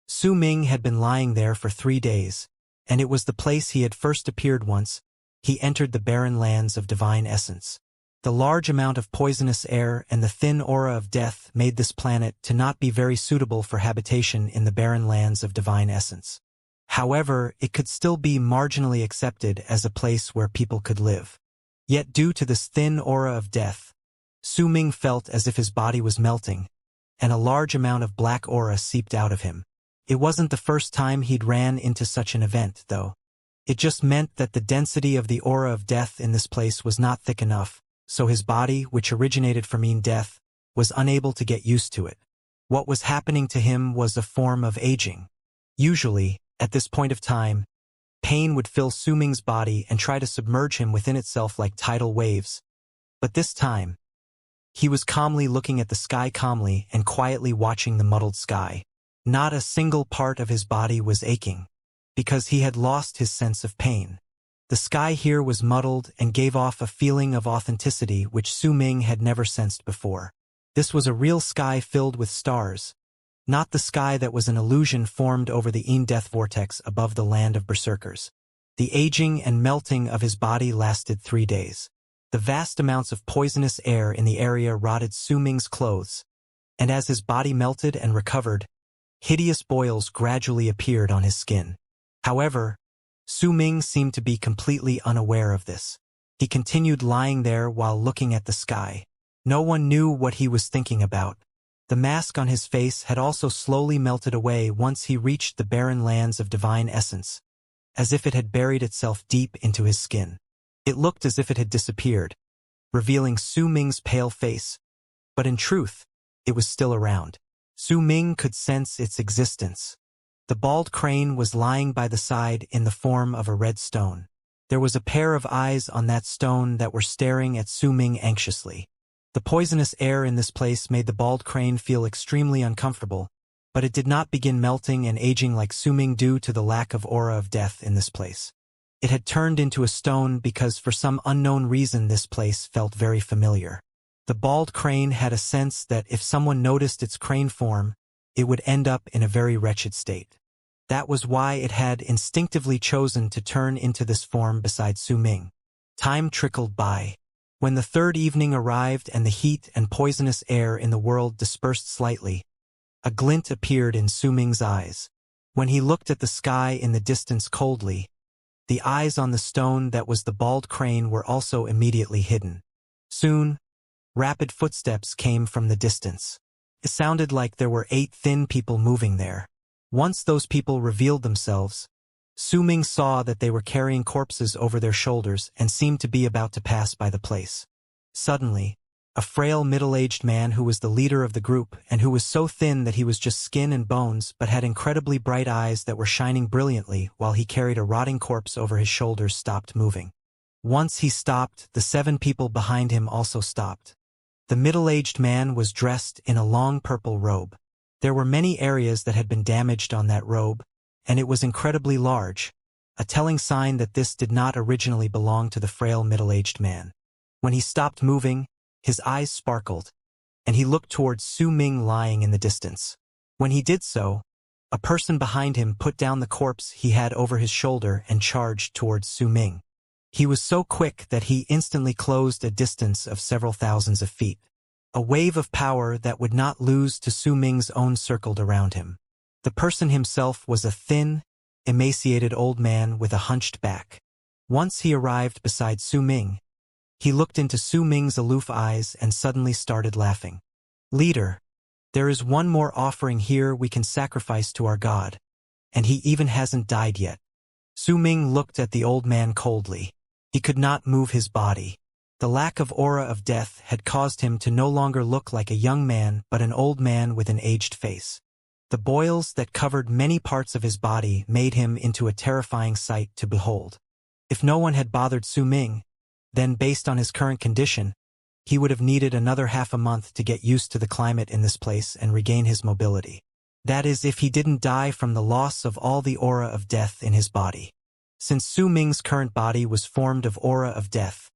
Su Ming had been lying there for 3 days, and it was the place he had first appeared once he entered the barren lands of divine essence. The large amount of poisonous air and the thin aura of death made this planet to not be very suitable for habitation in the barren lands of divine essence. However, it could still be marginally accepted as a place where people could live. Yet due to this thin aura of death, Su Ming felt as if his body was melting, and a large amount of black aura seeped out of him. It wasn't the first time he'd ran into such an event, though. It just meant that the density of the aura of death in this place was not thick enough, so his body, which originated from death, was unable to get used to it. What was happening to him was a form of aging. Usually, at this point of time, pain would fill Su Ming's body and try to submerge him within itself like tidal waves. But this time, he was calmly looking at the sky calmly and quietly watching the muddled sky. Not a single part of his body was aching, because he had lost his sense of pain. The sky here was muddled and gave off a feeling of authenticity which Su Ming had never sensed before. This was a real sky filled with stars, not the sky that was an illusion formed over the death vortex above the land of berserkers. The aging and melting of his body lasted 3 days. The vast amounts of poisonous air in the area rotted Su Ming's clothes, and as his body melted and recovered, hideous boils gradually appeared on his skin. However, Su Ming seemed to be completely unaware of this. He continued lying there while looking at the sky. No one knew what he was thinking about. The mask on his face had also slowly melted away once he reached the barren lands of divine essence, as if it had buried itself deep into his skin. It looked as if it had disappeared, revealing Su Ming's pale face, but in truth, it was still around. Su Ming could sense its existence. The bald crane was lying by the side in the form of a red stone. There was a pair of eyes on that stone that were staring at Su Ming anxiously. The poisonous air in this place made the bald crane feel extremely uncomfortable, but it did not begin melting and aging like Su Ming due to the lack of aura of death in this place. It had turned into a stone because for some unknown reason this place felt very familiar. The bald crane had a sense that if someone noticed its crane form, it would end up in a very wretched state. That was why it had instinctively chosen to turn into this form beside Su Ming. Time trickled by. When the third evening arrived and the heat and poisonous air in the world dispersed slightly, a glint appeared in Su Ming's eyes. When he looked at the sky in the distance coldly, the eyes on the stone that was the bald crane were also immediately hidden. Soon, rapid footsteps came from the distance. It sounded like there were 8 thin people moving there. Once those people revealed themselves, Su Ming saw that they were carrying corpses over their shoulders and seemed to be about to pass by the place. Suddenly, a frail middle-aged man who was the leader of the group and who was so thin that he was just skin and bones but had incredibly bright eyes that were shining brilliantly while he carried a rotting corpse over his shoulders stopped moving. Once he stopped, the 7 people behind him also stopped. The middle-aged man was dressed in a long purple robe. There were many areas that had been damaged on that robe, and it was incredibly large, a telling sign that this did not originally belong to the frail middle-aged man. When he stopped moving, his eyes sparkled, and he looked towards Su Ming lying in the distance. When he did so, a person behind him put down the corpse he had over his shoulder and charged towards Su Ming. He was so quick that he instantly closed a distance of several thousands of feet. A wave of power that would not lose to Su Ming's own circled around him. The person himself was a thin, emaciated old man with a hunched back. Once he arrived beside Su Ming, he looked into Su Ming's aloof eyes and suddenly started laughing. "Leader, there is one more offering here we can sacrifice to our god, and he even hasn't died yet." Su Ming looked at the old man coldly. He could not move his body. The lack of aura of death had caused him to no longer look like a young man but an old man with an aged face. The boils that covered many parts of his body made him into a terrifying sight to behold. If no one had bothered Su Ming, then based on his current condition, he would have needed another half a month to get used to the climate in this place and regain his mobility. That is, if he didn't die from the loss of all the aura of death in his body. Since Su Ming's current body was formed of aura of death,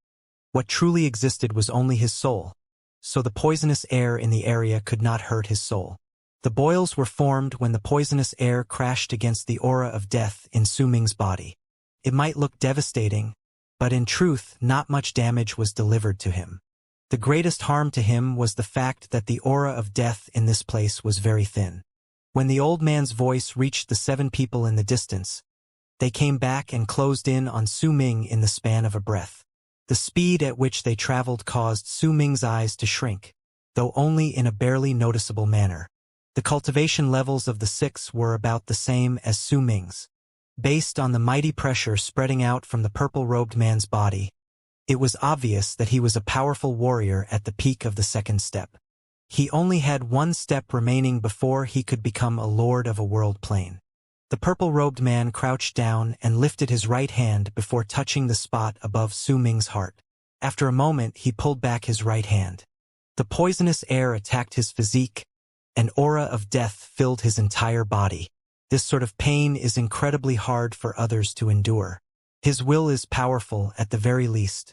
what truly existed was only his soul, so the poisonous air in the area could not hurt his soul. The boils were formed when the poisonous air crashed against the aura of death in Su Ming's body. It might look devastating, but in truth not much damage was delivered to him. The greatest harm to him was the fact that the aura of death in this place was very thin. When the old man's voice reached the 7 people in the distance, they came back and closed in on Su Ming in the span of a breath. The speed at which they traveled caused Su Ming's eyes to shrink, though only in a barely noticeable manner. The cultivation levels of the 6 were about the same as Su Ming's. Based on the mighty pressure spreading out from the purple-robed man's body, it was obvious that he was a powerful warrior at the peak of the 2nd step. He only had 1 step remaining before he could become a lord of a world plane. The purple-robed man crouched down and lifted his right hand before touching the spot above Su Ming's heart. After a moment, he pulled back his right hand. The poisonous air attacked his physique, an aura of death filled his entire body. This sort of pain is incredibly hard for others to endure. His will is powerful at the very least.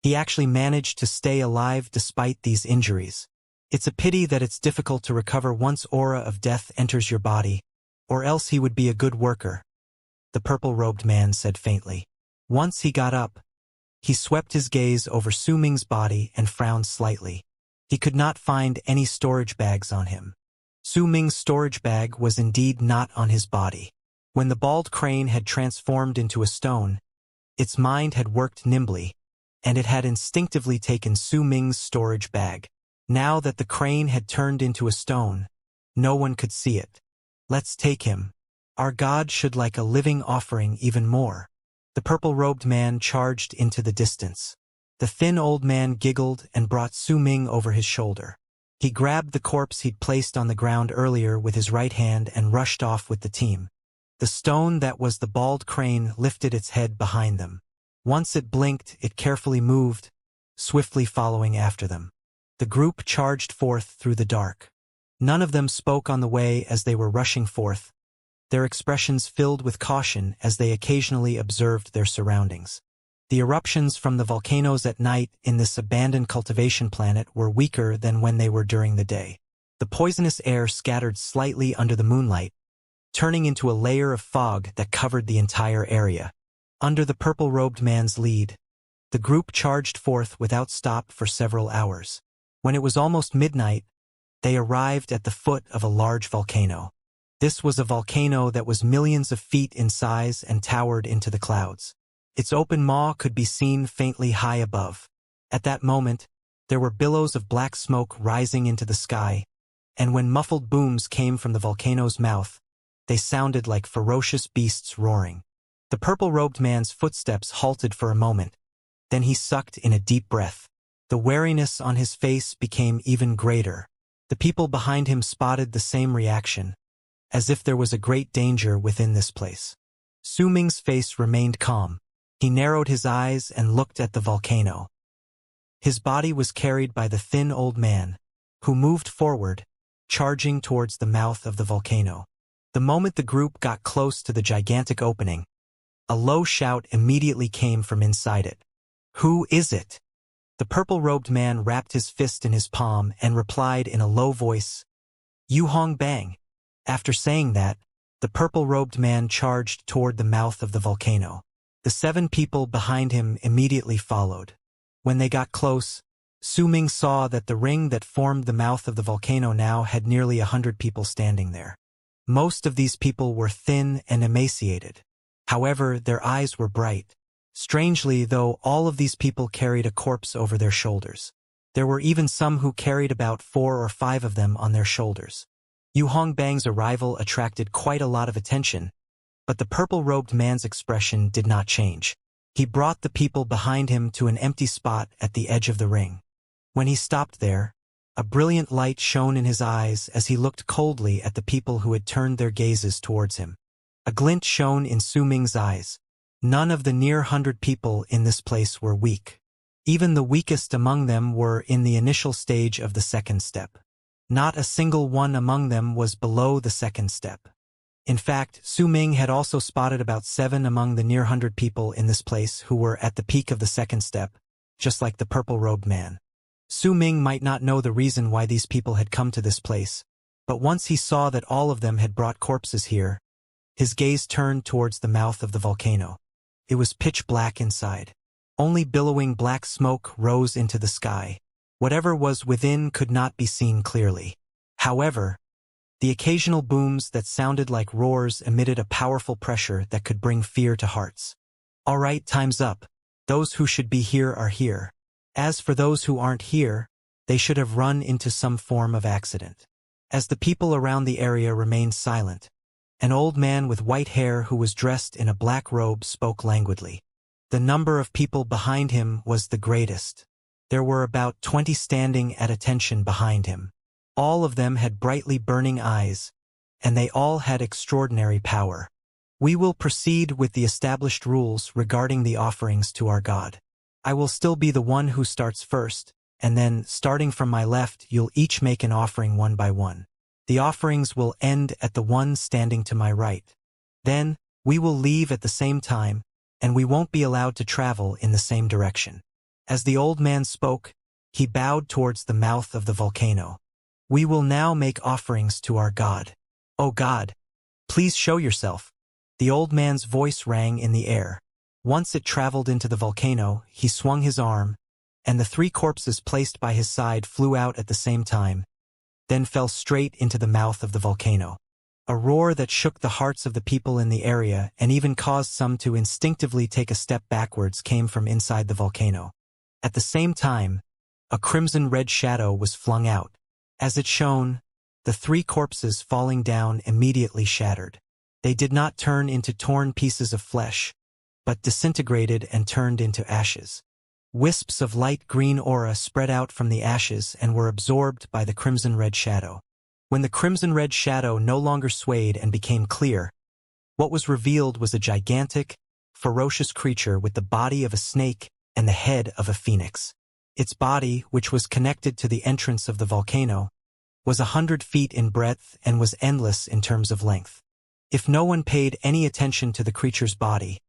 He actually managed to stay alive despite these injuries. It's a pity that it's difficult to recover once aura of death enters your body, or else he would be a good worker, the purple-robed man said faintly. Once he got up, he swept his gaze over Su Ming's body and frowned slightly. He could not find any storage bags on him. Su Ming's storage bag was indeed not on his body. When the bald crane had transformed into a stone, its mind had worked nimbly, and it had instinctively taken Su Ming's storage bag. Now that the crane had turned into a stone, no one could see it. Let's take him. Our god should like a living offering even more. The purple-robed man charged into the distance. The thin old man giggled and brought Su Ming over his shoulder. He grabbed the corpse he'd placed on the ground earlier with his right hand and rushed off with the team. The stone that was the bald crane lifted its head behind them. Once it blinked, it carefully moved, swiftly following after them. The group charged forth through the dark. None of them spoke on the way as they were rushing forth, their expressions filled with caution as they occasionally observed their surroundings. The eruptions from the volcanoes at night in this abandoned cultivation planet were weaker than when they were during the day. The poisonous air scattered slightly under the moonlight, turning into a layer of fog that covered the entire area. Under the purple-robed man's lead, the group charged forth without stop for several hours. When it was almost midnight, they arrived at the foot of a large volcano. This was a volcano that was millions of feet in size and towered into the clouds. Its open maw could be seen faintly high above. At that moment, there were billows of black smoke rising into the sky, and when muffled booms came from the volcano's mouth, they sounded like ferocious beasts roaring. The purple-robed man's footsteps halted for a moment. Then he sucked in a deep breath. The wariness on his face became even greater. The people behind him spotted the same reaction, as if there was a great danger within this place. Su Ming's face remained calm. He narrowed his eyes and looked at the volcano. His body was carried by the thin old man, who moved forward, charging towards the mouth of the volcano. The moment the group got close to the gigantic opening, a low shout immediately came from inside it. "Who is it?" The purple-robed man wrapped his fist in his palm and replied in a low voice, "Yu Hong Bang." After saying that, the purple-robed man charged toward the mouth of the volcano. The 7 people behind him immediately followed. When they got close, Su Ming saw that the ring that formed the mouth of the volcano now had nearly 100 people standing there. Most of these people were thin and emaciated. However, their eyes were bright. Strangely, though, all of these people carried a corpse over their shoulders. There were even some who carried about 4 or 5 of them on their shoulders. Yu Hongbang's arrival attracted quite a lot of attention, but the purple-robed man's expression did not change. He brought the people behind him to an empty spot at the edge of the ring. When he stopped there, a brilliant light shone in his eyes as he looked coldly at the people who had turned their gazes towards him. A glint shone in Su Ming's eyes. None of the near 100 people in this place were weak. Even the weakest among them were in the initial stage of the second step. Not a single one among them was below the second step. In fact, Su Ming had also spotted about 7 among the near 100 people in this place who were at the peak of the second step, just like the purple-robed man. Su Ming might not know the reason why these people had come to this place, but once he saw that all of them had brought corpses here, his gaze turned towards the mouth of the volcano. It was pitch black inside. Only billowing black smoke rose into the sky. Whatever was within could not be seen clearly. However, the occasional booms that sounded like roars emitted a powerful pressure that could bring fear to hearts. "All right, time's up. Those who should be here are here. As for those who aren't here, they should have run into some form of accident." As the people around the area remained silent, an old man with white hair who was dressed in a black robe spoke languidly. The number of people behind him was the greatest. There were about 20 standing at attention behind him. All of them had brightly burning eyes, and they all had extraordinary power. "We will proceed with the established rules regarding the offerings to our God. I will still be the one who starts first, and then, starting from my left, you'll each make an offering one by one. The offerings will end at the one standing to my right. Then, we will leave at the same time, and we won't be allowed to travel in the same direction." As the old man spoke, he bowed towards the mouth of the volcano. "We will now make offerings to our God. Oh God, please show yourself." The old man's voice rang in the air. Once it traveled into the volcano, he swung his arm, and the 3 corpses placed by his side flew out at the same time, then fell straight into the mouth of the volcano. A roar that shook the hearts of the people in the area and even caused some to instinctively take a step backwards came from inside the volcano. At the same time, a crimson-red shadow was flung out. As it shone, the 3 corpses falling down immediately shattered. They did not turn into torn pieces of flesh, but disintegrated and turned into ashes. Wisps of light green aura spread out from the ashes and were absorbed by the crimson-red shadow. When the crimson-red shadow no longer swayed and became clear, what was revealed was a gigantic, ferocious creature with the body of a snake and the head of a phoenix. Its body, which was connected to the entrance of the volcano, was 100 feet in breadth and was endless in terms of length. If no one paid any attention to the creature's body,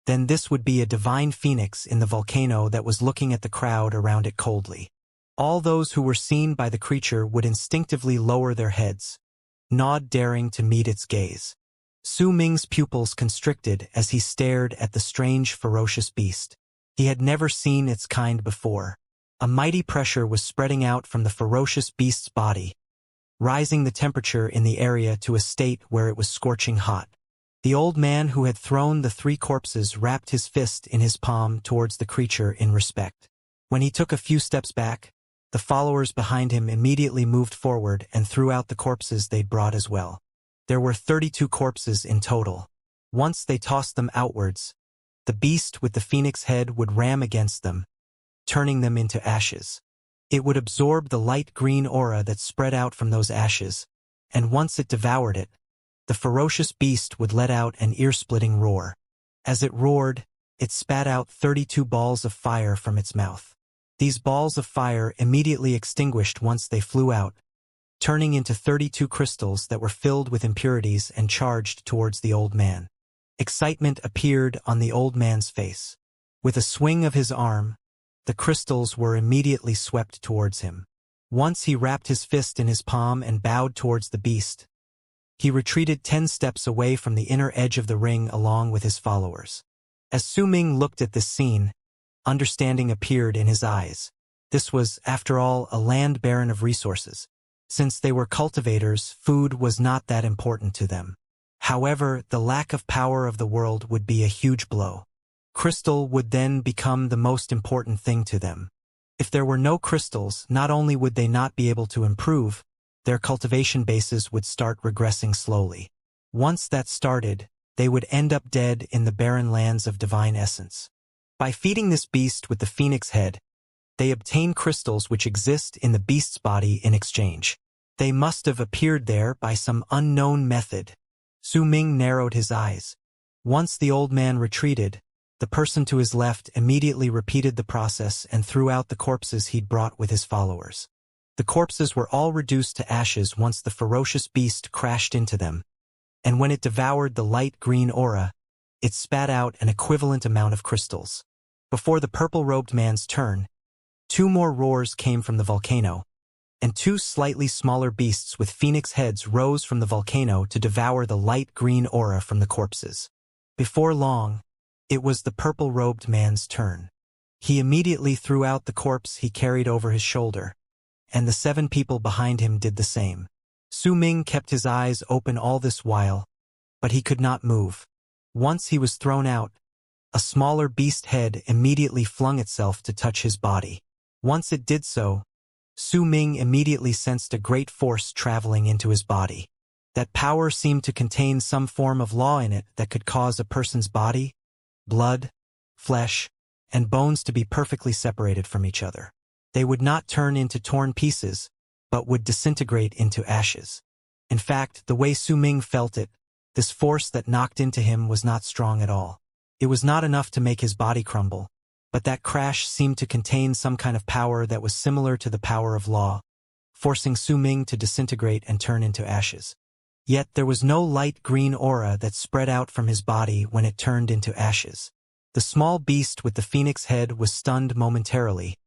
then this would be a divine phoenix in the volcano that was looking at the crowd around it coldly. All those who were seen by the creature would instinctively lower their heads, not daring to meet its gaze. Su Ming's pupils constricted as he stared at the strange, ferocious beast. He had never seen its kind before. A mighty pressure was spreading out from the ferocious beast's body, rising the temperature in the area to a state where it was scorching hot. The old man who had thrown the 3 corpses wrapped his fist in his palm towards the creature in respect. When he took a few steps back, the followers behind him immediately moved forward and threw out the corpses they'd brought as well. There were 32 corpses in total. Once they tossed them outwards, the beast with the phoenix head would ram against them, turning them into ashes. It would absorb the light green aura that spread out from those ashes, and once it devoured it, the ferocious beast would let out an ear-splitting roar. As it roared, it spat out 32 balls of fire from its mouth. These balls of fire immediately extinguished once they flew out, turning into 32 crystals that were filled with impurities and charged towards the old man. Excitement appeared on the old man's face. With a swing of his arm, the crystals were immediately swept towards him. Once he wrapped his fist in his palm and bowed towards the beast. He retreated 10 steps away from the inner edge of the ring along with his followers. As Su Ming looked at this scene, understanding appeared in his eyes. This was, after all, a land barren of resources. Since they were cultivators, food was not that important to them. However, the lack of power of the world would be a huge blow. Crystal would then become the most important thing to them. If there were no crystals, not only would they not be able to improve, their cultivation bases would start regressing slowly. Once that started, they would end up dead in the barren lands of divine essence. By feeding this beast with the phoenix head, they obtain crystals which exist in the beast's body in exchange. They must have appeared there by some unknown method. Su Ming narrowed his eyes. Once the old man retreated, the person to his left immediately repeated the process and threw out the corpses he'd brought with his followers. The corpses were all reduced to ashes once the ferocious beast crashed into them, and when it devoured the light green aura, it spat out an equivalent amount of crystals. Before the purple-robed man's turn, 2 more roars came from the volcano, and 2 slightly smaller beasts with phoenix heads rose from the volcano to devour the light green aura from the corpses. Before long, it was the purple-robed man's turn. He immediately threw out the corpse he carried over his shoulder, and the 7 people behind him did the same. Su Ming kept his eyes open all this while, but he could not move. Once he was thrown out, a smaller beast head immediately flung itself to touch his body. Once it did so, Su Ming immediately sensed a great force traveling into his body. That power seemed to contain some form of law in it that could cause a person's body, blood, flesh, and bones to be perfectly separated from each other. They would not turn into torn pieces, but would disintegrate into ashes. In fact, the way Su Ming felt it, this force that knocked into him was not strong at all. It was not enough to make his body crumble, but that crash seemed to contain some kind of power that was similar to the power of law, forcing Su Ming to disintegrate and turn into ashes. Yet there was no light green aura that spread out from his body when it turned into ashes. The small beast with the phoenix head was stunned momentarily,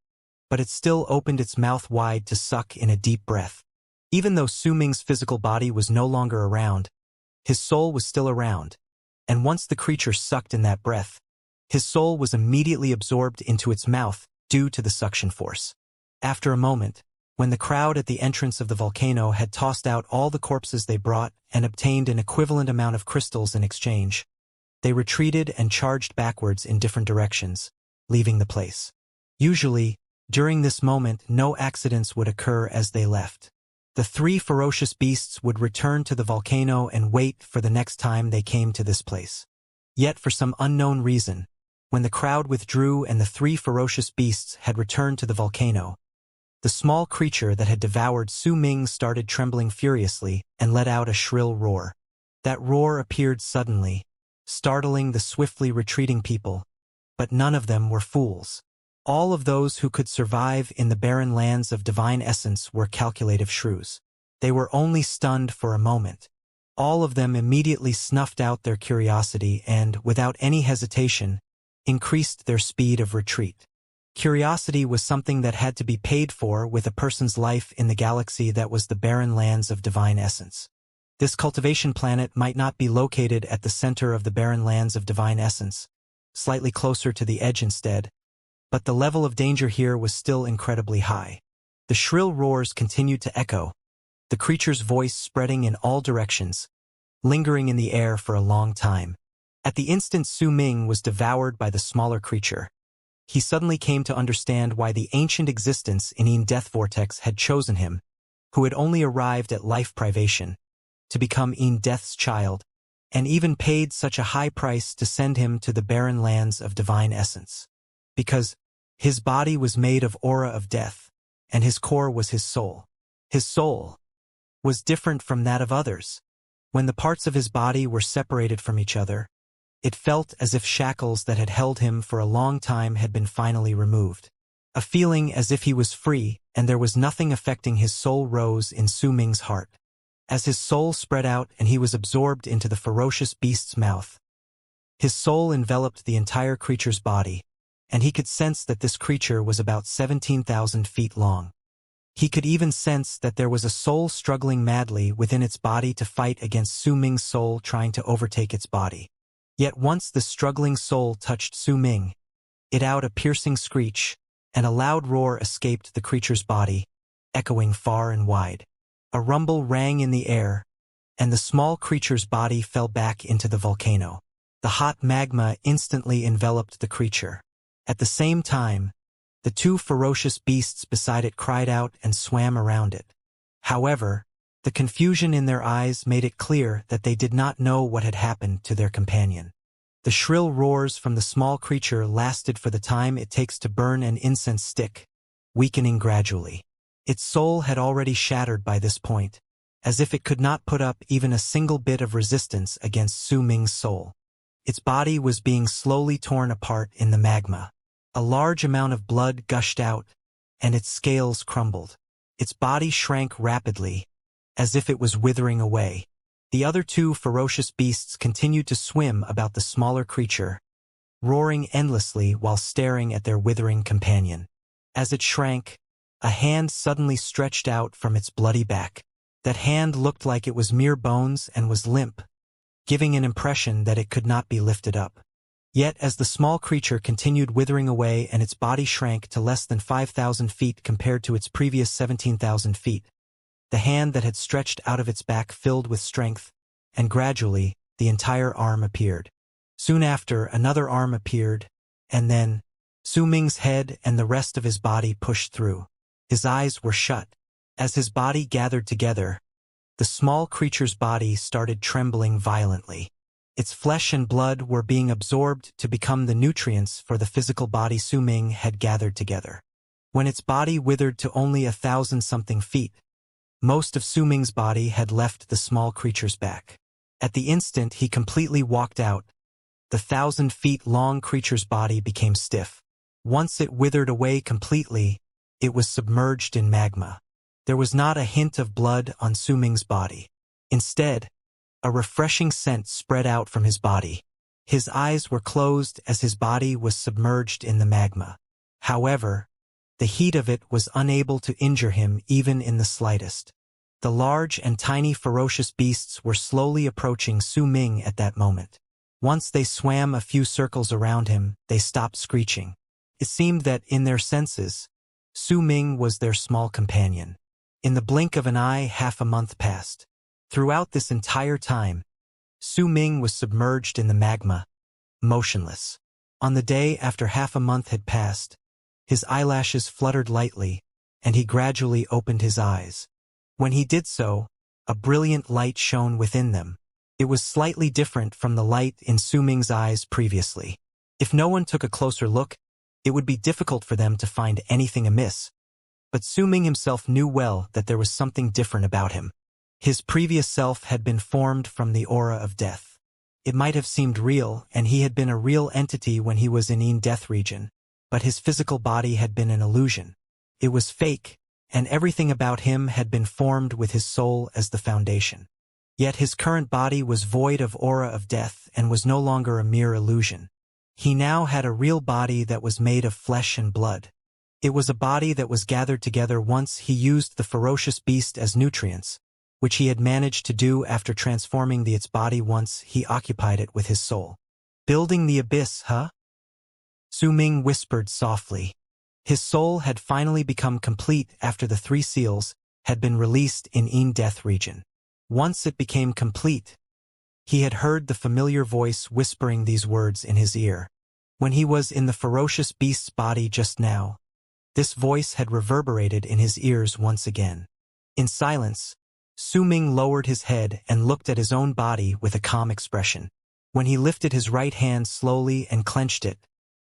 but it still opened its mouth wide to suck in a deep breath. Even though Su Ming's physical body was no longer around, his soul was still around, and once the creature sucked in that breath, his soul was immediately absorbed into its mouth due to the suction force. After a moment, when the crowd at the entrance of the volcano had tossed out all the corpses they brought and obtained an equivalent amount of crystals in exchange, they retreated and charged backwards in different directions, leaving the place. Usually, during this moment no accidents would occur as they left. The three ferocious beasts would return to the volcano and wait for the next time they came to this place. Yet for some unknown reason, when the crowd withdrew and the three ferocious beasts had returned to the volcano, the small creature that had devoured Su Ming started trembling furiously and let out a shrill roar. That roar appeared suddenly, startling the swiftly retreating people, but none of them were fools. All of those who could survive in the barren lands of divine essence were calculative shrews. They were only stunned for a moment. All of them immediately snuffed out their curiosity and, without any hesitation, increased their speed of retreat. Curiosity was something that had to be paid for with a person's life in the galaxy that was the barren lands of divine essence. This cultivation planet might not be located at the center of the barren lands of divine essence, slightly closer to the edge instead, but the level of danger here was still incredibly high. The shrill roars continued to echo, the creature's voice spreading in all directions, lingering in the air for a long time. At the instant Su Ming was devoured by the smaller creature, he suddenly came to understand why the ancient existence in Death Vortex had chosen him, who had only arrived at life privation, to become Death's child, and even paid such a high price to send him to the barren lands of divine essence. Because his body was made of aura of death, and his core was his soul. His soul was different from that of others. When the parts of his body were separated from each other, it felt as if shackles that had held him for a long time had been finally removed. A feeling as if he was free and there was nothing affecting his soul rose in Su Ming's heart. As his soul spread out and he was absorbed into the ferocious beast's mouth, his soul enveloped the entire creature's body, and he could sense that this creature was about 17,000 feet long. He could even sense that there was a soul struggling madly within its body to fight against Su Ming's soul trying to overtake its body. Yet once the struggling soul touched Su Ming, it out a piercing screech, and a loud roar escaped the creature's body, echoing far and wide. A rumble rang in the air, and the small creature's body fell back into the volcano. The hot magma instantly enveloped the creature. At the same time, the two ferocious beasts beside it cried out and swam around it. However, the confusion in their eyes made it clear that they did not know what had happened to their companion. The shrill roars from the small creature lasted for the time it takes to burn an incense stick, weakening gradually. Its soul had already shattered by this point, as if it could not put up even a single bit of resistance against Su Ming's soul. Its body was being slowly torn apart in the magma. A large amount of blood gushed out, and its scales crumbled. Its body shrank rapidly, as if it was withering away. The other two ferocious beasts continued to swim about the smaller creature, roaring endlessly while staring at their withering companion. As it shrank, a hand suddenly stretched out from its bloody back. That hand looked like it was mere bones and was limp, giving an impression that it could not be lifted up. Yet as the small creature continued withering away and its body shrank to less than 5,000 feet compared to its previous 17,000 feet, the hand that had stretched out of its back filled with strength, and gradually, the entire arm appeared. Soon after, another arm appeared, and then, Su Ming's head and the rest of his body pushed through. His eyes were shut. As his body gathered together, the small creature's body started trembling violently. Its flesh and blood were being absorbed to become the nutrients for the physical body Su Ming had gathered together. When its body withered to only 1,000-something feet, most of Su Ming's body had left the small creature's back. At the instant he completely walked out, the 1,000-feet-long creature's body became stiff. Once it withered away completely, it was submerged in magma. There was not a hint of blood on Su Ming's body. Instead, a refreshing scent spread out from his body. His eyes were closed as his body was submerged in the magma. However, the heat of it was unable to injure him even in the slightest. The large and tiny ferocious beasts were slowly approaching Su Ming at that moment. Once they swam a few circles around him, they stopped screeching. It seemed that, in their senses, Su Ming was their small companion. In the blink of an eye, half a month passed. Throughout this entire time, Su Ming was submerged in the magma, motionless. On the day after half a month had passed, His eyelashes fluttered lightly, and he gradually opened his eyes. When he did so, a brilliant light shone within them. It was slightly different from the light in Su Ming's eyes previously. If no one took a closer look, it would be difficult for them to find anything amiss. But Su Ming himself knew well that there was something different about him. His previous self had been formed from the aura of death. It might have seemed real, and he had been a real entity when he was in Death region, but his physical body had been an illusion. It was fake, and everything about him had been formed with his soul as the foundation. Yet his current body was void of aura of death and was no longer a mere illusion. He now had a real body that was made of flesh and blood. It was a body that was gathered together once he used the ferocious beast as nutrients, which he had managed to do after transforming its body once he occupied it with his soul. Building the abyss, huh? Su Ming whispered softly. His soul had finally become complete after the 3 seals had been released in Death region. Once it became complete, he had heard the familiar voice whispering these words in his ear. When he was in the ferocious beast's body just now, this voice had reverberated in his ears once again. In silence, Su Ming lowered his head and looked at his own body with a calm expression. When he lifted his right hand slowly and clenched it,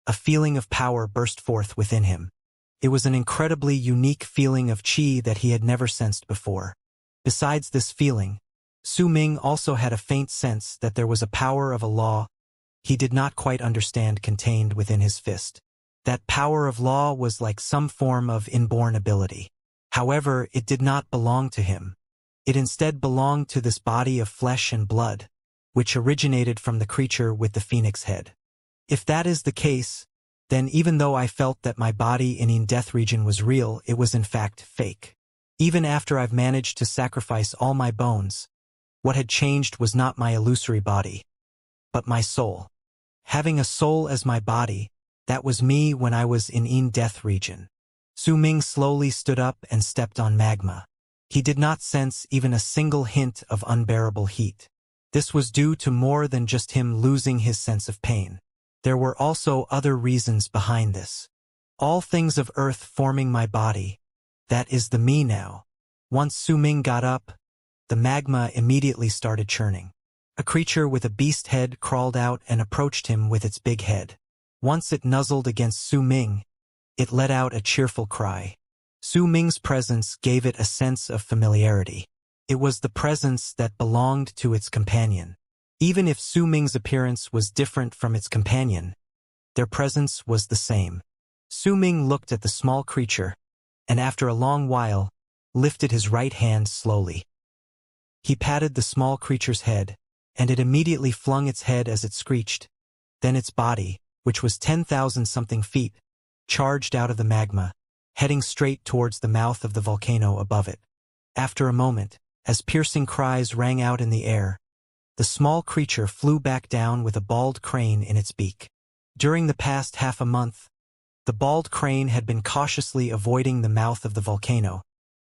a feeling of power burst forth within him. It was an incredibly unique feeling of qi that he had never sensed before. Besides this feeling, Su Ming also had a faint sense that there was a power of a law he did not quite understand contained within his fist. That power of law was like some form of inborn ability. However, it did not belong to him. It instead belonged to this body of flesh and blood, which originated from the creature with the phoenix head. If that is the case, then even though I felt that my body in Death region was real, it was in fact fake. Even after I've managed to sacrifice all my bones, what had changed was not my illusory body, but my soul. Having a soul as my body, that was me when I was in Death region. Su Ming slowly stood up and stepped on magma. He did not sense even a single hint of unbearable heat. This was due to more than just him losing his sense of pain. There were also other reasons behind this. All things of earth forming my body. That is the me now. Once Su Ming got up, the magma immediately started churning. A creature with a beast head crawled out and approached him with its big head. Once it nuzzled against Su Ming, it let out a cheerful cry. Su Ming's presence gave it a sense of familiarity. It was the presence that belonged to its companion. Even if Su Ming's appearance was different from its companion, their presence was the same. Su Ming looked at the small creature, and after a long while, lifted his right hand slowly. He patted the small creature's head, and it immediately flung its head as it screeched. Then its body, which was 10,000-something feet, charged out of the magma, heading straight towards the mouth of the volcano above it. After a moment, as piercing cries rang out in the air, the small creature flew back down with a bald crane in its beak. During the past half a month, the bald crane had been cautiously avoiding the mouth of the volcano,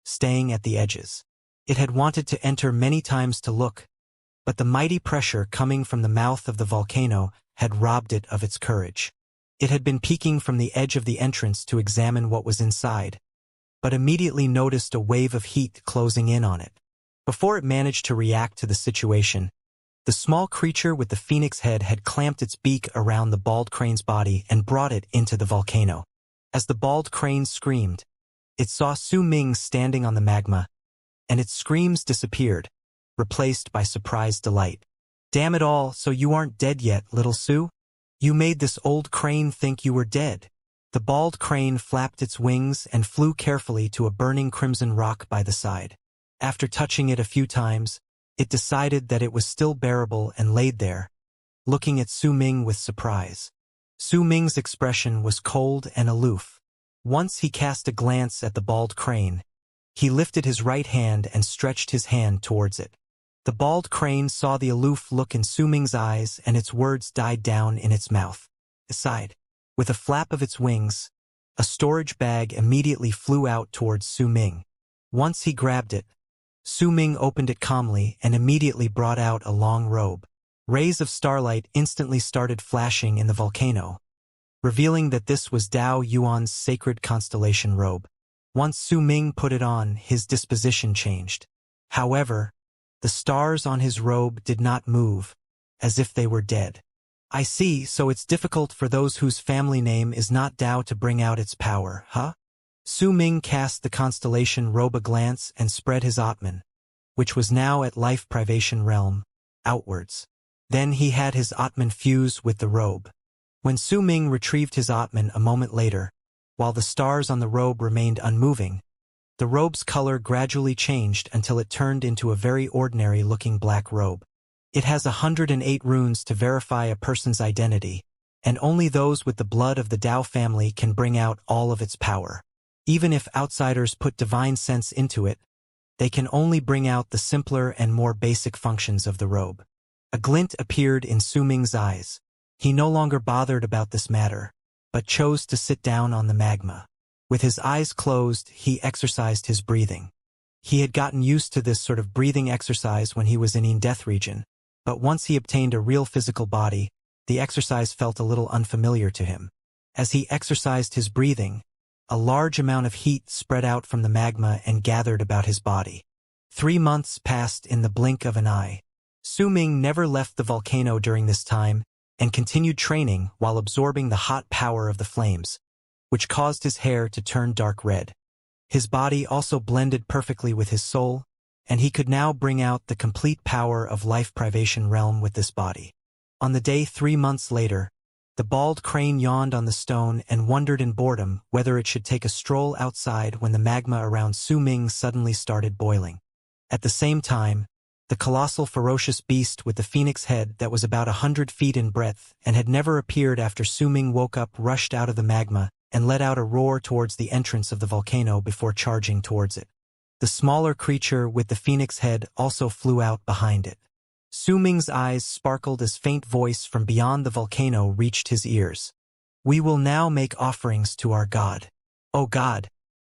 staying at the edges. It had wanted to enter many times to look, but the mighty pressure coming from the mouth of the volcano had robbed it of its courage. It had been peeking from the edge of the entrance to examine what was inside, but immediately noticed a wave of heat closing in on it. Before it managed to react to the situation, the small creature with the phoenix head had clamped its beak around the bald crane's body and brought it into the volcano. As the bald crane screamed, it saw Su Ming standing on the magma, and its screams disappeared, replaced by surprised delight. "Damn it all, so you aren't dead yet, little Su? You made this old crane think you were dead." The bald crane flapped its wings and flew carefully to a burning crimson rock by the side. After touching it a few times, it decided that it was still bearable and laid there, looking at Su Ming with surprise. Su Ming's expression was cold and aloof. Once he cast a glance at the bald crane, he lifted his right hand and stretched his hand towards it. The bald crane saw the aloof look in Su Ming's eyes, and its words died down in its mouth. Aside, with a flap of its wings, a storage bag immediately flew out towards Su Ming. Once he grabbed it, Su Ming opened it calmly and immediately brought out a long robe. Rays of starlight instantly started flashing in the volcano, revealing that this was Dao Yuan's sacred constellation robe. Once Su Ming put it on, his disposition changed. However, the stars on his robe did not move, as if they were dead. I see, so it's difficult for those whose family name is not Dao to bring out its power, huh? Su Ming cast the constellation robe a glance and spread his Atman, which was now at life privation realm, outwards. Then he had his Atman fuse with the robe. When Su Ming retrieved his Atman a moment later, while the stars on the robe remained unmoving, the robe's color gradually changed until it turned into a very ordinary-looking black robe. It has 108 runes to verify a person's identity, and only those with the blood of the Dao family can bring out all of its power. Even if outsiders put divine sense into it, they can only bring out the simpler and more basic functions of the robe. A glint appeared in Su Ming's eyes. He no longer bothered about this matter, but chose to sit down on the magma. With his eyes closed, he exercised his breathing. He had gotten used to this sort of breathing exercise when he was in Death region, but once he obtained a real physical body, the exercise felt a little unfamiliar to him. As he exercised his breathing, a large amount of heat spread out from the magma and gathered about his body. 3 months passed in the blink of an eye. Su Ming never left the volcano during this time and continued training while absorbing the hot power of the flames, which caused his hair to turn dark red. His body also blended perfectly with his soul, and he could now bring out the complete power of life privation realm with this body. On the day 3 months later, the bald crane yawned on the stone and wondered in boredom whether it should take a stroll outside when the magma around Su Ming suddenly started boiling. At the same time, the colossal ferocious beast with the phoenix head that was about 100 feet in breadth and had never appeared after Su Ming woke up rushed out of the magma and let out a roar towards the entrance of the volcano before charging towards it. The smaller creature with the phoenix head also flew out behind it. Su Ming's eyes sparkled as faint voice from beyond the volcano reached his ears. "We will now make offerings to our God. Oh God,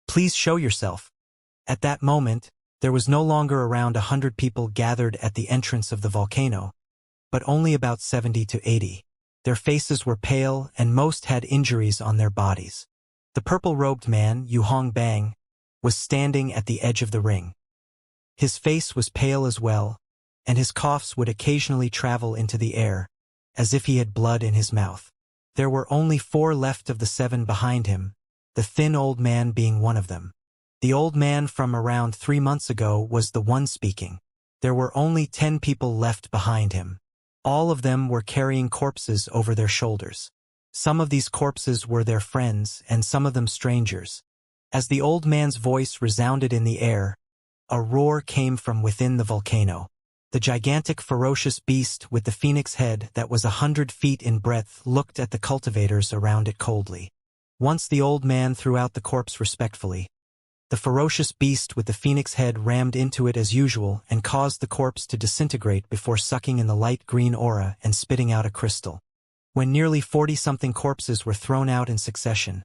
please show yourself." At that moment, there was no longer around 100 people gathered at the entrance of the volcano, but only about 70 to 80. Their faces were pale and most had injuries on their bodies. The purple-robed man, Yu Hongbang, was standing at the edge of the ring. His face was pale as well, and his coughs would occasionally travel into the air, as if he had blood in his mouth. There were only 4 left of the 7 behind him, the thin old man being one of them. The old man from around 3 months ago was the one speaking. There were only 10 people left behind him. All of them were carrying corpses over their shoulders. Some of these corpses were their friends and some of them strangers. As the old man's voice resounded in the air, a roar came from within the volcano. The gigantic ferocious beast with the phoenix head that was 100 feet in breadth looked at the cultivators around it coldly. Once the old man threw out the corpse respectfully, the ferocious beast with the phoenix head rammed into it as usual and caused the corpse to disintegrate before sucking in the light green aura and spitting out a crystal. When nearly 40-something corpses were thrown out in succession,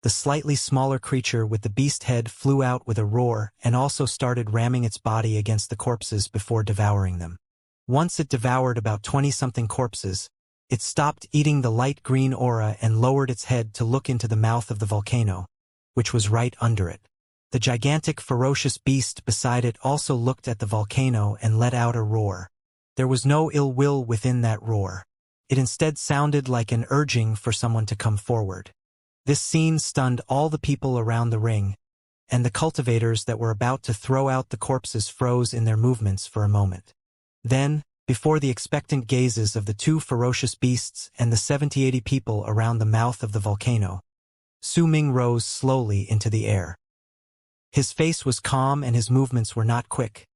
the slightly smaller creature with the beast head flew out with a roar and also started ramming its body against the corpses before devouring them. Once it devoured about 20-something corpses, it stopped eating the light green aura and lowered its head to look into the mouth of the volcano, which was right under it. The gigantic ferocious beast beside it also looked at the volcano and let out a roar. There was no ill will within that roar. It instead sounded like an urging for someone to come forward. This scene stunned all the people around the ring, and the cultivators that were about to throw out the corpses froze in their movements for a moment. Then, before the expectant gazes of the 2 ferocious beasts and the 70-80 people around the mouth of the volcano, Su Ming rose slowly into the air. His face was calm and his movements were not quick,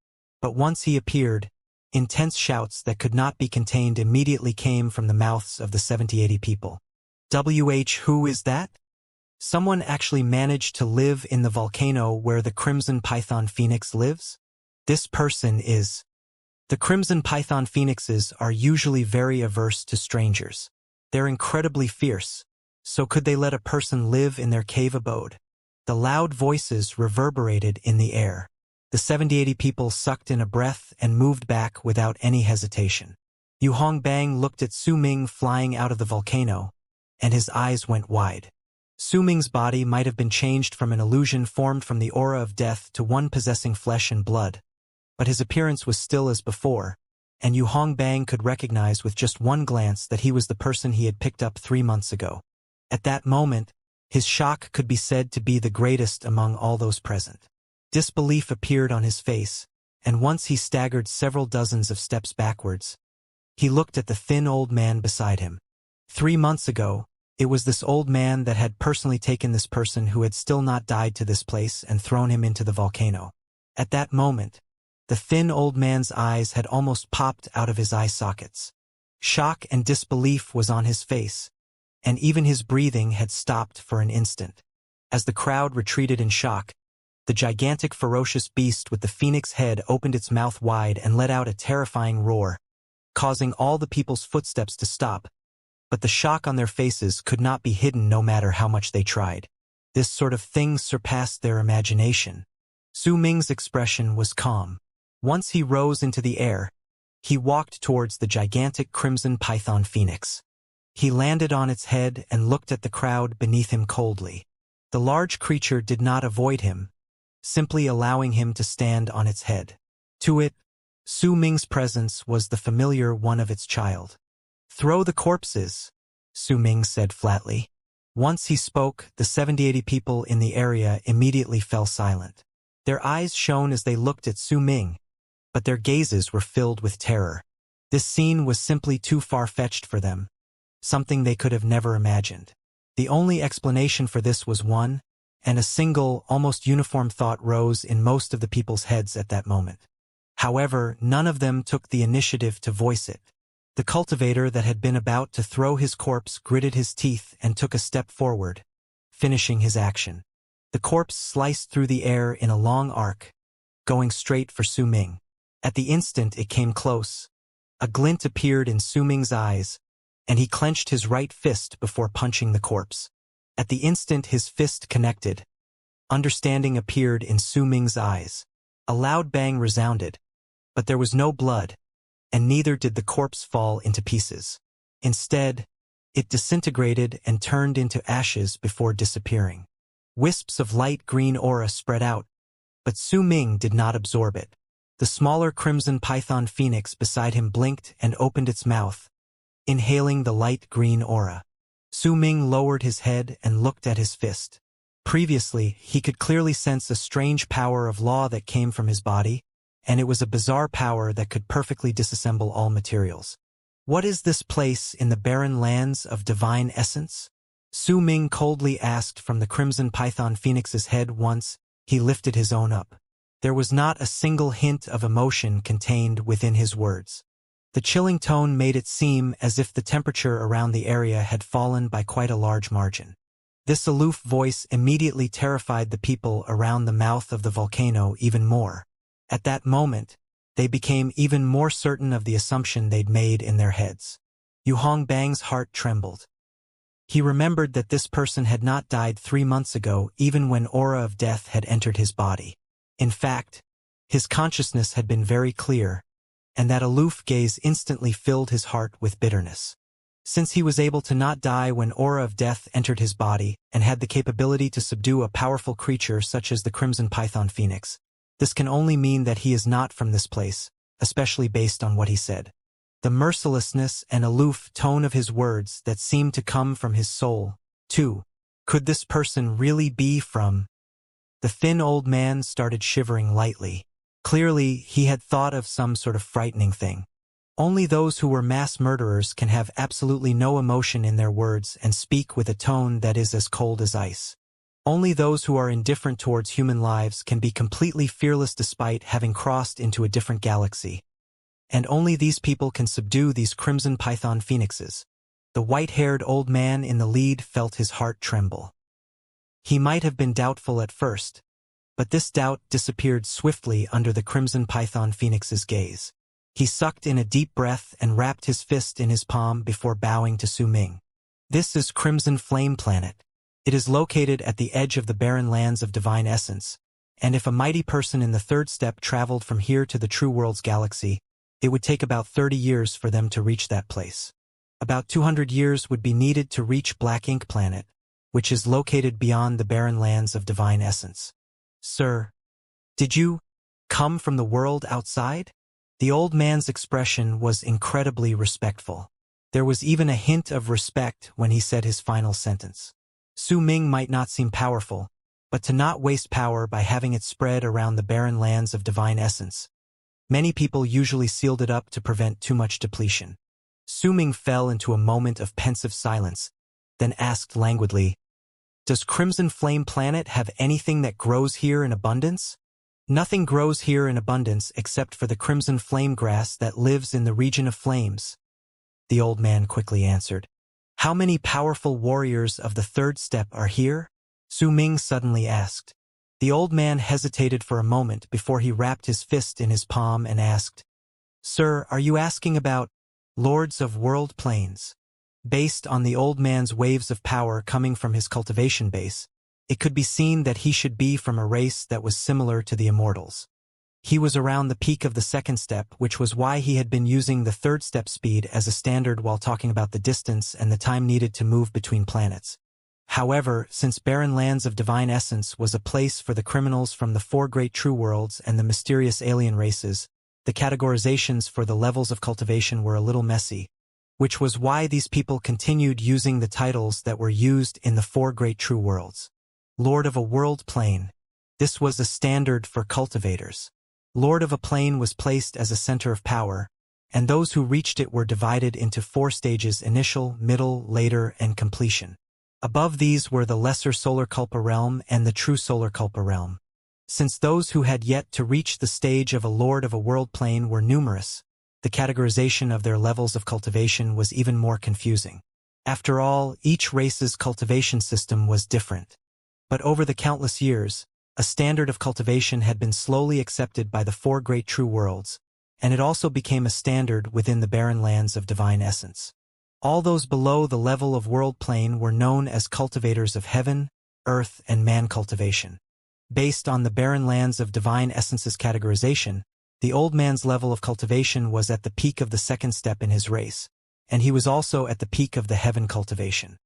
but once he appeared, intense shouts that could not be contained immediately came from the mouths of the 70-80 people. Who is that? Someone actually managed to live in the volcano where the Crimson Python Phoenix lives? This person is... The Crimson Python Phoenixes are usually very averse to strangers. They're incredibly fierce, so could they let a person live in their cave abode? The loud voices reverberated in the air. The 70-80 people sucked in a breath and moved back without any hesitation. Yu Hongbang looked at Su Ming flying out of the volcano, and his eyes went wide. Su Ming's body might have been changed from an illusion formed from the aura of death to one possessing flesh and blood, but his appearance was still as before, and Yu Hongbang could recognize with just one glance that he was the person he had picked up 3 months ago. At that moment, his shock could be said to be the greatest among all those present. Disbelief appeared on his face, and once he staggered several dozens of steps backwards. He looked at the thin old man beside him. 3 months ago, it was this old man that had personally taken this person who had still not died to this place and thrown him into the volcano. At that moment, the thin old man's eyes had almost popped out of his eye sockets. Shock and disbelief was on his face, and even his breathing had stopped for an instant. As the crowd retreated in shock, the gigantic ferocious beast with the phoenix head opened its mouth wide and let out a terrifying roar, causing all the people's footsteps to stop, but the shock on their faces could not be hidden no matter how much they tried. This sort of thing surpassed their imagination. Su Ming's expression was calm. Once he rose into the air, he walked towards the gigantic crimson python phoenix. He landed on its head and looked at the crowd beneath him coldly. The large creature did not avoid him, simply allowing him to stand on its head. To it, Su Ming's presence was the familiar one of its child. "Throw the corpses," Su Ming said flatly. Once he spoke, the 70-80 people in the area immediately fell silent. Their eyes shone as they looked at Su Ming, but their gazes were filled with terror. This scene was simply too far-fetched for them, something they could have never imagined. The only explanation for this was one, and a single, almost uniform thought rose in most of the people's heads at that moment. However, none of them took the initiative to voice it. The cultivator that had been about to throw his corpse gritted his teeth and took a step forward, finishing his action. The corpse sliced through the air in a long arc, going straight for Su Ming. At the instant it came close, a glint appeared in Su Ming's eyes, and he clenched his right fist before punching the corpse. At the instant his fist connected, understanding appeared in Su Ming's eyes. A loud bang resounded, but there was no blood, and neither did the corpse fall into pieces. Instead, it disintegrated and turned into ashes before disappearing. Wisps of light green aura spread out, but Su Ming did not absorb it. The smaller crimson python phoenix beside him blinked and opened its mouth, inhaling the light green aura. Su Ming lowered his head and looked at his fist. Previously, he could clearly sense a strange power of law that came from his body, and it was a bizarre power that could perfectly disassemble all materials. "What is this place in the barren lands of divine essence?" Su Ming coldly asked from the crimson python phoenix's head once he lifted his own up. There was not a single hint of emotion contained within his words. The chilling tone made it seem as if the temperature around the area had fallen by quite a large margin. This aloof voice immediately terrified the people around the mouth of the volcano even more. At that moment, they became even more certain of the assumption they'd made in their heads. Yu Hongbang's heart trembled. He remembered that this person had not died 3 months ago, even when aura of death had entered his body. In fact, his consciousness had been very clear, and that aloof gaze instantly filled his heart with bitterness. Since he was able to not die when aura of death entered his body and had the capability to subdue a powerful creature such as the crimson python phoenix, this can only mean that he is not from this place, especially based on what he said. The mercilessness and aloof tone of his words that seemed to come from his soul, too. Could this person really be from? The thin old man started shivering lightly. Clearly, he had thought of some sort of frightening thing. Only those who were mass murderers can have absolutely no emotion in their words and speak with a tone that is as cold as ice. Only those who are indifferent towards human lives can be completely fearless despite having crossed into a different galaxy. And only these people can subdue these crimson python phoenixes. The white-haired old man in the lead felt his heart tremble. He might have been doubtful at first, but this doubt disappeared swiftly under the crimson python phoenix's gaze. He sucked in a deep breath and wrapped his fist in his palm before bowing to Su Ming. "This is Crimson Flame Planet. It is located at the edge of the barren lands of divine essence, and if a mighty person in the third step traveled from here to the True World's galaxy, it would take about 30 years for them to reach that place. About 200 years would be needed to reach Black Ink Planet, which is located beyond the barren lands of divine essence. Sir, did you come from the world outside? The old man's expression was incredibly respectful. There was even a hint of respect when he said his final sentence. Su Ming might not seem powerful, but to not waste power by having it spread around the barren lands of divine essence. Many people usually sealed it up to prevent too much depletion. Su Ming fell into a moment of pensive silence, then asked languidly, "Does Crimson Flame Planet have anything that grows here in abundance?" "Nothing grows here in abundance except for the crimson flame grass that lives in the region of flames," the old man quickly answered. "How many powerful warriors of the third step are here?" Su Ming suddenly asked. The old man hesitated for a moment before he wrapped his fist in his palm and asked, "Sir, are you asking about Lords of World Planes?" Based on the old man's waves of power coming from his cultivation base, it could be seen that he should be from a race that was similar to the Immortals. He was around the peak of the second step, which was why he had been using the third step speed as a standard while talking about the distance and the time needed to move between planets. However, since barren lands of divine essence was a place for the criminals from the four great true worlds and the mysterious alien races, the categorizations for the levels of cultivation were a little messy, which was why these people continued using the titles that were used in the four great true worlds. Lord of a world plane. This was a standard for cultivators. Lord of a plane was placed as a center of power, and those who reached it were divided into 4 stages: initial, middle, later, and completion. Above these were the lesser solar culpa realm and the true solar culpa realm. Since those who had yet to reach the stage of a lord of a world plane were numerous, the categorization of their levels of cultivation was even more confusing. After all, each race's cultivation system was different. But over the countless years, a standard of cultivation had been slowly accepted by the four great true worlds, and it also became a standard within the barren lands of divine essence. All those below the level of world plane were known as cultivators of heaven, earth, and man cultivation. Based on the barren lands of divine essence's categorization, the old man's level of cultivation was at the peak of the second step in his race, and he was also at the peak of the heaven cultivation.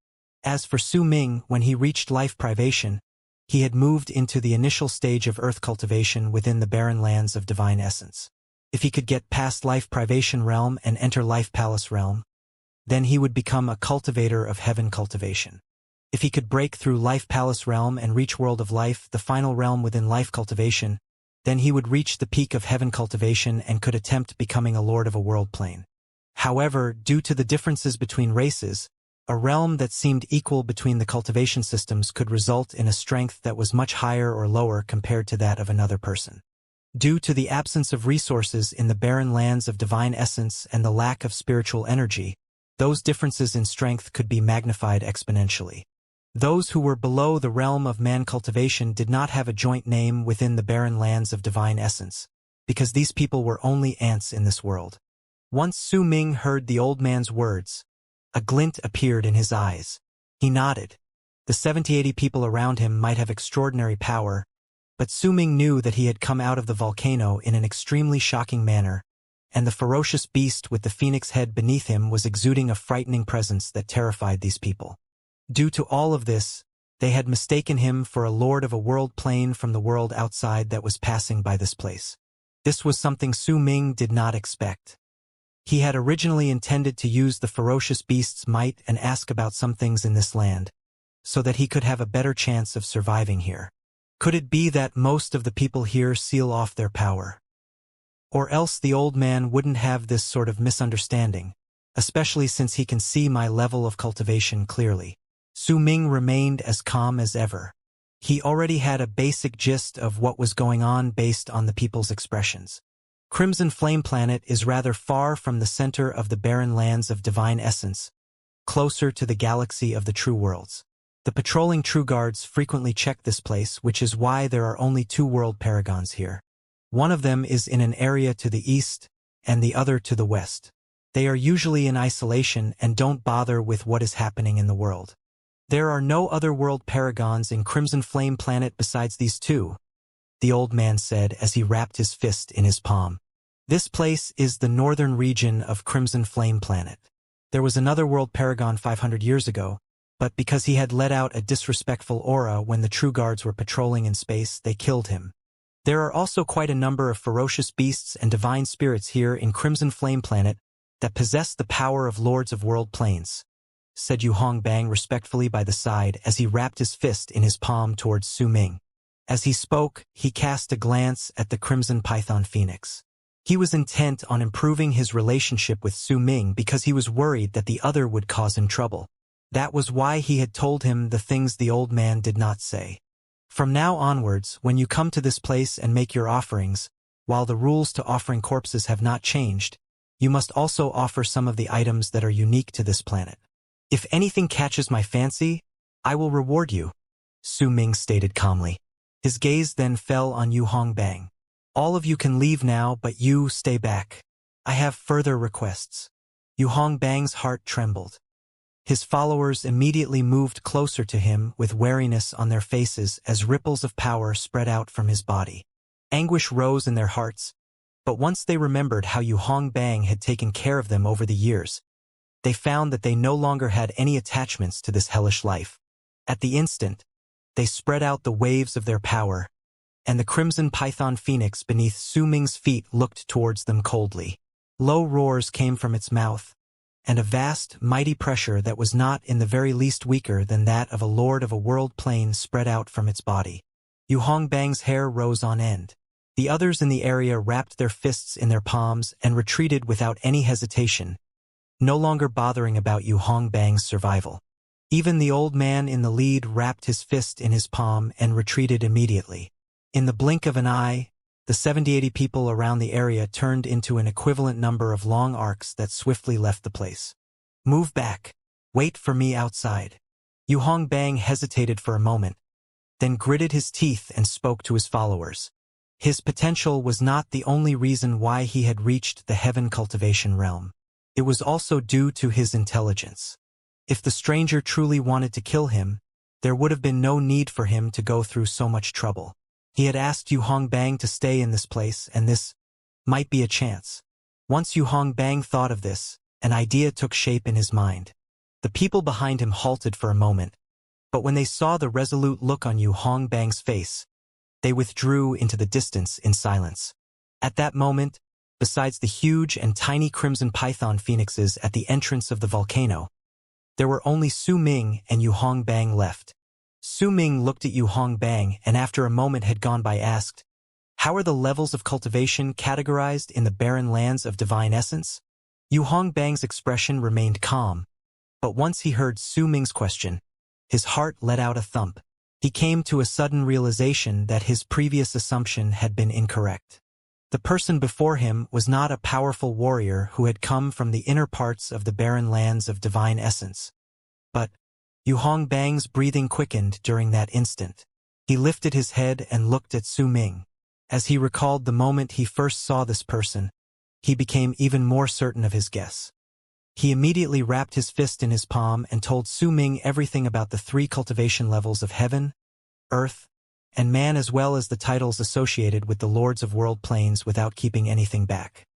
As for Su Ming, when he reached life privation, he had moved into the initial stage of earth cultivation within the barren lands of divine essence. If he could get past life privation realm and enter life palace realm, then he would become a cultivator of heaven cultivation. If he could break through life palace realm and reach world of life, the final realm within life cultivation, then he would reach the peak of heaven cultivation and could attempt becoming a lord of a world plane. However, due to the differences between races, a realm that seemed equal between the cultivation systems could result in a strength that was much higher or lower compared to that of another person. Due to the absence of resources in the barren lands of divine essence and the lack of spiritual energy, those differences in strength could be magnified exponentially. Those who were below the realm of man cultivation did not have a joint name within the barren lands of divine essence, because these people were only ants in this world. Once Su Ming heard the old man's words, a glint appeared in his eyes. He nodded. The 70-80 people around him might have extraordinary power, but Su Ming knew that he had come out of the volcano in an extremely shocking manner, and the ferocious beast with the phoenix head beneath him was exuding a frightening presence that terrified these people. Due to all of this, they had mistaken him for a lord of a world plane from the world outside that was passing by this place. This was something Su Ming did not expect. He had originally intended to use the ferocious beast's might and ask about some things in this land, so that he could have a better chance of surviving here. Could it be that most of the people here seal off their power? Or else the old man wouldn't have this sort of misunderstanding, especially since he can see my level of cultivation clearly. Su Ming remained as calm as ever. He already had a basic gist of what was going on based on the people's expressions. Crimson Flame Planet is rather far from the center of the barren lands of divine essence, closer to the galaxy of the true worlds. The patrolling true guards frequently check this place, which is why there are only 2 world paragons here. One of them is in an area to the east, and the other to the west. They are usually in isolation and don't bother with what is happening in the world. There are no other world paragons in Crimson Flame Planet besides these 2, the old man said as he wrapped his fist in his palm. This place is the northern region of Crimson Flame Planet. There was another world paragon 500 years ago, but because he had let out a disrespectful aura when the true guards were patrolling in space, they killed him. There are also quite a number of ferocious beasts and divine spirits here in Crimson Flame Planet that possess the power of lords of world planes, said Yu Hongbang respectfully by the side as he wrapped his fist in his palm towards Su Ming. As he spoke, he cast a glance at the Crimson Python Phoenix. He was intent on improving his relationship with Su Ming because he was worried that the other would cause him trouble. That was why he had told him the things the old man did not say. From now onwards, when you come to this place and make your offerings, while the rules to offering corpses have not changed, you must also offer some of the items that are unique to this planet. If anything catches my fancy, I will reward you, Su Ming stated calmly. His gaze then fell on Yu Hongbang. All of you can leave now, but you stay back. I have further requests. Yu Hongbang's heart trembled. His followers immediately moved closer to him with wariness on their faces as ripples of power spread out from his body. Anguish rose in their hearts, but once they remembered how Yu Hongbang had taken care of them over the years, they found that they no longer had any attachments to this hellish life. At the instant, they spread out the waves of their power, and the Crimson Python Phoenix beneath Su Ming's feet looked towards them coldly. Low roars came from its mouth, and a vast, mighty pressure that was not in the very least weaker than that of a lord of a world plane spread out from its body. Yu Hongbang's hair rose on end. The others in the area wrapped their fists in their palms and retreated without any hesitation, no longer bothering about Yu Hongbang's survival. Even the old man in the lead wrapped his fist in his palm and retreated immediately. In the blink of an eye, the 70-80 people around the area turned into an equivalent number of long arcs that swiftly left the place. Move back. Wait for me outside. Yu Hongbang hesitated for a moment, then gritted his teeth and spoke to his followers. His potential was not the only reason why he had reached the Heaven Cultivation realm. It was also due to his intelligence. If the stranger truly wanted to kill him, there would have been no need for him to go through so much trouble. He had asked Yu Hongbang to stay in this place, and this might be a chance. Once Yu Hongbang thought of this, an idea took shape in his mind. The people behind him halted for a moment, but when they saw the resolute look on Yu Hongbang's face, they withdrew into the distance in silence. At that moment, besides the huge and tiny Crimson Python Phoenixes at the entrance of the volcano, there were only Su Ming and Yu Hongbang left. Su Ming looked at Yu Hongbang and after a moment had gone by asked, "How are the levels of cultivation categorized in the barren lands of divine essence?" Yu Hongbang's expression remained calm, but once he heard Su Ming's question, his heart let out a thump. He came to a sudden realization that his previous assumption had been incorrect. The person before him was not a powerful warrior who had come from the inner parts of the barren lands of divine essence, but Yu Hongbang's breathing quickened during that instant. He lifted his head and looked at Su Ming. As he recalled the moment he first saw this person, he became even more certain of his guess. He immediately wrapped his fist in his palm and told Su Ming everything about the 3 cultivation levels of heaven, earth, and man, as well as the titles associated with the lords of world planes without keeping anything back.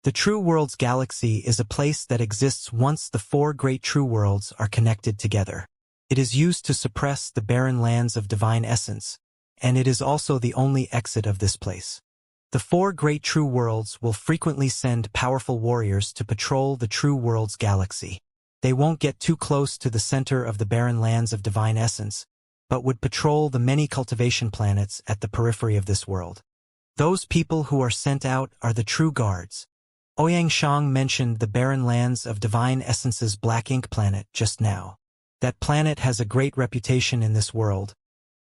The True Worlds Galaxy is a place that exists once the 4 great true worlds are connected together. It is used to suppress the barren lands of divine essence, and it is also the only exit of this place. The 4 great true worlds will frequently send powerful warriors to patrol the True Worlds Galaxy. They won't get too close to the center of the barren lands of divine essence, but would patrol the many cultivation planets at the periphery of this world. Those people who are sent out are the true guards. Ouyang mentioned the barren lands of divine essence's black ink planet just now. That planet has a great reputation in this world,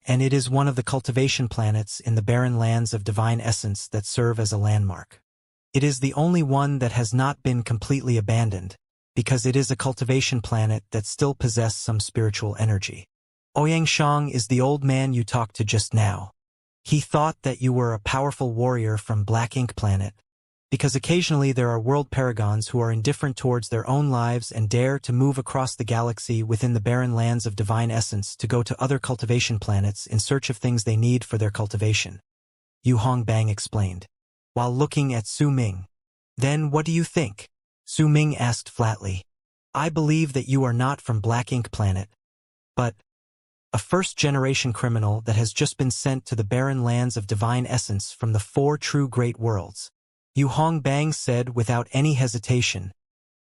and it is one of the cultivation planets in the barren lands of divine essence that serve as a landmark. It is the only one that has not been completely abandoned, because it is a cultivation planet that still possesses some spiritual energy. Ouyang is the old man you talked to just now. He thought that you were a powerful warrior from Black Ink Planet, because occasionally there are world paragons who are indifferent towards their own lives and dare to move across the galaxy within the barren lands of divine essence to go to other cultivation planets in search of things they need for their cultivation. Yu Hongbang explained, while looking at Su Ming. Then what do you think? Su Ming asked flatly. I believe that you are not from Black Ink Planet, but a first-generation criminal that has just been sent to the barren lands of divine essence from the four true great worlds. Yu Hongbang said without any hesitation,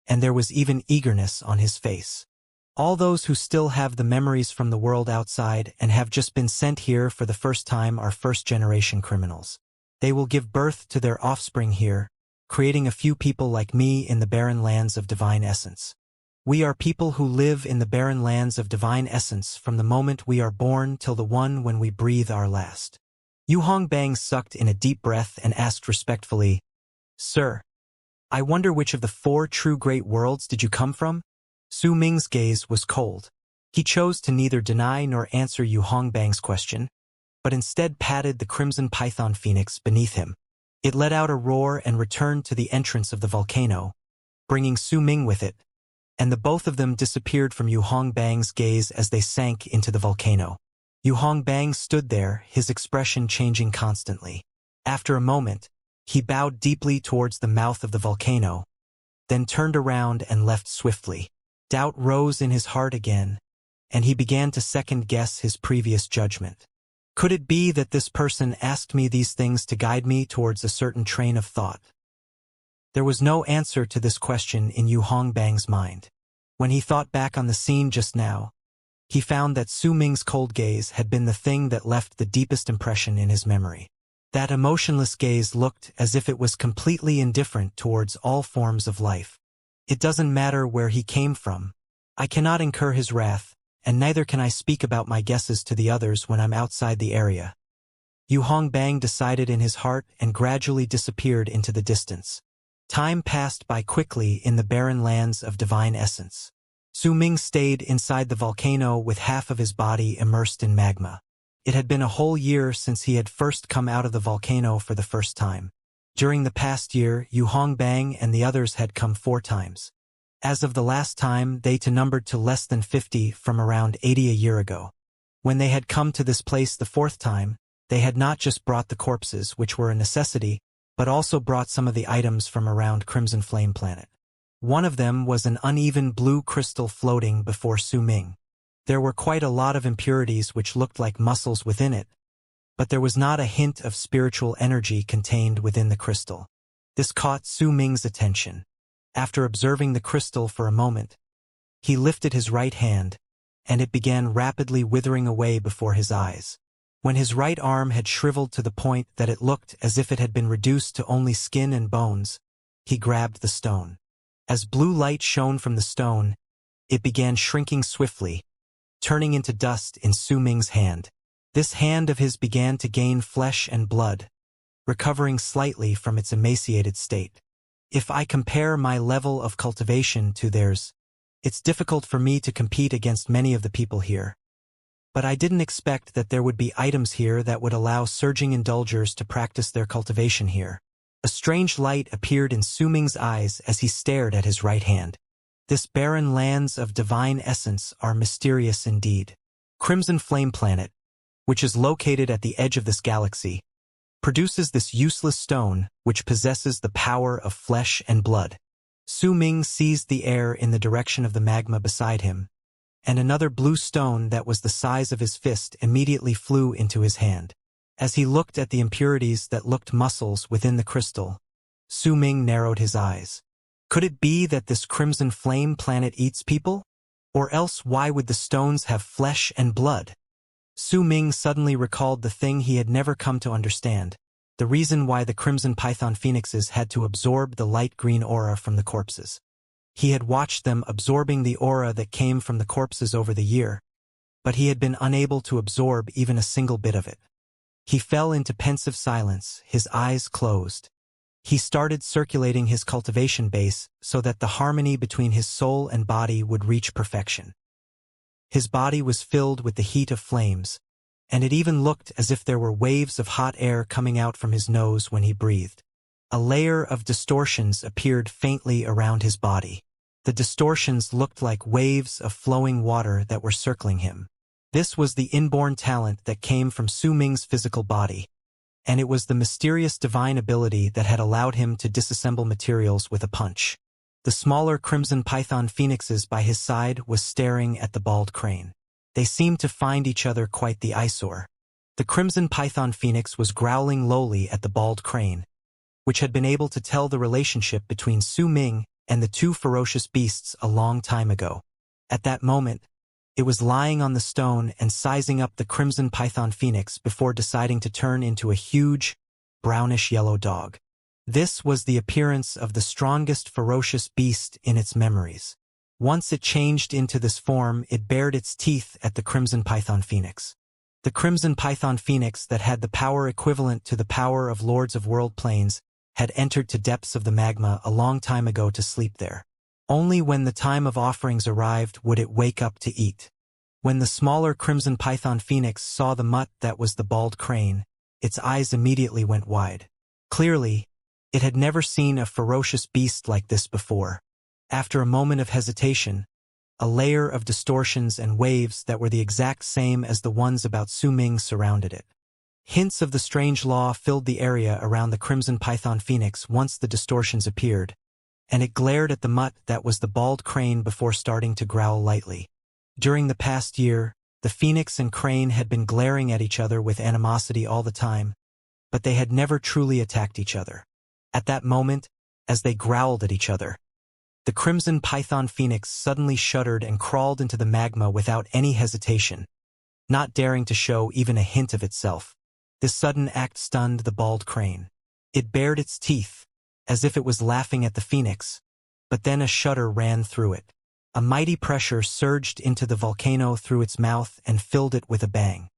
and there was even eagerness on his face. All those who still have the memories from the world outside and have just been sent here for the first time are first-generation criminals. They will give birth to their offspring here, creating a few people like me in the barren lands of divine essence. We are people who live in the barren lands of divine essence from the moment we are born till the one when we breathe our last. Yu Hongbang sucked in a deep breath and asked respectfully, "Sir, I wonder which of the four true great worlds did you come from?" Su Ming's gaze was cold. He chose to neither deny nor answer Yu Hongbang's question, but instead patted the crimson python phoenix beneath him. It let out a roar and returned to the entrance of the volcano, bringing Su Ming with it, and the both of them disappeared from Yu Hongbang's gaze as they sank into the volcano. Yu Hongbang stood there, his expression changing constantly. After a moment, he bowed deeply towards the mouth of the volcano, then turned around and left swiftly. Doubt rose in his heart again, and he began to second-guess his previous judgment. Could it be that this person asked me these things to guide me towards a certain train of thought? There was no answer to this question in Yu Hongbang's mind. When he thought back on the scene just now, he found that Su Ming's cold gaze had been the thing that left the deepest impression in his memory. That emotionless gaze looked as if it was completely indifferent towards all forms of life. It doesn't matter where he came from. I cannot incur his wrath, and neither can I speak about my guesses to the others when I'm outside the area. Yu Hongbang decided in his heart and gradually disappeared into the distance. Time passed by quickly in the barren lands of divine essence. Su Ming stayed inside the volcano with half of his body immersed in magma. It had been a whole year since he had first come out of the volcano for the first time. During the past year, Yu Hongbang and the others had come 4 times. As of the last time, they numbered to less than 50 from around 80 a year ago. When they had come to this place the 4th time, they had not just brought the corpses, which were a necessity, but also brought some of the items from around Crimson Flame Planet. One of them was an uneven blue crystal floating before Su Ming. There were quite a lot of impurities which looked like muscles within it, but there was not a hint of spiritual energy contained within the crystal. This caught Su Ming's attention. After observing the crystal for a moment, he lifted his right hand, and it began rapidly withering away before his eyes. When his right arm had shriveled to the point that it looked as if it had been reduced to only skin and bones, he grabbed the stone. As blue light shone from the stone, it began shrinking swiftly, turning into dust in Su Ming's hand. This hand of his began to gain flesh and blood, recovering slightly from its emaciated state. If I compare my level of cultivation to theirs, it's difficult for me to compete against many of the people here. But I didn't expect that there would be items here that would allow surging indulgers to practice their cultivation here. A strange light appeared in Su Ming's eyes as he stared at his right hand. This barren lands of divine essence are mysterious indeed. Crimson Flame Planet, which is located at the edge of this galaxy, produces this useless stone which possesses the power of flesh and blood. Su Ming seized the air in the direction of the magma beside him, and another blue stone that was the size of his fist immediately flew into his hand. As he looked at the impurities that looked muscles within the crystal, Su Ming narrowed his eyes. Could it be that this Crimson Flame Planet eats people? Or else why would the stones have flesh and blood? Su Ming suddenly recalled the thing he had never come to understand, the reason why the Crimson Python Phoenixes had to absorb the light green aura from the corpses. He had watched them absorbing the aura that came from the corpses over the year, but he had been unable to absorb even a single bit of it. He fell into pensive silence, his eyes closed. He started circulating his cultivation base so that the harmony between his soul and body would reach perfection. His body was filled with the heat of flames, and it even looked as if there were waves of hot air coming out from his nose when he breathed. A layer of distortions appeared faintly around his body. The distortions looked like waves of flowing water that were circling him. This was the inborn talent that came from Su Ming's physical body, and it was the mysterious divine ability that had allowed him to disassemble materials with a punch. The smaller crimson python phoenixes by his side was staring at the bald crane. They seemed to find each other quite the eyesore. The crimson python phoenix was growling lowly at the bald crane, which had been able to tell the relationship between Su Ming and the two ferocious beasts a long time ago. At that moment, it was lying on the stone and sizing up the crimson python phoenix before deciding to turn into a huge, brownish-yellow dog. This was the appearance of the strongest ferocious beast in its memories. Once it changed into this form, it bared its teeth at the crimson python phoenix. The crimson python phoenix that had the power equivalent to the power of lords of world planes had entered to depths of the magma a long time ago to sleep there. Only when the time of offerings arrived would it wake up to eat. When the smaller crimson python phoenix saw the mutt that was the bald crane, its eyes immediately went wide. Clearly, it had never seen a ferocious beast like this before. After a moment of hesitation, a layer of distortions and waves that were the exact same as the ones about Su Ming surrounded it. Hints of the strange law filled the area around the crimson python phoenix once the distortions appeared, and it glared at the mutt that was the bald crane before starting to growl lightly. During the past year, the phoenix and crane had been glaring at each other with animosity all the time, but they had never truly attacked each other. At that moment, as they growled at each other, the crimson python phoenix suddenly shuddered and crawled into the magma without any hesitation, not daring to show even a hint of itself. This sudden act stunned the bald crane. It bared its teeth, as if it was laughing at the phoenix, but then a shudder ran through it. A mighty pressure surged into the volcano through its mouth and filled it with a bang.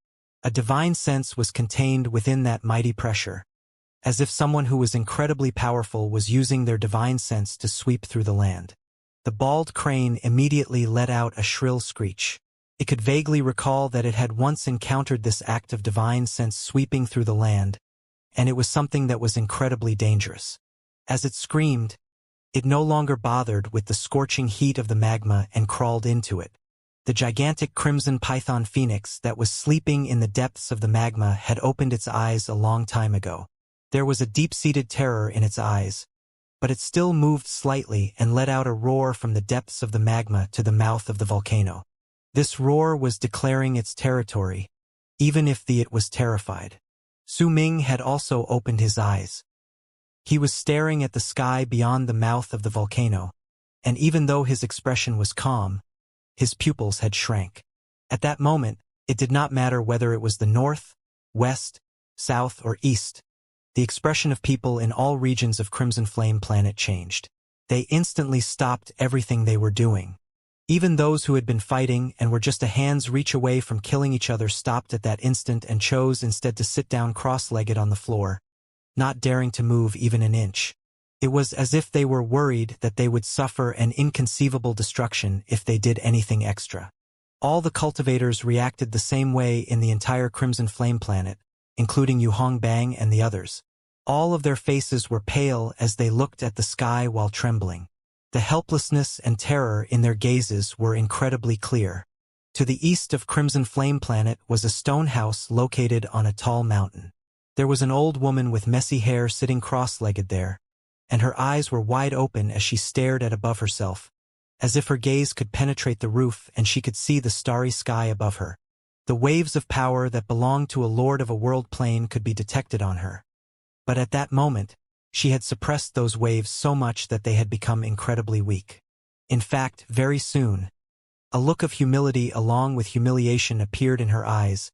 A divine sense was contained within that mighty pressure, as if someone who was incredibly powerful was using their divine sense to sweep through the land. The bald crane immediately let out a shrill screech. It could vaguely recall that it had once encountered this act of divine sense sweeping through the land, and it was something that was incredibly dangerous. As it screamed, it no longer bothered with the scorching heat of the magma and crawled into it. The gigantic crimson python phoenix that was sleeping in the depths of the magma had opened its eyes a long time ago. There was a deep-seated terror in its eyes, but it still moved slightly and let out a roar from the depths of the magma to the mouth of the volcano. This roar was declaring its territory, even if it was terrified. Su Ming had also opened his eyes. He was staring at the sky beyond the mouth of the volcano, and even though his expression was calm, his pupils had shrank. At that moment, it did not matter whether it was the north, west, south, or east. The expression of people in all regions of Crimson Flame Planet changed. They instantly stopped everything they were doing. Even those who had been fighting and were just a hand's reach away from killing each other stopped at that instant and chose instead to sit down cross-legged on the floor, not daring to move even an inch. It was as if they were worried that they would suffer an inconceivable destruction if they did anything extra. All the cultivators reacted the same way in the entire Crimson Flame Planet, including Yu Hongbang and the others. All of their faces were pale as they looked at the sky while trembling. The helplessness and terror in their gazes were incredibly clear. To the east of Crimson Flame Planet was a stone house located on a tall mountain. There was an old woman with messy hair sitting cross-legged there, and her eyes were wide open as she stared at above herself, as if her gaze could penetrate the roof and she could see the starry sky above her. The waves of power that belonged to a lord of a world plane could be detected on her. But at that moment, she had suppressed those waves so much that they had become incredibly weak. In fact, very soon, a look of humility along with humiliation appeared in her eyes,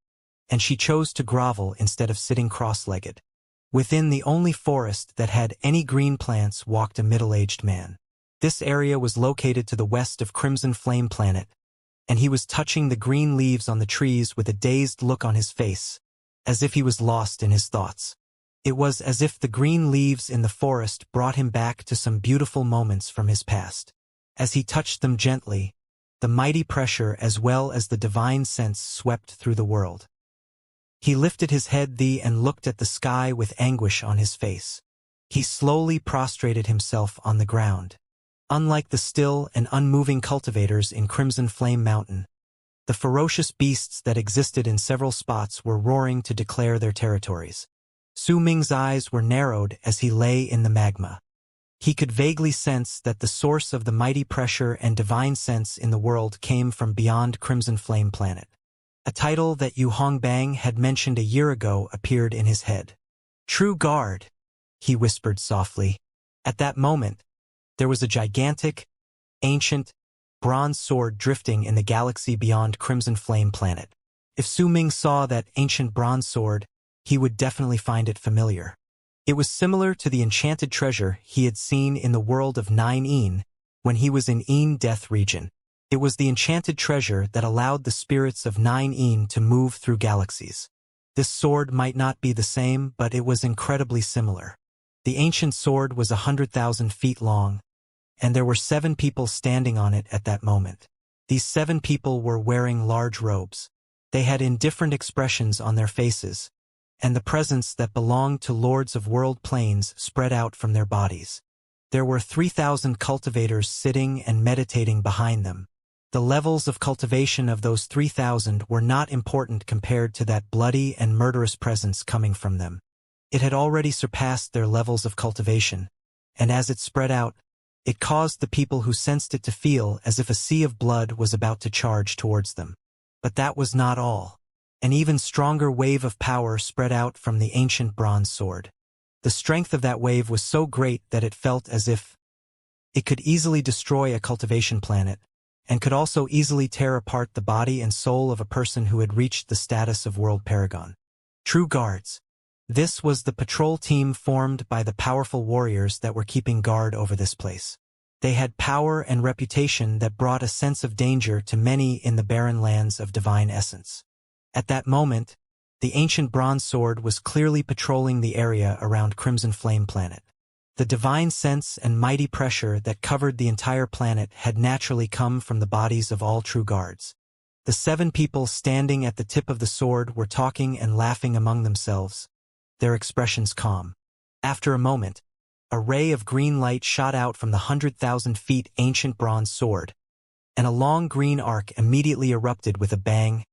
and she chose to grovel instead of sitting cross-legged. Within the only forest that had any green plants walked a middle-aged man. This area was located to the west of Crimson Flame Planet, and he was touching the green leaves on the trees with a dazed look on his face, as if he was lost in his thoughts. It was as if the green leaves in the forest brought him back to some beautiful moments from his past. As he touched them gently, the mighty pressure as well as the divine sense swept through the world. He lifted his head and looked at the sky with anguish on his face. He slowly prostrated himself on the ground. Unlike the still and unmoving cultivators in Crimson Flame Mountain, the ferocious beasts that existed in several spots were roaring to declare their territories. Su Ming's eyes were narrowed as he lay in the magma. He could vaguely sense that the source of the mighty pressure and divine sense in the world came from beyond Crimson Flame Planet. A title that Yu Hongbang had mentioned a year ago appeared in his head. True Guard, he whispered softly. At that moment, there was a gigantic, ancient, bronze sword drifting in the galaxy beyond Crimson Flame Planet. If Su Ming saw that ancient bronze sword, he would definitely find it familiar. It was similar to the enchanted treasure he had seen in the world of 9 when he was in Death region. It was the enchanted treasure that allowed the spirits of 9 to move through galaxies. This sword might not be the same, but it was incredibly similar. The ancient sword was 100,000 feet long, and there were 7 people standing on it at that moment. These 7 people were wearing large robes. They had indifferent expressions on their faces, and the presence that belonged to lords of world planes spread out from their bodies. There were 3,000 cultivators sitting and meditating behind them. The levels of cultivation of those 3,000 were not important compared to that bloody and murderous presence coming from them. It had already surpassed their levels of cultivation, and as it spread out, it caused the people who sensed it to feel as if a sea of blood was about to charge towards them. But that was not all. An even stronger wave of power spread out from the ancient bronze sword. The strength of that wave was so great that it felt as if it could easily destroy a cultivation planet, and could also easily tear apart the body and soul of a person who had reached the status of world paragon. True Guards. This was the patrol team formed by the powerful warriors that were keeping guard over this place. They had power and reputation that brought a sense of danger to many in the barren lands of divine essence. At that moment, the ancient bronze sword was clearly patrolling the area around Crimson Flame Planet. The divine sense and mighty pressure that covered the entire planet had naturally come from the bodies of all true guards. The 7 people standing at the tip of the sword were talking and laughing among themselves, their expressions calm. After a moment, a ray of green light shot out from the 100,000 feet ancient bronze sword, and a long green arc immediately erupted with a bang,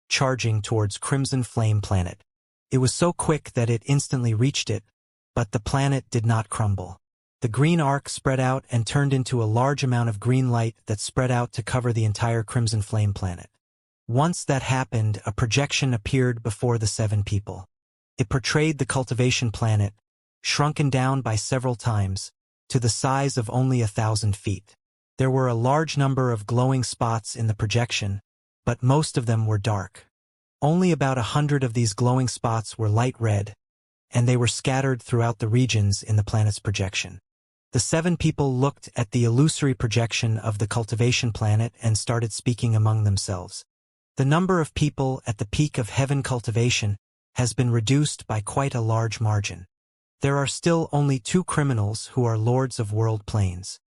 charging towards Crimson Flame Planet. It was so quick that it instantly reached it, but the planet did not crumble. The green arc spread out and turned into a large amount of green light that spread out to cover the entire Crimson Flame Planet. Once that happened, a projection appeared before the 7 people. It portrayed the cultivation planet, shrunken down by several times, to the size of only 1,000 feet. There were a large number of glowing spots in the projection, but most of them were dark. Only about 100 of these glowing spots were light red, and they were scattered throughout the regions in the planet's projection. The 7 people looked at the illusory projection of the cultivation planet and started speaking among themselves. The number of people at the peak of heaven cultivation has been reduced by quite a large margin. There are still only 2 criminals who are lords of world planes.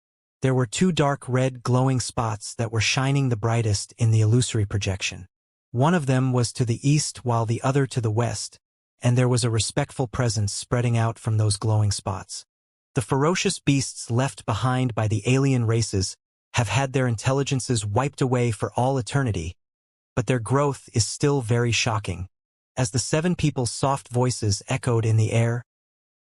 There were 2 dark red glowing spots that were shining the brightest in the illusory projection. One of them was to the east while the other to the west, and there was a respectful presence spreading out from those glowing spots. The ferocious beasts left behind by the alien races have had their intelligences wiped away for all eternity, but their growth is still very shocking. As the 7 people's soft voices echoed in the air,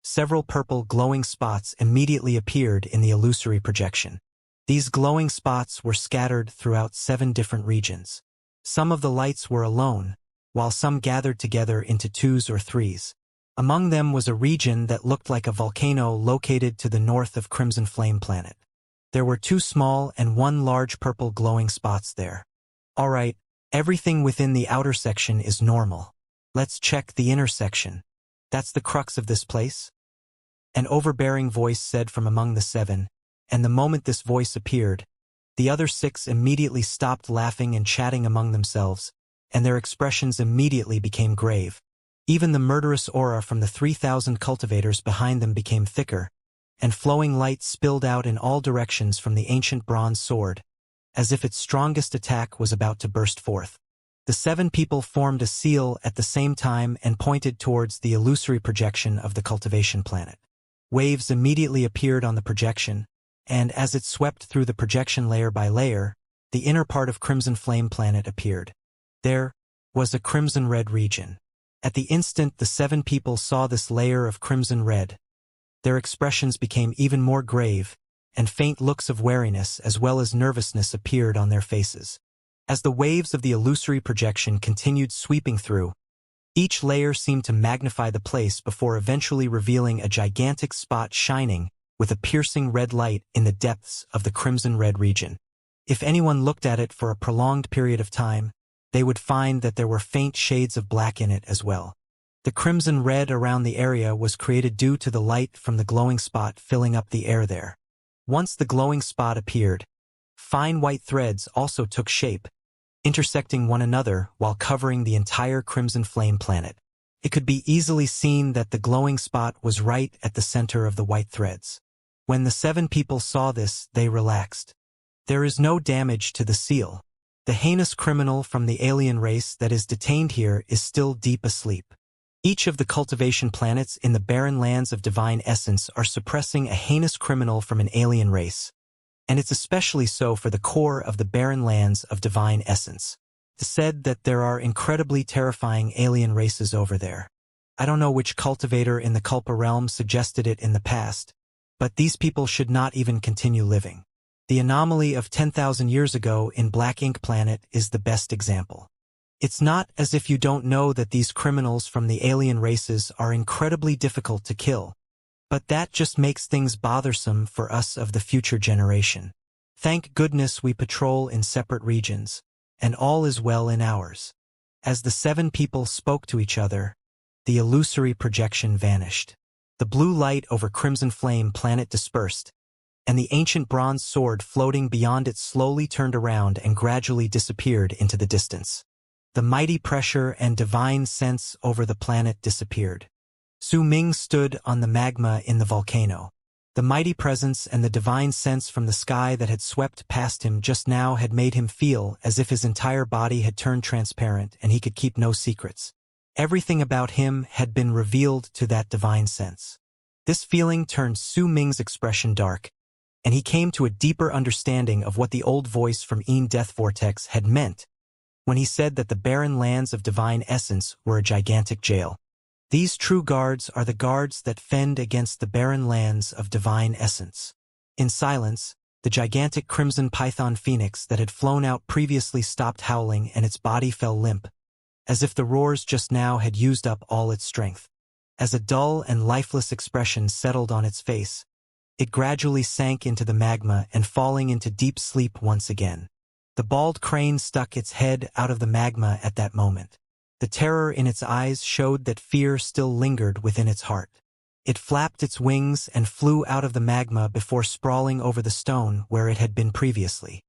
several purple glowing spots immediately appeared in the illusory projection. These glowing spots were scattered throughout 7 different regions. Some of the lights were alone, while some gathered together into 2s or 3s. Among them was a region that looked like a volcano located to the north of Crimson Flame Planet. There were 2 small and 1 large purple glowing spots there. All right, everything within the outer section is normal. Let's check the inner section. That's the crux of this place? An overbearing voice said from among the 7, and the moment this voice appeared, the other 6 immediately stopped laughing and chatting among themselves, and their expressions immediately became grave. Even the murderous aura from the 3,000 cultivators behind them became thicker, and flowing light spilled out in all directions from the ancient bronze sword, as if its strongest attack was about to burst forth. The 7 people formed a seal at the same time and pointed towards the illusory projection of the cultivation planet. Waves immediately appeared on the projection, and as it swept through the projection layer by layer, the inner part of Crimson Flame Planet appeared. There was a crimson-red region. At the instant the 7 people saw this layer of crimson red, Their expressions became even more grave, and faint looks of wariness as well as nervousness appeared on their faces. As the waves of the illusory projection continued sweeping through, each layer seemed to magnify the place before eventually revealing a gigantic spot shining with a piercing red light in the depths of the crimson-red region. If anyone looked at it for a prolonged period of time, they would find that there were faint shades of black in it as well. The crimson red around the area was created due to the light from the glowing spot filling up the air there. Once the glowing spot appeared, fine white threads also took shape, intersecting one another while covering the entire crimson flame planet. It could be easily seen that the glowing spot was right at the center of the white threads. When the 7 people saw this, they relaxed. There is no damage to the seal. The heinous criminal from the alien race that is detained here is still deep asleep. Each of the cultivation planets in the barren lands of divine essence are suppressing a heinous criminal from an alien race, and it's especially so for the core of the barren lands of divine essence. It's said that there are incredibly terrifying alien races over there. I don't know which cultivator in the Culpa realm suggested it in the past, but these people should not even continue living. The anomaly of 10,000 years ago in Black Ink Planet is the best example. It's not as if you don't know that these criminals from the alien races are incredibly difficult to kill, but that just makes things bothersome for us of the future generation. Thank goodness we patrol in separate regions, and all is well in ours. As the 7 people spoke to each other, the illusory projection vanished. The blue light over Crimson Flame Planet dispersed, and the ancient bronze sword floating beyond it slowly turned around and gradually disappeared into the distance. The mighty pressure and divine sense over the planet disappeared. Su Ming stood on the magma in the volcano. The mighty presence and the divine sense from the sky that had swept past him just now had made him feel as if his entire body had turned transparent and he could keep no secrets. Everything about him had been revealed to that divine sense. This feeling turned Su Ming's expression dark, and he came to a deeper understanding of what the old voice from Een Death Vortex had meant when he said that the barren lands of divine essence were a gigantic jail. These true guards are the guards that fend against the barren lands of divine essence. In silence, the gigantic crimson python phoenix that had flown out previously stopped howling and its body fell limp, as if the roars just now had used up all its strength. As a dull and lifeless expression settled on its face, it gradually sank into the magma and falling into deep sleep once again. The bald crane stuck its head out of the magma at that moment. The terror in its eyes showed that fear still lingered within its heart. It flapped its wings and flew out of the magma before sprawling over the stone where it had been previously.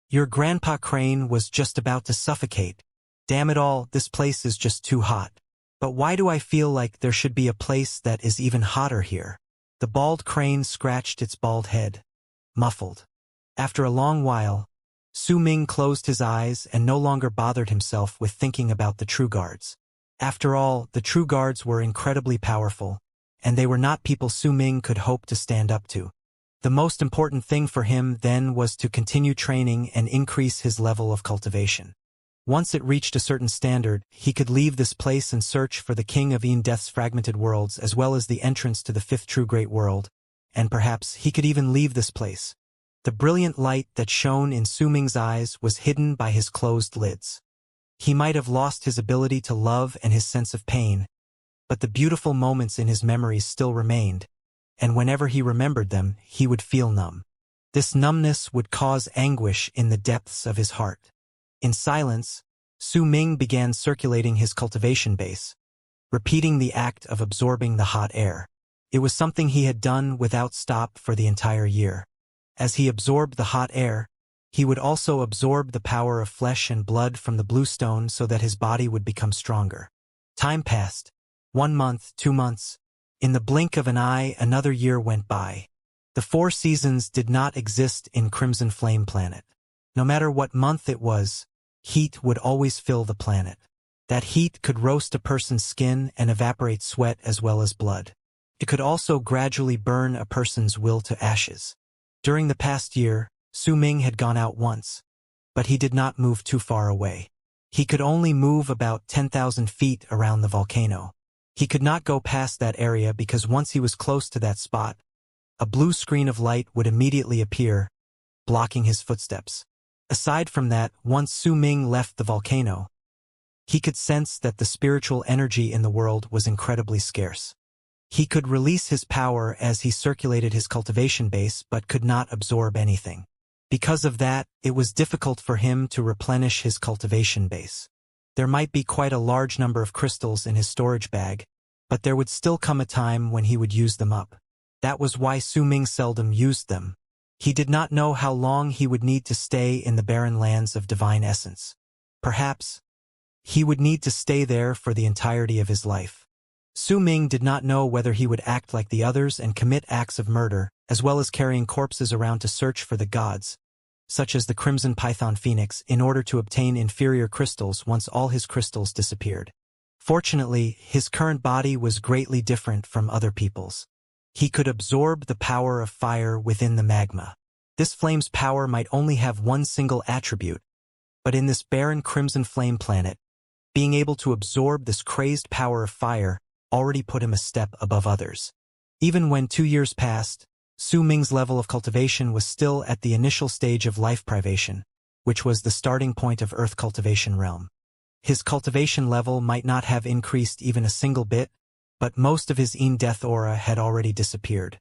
Your grandpa crane was just about to suffocate. Damn it all, this place is just too hot. But why do I feel like there should be a place that is even hotter here? The bald crane scratched its bald head, muffled. After a long while, Su Ming closed his eyes and no longer bothered himself with thinking about the True Guards. After all, the True Guards were incredibly powerful, and they were not people Su Ming could hope to stand up to. The most important thing for him then was to continue training and increase his level of cultivation. Once it reached a certain standard, he could leave this place and search for the King of Een Death's fragmented worlds as well as the entrance to the 5th True Great World, and perhaps he could even leave this place. The brilliant light that shone in Su Ming's eyes was hidden by his closed lids. He might have lost his ability to love and his sense of pain, but the beautiful moments in his memories still remained, and whenever he remembered them, he would feel numb. This numbness would cause anguish in the depths of his heart. In silence, Su Ming began circulating his cultivation base, repeating the act of absorbing the hot air. It was something he had done without stop for the entire year. As he absorbed the hot air, he would also absorb the power of flesh and blood from the blue stone so that his body would become stronger. Time passed. 1 month, 2 months. In the blink of an eye, another year went by. The 4 seasons did not exist in Crimson Flame Planet. No matter what month it was, heat would always fill the planet. That heat could roast a person's skin and evaporate sweat as well as blood. It could also gradually burn a person's will to ashes. During the past year, Su Ming had gone out once, but he did not move too far away. He could only move about 10,000 feet around the volcano. He could not go past that area because once he was close to that spot, a blue screen of light would immediately appear, blocking his footsteps. Aside from that, once Su Ming left the volcano, he could sense that the spiritual energy in the world was incredibly scarce. He could release his power as he circulated his cultivation base but could not absorb anything. Because of that, it was difficult for him to replenish his cultivation base. There might be quite a large number of crystals in his storage bag, but there would still come a time when he would use them up. That was why Su Ming seldom used them. He did not know how long he would need to stay in the barren lands of divine essence. Perhaps he would need to stay there for the entirety of his life. Su Ming did not know whether he would act like the others and commit acts of murder, as well as carrying corpses around to search for the gods, such as the Crimson Python Phoenix, in order to obtain inferior crystals once all his crystals disappeared. Fortunately, his current body was greatly different from other people's. He could absorb the power of fire within the magma. This flame's power might only have one single attribute, but in this barren crimson flame planet, being able to absorb this crazed power of fire already put him a step above others. Even when 2 years passed, Su Ming's level of cultivation was still at the initial stage of life privation, which was the starting point of Earth cultivation realm. His cultivation level might not have increased even a single bit, but most of his death aura had already disappeared.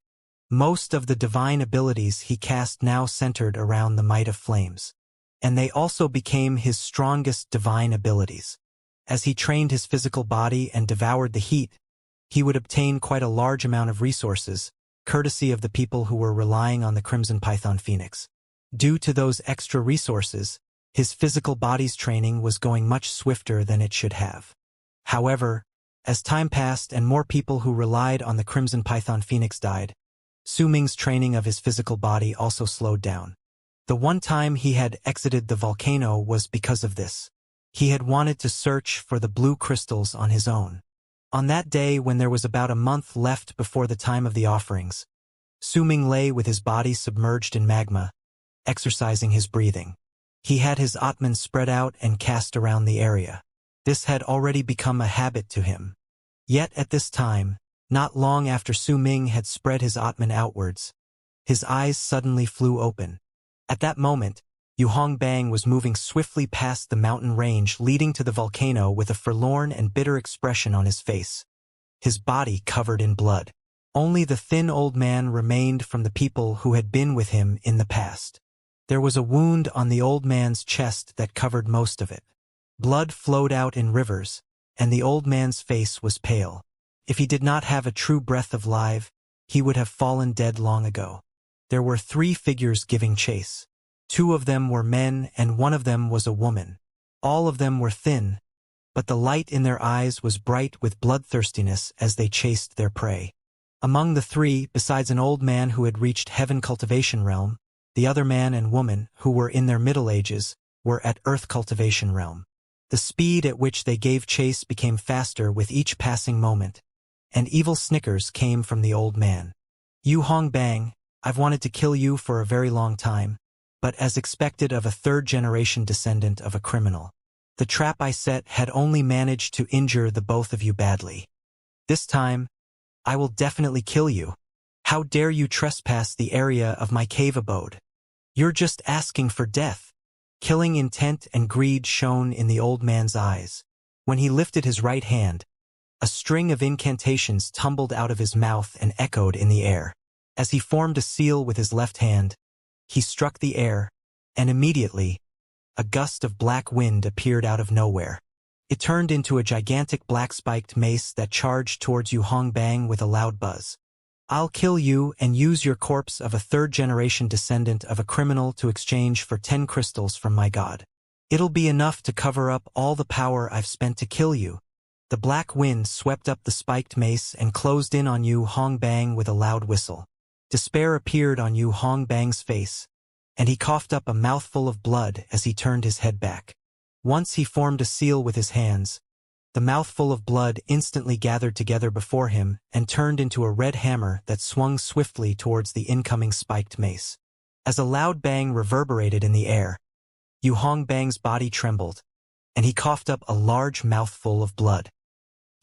Most of the divine abilities he cast now centered around the might of flames, and they also became his strongest divine abilities. As he trained his physical body and devoured the heat, he would obtain quite a large amount of resources, courtesy of the people who were relying on the Crimson Python Phoenix. Due to those extra resources, his physical body's training was going much swifter than it should have. However, as time passed and more people who relied on the Crimson Python Phoenix died, Su Ming's training of his physical body also slowed down. The one time he had exited the volcano was because of this. He had wanted to search for the blue crystals on his own. On that day when there was about a month left before the time of the offerings, Su Ming lay with his body submerged in magma, exercising his breathing. He had his Atman spread out and cast around the area. This had already become a habit to him. Yet at this time, not long after Su Ming had spread his Atman outwards, his eyes suddenly flew open. At that moment, Yu Hongbang was moving swiftly past the mountain range leading to the volcano with a forlorn and bitter expression on his face, his body covered in blood. Only the thin old man remained from the people who had been with him in the past. There was a wound on the old man's chest that covered most of it. Blood flowed out in rivers, and the old man's face was pale. If he did not have a true breath of life, he would have fallen dead long ago. There were 3 figures giving chase. 2 of them were men and 1 of them was a woman. All of them were thin, but the light in their eyes was bright with bloodthirstiness as they chased their prey. Among the 3, besides an old man who had reached heaven cultivation realm, the other man and woman, who were in their middle ages, were at earth cultivation realm. The speed at which they gave chase became faster with each passing moment, and evil snickers came from the old man. Yu Hongbang, I've wanted to kill you for a very long time, but as expected of a 3rd-generation descendant of a criminal. The trap I set had only managed to injure the both of you badly. This time, I will definitely kill you. How dare you trespass the area of my cave abode? You're just asking for death. Killing intent and greed shone in the old man's eyes. When he lifted his right hand, a string of incantations tumbled out of his mouth and echoed in the air. As he formed a seal with his left hand, he struck the air, and immediately, a gust of black wind appeared out of nowhere. It turned into a gigantic black-spiked mace that charged towards Yu Hongbang with a loud buzz. I'll kill you and use your corpse of a 3rd-generation descendant of a criminal to exchange for 10 crystals from my god. It'll be enough to cover up all the power I've spent to kill you. The black wind swept up the spiked mace and closed in on Yu Hongbang with a loud whistle. Despair appeared on Yu Hongbang's face, and he coughed up a mouthful of blood as he turned his head back. Once he formed a seal with his hands, the mouthful of blood instantly gathered together before him and turned into a red hammer that swung swiftly towards the incoming spiked mace. As a loud bang reverberated in the air, Yu Hongbang's body trembled, and he coughed up a large mouthful of blood.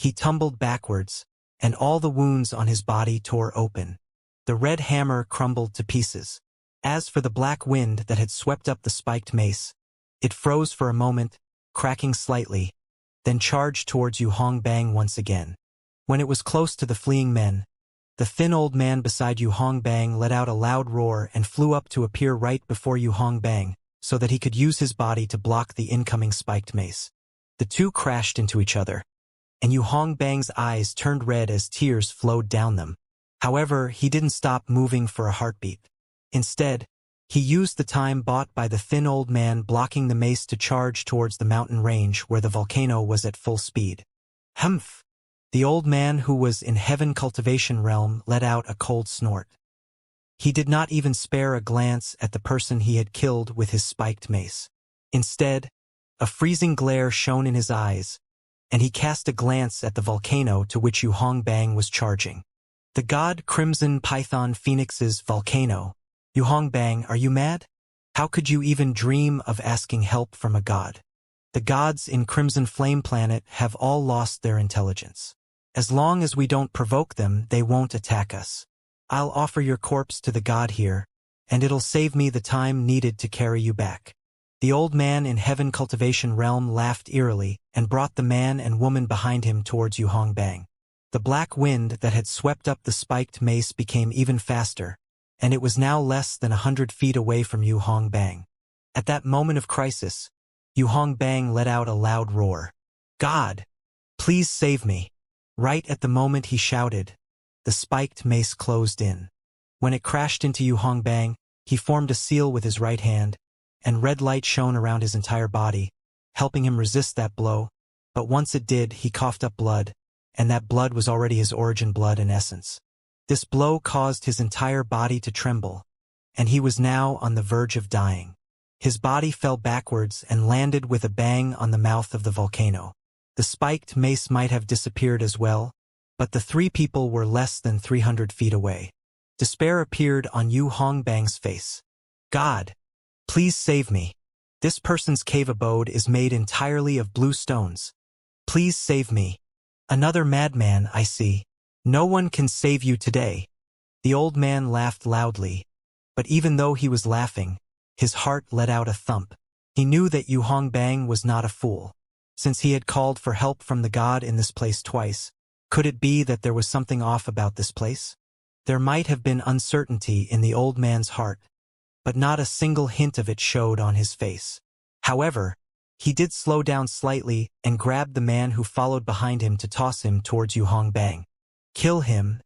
He tumbled backwards, and all the wounds on his body tore open. The red hammer crumbled to pieces. As for the black wind that had swept up the spiked mace, it froze for a moment, cracking slightly, then charged towards Yu Hongbang once again. When it was close to the fleeing men, the thin old man beside Yu Hongbang let out a loud roar and flew up to appear right before Yu Hongbang, so that he could use his body to block the incoming spiked mace. The two crashed into each other, and Yu Hongbang's eyes turned red as tears flowed down them. However, he didn't stop moving for a heartbeat. Instead, he used the time bought by the thin old man blocking the mace to charge towards the mountain range where the volcano was at full speed. Humph! The old man who was in Heaven Cultivation realm let out a cold snort. He did not even spare a glance at the person he had killed with his spiked mace. Instead, a freezing glare shone in his eyes, and he cast a glance at the volcano to which Yu Hongbang was charging. The god Crimson Python Phoenix's volcano. Yu Hongbang, are you mad? How could you even dream of asking help from a god? The gods in Crimson Flame Planet have all lost their intelligence. As long as we don't provoke them, they won't attack us. I'll offer your corpse to the god here, and it'll save me the time needed to carry you back. The old man in Heaven Cultivation realm laughed eerily and brought the man and woman behind him towards Yu Hongbang. The black wind that had swept up the spiked mace became even faster, and it was now less than 100 feet away from Yu Hongbang. At that moment of crisis, Yu Hongbang let out a loud roar. God! Please save me! Right at the moment he shouted, the spiked mace closed in. When it crashed into Yu Hongbang, he formed a seal with his right hand, and red light shone around his entire body, helping him resist that blow, but once it did, he coughed up blood, and that blood was already his origin blood in essence. This blow caused his entire body to tremble, and he was now on the verge of dying. His body fell backwards and landed with a bang on the mouth of the volcano. The spiked mace might have disappeared as well, but the three people were less than 300 feet away. Despair appeared on Yu Hongbang's face. God! Please save me. This person's cave abode is made entirely of blue stones. Please save me. Another madman, I see. No one can save you today. The old man laughed loudly, but even though he was laughing, his heart let out a thump. He knew that Yu Hongbang was not a fool. Since he had called for help from the god in this place twice, could it be that there was something off about this place? There might have been uncertainty in the old man's heart, but not a single hint of it showed on his face. However, he did slow down slightly and grabbed the man who followed behind him to toss him towards Yu Hongbang. Kill him,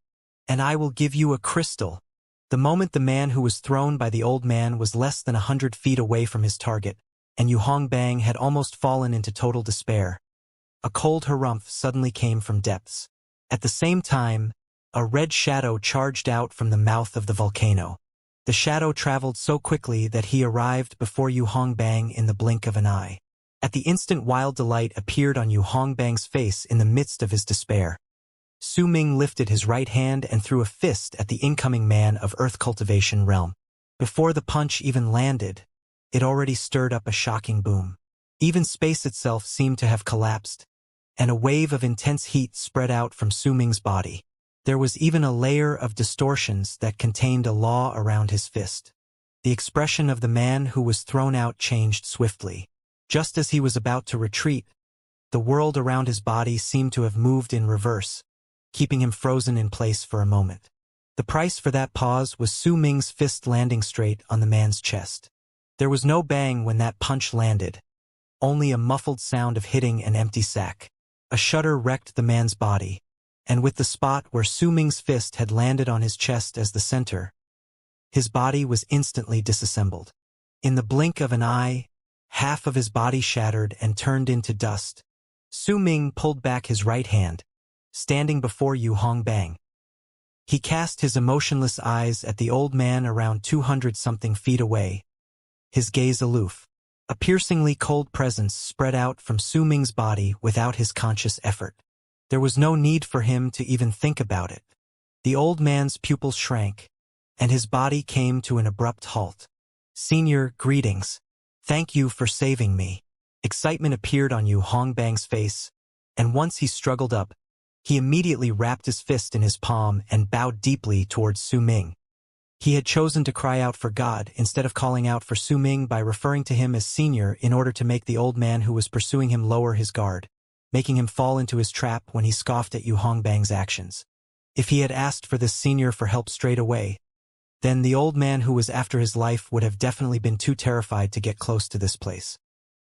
and I will give you a crystal. The moment the man who was thrown by the old man was less than 100 feet away from his target, and Yu Hongbang had almost fallen into total despair, a cold harumph suddenly came from depths. At the same time, a red shadow charged out from the mouth of the volcano. The shadow traveled so quickly that he arrived before Yu Hongbang in the blink of an eye. At the instant, wild delight appeared on Yu Hongbang's face in the midst of his despair. Su Ming lifted his right hand and threw a fist at the incoming man of Earth Cultivation realm. Before the punch even landed, it already stirred up a shocking boom. Even space itself seemed to have collapsed, and a wave of intense heat spread out from Su Ming's body. There was even a layer of distortions that contained a law around his fist. The expression of the man who was thrown out changed swiftly. Just as he was about to retreat, the world around his body seemed to have moved in reverse, keeping him frozen in place for a moment. The price for that pause was Su Ming's fist landing straight on the man's chest. There was no bang when that punch landed, only a muffled sound of hitting an empty sack. A shudder wrecked the man's body, and with the spot where Su Ming's fist had landed on his chest as the center, his body was instantly disassembled. In the blink of an eye, half of his body shattered and turned into dust. Su Ming pulled back his right hand, standing before Yu Hongbang. He cast his emotionless eyes at the old man around 200-something feet away, his gaze aloof. A piercingly cold presence spread out from Su Ming's body without his conscious effort. There was no need for him to even think about it. The old man's pupils shrank, and his body came to an abrupt halt. Senior, greetings. Thank you for saving me. Excitement appeared on Yu Hongbang's face, and once he struggled up, He immediately wrapped his fist in his palm and bowed deeply towards Su Ming. He had chosen to cry out for God instead of calling out for Su Ming by referring to him as senior in order to make the old man who was pursuing him lower his guard, making him fall into his trap when he scoffed at Yu Hongbang's actions. If he had asked for this senior for help straight away, then the old man who was after his life would have definitely been too terrified to get close to this place.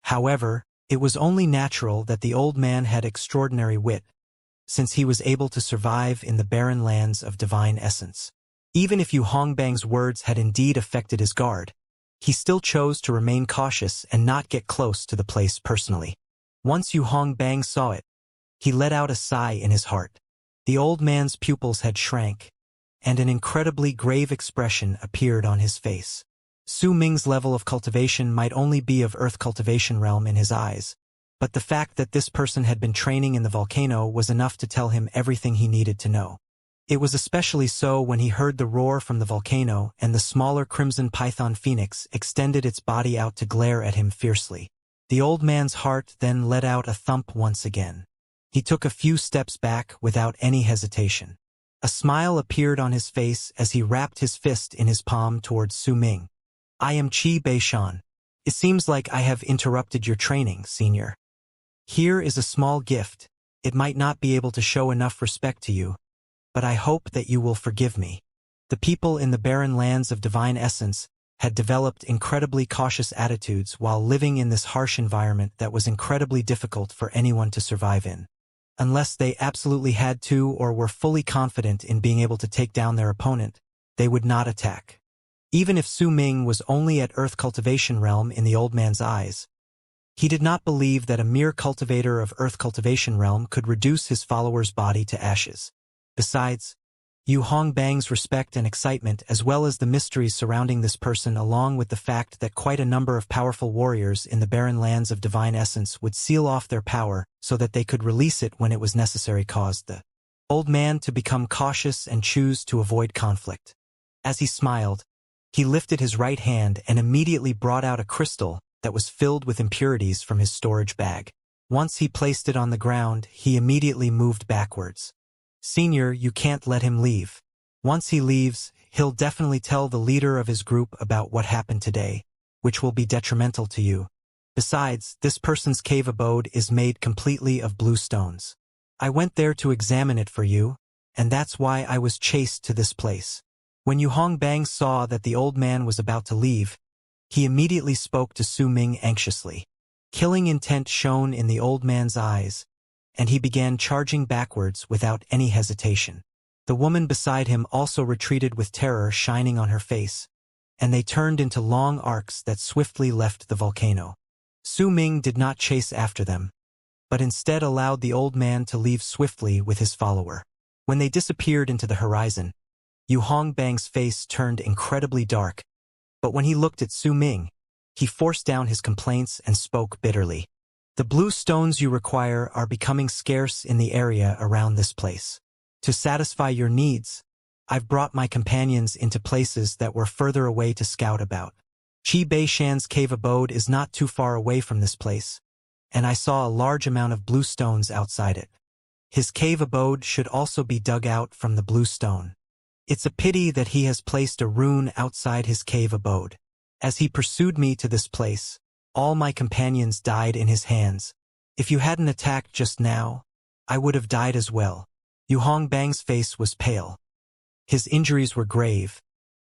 However, it was only natural that the old man had extraordinary wit, since he was able to survive in the barren lands of divine essence. Even if Yu Hongbang's words had indeed affected his guard, he still chose to remain cautious and not get close to the place personally. Once Yu Hongbang saw it, he let out a sigh in his heart. The old man's pupils had shrank, and an incredibly grave expression appeared on his face. Su Ming's level of cultivation might only be of Earth cultivation realm in his eyes, but the fact that this person had been training in the volcano was enough to tell him everything he needed to know. It was especially so when he heard the roar from the volcano and the smaller crimson python phoenix extended its body out to glare at him fiercely. The old man's heart then let out a thump once again. He took a few steps back without any hesitation. A smile appeared on his face as he wrapped his fist in his palm towards Su Ming. I am Qi Beishan. It seems like I have interrupted your training, senior. Here is a small gift. It might not be able to show enough respect to you, but I hope that you will forgive me. The people in the barren lands of divine essence had developed incredibly cautious attitudes while living in this harsh environment that was incredibly difficult for anyone to survive in. Unless they absolutely had to or were fully confident in being able to take down their opponent, they would not attack. Even if Su Ming was only at Earth cultivation realm in the old man's eyes, he did not believe that a mere cultivator of Earth cultivation realm could reduce his follower's body to ashes. Besides, Yu Hongbang's respect and excitement as well as the mysteries surrounding this person along with the fact that quite a number of powerful warriors in the barren lands of divine essence would seal off their power so that they could release it when it was necessary caused the old man to become cautious and choose to avoid conflict. As he smiled, he lifted his right hand and immediately brought out a crystal that was filled with impurities from his storage bag. Once he placed it on the ground, he immediately moved backwards. Senior, you can't let him leave. Once he leaves, he'll definitely tell the leader of his group about what happened today, which will be detrimental to you. Besides, this person's cave abode is made completely of blue stones. I went there to examine it for you, and that's why I was chased to this place. When Yu Hongbang saw that the old man was about to leave, he immediately spoke to Su Ming anxiously. Killing intent shone in the old man's eyes, and he began charging backwards without any hesitation. The woman beside him also retreated with terror shining on her face, and they turned into long arcs that swiftly left the volcano. Su Ming did not chase after them, but instead allowed the old man to leave swiftly with his follower. When they disappeared into the horizon, Yu Hongbang's face turned incredibly dark, but when he looked at Su Ming, he forced down his complaints and spoke bitterly. The blue stones you require are becoming scarce in the area around this place. To satisfy your needs, I've brought my companions into places that were further away to scout about. Qi Beishan's cave abode is not too far away from this place, and I saw a large amount of blue stones outside it. His cave abode should also be dug out from the blue stone. It's a pity that he has placed a rune outside his cave abode. As he pursued me to this place, all my companions died in his hands. If you hadn't attacked just now, I would have died as well. Yu Hongbang's face was pale. His injuries were grave,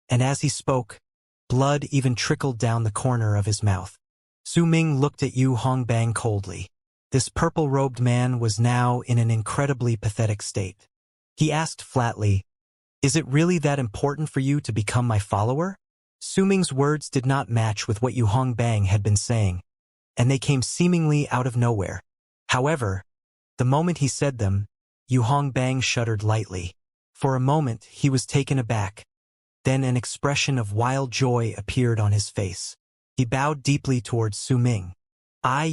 and as he spoke, blood even trickled down the corner of his mouth. Su Ming looked at Yu Hongbang coldly. This purple-robed man was now in an incredibly pathetic state. He asked flatly, "Is it really that important for you to become my follower?" Su Ming's words did not match with what Yu Hongbang had been saying, and they came seemingly out of nowhere. However, the moment he said them, Yu Hongbang shuddered lightly. For a moment, he was taken aback. Then an expression of wild joy appeared on his face. He bowed deeply towards Su Ming. I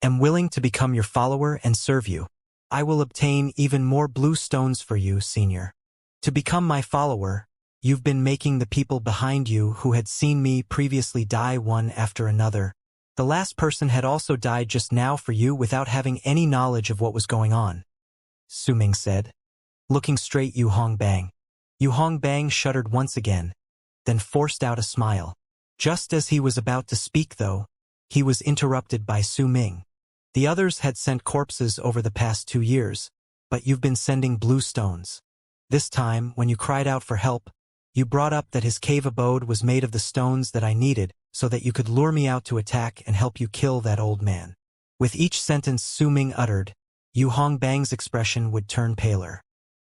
am willing to become your follower and serve you. I will obtain even more blue stones for you, senior. To become my follower, you've been making the people behind you who had seen me previously die one after another. The last person had also died just now for you without having any knowledge of what was going on. Su Ming said, looking straight Yu Hongbang. Yu Hongbang shuddered once again, then forced out a smile. Just as he was about to speak, though, he was interrupted by Su Ming. The others had sent corpses over the past 2 years, but you've been sending blue stones. This time, when you cried out for help, you brought up that his cave abode was made of the stones that I needed so that you could lure me out to attack and help you kill that old man. With each sentence Su Ming uttered, Yu Hongbang's expression would turn paler.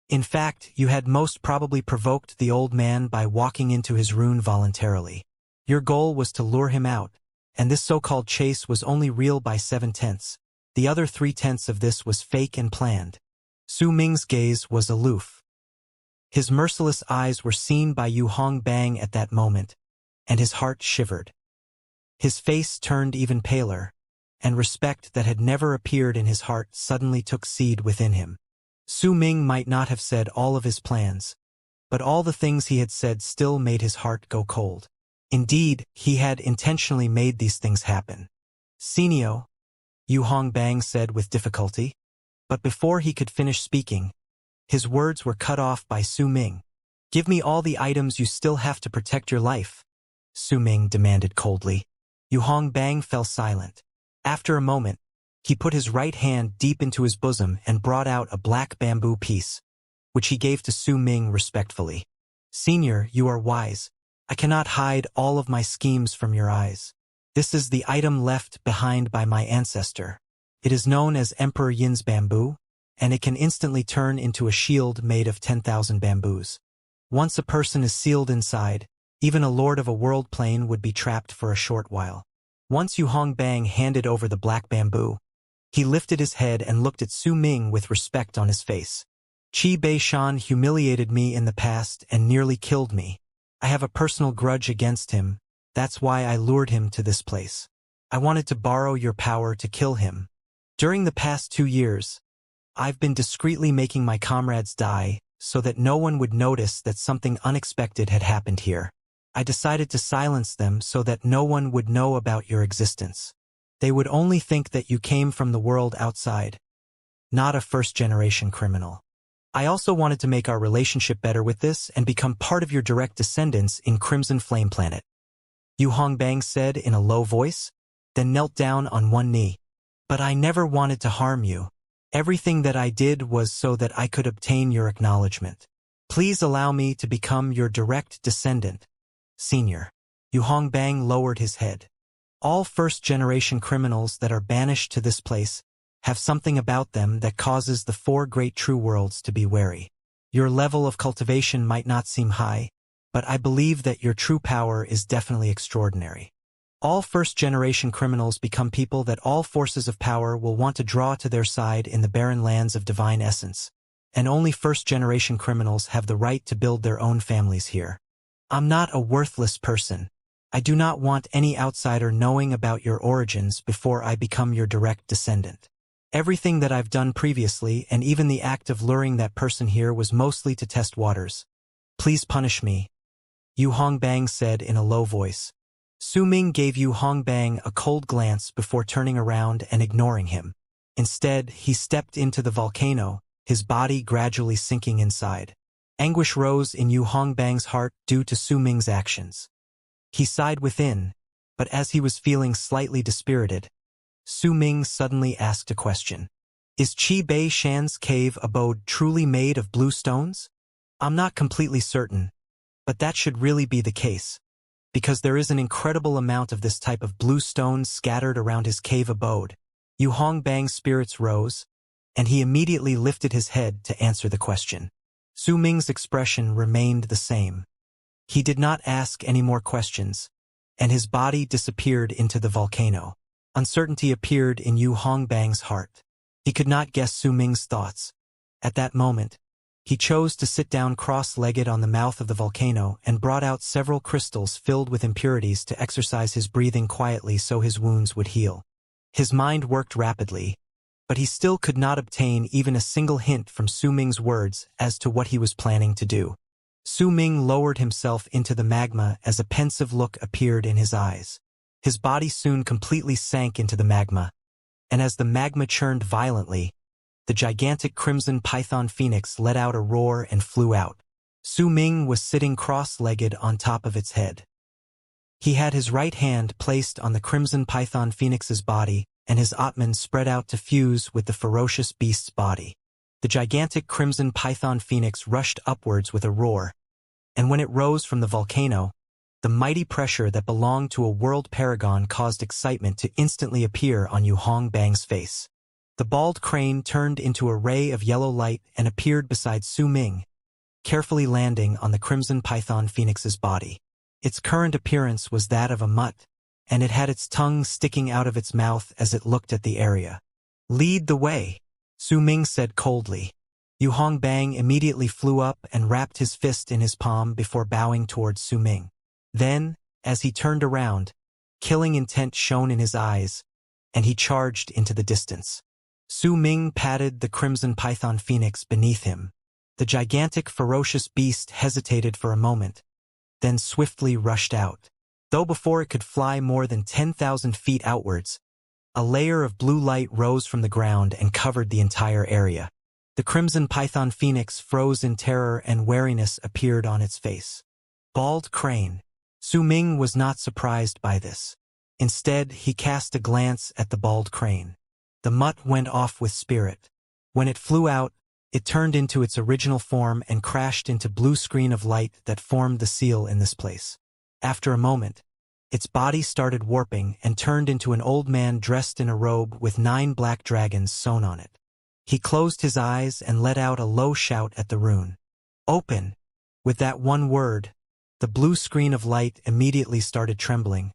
In fact, you had most probably provoked the old man by walking into his rune voluntarily. Your goal was to lure him out, and this so-called chase was only real by 7/10. The other 3/10 of this was fake and planned. Su Ming's gaze was aloof. His merciless eyes were seen by Yu Hongbang at that moment, and his heart shivered. His face turned even paler, and respect that had never appeared in his heart suddenly took seed within him. Su Ming might not have said all of his plans, but all the things he had said still made his heart go cold. Indeed, he had intentionally made these things happen. Senio, Yu Hongbang said with difficulty, but before he could finish speaking, his words were cut off by Su Ming. Give me all the items you still have to protect your life, Su Ming demanded coldly. Yu Hongbang fell silent. After a moment, he put his right hand deep into his bosom and brought out a black bamboo piece, which he gave to Su Ming respectfully. Senior, you are wise. I cannot hide all of my schemes from your eyes. This is the item left behind by my ancestor. It is known as Emperor Yin's bamboo, and it can instantly turn into a shield made of 10,000 bamboos. Once a person is sealed inside, even a lord of a world plane would be trapped for a short while. Once Yu Hongbang handed over the black bamboo, he lifted his head and looked at Su Ming with respect on his face. Qi Bei-shan humiliated me in the past and nearly killed me. I have a personal grudge against him. That's why I lured him to this place. I wanted to borrow your power to kill him. During the past 2 years, I've been discreetly making my comrades die so that no one would notice that something unexpected had happened here. I decided to silence them so that no one would know about your existence. They would only think that you came from the world outside, not a first-generation criminal. I also wanted to make our relationship better with this and become part of your direct descendants in Crimson Flame Planet. Yu Hongbang said in a low voice, then knelt down on one knee. But I never wanted to harm you. Everything that I did was so that I could obtain your acknowledgement. Please allow me to become your direct descendant, Senior. Yu Hongbang lowered his head. All first-generation criminals that are banished to this place have something about them that causes the 4 great true worlds to be wary. Your level of cultivation might not seem high, but I believe that your true power is definitely extraordinary. All first-generation criminals become people that all forces of power will want to draw to their side in the barren lands of divine essence, and only first-generation criminals have the right to build their own families here. I'm not a worthless person. I do not want any outsider knowing about your origins before I become your direct descendant. Everything that I've done previously and even the act of luring that person here was mostly to test waters. Please punish me, Yu Hongbang said in a low voice. Su Ming gave Yu Hongbang a cold glance before turning around and ignoring him. Instead, he stepped into the volcano, his body gradually sinking inside. Anguish rose in Yu Hongbang's heart due to Su Ming's actions. He sighed within, but as he was feeling slightly dispirited, Su Ming suddenly asked a question. Is Qi Bei-shan's cave abode truly made of blue stones? I'm not completely certain, but that should really be the case, because there is an incredible amount of this type of blue stones scattered around his cave abode. Yu Hongbang's spirits rose, and he immediately lifted his head to answer the question. Su Ming's expression remained the same. He did not ask any more questions, and his body disappeared into the volcano. Uncertainty appeared in Yu Hongbang's heart. He could not guess Su Ming's thoughts. At that moment, he chose to sit down cross-legged on the mouth of the volcano and brought out several crystals filled with impurities to exercise his breathing quietly so his wounds would heal. His mind worked rapidly, but he still could not obtain even a single hint from Su Ming's words as to what he was planning to do. Su Ming lowered himself into the magma as a pensive look appeared in his eyes. His body soon completely sank into the magma, and as the magma churned violently, the gigantic crimson python phoenix let out a roar and flew out. Su Ming was sitting cross-legged on top of its head. He had his right hand placed on the crimson python phoenix's body, and his Atman spread out to fuse with the ferocious beast's body. The gigantic crimson python phoenix rushed upwards with a roar, and when it rose from the volcano, the mighty pressure that belonged to a world paragon caused excitement to instantly appear on Yu Hongbang's face. The bald crane turned into a ray of yellow light and appeared beside Su Ming, carefully landing on the crimson python phoenix's body. Its current appearance was that of a mutt, and it had its tongue sticking out of its mouth as it looked at the area. "Lead the way," Su Ming said coldly. Yu Hongbang immediately flew up and wrapped his fist in his palm before bowing towards Su Ming. Then, as he turned around, killing intent shone in his eyes, and he charged into the distance. Su Ming patted the crimson python phoenix beneath him. The gigantic ferocious beast hesitated for a moment, then swiftly rushed out. Though before it could fly more than 10,000 feet outwards, a layer of blue light rose from the ground and covered the entire area. The crimson python phoenix froze in terror and wariness appeared on its face. Bald crane. Su Ming was not surprised by this. Instead, he cast a glance at the bald crane. The mutt went off with spirit. When it flew out, it turned into its original form and crashed into blue screen of light that formed the seal in this place. After a moment, its body started warping and turned into an old man dressed in a robe with 9 black dragons sewn on it. He closed his eyes and let out a low shout at the rune. "Open!" With that one word, the blue screen of light immediately started trembling,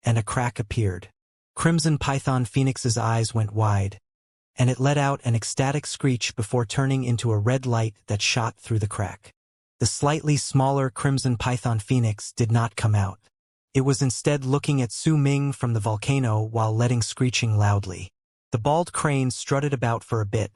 and a crack appeared. Crimson Python Phoenix's eyes went wide, and it let out an ecstatic screech before turning into a red light that shot through the crack. The slightly smaller Crimson Python Phoenix did not come out. It was instead looking at Su Ming from the volcano while letting screeching loudly. The bald crane strutted about for a bit,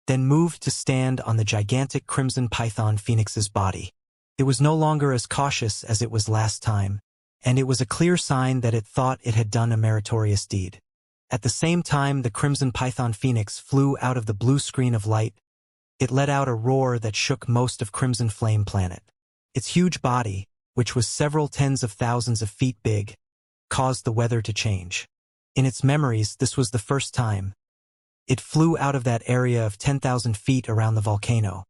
then moved to stand on the gigantic Crimson Python Phoenix's body. It was no longer as cautious as it was last time, and it was a clear sign that it thought it had done a meritorious deed. At the same time the Crimson Python Phoenix flew out of the blue screen of light, it let out a roar that shook most of Crimson Flame Planet. Its huge body, which was several tens of thousands of feet big, caused the weather to change. In its memories, this was the first time. It flew out of that area of 10,000 feet around the volcano.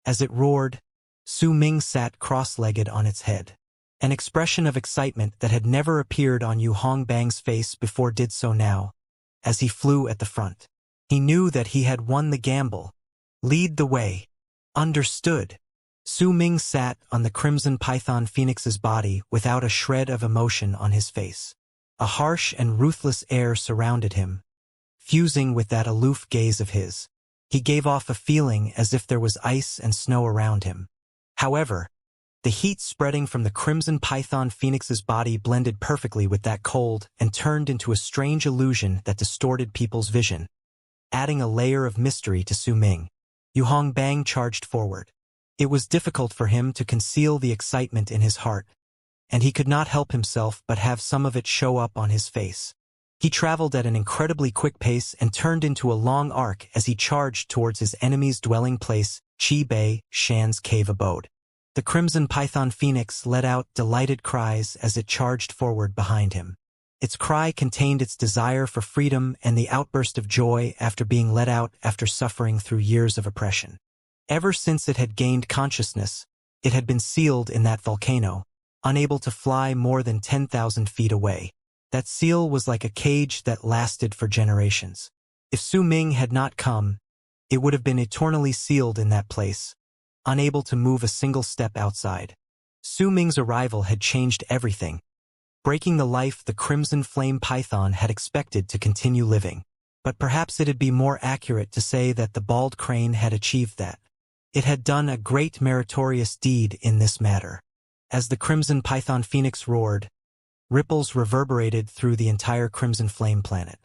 As it roared, Su Ming sat cross-legged on its head. An expression of excitement that had never appeared on Yu Hongbang's face before did so now, as he flew at the front. He knew that he had won the gamble. Lead the way. Understood. Su Ming sat on the Crimson Python Phoenix's body without a shred of emotion on his face. A harsh and ruthless air surrounded him, fusing with that aloof gaze of his. He gave off a feeling as if there was ice and snow around him. However, the heat spreading from the Crimson Python Phoenix's body blended perfectly with that cold and turned into a strange illusion that distorted people's vision, adding a layer of mystery to Su Ming. Yu Hongbang charged forward. It was difficult for him to conceal the excitement in his heart, and he could not help himself but have some of it show up on his face. He traveled at an incredibly quick pace and turned into a long arc as he charged towards his enemy's dwelling place, Qi Bei Shan's cave abode. The Crimson Python Phoenix let out delighted cries as it charged forward behind him. Its cry contained its desire for freedom and the outburst of joy after being let out after suffering through years of oppression. Ever since it had gained consciousness, it had been sealed in that volcano, unable to fly more than 10,000 feet away. That seal was like a cage that lasted for generations. If Su Ming had not come, it would have been eternally sealed in that place, unable to move a single step outside. Su Ming's arrival had changed everything, breaking the life the Crimson Flame Python had expected to continue living. But perhaps it'd be more accurate to say that the bald crane had achieved that. It had done a great meritorious deed in this matter. As the Crimson Python Phoenix roared, ripples reverberated through the entire Crimson Flame Planet.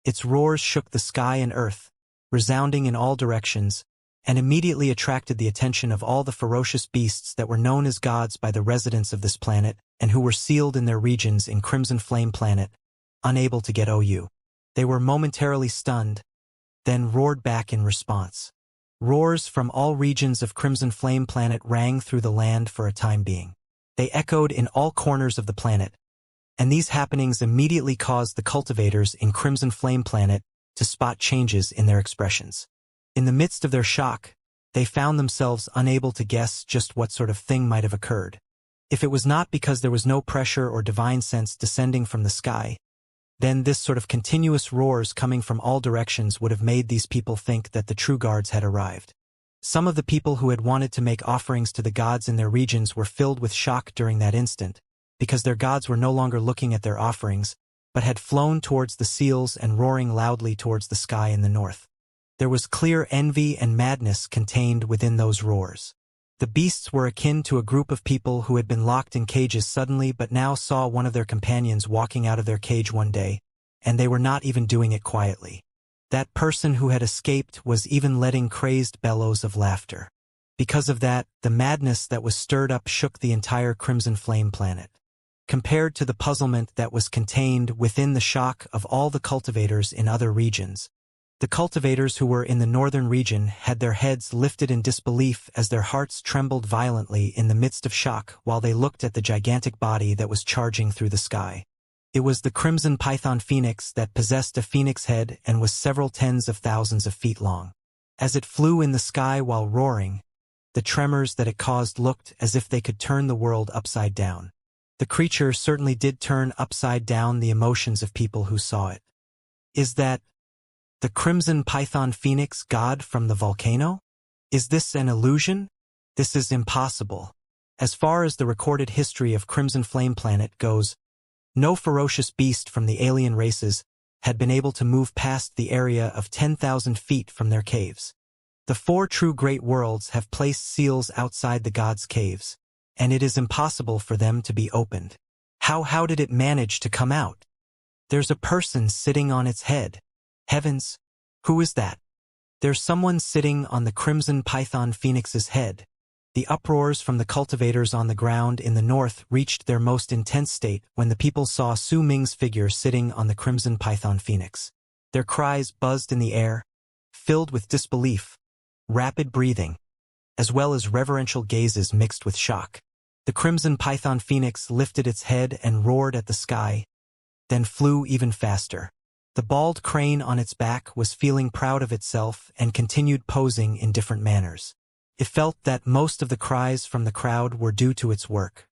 Its roars shook the sky and earth, resounding in all directions, and immediately attracted the attention of all the ferocious beasts that were known as gods by the residents of this planet and who were sealed in their regions in Crimson Flame Planet, unable to get OU. They were momentarily stunned, then roared back in response. Roars from all regions of Crimson Flame Planet rang through the land for a time being. They echoed in all corners of the planet, and these happenings immediately caused the cultivators in Crimson Flame Planet to spot changes in their expressions. In the midst of their shock, they found themselves unable to guess just what sort of thing might have occurred. If it was not because there was no pressure or divine sense descending from the sky, then this sort of continuous roars coming from all directions would have made these people think that the true gods had arrived. Some of the people who had wanted to make offerings to the gods in their regions were filled with shock during that instant, because their gods were no longer looking at their offerings, but had flown towards the seals and roaring loudly towards the sky in the north. There was clear envy and madness contained within those roars. The beasts were akin to a group of people who had been locked in cages suddenly but now saw one of their companions walking out of their cage one day, and they were not even doing it quietly. That person who had escaped was even letting crazed bellows of laughter. Because of that, the madness that was stirred up shook the entire Crimson Flame Planet. Compared to the puzzlement that was contained within the shock of all the cultivators in other regions, the cultivators who were in the northern region had their heads lifted in disbelief as their hearts trembled violently in the midst of shock while they looked at the gigantic body that was charging through the sky. It was the crimson python phoenix that possessed a phoenix head and was several tens of thousands of feet long. As it flew in the sky while roaring, the tremors that it caused looked as if they could turn the world upside down. The creature certainly did turn upside down the emotions of people who saw it. Is that the crimson python phoenix god from the volcano? Is this an illusion? This is impossible. As far as the recorded history of Crimson Flame Planet goes, no ferocious beast from the alien races had been able to move past the area of 10,000 feet from their caves. The four true great worlds have placed seals outside the gods' caves, and it is impossible for them to be opened. How did it manage to come out? There's a person sitting on its head. Heavens, who is that? There's someone sitting on the crimson python phoenix's head. The uproars from the cultivators on the ground in the north reached their most intense state when the people saw Su Ming's figure sitting on the crimson python phoenix. Their cries buzzed in the air, filled with disbelief, rapid breathing, as well as reverential gazes mixed with shock. The crimson python phoenix lifted its head and roared at the sky, then flew even faster. The bald crane on its back was feeling proud of itself and continued posing in different manners. It felt that most of the cries from the crowd were due to its work.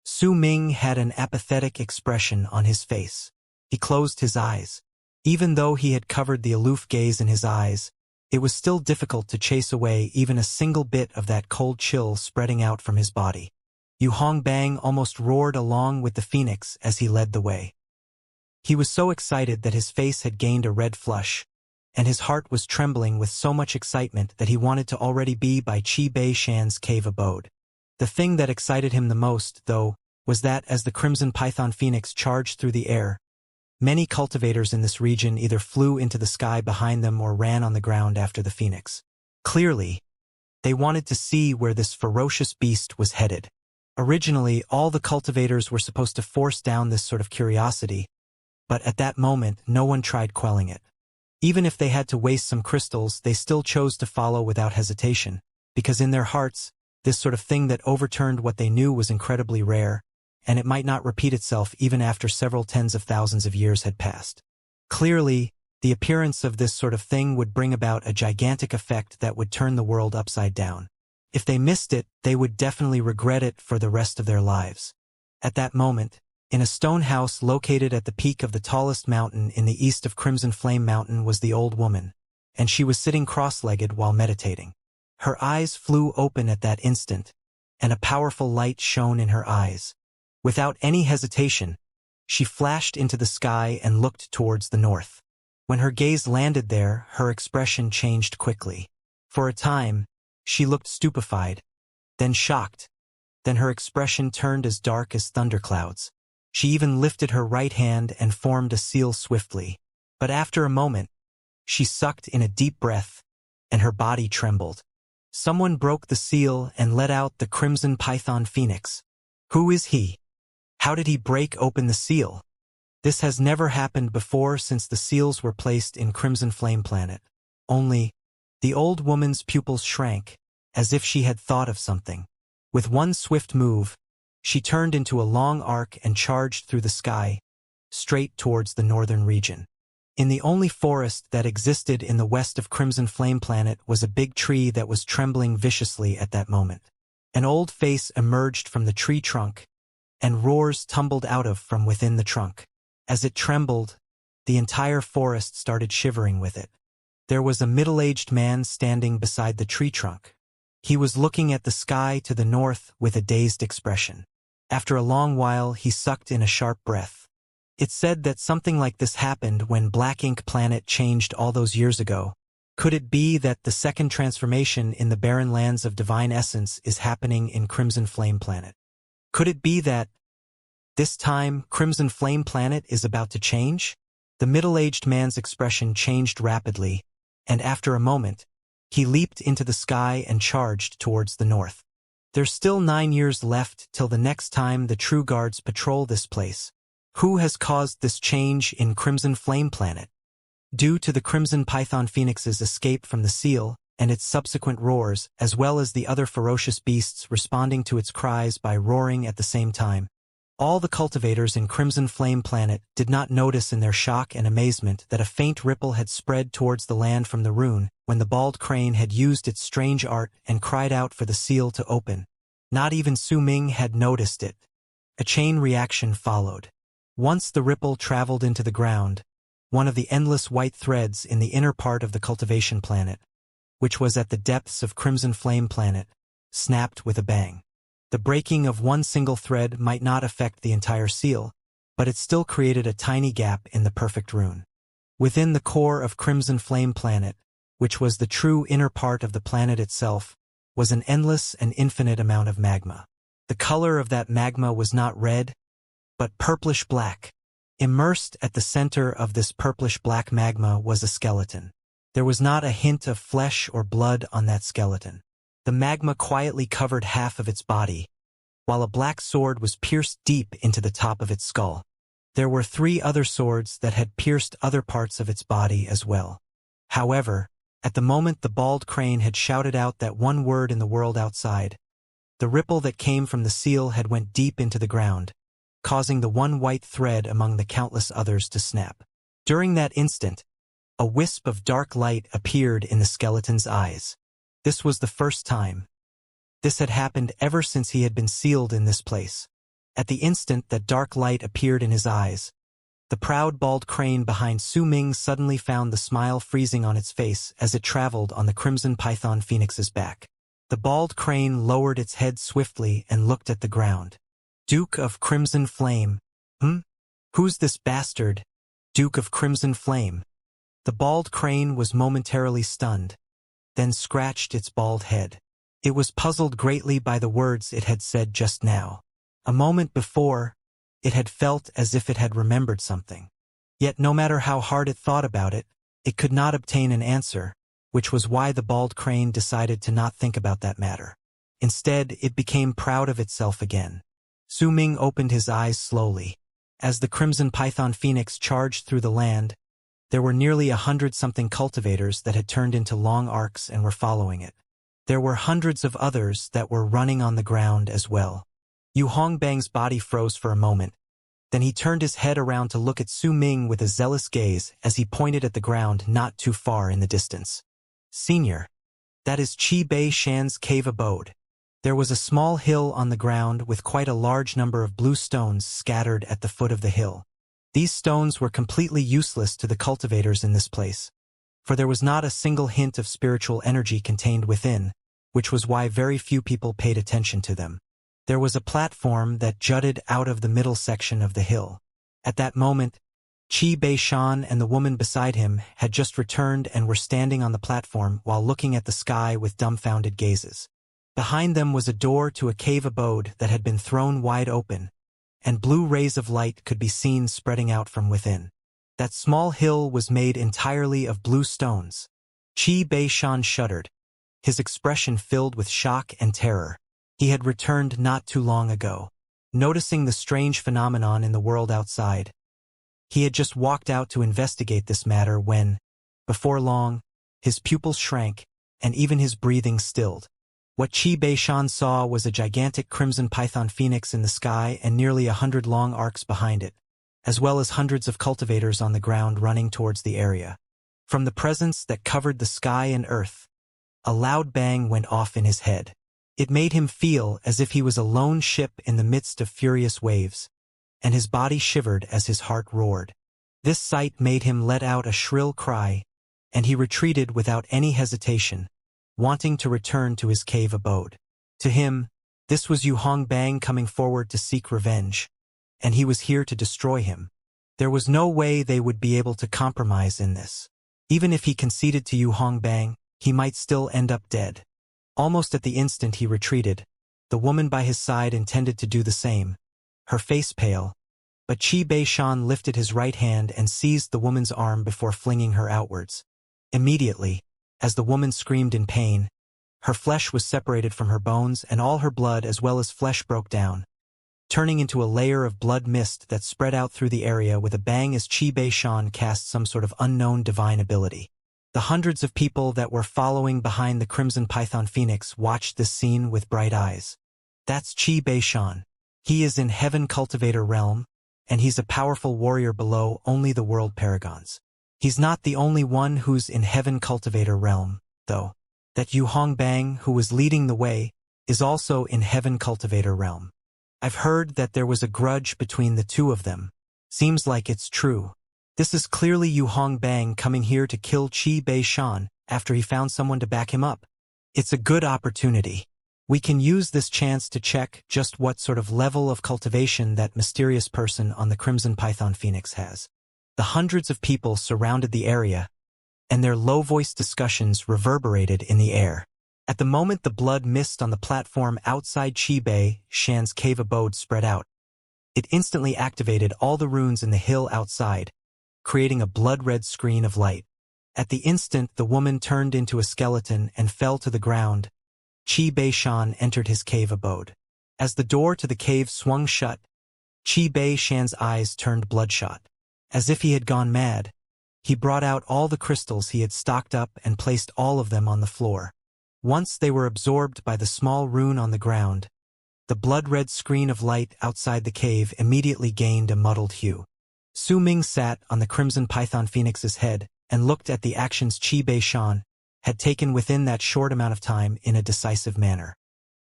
Su Ming had an apathetic expression on his face. He closed his eyes. Even though he had covered the aloof gaze in his eyes, it was still difficult to chase away even a single bit of that cold chill spreading out from his body. Yu Hongbang almost roared along with the phoenix as he led the way. He was so excited that his face had gained a red flush, and his heart was trembling with so much excitement that he wanted to already be by Qi Bei Shan's cave abode. The thing that excited him the most, though, was that as the crimson python phoenix charged through the air, many cultivators in this region either flew into the sky behind them or ran on the ground after the phoenix. Clearly, they wanted to see where this ferocious beast was headed. Originally, all the cultivators were supposed to force down this sort of curiosity, but at that moment, no one tried quelling it. Even if they had to waste some crystals, they still chose to follow without hesitation, because in their hearts, this sort of thing that overturned what they knew was incredibly rare, and it might not repeat itself even after several tens of thousands of years had passed. Clearly, the appearance of this sort of thing would bring about a gigantic effect that would turn the world upside down. If they missed it, they would definitely regret it for the rest of their lives. At that moment, in a stone house located at the peak of the tallest mountain in the east of Crimson Flame Mountain was the old woman, and she was sitting cross-legged while meditating. Her eyes flew open at that instant, and a powerful light shone in her eyes. Without any hesitation, she flashed into the sky and looked towards the north. When her gaze landed there, her expression changed quickly. For a time, she looked stupefied, then shocked, then her expression turned as dark as thunderclouds. She even lifted her right hand and formed a seal swiftly. But after a moment, she sucked in a deep breath, and her body trembled. Someone broke the seal and let out the crimson python phoenix. Who is he? How did he break open the seal? This has never happened before since the seals were placed in Crimson Flame Planet. only, the old woman's pupils shrank, as if she had thought of something. With one swift move, she turned into a long arc and charged through the sky, straight towards the northern region. In the only forest that existed in the west of Crimson Flame Planet was a big tree that was trembling viciously at that moment. An old face emerged from the tree trunk, and roars tumbled out of from within the trunk. As it trembled, the entire forest started shivering with it. There was a middle-aged man standing beside the tree trunk. He was looking at the sky to the north with a dazed expression. After a long while, he sucked in a sharp breath. It's said that something like this happened when Black Ink Planet changed all those years ago. Could it be that the second transformation in the barren lands of divine essence is happening in Crimson Flame Planet? Could it be that this time Crimson Flame Planet is about to change? The middle-aged man's expression changed rapidly, and after a moment, he leaped into the sky and charged towards the north. There's still 9 years left till the next time the True Guards patrol this place. Who has caused this change in Crimson Flame Planet? Due to the Crimson Python Phoenix's escape from the seal and its subsequent roars, as well as the other ferocious beasts responding to its cries by roaring at the same time, all the cultivators in Crimson Flame Planet did not notice in their shock and amazement that a faint ripple had spread towards the land from the rune when the bald crane had used its strange art and cried out for the seal to open. Not even Su Ming had noticed it. A chain reaction followed. Once the ripple traveled into the ground, one of the endless white threads in the inner part of the Cultivation Planet, which was at the depths of Crimson Flame Planet, snapped with a bang. The breaking of one single thread might not affect the entire seal, but it still created a tiny gap in the perfect rune. Within the core of Crimson Flame Planet, which was the true inner part of the planet itself, was an endless and infinite amount of magma. The color of that magma was not red, but purplish-black. Immersed at the center of this purplish-black magma was a skeleton. There was not a hint of flesh or blood on that skeleton. The magma quietly covered half of its body, while a black sword was pierced deep into the top of its skull. There were 3 other swords that had pierced other parts of its body as well. However, at the moment the bald crane had shouted out that one word in the world outside, the ripple that came from the seal had went deep into the ground, causing the one white thread among the countless others to snap. During that instant, a wisp of dark light appeared in the skeleton's eyes. This was the first time. This had happened ever since he had been sealed in this place. At the instant that dark light appeared in his eyes, the proud bald crane behind Su Ming suddenly found the smile freezing on its face as it traveled on the Crimson Python Phoenix's back. The bald crane lowered its head swiftly and looked at the ground. Duke of Crimson Flame. Who's this bastard? Duke of Crimson Flame. The bald crane was momentarily stunned, then scratched its bald head. It was puzzled greatly by the words it had said just now. A moment before, it had felt as if it had remembered something. Yet no matter how hard it thought about it, it could not obtain an answer, which was why the bald crane decided to not think about that matter. Instead, it became proud of itself again. Su Ming opened his eyes slowly. As the Crimson Python Phoenix charged through the land, there were nearly 100-something cultivators that had turned into long arcs and were following it. There were hundreds of others that were running on the ground as well. Yu Hongbang's body froze for a moment. Then he turned his head around to look at Su Ming with a zealous gaze as he pointed at the ground not too far in the distance. Senior, that is Qi Bei Shan's cave abode. There was a small hill on the ground with quite a large number of blue stones scattered at the foot of the hill. These stones were completely useless to the cultivators in this place, for there was not a single hint of spiritual energy contained within, which was why very few people paid attention to them. There was a platform that jutted out of the middle section of the hill. At that moment, Qi Bei Shan and the woman beside him had just returned and were standing on the platform while looking at the sky with dumbfounded gazes. Behind them was a door to a cave abode that had been thrown wide open, and blue rays of light could be seen spreading out from within. That small hill was made entirely of blue stones. Qi Bei Shan shuddered, his expression filled with shock and terror. He had returned not too long ago, noticing the strange phenomenon in the world outside. He had just walked out to investigate this matter when, before long, his pupils shrank, and even his breathing stilled. What Qi saw was a gigantic crimson python phoenix in the sky and nearly 100 long arcs behind it, as well as hundreds of cultivators on the ground running towards the area. From the presence that covered the sky and earth, a loud bang went off in his head. It made him feel as if he was a lone ship in the midst of furious waves, and his body shivered as his heart roared. This sight made him let out a shrill cry, and he retreated without any hesitation, wanting to return to his cave abode. To him, this was Yu Hongbang coming forward to seek revenge, and he was here to destroy him. There was no way they would be able to compromise in this. Even if he conceded to Yu Hongbang, he might still end up dead. Almost at the instant he retreated, the woman by his side intended to do the same, her face pale, but Qi Beishan lifted his right hand and seized the woman's arm before flinging her outwards. Immediately, as the woman screamed in pain, her flesh was separated from her bones and all her blood as well as flesh broke down, turning into a layer of blood mist that spread out through the area with a bang as Qi Beishan cast some sort of unknown divine ability. The hundreds of people that were following behind the Crimson Python Phoenix watched this scene with bright eyes. That's Qi Beishan. He is in Heaven Cultivator realm, and he's a powerful warrior below only the world paragons. He's not the only one who's in Heaven Cultivator realm, though. That Yu Hongbang, who was leading the way, is also in Heaven Cultivator realm. I've heard that there was a grudge between the two of them. Seems like it's true. This is clearly Yu Hongbang coming here to kill Qi Beishan after he found someone to back him up. It's a good opportunity. We can use this chance to check just what sort of level of cultivation that mysterious person on the Crimson Python Phoenix has. The hundreds of people surrounded the area, and their low-voiced discussions reverberated in the air. At the moment the blood mist on the platform outside Qi Beishan's cave abode spread out, it instantly activated all the runes in the hill outside, creating a blood-red screen of light. At the instant the woman turned into a skeleton and fell to the ground, Qi Beishan entered his cave abode. As the door to the cave swung shut, Qi Beishan's eyes turned bloodshot. As if he had gone mad, he brought out all the crystals he had stocked up and placed all of them on the floor. Once they were absorbed by the small rune on the ground, the blood-red screen of light outside the cave immediately gained a muddled hue. Su Ming sat on the Crimson Python Phoenix's head and looked at the actions Qi Beishan had taken within that short amount of time in a decisive manner.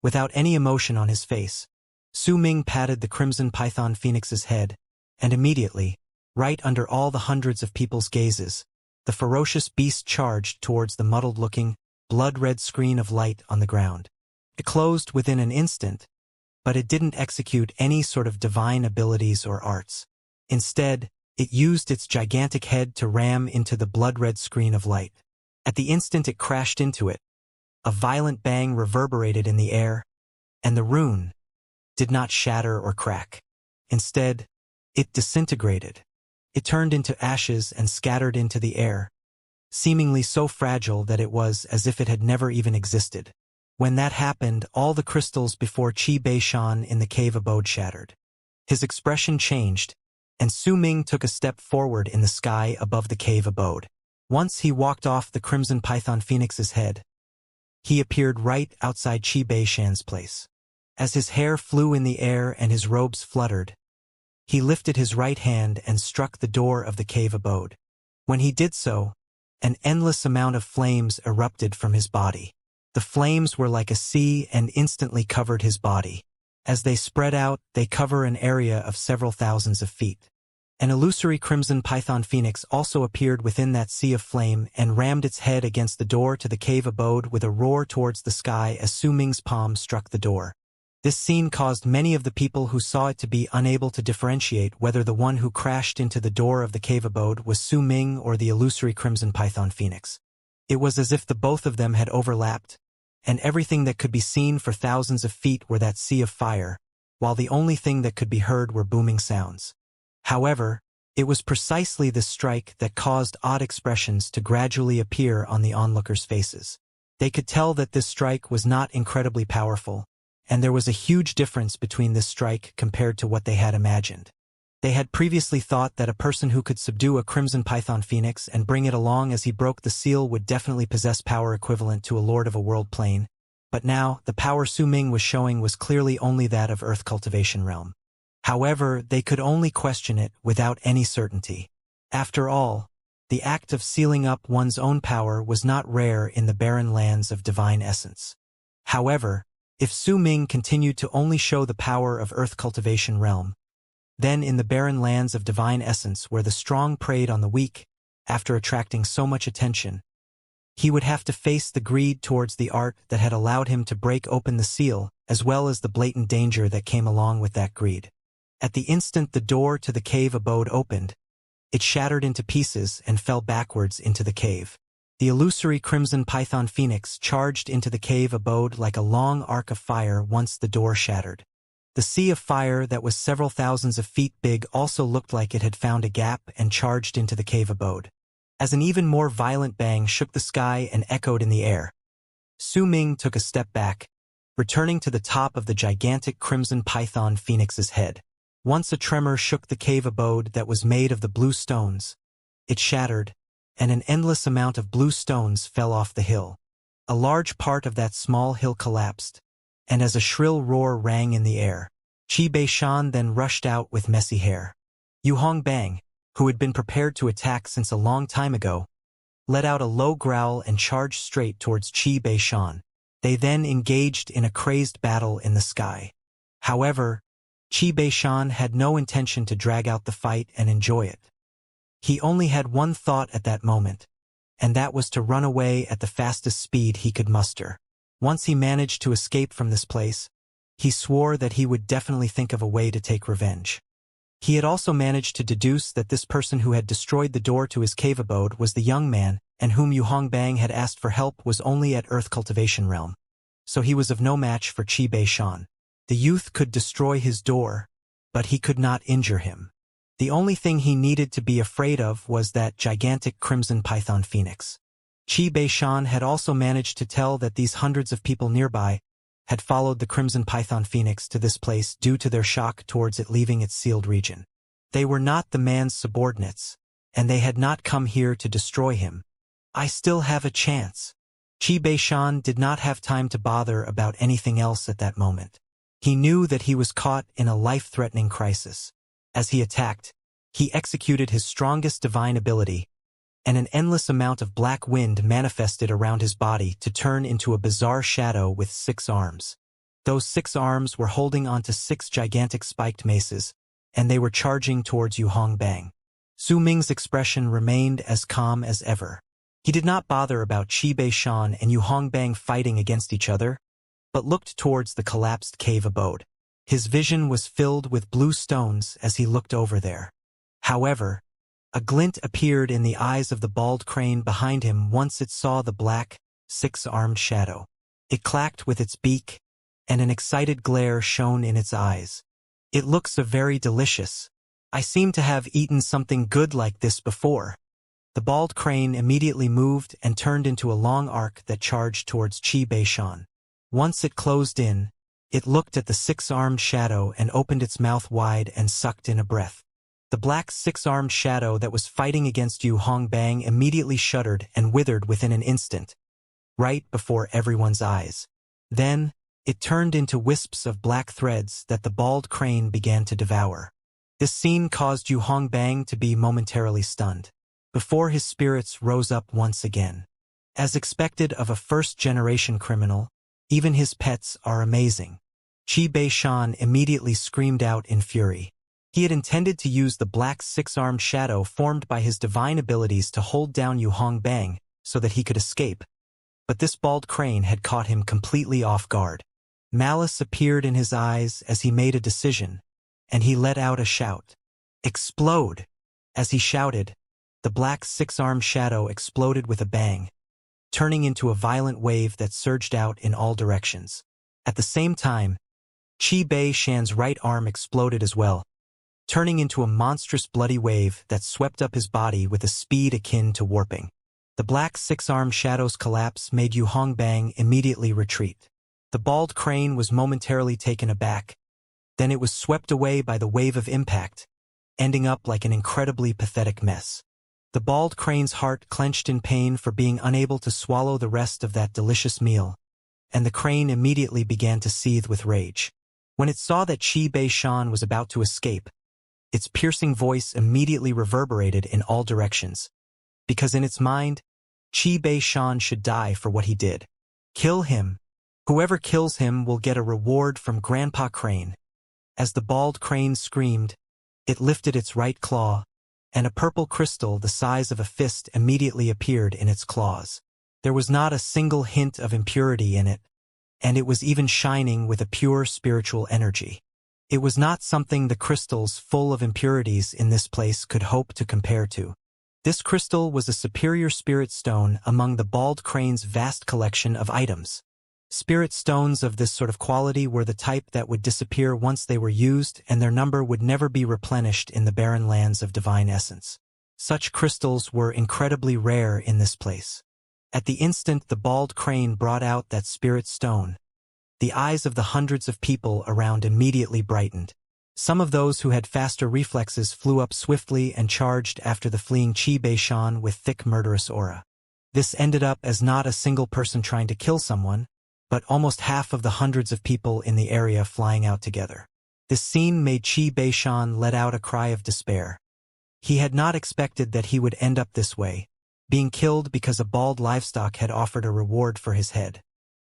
Without any emotion on his face, Su Ming patted the Crimson Python Phoenix's head, and immediately, right under all the hundreds of people's gazes, the ferocious beast charged towards the muddled-looking, blood-red screen of light on the ground. It closed within an instant, but it didn't execute any sort of divine abilities or arts. Instead, it used its gigantic head to ram into the blood-red screen of light. At the instant it crashed into it, a violent bang reverberated in the air, and the rune did not shatter or crack. Instead, it disintegrated. It turned into ashes and scattered into the air, seemingly so fragile that it was as if it had never even existed. When that happened, all the crystals before Qi Beishan in the cave abode shattered. His expression changed, and Su Ming took a step forward in the sky above the cave abode. Once he walked off the Crimson Python Phoenix's head, he appeared right outside Qi Beishan's place. As his hair flew in the air and his robes fluttered, he lifted his right hand and struck the door of the cave abode. When he did so, an endless amount of flames erupted from his body. The flames were like a sea and instantly covered his body. As they spread out, they cover an area of several thousands of feet. An illusory Crimson Python Phoenix also appeared within that sea of flame and rammed its head against the door to the cave abode with a roar towards the sky as Su Ming's palm struck the door. This scene caused many of the people who saw it to be unable to differentiate whether the one who crashed into the door of the cave abode was Su Ming or the illusory Crimson Python Phoenix. It was as if the both of them had overlapped, and everything that could be seen for thousands of feet were that sea of fire, while the only thing that could be heard were booming sounds. However, it was precisely this strike that caused odd expressions to gradually appear on the onlookers' faces. They could tell that this strike was not incredibly powerful, and there was a huge difference between this strike compared to what they had imagined. They had previously thought that a person who could subdue a crimson python phoenix and bring it along as he broke the seal would definitely possess power equivalent to a lord of a world plane, but now, the power Su Ming was showing was clearly only that of Earth Cultivation realm. However, they could only question it without any certainty. After all, the act of sealing up one's own power was not rare in the barren lands of divine essence. However, if Su Ming continued to only show the power of Earth Cultivation realm, then in the barren lands of divine essence where the strong preyed on the weak, after attracting so much attention, he would have to face the greed towards the art that had allowed him to break open the seal, as well as the blatant danger that came along with that greed. At the instant the door to the cave abode opened, it shattered into pieces and fell backwards into the cave. The illusory crimson python phoenix charged into the cave abode like a long arc of fire once the door shattered. The sea of fire that was several thousands of feet big also looked like it had found a gap and charged into the cave abode. As an even more violent bang shook the sky and echoed in the air, Su Ming took a step back, returning to the top of the gigantic crimson python phoenix's head. Once a tremor shook the cave abode that was made of the blue stones. It shattered, and an endless amount of blue stones fell off the hill. A large part of that small hill collapsed, and as a shrill roar rang in the air, Qi Beishan then rushed out with messy hair. Yu Hongbang, who had been prepared to attack since a long time ago, let out a low growl and charged straight towards Qi Beishan. They then engaged in a crazed battle in the sky. However, Qi Beishan had no intention to drag out the fight and enjoy it. He only had one thought at that moment, and that was to run away at the fastest speed he could muster. Once he managed to escape from this place, he swore that he would definitely think of a way to take revenge. He had also managed to deduce that this person who had destroyed the door to his cave abode was the young man, and whom Yu Hongbang had asked for help was only at Earth Cultivation realm. So he was of no match for Qi Beishan. The youth could destroy his door, but he could not injure him. The only thing he needed to be afraid of was that gigantic crimson python phoenix. Qi Beishan had also managed to tell that these hundreds of people nearby had followed the crimson python phoenix to this place due to their shock towards it leaving its sealed region. They were not the man's subordinates, and they had not come here to destroy him. I still have a chance. Qi Beishan did not have time to bother about anything else at that moment. He knew that he was caught in a life-threatening crisis. As he attacked, he executed his strongest divine ability, and an endless amount of black wind manifested around his body to turn into a bizarre shadow with 6 arms. Those 6 arms were holding onto 6 gigantic spiked maces, and they were charging towards Yu Hongbang. Su Ming's expression remained as calm as ever. He did not bother about Qi Beishan and Yu Hongbang fighting against each other, but looked towards the collapsed cave abode. His vision was filled with blue stones as he looked over there. However, a glint appeared in the eyes of the bald crane behind him once it saw the black, 6-armed shadow. It clacked with its beak, and an excited glare shone in its eyes. It looks very delicious. I seem to have eaten something good like this before. The bald crane immediately moved and turned into a long arc that charged towards Qi Beishan. Once it closed in, it looked at the 6-armed shadow and opened its mouth wide and sucked in a breath. The black 6-armed shadow that was fighting against Yu Hongbang immediately shuddered and withered within an instant, right before everyone's eyes. Then, it turned into wisps of black threads that the bald crane began to devour. This scene caused Yu Hongbang to be momentarily stunned, before his spirits rose up once again. As expected of a first-generation criminal, even his pets are amazing. Qi Beishan immediately screamed out in fury. He had intended to use the black 6-armed shadow formed by his divine abilities to hold down Yu Hongbang so that he could escape, but this bald crane had caught him completely off guard. Malice appeared in his eyes as he made a decision, and he let out a shout. Explode! As he shouted, the black 6-armed shadow exploded with a bang, turning into a violent wave that surged out in all directions. At the same time, Qi Beishan's right arm exploded as well, turning into a monstrous bloody wave that swept up his body with a speed akin to warping. The black 6-armed shadow's collapse made Yu Hongbang immediately retreat. The bald crane was momentarily taken aback. Then it was swept away by the wave of impact, ending up like an incredibly pathetic mess. The bald crane's heart clenched in pain for being unable to swallow the rest of that delicious meal, and the crane immediately began to seethe with rage. When it saw that Qi was about to escape, its piercing voice immediately reverberated in all directions, because in its mind, Qi should die for what he did. Kill him. Whoever kills him will get a reward from Grandpa Crane. As the bald crane screamed, it lifted its right claw, and a purple crystal the size of a fist immediately appeared in its claws. There was not a single hint of impurity in it, and it was even shining with a pure spiritual energy. It was not something the crystals full of impurities in this place could hope to compare to. This crystal was a superior spirit stone among the bald crane's vast collection of items. Spirit stones of this sort of quality were the type that would disappear once they were used, and their number would never be replenished in the barren lands of divine essence. Such crystals were incredibly rare in this place. At the instant the bald crane brought out that spirit stone, the eyes of the hundreds of people around immediately brightened. Some of those who had faster reflexes flew up swiftly and charged after the fleeing Qi with thick murderous aura. This ended up as not a single person trying to kill someone, but almost half of the hundreds of people in the area flying out together. This scene made Qi let out a cry of despair. He had not expected that he would end up this way, being killed because a bald livestock had offered a reward for his head.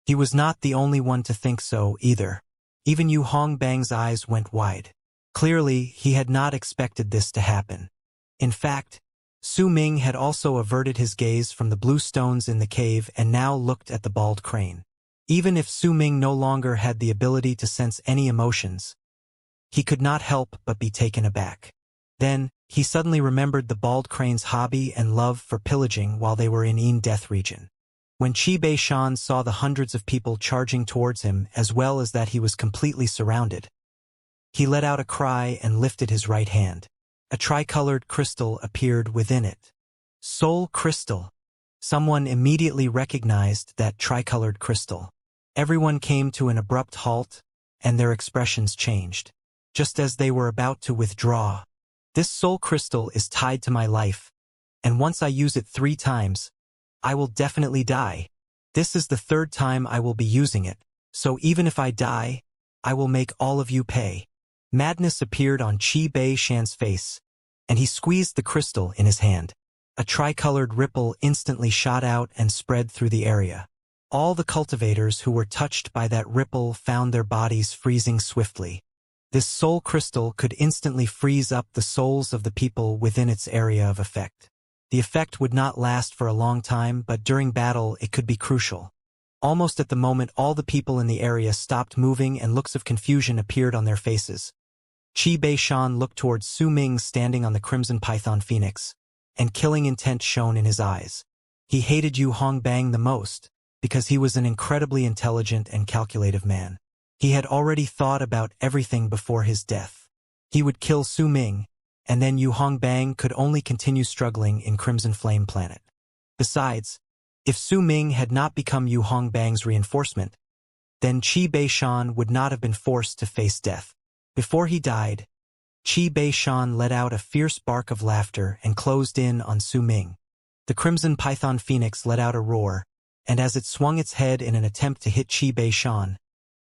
He was not the only one to think so either. Even Yu Hongbang's eyes went wide. Clearly, he had not expected this to happen. In fact, Su Ming had also averted his gaze from the blue stones in the cave and now looked at the bald crane. Even if Su Ming no longer had the ability to sense any emotions, he could not help but be taken aback. Then, he suddenly remembered the bald crane's hobby and love for pillaging while they were in Yin Death region. When Qi saw the hundreds of people charging towards him as well as that he was completely surrounded, he let out a cry and lifted his right hand. A tricolored crystal appeared within it. Soul crystal. Someone immediately recognized that tricolored crystal. Everyone came to an abrupt halt, and their expressions changed. Just as they were about to withdraw. This soul crystal is tied to my life, and once I use it 3 times, I will definitely die. This is the 3rd time I will be using it, so even if I die, I will make all of you pay. Madness appeared on Qi face, and he squeezed the crystal in his hand. A tricolored ripple instantly shot out and spread through the area. All the cultivators who were touched by that ripple found their bodies freezing swiftly. This soul crystal could instantly freeze up the souls of the people within its area of effect. The effect would not last for a long time, but during battle it could be crucial. Almost at the moment all the people in the area stopped moving and looks of confusion appeared on their faces. Qi looked towards Su Ming standing on the crimson python phoenix, and killing intent shone in his eyes. He hated Yu Hongbang the most, because he was an incredibly intelligent and calculative man. He had already thought about everything before his death. He would kill Su Ming, and then Yu Hongbang could only continue struggling in Crimson Flame Planet. Besides, if Su Ming had not become Yu Hongbang's reinforcement, then would not have been forced to face death. Before he died, Qi let out a fierce bark of laughter and closed in on Su Ming. The crimson python phoenix let out a roar, and as it swung its head in an attempt to hit Qi,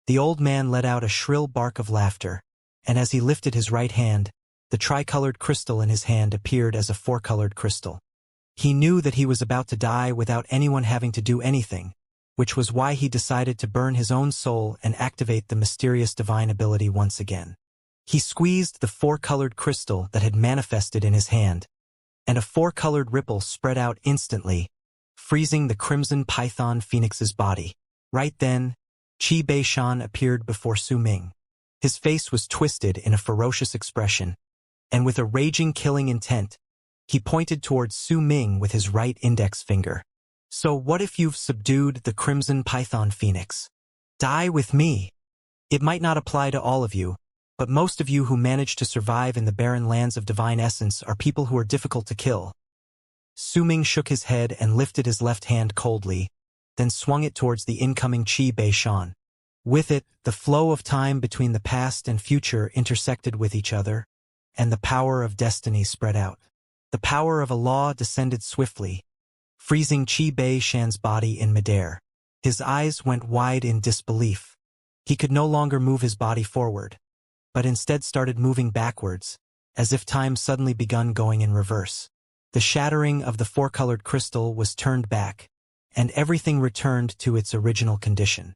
the old man let out a shrill bark of laughter, and as he lifted his right hand, the tricolored crystal in his hand appeared as a 4-colored crystal. He knew that he was about to die without anyone having to do anything, which was why he decided to burn his own soul and activate the mysterious divine ability once again. He squeezed the 4-colored crystal that had manifested in his hand, and a 4-colored ripple spread out instantly, freezing the crimson python phoenix's body. Right then, Qi appeared before Su Ming. His face was twisted in a ferocious expression, and with a raging killing intent, he pointed towards Su Ming with his right index finger. So what if you've subdued the crimson python phoenix? Die with me. It might not apply to all of you, but most of you who manage to survive in the barren lands of divine essence are people who are difficult to kill. Su Ming shook his head and lifted his left hand coldly, then swung it towards the incoming Qi. With it, the flow of time between the past and future intersected with each other, and the power of destiny spread out. The power of a law descended swiftly, freezing Qi Bei Shan's body in midair. His eyes went wide in disbelief. He could no longer move his body forward, but instead started moving backwards, as if time suddenly begun going in reverse. The shattering of the four-colored crystal was turned back, and everything returned to its original condition.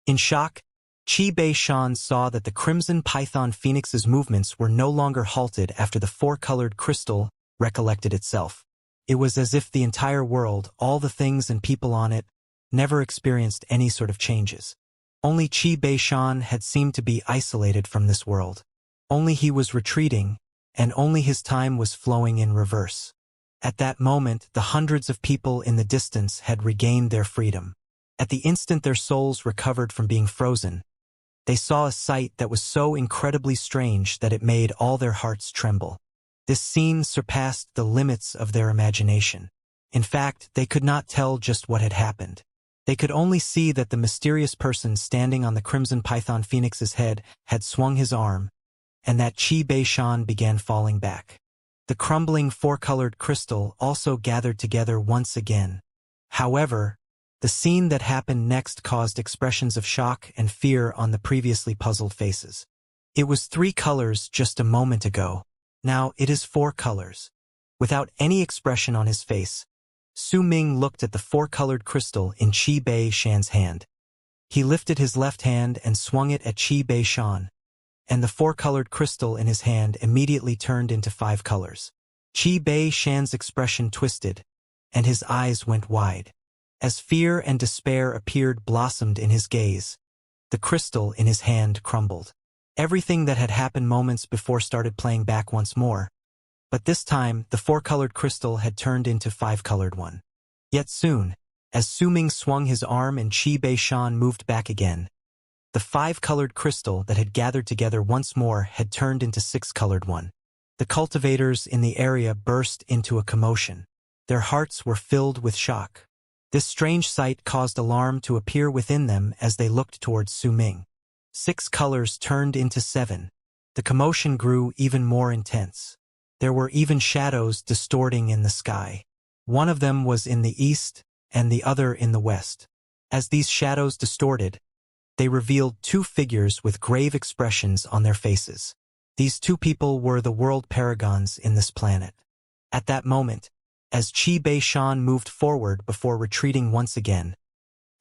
In shock, Qi Bei Shan saw that the crimson python phoenix's movements were no longer halted after the four-colored crystal recollected itself. It was as if the entire world, all the things and people on it, never experienced any sort of changes. Only Qi Bei Shan had seemed to be isolated from this world. Only he was retreating, and only his time was flowing in reverse. At that moment, the hundreds of people in the distance had regained their freedom. At the instant their souls recovered from being frozen, they saw a sight that was so incredibly strange that it made all their hearts tremble. This scene surpassed the limits of their imagination. In fact, they could not tell just what had happened. They could only see that the mysterious person standing on the crimson python phoenix's head had swung his arm, and that Qi Bei Shan began falling back. The crumbling four-colored crystal also gathered together once again. However, the scene that happened next caused expressions of shock and fear on the previously puzzled faces. It was 3 colors just a moment ago. Now it is 4 colors. Without any expression on his face, Su Ming looked at the 4-colored crystal in Qi Bei Shan's hand. He lifted his left hand and swung it at Qi Bei Shan, and the 4-colored crystal in his hand immediately turned into 5 colors. Qi Bei Shan's expression twisted, and his eyes went wide. As fear and despair blossomed in his gaze, the crystal in his hand crumbled. Everything that had happened moments before started playing back once more. But this time, the 4-colored crystal had turned into 5-colored one. Yet soon, as Su Ming swung his arm and Qi Bei Shan moved back again, the 5-colored crystal that had gathered together once more had turned into 6-colored one. The cultivators in the area burst into a commotion. Their hearts were filled with shock. This strange sight caused alarm to appear within them as they looked towards Su Ming. 6 colors turned into 7. The commotion grew even more intense. There were even shadows distorting in the sky. One of them was in the east, and the other in the west. As these shadows distorted, they revealed 2 figures with grave expressions on their faces. These 2 people were the world paragons in this planet. At that moment, as Qi Bei Shan moved forward before retreating once again,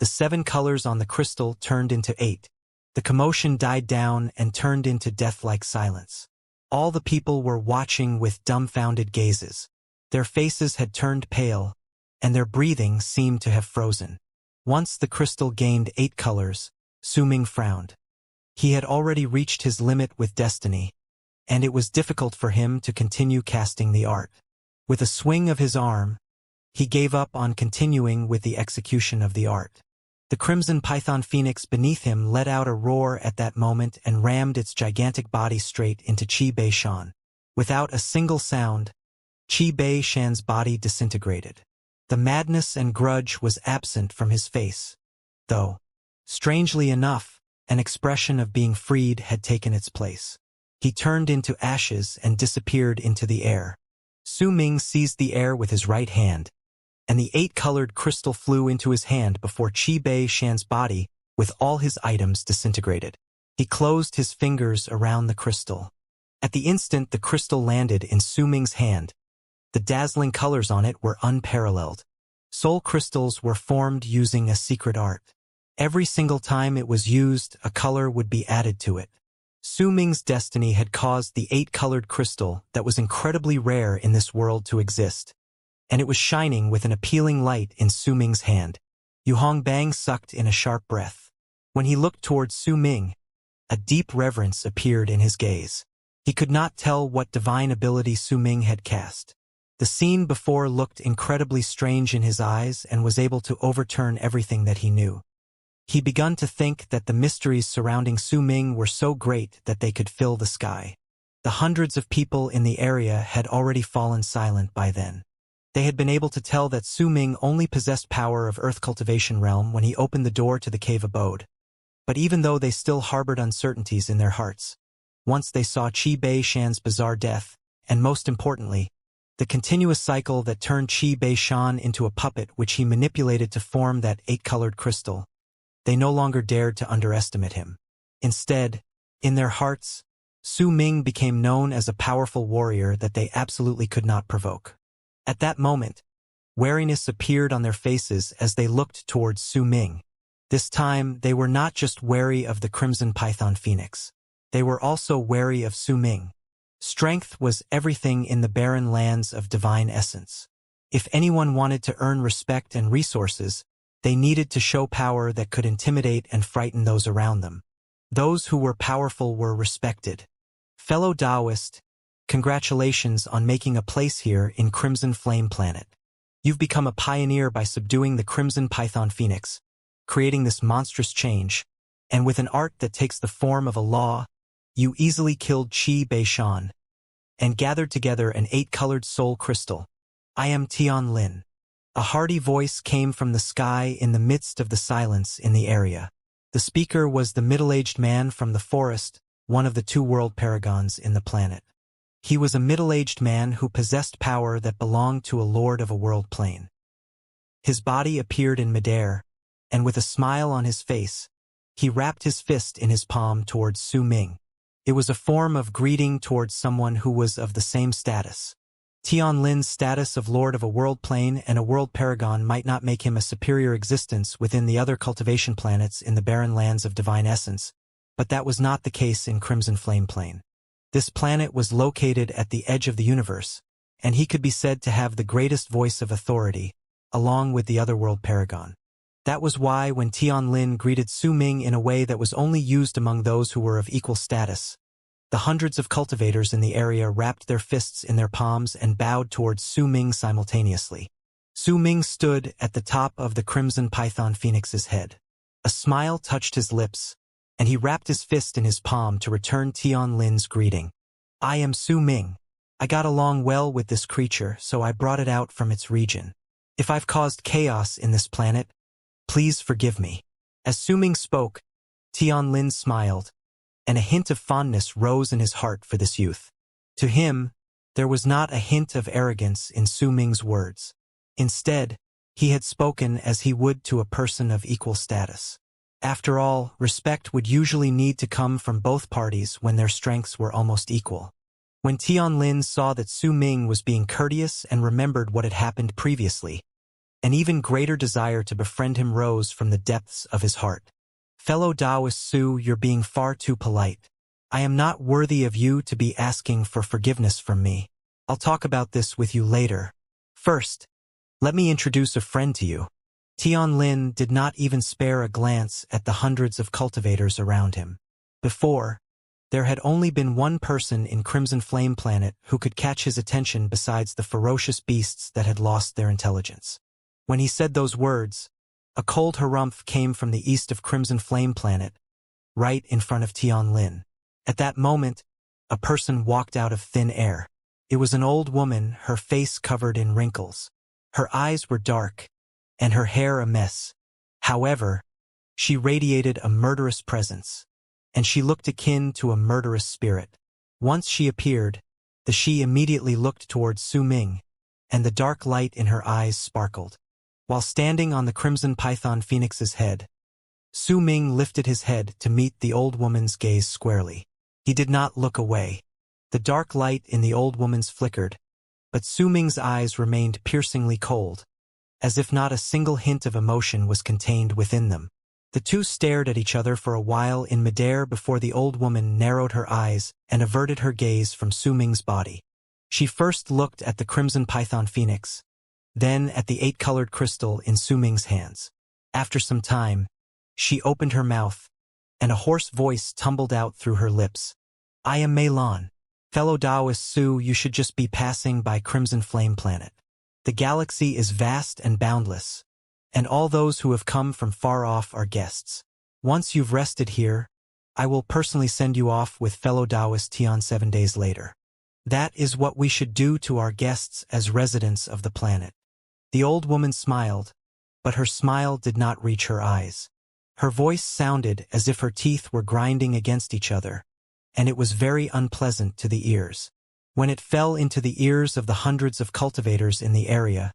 the 7 colors on the crystal turned into 8. The commotion died down and turned into death-like silence. All the people were watching with dumbfounded gazes. Their faces had turned pale, and their breathing seemed to have frozen. Once the crystal gained 8 colors, Su Ming frowned. He had already reached his limit with destiny, and it was difficult for him to continue casting the art. With a swing of his arm, he gave up on continuing with the execution of the art. The crimson python phoenix beneath him let out a roar at that moment and rammed its gigantic body straight into Qi Bei Shan. Without a single sound, Qi Bei Shan's body disintegrated. The madness and grudge was absent from his face, though, strangely enough, an expression of being freed had taken its place. He turned into ashes and disappeared into the air. Su Ming seized the air with his right hand, and the 8-colored crystal flew into his hand before Qi Bei Shan's body, with all his items, disintegrated. He closed his fingers around the crystal. At the instant the crystal landed in Su Ming's hand, the dazzling colors on it were unparalleled. Soul crystals were formed using a secret art. Every single time it was used, a color would be added to it. Su Ming's destiny had caused the 8-colored crystal that was incredibly rare in this world to exist, and it was shining with an appealing light in Su Ming's hand. Yu Hongbang sucked in a sharp breath. When he looked towards Su Ming, a deep reverence appeared in his gaze. He could not tell what divine ability Su Ming had cast. The scene before looked incredibly strange in his eyes and was able to overturn everything that he knew. He began to think that the mysteries surrounding Su Ming were so great that they could fill the sky. The hundreds of people in the area had already fallen silent by then. They had been able to tell that Su Ming only possessed power of Earth Cultivation realm when he opened the door to the cave abode. But even though they still harbored uncertainties in their hearts, once they saw Qi Bei-shan's bizarre death, and most importantly, the continuous cycle that turned Qi Bei-shan into a puppet which he manipulated to form that 8-colored crystal, they no longer dared to underestimate him. Instead, in their hearts, Su Ming became known as a powerful warrior that they absolutely could not provoke. At that moment, wariness appeared on their faces as they looked towards Su Ming. This time, they were not just wary of the Crimson Python Phoenix. They were also wary of Su Ming. Strength was everything in the barren lands of divine essence. If anyone wanted to earn respect and resources, they needed to show power that could intimidate and frighten those around them. Those who were powerful were respected. Fellow Taoist, congratulations on making a place here in Crimson Flame Planet. You've become a pioneer by subduing the Crimson Python Phoenix, creating this monstrous change, and with an art that takes the form of a law, you easily killed Qi Bei-shan and gathered together an 8-colored soul crystal. I am Tianlin. A hearty voice came from the sky in the midst of the silence in the area. The speaker was the middle-aged man from the forest, one of the 2 world paragons in the planet. He was a middle-aged man who possessed power that belonged to a lord of a world plane. His body appeared in midair, and with a smile on his face, he wrapped his fist in his palm towards Su Ming. It was a form of greeting towards someone who was of the same status. Tianlin's status of lord of a world plane and a world paragon might not make him a superior existence within the other cultivation planets in the barren lands of divine essence, but that was not the case in Crimson Flame Plane. This planet was located at the edge of the universe, and he could be said to have the greatest voice of authority, along with the other world paragon. That was why when Tianlin greeted Su Ming in a way that was only used among those who were of equal status, the hundreds of cultivators in the area wrapped their fists in their palms and bowed towards Su Ming simultaneously. Su Ming stood at the top of the Crimson Python Phoenix's head. A smile touched his lips, and he wrapped his fist in his palm to return Tianlin's greeting. I am Su Ming. I got along well with this creature, so I brought it out from its region. If I've caused chaos in this planet, please forgive me. As Su Ming spoke, Tianlin smiled, and a hint of fondness rose in his heart for this youth. To him, there was not a hint of arrogance in Su Ming's words. Instead, he had spoken as he would to a person of equal status. After all, respect would usually need to come from both parties when their strengths were almost equal. When Tianlin saw that Su Ming was being courteous and remembered what had happened previously, an even greater desire to befriend him rose from the depths of his heart. Fellow Taoist Su, you're being far too polite. I am not worthy of you to be asking for forgiveness from me. I'll talk about this with you later. First, let me introduce a friend to you. Tianlin did not even spare a glance at the hundreds of cultivators around him. Before, there had only been one person in Crimson Flame Planet who could catch his attention besides the ferocious beasts that had lost their intelligence. When he said those words, a cold harumph came from the east of Crimson Flame Planet, right in front of Tianlin. At that moment, a person walked out of thin air. It was an old woman, her face covered in wrinkles. Her eyes were dark, and her hair a mess. However, she radiated a murderous presence, and she looked akin to a murderous spirit. Once she appeared, the she immediately looked towards Su Ming, and the dark light in her eyes sparkled. While standing on the Crimson Python Phoenix's head, Su Ming lifted his head to meet the old woman's gaze squarely. He did not look away. The dark light in the old woman's flickered, but Su Ming's eyes remained piercingly cold, as if not a single hint of emotion was contained within them. The two stared at each other for a while in midair before the old woman narrowed her eyes and averted her gaze from Su Ming's body. She first looked at the Crimson Python Phoenix, then at the 8-colored crystal in Su Ming's hands. After some time, she opened her mouth, and a hoarse voice tumbled out through her lips. I am Mei Lan. Fellow Taoist Su, you should just be passing by Crimson Flame Planet. The galaxy is vast and boundless, and all those who have come from far off are guests. Once you've rested here, I will personally send you off with fellow Taoist Tian 7 days later. That is what we should do to our guests as residents of the planet. The old woman smiled, but her smile did not reach her eyes. Her voice sounded as if her teeth were grinding against each other, and it was very unpleasant to the ears. When it fell into the ears of the hundreds of cultivators in the area,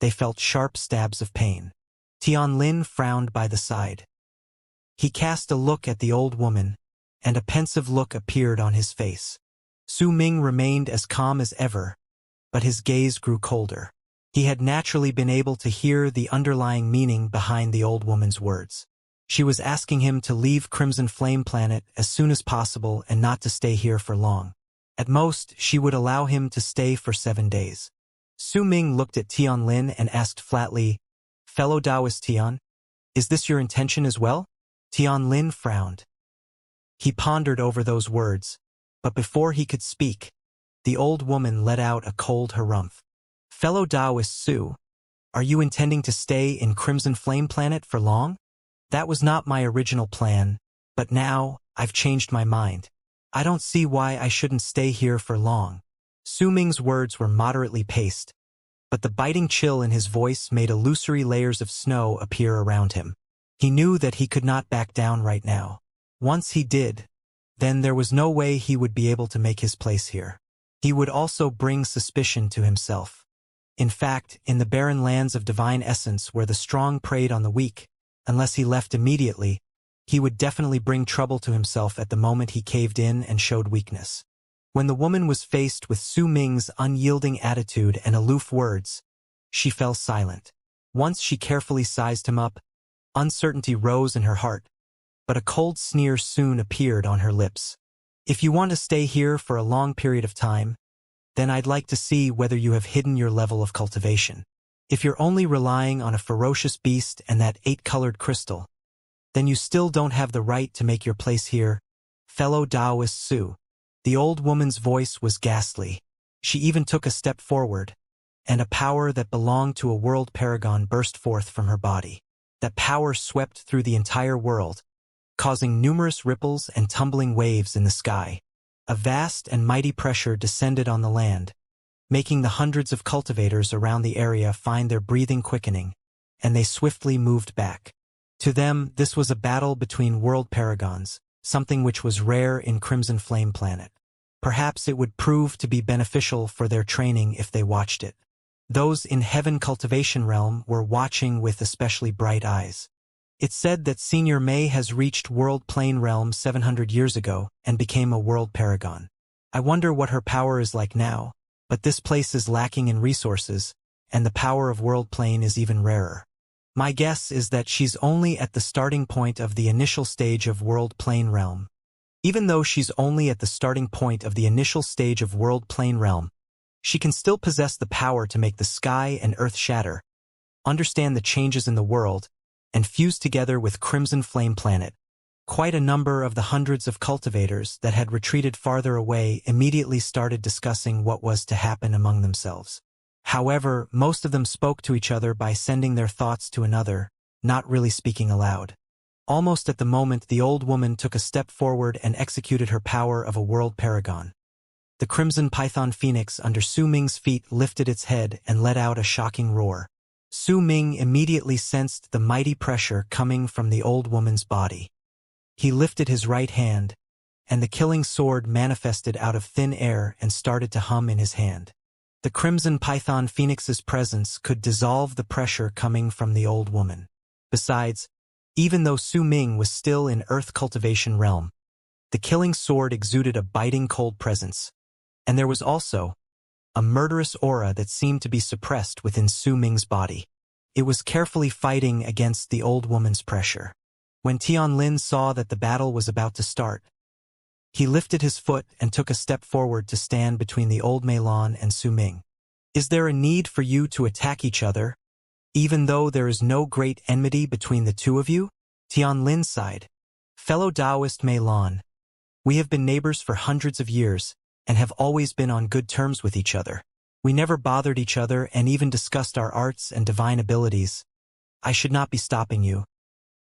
they felt sharp stabs of pain. Tianlin frowned by the side. He cast a look at the old woman, and a pensive look appeared on his face. Su Ming remained as calm as ever, but his gaze grew colder. He had naturally been able to hear the underlying meaning behind the old woman's words. She was asking him to leave Crimson Flame Planet as soon as possible and not to stay here for long. At most, she would allow him to stay for 7 days. Su Ming looked at Tianlin and asked flatly, "Fellow Taoist Tian, is this your intention as well?" Tianlin frowned. He pondered over those words, but before he could speak, the old woman let out a cold harumph. "Fellow Taoist Su, are you intending to stay in Crimson Flame Planet for long?" "That was not my original plan, but now, I've changed my mind. I don't see why I shouldn't stay here for long." Su Ming's words were moderately paced, but the biting chill in his voice made illusory layers of snow appear around him. He knew that he could not back down right now. Once he did, then there was no way he would be able to make his place here. He would also bring suspicion to himself. In fact, in the barren lands of divine essence where the strong preyed on the weak, unless he left immediately, he would definitely bring trouble to himself at the moment he caved in and showed weakness. When the woman was faced with Su Ming's unyielding attitude and aloof words, she fell silent. Once she carefully sized him up, uncertainty rose in her heart, but a cold sneer soon appeared on her lips. "If you want to stay here for a long period of time, then I'd like to see whether you have hidden your level of cultivation. If you're only relying on a ferocious beast and that 8-colored crystal, then you still don't have the right to make your place here, fellow Taoist Su." The old woman's voice was ghastly. She even took a step forward, and a power that belonged to a world paragon burst forth from her body. That power swept through the entire world, causing numerous ripples and tumbling waves in the sky. A vast and mighty pressure descended on the land, making the hundreds of cultivators around the area find their breathing quickening, and they swiftly moved back. To them, this was a battle between world paragons, something which was rare in Crimson Flame Planet. Perhaps it would prove to be beneficial for their training if they watched it. Those in Heaven Cultivation Realm were watching with especially bright eyes. It's said that Senior Mei has reached World Plane Realm 700 years ago and became a world paragon. I wonder what her power is like now, but this place is lacking in resources, and the power of World Plane is even rarer. My guess is that she's only at the starting point of the initial stage of World Plane Realm. Even though she's only at the starting point of the initial stage of World Plane Realm, she can still possess the power to make the sky and earth shatter, understand the changes in the world, and fuse together with Crimson Flame Planet. Quite a number of the hundreds of cultivators that had retreated farther away immediately started discussing what was to happen among themselves. However, most of them spoke to each other by sending their thoughts to another, not really speaking aloud. Almost at the moment the old woman took a step forward and executed her power of a world paragon. The crimson python phoenix under Su Ming's feet lifted its head and let out a shocking roar. Su Ming immediately sensed the mighty pressure coming from the old woman's body. He lifted his right hand, and the killing sword manifested out of thin air and started to hum in his hand. The crimson python phoenix's presence could dissolve the pressure coming from the old woman. Besides, even though Su Ming was still in Earth Cultivation Realm, the killing sword exuded a biting cold presence, and there was also a murderous aura that seemed to be suppressed within Su Ming's body. It was carefully fighting against the old woman's pressure. When Tianlin saw that the battle was about to start, he lifted his foot and took a step forward to stand between the old Meilon and Su Ming. "Is there a need for you to attack each other, even though there is no great enmity between the two of you?" Tianlin sighed. "Fellow Taoist Meilon, we have been neighbors for hundreds of years, and have always been on good terms with each other. We never bothered each other and even discussed our arts and divine abilities. I should not be stopping you,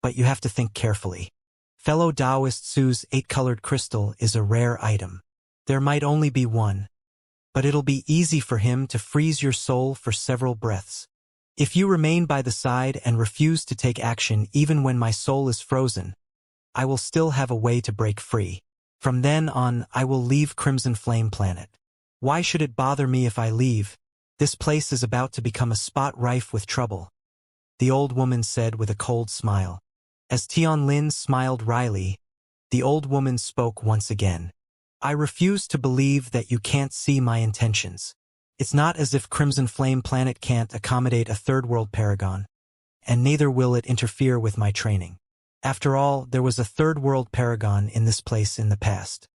but you have to think carefully. Fellow Taoist Su's 8-colored crystal is a rare item. There might only be one, but it'll be easy for him to freeze your soul for several breaths. If you remain by the side and refuse to take action even when my soul is frozen, I will still have a way to break free. From then on, I will leave Crimson Flame Planet. Why should it bother me if I leave? This place is about to become a spot rife with trouble, the old woman said with a cold smile. As Tianlin smiled wryly, the old woman spoke once again. I refuse to believe that you can't see my intentions. It's not as if Crimson Flame Planet can't accommodate a third-world paragon, and neither will it interfere with my training. After all, there was a third-world paragon in this place in the past.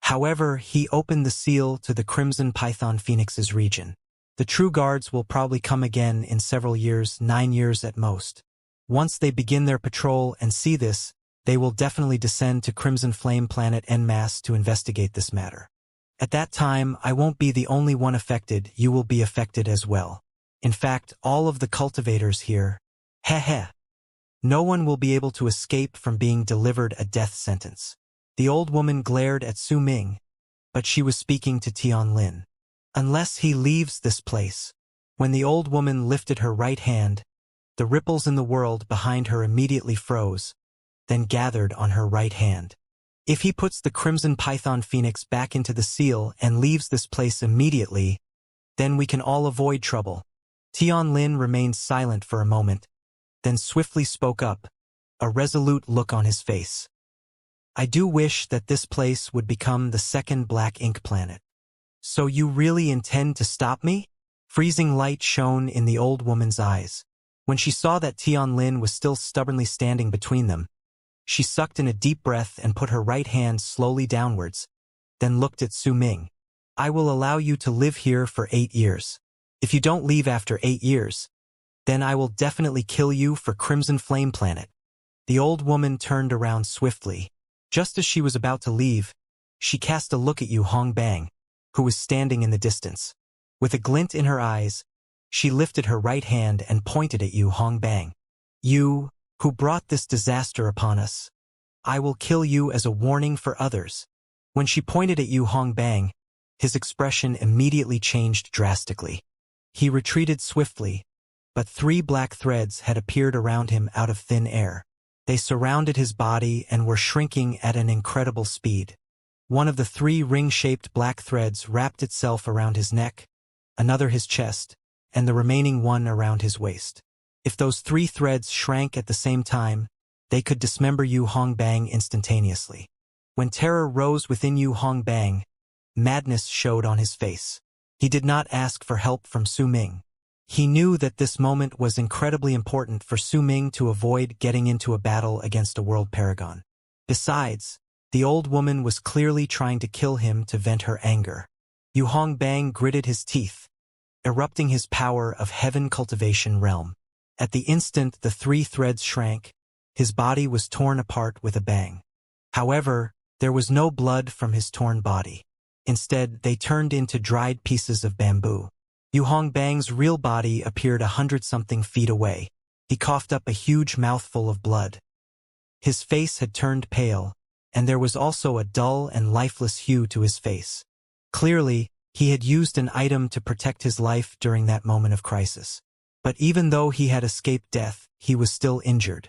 However, he opened the seal to the Crimson Python Phoenix's region. The true guards will probably come again in several years, 9 years at most. Once they begin their patrol and see this, they will definitely descend to Crimson Flame Planet en masse to investigate this matter. At that time, I won't be the only one affected, you will be affected as well. In fact, all of the cultivators here. Heh. No one will be able to escape from being delivered a death sentence. The old woman glared at Su Ming, but she was speaking to Tianlin. Unless he leaves this place. When the old woman lifted her right hand, the ripples in the world behind her immediately froze, then gathered on her right hand. If he puts the Crimson Python Phoenix back into the seal and leaves this place immediately, then we can all avoid trouble. Tianlin remained silent for a moment, then swiftly spoke up, a resolute look on his face. I do wish that this place would become the second Black Ink planet. So you really intend to stop me? Freezing light shone in the old woman's eyes. When she saw that Tianlin was still stubbornly standing between them, she sucked in a deep breath and put her right hand slowly downwards, then looked at Su Ming. I will allow you to live here for 8 years. If you don't leave after 8 years, then I will definitely kill you for Crimson Flame Planet. The old woman turned around swiftly. Just as she was about to leave, she cast a look at Yu Hongbang, who was standing in the distance. With a glint in her eyes, she lifted her right hand and pointed at Yu Hongbang. You, who brought this disaster upon us, I will kill you as a warning for others. When she pointed at Yu Hongbang, his expression immediately changed drastically. He retreated swiftly, but 3 black threads had appeared around him out of thin air. They surrounded his body and were shrinking at an incredible speed. One of the 3 ring-shaped black threads wrapped itself around his neck, another his chest, and the remaining one around his waist. If those 3 threads shrank at the same time, they could dismember Yu Hongbang instantaneously. When terror rose within Yu Hongbang, madness showed on his face. He did not ask for help from Su Ming. He knew that this moment was incredibly important for Su Ming to avoid getting into a battle against a world paragon. Besides, the old woman was clearly trying to kill him to vent her anger. Yu Hongbang gritted his teeth, erupting his power of heaven cultivation realm. At the instant the 3 threads shrank, his body was torn apart with a bang. However, there was no blood from his torn body. Instead, they turned into dried pieces of bamboo. Yu Hongbang's real body appeared 100-something feet away. He coughed up a huge mouthful of blood. His face had turned pale, and there was also a dull and lifeless hue to his face. Clearly, he had used an item to protect his life during that moment of crisis. But even though he had escaped death, he was still injured.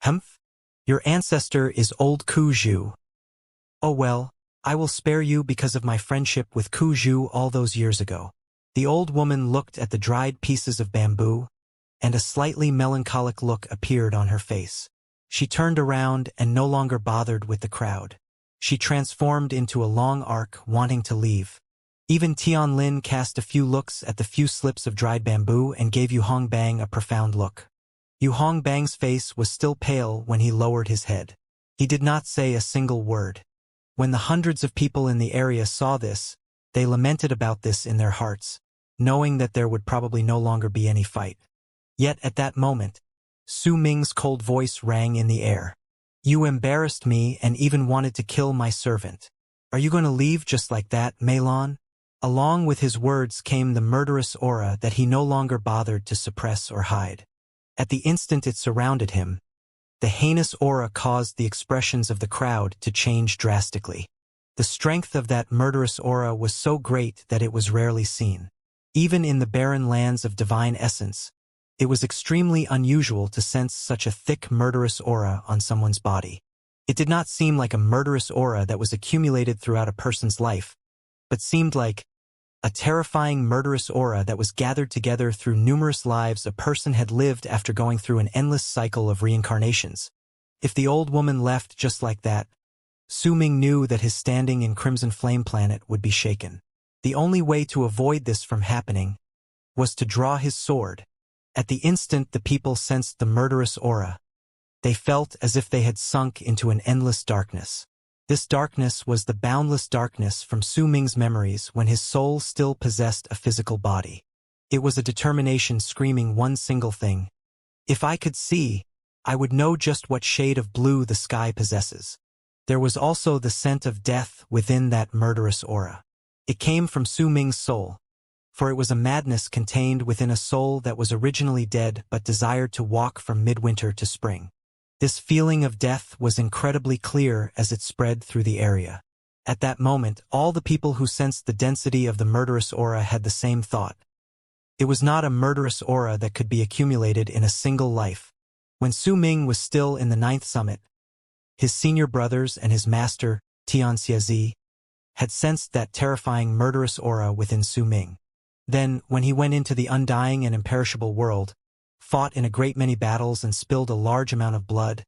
Humph? Your ancestor is old Ku Zhu. Oh well, I will spare you because of my friendship with Ku Zhu all those years ago. The old woman looked at the dried pieces of bamboo, and a slightly melancholic look appeared on her face. She turned around and no longer bothered with the crowd. She transformed into a long arc, wanting to leave. Even Tianlin cast a few looks at the few slips of dried bamboo and gave Yu Hongbang a profound look. Yu Hongbang's face was still pale when he lowered his head. He did not say a single word. When the hundreds of people in the area saw this, they lamented about this in their hearts, knowing that there would probably no longer be any fight. Yet at that moment, Su Ming's cold voice rang in the air. You embarrassed me and even wanted to kill my servant. Are you going to leave just like that, Meilon? Along with his words came the murderous aura that he no longer bothered to suppress or hide. At the instant it surrounded him, the heinous aura caused the expressions of the crowd to change drastically. The strength of that murderous aura was so great that it was rarely seen. Even in the barren lands of divine essence, it was extremely unusual to sense such a thick murderous aura on someone's body. It did not seem like a murderous aura that was accumulated throughout a person's life, but seemed like a terrifying murderous aura that was gathered together through numerous lives a person had lived after going through an endless cycle of reincarnations. If the old woman left just like that, Su Ming knew that his standing in Crimson Flame Planet would be shaken. The only way to avoid this from happening was to draw his sword. At the instant the people sensed the murderous aura, they felt as if they had sunk into an endless darkness. This darkness was the boundless darkness from Su Ming's memories when his soul still possessed a physical body. It was a determination screaming one single thing. If I could see, I would know just what shade of blue the sky possesses. There was also the scent of death within that murderous aura. It came from Su Ming's soul, for it was a madness contained within a soul that was originally dead but desired to walk from midwinter to spring. This feeling of death was incredibly clear as it spread through the area. At that moment, all the people who sensed the density of the murderous aura had the same thought. It was not a murderous aura that could be accumulated in a single life. When Su Ming was still in the 9th summit, his senior brothers and his master, Xianxia, had sensed that terrifying murderous aura within Su Ming. Then, when he went into the undying and imperishable world, fought in a great many battles and spilled a large amount of blood,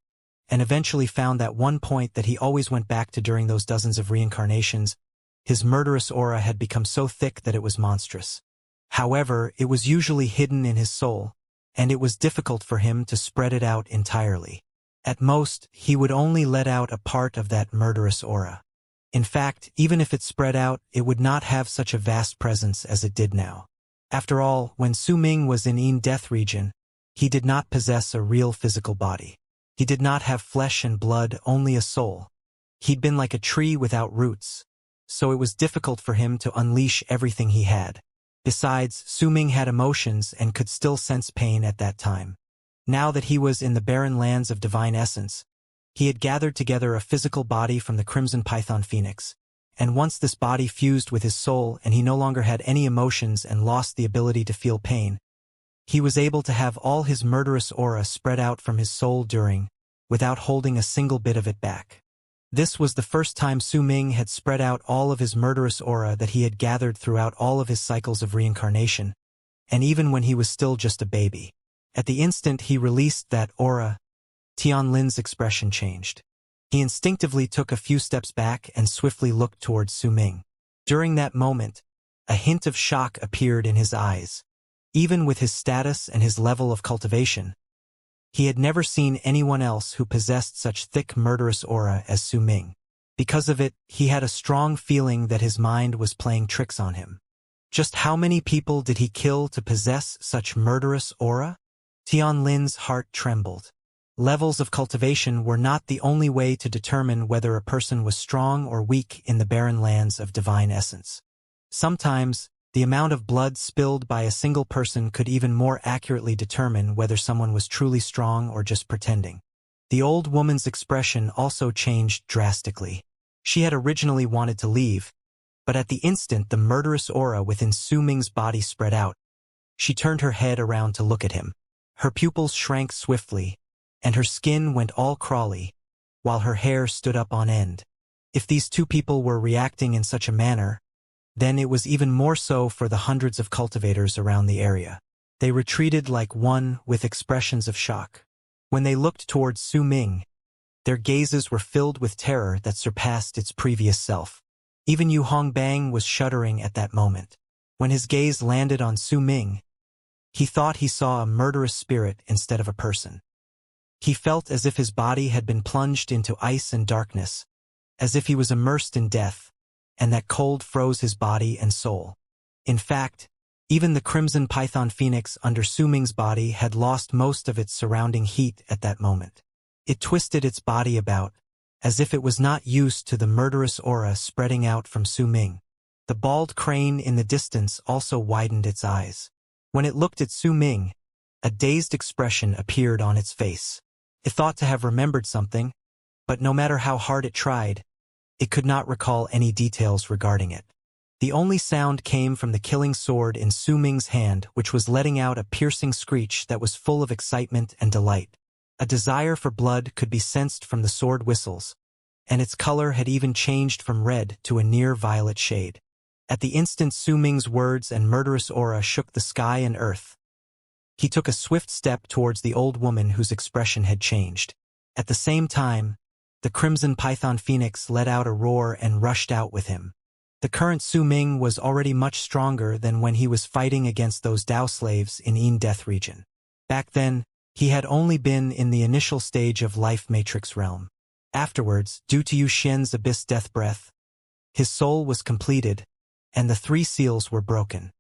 and eventually found that one point that he always went back to during those dozens of reincarnations, his murderous aura had become so thick that it was monstrous. However, it was usually hidden in his soul, and it was difficult for him to spread it out entirely. At most, he would only let out a part of that murderous aura. In fact, even if it spread out, it would not have such a vast presence as it did now. After all, when Su Ming was in Yin Death region, he did not possess a real physical body. He did not have flesh and blood, only a soul. He'd been like a tree without roots, so it was difficult for him to unleash everything he had. Besides, Su Ming had emotions and could still sense pain at that time. Now that he was in the barren lands of divine essence, he had gathered together a physical body from the Crimson Python Phoenix, and once this body fused with his soul and he no longer had any emotions and lost the ability to feel pain, he was able to have all his murderous aura spread out from his soul without holding a single bit of it back. This was the first time Su Ming had spread out all of his murderous aura that he had gathered throughout all of his cycles of reincarnation, and even when he was still just a baby. At the instant he released that aura, Tian Lin's expression changed. He instinctively took a few steps back and swiftly looked towards Su Ming. During that moment, a hint of shock appeared in his eyes. Even with his status and his level of cultivation, he had never seen anyone else who possessed such thick murderous aura as Su Ming. Because of it, he had a strong feeling that his mind was playing tricks on him. Just how many people did he kill to possess such murderous aura? Tian Lin's heart trembled. Levels of cultivation were not the only way to determine whether a person was strong or weak in the barren lands of divine essence. Sometimes, the amount of blood spilled by a single person could even more accurately determine whether someone was truly strong or just pretending. The old woman's expression also changed drastically. She had originally wanted to leave, but at the instant the murderous aura within Su Ming's body spread out, she turned her head around to look at him. Her pupils shrank swiftly, and her skin went all crawly, while her hair stood up on end. If these two people were reacting in such a manner, then it was even more so for the hundreds of cultivators around the area. They retreated like one with expressions of shock. When they looked towards Su Ming, their gazes were filled with terror that surpassed its previous self. Even Yu Hongbang was shuddering at that moment. When his gaze landed on Su Ming, he thought he saw a murderous spirit instead of a person. He felt as if his body had been plunged into ice and darkness, as if he was immersed in death, and that cold froze his body and soul. In fact, even the Crimson Python Phoenix under Su Ming's body had lost most of its surrounding heat at that moment. It twisted its body about, as if it was not used to the murderous aura spreading out from Su Ming. The bald crane in the distance also widened its eyes. When it looked at Su Ming, a dazed expression appeared on its face. It thought to have remembered something, but no matter how hard it tried, it could not recall any details regarding it. The only sound came from the killing sword in Su Ming's hand, which was letting out a piercing screech that was full of excitement and delight. A desire for blood could be sensed from the sword whistles, and its color had even changed from red to a near-violet shade. At the instant Su Ming's words and murderous aura shook the sky and earth, he took a swift step towards the old woman whose expression had changed. At the same time, the crimson python phoenix let out a roar and rushed out with him. The current Su Ming was already much stronger than when he was fighting against those Dao slaves in Yin Death region. Back then, he had only been in the initial stage of life matrix realm. Afterwards, due to Yu Xian's abyss death breath, his soul was completed, and the 3 seals were broken.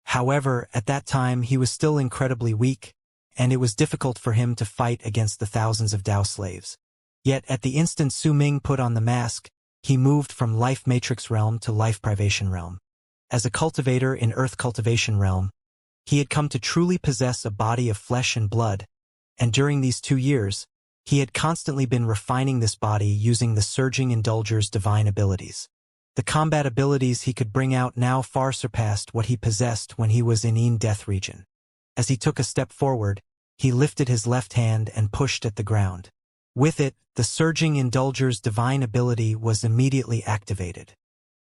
However, at that time he was still incredibly weak, and it was difficult for him to fight against the thousands of Dao slaves. Yet at the instant Su Ming put on the mask, he moved from life matrix realm to life privation realm. As a cultivator in Earth cultivation realm, he had come to truly possess a body of flesh and blood, and during these 2 years, he had constantly been refining this body using the surging indulger's divine abilities. The combat abilities he could bring out now far surpassed what he possessed when he was in Yin Death region. As he took a step forward, he lifted his left hand and pushed at the ground. With it, the surging indulger's divine ability was immediately activated.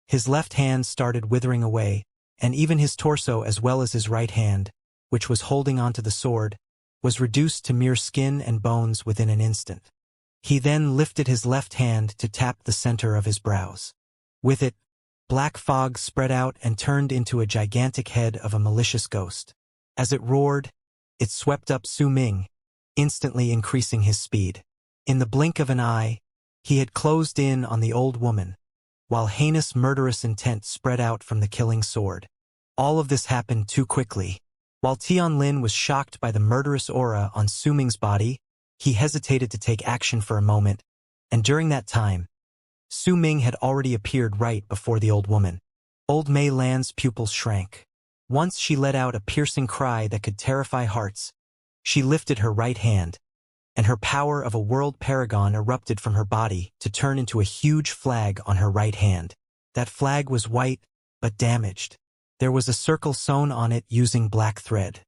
His left hand started withering away, and even his torso as well as his right hand, which was holding onto the sword, was reduced to mere skin and bones within an instant. He then lifted his left hand to tap the center of his brows. With it, black fog spread out and turned into a gigantic head of a malicious ghost. As it roared, it swept up Su Ming, instantly increasing his speed. In the blink of an eye, he had closed in on the old woman, while heinous murderous intent spread out from the killing sword. All of this happened too quickly. While Tianlin was shocked by the murderous aura on Su Ming's body, he hesitated to take action for a moment, and during that time, Su Ming had already appeared right before the old woman. Old Mei Lan's pupils shrank. Once she let out a piercing cry that could terrify hearts. She lifted her right hand, and her power of a world paragon erupted from her body to turn into a huge flag on her right hand. That flag was white, but damaged. There was a circle sewn on it using black thread.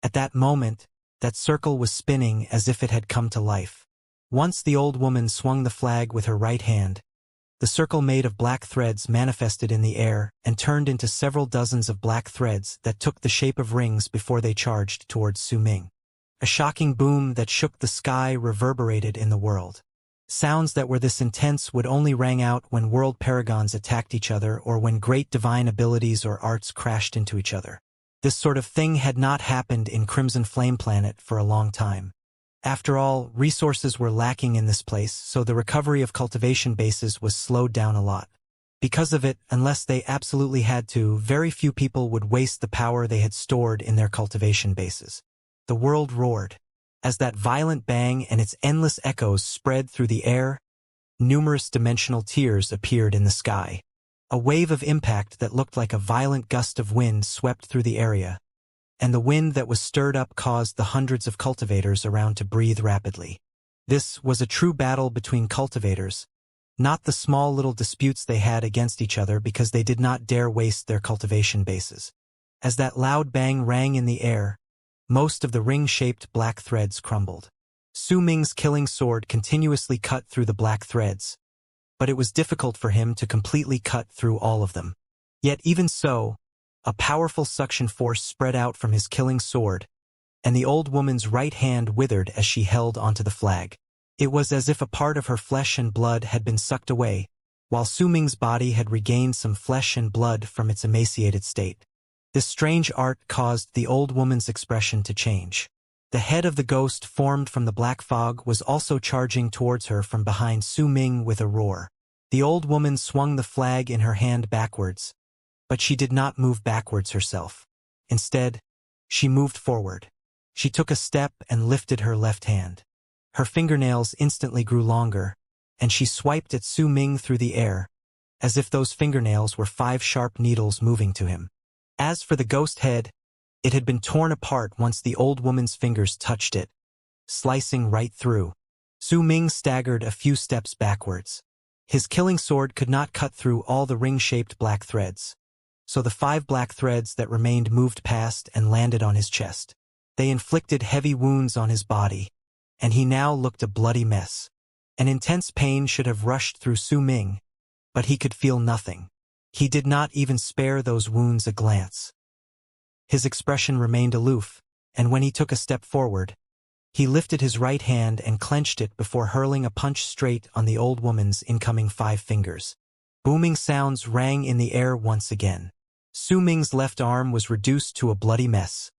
At that moment, that circle was spinning as if it had come to life. Once the old woman swung the flag with her right hand, the circle made of black threads manifested in the air and turned into several dozens of black threads that took the shape of rings before they charged towards Su Ming. A shocking boom that shook the sky reverberated in the world. Sounds that were this intense would only rang out when world paragons attacked each other or when great divine abilities or arts crashed into each other. This sort of thing had not happened in Crimson Flame Planet for a long time. After all, resources were lacking in this place, so the recovery of cultivation bases was slowed down a lot. Because of it, unless they absolutely had to, very few people would waste the power they had stored in their cultivation bases. The world roared. As that violent bang and its endless echoes spread through the air, numerous dimensional tears appeared in the sky. A wave of impact that looked like a violent gust of wind swept through the area, and the wind that was stirred up caused the hundreds of cultivators around to breathe rapidly. This was a true battle between cultivators, not the small little disputes they had against each other because they did not dare waste their cultivation bases. As that loud bang rang in the air, most of the ring-shaped black threads crumbled. Su Ming's killing sword continuously cut through the black threads, but it was difficult for him to completely cut through all of them. Yet even so, a powerful suction force spread out from his killing sword, and the old woman's right hand withered as she held onto the flag. It was as if a part of her flesh and blood had been sucked away, while Su Ming's body had regained some flesh and blood from its emaciated state. This strange art caused the old woman's expression to change. The head of the ghost formed from the black fog was also charging towards her from behind Su Ming with a roar. The old woman swung the flag in her hand backwards, but she did not move backwards herself. Instead, she moved forward. She took a step and lifted her left hand. Her fingernails instantly grew longer, and she swiped at Su Ming through the air, as if those fingernails were 5 sharp needles moving to him. As for the ghost head, it had been torn apart once the old woman's fingers touched it, slicing right through. Su Ming staggered a few steps backwards. His killing sword could not cut through all the ring-shaped black threads, so the 5 black threads that remained moved past and landed on his chest. They inflicted heavy wounds on his body, and he now looked a bloody mess. An intense pain should have rushed through Su Ming, but he could feel nothing. He did not even spare those wounds a glance. His expression remained aloof, and when he took a step forward, he lifted his right hand and clenched it before hurling a punch straight on the old woman's incoming 5 fingers. Booming sounds rang in the air once again. Su Ming's left arm was reduced to a bloody mess,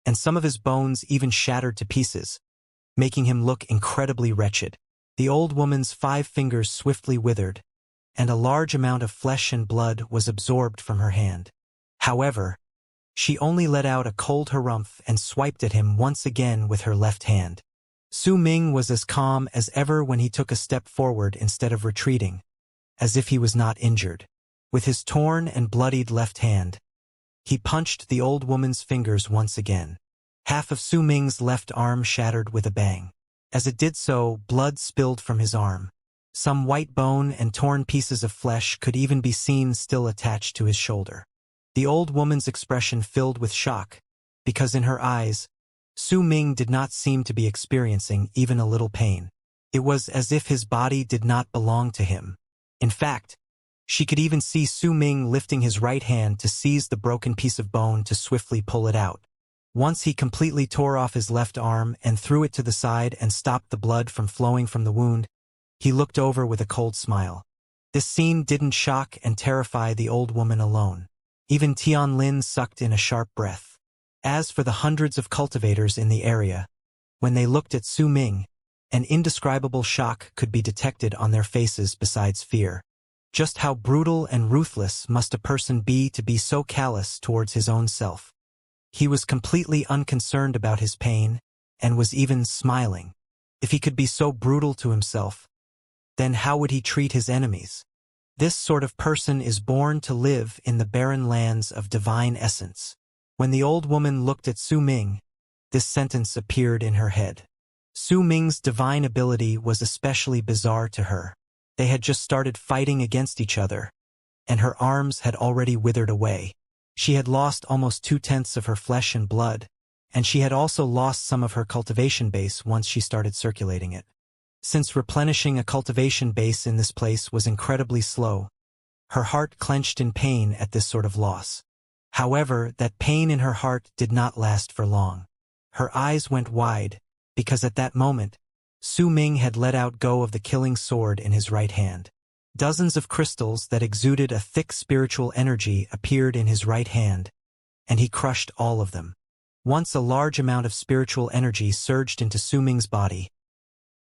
and some of his bones even shattered to pieces, making him look incredibly wretched. The old woman's 5 fingers swiftly withered, and a large amount of flesh and blood was absorbed from her hand. However, she only let out a cold harumph and swiped at him once again with her left hand. Su Ming was as calm as ever when he took a step forward instead of retreating, as if he was not injured. With his torn and bloodied left hand, he punched the old woman's fingers once again. Half of Su Ming's left arm shattered with a bang. As it did so, blood spilled from his arm. Some white bone and torn pieces of flesh could even be seen still attached to his shoulder. The old woman's expression filled with shock, because in her eyes, Su Ming did not seem to be experiencing even a little pain. It was as if his body did not belong to him. In fact, she could even see Su Ming lifting his right hand to seize the broken piece of bone to swiftly pull it out. Once he completely tore off his left arm and threw it to the side and stopped the blood from flowing from the wound, he looked over with a cold smile. This scene didn't shock and terrify the old woman alone. Even Tianlin sucked in a sharp breath. As for the hundreds of cultivators in the area, when they looked at Su Ming, an indescribable shock could be detected on their faces besides fear. Just how brutal and ruthless must a person be to be so callous towards his own self? He was completely unconcerned about his pain, and was even smiling. If he could be so brutal to himself, then how would he treat his enemies? This sort of person is born to live in the barren lands of divine essence. When the old woman looked at Su Ming, this sentence appeared in her head. Su Ming's divine ability was especially bizarre to her. They had just started fighting against each other, and her arms had already withered away. She had lost almost 2/10 of her flesh and blood, and she had also lost some of her cultivation base once she started circulating it. Since replenishing a cultivation base in this place was incredibly slow, her heart clenched in pain at this sort of loss. However, that pain in her heart did not last for long. Her eyes went wide, because at that moment, Su Ming had let out go of the killing sword in his right hand. Dozens of crystals that exuded a thick spiritual energy appeared in his right hand, and he crushed all of them. Once a large amount of spiritual energy surged into Su Ming's body,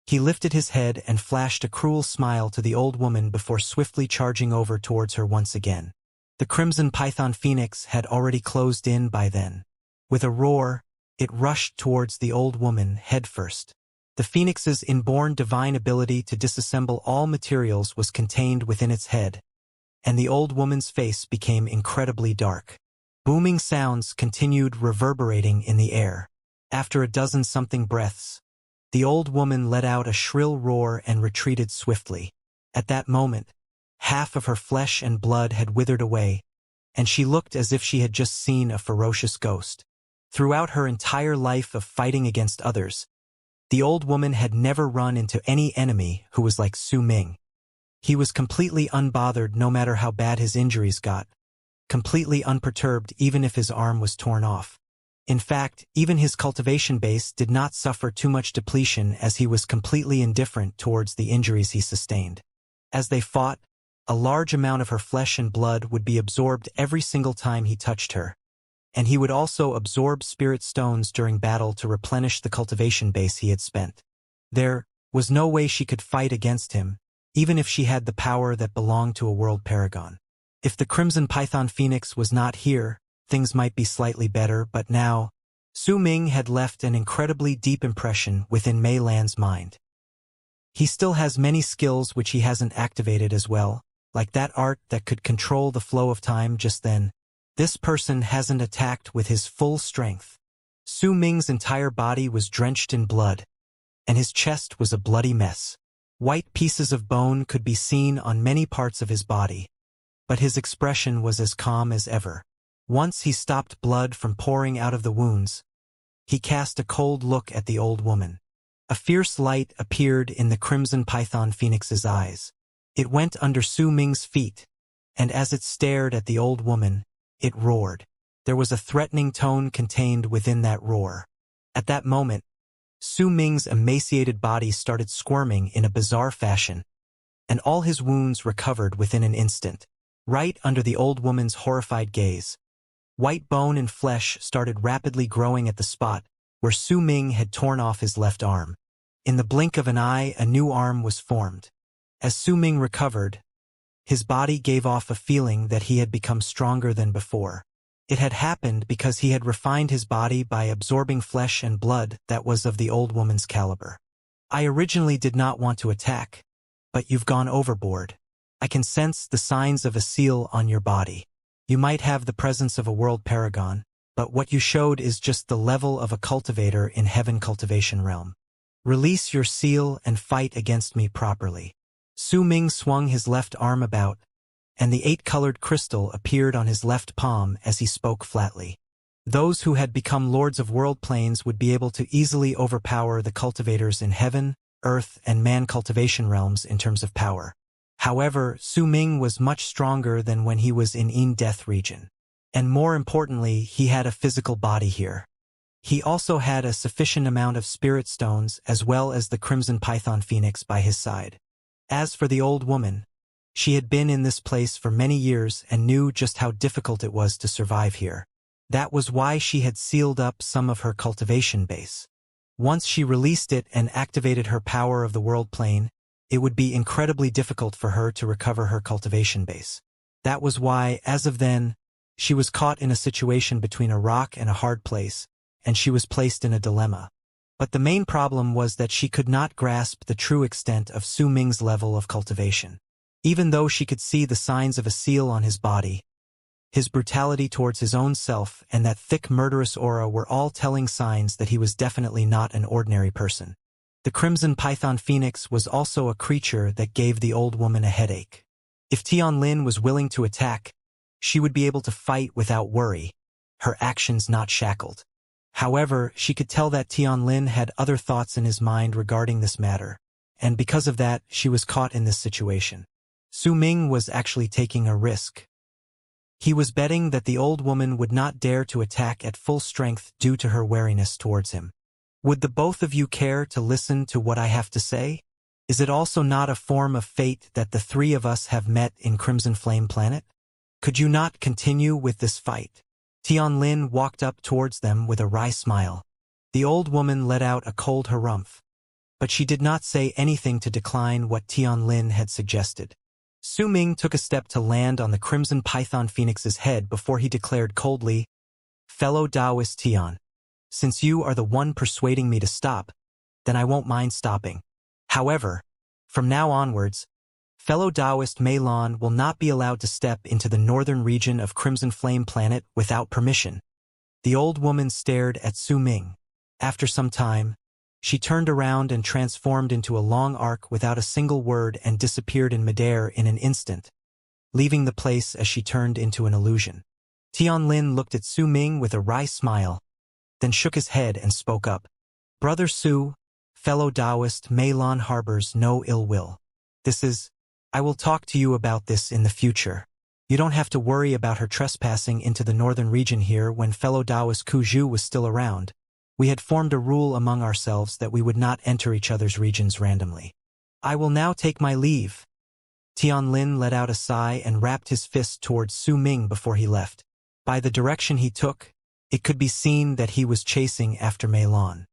he lifted his head and flashed a cruel smile to the old woman before swiftly charging over towards her once again. The crimson python phoenix had already closed in by then. With a roar, it rushed towards the old woman headfirst. The phoenix's inborn divine ability to disassemble all materials was contained within its head, and the old woman's face became incredibly dark. Booming sounds continued reverberating in the air. After a dozen-something breaths, the old woman let out a shrill roar and retreated swiftly. At that moment, half of her flesh and blood had withered away, and she looked as if she had just seen a ferocious ghost. Throughout her entire life of fighting against others, the old woman had never run into any enemy who was like Su Ming. He was completely unbothered no matter how bad his injuries got, completely unperturbed even if his arm was torn off. In fact, even his cultivation base did not suffer too much depletion as he was completely indifferent towards the injuries he sustained. As they fought, a large amount of her flesh and blood would be absorbed every single time he touched her, and he would also absorb spirit stones during battle to replenish the cultivation base he had spent. There was no way she could fight against him, even if she had the power that belonged to a world paragon. If the Crimson Python Phoenix was not here, things might be slightly better, but now, Su Ming had left an incredibly deep impression within Mei Lan's mind. He still has many skills which he hasn't activated as well, like that art that could control the flow of time just then. This person hasn't attacked with his full strength. Su Ming's entire body was drenched in blood, and his chest was a bloody mess. White pieces of bone could be seen on many parts of his body, but his expression was as calm as ever. Once he stopped blood from pouring out of the wounds, he cast a cold look at the old woman. A fierce light appeared in the crimson python phoenix's eyes. It went under Su Ming's feet, and as it stared at the old woman, it roared. There was a threatening tone contained within that roar. At that moment, Su Ming's emaciated body started squirming in a bizarre fashion, and all his wounds recovered within an instant. Right under the old woman's horrified gaze, white bone and flesh started rapidly growing at the spot where Su Ming had torn off his left arm. In the blink of an eye, a new arm was formed. As Su Ming recovered, his body gave off a feeling that he had become stronger than before. It had happened because he had refined his body by absorbing flesh and blood that was of the old woman's caliber. I originally did not want to attack, but you've gone overboard. I can sense the signs of a seal on your body. You might have the presence of a world paragon, but what you showed is just the level of a cultivator in heaven cultivation realm. Release your seal and fight against me properly. Su Ming swung his left arm about, and the 8-colored crystal appeared on his left palm as he spoke flatly. Those who had become lords of world planes would be able to easily overpower the cultivators in heaven, earth, and man cultivation realms in terms of power. However, Su Ming was much stronger than when he was in Death region. And more importantly, he had a physical body here. He also had a sufficient amount of spirit stones as well as the crimson python phoenix by his side. As for the old woman, she had been in this place for many years and knew just how difficult it was to survive here. That was why she had sealed up some of her cultivation base. Once she released it and activated her power of the world plane, it would be incredibly difficult for her to recover her cultivation base. That was why, as of then, she was caught in a situation between a rock and a hard place, and she was placed in a dilemma. But the main problem was that she could not grasp the true extent of Su Ming's level of cultivation. Even though she could see the signs of a seal on his body, his brutality towards his own self and that thick murderous aura were all telling signs that he was definitely not an ordinary person. The crimson python phoenix was also a creature that gave the old woman a headache. If Tianlin was willing to attack, she would be able to fight without worry, her actions not shackled. However, she could tell that Tianlin had other thoughts in his mind regarding this matter, and because of that, she was caught in this situation. Su Ming was actually taking a risk. He was betting that the old woman would not dare to attack at full strength due to her wariness towards him. Would the both of you care to listen to what I have to say? Is it also not a form of fate that the three of us have met in Crimson Flame Planet? Could you not continue with this fight? Tianlin walked up towards them with a wry smile. The old woman let out a cold harumph, but she did not say anything to decline what Tianlin had suggested. Su Ming took a step to land on the crimson python phoenix's head before he declared coldly, "Fellow Taoist Tian, since you are the one persuading me to stop, then I won't mind stopping. However, from now onwards, fellow Taoist Meilon will not be allowed to step into the northern region of Crimson Flame Planet without permission." The old woman stared at Su Ming. After some time, she turned around and transformed into a long arc without a single word and disappeared in midair in an instant, leaving the place as she turned into an illusion. Tianlin looked at Su Ming with a wry smile, then shook his head and spoke up. "Brother Su, fellow Taoist, Meilon harbors no ill will. I will talk to you about this in the future. You don't have to worry about her trespassing into the northern region here when fellow Taoist Kuju was still around. We had formed a rule among ourselves that we would not enter each other's regions randomly. I will now take my leave." Tianlin let out a sigh and wrapped his fist towards Su Ming before he left. By the direction he took, it could be seen that he was chasing after Meilon.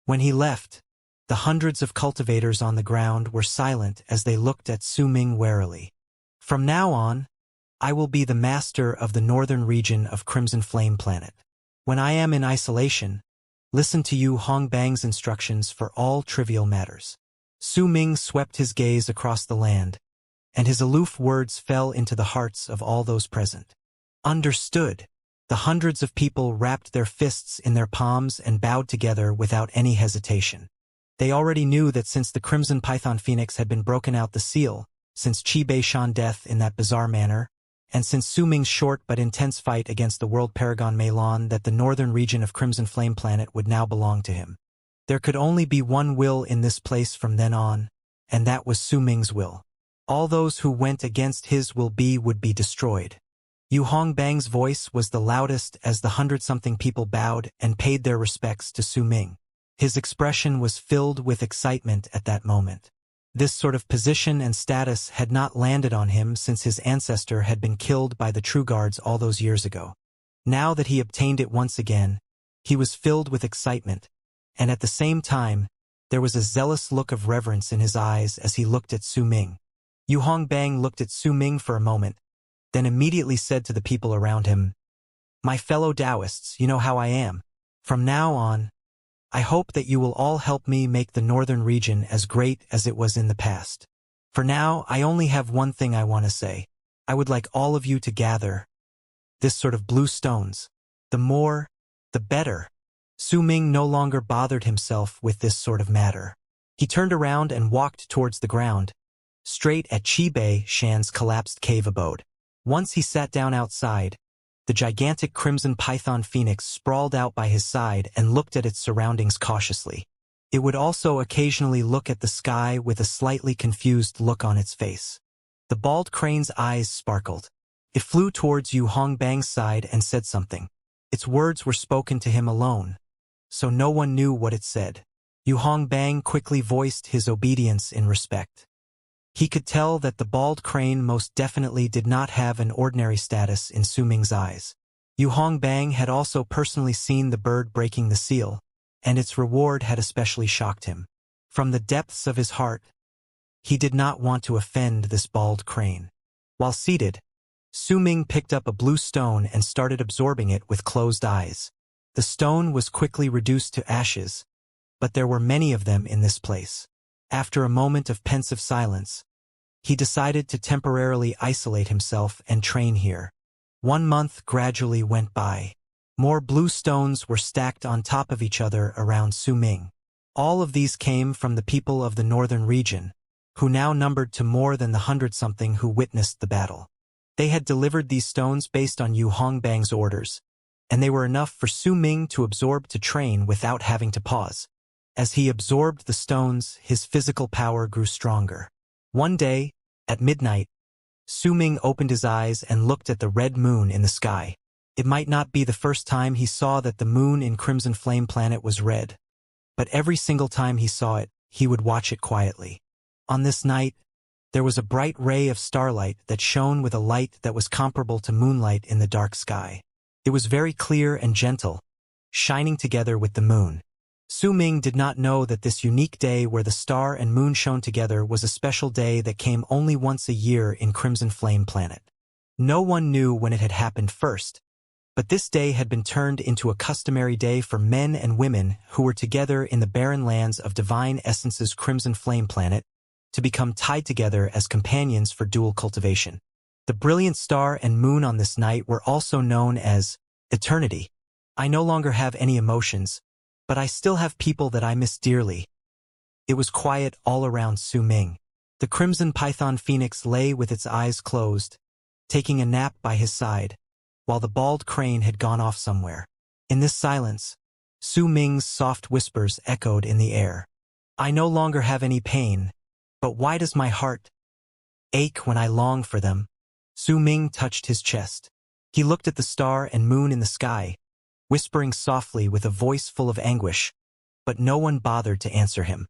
When he left, the hundreds of cultivators on the ground were silent as they looked at Su Ming warily. "From now on, I will be the master of the northern region of Crimson Flame Planet. When I am in isolation, listen to you Hong Bang's instructions for all trivial matters." Su Ming swept his gaze across the land, and his aloof words fell into the hearts of all those present. Understood. The hundreds of people wrapped their fists in their palms and bowed together without any hesitation. They already knew that since the Crimson Python Phoenix had been broken out the seal, since Qi Beishan death in that bizarre manner, and since Su Ming's short but intense fight against the world paragon Meilon, that the northern region of Crimson Flame Planet would now belong to him. There could only be one will in this place from then on, and that was Su Ming's will. All those who went against his would be destroyed. Yu Hongbang's voice was the loudest as the 100-something people bowed and paid their respects to Su Ming. His expression was filled with excitement at that moment. This sort of position and status had not landed on him since his ancestor had been killed by the True Guards all those years ago. Now that he obtained it once again, he was filled with excitement, and at the same time, there was a zealous look of reverence in his eyes as he looked at Su Ming. Yu Hongbang looked at Su Ming for a moment, then immediately said to the people around him, "My fellow Taoists, you know how I am. From now on, I hope that you will all help me make the northern region as great as it was in the past. For now, I only have one thing I want to say. I would like all of you to gather this sort of blue stones. The more, the better." Su Ming no longer bothered himself with this sort of matter. He turned around and walked towards the ground, straight at Qibei Shan's collapsed cave abode. Once he sat down outside, the gigantic crimson python phoenix sprawled out by his side and looked at its surroundings cautiously. It would also occasionally look at the sky with a slightly confused look on its face. The bald crane's eyes sparkled. It flew towards Yu Hongbang's side and said something. Its words were spoken to him alone, so no one knew what it said. Yu Hongbang quickly voiced his obedience in respect. He could tell that the bald crane most definitely did not have an ordinary status in Su Ming's eyes. Yu Hongbang had also personally seen the bird breaking the seal, and its reward had especially shocked him. From the depths of his heart, he did not want to offend this bald crane. While seated, Su Ming picked up a blue stone and started absorbing it with closed eyes. The stone was quickly reduced to ashes, but there were many of them in this place. After a moment of pensive silence, he decided to temporarily isolate himself and train here. 1 month gradually went by. More blue stones were stacked on top of each other around Su Ming. All of these came from the people of the northern region, who now numbered to more than the 100-something who witnessed the battle. They had delivered these stones based on Yu Hongbang's orders, and they were enough for Su Ming to absorb to train without having to pause. As he absorbed the stones, his physical power grew stronger. One day, at midnight, Su Ming opened his eyes and looked at the red moon in the sky. It might not be the first time he saw that the moon in Crimson Flame Planet was red, but every single time he saw it, he would watch it quietly. On this night, there was a bright ray of starlight that shone with a light that was comparable to moonlight in the dark sky. It was very clear and gentle, shining together with the moon. Su Ming did not know that this unique day where the star and moon shone together was a special day that came only once a year in Crimson Flame Planet. No one knew when it had happened first, but this day had been turned into a customary day for men and women who were together in the barren lands of Divine Essence's Crimson Flame Planet to become tied together as companions for dual cultivation. The brilliant star and moon on this night were also known as eternity. I no longer have any emotions, but I still have people that I miss dearly. It was quiet all around Su Ming. The crimson python phoenix lay with its eyes closed, taking a nap by his side, while the bald crane had gone off somewhere. In this silence, Su Ming's soft whispers echoed in the air. I no longer have any pain, but why does my heart ache when I long for them? Su Ming touched his chest. He looked at the star and moon in the sky, whispering softly with a voice full of anguish, but no one bothered to answer him.